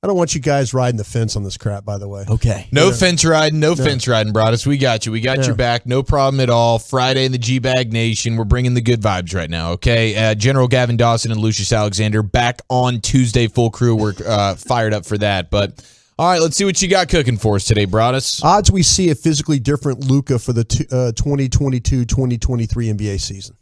S11: I don't want you guys riding the fence on this crap, by the way.
S12: Okay.
S22: No fence riding, Broaddus. We got you. We got your back. No problem at all. Friday in the G-Bag Nation. We're bringing the good vibes right now, okay? General Gavin Dawson and Lucius Alexander back on Tuesday, full crew. We're fired up for that. But, all right, let's see what you got cooking for us today, Broaddus.
S11: Odds we see a physically different Luka for the 2022-2023 NBA season.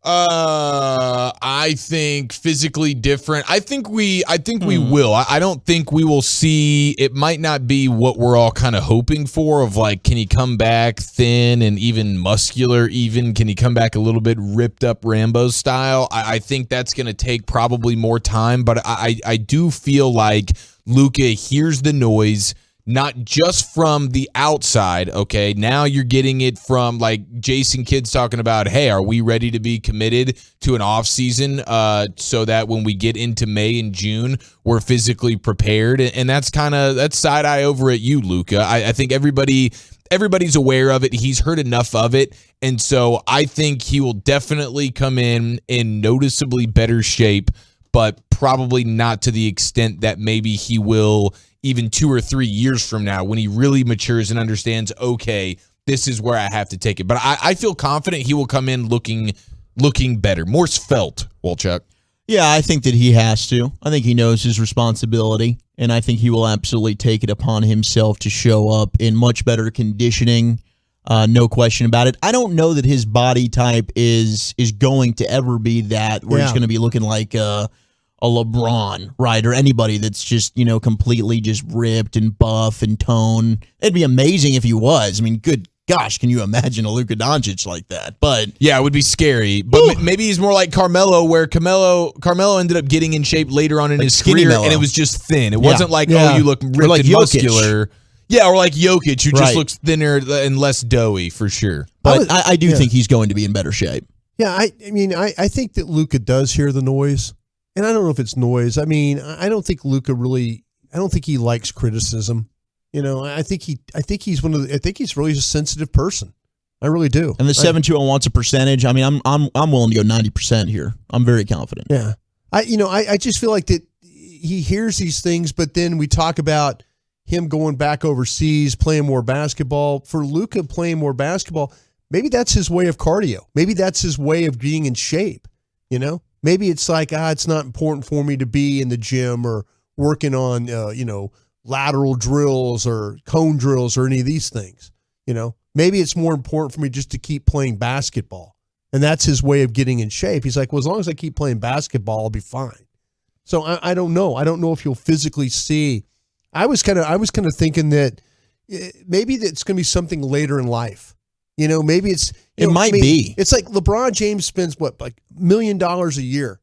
S22: I think physically different. I think we will. I don't think we will see. It might not be what we're all kind of hoping for. Of like, can he come back thin and even muscular? Even can he come back a little bit ripped up Rambo style? I think that's going to take probably more time. But I do feel like Luka hears the noise. Not just from the outside, okay? Now you're getting it from, like, Jason Kidd's talking about, hey, are we ready to be committed to an offseason so that when we get into May and June, we're physically prepared? And that's side eye over at you, Luka. I think everybody's aware of it. He's heard enough of it. And so I think he will definitely come in noticeably better shape, but probably not to the extent that maybe he will even 2 or 3 years from now when he really matures and understands, okay, this is where I have to take it. But I feel confident he will come in looking better, more svelte, Wolchuk.
S12: Yeah, I think that he has to. I think he knows his responsibility, and I think he will absolutely take it upon himself to show up in much better conditioning. No question about it. I don't know that his body type is going to ever be that where he's going to be looking like a LeBron, right? Or anybody that's just, completely just ripped and buff and toned. It'd be amazing if he was. I mean, good gosh, can you imagine a Luka Doncic like that? But
S22: yeah, it would be scary. But maybe he's more like Carmelo, where Carmelo ended up getting in shape later on in his career, and it was just thin. It wasn't like, oh, you look ripped
S12: like
S22: and
S12: Jokic.
S22: muscular. Yeah, or like Jokic, who just looks thinner and less doughy, for sure.
S12: But I do think he's going to be in better shape.
S11: Yeah, I think that Luka does hear the noise. And I don't know if it's noise. I mean, I don't think Luka really. I don't think he likes criticism. I think he's really a sensitive person. I really do.
S12: And the 7-2 wants a percentage. I mean, I'm willing to go 90% here. I'm very confident.
S11: Yeah. I just feel like that he hears these things, but then we talk about him going back overseas, playing more basketball. For Luka playing more basketball, maybe that's his way of cardio. Maybe that's his way of being in shape. Maybe it's like, it's not important for me to be in the gym or working on, lateral drills or cone drills or any of these things. Maybe it's more important for me just to keep playing basketball. And that's his way of getting in shape. He's like, well, as long as I keep playing basketball, I'll be fine. So I don't know. I don't know if you'll physically see. I was kind of thinking that maybe that's going to be something later in life. Maybe it's
S12: it might be.
S11: It's like LeBron James spends like $1 million a year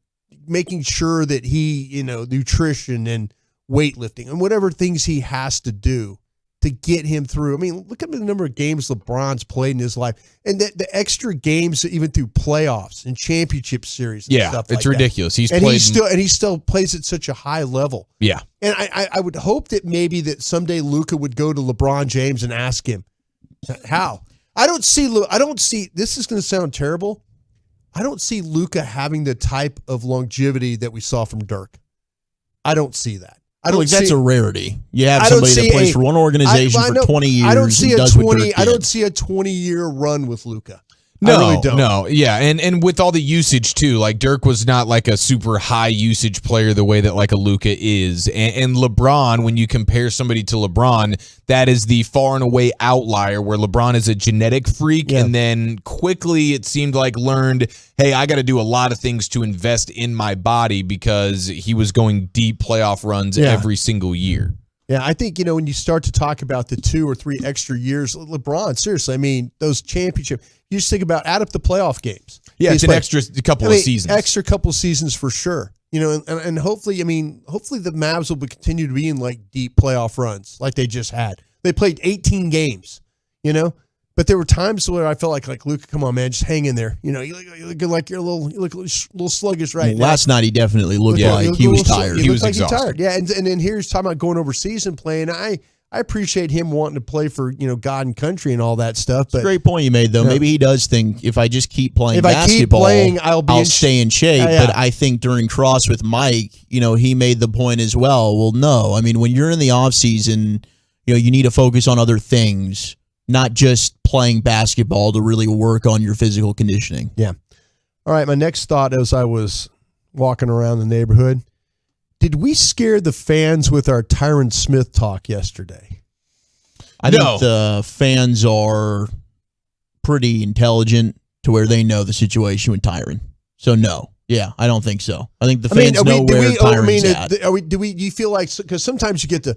S11: making sure that he, nutrition and weightlifting and whatever things he has to do to get him through. I mean, look at the number of games LeBron's played in his life, and the extra games even through playoffs and championship series. And stuff
S22: it's
S11: like
S22: ridiculous.
S11: That. He still plays at such a high level.
S22: Yeah,
S11: and I would hope that maybe that someday Luka would go to LeBron James and ask him how. I don't see. This is going to sound terrible. I don't see Luka having the type of longevity that we saw from Dirk. I don't see that. I don't.
S12: That's a rarity. You have somebody that plays for one organization for 20 years.
S11: I don't see a 20-year run with Luka.
S22: No,
S11: I really don't.
S22: No, yeah, and with all the usage too, like Dirk was not like a super high usage player the way that like a Luka is, and LeBron, when you compare somebody to LeBron, that is the far and away outlier where LeBron is a genetic freak, and then quickly it seemed like learned, hey, I got to do a lot of things to invest in my body because he was going deep playoff runs every single year.
S11: Yeah, I think, when you start to talk about the 2 or 3 extra years, LeBron, seriously, I mean, those championship, you just think about add up the playoff games.
S22: Yeah, it's an extra couple of seasons.
S11: Extra couple of seasons for sure. And hopefully, hopefully the Mavs will continue to be in like deep playoff runs like they just had. They played 18 games, but there were times where I felt like Luka, come on, man, just hang in there. You look like you're a little sluggish right now.
S12: Last night he definitely looked like he was tired.
S11: He was
S12: exhausted.
S11: Tired. Yeah, and then here's talking about going over season play, and I appreciate him wanting to play for God and country and all that stuff. But
S12: great point you made though. Maybe he does think if I just keep playing basketball, I'll stay in shape. But I think during Cross with Mike, he made the point as well. Well, no, I mean when you're in the off season, you need to focus on other things, not just playing basketball to really work on your physical conditioning.
S11: Yeah. All right. My next thought as I was walking around the neighborhood, did we scare the fans with our Tyron Smith talk yesterday?
S12: I think the fans are pretty intelligent to where they know the situation with Tyron. So no. Yeah, I don't think so. I think the fans know where Tyron's at.
S11: Do you feel like, because sometimes you get the,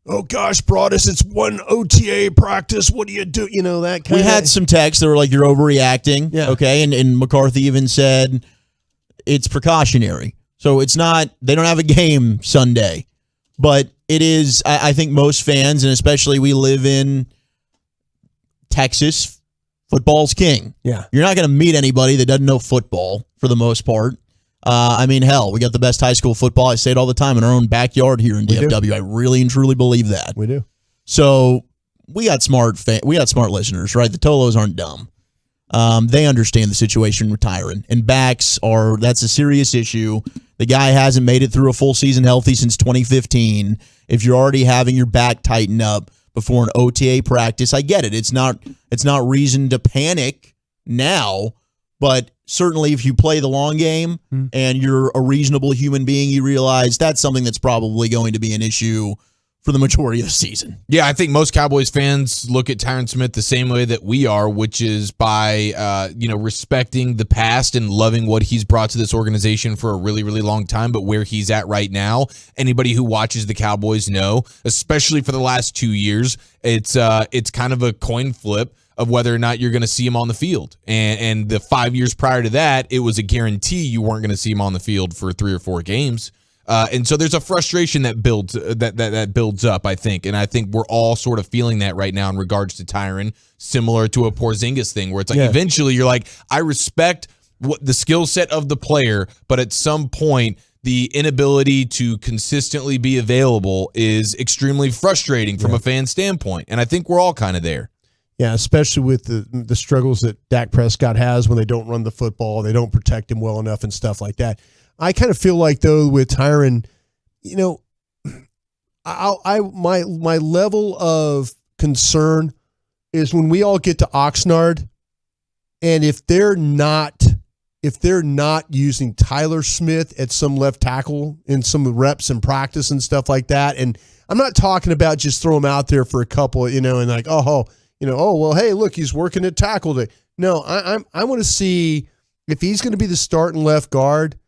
S11: oh gosh, Broadus, it's one OTA practice. What do you do? That kind of.
S12: We had some texts that were like, you're overreacting. Yeah. Okay. And McCarthy even said it's precautionary. So it's not, they don't have a game Sunday. But it is, I think most fans, and especially we live in Texas, football's king.
S11: Yeah.
S12: You're not going to meet anybody that doesn't know football for the most part. Hell, we got the best high school football. I say it all the time in our own backyard here in DFW. I really and truly believe that.
S11: We do.
S12: So we got smart listeners, right? The Tolos aren't dumb. They understand the situation with Tyron, and backs that's a serious issue. The guy hasn't made it through a full season healthy since 2015. If you're already having your back tighten up before an OTA practice, I get it. It's not reason to panic now, but certainly if you play the long game and you're a reasonable human being, you realize that's something that's probably going to be an issue for the majority of the season.
S22: Yeah, I think most Cowboys fans look at Tyron Smith the same way that we are, which is by respecting the past and loving what he's brought to this organization for a really, really long time. But where he's at right now, anybody who watches the Cowboys know, especially for the last 2 years, it's kind of a coin flip of whether or not you're going to see him on the field. And the 5 years prior to that, it was a guarantee you weren't going to see him on the field for 3 or 4 games. And so there's a frustration that builds up, I think. And I think we're all sort of feeling that right now in regards to Tyron, similar to a Porzingis thing, where it's like eventually you're like, I respect what the skill set of the player, but at some point the inability to consistently be available is extremely frustrating from a fan standpoint. And I think we're all kind of there.
S11: Yeah, especially with the struggles that Dak Prescott has when they don't run the football, they don't protect him well enough and stuff like that. I kind of feel like, though, with Tyron, my level of concern is when we all get to Oxnard, and if they're not using Tyler Smith at some left tackle in some reps and practice and stuff like that, and I'm not talking about just throw him out there for a couple, and like, hey, look, he's working at tackle day. No, I want to see if he's going to be the starting left guard.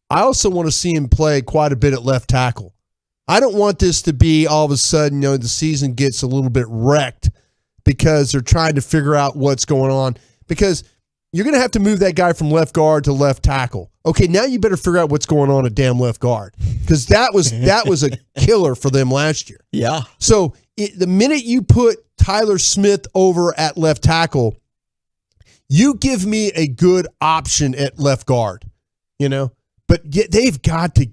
S11: I also want to see him play quite a bit at left tackle. I don't want this to be all of a sudden, the season gets a little bit wrecked because they're trying to figure out what's going on. Because you're going to have to move that guy from left guard to left tackle. Okay, now you better figure out what's going on at damn left guard, because that was a killer for them last year.
S12: Yeah.
S11: So the minute you put Tyler Smith over at left tackle, you give me a good option at left guard, But they've got to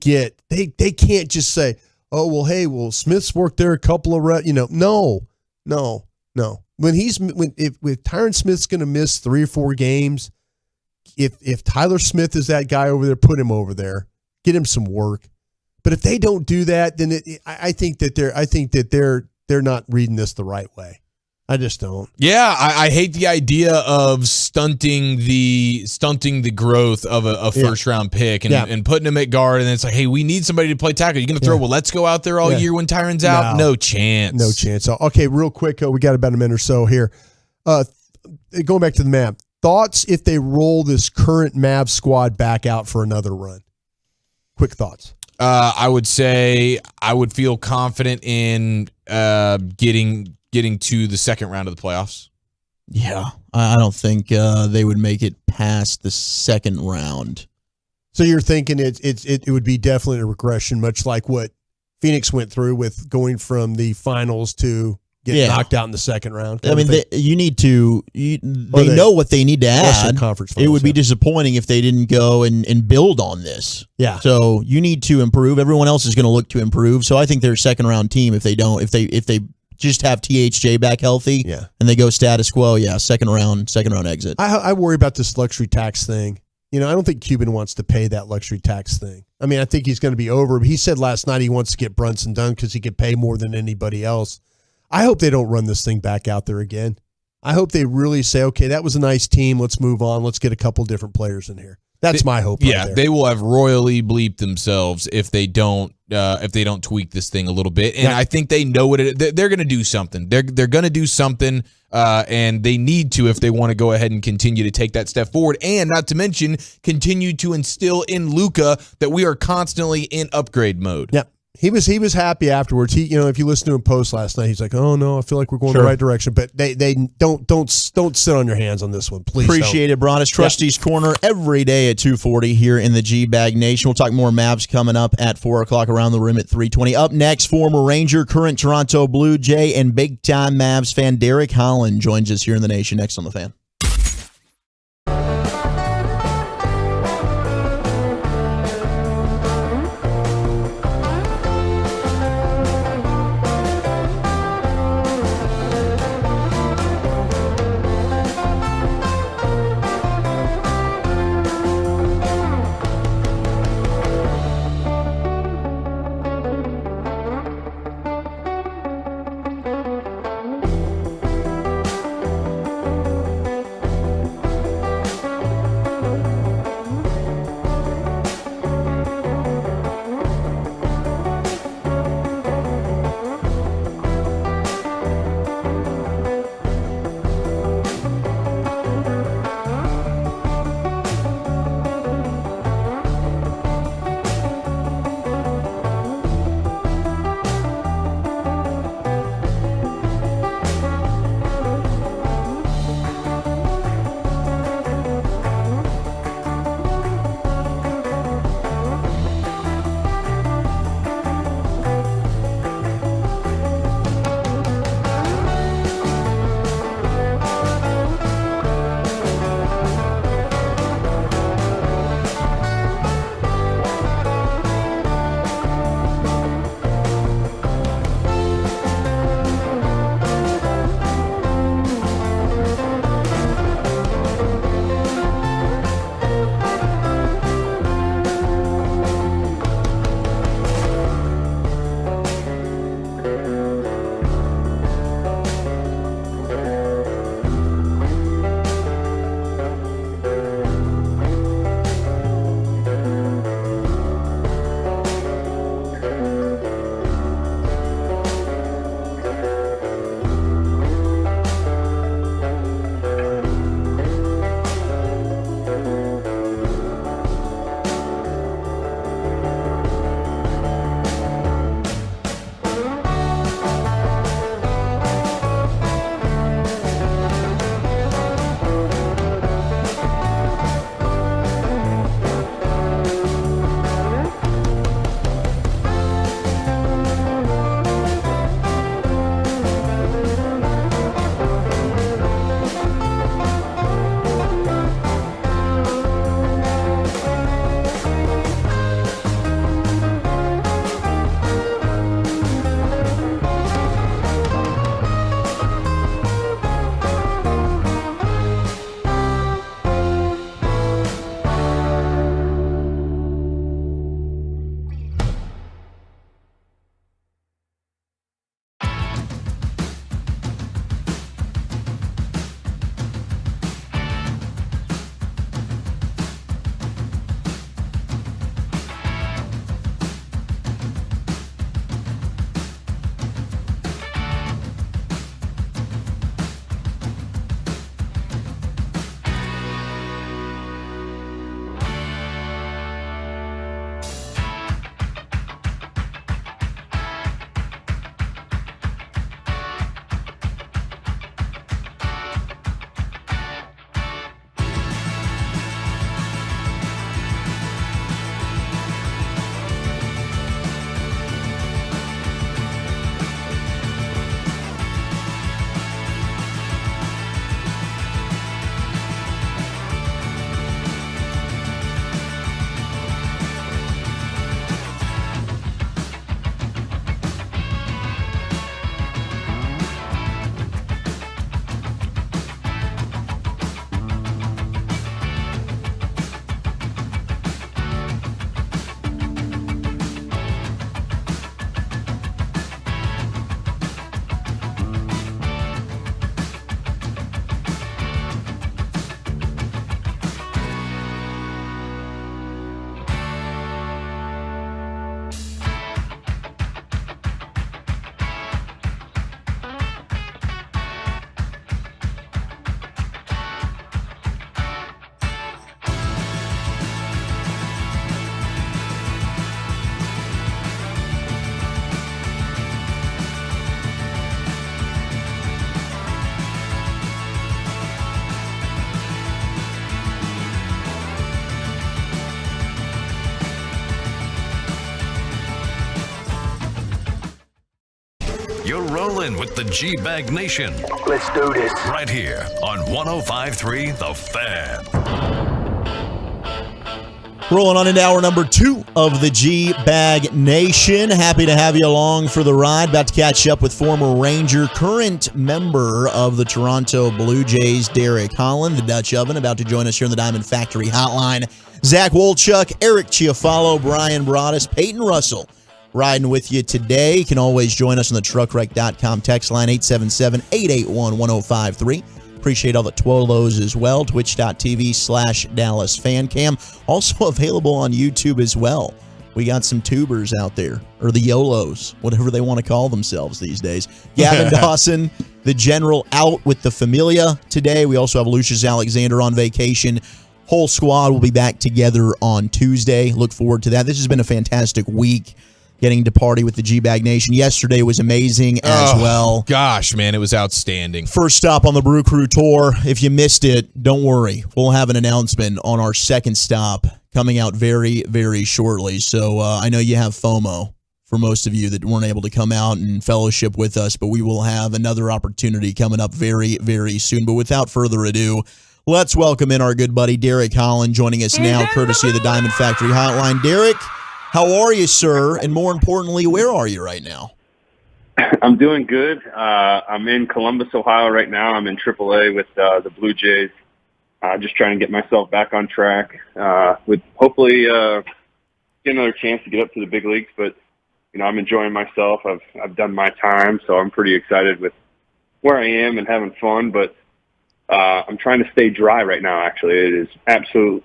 S11: they can't just say, oh, well, hey, Smith's worked there a couple of reps. No. If Tyron Smith's going to miss 3 or 4 games, if Tyler Smith is that guy over there, put him over there, get him some work. But if they don't do that, then I think that they're not reading this the right way. I just don't.
S22: Yeah, I hate the idea of stunting the growth of a first round pick and putting him at guard, and it's like, hey, we need somebody to play tackle. You're going to throw, well, let's go out there all year when Tyron's out? No chance.
S11: No chance. Okay, real quick, we got about a minute or so here. Going back to the Mavs, thoughts if they roll this current Mavs squad back out for another run? Quick thoughts.
S22: I would say I would feel confident in getting to the second round of the playoffs.
S12: Yeah, I don't think they would make it past the second round.
S11: So you're thinking it would be definitely a regression, much like what Phoenix went through with going from the finals to get knocked out in the second round.
S12: I mean, they know what they need to add. It would be disappointing if they didn't go and build on this.
S11: Yeah.
S12: So you need to improve. Everyone else is going to look to improve. So I think they're a second round team if they don't. If they just have THJ back healthy, and they go status quo, second round exit.
S11: I worry about this luxury tax thing. I don't think Cuban wants to pay that luxury tax thing. I mean, I think he's going to be over. He said last night he wants to get Brunson done because he could pay more than anybody else. I hope they don't run this thing back out there again. I hope they really say, okay, that was a nice team. Let's move on. Let's get a couple different players in here. That's my hope.
S22: Yeah, they will have royally bleeped themselves if they don't tweak this thing a little bit. And I think they know what they're going to do something. They're going to do something, and they need to if they want to go ahead and continue to take that step forward. And not to mention, continue to instill in Luka that we are constantly in upgrade mode.
S11: Yep. He was happy afterwards. He, if you listen to him post last night, he's like, "Oh no, I feel like we're going the right direction." But they don't sit on your hands on this one, please.
S12: Appreciate it, Bron. It's Trustees Corner every day at 2:40 here in the G-Bag Nation. We'll talk more Mavs coming up at 4:00 around the rim at 3:20. Up next, former Ranger, current Toronto Blue Jay, and big-time Mavs fan Derek Holland joins us here in the Nation next on the Fan.
S5: rolling with the G-Bag Nation.
S18: Let's do this.
S5: Right here on 105.3 The Fan.
S12: Rolling on into hour number 2 of the G-Bag Nation. Happy to have you along for the ride. About to catch up with former Ranger, current member of the Toronto Blue Jays, Derek Holland, the Dutch Oven, about to join us here in the Diamond Factory Hotline. Zach Wolchuk, Eric Chiafalo, Brian Broaddus, Peyton Russell riding with you today. You can always join us on the truckwreck.com text line 877-881-1053. Appreciate all the Twolos as well. Twitch.tv/DallasFanCam. Also available on YouTube as well. We got some tubers out there, or the YOLOs, whatever they want to call themselves these days. Gavin Dawson, the general, out with the Familia today. We also have Lucius Alexander on vacation. Whole squad will be back together on Tuesday. Look forward to that. This has been a fantastic week. Getting to party with the G-Bag Nation. Yesterday was amazing as well.
S22: Gosh, man, it was outstanding.
S12: First stop on the Brew Crew Tour. If you missed it, don't worry. We'll have an announcement on our second stop coming out very, very shortly. So I know you have FOMO for most of you that weren't able to come out and fellowship with us, but we will have another opportunity coming up very, very soon. But without further ado, let's welcome in our good buddy Derek Holland joining us now, courtesy of the Diamond Factory Hotline. Derek, how are you, sir? And more importantly, where are you right now?
S1: I'm doing good. I'm in Columbus, Ohio right now. I'm in AAA with the Blue Jays. Just trying to get myself back on track with hopefully get another chance to get up to the big leagues. But, you know, I'm enjoying myself. I've done my time, so I'm pretty excited with where I am and having fun. But I'm trying to stay dry right now, actually. It is absolutely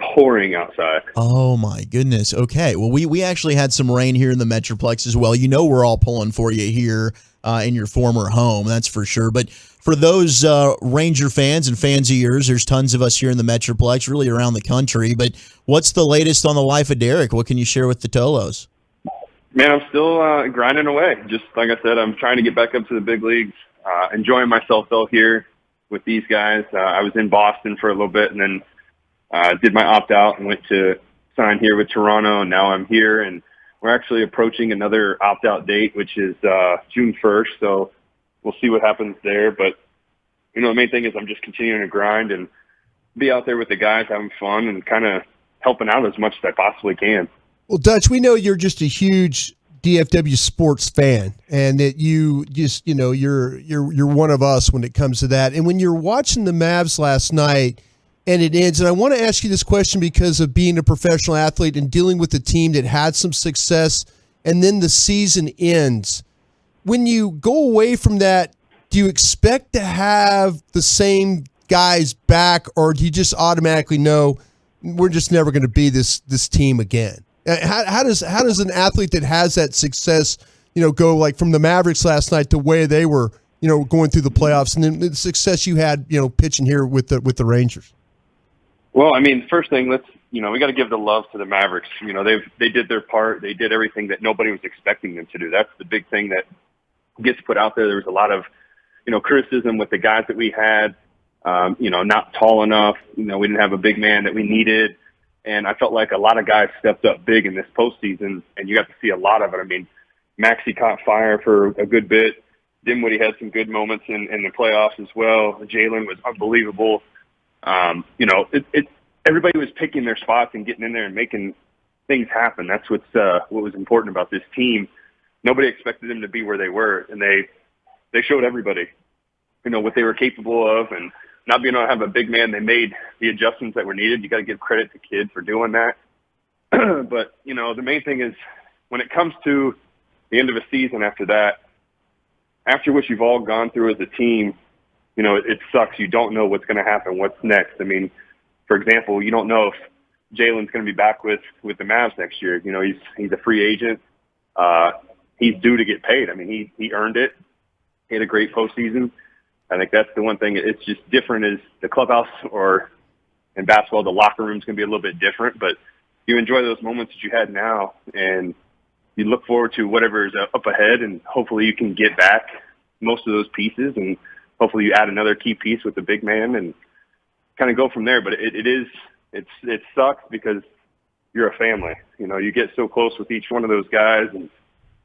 S1: pouring outside.
S12: Oh my goodness. Okay. Well, we actually had some rain here in the Metroplex as well. You know, we're all pulling for you here in your former home, that's for sure. But for those Ranger fans and fans of yours, there's tons of us here in the Metroplex, really around the country. But what's the latest on the life of Derek? What can you share with the Tolos?
S1: Man, I'm still grinding away. Just like I said, I'm trying to get back up to the big leagues. Enjoying myself though here with these guys. I was in Boston for a little bit and then did my opt-out and went to sign here with Toronto, and now I'm here, and we're actually approaching another opt-out date, which is June 1st, so we'll see what happens there. But, you know, the main thing is I'm just continuing to grind and be out there with the guys, having fun, and kind of helping out as much as I possibly can.
S11: Well, Dutch, we know you're just a huge DFW sports fan, and that you just, you know, you're one of us when it comes to that. And when you're watching the Mavs last night, and it ends, and I want to ask you this question because of being a professional athlete and dealing with a team that had some success, and then the season ends. When you go away from that, do you expect to have the same guys back, or do you just automatically know we're just never going to be this team again? How does an athlete that has that success, you know, go like from the Mavericks last night to where they were, you know, going through the playoffs, and then the success you had, you know, pitching here with the Rangers?
S1: Well, I mean, first thing, we got to give the love to the Mavericks. You know, they did their part. They did everything that nobody was expecting them to do. That's the big thing that gets put out there. There was a lot of, you know, criticism with the guys that we had, you know, not tall enough. You know, we didn't have a big man that we needed. And I felt like a lot of guys stepped up big in this postseason, and you got to see a lot of it. I mean, Maxey caught fire for a good bit. Dinwiddie had some good moments in the playoffs as well. Jalen was unbelievable. You know, everybody was picking their spots and getting in there and making things happen. That's what was important about this team. Nobody expected them to be where they were, and they showed everybody, you know, what they were capable of. And not being able to have a big man, they made the adjustments that were needed. You got to give credit to Kidd for doing that. But, you know, the main thing is when it comes to the end of a season after that, after what you've all gone through as a team, you know, it sucks. You don't know what's going to happen, what's next. I mean, for example, you don't know if Jalen's going to be back with the Mavs next year. You know, he's a free agent. He's due to get paid. I mean, he earned it. He had a great postseason. I think that's the one thing. It's just different as the clubhouse or in basketball, the locker room's going to be a little bit different, but you enjoy those moments that you had now, and you look forward to whatever is up ahead, and hopefully you can get back most of those pieces, and hopefully you add another key piece with the big man and kind of go from there. But it sucks because you're a family. You know, you get so close with each one of those guys and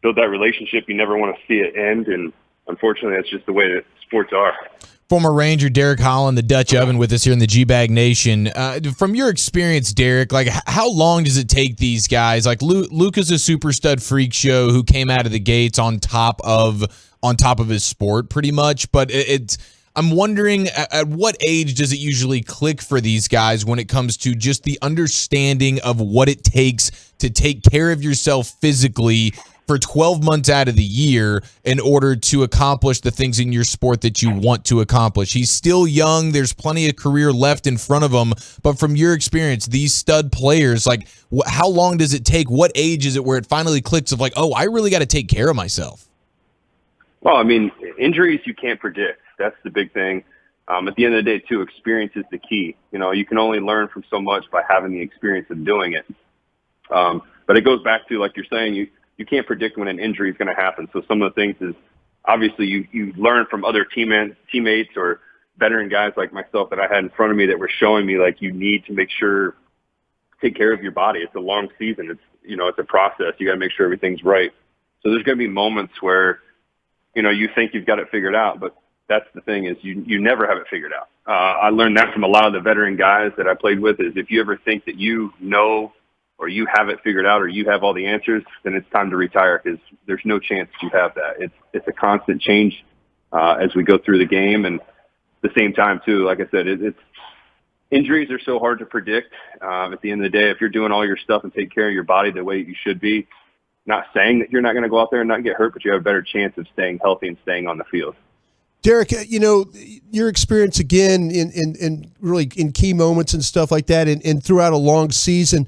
S1: build that relationship. You never want to see it end. And unfortunately, that's just the way that sports are.
S22: Former Ranger Derek Holland, the Dutch Oven, with us here in the G-Bag Nation. From your experience, Derek, like how long does it take these guys? Like Luka's a super stud freak show who came out of the gates on top of his sport, pretty much. But I'm wondering at what age does it usually click for these guys when it comes to just the understanding of what it takes to take care of yourself physically for 12 months out of the year in order to accomplish the things in your sport that you want to accomplish. He's still young. There's plenty of career left in front of him. But from your experience, these stud players, like how long does it take? What age is it where it finally clicks of like, oh, I really got to take care of myself?
S1: Well, I mean, injuries you can't predict. That's the big thing. At the end of the day, too, experience is the key. You know, you can only learn from so much by having the experience of doing it. But it goes back to, like you're saying, you can't predict when an injury is going to happen. So some of the things is obviously you learn from other teammates or veteran guys like myself that I had in front of me that were showing me like you need to make sure take care of your body. It's a long season. It's a process. You got to make sure everything's right. So there's going to be moments where you think you've got it figured out, but that's the thing is you never have it figured out. I learned that from a lot of the veteran guys that I played with is if you ever think that you know or you have it figured out or you have all the answers, then it's time to retire because there's no chance you have that. It's a constant change as we go through the game. And at the same time, too, like I said, it's injuries are so hard to predict. At the end of the day, if you're doing all your stuff and take care of your body the way you should be, not saying that you're not going to go out there and not get hurt, but you have a better chance of staying healthy and staying on the field.
S11: Derek, your experience again in really in key moments and stuff like that and throughout a long season,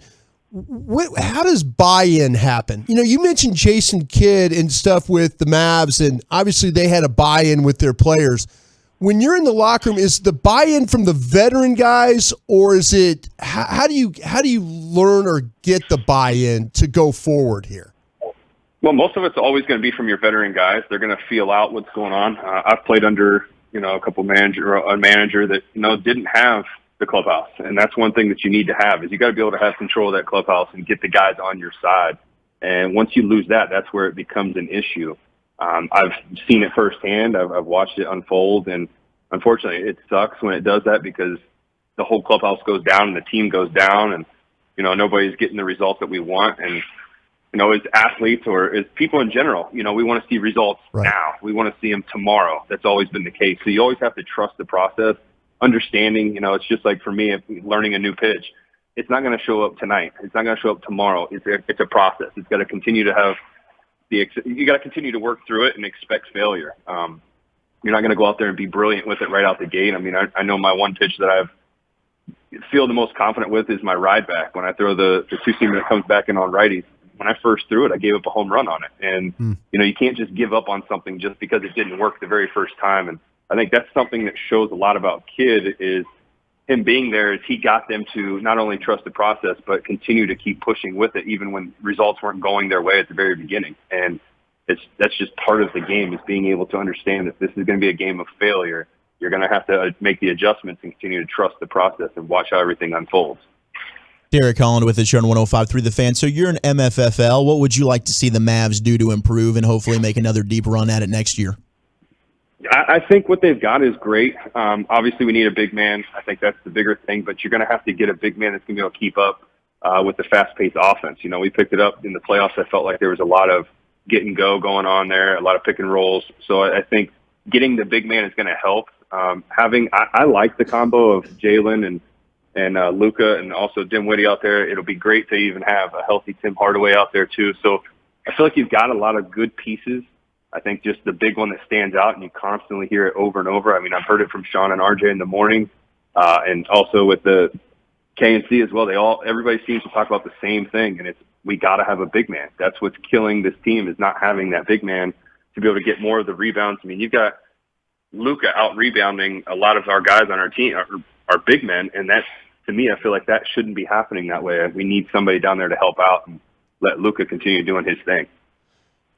S11: how does buy-in happen? You mentioned Jason Kidd and stuff with the Mavs, and obviously they had a buy-in with their players. When you're in the locker room, is the buy-in from the veteran guys, or is it how do you learn or get the buy-in to go forward here?
S1: Well, most of it's always going to be from your veteran guys. They're going to feel out what's going on. I've played under a manager that didn't have the clubhouse, and that's one thing that you need to have is you got to be able to have control of that clubhouse and get the guys on your side. And once you lose that, that's where it becomes an issue. I've seen it firsthand. I've watched it unfold, and unfortunately, it sucks when it does that because the whole clubhouse goes down and the team goes down, and nobody's getting the results that we want. And as athletes or as people in general, we want to see results now. We want to see them tomorrow. That's always been the case. So you always have to trust the process. Understanding, it's just like for me, learning a new pitch. It's not going to show up tonight. It's not going to show up tomorrow. It's a process. It's got to continue to have you got to continue to work through it and expect failure. You're not going to go out there and be brilliant with it right out the gate. I mean, I know my one pitch that I feel the most confident with is my ride back. When I throw the two-seamer that comes back in on righties, when I first threw it, I gave up a home run on it. And, you can't just give up on something just because it didn't work the very first time. And I think that's something that shows a lot about Kidd is him being there is he got them to not only trust the process, but continue to keep pushing with it, even when results weren't going their way at the very beginning. And that's just part of the game is being able to understand that this is going to be a game of failure. You're going to have to make the adjustments and continue to trust the process and watch how everything unfolds.
S12: Derek Holland with us here on 105.3 The Fan. So you're an MFFL. What would you like to see the Mavs do to improve and hopefully make another deep run at it next year?
S1: I think what they've got is great. Obviously, we need a big man. I think that's the bigger thing, but you're going to have to get a big man that's going to be able to keep up with the fast-paced offense. We picked it up in the playoffs. I felt like there was a lot of get and go going on there, a lot of pick and rolls. So I think getting the big man is going to help. I like the combo of Jalen and Luka and also Dinwiddie out there. It'll be great to even have a healthy Tim Hardaway out there too. So I feel like you've got a lot of good pieces. I think just the big one that stands out, and you constantly hear it over and over. I mean, I've heard it from Sean and RJ in the morning, and also with the KNC as well. Everybody seems to talk about the same thing, and we got to have a big man. That's what's killing this team is not having that big man to be able to get more of the rebounds. I mean, you've got Luka out rebounding a lot of our guys on our team, our big men, and that's, to me, I feel like that shouldn't be happening that way. We need somebody down there to help out and let Luka continue doing his thing.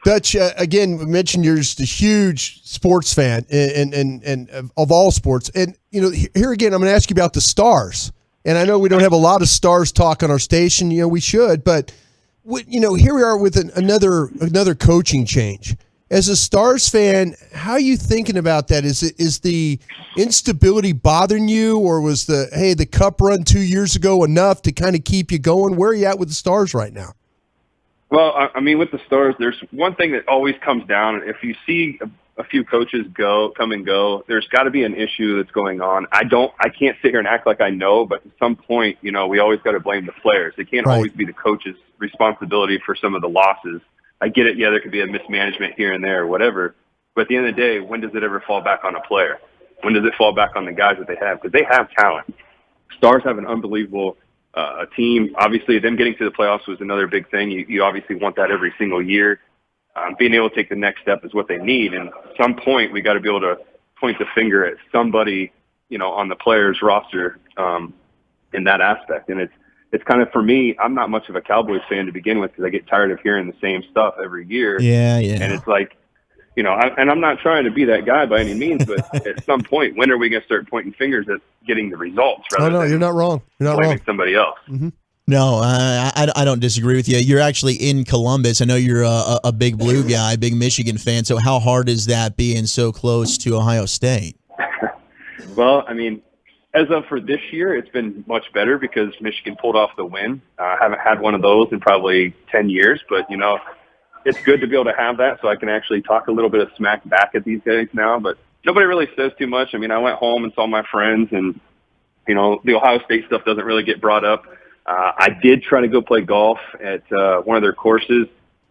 S11: Dutch, again, we mentioned you're just a huge sports fan and of all sports. And, here again, I'm going to ask you about the stars. And I know we don't have a lot of stars talk on our station. We should. But, here we are with another coaching change. As a Stars fan, how are you thinking about that? Is the instability bothering you, or was the cup run 2 years ago enough to kind of keep you going? Where are you at with the Stars right now?
S1: Well, I mean, with the Stars, there's one thing that always comes down. If you see a few coaches come and go, there's got to be an issue that's going on. I can't sit here and act like I know, but at some point, we always got to blame the players. It can't always be the coach's responsibility for some of the losses. I get it. Yeah, there could be a mismanagement here and there or whatever. But at the end of the day, when does it ever fall back on a player? When does it fall back on the guys that they have? Because they have talent. Stars have an unbelievable team. Obviously, them getting to the playoffs was another big thing. You obviously want that every single year. Being able to take the next step is what they need. And at some point, we got to be able to point the finger at somebody, on the players' roster in that aspect. And it's kind of, for me, I'm not much of a Cowboys fan to begin with because I get tired of hearing the same stuff every year.
S12: Yeah.
S1: And it's like, and I'm not trying to be that guy by any means, but at some point, when are we going to start pointing fingers at getting the results rather than
S11: you're not wrong. You're not
S1: blaming
S11: wrong.
S1: somebody else?
S11: Mm-hmm.
S12: No, I don't disagree with you. You're actually in Columbus. I know you're a big Blue guy, big Michigan fan. So how hard is that being so close to Ohio State?
S1: Well, I mean, as of for this year, it's been much better because Michigan pulled off the win. I haven't had one of those in probably 10 years, but, it's good to be able to have that so I can actually talk a little bit of smack back at these guys now. But nobody really says too much. I mean, I went home and saw my friends, and, the Ohio State stuff doesn't really get brought up. I did try to go play golf at one of their courses.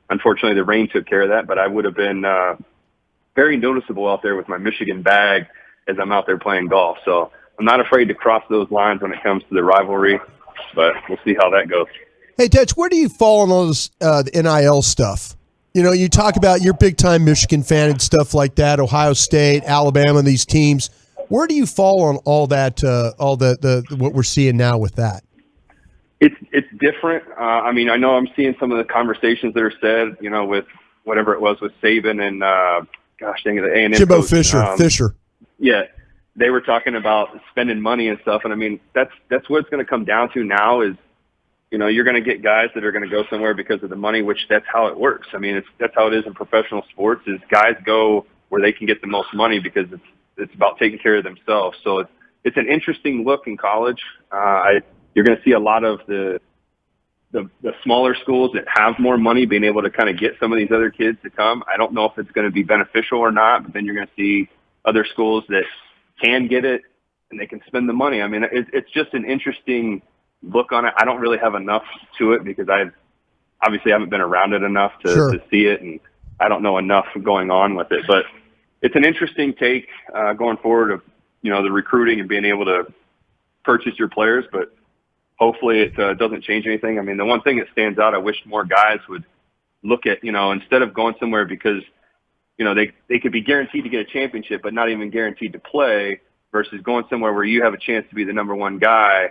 S1: Unfortunately, the rain took care of that, but I would have been very noticeable out there with my Michigan bag as I'm out there playing golf. So I'm not afraid to cross those lines when it comes to the rivalry, but we'll see how that goes.
S11: Hey, Dutch, where do you fall on all this the NIL stuff? You talk about you're a big-time Michigan fan and stuff like that, Ohio State, Alabama, these teams. Where do you fall on all that, all the what we're seeing now with that?
S1: It's different. I mean, I know I'm seeing some of the conversations that are said, with whatever it was with Saban and, gosh dang it, the A&M
S11: Jimbo
S1: coach.
S11: Fisher.
S1: Yeah, they were talking about spending money and stuff, and I mean, that's what it's going to come down to now is, you're going to get guys that are going to go somewhere because of the money, which that's how it works. I mean, that's how it is in professional sports. Is guys go where they can get the most money because it's about taking care of themselves. So it's an interesting look in college. You're going to see a lot of the smaller schools that have more money being able to kind of get some of these other kids to come. I don't know if it's going to be beneficial or not, but then you're going to see other schools that can get it and they can spend the money. I mean, it's just an interesting look on it. I don't really have enough to it because I obviously haven't been around it enough to see it, and I don't know enough going on with it. But it's an interesting take going forward of the recruiting and being able to purchase your players, but hopefully it doesn't change anything. I mean, the one thing that stands out, I wish more guys would look at, instead of going somewhere because, they could be guaranteed to get a championship, but not even guaranteed to play, versus going somewhere where you have a chance to be the number one guy.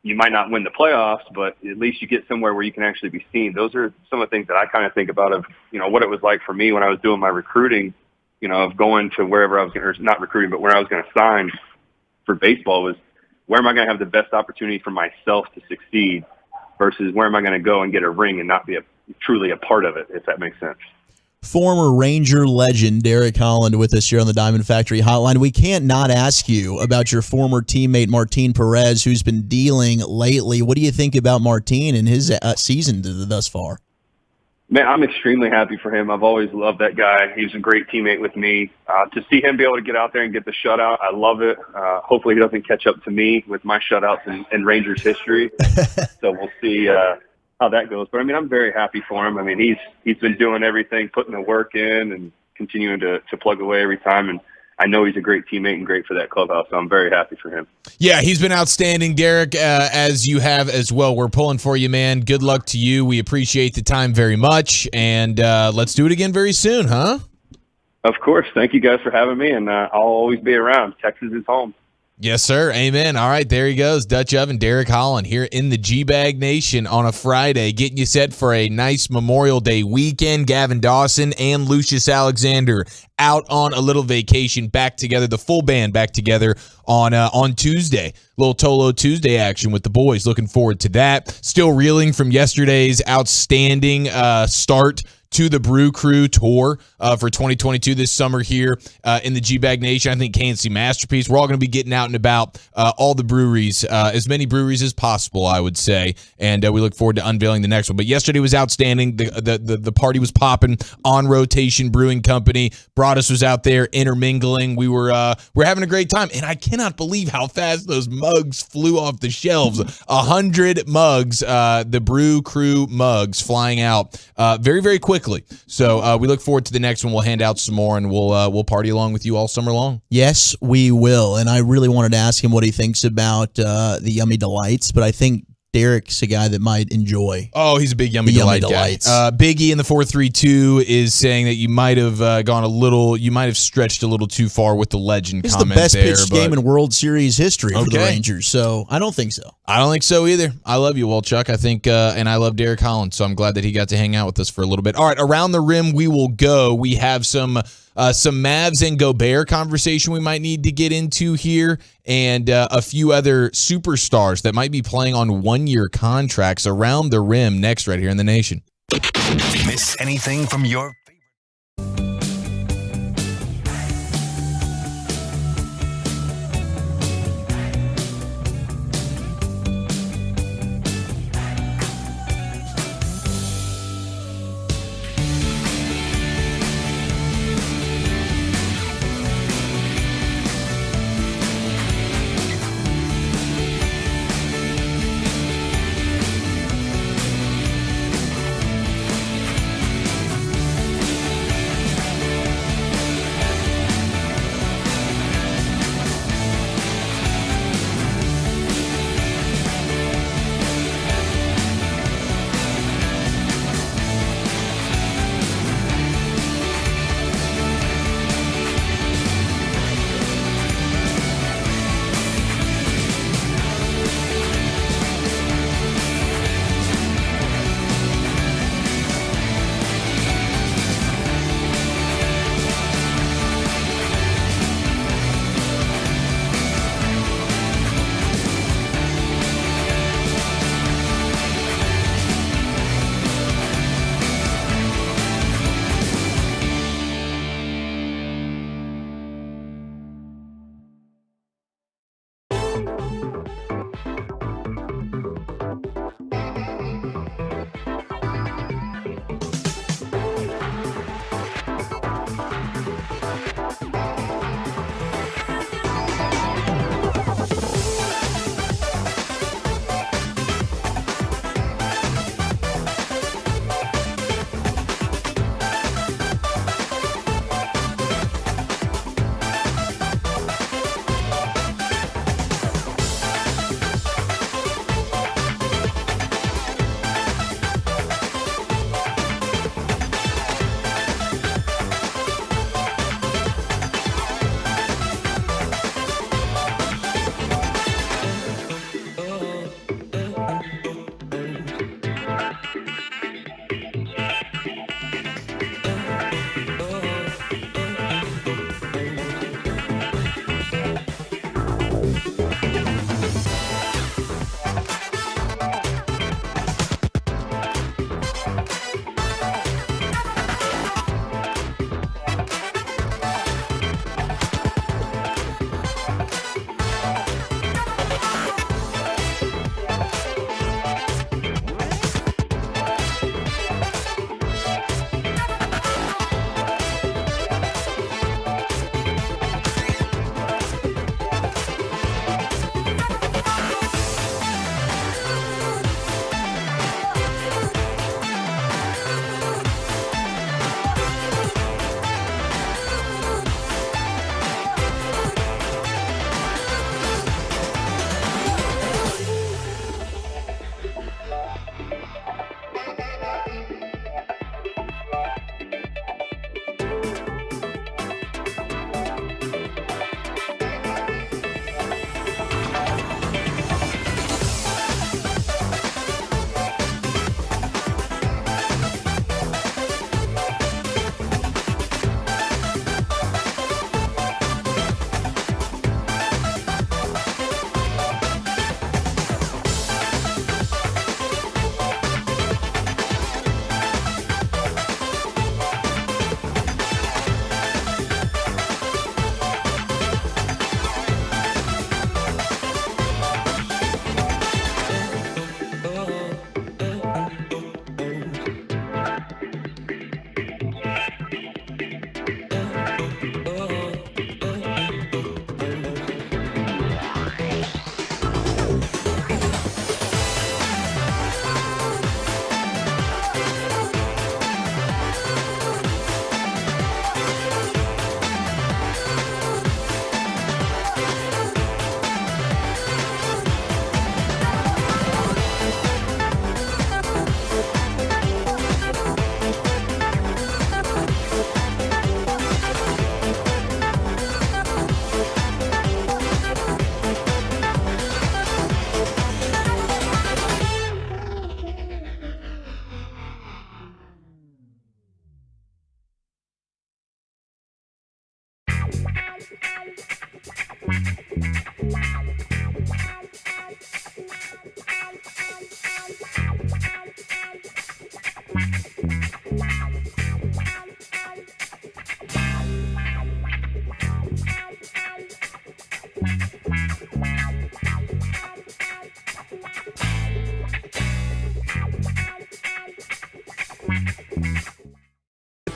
S1: You might not win the playoffs, but at least you get somewhere where you can actually be seen. Those are some of the things that I kind of think about of, what it was like for me when I was doing my recruiting, of going to wherever I was going to, or not recruiting, but where I was going to sign for baseball was, where am I going to have the best opportunity for myself to succeed versus where am I going to go and get a ring and not be truly a part of it, if that makes sense.
S12: Former Ranger legend Derek Holland with us here on the Diamond Factory Hotline. We can't not ask you about your former teammate Martin Perez, who's been dealing lately. What do you think about Martin and his season thus far?
S1: Man, I'm extremely happy for him. I've always loved that guy. He's a great teammate with me. To see him be able to get out there and get the shutout, I love it. Hopefully he doesn't catch up to me with my shutouts in Rangers history. So we'll see how that goes. But, I mean, I'm very happy for him. I mean, he's been doing everything, putting the work in and continuing to plug away every time. And I know he's a great teammate and great for that clubhouse, so I'm very happy for him.
S22: Yeah, he's been outstanding, Derek, as you have as well. We're pulling for you, man. Good luck to you. We appreciate the time very much, and let's do it again very soon, huh?
S1: Of course. Thank you guys for having me, and I'll always be around. Texas is home.
S22: Yes, sir. Amen. All right, there he goes. Dutch Oven, Derek Holland here in the G-Bag Nation on a Friday, getting you set for a nice Memorial Day weekend. Gavin Dawson and Lucius Alexander out on a little vacation, back together, the full band back together on Tuesday. Little Tolo Tuesday action with the boys. Looking forward to that. Still reeling from yesterday's outstanding start to the Brew Crew tour for 2022 this summer here in the G-Bag Nation. I think KNC Masterpiece. We're all going to be getting out and about all the breweries, as many breweries as possible, I would say. And we look forward to unveiling the next one. But yesterday was outstanding. The party was popping. On Rotation Brewing Company. Broadus was out there intermingling. We're having a great time. And I cannot believe how fast those mugs flew off the shelves. 100 mugs, the Brew Crew mugs flying out very, very quickly. So we look forward to the next one. We'll hand out some more, and we'll party along with you all summer long.
S12: Yes, we will. And I really wanted to ask him what he thinks about the Yummy Delights, but I think Derek's a guy that might enjoy.
S22: Oh, he's a big Yummy Delight guy. Biggie in the 432 is saying that you might have you might have stretched a little too far with the legend
S12: It's
S22: comment.
S12: the best
S22: there,
S12: pitched game in World Series history for the Rangers, so I don't think so.
S22: I don't think so either. I love you, Chuck. I think, and I love Derek Holland, so I'm glad that he got to hang out with us for a little bit. All right, around the rim we will go. We have some Mavs and Gobert conversation we might need to get into here, and a few other superstars that might be playing on one-year contracts around the rim next right here in the Nation.
S18: Miss anything from your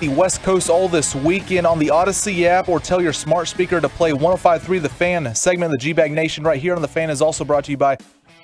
S3: the West Coast all this weekend on the Odyssey app, or tell your smart speaker to play 105.3 The Fan. Segment of the G-Bag Nation right here on The Fan is also brought to you by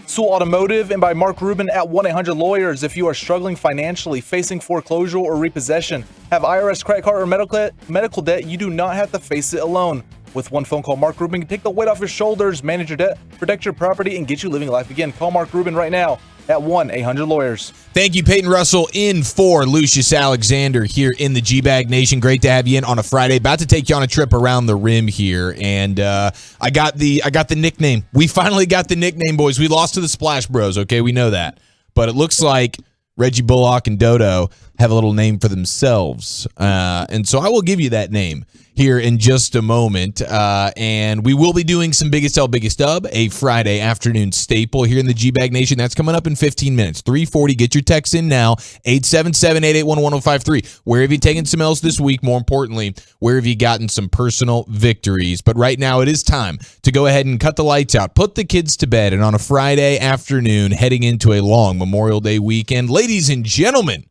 S3: Sewell Automotive and by Mark Rubin at 1-800-Lawyers. If you are struggling financially, facing foreclosure or repossession, have IRS, credit card, or medical debt, you do not have to face it alone. With one phone call, Mark Rubin can take the weight off your shoulders, manage your debt, protect your property, and get you living life again. Call Mark Rubin right now at 1-800-Lawyers.
S22: Thank you, Peyton Russell, in for Lucius Alexander here in the G-Bag Nation. Great to have you in on a Friday. About to take you on a trip around the rim here, and I got the nickname. We finally got the nickname, boys. We lost to the Splash Bros, okay? We know that. But it looks like Reggie Bullock and Dodo have a little name for themselves, and so I will give you that name here in just a moment, and we will be doing some Biggest L, Biggest Dub, a Friday afternoon staple here in the G-Bag Nation. That's coming up in 15 minutes. 3:40. Get your texts in now. 877-881-1053. Where have you taken some L's this week? More importantly, where have you gotten some personal victories? But right now, it is time to go ahead and cut the lights out, put the kids to bed, and on a Friday afternoon, heading into a long Memorial Day weekend, ladies and gentlemen,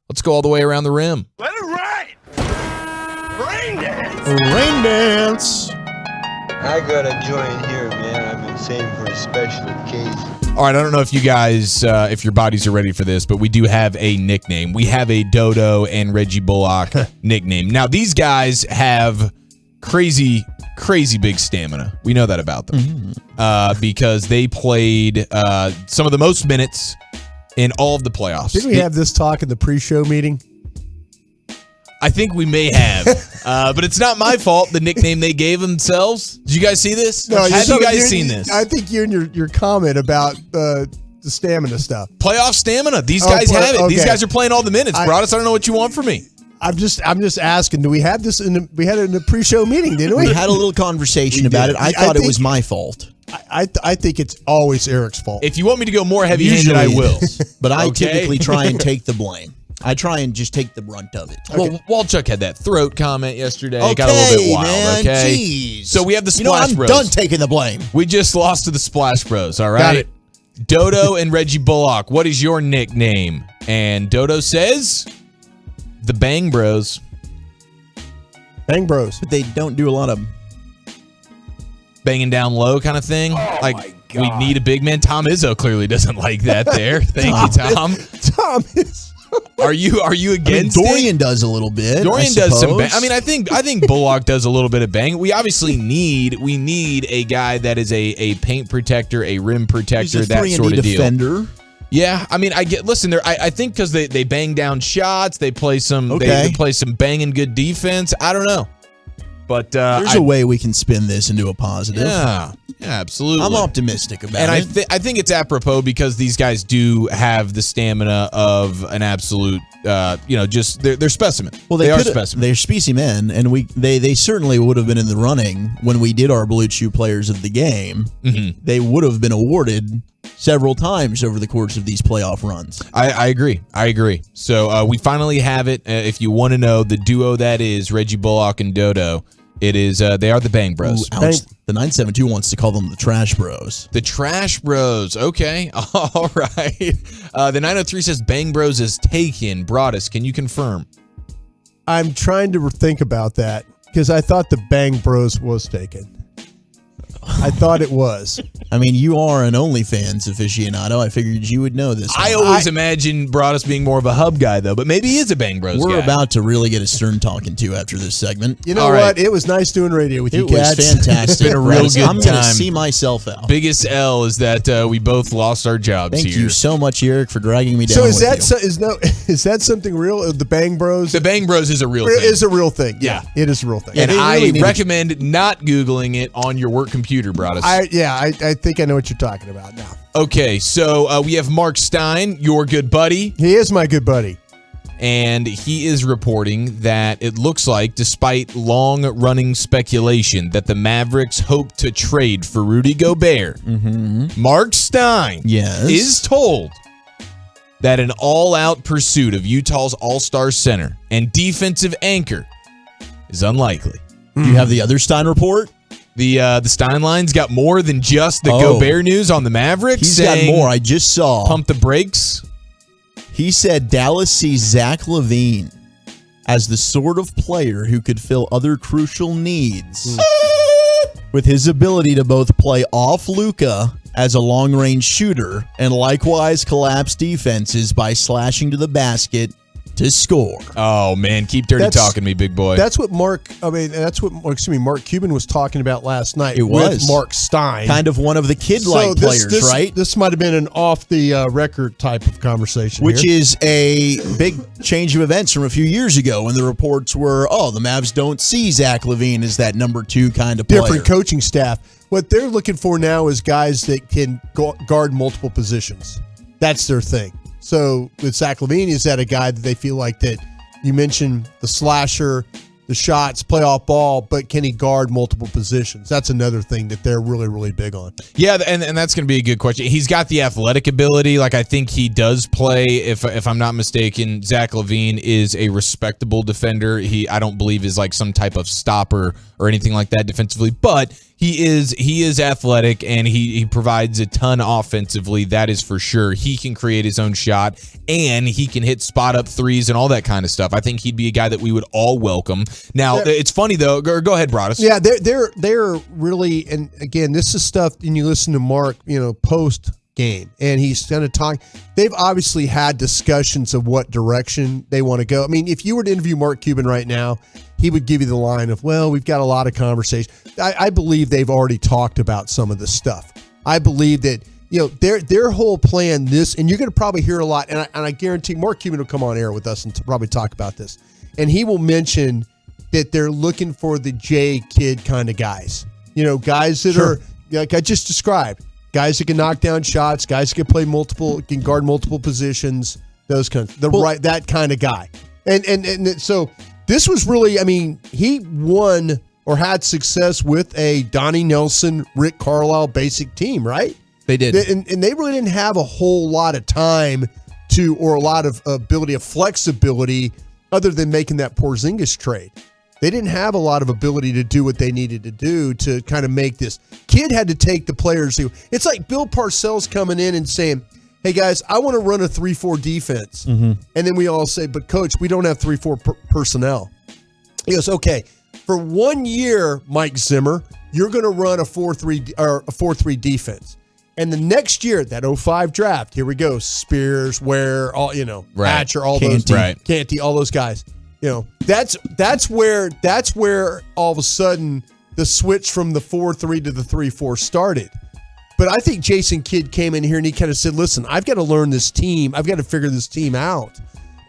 S22: let's go all the way around the rim.
S10: Let it ride! Rain dance!
S11: Rain dance.
S8: I gotta join here, man. I've been saving for a special occasion.
S22: All right, I don't know if you guys, if your bodies are ready for this, but we do have a nickname. We have a Dodo and Reggie Bullock nickname. Now, these guys have crazy big stamina. We know that about them because they played some of the most minutes in all of the playoffs.
S11: Didn't we have this talk in the pre-show meeting?
S22: I think we may have, but it's not my fault. The nickname they gave themselves. Did you guys see this?
S11: No,
S22: have you guys seen this?
S11: I think you and your comment about the stamina stuff.
S22: Playoff stamina. These guys have it.
S11: Okay.
S22: These guys are playing all the minutes. Broadus, I don't know what you want from me.
S11: I'm just asking. Do we have this we had it in the pre-show meeting? Didn't we?
S12: We had a little conversation about it. I thought it was my fault.
S11: I think it's always Eric's fault.
S22: If you want me to go more heavy-handed, I will.
S12: But I typically try and take the blame. I try and just take the brunt of it.
S22: Okay. Well, Walchuk had that throat comment yesterday. It got a little bit wild,
S12: man,
S22: okay?
S12: Geez.
S22: So we have the Splash Bros.
S12: I'm done taking the blame.
S22: We just lost to the Splash Bros, all right?
S11: Got it.
S22: Dodo and Reggie Bullock, what is your nickname? And Dodo says, the Bang Bros.
S11: Bang Bros.
S12: But they don't do a lot of
S22: banging down low kind of thing. We need a big man. Tom Izzo clearly doesn't like that there. Thank you, Tom.
S11: Tom is...
S22: Are you against
S12: Dorian
S22: it?
S12: does a little bit.
S22: Dorian does some bang. I mean, I think Bullock does a little bit of bang. We obviously need a guy that is a paint protector, a rim protector,
S12: He's a
S22: that sort of deal.
S12: defender.
S22: Yeah, I mean, I think because they bang down shots, they play some they play some banging good defense. I don't know. But
S12: there's a way we can spin this into a positive.
S22: Yeah, absolutely.
S12: I'm optimistic about it.
S22: And I think it's apropos because these guys do have the stamina of an absolute, just they're specimen.
S12: Well,
S22: they are specimen.
S12: They're specimen, and they certainly would have been in the running when we did our Blue Chew Players of the Game.
S22: Mm-hmm.
S12: They would have been awarded several times over the course of these playoff runs.
S22: I agree. So we finally have it. If you want to know the duo that is Reggie Bullock and Dodo, it is they are the Bang Bros.
S12: Ooh, the 972 wants to call them the Trash Bros.
S22: The Trash Bros. Okay. All right. The 903 says Bang Bros is taken. Broadus, can you confirm?
S11: I'm trying to think about that because I thought the Bang Bros was taken. I thought it was.
S12: I mean, you are an OnlyFans aficionado. I figured you would know this.
S22: I always imagine Broadus being more of a hub guy, though, but maybe he is a Bang Bros guy.
S12: We're about to really get a stern talking to after this segment.
S11: You know what? It was nice doing radio with you, cats.
S12: It was fantastic.
S22: It's been a real good time.
S12: I'm going to see myself out.
S22: Biggest L is that we both lost our jobs here.
S12: Thank you so much, Eric, for dragging me down.
S11: So is that something real? The Bang Bros?
S22: The Bang Bros is a real thing.
S11: It is a real thing. Yeah, it is a real thing.
S22: And I recommend not Googling it on your work computer, Broadus.
S11: I think I know what you're talking about now.
S22: Okay, so we have Mark Stein, your good buddy.
S11: He is my good buddy.
S22: And he is reporting that it looks like, despite long-running speculation, that the Mavericks hope to trade for Rudy Gobert.
S12: Mm-hmm.
S22: Mark Stein is told that an all-out pursuit of Utah's all-star center and defensive anchor is unlikely.
S12: Do you have the other Stein report?
S22: The Stein line's got more than just the Gobert news on the Mavericks.
S12: He's got more. I just saw.
S22: Pump the brakes.
S12: He said Dallas sees Zach LaVine as the sort of player who could fill other crucial needs with his ability to both play off Luka as a long-range shooter and likewise collapse defenses by slashing to the basket to score.
S22: Oh man, keep dirty talking me, big boy.
S11: That's what Mark Cuban was talking about last night.
S12: It was
S11: with Mark Stein,
S12: kind of one of the kid-like players, right?
S11: This might have been an off the record type of conversation,
S12: which is a big change of events from a few years ago when the reports were, the Mavs don't see Zach LaVine as that number 2 kind of player.
S11: Different coaching staff. What they're looking for now is guys that can guard multiple positions. That's their thing. So with Zach LaVine, is that a guy that they feel like that you mentioned the slasher, the shots, play off ball, but can he guard multiple positions? That's another thing that they're really, really big on.
S22: Yeah, and that's going to be a good question. He's got the athletic ability. Like, I think he does play, if I'm not mistaken, Zach LaVine is a respectable defender. I don't believe is like some type of stopper or anything like that defensively, but he is athletic and he provides a ton offensively. That is for sure. He can create his own shot and he can hit spot up threes and all that kind of stuff. I think he'd be a guy that we would all welcome. Now, it's funny though. Go ahead, Broadus.
S11: Yeah, they're really, and again, this is stuff. And you listen to Mark, post game, and he's going to talk. They've obviously had discussions of what direction they want to go. I mean, if you were to interview Mark Cuban right now, he would give you the line of, well, we've got a lot of conversation. I believe they've already talked about some of this stuff. I believe that, their whole plan, and you're going to probably hear a lot, and I guarantee Mark Cuban will come on air with us and probably talk about this. And he will mention that they're looking for the J kid kind of guys. Guys that are, like I just described, guys that can knock down shots, guys that can play can guard multiple positions, those kinds, that kind of guy. And so this was really, he won or had success with a Donnie Nelson, Rick Carlisle basic team, right?
S12: They did.
S11: And they really didn't have a whole lot of time or a lot of flexibility other than making that Porzingis trade. They didn't have a lot of ability to do what they needed to do to kind of make this. Kid had to take the players who, it's like Bill Parcells coming in and saying, hey guys, I want to run a 3-4 defense. Mm-hmm. And then we all say, but coach, we don't have 3-4 personnel. He goes, okay, for 1 year, Mike Zimmer, you're going to run a 4-3 defense. And the next year, that 05 draft, here we go, Spears, Ware, all, Hatcher, all
S22: Canty.
S11: Those, Canty, all those guys. That's where all of a sudden the switch from the 4-3 to the 3-4 started. But I think Jason Kidd came in here and he kind of said, listen, I've got to learn this team. I've got to figure this team out.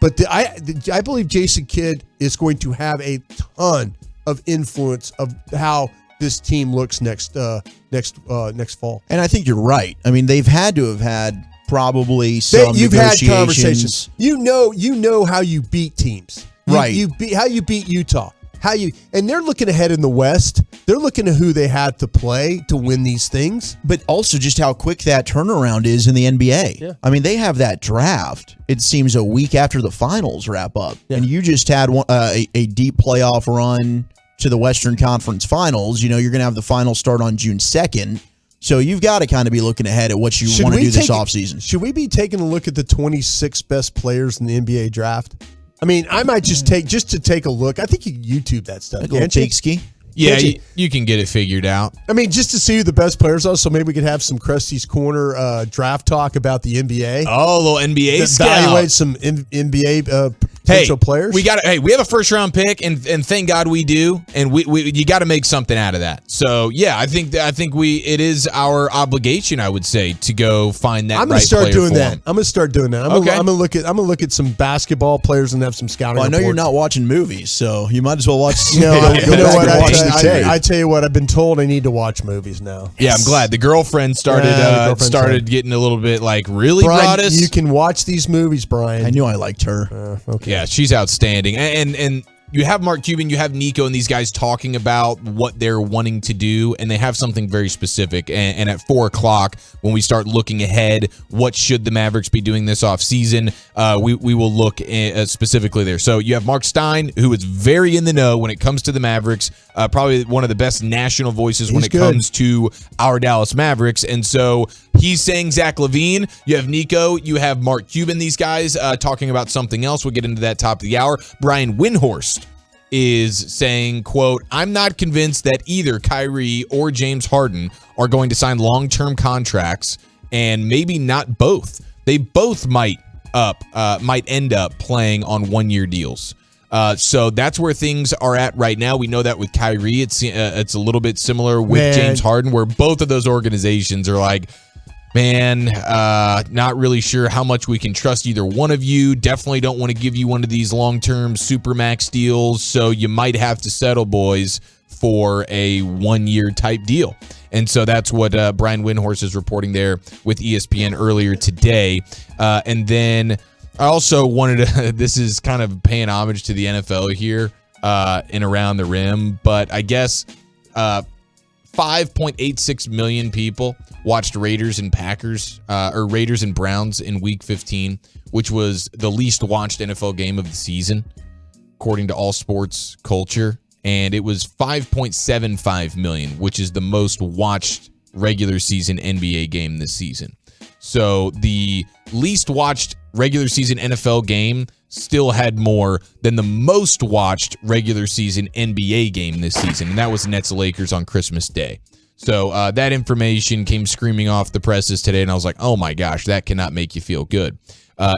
S11: But I believe Jason Kidd is going to have a ton of influence of how this team looks next fall.
S12: And I think you're right. I mean, they've had to have had probably some
S11: you've
S12: negotiations.
S11: Had conversations. You know how you beat teams.
S12: Right.
S11: How you beat Utah. And they're looking ahead in the West. They're looking at who they have to play to win these things.
S12: But also just how quick that turnaround is in the NBA. Yeah. I mean, they have that draft, it seems, a week after the finals wrap up. Yeah. And you just had a deep playoff run to the Western Conference Finals. You're going to have the finals start on June 2nd. So you've got to kind of be looking ahead at what you want to do this offseason.
S11: Should we be taking a look at the 26 best players in the NBA draft? I mean, I might just take a look. I think you can YouTube that stuff.
S12: Can't you? Ski?
S22: Yeah, you can get it figured out.
S11: I mean, just to see who the best players are, so maybe we could have some Krusty's Corner draft talk about the NBA.
S22: Oh, a little NBA scout.
S11: Evaluate some NBA potential players.
S22: We have a first round pick, and thank God we do. And you got to make something out of that. So yeah, I think it is our obligation, I would say, to go find that.
S11: I'm gonna start doing that. I'm gonna start doing that. I'm gonna look at some basketball players and have some scouting.
S12: Well, I know you're not watching movies, so you might as well watch.
S11: I tell you what, I've been told I need to watch movies now.
S22: Yeah, I'm glad the girlfriend started getting a little bit like, really,
S11: Brian, you can watch these movies, Brian.
S12: I knew I liked her.
S11: Okay.
S22: Yeah, she's outstanding. And you have Mark Cuban, you have Nico, and these guys talking about what they're wanting to do, and they have something very specific. And at 4 o'clock, when we start looking ahead, what should the Mavericks be doing this offseason, we will look specifically there. So you have Mark Stein, who is very in the know when it comes to the Mavericks, probably one of the best national voices when it comes to our Dallas Mavericks. And so He's saying Zach LaVine. You have Nico. You have Mark Cuban. These guys talking about something else. We'll get into that top of the hour. Brian Windhorst is saying, quote, I'm not convinced that either Kyrie or James Harden are going to sign long-term contracts, and maybe not both. They both might end up playing on one-year deals. So that's where things are at right now. We know that with Kyrie, it's a little bit similar with James Harden, where both of those organizations are like, man, not really sure how much we can trust either one of you. Definitely don't want to give you one of these long-term supermax deals, so you might have to settle, boys, for a one-year type deal. And so that's what Brian Windhorst is reporting there with ESPN earlier today. And then I also wanted to, this is kind of paying homage to the NFL here in Around the Rim, but I guess 5.86 million people watched Raiders and Packers, or Raiders and Browns in Week 15, which was the least watched NFL game of the season, according to All Sports Culture. And it was 5.75 million, which is the most watched regular season NBA game this season. So the least watched regular season NFL game still had more than the most watched regular season NBA game this season, and that was Nets-Lakers on Christmas Day. So that information came screaming off the presses today, and I was like, oh my gosh, that cannot make you feel good.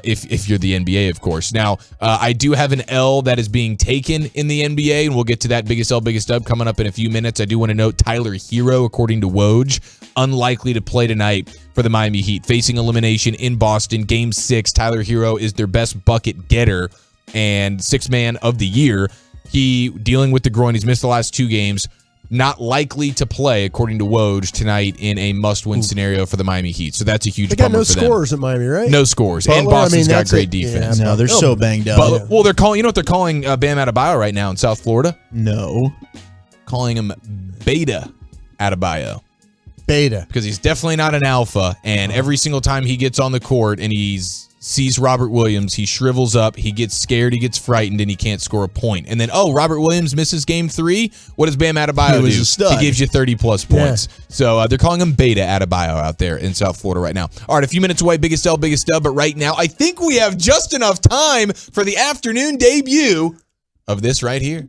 S22: If you're the NBA, of course. Now, I do have an L that is being taken in the NBA, and we'll get to that biggest L, biggest dub coming up in a few minutes. I do want to note Tyler Hero, according to Woj, unlikely to play tonight for the Miami Heat. Facing elimination in Boston, Game 6, Tyler Hero is their best bucket getter and sixth man of the year. He, dealing with the groin, he's missed the last 2 games. Not likely to play, according to Woj, tonight in a must-win scenario for the Miami Heat. So that's a huge bummer for them. They got no
S11: scores at Miami, right?
S22: No scores.
S11: Butler,
S22: and Boston's got great
S11: it.
S22: defense.
S12: Yeah, no, they're so banged up.
S22: Well, they're calling, you know what they're calling Bam Adebayo right now in South Florida?
S12: No.
S22: Calling him Beta Adebayo.
S11: Beta.
S22: Because he's definitely not an alpha, and every single time he gets on the court and sees Robert Williams, he shrivels up, he gets scared, he gets frightened, and he can't score a point. And then, Robert Williams misses game 3. What does Bam Adebayo do? He gives you 30-plus points. Yeah. So they're calling him Beta Adebayo out there in South Florida right now. All right, a few minutes away, biggest L, biggest dub, but right now, I think we have just enough time for the afternoon debut of this right here.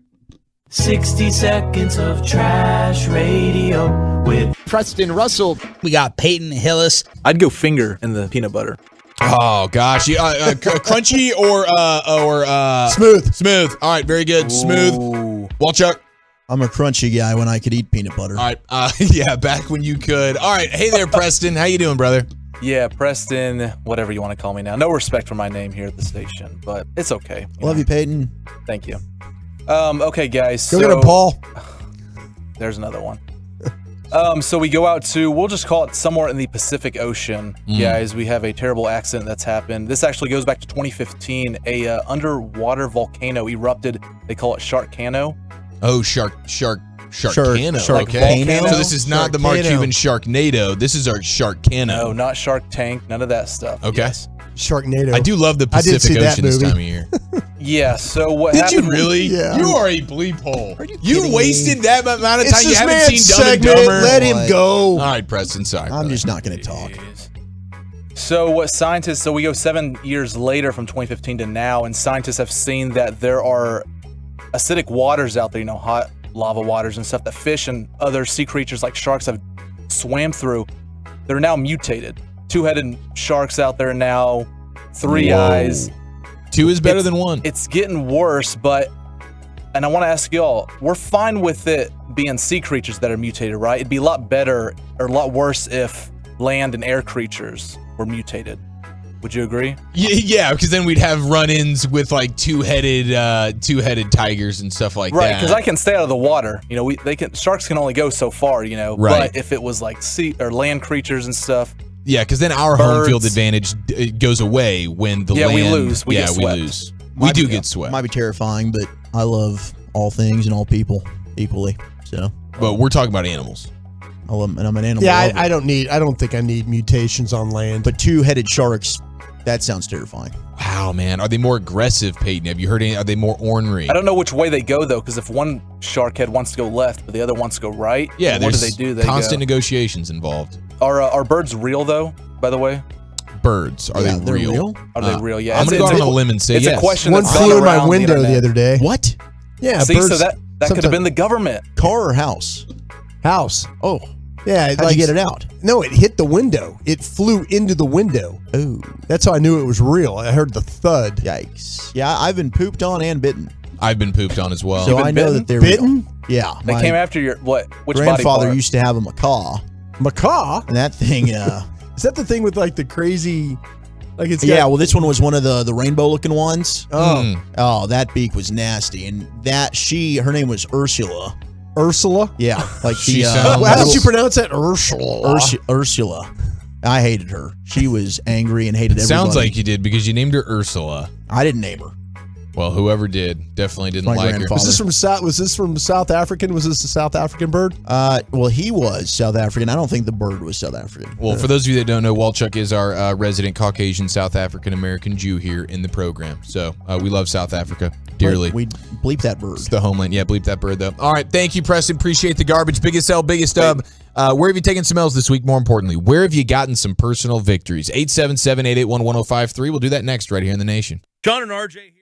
S16: 60 seconds of trash radio with
S6: Preston Russell. We got Peyton Hillis.
S3: I'd go finger in the peanut butter.
S22: Oh gosh, crunchy or
S11: smooth?
S22: Smooth. All right, very good. Smooth. Walchuk.
S12: I'm a crunchy guy when I could eat peanut butter.
S22: All right, yeah, back when you could. All right, hey there, Preston. How you doing, brother?
S3: Yeah, Preston, whatever you want to call me now. No respect for my name here at the station, but it's okay.
S12: Love you, Peyton.
S3: Thank you. Okay, guys.
S11: Go get him, Paul.
S3: There's another one. So we go out to, we'll just call it somewhere in the Pacific Ocean, guys. We have a terrible accident that's happened. This actually goes back to 2015. A underwater volcano erupted. They call it Sharkcano.
S22: Oh, Sharkcano.
S12: Okay.
S22: So this is not the Mark Cuban Sharknado. This is our Sharkcano.
S3: No, not Shark Tank. None of that stuff.
S22: Okay.
S3: Yes.
S11: Sharknado.
S22: I do love the Pacific Ocean this time of year.
S3: Yeah, so what
S22: Did
S3: happened?
S22: You really?
S11: Yeah.
S22: You are a bleep hole.
S12: You
S22: wasted that amount of time. You haven't seen Dumb
S11: segment.
S22: and Dumber.
S11: Let him go.
S22: All right, Preston. Sorry.
S12: I'm just not going to talk.
S3: So what scientists, so we go 7 years later from 2015 to now, and scientists have seen that there are acidic waters out there, hot lava waters and stuff that fish and other sea creatures like sharks have swam through. They're now mutated. 2-headed sharks out there now, 3 eyes.
S22: 2 is better than 1.
S3: It's getting worse, and I want to ask y'all, we're fine with it being sea creatures that are mutated, right? It'd be a lot better or a lot worse if land and air creatures were mutated. Would you agree?
S22: Yeah, because then we'd have run-ins with like two-headed tigers and stuff like that.
S3: Right, because I can stay out of the water. Sharks can only go so far, Right. But if it was like sea or land creatures and stuff.
S22: Yeah, because then our home field advantage goes away when the land.
S3: We lose. We get swept.
S22: We lose. We do get swept.
S12: Might be terrifying, but I love all things and all people equally. So,
S22: but we're talking about animals.
S12: I love, and I'm an animal.
S11: Yeah, I don't think I need mutations on land.
S12: But 2-headed sharks, that sounds terrifying.
S22: Wow, man, are they more aggressive, Peyton? Have you heard any? Are they more ornery?
S3: I don't know which way they go though, because if one shark head wants to go left, but the other wants to go right,
S22: yeah,
S3: what do? They
S22: constant negotiations involved.
S3: Are birds real though? By the way,
S22: birds are they real?
S3: Are they real? Yeah.
S22: I'm gonna go out on a limb and say
S3: it's
S22: yes.
S3: a question.
S11: One
S3: that's
S11: flew in
S3: gone
S11: my
S3: around
S11: window the
S3: internet.
S11: other day.
S12: What?
S11: Yeah.
S3: See,
S11: birds,
S3: so that could have been the government.
S12: Car or house?
S11: House.
S12: Oh.
S11: Yeah.
S12: How'd you get it out?
S11: No, it hit the window. It flew into the window.
S12: Oh.
S11: That's how I knew it was real. I heard the thud.
S12: Yikes. Yeah, I've been pooped on and bitten.
S22: I've been pooped on as well.
S12: So I know that they're
S11: bitten.
S12: real. Yeah.
S3: They
S12: my
S3: came after your what? Which
S12: grandfather
S3: body part?
S12: used to have a macaw.
S11: Macaw?
S12: And that thing,
S11: Is that the thing with like the crazy, like it's got,
S12: yeah, well, this one was one of the rainbow looking ones.
S11: Oh.
S12: Oh, that beak was nasty. And her name was Ursula.
S11: Ursula?
S12: Yeah. Like
S22: She
S12: the,
S22: sounds-
S11: How did you pronounce that? Ursula.
S12: Ursula. I hated her. She was angry and hated everybody.
S22: Sounds like you did because you named her Ursula.
S12: I didn't name her.
S22: Well, whoever did definitely didn't
S12: My
S22: like her.
S12: grandfather.
S11: Was this from South African? Was this a South African bird?
S12: Well, he was South African. I don't think the bird was South African.
S22: Well, for those of you that don't know, Walchuk is our resident Caucasian South African American Jew here in the program. So we love South Africa dearly.
S12: We bleep that bird.
S22: It's the homeland. Yeah, bleep that bird, though. All right. Thank you, Preston. Appreciate the garbage. Biggest L, biggest dub. Where have you taken some L's this week? More importantly, where have you gotten some personal victories? 877-881-1053. We'll do that next right here in the Nation.
S9: John and RJ here.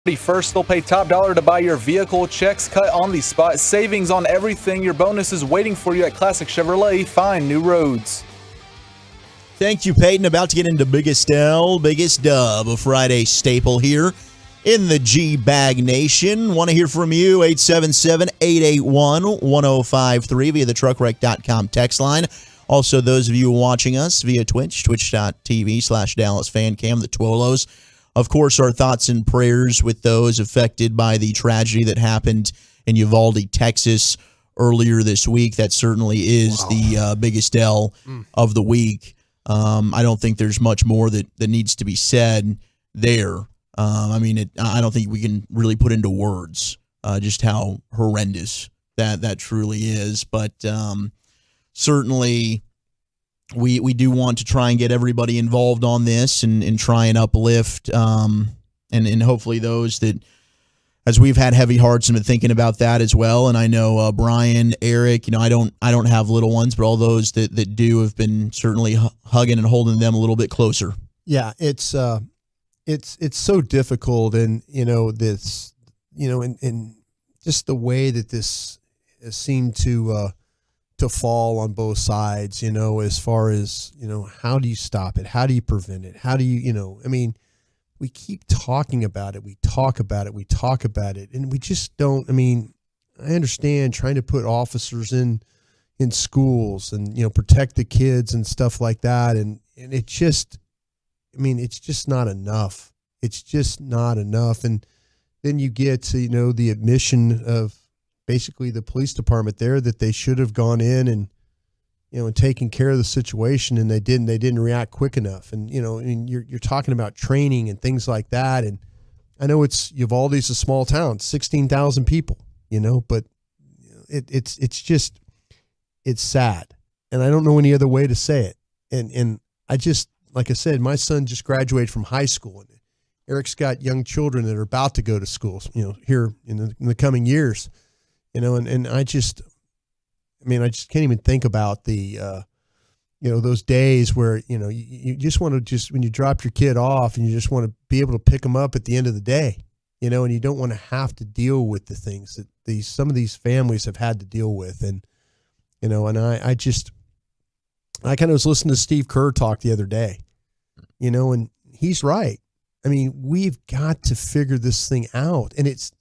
S3: First, they'll pay top dollar to buy your vehicle. Checks cut on the spot. Savings on everything. Your bonus is waiting for you at Classic Chevrolet. Find new roads.
S12: Thank you, Peyton. About to get into biggest L, biggest dub, a Friday staple here in the G-Bag Nation. Want to hear from you, 877-881-1053 via the truckwreck.com text line. Also, those of you watching us via Twitch, twitch.tv/DallasFanCam, the Twolos. Of course, our thoughts and prayers with those affected by the tragedy that happened in Uvalde, Texas earlier this week. That certainly is the biggest L of the week. I don't think there's much more that needs to be said there. I don't think we can really put into words just how horrendous that truly is. But certainly we do want to try and get everybody involved on this and try and uplift and hopefully those that, as we've had heavy hearts and been thinking about that as well. And I know Brian, Eric, I don't have little ones, but all those that do have been certainly hugging and holding them a little bit closer.
S11: Yeah, it's so difficult, and this, and just the way that this seemed to fall on both sides, as far as, how do you stop it? How do you prevent it? How do you, we keep talking about it. We talk about it. And we just don't, I understand trying to put officers in schools and, protect the kids and stuff like that. And it just, it's just not enough. It's just not enough. And then you get to, the admission of basically the police department there that they should have gone in and, and taken care of the situation, and they didn't react quick enough. And, you're talking about training and things like that. And I know Uvalde's a small town, 16,000 people, but it's sad. And I don't know any other way to say it. And I just, like I said, my son just graduated from high school, and Eric's got young children that are about to go to school, here in the coming years, and I just can't even think about the, those days where, you just want to when you drop your kid off and you just want to be able to pick them up at the end of the day, and you don't want to have to deal with the things that some of these families have had to deal with. And, and I kind of was listening to Steve Kerr talk the other day, and he's right. We've got to figure this thing out, and it's,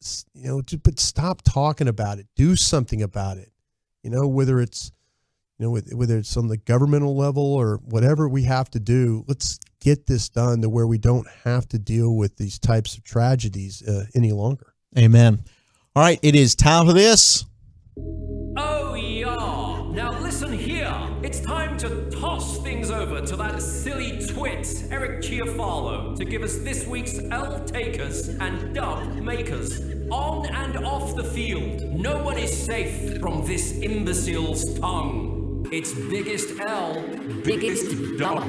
S11: but stop talking about it, do something about it, whether it's, whether it's on the governmental level or whatever we have to do. Let's get this done to where we don't have to deal with these types of tragedies any longer.
S12: Amen. All right. It is time for this.
S13: Oh, yeah. Now listen here. It's time to toss things over to that silly twit, Eric Chiafalo, to give us this week's L takers and dub makers. On and off the field, no one is safe from this imbecile's tongue. It's biggest L, biggest dub.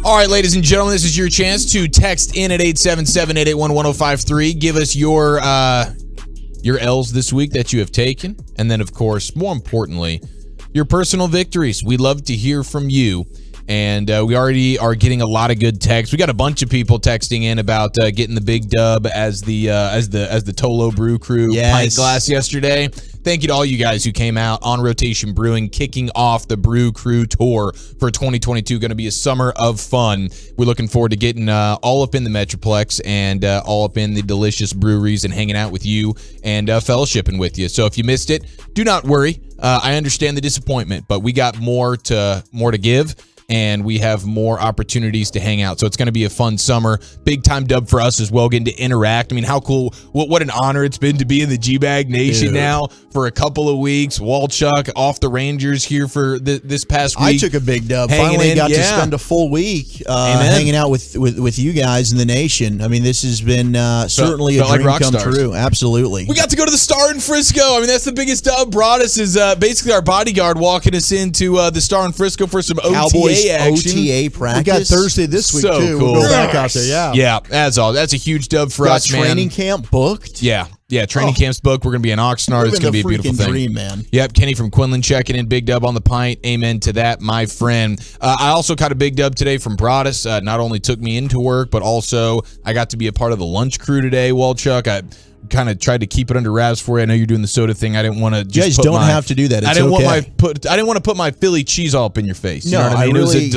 S22: All right, ladies and gentlemen, this is your chance to text in at 877-881-1053. Give us your L's this week that you have taken. And then, of course, more importantly, your personal victories. We love to hear from you. And we already are getting a lot of good texts. We got a bunch of people texting in about getting the big dub as the Tolo Brew Crew pint glass yesterday. Thank you to all you guys who came out. On Rotation Brewing, kicking off the Brew Crew tour for 2022. Going to be a summer of fun. We're looking forward to getting all up in the Metroplex and all up in the delicious breweries and hanging out with you and fellowshipping with you. So if you missed it, do not worry. I understand the disappointment, but we got more to give. And we have more opportunities to hang out. So it's going to be a fun summer. Big time dub for us as well, getting to interact. How cool. What an honor it's been to be in the G-Bag Nation now for a couple of weeks. Walchuk off the Rangers here for this past week.
S12: I took a big dub. Finally got to spend a full week hanging out with you guys in the nation. This has been certainly a dream come true. Absolutely.
S22: We got to go to the Star in Frisco. That's the biggest dub. Brought us is basically our bodyguard walking us into the Star in Frisco for some OTAs.
S12: OTA action. OTA practice.
S11: We got Thursday this week, too.
S22: Cool.
S11: We'll go back out there, yeah.
S22: Yeah, that's all. That's a huge dub for us, man.
S12: Training camp booked?
S22: Yeah, training camp's booked. We're going to be in Oxnard. It's going to be a beautiful thing.
S12: Dream, man.
S22: Yep, Kenny from Quinlan checking in. Big dub on the pint. Amen to that, my friend. I also caught a big dub today from Broadus. Not only took me into work, but also I got to be a part of the lunch crew today, Walchuk. I kind of tried to keep it under wraps for you. I know you're doing the soda thing. I didn't want to just
S12: you guys don't have to do that. It's
S22: I didn't
S12: okay.
S22: want to put my Philly cheese all up in your face. You
S12: No,
S22: know what I mean?
S12: I
S22: It was
S12: really-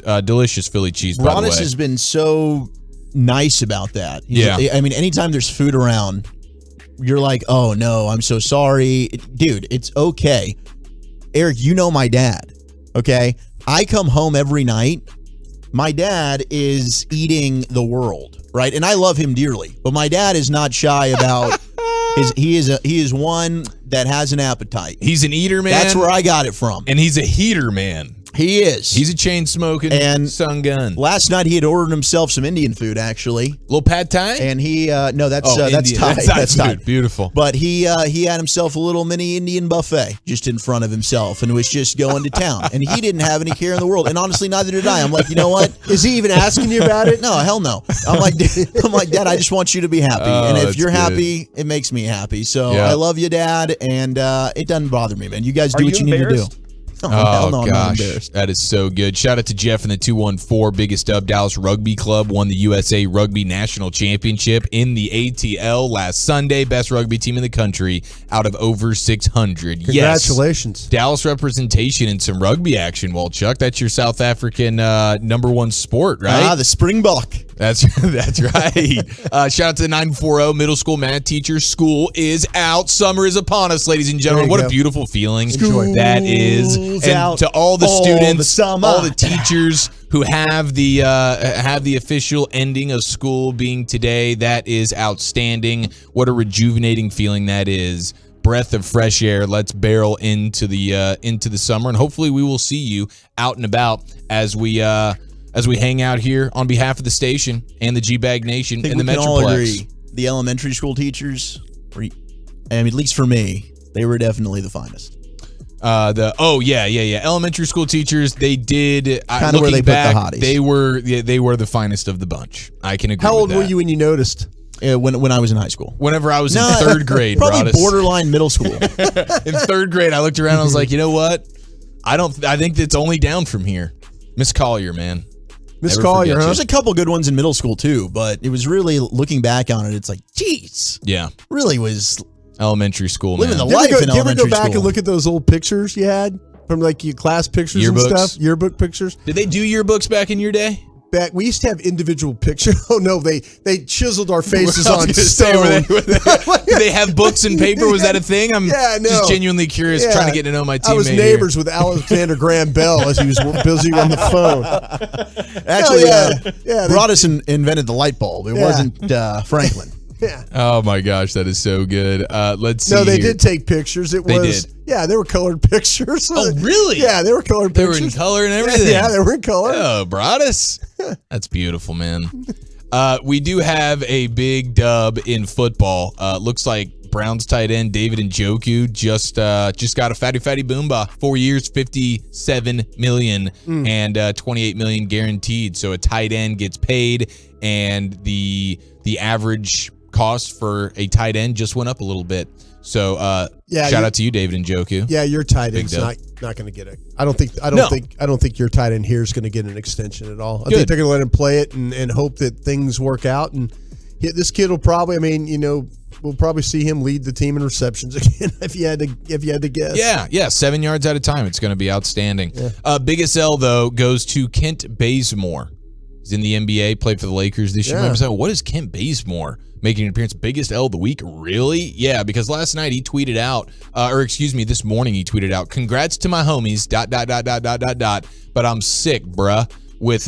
S22: a delicious Philly cheese, by the way.
S12: Broadus has been so nice about that.
S22: Yeah.
S12: I mean, anytime there's food around, you're like, oh, no, I'm so sorry. Dude, it's okay. Eric, you know my dad, okay? I come home every night. My dad is eating the world, right? And I love him dearly, but my dad is not shy about he is one that has an appetite.
S22: He's an eater, man.
S12: That's where I got it from.
S22: And he's a heater, man.
S12: He is.
S22: He's a chain smoking
S12: and
S22: sun gun.
S12: Last night he had ordered himself some Indian food, actually.
S22: Little pad thai?
S12: And he no, that's
S22: Indian.
S12: Thai.
S22: That's
S12: Thai.
S22: food. Beautiful.
S12: But he had himself a little mini Indian buffet just in front of himself and was just going to town. And he didn't have any care in the world. And honestly, neither did I. I'm like, you know what?
S11: Is he even asking you about it?
S12: No, hell no. I'm like, Dad, I just want you to be happy. And if you're happy, it makes me happy. So I love you, Dad, and it doesn't bother me, man. You guys do what you need to do.
S22: Oh,
S12: hell no, I'm not
S22: gosh,
S12: embarrassed.
S22: that is so good. Shout out to Jeff in the 214. Biggest dub, Dallas Rugby Club won the USA Rugby National Championship in the ATL last Sunday. Best rugby team in the country out of over 600.
S11: Congratulations.
S22: Yes, Dallas representation in some rugby action, Walchuk. That's your South African number one sport, right?
S12: The Springbok.
S22: That's right. Shout out to the 940 middle school math teachers. School is out. Summer is upon us, ladies and gentlemen. What a beautiful feeling that is. And
S12: out
S22: to all the students,
S12: the
S22: all the teachers who have the official ending of school being today, that is outstanding. What a rejuvenating feeling that is. Breath of fresh air. Let's barrel into the summer, and hopefully we will see you out and about as we hang out here on behalf of the station and the G-Bag Nation in the Metroplex.
S12: All agree. The elementary school teachers, at least for me, they were definitely the finest.
S22: Elementary school teachers, they did
S12: kind of where they
S22: back,
S12: put the hotties.
S22: they were the finest of the bunch. I can agree.
S11: How
S22: with
S11: old
S22: that.
S11: were you when you noticed?
S12: When I was in high school.
S22: Whenever I was in third grade,
S12: probably borderline middle school.
S22: In third grade, I looked around. I was like, you know what? I think it's only down from here. Miss Collier, man.
S11: Miss Collier, huh?
S12: There's a couple good ones in middle school too, but it was really looking back on it. It's like, geez,
S22: yeah,
S12: really was
S22: elementary school.
S12: Living
S22: man.
S12: the life in elementary school.
S11: Did you ever go back and look at those old pictures you had from like your class pictures
S22: Yearbooks.
S11: and stuff? Yearbook pictures.
S22: Did they do yearbooks back in your day?
S11: Back, we used to have individual pictures. Oh no, they chiseled our faces
S22: I was
S11: on
S22: gonna
S11: stone.
S22: Do they have books and paper? Was that a thing? I'm just genuinely curious, trying to get to know my teammate.
S11: I was neighbors with Alexander Graham Bell as he was busy on the phone.
S12: Actually, Broadus invented the light bulb. It wasn't Franklin.
S11: Yeah.
S22: Oh my gosh, that is so good. Let's see.
S11: No, they
S22: here.
S11: did take pictures. They were colored pictures.
S22: Oh, really?
S11: Yeah, they were colored pictures.
S22: They were in color and everything.
S11: Yeah, they were in color.
S22: Oh, Broadus. That's beautiful, man. We do have a big dub in football. Looks like Browns tight end David Njoku just got a fatty boomba. 4 years, $57 million and $28 million guaranteed. So a tight end gets paid, and the average cost for a tight end just went up a little bit. So shout out to you, David Njoku.
S11: Yeah, your tight end's not going to get it. I don't think your tight end here is going to get an extension at all. I think they're going to let him play it and hope that things work out. And this kid will probably, we'll probably see him lead the team in receptions again if you had to guess.
S22: Yeah, 7 yards at a time. It's going to be outstanding. Yeah. Biggest L though goes to Kent Bazemore. He's in the NBA, played for the Lakers this year. Remember saying, what is Kent Bazemore making an appearance? Biggest L of the week? Really? Yeah, because last night he tweeted out, this morning he tweeted out, congrats to my homies, ... but I'm sick, bruh, with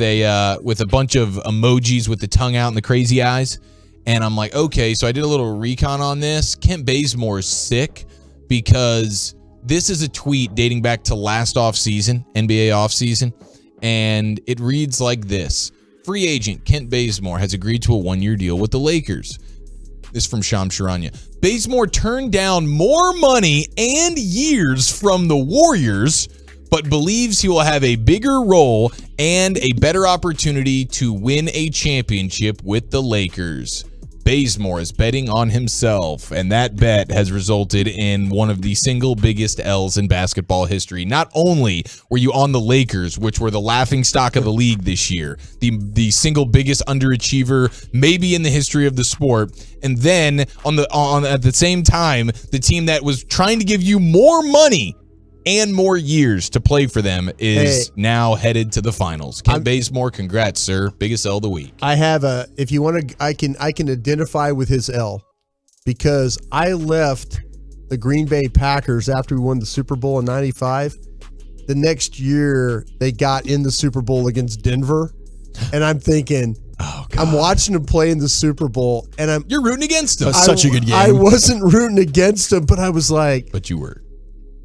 S22: a bunch of emojis with the tongue out and the crazy eyes. And I'm like, okay, so I did a little recon on this. Kent Bazemore is sick because this is a tweet dating back to last offseason, NBA offseason, and it reads like this. Free agent Kent Bazemore has agreed to a 1-year deal with the Lakers. This is from Sham Charania. Bazemore turned down more money and years from the Warriors, but believes he will have a bigger role and a better opportunity to win a championship with the Lakers. Bazemore is betting on himself, and that bet has resulted in one of the single biggest L's in basketball history. Not only were you on the Lakers, which were the laughingstock of the league this year, the single biggest underachiever maybe in the history of the sport, and then at the same time, the team that was trying to give you more money and more years to play for them is now headed to the finals. Kent Bazemore, congrats, sir. Biggest L of the week.
S11: I have if you want to, I can identify with his L because I left the Green Bay Packers after we won the Super Bowl in '95. The next year, they got in the Super Bowl against Denver, and I'm thinking, I'm watching them play in the Super Bowl, and
S22: you're rooting against them.
S12: That's such a good game.
S11: I wasn't rooting against them, but I was like,
S22: but you were.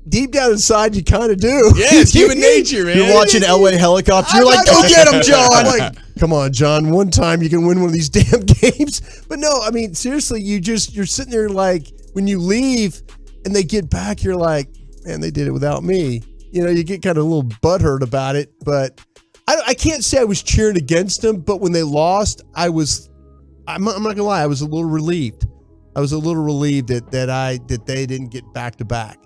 S11: Deep down inside, you kind of do.
S22: Yeah, it's human nature, man.
S12: You're watching LA Helicopter. You're like, go get him, John.
S11: I'm like, come on, John. One time you can win one of these damn games. But no, I mean, seriously, you're sitting there like, when you leave and they get back, you're like, man, they did it without me. You know, you get kind of a little butthurt about it. But I can't say I was cheering against them. But when they lost, I'm not gonna lie, I was a little relieved. I was a little relieved that they didn't get back to back.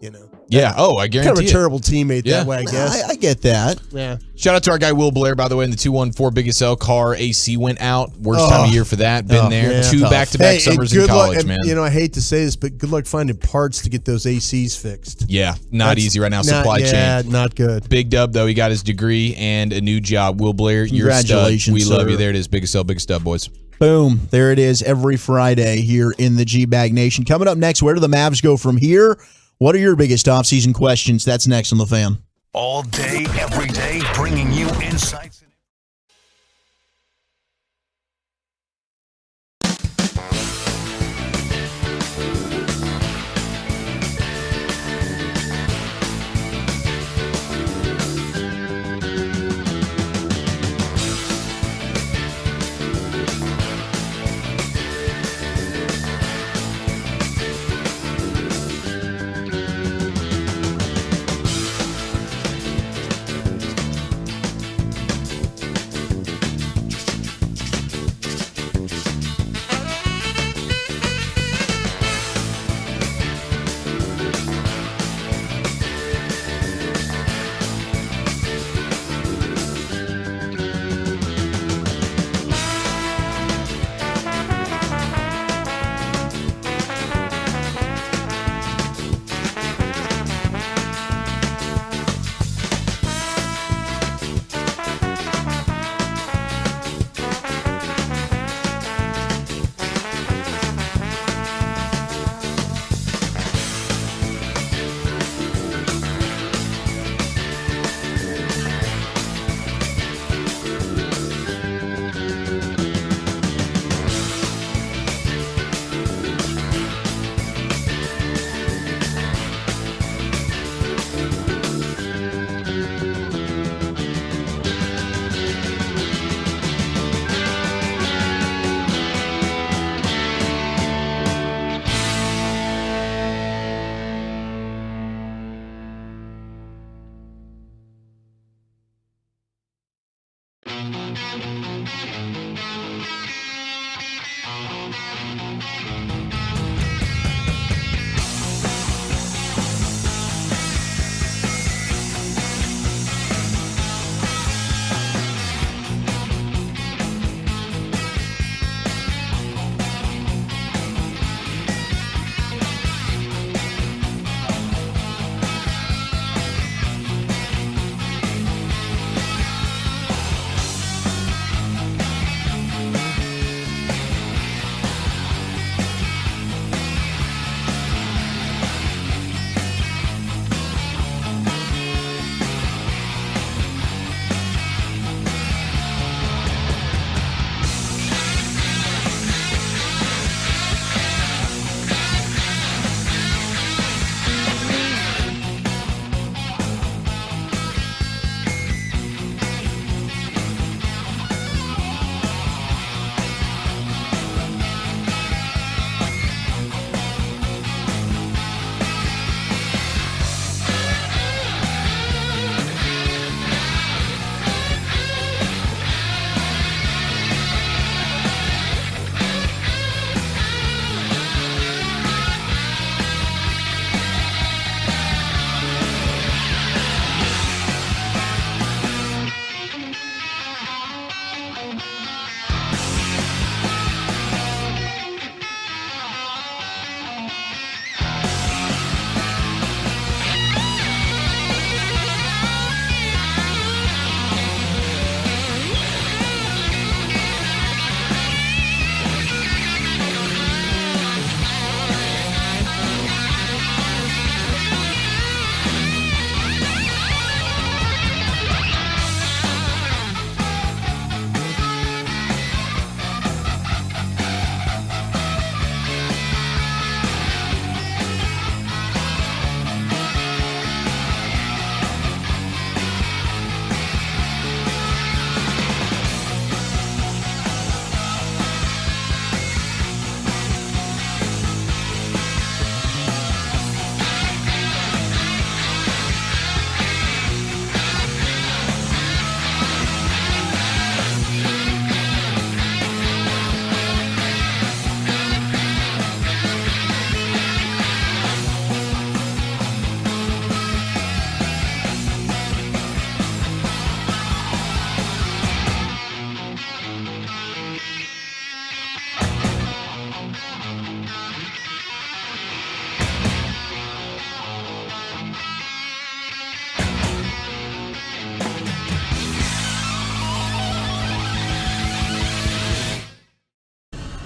S11: You know.
S22: Yeah. Oh, I guarantee.
S11: Kind of a terrible teammate that way, I guess.
S12: I get that.
S11: Yeah.
S22: Shout out to our guy Will Blair, by the way, in the 214 Biggest L car. AC went out. Worst time of year for that. Been there.
S11: Yeah.
S22: 2 back-to-back summers in college, man.
S11: You know, I hate to say this, but good luck finding parts to get those ACs fixed.
S22: Yeah, not easy right now. Supply chain.
S11: Yeah, not good.
S22: Big dub, though. He got his degree and a new job. Will Blair, you're a stud.
S12: Congratulations,
S22: We love
S12: sir.
S22: you. There it is. Biggest L, Big Stud, boys.
S12: Boom. There it is every Friday here in the G-Bag Nation. Coming up next, where do the Mavs go from here? What are your biggest offseason questions? That's next on The Fan.
S18: All day, every day, bringing you insights.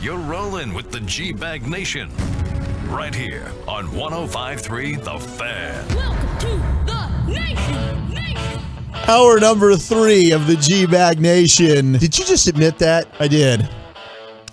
S5: You're rolling with the G-Bag Nation. Right here on 105.3 The Fan.
S10: Welcome to the Nation.
S12: Hour number 3 of the G-Bag Nation.
S11: Did you just admit that?
S12: I did.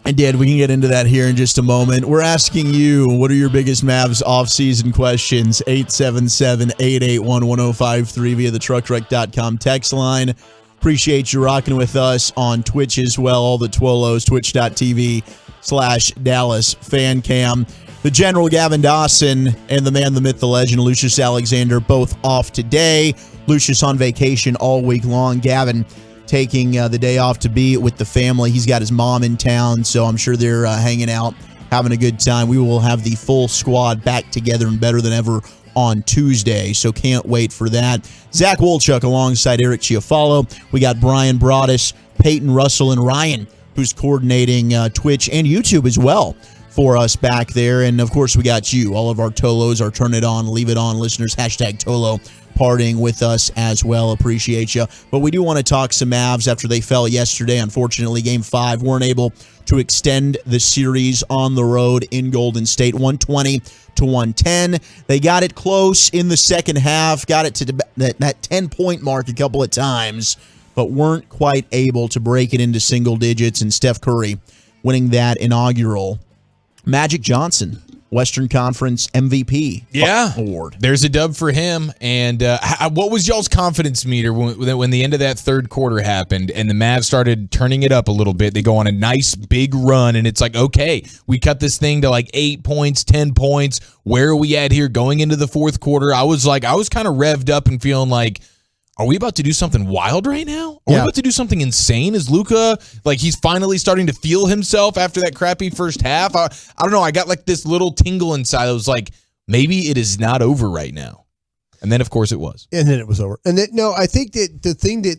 S12: We can get into that here in just a moment. We're asking you, what are your biggest Mavs offseason questions? 877-881-1053 via the truckwreck.com text line. Appreciate you rocking with us on Twitch as well. All the Twolos, twitch.tv/Dallas Fan Cam. The General Gavin Dawson and the man, the myth, the legend, Lucius Alexander, both off today. Lucius on vacation all week long. Gavin taking the day off to be with the family. He's got his mom in town, so I'm sure they're hanging out, having a good time. We will have the full squad back together and better than ever on Tuesday, so can't wait for that. Zach Wolchuk alongside Eric Chiafalo. We got Brian Broaddus, Peyton Russell, and Ryan, who's coordinating Twitch and YouTube as well for us back there. And, of course, we got you, all of our Tolos, our Turn It On, Leave It On listeners, hashtag Tolo, partying with us as well. Appreciate you. But we do want to talk some Mavs after they fell yesterday. Unfortunately, Game 5 weren't able to extend the series on the road in Golden State, 120-110. They got it close in the second half, got it to that 10-point mark a couple of times, but weren't quite able to break it into single digits. And Steph Curry winning that inaugural Magic Johnson Western Conference MVP award.
S22: There's a dub for him. And what was y'all's confidence meter when the end of that third quarter happened and the Mavs started turning it up a little bit? They go on a nice big run, and it's like, okay, we cut this thing to like 8 points, 10 points. Where are we at here going into the fourth quarter? I was kind of revved up and feeling like, are we about to do something wild right now? Are we about to do something insane? Is Luka, like, he's finally starting to feel himself after that crappy first half? I don't know. I got like this little tingle inside. I was like, maybe it is not over right now. And then, of course, it was.
S11: And then it was over. And no, I think that the thing that,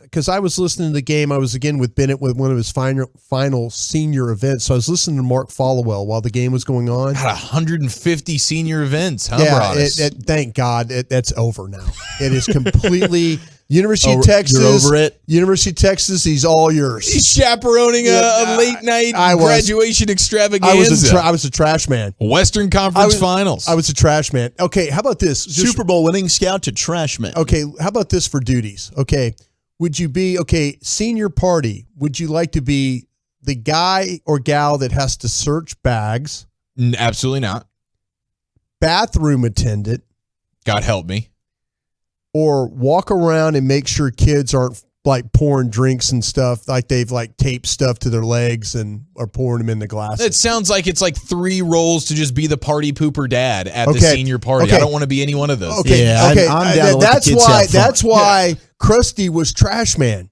S11: because I was listening to the game, I was again with Bennett with one of his final senior events. So I was listening to Mark Followell while the game was going on.
S22: Had 150 senior events.
S11: Thank God that's over now. It is completely University of Texas.
S12: You're over it.
S11: University of Texas. He's all yours.
S22: He's chaperoning a late night graduation extravaganza.
S11: I was a trash man.
S22: Western Conference Finals.
S11: I was a trash man. Okay, how about this?
S12: Super Bowl winning scout to trash man.
S11: Okay, how about this for duties? Okay. Would you be, senior party, would you like to be the guy or gal that has to search bags?
S22: Absolutely not.
S11: Bathroom attendant.
S22: God help me.
S11: Or walk around and make sure kids aren't like pouring drinks and stuff, like they've like taped stuff to their legs and are pouring them in the glasses.
S22: It sounds like it's like 3 roles to just be the party pooper dad at the senior party. I don't want to be any one of those.
S12: I'm down to let the kids have fun.
S11: That's why Krusty was trash man.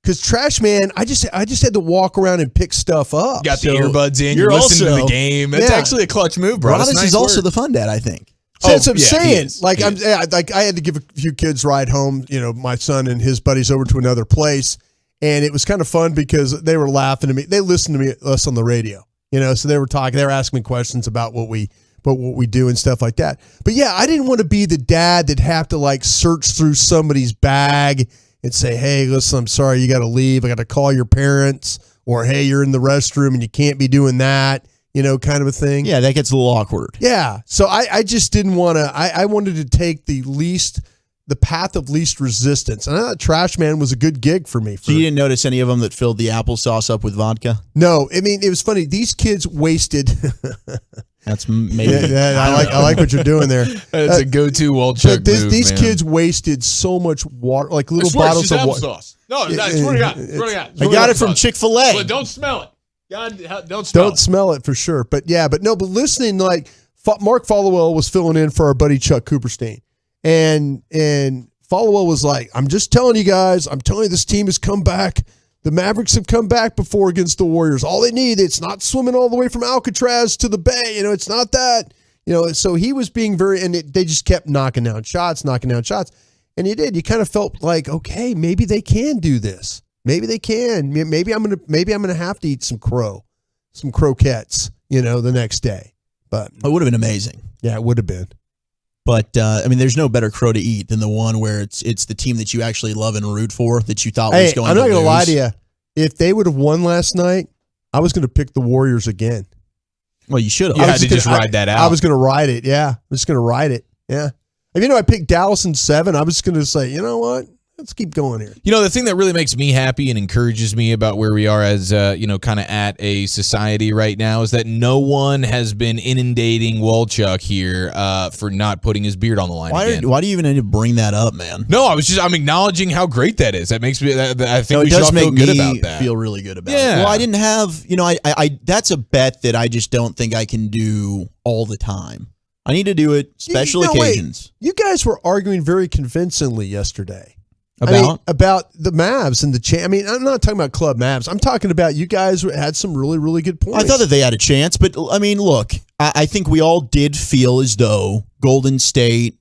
S11: Because trash man, I just had to walk around and pick stuff up.
S22: Got the earbuds in. You're listening to the game. It's actually a clutch move, bro.
S12: Broaddus is also the fun dad, I think.
S11: So that's what I'm saying. I had to give a few kids a ride home. You know, my son and his buddies over to another place, and it was kind of fun because they were laughing at me. They listened to us on the radio. You know, so they were talking. They were asking me questions about what we do and stuff like that. But yeah, I didn't want to be the dad that have to like search through somebody's bag and say, "Hey, listen, I'm sorry, you got to leave. I got to call your parents," or "Hey, you're in the restroom and you can't be doing that." You know, kind of a thing.
S12: Yeah, that gets a little awkward.
S11: Yeah. So I just didn't want to, I wanted to take the path of least resistance. And I thought Trash Man was a good gig for me.
S12: So you didn't notice any of them that filled the applesauce up with vodka?
S11: No. I mean, it was funny. These kids wasted.
S12: That's maybe.
S11: Yeah, I like what you're doing there.
S22: It's a go-to Wolchuk move,
S11: these kids wasted so much water, like little bottles of water.
S22: No, I swear to God.
S12: I got it from Chick-fil-A.
S22: But don't smell it. God,
S11: don't smell it for sure. But listening, like Mark Followell was filling in for our buddy Chuck Cooperstein, and Followell was like, "I'm just telling you guys, I'm telling you this team has come back. The Mavericks have come back before against the Warriors. All they need, it's not swimming all the way from Alcatraz to the Bay. You know, it's not that. You know." So he was being they just kept knocking down shots, and he did. You kind of felt like, okay, maybe they can do this. Maybe they can. Maybe I'm gonna have to eat some croquettes, you know, the next day. But
S12: it would have been amazing.
S11: Yeah, it would have been.
S12: But I mean, there's no better crow to eat than the one where it's the team that you actually love and root for that you thought was going to lose.
S11: I'm not gonna lie to you. If they would have won last night, I was going to pick the Warriors again.
S12: Well, you should have.
S22: You had to just ride that out.
S11: I was going to ride it. Yeah. I'm just going to ride it. Yeah. If I picked Dallas in 7, I was going to say, you know what? Let's keep going here.
S22: The thing that really makes me happy and encourages me about where we are as, kind of at a society right now is that no one has been inundating Wolchuk here for not putting his beard on the line again.
S12: Why do you even need to bring that up, man?
S22: No, I'm acknowledging how great that is. That makes me, I think we should
S12: does
S22: all
S12: make
S22: feel good
S12: me
S22: about that.
S12: feel really good about it.
S22: Yeah.
S12: Well, I didn't have, I that's a bet that I just don't think I can do all the time. I need to do it special occasions.
S11: Wait. You guys were arguing very convincingly yesterday.
S12: About
S11: the Mavs and the I'm not talking about Club Mavs. I'm talking about you guys had some really, really good points.
S12: I thought that they had a chance, but look, I think we all did feel as though Golden State,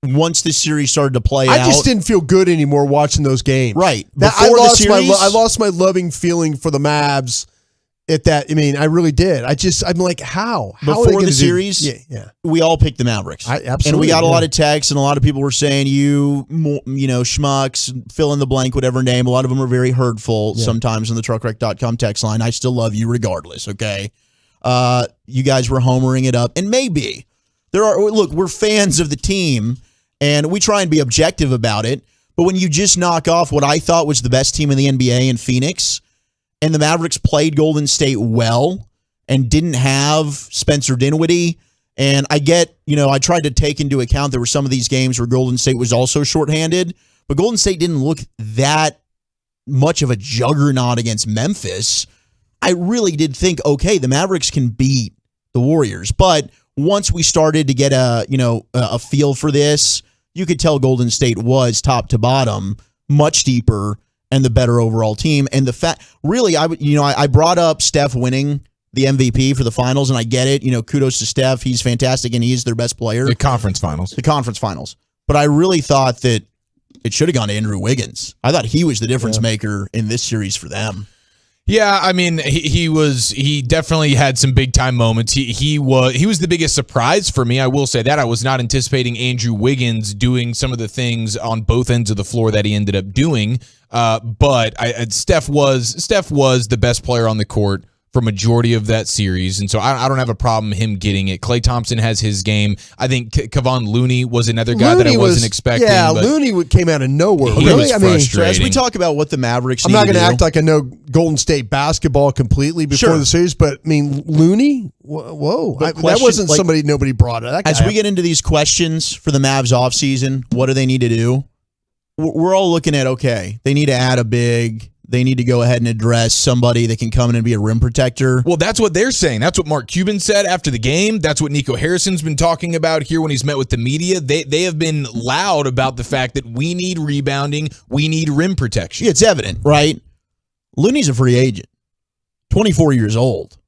S12: once the series started to play out,
S11: I just didn't feel good anymore watching those games.
S12: Right.
S11: I lost my loving feeling for the Mavs at that. I really did. I'm like, how?
S12: Before the series, we all picked the Mavericks.
S11: Absolutely.
S12: And we got a lot of texts, and a lot of people were saying, schmucks, fill in the blank, whatever name. A lot of them are very hurtful sometimes on the truckwreck.com text line. I still love you regardless, okay? You guys were homering it up. And maybe. We're fans of the team, and we try and be objective about it. But when you just knock off what I thought was the best team in the NBA in Phoenix, and the Mavericks played Golden State well and didn't have Spencer Dinwiddie. And I get, I tried to take into account there were some of these games where Golden State was also shorthanded, but Golden State didn't look that much of a juggernaut against Memphis. I really did think, okay, the Mavericks can beat the Warriors. But once we started to get a feel for this, you could tell Golden State was top to bottom, much deeper, and the better overall team. And the fact, really, I brought up Steph winning the MVP for the finals, and I get it. Kudos to Steph. He's fantastic, and he's their best player.
S22: The conference finals. But I really thought that it should have gone to Andrew Wiggins. I thought he was the difference maker in this series for them. Yeah, he definitely had some big time moments. He was the biggest surprise for me. I will say that I was not anticipating Andrew Wiggins doing some of the things on both ends of the floor that he ended up doing. But Steph was the best player on the court for majority of that series, and so I don't have a problem him getting it. Klay Thompson has his game. I think Kevon Looney was another guy that I wasn't expecting.
S11: Yeah, Looney came out of nowhere.
S22: Really?
S12: So as we talk about what the Mavericks
S11: I'm not going to act like I know Golden State basketball completely before the series, but Looney, whoa. That wasn't somebody nobody brought up.
S12: As we get into these questions for the Mavs offseason, what do they need to do? We're all looking at, okay, they need to add a big. They need to go ahead and address somebody that can come in and be a rim protector.
S22: Well, that's what they're saying. That's what Mark Cuban said after the game. That's what Nico Harrison's been talking about here when he's met with the media. They have been loud about the fact that we need rebounding, we need rim protection.
S12: Yeah, it's evident, right? Looney's a free agent, 24 years old.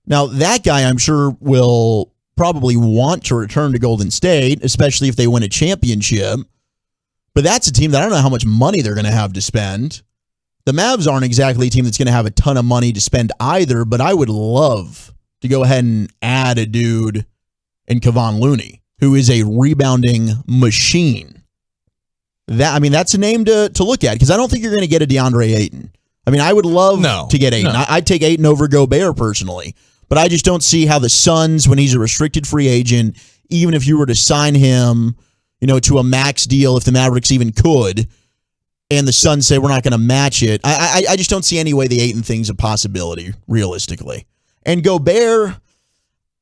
S12: Now, that guy, I'm sure, will probably want to return to Golden State, especially if they win a championship. But that's a team that I don't know how much money they're going to have to spend. The Mavs aren't exactly a team that's going to have a ton of money to spend either, but I would love to go ahead and add a dude in Kevon Looney, who is a rebounding machine. That's a name to look at, because I don't think you're going to get a DeAndre Ayton. I would love to get Ayton.
S22: No.
S12: I'd take Ayton over Gobert personally, but I just don't see how the Suns, when he's a restricted free agent, even if you were to sign him, to a max deal, if the Mavericks even could, and the Suns say we're not going to match it, I just don't see any way the Ayton thing's a possibility, realistically. And Gobert,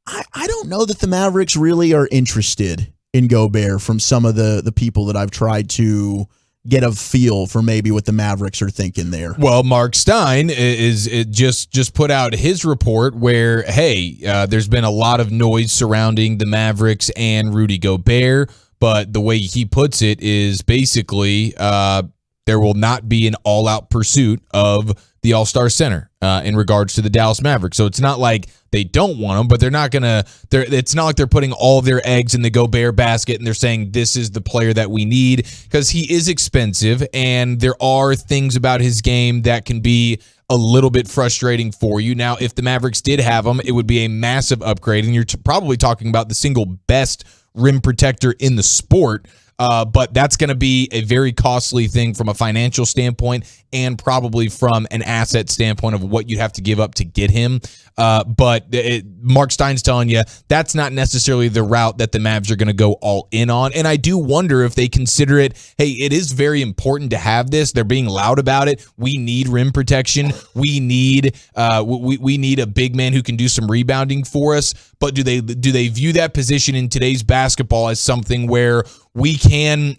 S12: I don't know that the Mavericks really are interested in Gobert from some of the people that I've tried to get a feel for maybe what the Mavericks are thinking there.
S22: Well, Mark Stein just put out his report where, there's been a lot of noise surrounding the Mavericks and Rudy Gobert, but the way he puts it is basically there will not be an all-out pursuit of the All-Star center in regards to the Dallas Mavericks. So it's not like they don't want him, but they're not gonna. It's not like they're putting all their eggs in the Gobert basket and they're saying this is the player that we need, because he is expensive and there are things about his game that can be a little bit frustrating for you. Now, if the Mavericks did have him, it would be a massive upgrade, and you're probably talking about the single best rim protector in the sport. But that's going to be a very costly thing from a financial standpoint and probably from an asset standpoint of what you'd have to give up to get him. But Mark Stein's telling you that's not necessarily the route that the Mavs are going to go all in on. And I do wonder if they consider it, hey, it is very important to have this. They're being loud about it. We need rim protection. We need we need a big man who can do some rebounding for us. But do they view that position in today's basketball as something where we can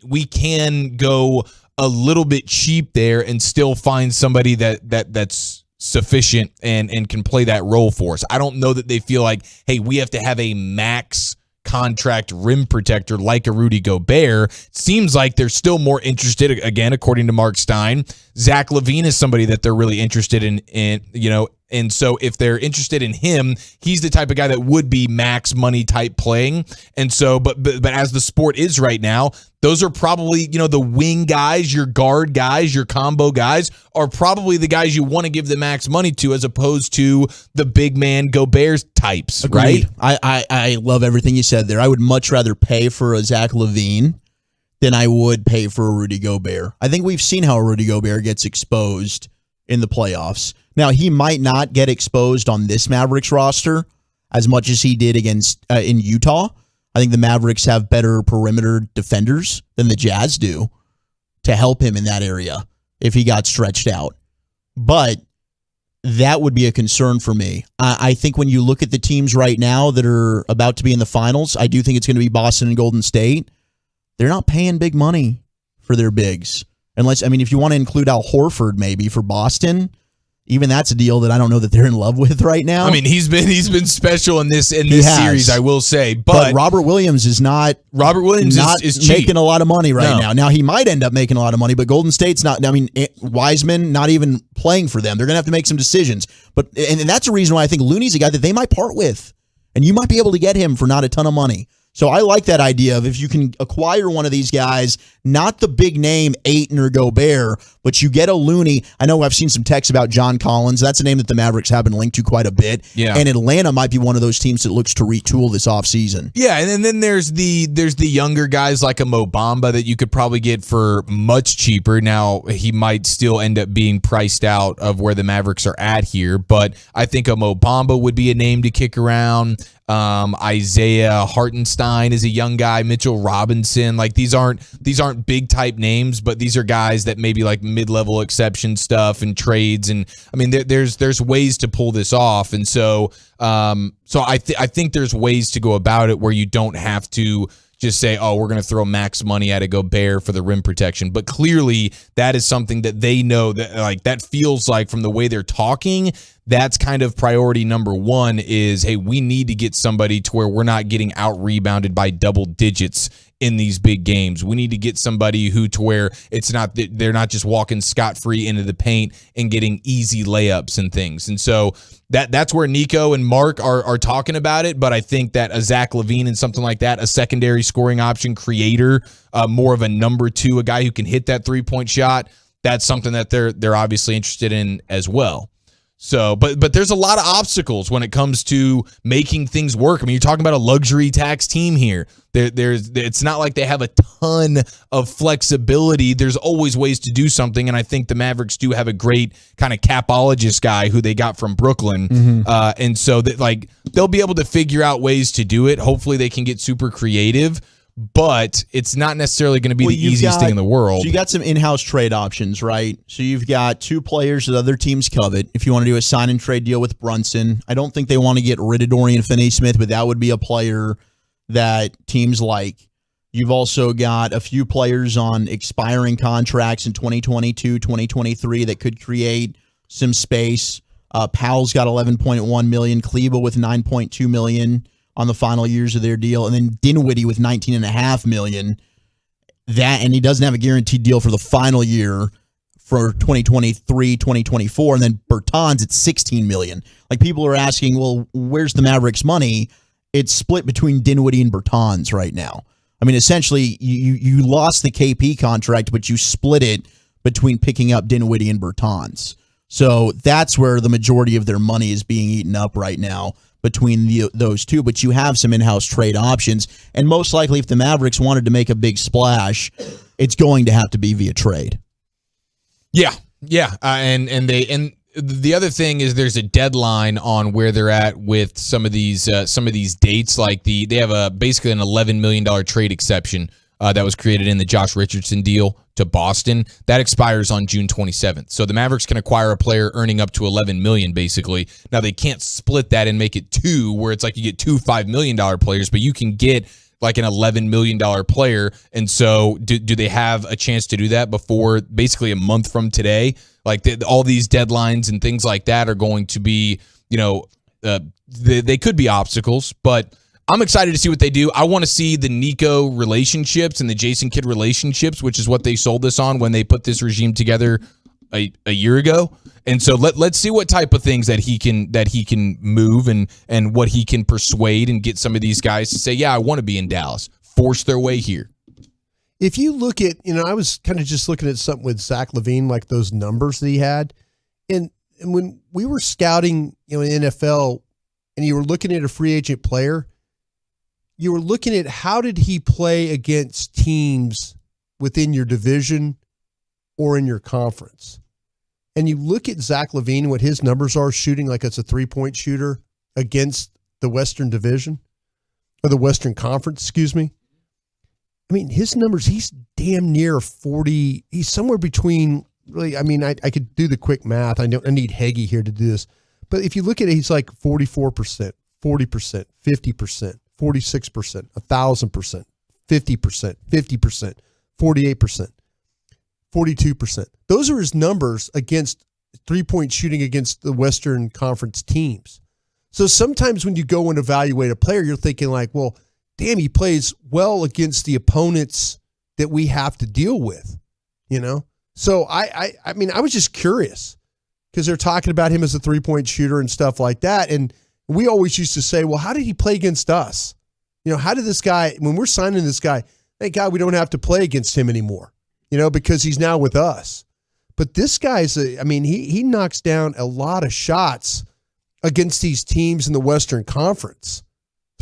S22: go a little bit cheap there and still find somebody that's sufficient and can play that role for us? I don't know that they feel like, hey, we have to have a max contract rim protector like a Rudy Gobert. Seems like they're still more interested, again, according to Mark Stein. Zach LaVine is somebody that they're really interested in, and so if they're interested in him, he's the type of guy that would be max money type playing. And so, but as the sport is right now, those are probably, the wing guys, your guard guys, your combo guys are probably the guys you want to give the max money to, as opposed to the big man Gobert types.
S12: Agreed.
S22: Right?
S12: I love everything you said there. I would much rather pay for a Zach LaVine than I would pay for a Rudy Gobert. I think we've seen how Rudy Gobert gets exposed in the playoffs. Now, he might not get exposed on this Mavericks roster as much as he did against in Utah. I think the Mavericks have better perimeter defenders than the Jazz do to help him in that area if he got stretched out. But that would be a concern for me. I think when you look at the teams right now that are about to be in the finals, I do think it's going to be Boston and Golden State. They're not paying big money for their bigs. Unless, if you want to include Al Horford maybe for Boston, even that's a deal that I don't know that they're in love with right now.
S22: He's been special in this series, I will say. But
S12: Robert Williams is not.
S22: Robert Williams is cheap.
S12: Making a lot of money right now. Now he might end up making a lot of money, but Golden State's not. Wiseman not even playing for them. They're going to have to make some decisions. But and that's a reason why I think Looney's a guy that they might part with, and you might be able to get him for not a ton of money. So I like that idea of if you can acquire one of these guys, not the big name Ayton or Gobert, but you get a Looney. I know I've seen some texts about John Collins. That's a name that the Mavericks have been linked to quite a bit.
S22: Yeah.
S12: And Atlanta might be one of those teams that looks to retool this offseason.
S22: Yeah, and then there's the younger guys like a Mo Bamba that you could probably get for much cheaper. Now, he might still end up being priced out of where the Mavericks are at here, but I think a Mo Bamba would be a name to kick around. Isaiah Hartenstein is a young guy. Mitchell Robinson, like these aren't big type names, but these are guys that maybe like mid-level exception stuff and trades, and there's ways to pull this off, and so I think there's ways to go about it where you don't have to just say, oh, we're going to throw max money at a Gobert for the rim protection. But clearly that is something that they know that feels like from the way they're talking, that's kind of priority number one is, hey, we need to get somebody to where we're not getting out rebounded by double digits in these big games. We need to get somebody who to where it's not, they're not just walking scot-free into the paint and getting easy layups and things. And so that's where Nico and Mark are talking about it. But I think that a Zach LaVine and something like that, a secondary scoring option creator, more of a number two, a guy who can hit that 3-point shot, that's something that they're obviously interested in as well. So, but there's a lot of obstacles when it comes to making things work. You're talking about a luxury tax team here. It's not like they have a ton of flexibility. There's always ways to do something, and I think the Mavericks do have a great kind of capologist guy who they got from Brooklyn, and so that they'll be able to figure out ways to do it. Hopefully, they can get super creative. But it's not necessarily going to be the easiest thing in the world.
S12: So you got some in-house trade options, right? So you've got two players that other teams covet. If you want to do a sign and trade deal with Brunson, I don't think they want to get rid of Dorian Finney-Smith, but that would be a player that teams like. You've also got a few players on expiring contracts in 2022, 2023 that could create some space. Powell's got $11.1 million, Kleba with $9.2 million. On the final years of their deal, and then Dinwiddie with $19.5 million. And he doesn't have a guaranteed deal for the final year for 2023, 2024, and then Bertans at $16 million. Like, people are asking, well, where's the Mavericks' money? It's split between Dinwiddie and Bertans right now. Essentially, you lost the KP contract, but you split it between picking up Dinwiddie and Bertans. So that's where the majority of their money is being eaten up right now. between those two, but you have some in-house trade options. And most likely, if the Mavericks wanted to make a big splash, it's going to have to be via trade.
S22: Yeah. And the other thing is there's a deadline on where they're at with some of these dates. Like they have basically an $11 million trade exception that was created in the Josh Richardson deal to Boston. That expires on June 27th. So the Mavericks can acquire a player earning up to $11 million, basically. Now, they can't split that and make it two, where it's like you get two $5 million players, but you can get like an $11 million player. And so do they have a chance to do that before basically a month from today? Like all these deadlines and things like that are going to be, they could be obstacles, but I'm excited to see what they do. I want to see the Nico relationships and the Jason Kidd relationships, which is what they sold this on when they put this regime together a year ago. And so let's see what type of things that he can move and what he can persuade and get some of these guys to say, yeah, I want to be in Dallas, force their way here.
S11: If you look at, I was kind of just looking at something with Zach LaVine, like those numbers that he had. And when we were scouting, in NFL and you were looking at a free agent player, you were looking at how did he play against teams within your division or in your conference. And you look at Zach LaVine, what his numbers are shooting like it's a three-point shooter against the Western Division or the Western Conference, excuse me. I mean, his numbers, he's damn near 40. He's somewhere between, really, I could do the quick math. I need Heggie here to do this. But if you look at it, he's like 44%, 40%, 50%. 46%, 1,000%, 50%, 50%, 48%, 42%. Those are his numbers against three-point shooting against the Western Conference teams. So sometimes when you go and evaluate a player, you're thinking like, well, damn, he plays well against the opponents that we have to deal with, So I was just curious because they're talking about him as a three-point shooter and stuff like that. And we always used to say, well, how did he play against us? How did this guy, when we're signing this guy, thank God we don't have to play against him anymore, because he's now with us. But this guy's, he knocks down a lot of shots against these teams in the Western Conference.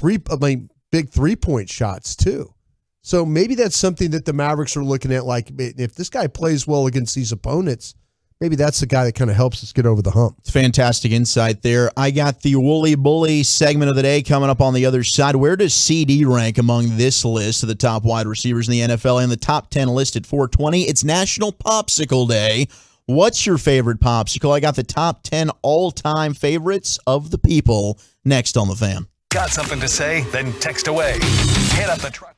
S11: Big three-point shots too. So maybe that's something that the Mavericks are looking at. Like, if this guy plays well against these opponents, maybe that's the guy that kind of helps us get over the hump.
S12: It's fantastic insight there. I got the Wooly Bully segment of the day coming up on the other side. Where does CD rank among this list of the top wide receivers in the NFL and the top 10 list at 420? It's National Popsicle Day. What's your favorite popsicle? I got the top 10 all-time favorites of the people next on The Fan.
S18: Got something to say? Then text away. Hit up the truck.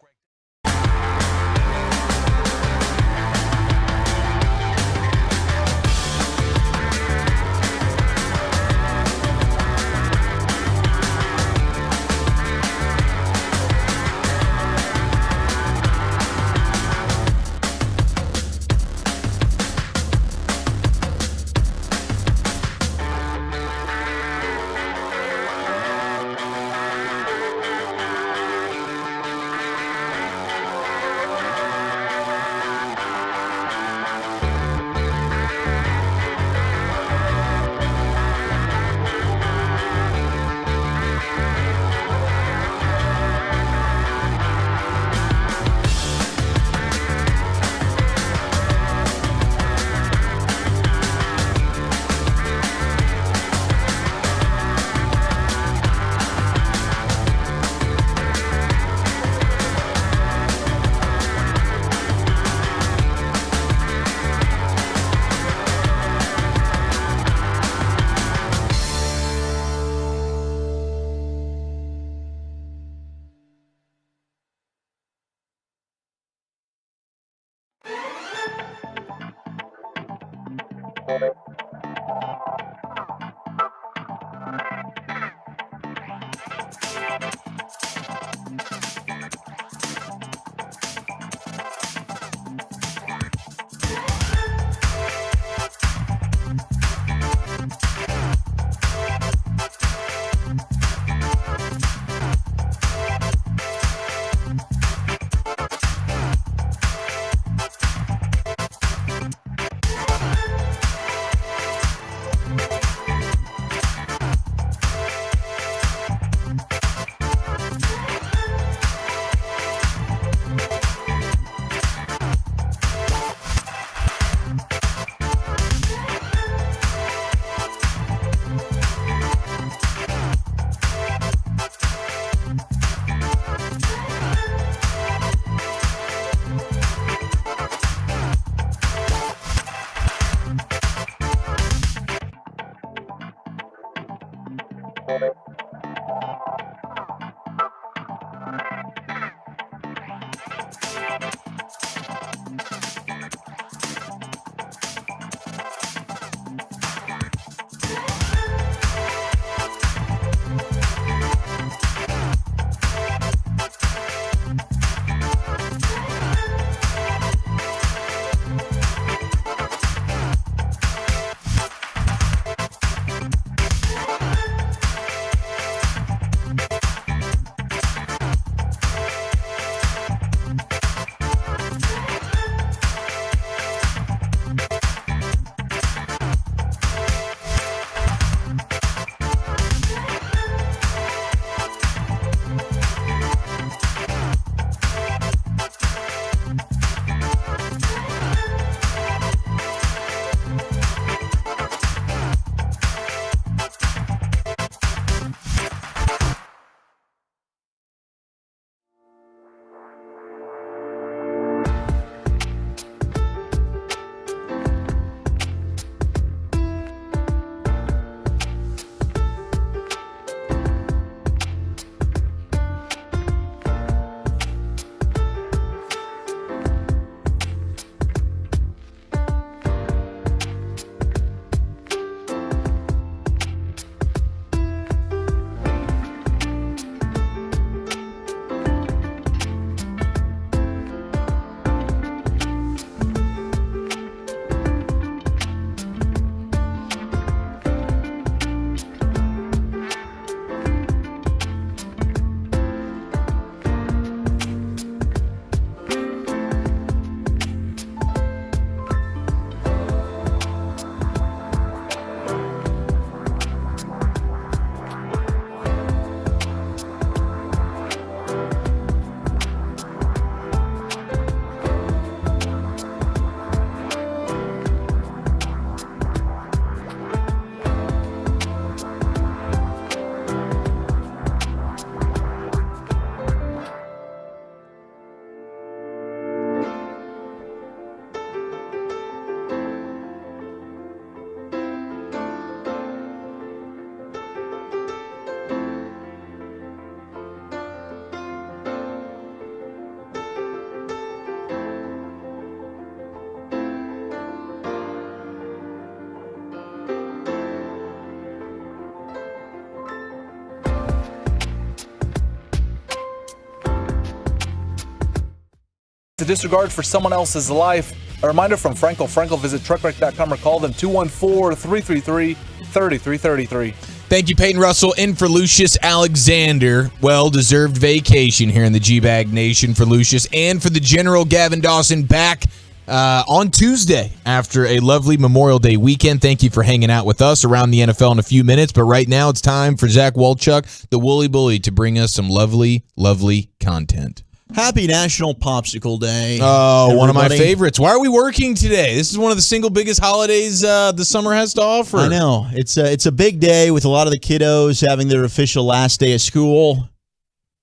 S3: disregard for someone else's life. A reminder from Frankel. Frankel, visit truckwreck.com or call them 214-333-3333.
S22: Thank you, Peyton Russell, in for Lucius Alexander. Well-deserved vacation here in the G-Bag Nation for Lucius and for the General Gavin Dawson back on Tuesday after a lovely Memorial Day weekend. Thank you for hanging out with us around the NFL in a few minutes. But right now it's time for Zach Wolchuk, the Woolly Bully, to bring us some lovely, lovely content.
S12: Happy National Popsicle Day.
S22: Oh,
S12: everybody.
S22: One of my favorites. Why are we working today? This is one of the single biggest holidays the summer has to offer.
S12: I know. It's a big day with a lot of the kiddos having their official last day of school.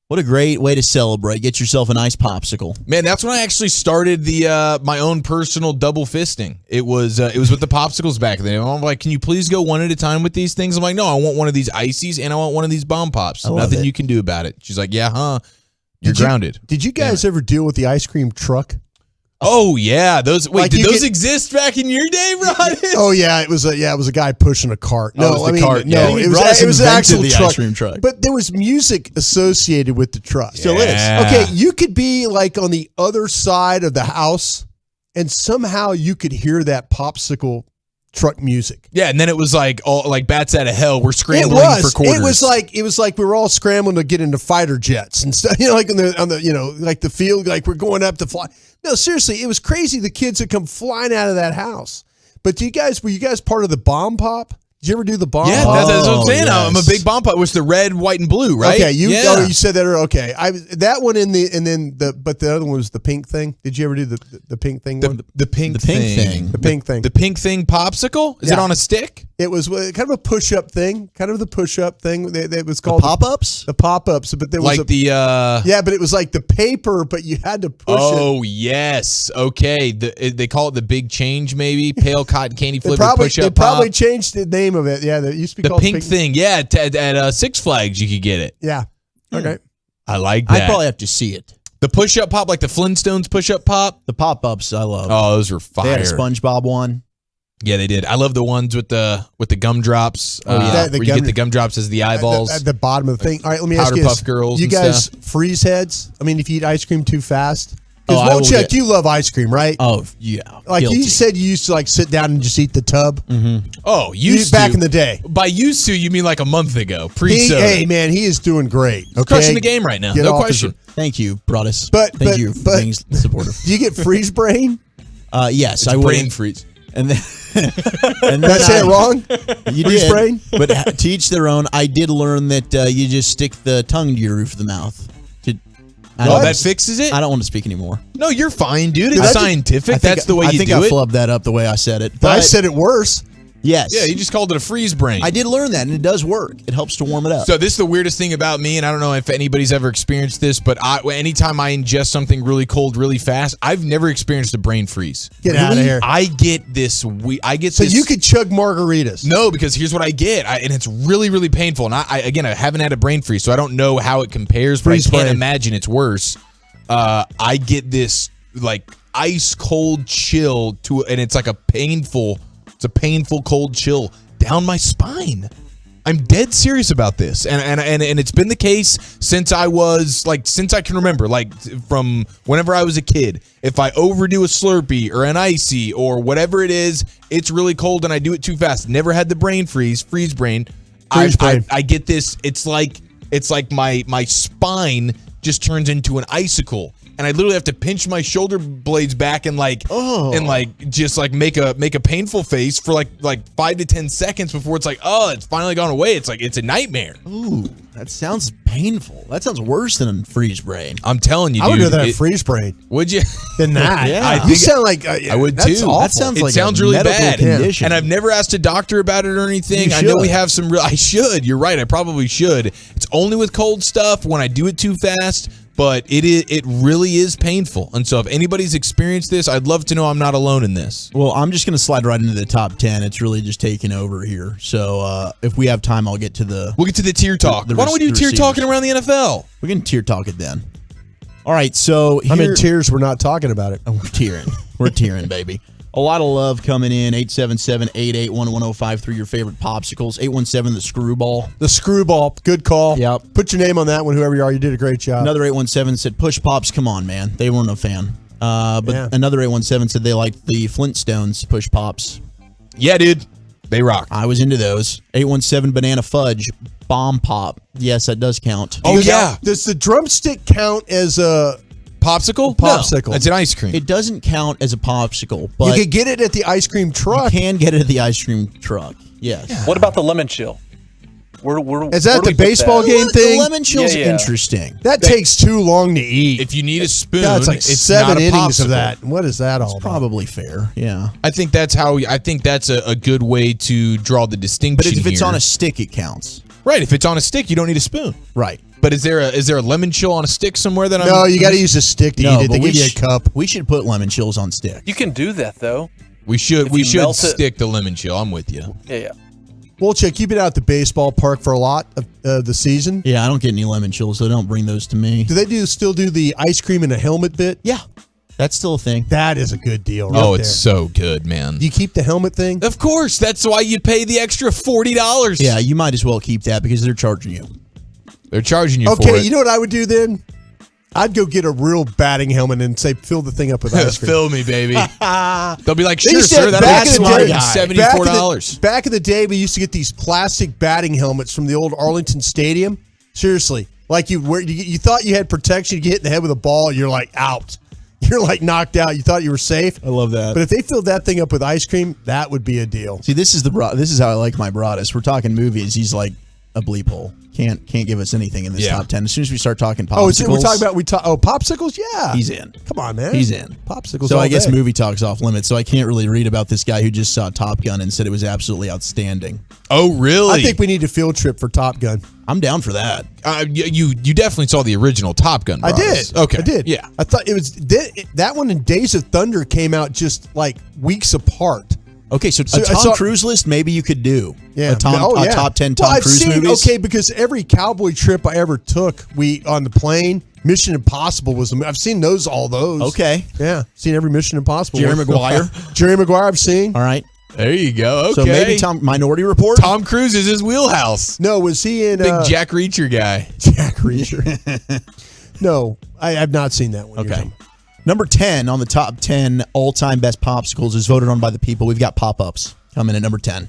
S12: What a great way to celebrate. Get yourself a nice popsicle.
S22: Man, that's when I actually started the my own personal double fisting. It was with the popsicles back then. I'm like, can you please go one at a time with these things? I'm like, no, I want one of these ices and I want one of these bomb pops. Nothing you can do about it. She's like, yeah, huh? You're grounded.
S11: Did you guys ever deal with the ice cream truck?
S22: Oh yeah, those. Wait, did those exist back in your day, Rod?
S11: Oh yeah, it was a guy pushing a cart. No,
S22: it was the cart.
S11: No,
S22: Yeah.
S11: it was an actual
S12: the
S11: truck.
S12: ice cream truck.
S11: But there was music associated with the truck.
S22: Still is.
S11: Okay, you could be like on the other side of the house, and somehow you could hear that popsicle truck music.
S22: Yeah, and then it was like all like bats out of hell. We're scrambling for quarters.
S11: It was like we were all scrambling to get into fighter jets and stuff. You know, like on the like the field, like we're going up to fly. No, seriously, it was crazy. The kids that come flying out of that house. But were you guys part of the bomb pop? Did you ever do the bomb pop?
S22: That's what I'm saying. Yes. I'm a big bomb pop. It was the red, white, and blue, right?
S11: Okay, you said that. Okay, that one but the other one was the pink thing. Did you ever do the pink thing?
S22: The pink thing.
S11: The pink thing.
S22: The pink thing popsicle? Is it on a stick?
S11: It was kind of a push-up thing. It was called
S12: the pop-ups.
S11: The pop-ups, but there was
S22: but
S11: it was like the paper, but you had to push it.
S22: Oh yes, okay. They call it the big change, maybe pale cotton candy flavored push-up.
S11: They probably changed the name of it. Yeah, that used to be
S22: the
S11: called
S22: pink thing. Yeah, at Six Flags you could get it.
S11: Yeah. Okay.
S22: I like that.
S12: I'd probably have to see it.
S22: The push-up pop, like the Flintstones push-up pop.
S12: The pop-ups I love.
S22: Oh, those were fire.
S12: They had a SpongeBob one.
S22: Yeah, they did. I love the ones with the gumdrops.
S11: Oh, yeah.
S22: Where you get the gumdrops as the eyeballs.
S11: At the bottom of the thing. All right, let me ask
S22: Powder
S11: you
S22: Puff
S11: this.
S22: Girls
S11: You
S22: and
S11: guys
S22: stuff.
S11: freeze heads? I mean, if you eat ice cream too fast?
S12: I will
S11: Because you love ice cream, right?
S12: Oh, yeah.
S11: Like
S12: Guilty.
S11: you said you used to like sit down and just eat the tub.
S12: Mm-hmm.
S22: Oh, used
S11: back
S22: to.
S11: in the day.
S22: By used to, you mean like a month ago, pre-soda.
S11: Hey, man, he is doing great. Okay?
S22: Crushing the game right now.
S11: Get
S22: No
S11: off
S22: question.
S12: Thank you, Broadus.
S11: Thank
S12: you for being supportive.
S11: Do you get freeze brain?
S12: Yes,
S22: It's
S12: I would.
S22: brain freeze.
S12: And then,
S11: Did I say it wrong?
S12: You
S11: freeze
S12: did.
S11: brain?
S12: But to each their own. I did learn that you just stick the tongue to your roof of the mouth.
S22: That fixes it?
S12: I don't want to speak anymore.
S22: No, you're fine, dude. It's scientific. That's the way you do it.
S12: I think I flubbed that up the way I said it.
S11: But I said it worse.
S12: Yes.
S22: Yeah, you just called it a freeze brain.
S12: I did learn that, and it does work. It helps to warm it up.
S22: So this is the weirdest thing about me, and I don't know if anybody's ever experienced this, but anytime I ingest something really cold really fast, I've never experienced a brain freeze.
S11: Get out of here.
S22: I get this.
S11: So you could chug margaritas.
S22: No, because here's what I get, and it's really, really painful. And I haven't had a brain freeze, so I don't know how it compares, but I can't imagine it's worse. I get this like ice cold chill and it's like a painful cold chill down my spine. I'm dead serious about this, and it's been the case since I can remember, like from whenever I was a kid. If I overdo a Slurpee or an icy or whatever it is, it's really cold and I do it too fast. Never had the brain freeze brain. I get this. It's like my spine just turns into an icicle. And I literally have to pinch my shoulder blades back and make a painful face for like 5 to 10 seconds before it's like, oh, it's finally gone away. It's like it's a nightmare.
S12: Ooh, that sounds painful. That sounds worse than freeze brain.
S22: I'm telling you,
S11: I would
S22: dude.
S11: do that freeze brain.
S22: Would you?
S11: Than that.
S12: Yeah.
S11: You sound like
S22: I would
S11: that's
S22: too.
S11: Awful.
S12: That sounds like
S22: it sounds
S12: a
S22: really
S12: medical
S22: bad.
S12: condition.
S22: And I've never asked a doctor about it or anything.
S12: You
S22: I know we
S12: should.
S22: have some real. I should. You're right. I probably should. It's only with cold stuff when I do it too fast. But it really is painful. And so if anybody's experienced this, I'd love to know I'm not alone in this.
S12: Well, I'm just going to slide right into the top 10. It's really just taking over here. So if we have time, We'll get to the
S22: tier talk. Why don't we do tier talking around the NFL?
S12: We can tier talk it then. All right, so
S11: I'm in tears. We're not talking about it.
S12: Oh, we're tearing. We're tearing, baby. A lot of love coming in. 877-881-1053, your favorite popsicles. 817, the Screwball.
S11: The Screwball. Good call.
S12: Yep.
S11: Put your name on that one, whoever you are. You did a great job.
S12: Another 817 said, push pops, come on, man. They weren't a fan. But another 817 said they liked the Flintstones push pops.
S22: Yeah, dude. They rock.
S12: I was into those. 817 banana fudge bomb pop. Yes, that does count.
S22: Oh, yeah.
S11: Does the drumstick count as a
S22: popsicle?
S11: Popsicle.
S22: No, it's an ice cream.
S12: It doesn't count as a popsicle, but
S11: you can get it at the ice cream truck.
S12: You can get it at the ice cream truck. Yes.
S17: Yeah. What about the lemon chill?
S11: Is that the baseball game thing?
S12: The lemon chill's interesting.
S11: That takes too long to eat.
S22: If you need a spoon,
S11: God, it's like
S22: it's
S11: 7
S22: not a
S11: innings of
S22: popsicle.
S11: that. What is that all about?
S12: Probably fair. Yeah.
S22: I think that's a good way to draw the distinction.
S12: But if it's
S22: here.
S12: on a stick, it counts.
S22: Right. If it's on a stick, you don't need a spoon.
S12: Right.
S22: But is there a lemon chill on a stick somewhere that
S11: No, you got to use a stick to eat it. They give you a cup.
S12: We should put lemon chills on stick.
S17: You can do that though.
S22: We should
S17: If you melt it-
S22: stick the lemon chill. I'm with you.
S17: Yeah.
S11: Wolchuk, you've been out at the baseball park for a lot of the season.
S12: Yeah, I don't get any lemon chills, so don't bring those to me.
S11: Do they still do the ice cream in a helmet bit?
S12: Yeah, that's still a thing.
S11: That is a good deal. Right
S22: Oh, it's so good, man.
S11: Do you keep the helmet thing?
S22: Of course. That's why you pay the extra $40.
S12: Yeah, you might as well keep that because they're charging you.
S22: They're charging you for
S11: Okay,
S22: it.
S11: you know what I would do then? I'd go get a real batting helmet and say, fill the thing up with ice cream.
S22: Fill me, baby. They'll be like,
S11: They
S22: sure,
S11: used to
S22: sir.
S11: have
S22: That'll
S11: back
S22: be
S11: in the day-
S22: $74.
S11: Back in the day, we used to get these plastic batting helmets from the old Arlington Stadium. Seriously. Like you thought you had protection. You get hit in the head with a ball, you're like out. You're like knocked out. You thought you were safe.
S12: I love that.
S11: But if they filled that thing up with ice cream, that would be a deal.
S12: See, this is how I like my Broadus. We're talking movies. He's like a bleep hole. Can't give us anything in this top 10. As soon as we start talking popsicles.
S11: We're talking about popsicles? Yeah.
S12: He's in.
S11: Come on, man.
S12: He's in.
S11: Popsicles.
S12: So
S11: all
S12: I guess
S11: day.
S12: movie talk's off limits. So I can't really read about this guy who just saw Top Gun and said it was absolutely outstanding.
S22: Oh, really?
S11: I think we need a field trip for Top Gun.
S12: I'm down for that.
S22: You definitely saw the original Top Gun.
S11: I
S22: Brothers.
S11: did.
S22: Okay.
S11: I did.
S22: Yeah.
S11: I thought it was that one and Days of Thunder came out just like weeks apart.
S12: Okay, so a Tom Cruise list maybe you could do.
S11: Yeah.
S12: A top 10 Tom Cruise movies.
S11: Okay, because every cowboy trip I ever took, on the plane, Mission Impossible was. I've seen all those.
S12: Okay.
S11: Yeah, seen every Mission Impossible.
S12: Jerry Maguire.
S11: Jerry Maguire, I've seen.
S12: All right.
S22: There you go. Okay.
S12: So maybe Minority Report.
S22: Tom Cruise is his wheelhouse.
S11: No, was he in
S22: Big Jack Reacher guy?
S11: Jack Reacher. No, I have not seen that one.
S12: Okay. Number 10 on the top 10 all-time best popsicles is voted on by the people. We've got pop-ups coming at number 10.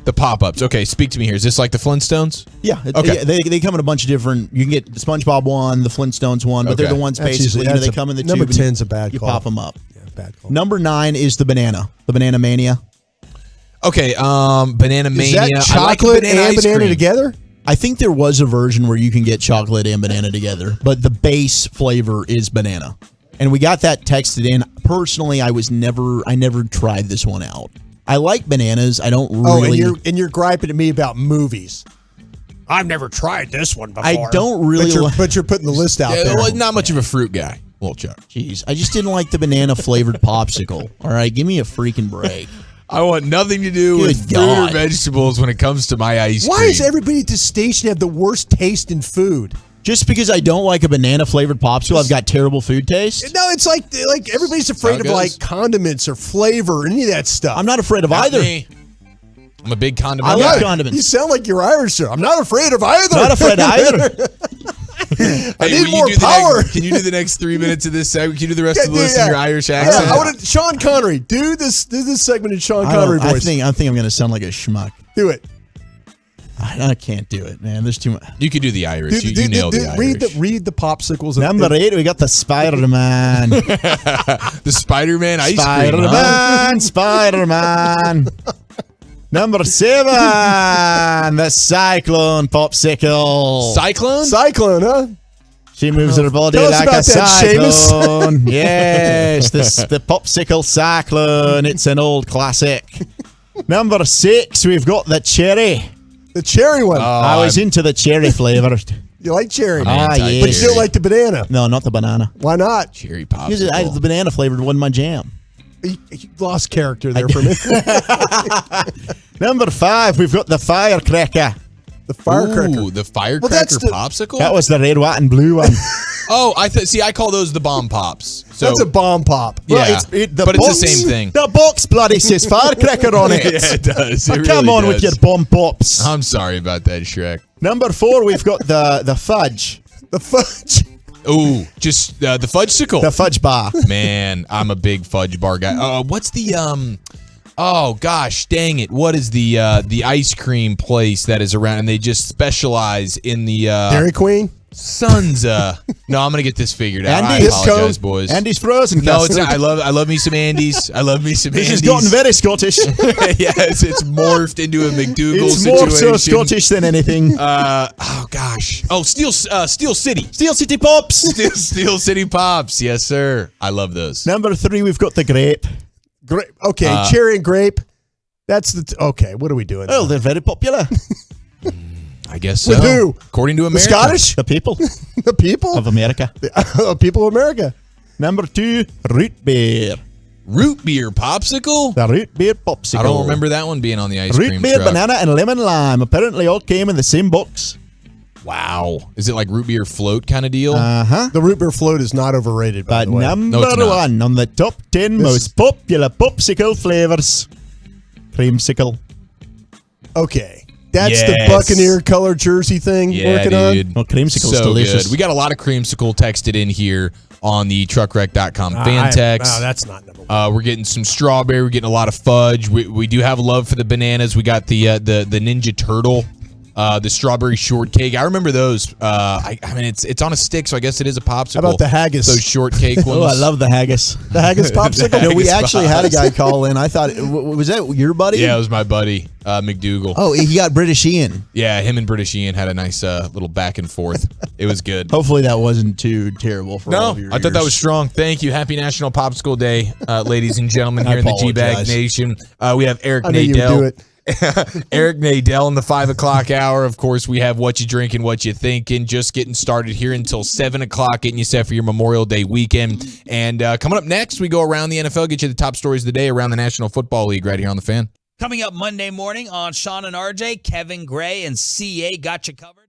S22: The pop-ups. Okay, speak to me here. Is this like the Flintstones?
S12: Yeah.
S22: Okay.
S12: They come in a bunch of different. You can get the SpongeBob one, the Flintstones one, but they're the ones basically. They come in the
S11: number
S12: tube.
S11: 10's a bad
S12: You
S11: call.
S12: pop them up.
S11: Yeah, bad call.
S12: Number 9 is the banana mania.
S22: Okay, banana
S11: Is
S22: mania.
S11: that
S22: I like
S11: chocolate
S22: banana
S11: and
S22: ice
S11: banana
S22: cream.
S11: together?
S12: I think there was a version where you can get chocolate and banana together, but the base flavor is banana. And we got that texted in. Personally, I never tried this one out. I like bananas. I don't really.
S11: Oh, and you're griping at me about movies. I've never tried this one before.
S12: I don't really.
S11: But you're putting the list out there.
S22: Well, not much of a fruit guy. Well, Chuck.
S12: Jeez, I just didn't like the banana flavored popsicle. All right, give me a freaking break.
S22: I want nothing to do with fruit or vegetables when it comes to my ice cream.
S11: Why does everybody at this station have the worst taste in food?
S12: Just because I don't like a banana flavored popsicle, I've got terrible food taste?
S11: No, it's like everybody's afraid of like condiments or flavor or any of that stuff.
S12: I'm not afraid of either.
S22: Me. I'm a big condiment
S12: I
S22: guy.
S12: love condiments.
S11: You sound like you're Irish, sir. I'm not afraid of either.
S12: Not afraid of either.
S11: I need
S22: will
S11: more
S22: you do
S11: power.
S22: Can you do the next 3 minutes of this segment? Can you do the rest of the list in your Irish accent?
S11: Yeah, I want Sean Connery. Do this segment in Sean Connery voice.
S12: I think I'm going to sound like a schmuck.
S11: Do it.
S12: I can't do it, man. There's too much.
S22: You could do the Irish. You nailed the Irish.
S11: Read the popsicles.
S12: Number 8, we got the Spider-Man.
S22: The Spider-Man ice cream.
S12: Spider-Man. Number 7, the Cyclone popsicle.
S11: Cyclone, huh?
S12: She moves her body
S11: Tell us
S12: like
S11: about
S12: a
S11: that,
S12: cyclone. Yes, the popsicle cyclone. It's an old classic. Number 6, we've got the cherry.
S11: The cherry one.
S12: I was into the cherry flavor.
S11: You like cherry?
S12: Yeah.
S11: But you don't like the banana.
S12: No, not the banana.
S11: Why not?
S22: Cherry popsicle.
S12: The banana flavored wasn't my jam.
S11: You lost character there for a minute.
S12: Number 5, we've got the firecracker.
S11: The firecracker.
S22: Ooh, the firecracker popsicle?
S12: That was the red, white, and blue one.
S22: Oh, I call those the bomb pops. So,
S11: That's a bomb pop.
S22: Yeah,
S12: Well, it's
S22: but it's the same thing.
S12: The box bloody says firecracker on it.
S22: Yeah, it does. It
S12: Come
S22: really
S12: on with
S22: does.
S12: your bomb pops.
S22: I'm sorry about that, Shrek.
S12: Number 4, we've got the fudge.
S11: The fudge.
S22: Ooh, just the fudgesicle.
S12: The fudge bar.
S22: Man, I'm a big fudge bar guy. What's the oh gosh, dang it! What is the ice cream place that is around, and they just specialize in the
S11: Dairy Queen?
S22: Sons. No, I'm gonna get this figured out.
S12: Andy's,
S22: I apologize, boys.
S12: Andy's frozen.
S22: No, it's not. I love me some Andy's. I love me some
S12: This
S22: Andy's.
S12: has gotten very Scottish.
S22: Yes, it's morphed into a McDougal
S12: It's
S22: situation.
S12: more so Scottish than anything.
S22: Oh gosh. Oh, Steel City.
S12: Steel City Pops.
S22: Steel City Pops. Yes, sir. I love those.
S12: Number 3, we've got the grape.
S11: Grape. Okay, cherry and grape. That's okay. What are we doing?
S12: Oh, they're very popular.
S22: I guess so.
S11: With who?
S22: According to America.
S11: The Scottish?
S12: The people.
S11: The people?
S12: Of America.
S11: The people of America.
S12: Number 2, root beer.
S22: Root beer popsicle?
S12: The root beer popsicle.
S22: I don't remember that one being on the ice
S12: root
S22: cream
S12: beer,
S22: truck.
S12: banana, and lemon lime apparently all came in the same box.
S22: Wow. Is it like root beer float kind of deal?
S12: Uh-huh.
S11: The root beer float is not overrated, by the way.
S12: Number
S22: No, it's not.
S12: 1 on the top 10 most popular popsicle flavors. Creamsicle.
S11: Okay. That's
S22: Yes.
S11: the Buccaneer color jersey thing working
S22: dude.
S11: on.
S12: Well, creamsicle's
S22: so
S12: delicious.
S22: Good. We got a lot of creamsicle texted in here on the truckrec.com fan text.
S11: No, that's not number 1.
S22: We're getting some strawberry. We're getting a lot of fudge. We do have love for the bananas. We got the Ninja Turtle, the strawberry shortcake. I remember those. I mean, it's on a stick, so I guess it is a popsicle.
S11: How about the haggis?
S22: Those shortcake ones.
S12: Oh, I love the haggis.
S11: The haggis popsicle?
S12: No, we
S22: haggis
S12: actually had a guy call in. I thought, was that your buddy?
S22: Yeah, it was my buddy, McDougal.
S12: Oh, he got British Ian.
S22: Yeah, him and British Ian had a nice little back and forth. It was good.
S12: Hopefully that wasn't too terrible for all of your
S22: I thought that
S12: ears.
S22: was strong. Thank you. Happy National Popsicle Day, ladies and gentlemen, here in the G-Bag
S12: apologize.
S22: Nation. We have Eric
S11: I knew you would do
S22: Nadell.
S11: it.
S22: Eric Nadell in the 5 o'clock hour. Of course, we have What You Drinking, What You Thinking, just getting started here until 7 o'clock, getting you set for your Memorial Day weekend. And coming up next, we go around the NFL, get you the top stories of the day around the National Football League right here on The Fan.
S6: Coming up Monday morning on Sean and RJ, Kevin Gray and CA got you covered.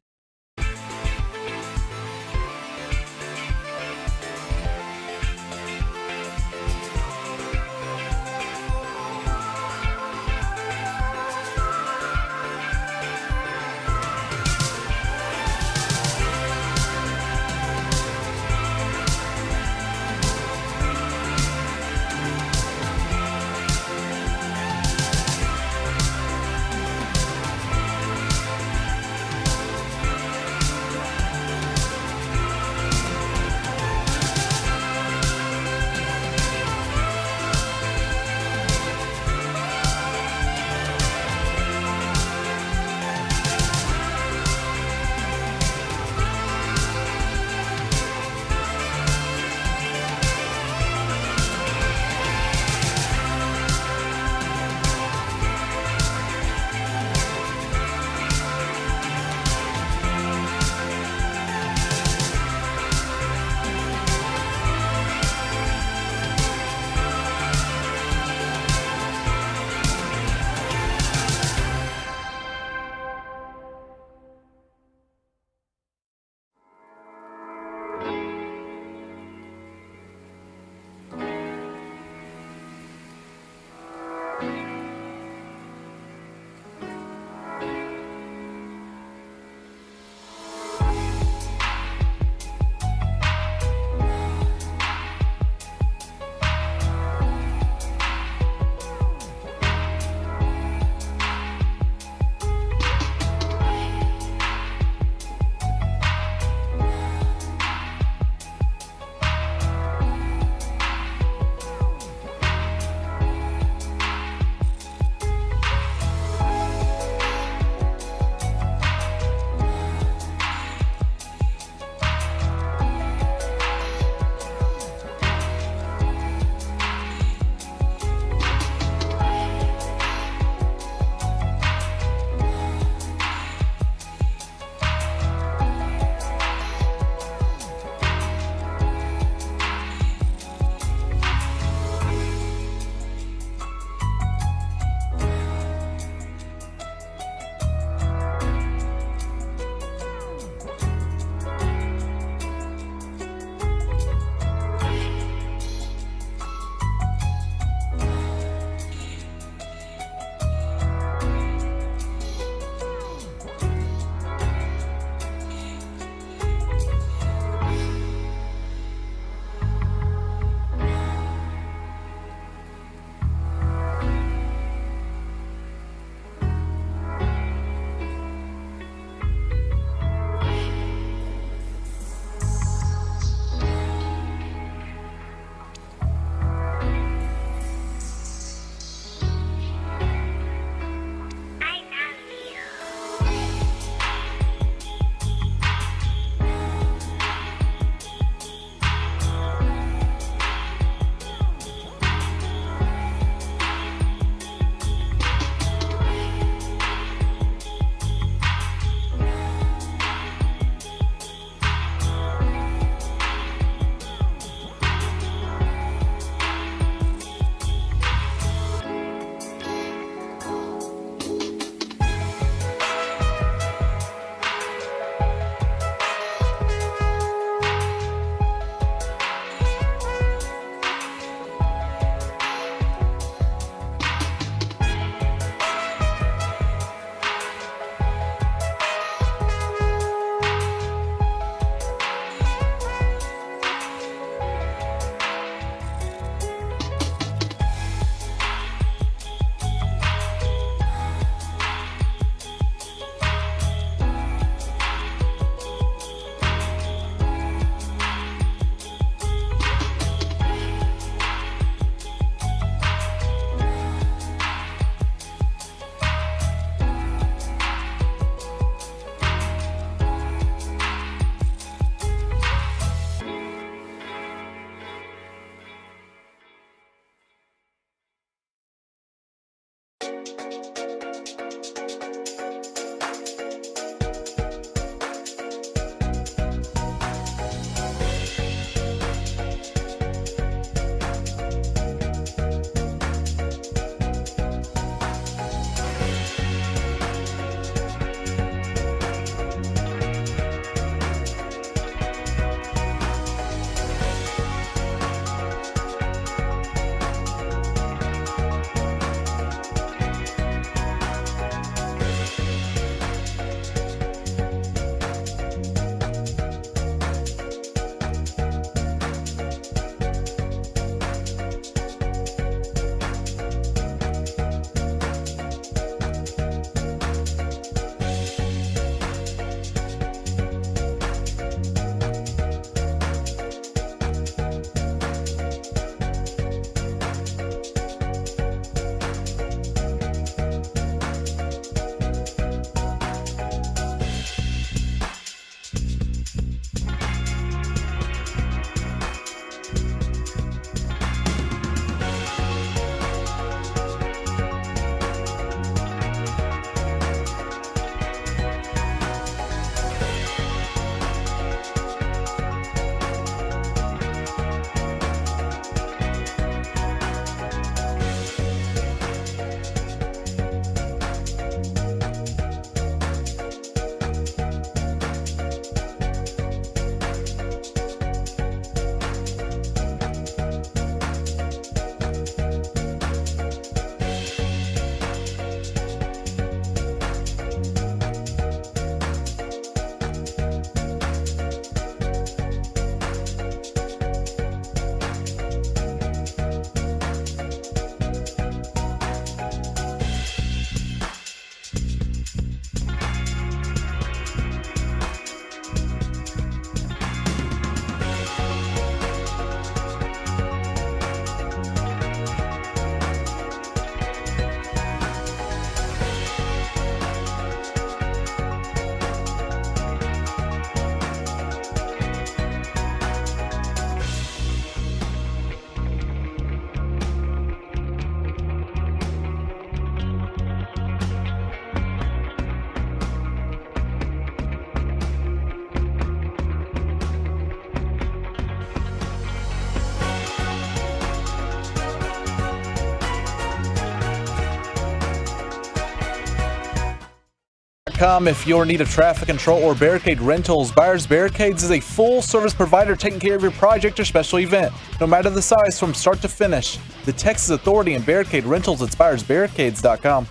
S3: BuyersBarricades.com. If you're in need of traffic control or barricade rentals, Buyers Barricades is a full-service provider taking care of your project or special event, no matter the size, from start to finish. The Texas Authority and Barricade Rentals at BuyersBarricades.com.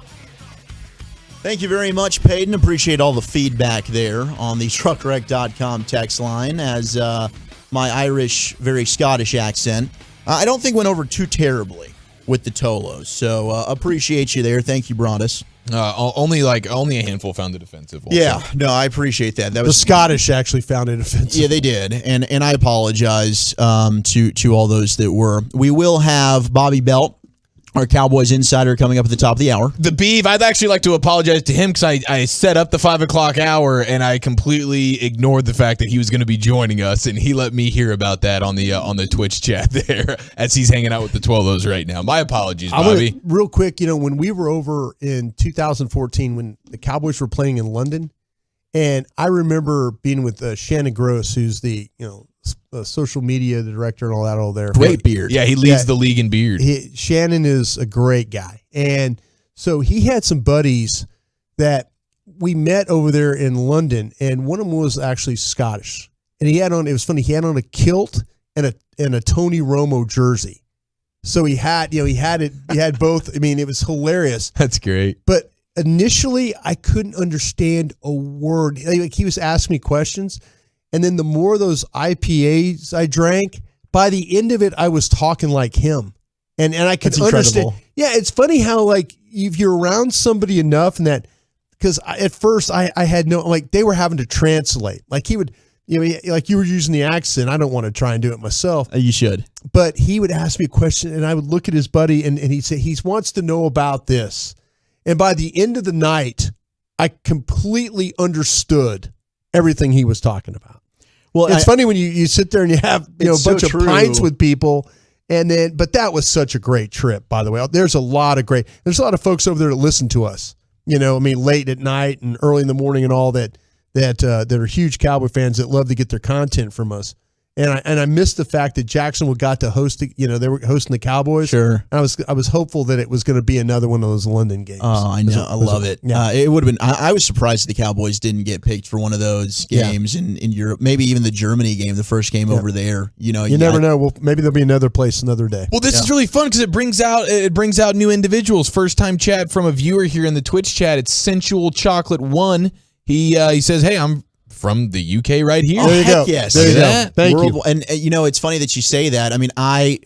S12: Thank you very much, Peyton. Appreciate all the feedback there on the truckwreck.com text line as my Irish, very Scottish accent, I don't think went over too terribly with the Tolos. So appreciate you there. Thank you, Broadus.
S22: Only a handful found it offensive. Also.
S12: Yeah, no, I appreciate that.
S11: The Scottish actually found it offensive.
S12: Yeah, they did, and I apologize to all those that were. We will have Bobby Belt, our Cowboys insider, coming up at the top of the hour.
S22: The Beeve, I'd actually like to apologize to him because I set up the 5 o'clock hour and I completely ignored the fact that he was going to be joining us, and he let me hear about that on the Twitch chat there as he's hanging out with the 12-0s right now. My apologies, Bobby.
S11: Real quick, when we were over in 2014 when the Cowboys were playing in London, and I remember being with Shannon Gross, who's the social media director and all that over there.
S12: Great beard.
S22: Yeah, he leads the league in beard.
S11: Shannon is a great guy. And so he had some buddies that we met over there in London, and one of them was actually Scottish. And it was funny, he had on a kilt and a Tony Romo jersey. So he had both. I mean, it was hilarious.
S22: That's great.
S11: But initially I couldn't understand a word. Like, he was asking me questions. And then the more of those IPAs I drank, by the end of it, I was talking like him. And I could understand. Yeah, it's funny how, like, if you're around somebody enough and that, because at first I had they were having to translate. Like, he would, like you were using the accent. I don't want to try and do it myself.
S12: You should.
S11: But he would ask me a question, and I would look at his buddy, and he'd say, he wants to know about this. And by the end of the night, I completely understood everything he was talking about. Well, it's funny when you sit there and you have a bunch of pints with people, but that was such a great trip, by the way. There's a lot of folks over there that listen to us, late at night and early in the morning and all that are huge Cowboy fans that love to get their content from us. And I missed the fact that Jacksonville got to host they were hosting the Cowboys.
S12: Sure.
S11: I was hopeful that it was going to be another one of those London games.
S12: Oh, I know. I love it. Yeah. It would have been. I was surprised the Cowboys didn't get picked for one of those games in Europe. Maybe even the Germany game, the first game over there. You
S11: never know. Well, maybe there'll be another place another day.
S22: Well, this is really fun because it brings out new individuals. First time chat from a viewer here in the Twitch chat. It's Sensual Chocolate 1. He says, "Hey, I'm from the UK right here."
S11: There you go.
S12: Yes.
S11: There you go. Thank you.
S12: And it's funny that you say that. I mean,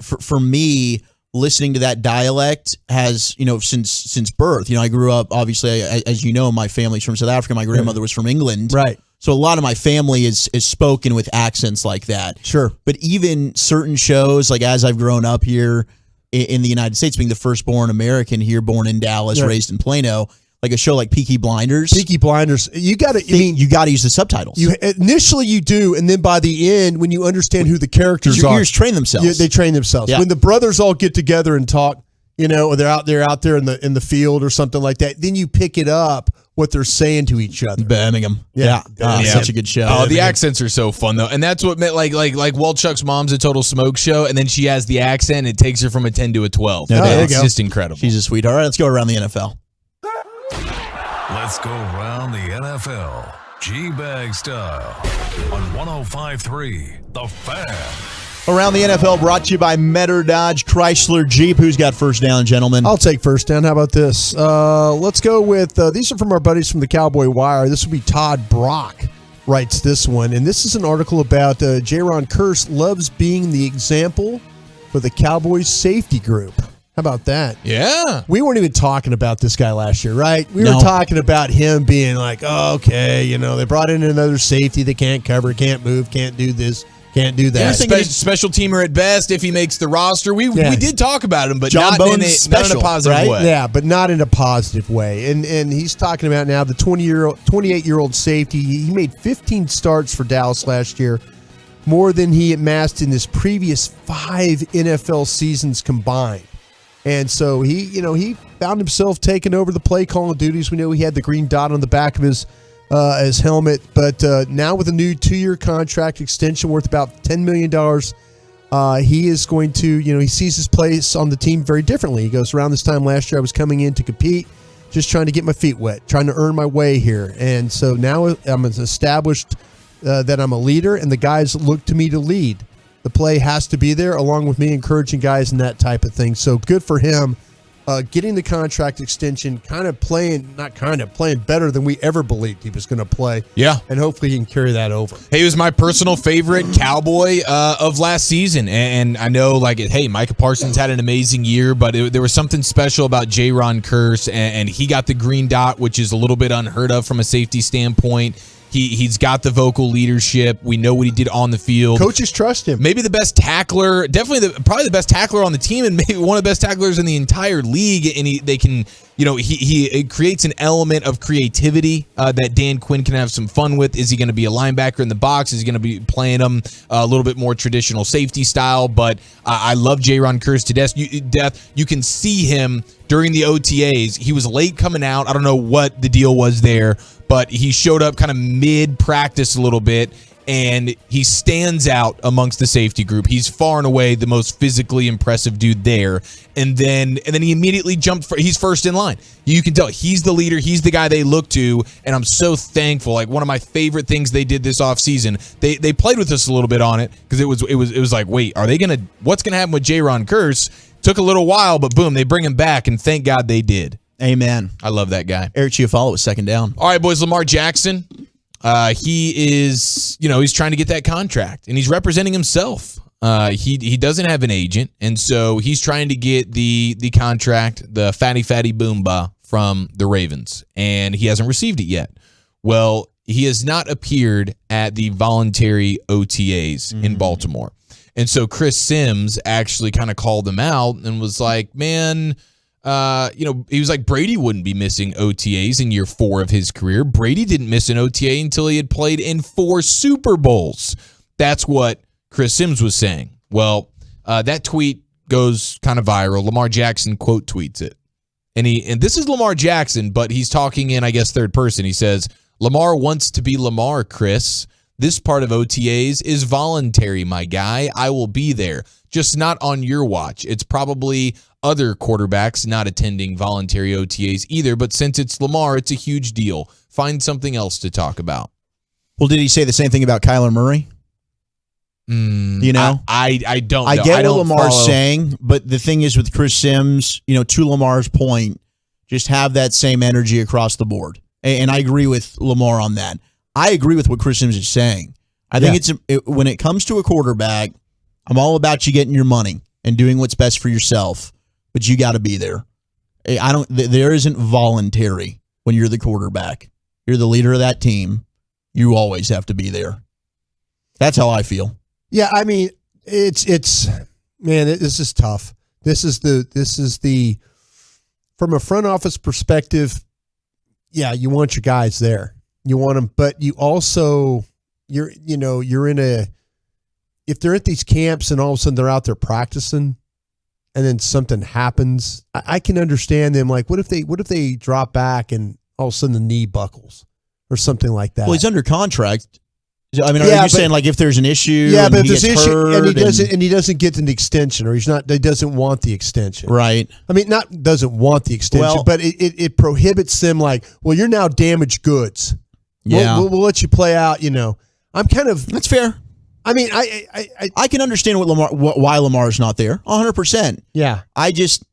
S12: for me, listening to that dialect has, since birth. I grew up, obviously, as you know, my family's from South Africa. My grandmother was from England.
S11: Right.
S12: So a lot of my family is spoken with accents like that.
S11: Sure.
S12: But even certain shows, like as I've grown up here in the United States, being the firstborn American here, born in Dallas, raised in Plano, like a show like Peaky Blinders.
S11: You got to
S12: use the subtitles.
S11: Initially you do, and then by the end, when you understand who the characters
S12: your
S11: are,
S12: ears train themselves.
S11: They train themselves.
S12: Yeah.
S11: When the brothers all get together and talk, or they're out there in the field or something like that, then you pick it up what they're saying to each other.
S12: Birmingham. Yeah. Such a good show.
S22: Oh, the accents are so fun though, and that's what meant like Walchuk's mom's a Total Smoke Show, and then she has the accent. And it takes her from a 10 to a 12. It's just incredible.
S12: She's a sweetheart. All right, let's go around the NFL.
S5: Let's go around the NFL, G-Bag style, on 105.3 The Fan.
S12: Around the NFL brought to you by Metter Dodge Chrysler Jeep. Who's got first down, gentlemen?
S11: I'll take first down. How about this? Let's go with, these are from our buddies from the Cowboy Wire. This will be Todd Brock writes this one. And this is an article about Jaron Kearse loves being the example for the Cowboys safety group. How about that?
S22: Yeah.
S11: We weren't even talking about this guy last year, right? We were talking about him being like, oh, okay, they brought in another safety that can't cover, can't move, can't do this, can't do that.
S22: Special teamer at best if he makes the roster. We did talk about him, but not in a positive way.
S11: Yeah, but not in a positive way. And he's talking about now the 28-year-old safety. He made 15 starts for Dallas last year, more than he amassed in his previous 5 NFL seasons combined. And so he found himself taking over the play calling duties. We know he had the green dot on the back of his helmet, but now with a new 2-year contract extension worth about $10 million, he is going to, he sees his place on the team very differently. He goes, around this time last year, I was coming in to compete, just trying to get my feet wet, trying to earn my way here. And so now I'm established that I'm a leader, and the guys look to me to lead. The play has to be there, along with me encouraging guys and that type of thing. So good for him. Getting the contract extension, playing better than we ever believed he was going to play.
S22: Yeah.
S11: And hopefully he can carry that over.
S22: He was my personal favorite Cowboy of last season. And I know, Micah Parsons had an amazing year, but there was something special about Jaron Kearse, and he got the green dot, which is a little bit unheard of from a safety standpoint. He's got the vocal leadership. We know what he did on the field.
S11: Coaches trust him.
S22: Maybe the best tackler, probably the best tackler on the team, and maybe one of the best tacklers in the entire league. And he creates an element of creativity that Dan Quinn can have some fun with. Is he going to be a linebacker in the box? Is he going to be playing him a little bit more traditional safety style? But I love Jaron Kearse to death. You can see him during the OTAs. He was late coming out. I don't know what the deal was there, but he showed up kind of mid-practice a little bit, and he stands out amongst the safety group. He's far and away the most physically impressive dude there. And then he immediately he's first in line. You can tell he's the leader. He's the guy they look to, and I'm so thankful. One of my favorite things they did this offseason, they played with us a little bit on it, because it was like, wait, what's going to happen with Jaron Kearse? Took a little while, but boom, they bring him back, and thank God they did.
S12: Amen.
S22: I love that guy.
S12: Eric Chiafalo was second down.
S22: All right, boys, Lamar Jackson. He is, he's trying to get that contract, and he's representing himself. He doesn't have an agent, and so he's trying to get the contract, the fatty boomba from the Ravens, and he hasn't received it yet. Well, he has not appeared at the voluntary OTAs in Baltimore. And so Chris Sims actually kind of called him out and was like, man, he was like, Brady wouldn't be missing OTAs in year 4 of his career. Brady didn't miss an OTA until he had played in 4 Super Bowls. That's what Chris Sims was saying. Well, that tweet goes kind of viral. Lamar Jackson quote tweets it. And this is Lamar Jackson, but he's talking in, I guess, third person. He says, Lamar wants to be Lamar, Chris. This part of OTAs is voluntary, my guy. I will be there, just not on your watch. It's probably other quarterbacks not attending voluntary OTAs either, but since it's Lamar, it's a huge deal. Find something else to talk about.
S12: Well, did he say the same thing about Kyler Murray?
S22: I don't know.
S12: I get what Lamar's saying, but the thing is with Chris Sims, to Lamar's point, just have that same energy across the board. And I agree with Lamar on that. I agree with what Chris Sims is saying. I think when it comes to a quarterback, I'm all about you getting your money and doing what's best for yourself, but you got to be there. There isn't voluntary when you're the quarterback. You're the leader of that team. You always have to be there. That's how I feel.
S11: Yeah, I mean, this is tough. This is the from a front office perspective. Yeah, you want your guys there. You want them, but you also you're in if they're at these camps and all of a sudden they're out there practicing, and then something happens. I can understand them. Like, what if they drop back and all of a sudden the knee buckles or something like that?
S12: Well, he's under contract. I mean, are you saying like if there's an issue?
S11: Yeah, but if there's an issue and he doesn't get an extension, or he doesn't want the extension,
S12: right?
S11: I mean, not doesn't want the extension, but it prohibits them. Like, well, you're now damaged goods.
S12: Yeah,
S11: we'll let you play out. I'm kind of
S12: that's fair. I mean, I can understand why Lamar's not there 100%.
S11: Yeah,
S12: I just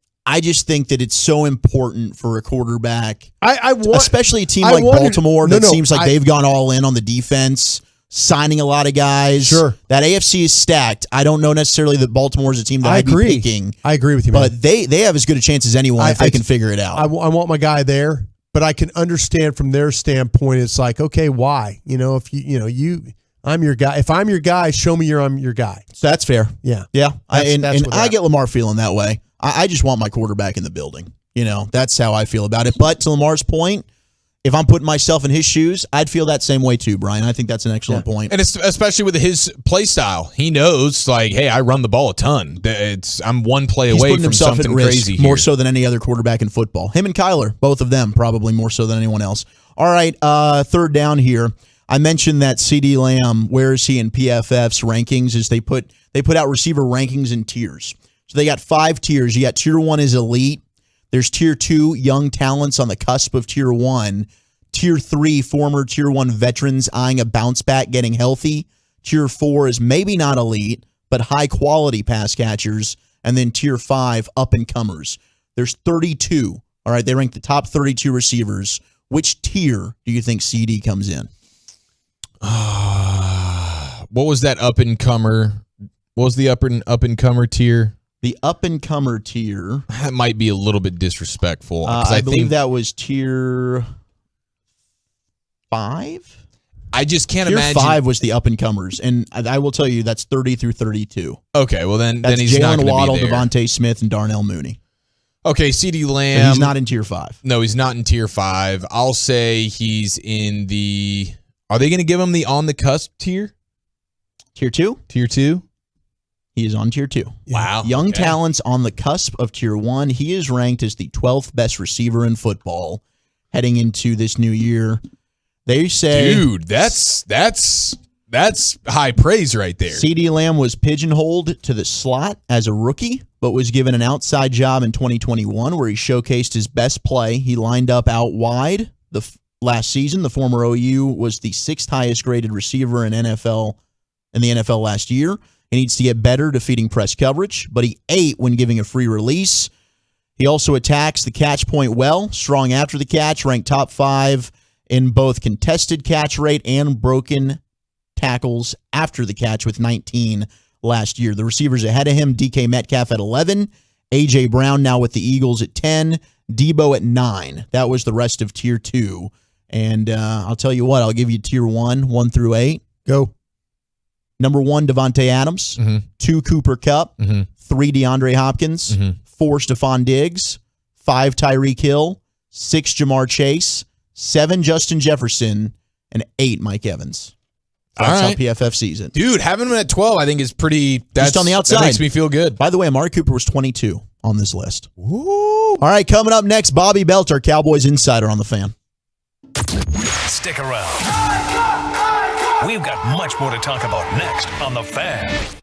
S12: think that it's so important for a quarterback. Especially a team like Baltimore that seems like they've gone all in on the defense, signing a lot of guys.
S11: Sure,
S12: that AFC is stacked. I don't know necessarily that Baltimore is a team that I'd be picking.
S11: I agree with you,
S12: man. But they have as good a chance as anyone if they can figure it out.
S11: I want my guy there, but I can understand from their standpoint. It's like, okay, why? If I'm your guy. If I'm your guy, show me I'm your guy.
S12: So that's fair.
S11: Yeah.
S12: I get Lamar feeling that way. I just want my quarterback in the building. That's how I feel about it. But to Lamar's point, if I'm putting myself in his shoes, I'd feel that same way too, Brian. I think that's an excellent point.
S22: And it's especially with his play style. He knows, like, hey, I run the ball a ton. I'm one play away from something crazy here.
S12: More so than any other quarterback in football. Him and Kyler, both of them, probably more so than anyone else. All right, third down here. I mentioned that CeeDee Lamb, where is he in PFF's rankings, is they put out receiver rankings in tiers. So they got 5 tiers. You got tier 1 is elite. There's Tier 2, young talents on the cusp of Tier 1. Tier 3, former Tier 1 veterans eyeing a bounce back, getting healthy. Tier 4 is maybe not elite, but high-quality pass catchers. And then Tier 5, up-and-comers. There's 32. All right, they rank the top 32 receivers. Which tier do you think CD comes in?
S22: What was that up-and-comer? What was the up-and-comer tier?
S12: The up-and-comer tier.
S22: That might be a little bit disrespectful.
S12: I believe that was Tier 5?
S22: I just can't
S12: Tier
S22: imagine.
S12: 5 was the up-and-comers, and I will tell you that's 30 through 32.
S22: Okay, well then
S12: That's
S22: he's not going
S12: Jalen
S22: to
S12: Waddle,
S22: be there.
S12: Devontae Smith, and Darnell Mooney.
S22: Okay, CD Lamb.
S12: So he's not in Tier 5.
S22: No, he's not in Tier 5. I'll say he's in the... Are they going to give him the on-the-cusp tier?
S12: Tier 2?
S22: Tier 2?
S12: He is on Tier 2.
S22: Wow.
S12: Young talents on the cusp of Tier 1. He is ranked as the 12th best receiver in football heading into this new year. They say...
S22: Dude, that's high praise right there.
S12: CeeDee Lamb was pigeonholed to the slot as a rookie, but was given an outside job in 2021 where he showcased his best play. He lined up out wide last season. The former OU was the 6th highest graded receiver in the NFL last year. He needs to get better defeating press coverage, but he ate when giving a free release. He also attacks the catch point well, strong after the catch, ranked top 5 in both contested catch rate and broken tackles after the catch with 19 last year. The receivers ahead of him, DK Metcalf at 11, A.J. Brown now with the Eagles at 10, Debo at 9. That was the rest of Tier 2. And I'll tell you what, I'll give you Tier 1 through 8.
S11: Go.
S12: Number 1, Devontae Adams. 2, Cooper Kupp. 3, DeAndre Hopkins. 4, Stephon Diggs. 5, Tyreek Hill. 6, Jamar Chase. 7, Justin Jefferson. And 8, Mike Evans. That's how PFF sees it.
S22: Dude, having him at 12 I think is pretty...
S12: Just on the outside.
S22: That makes me feel good.
S12: By the way, Amari Cooper was 22 on this list. Ooh. All right, coming up next, Bobby Belt, our Cowboys insider on The Fan.
S18: Stick around. We've got much more to talk about next on The Fan.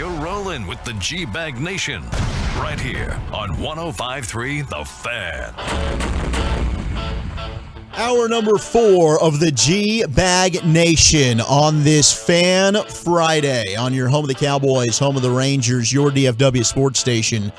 S5: You're rolling with the G-Bag Nation right here on 105.3 The Fan.
S12: Hour number 4 of the G-Bag Nation on this Fan Friday on your home of the Cowboys, home of the Rangers, your DFW sports station,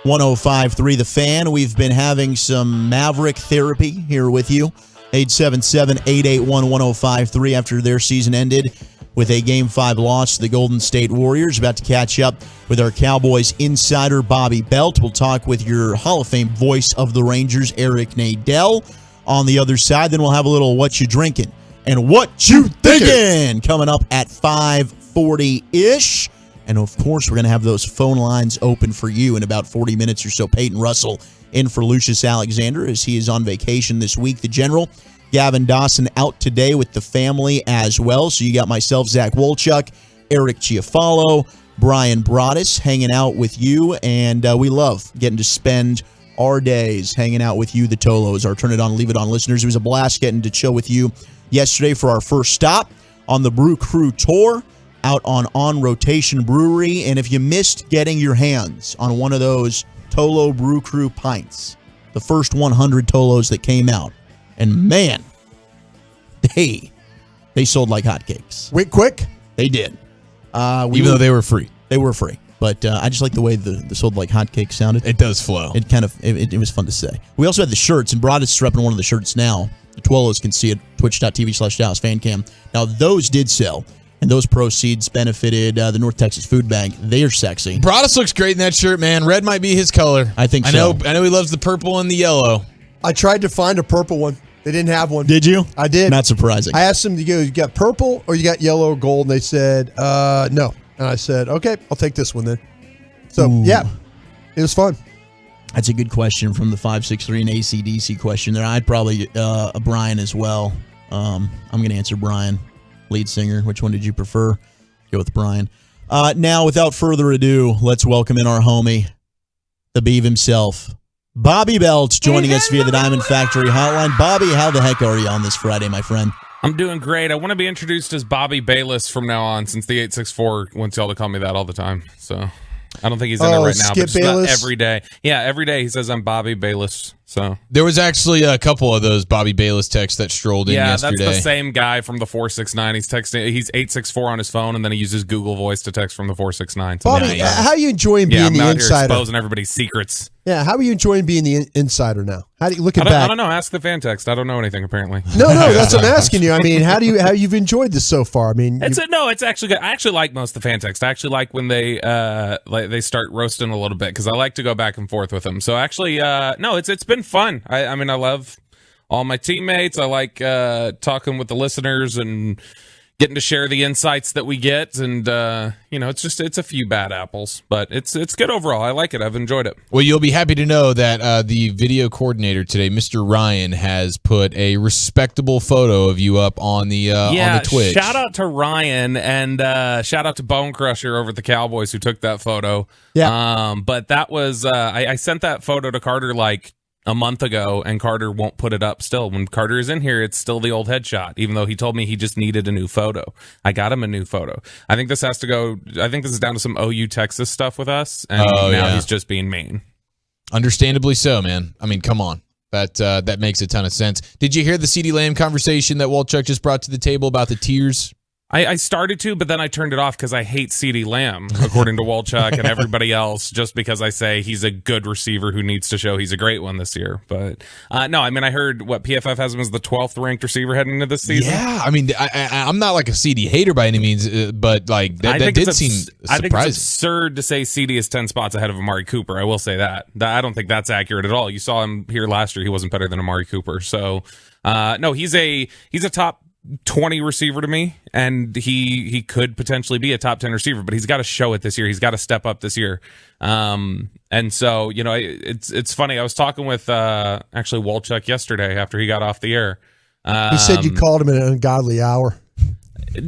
S12: 105.3 The Fan. We've been having some Maverick therapy here with you. 877-881-1053 after their season ended with a Game 5 loss to the Golden State Warriors. About to catch up with our Cowboys insider, Bobby Belt. We'll talk with your Hall of Fame voice of the Rangers, Eric Nadel, on the other side. Then we'll have a little What You Drinking and What You Thinking coming up at 5:40-ish. And, of course, we're going to have those phone lines open for you in about 40 minutes or so. Peyton Russell in for Lucius Alexander as he is on vacation this week. The General, Gavin Dawson, out today with the family as well. So you got myself, Zach Wolchuk, Eric Chiafalo, Brian Broaddus hanging out with you. And we love getting to spend our days hanging out with you, the Tolos, our Turn It On, Leave It On listeners. It was a blast getting to chill with you yesterday for our first stop on the Brew Crew Tour out on Rotation Brewery. And if you missed getting your hands on one of those Tolo Brew Crew pints, the first 100 Tolos that came out, and man, they sold like hotcakes.
S11: Went quick?
S12: They did.
S22: Even though they were free.
S12: They were free. But I just like the way the sold like hotcakes sounded.
S22: It does flow.
S12: It kind of it was fun to say. We also had the shirts, and Broaddus is repping one of the shirts now. The Twolos can see it, twitch.tv/DallasFanCam. Now, those did sell, and those proceeds benefited the North Texas Food Bank. They are sexy.
S22: Broaddus looks great in that shirt, man. Red might be his color.
S12: I think so.
S22: I know he loves the purple and the yellow.
S11: I tried to find a purple one. They didn't have one.
S12: Did you?
S11: I did.
S12: Not surprising.
S11: I asked them to go, you got purple or you got yellow or gold? And they said, no. And I said, okay, I'll take this one then. So, yeah, it was fun.
S12: That's a good question from the 563 and AC/DC question there. I'd probably a Brian as well. I'm going to answer Brian, lead singer. Which one did you prefer? Go with Brian. Now, without further ado, let's welcome in our homie, the Beav himself, Bobby Belt, joining us via the Diamond Factory hotline. Bobby, how the heck are you on this Friday, my friend?
S4: I'm doing great. I want to be introduced as Bobby Bayless from now on, since the 864 wants y'all to call me that all the time. So I don't think he's in it right now,
S11: Skip
S4: but just
S11: Bayless?
S4: about every day. Yeah, every day he says I'm Bobby Bayless. So
S22: there was actually a couple of those Bobby Bayless texts that strolled in yesterday.
S4: That's the same guy from the 469. He's texting. He's 864 on his phone, and then he uses Google Voice to text from the 469. So
S11: Bobby, how are you enjoying being the
S4: I'm out
S11: insider?
S4: here exposing everybody's secrets.
S11: Yeah, how are you enjoying being the insider now? How do you looking
S4: I
S11: back?
S4: don't know. Ask the fan text. I don't know anything apparently.
S11: No, that's what I'm asking you. I mean, how you've enjoyed this so far? I mean,
S4: It's actually good. I actually like most of the fan text. I actually like when they they start roasting a little bit, because I like to go back and forth with them. So actually, no, it's been fun. I mean, I love all my teammates. I like talking with the listeners and getting to share the insights that we get. And it's a few bad apples, but it's good overall. I like it. I've enjoyed it.
S22: Well, you'll be happy to know that the video coordinator today, Mr. Ryan, has put a respectable photo of you up on the Twitch.
S4: Shout out to Ryan, and shout out to Bone Crusher over at the Cowboys who took that photo.
S11: Yeah.
S4: But that was I sent that photo to Carter like a month ago, and Carter won't put it up still. When Carter is in here, it's still the old headshot, even though he told me he just needed a new photo. I got him a new photo. I think this is down to some OU Texas stuff with us, and now he's just being mean.
S22: Understandably so, man. I mean, come on. That makes a ton of sense. Did you hear the CeeDee Lamb conversation that Wolchuk just brought to the table about the tiers?
S4: I started to, but then I turned it off because I hate CeeDee Lamb, according to Wolchuk and everybody else, just because I say he's a good receiver who needs to show he's a great one this year. But no, I mean, I heard what PFF has him as the 12th ranked receiver heading into this season.
S22: Yeah, I mean, I'm not like a CeeDee hater by any means, but like that did seem surprising.
S4: I think it's absurd to say CeeDee is 10 spots ahead of Amari Cooper. I will say that. I don't think that's accurate at all. You saw him here last year; he wasn't better than Amari Cooper. So no, he's a top 20 receiver to me, and he could potentially be a top 10 receiver, but he's got to show it this year. He's got to step up this year. And so, it's funny. I was talking with actually Wolchuk yesterday after he got off the air.
S11: He said you called him at an ungodly hour.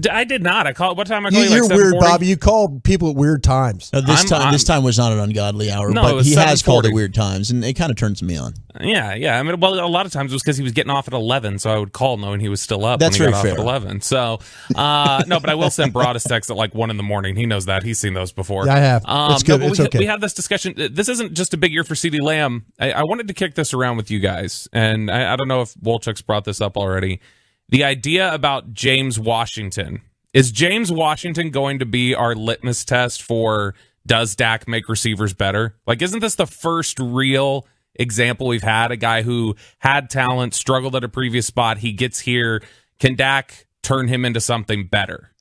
S4: I did not. I called. What time I called you?
S11: You're
S4: like
S11: weird,
S4: 7:40?
S11: Bobby. You call people at weird times.
S12: This time was not an ungodly hour,
S4: No, it
S12: but
S4: was
S12: he has
S4: 7:40.
S12: called at weird times, and it kind of turns me on.
S4: Yeah. I mean, well, a lot of times it was because he was getting off at 11, so I would call knowing he was still up.
S12: That's
S4: when he
S12: very
S4: got
S12: fair.
S4: Off at 11. So, no, but I will send Broadus texts at like 1 in the morning. He knows that. He's seen those before.
S11: Yeah, I have. It's good.
S4: No, but
S11: It's okay.
S4: We have this discussion. This isn't just a big year for CeeDee Lamb. I wanted to kick this around with you guys, and I don't know if Wolchuk's brought this up already. The idea about James Washington. Is James Washington going to be our litmus test for does Dak make receivers better? Like, isn't this the first real example we've had? A guy who had talent, struggled at a previous spot. He gets here. Can Dak turn him into something better?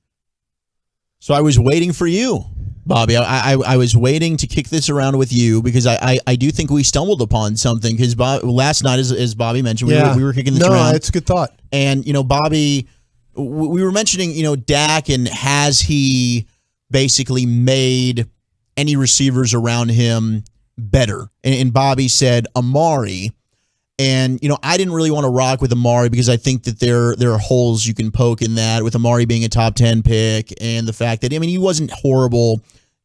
S12: So I was waiting for you, Bobby. I was waiting to kick this around with you because I do think we stumbled upon something because last night, as Bobby mentioned, we were kicking this around.
S11: No, it's a good thought.
S12: And, Bobby, we were mentioning, Dak, and has he basically made any receivers around him better? And Bobby said Amari. And, I didn't really want to rock with Amari because I think that there are holes you can poke in that, with Amari being a top 10 pick and the fact that, he wasn't horrible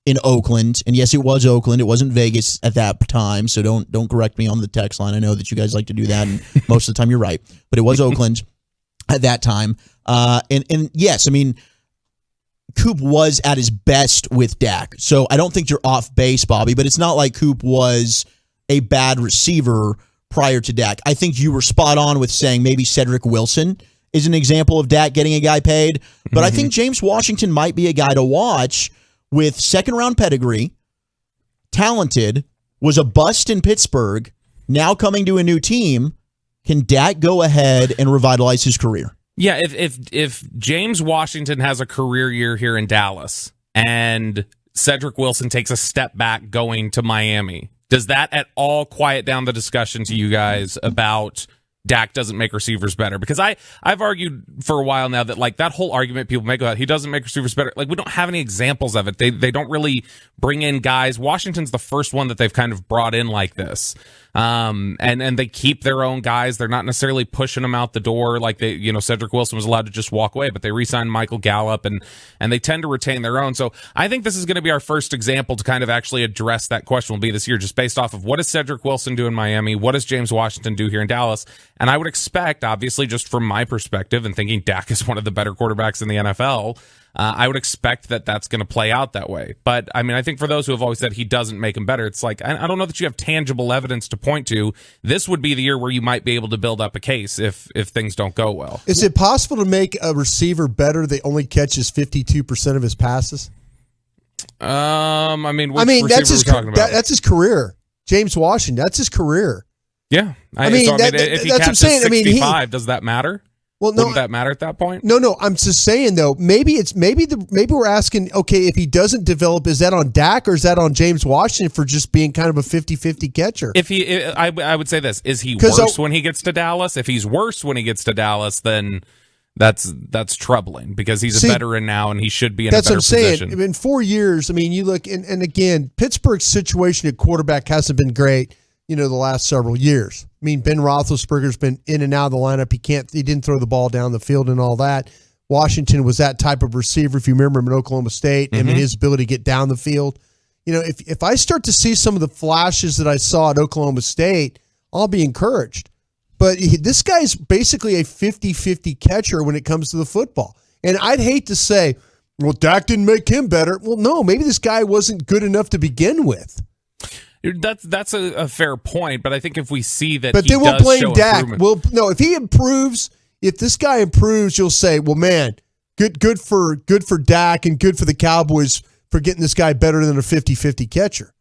S12: in Oakland. And yes, it was Oakland. It wasn't Vegas at that time. So don't correct me on the text line. I know that you guys like to do that, and most of the time you're right. But it was Oakland at that time. And yes, Coop was at his best with Dak. So I don't think you're off base, Bobby, but it's not like Coop was a bad receiver prior to Dak. I think you were spot on with saying maybe Cedric Wilson is an example of Dak getting a guy paid. But I think James Washington might be a guy to watch with second-round pedigree, talented, was a bust in Pittsburgh, now coming to a new team. Can Dak go ahead and revitalize his career?
S4: Yeah, if James Washington has a career year here in Dallas and Cedric Wilson takes a step back going to Miami, does that at all quiet down the discussion to you guys about Dak doesn't make receivers better? Because I've argued for a while now that like that whole argument people make about he doesn't make receivers better, like we don't have any examples of it. They don't really bring in guys. Washington's the first one that they've kind of brought in like this. And they keep their own guys. They're not necessarily pushing them out the door like Cedric Wilson was allowed to just walk away, but they re-signed Michael Gallup and they tend to retain their own. So I think this is going to be our first example to kind of actually address that question will be this year, just based off of what does Cedric Wilson do in Miami? What does James Washington do here in Dallas? And I would expect, obviously, just from my perspective and thinking Dak is one of the better quarterbacks in the NFL, I would expect that that's going to play out that way. But, I think for those who have always said he doesn't make him better, it's like, I don't know that you have tangible evidence to point to. This would be the year where you might be able to build up a case if things don't go well.
S11: Is it possible to make a receiver better that only catches 52% of his passes?
S4: Which receiver are we talking about?
S11: That's his career. James Washington, that's his career.
S4: Yeah. If he catches 65, does that matter? Well, no, wouldn't that matter at that point?
S11: No. I'm just saying though. Maybe we're asking. Okay, if he doesn't develop, is that on Dak or is that on James Washington for just being kind of a 50-50 catcher?
S4: I would say this: is he worse when he gets to Dallas? If he's worse when he gets to Dallas, then that's troubling because he's a veteran now and he should be in a better position.
S11: That's what I'm saying. In 4 years, you look and again, Pittsburgh's situation at quarterback hasn't been great. The last several years. Ben Roethlisberger's been in and out of the lineup. He didn't throw the ball down the field and all that. Washington was that type of receiver, if you remember him in Oklahoma State. His ability to get down the field. If I start to see some of the flashes that I saw at Oklahoma State, I'll be encouraged. But this guy's basically a 50-50 catcher when it comes to the football. And I'd hate to say, well, Dak didn't make him better. Well, no, maybe this guy wasn't good enough to begin with.
S4: That's a fair point, but I think if we see that,
S11: but then we'll blame Dak. If he improves, if this guy improves, you'll say, well, man, good for Dak and good for the Cowboys for getting this guy better than a 50-50 catcher.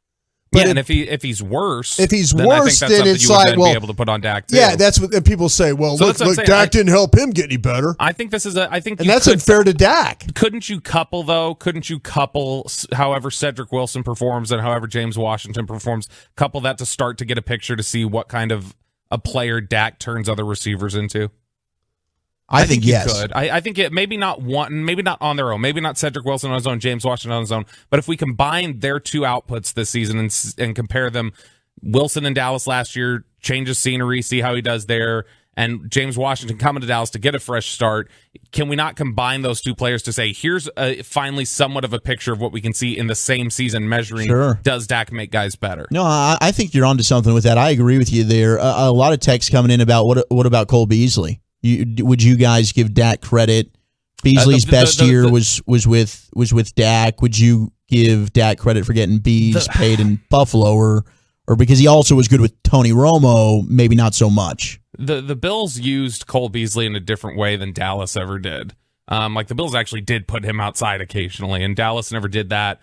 S11: But
S4: and if he's worse,
S11: then I think that's
S4: something
S11: it's
S4: you would
S11: like,
S4: then be able to put on Dak too.
S11: Yeah, that's what people say. Well, look, Dak didn't help him get any better.
S4: I think this is and
S11: that's unfair to Dak.
S4: Couldn't you couple however Cedric Wilson performs and however James Washington performs, couple that to start to get a picture to see what kind of a player Dak turns other receivers into?
S12: I think yes.
S4: You could. I think it maybe not on their own, maybe not Cedric Wilson on his own, James Washington on his own, but if we combine their two outputs this season and compare them, Wilson in Dallas last year, change of scenery, see how he does there, and James Washington coming to Dallas to get a fresh start. Can we not combine those two players to say, here's finally somewhat of a picture of what we can see in the same season measuring, does Dak make guys better?
S12: No, I think you're onto something with that. I agree with you there. A lot of texts coming in about what about Cole Beasley? Would you guys give Dak credit? Beasley's best year was with Dak. Would you give Dak credit for getting Bees paid in Buffalo, or because he also was good with Tony Romo, maybe not so much?
S4: The Bills used Cole Beasley in a different way than Dallas ever did. Like the Bills actually did put him outside occasionally, and Dallas never did that.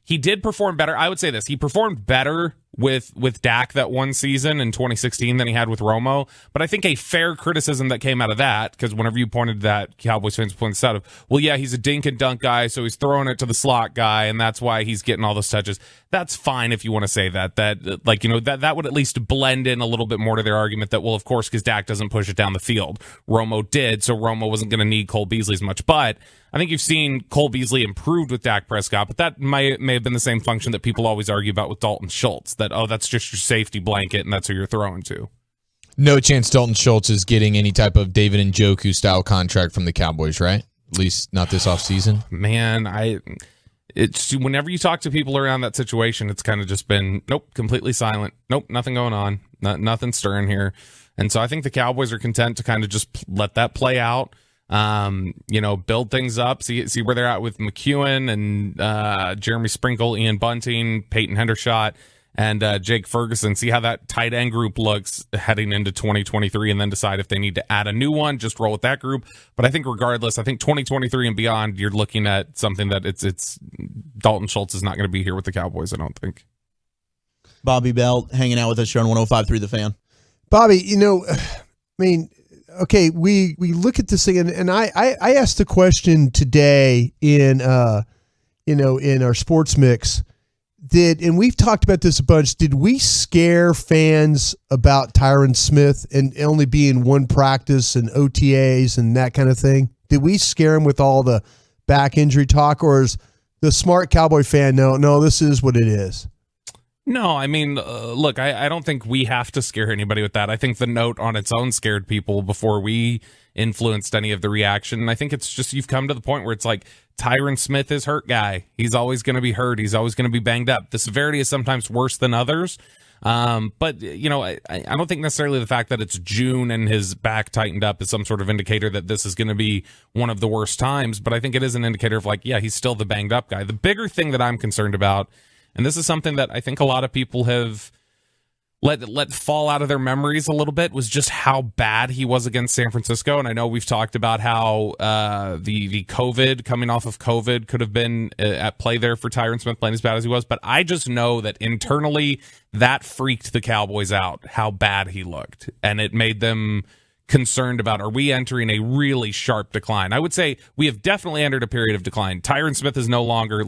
S4: He did perform better. I would say this. He performed better with Dak that one season in 2016 than he had with Romo. But I think a fair criticism that came out of that, because whenever you pointed that, Cowboys fans pointed this out of, well, yeah, he's a dink and dunk guy, so he's throwing it to the slot guy, and that's why he's getting all those touches. That's fine if you want to say that. That would at least blend in a little bit more to their argument that, well, of course, because Dak doesn't push it down the field. Romo did, so Romo wasn't going to need Cole Beasley as much. But I think you've seen Cole Beasley improved with Dak Prescott, but that may have been the same function that people always argue about with Dalton Schultz, that, oh, that's just your safety blanket, and that's who you're throwing to.
S22: No chance Dalton Schultz is getting any type of David Njoku style contract from the Cowboys, right? At least not this offseason.
S4: Man, it's whenever you talk to people around that situation, it's kind of just been, nope, completely silent. Nope, nothing going on. Nothing stirring here. And so I think the Cowboys are content to kind of just let that play out. Build things up, see where they're at with McEwen and Jeremy Sprinkle, Ian Bunting, Peyton Hendershot, and Jake Ferguson. See how that tight end group looks heading into 2023, and then decide if they need to add a new one. Just roll with that group. But I think regardless, I think 2023 and beyond, you're looking at something that it's Dalton Schultz is not going to be here with the Cowboys, I don't think.
S12: Bobby Bell hanging out with us here on 105.3 The Fan.
S11: Bobby, okay, we look at this thing, and I asked the question today in our sports mix. And we've talked about this a bunch. Did we scare fans about Tyron Smith and only being one practice and OTAs and that kind of thing? Did we scare him with all the back injury talk, or is the smart Cowboy fan no, this is what it is?
S4: No, I mean, look, I don't think we have to scare anybody with that. I think the note on its own scared people before we influenced any of the reaction. And I think it's just you've come to the point where it's like Tyron Smith is hurt guy. He's always going to be hurt. He's always going to be banged up. The severity is sometimes worse than others. But I don't think necessarily the fact that it's June and his back tightened up is some sort of indicator that this is going to be one of the worst times. But I think it is an indicator of he's still the banged up guy. The bigger thing that I'm concerned about, and this is something that I think a lot of people have let fall out of their memories a little bit, was just how bad he was against San Francisco. And I know we've talked about how the COVID, coming off of COVID, could have been at play there for Tyron Smith playing as bad as he was. But I just know that internally that freaked the Cowboys out, how bad he looked. And it made them concerned about, are we entering a really sharp decline? I would say we have definitely entered a period of decline. Tyron Smith is no longer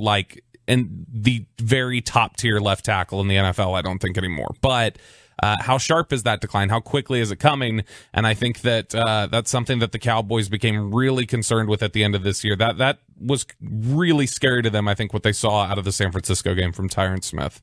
S4: in the very top tier left tackle in the NFL, I don't think anymore. But how sharp is that decline? How quickly is it coming? And I think that that's something that the Cowboys became really concerned with at the end of this year. That was really scary to them, I think, what they saw out of the San Francisco game from Tyron Smith.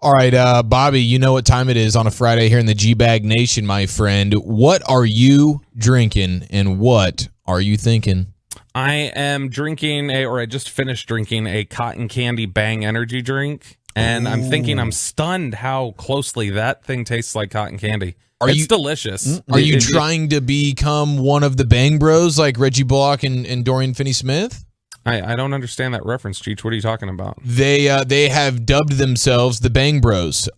S22: All right, Bobby, you know what time it is on a Friday here in the G-Bag Nation, my friend. What are you drinking and what are you thinking?
S4: I am drinking I just finished drinking a cotton candy Bang energy drink, and I'm thinking I'm stunned how closely that thing tastes like cotton candy. It's delicious.
S22: Are you trying to become one of the Bang Bros like Reggie Bullock and Dorian Finney-Smith?
S4: I don't understand that reference, Cheech. What are you talking about?
S22: They have dubbed themselves the Bang Bros.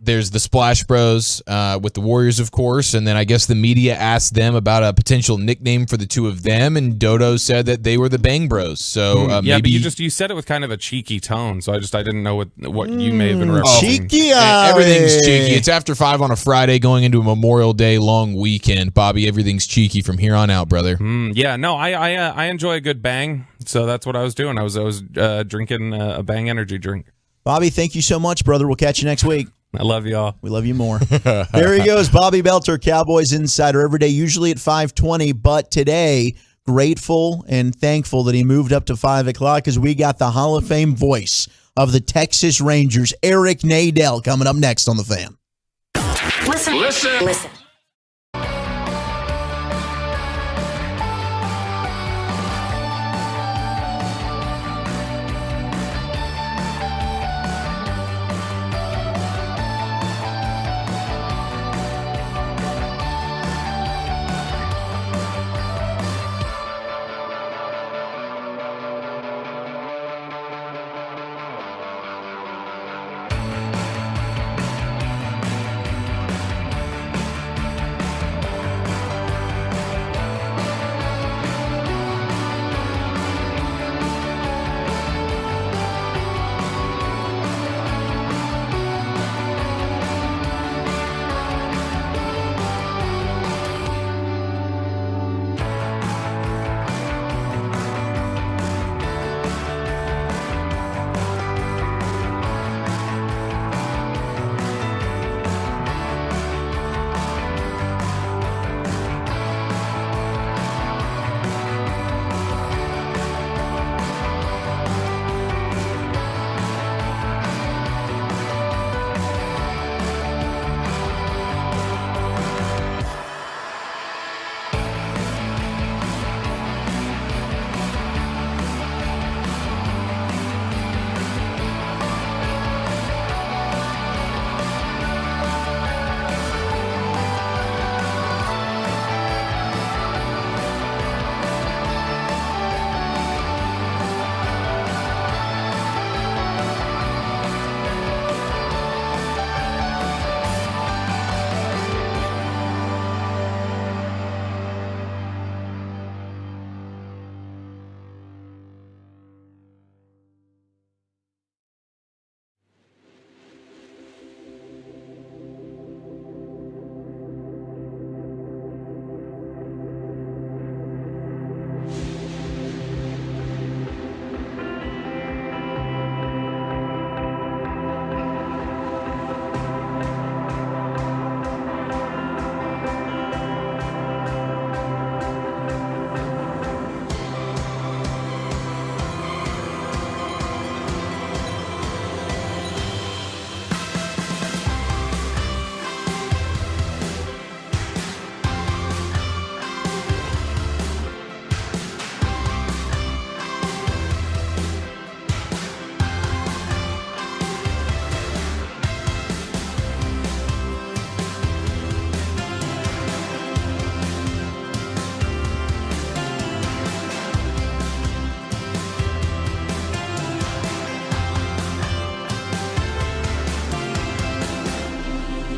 S22: There's the Splash Bros with the Warriors, of course, and then I guess the media asked them about a potential nickname for the two of them, and Dodo said that they were the Bang Bros. So maybe
S4: but you said it with kind of a cheeky tone, so I didn't know what you may have been referencing.
S22: Cheeky, everything's cheeky. It's after 5 on a Friday, going into a Memorial Day long weekend. Bobby, everything's cheeky from here on out, brother.
S4: I enjoy a good Bang, so that's what I was doing. I was drinking a Bang energy drink.
S12: Bobby, thank you so much, brother. We'll catch you next week.
S4: I love y'all.
S12: We love you more. There he goes, Bobby Belter, Cowboys Insider, every day, usually at 5:20, but today, grateful and thankful that he moved up to 5 o'clock because we got the Hall of Fame voice of the Texas Rangers, Eric Nadel, coming up next on The Fan.
S10: Listen.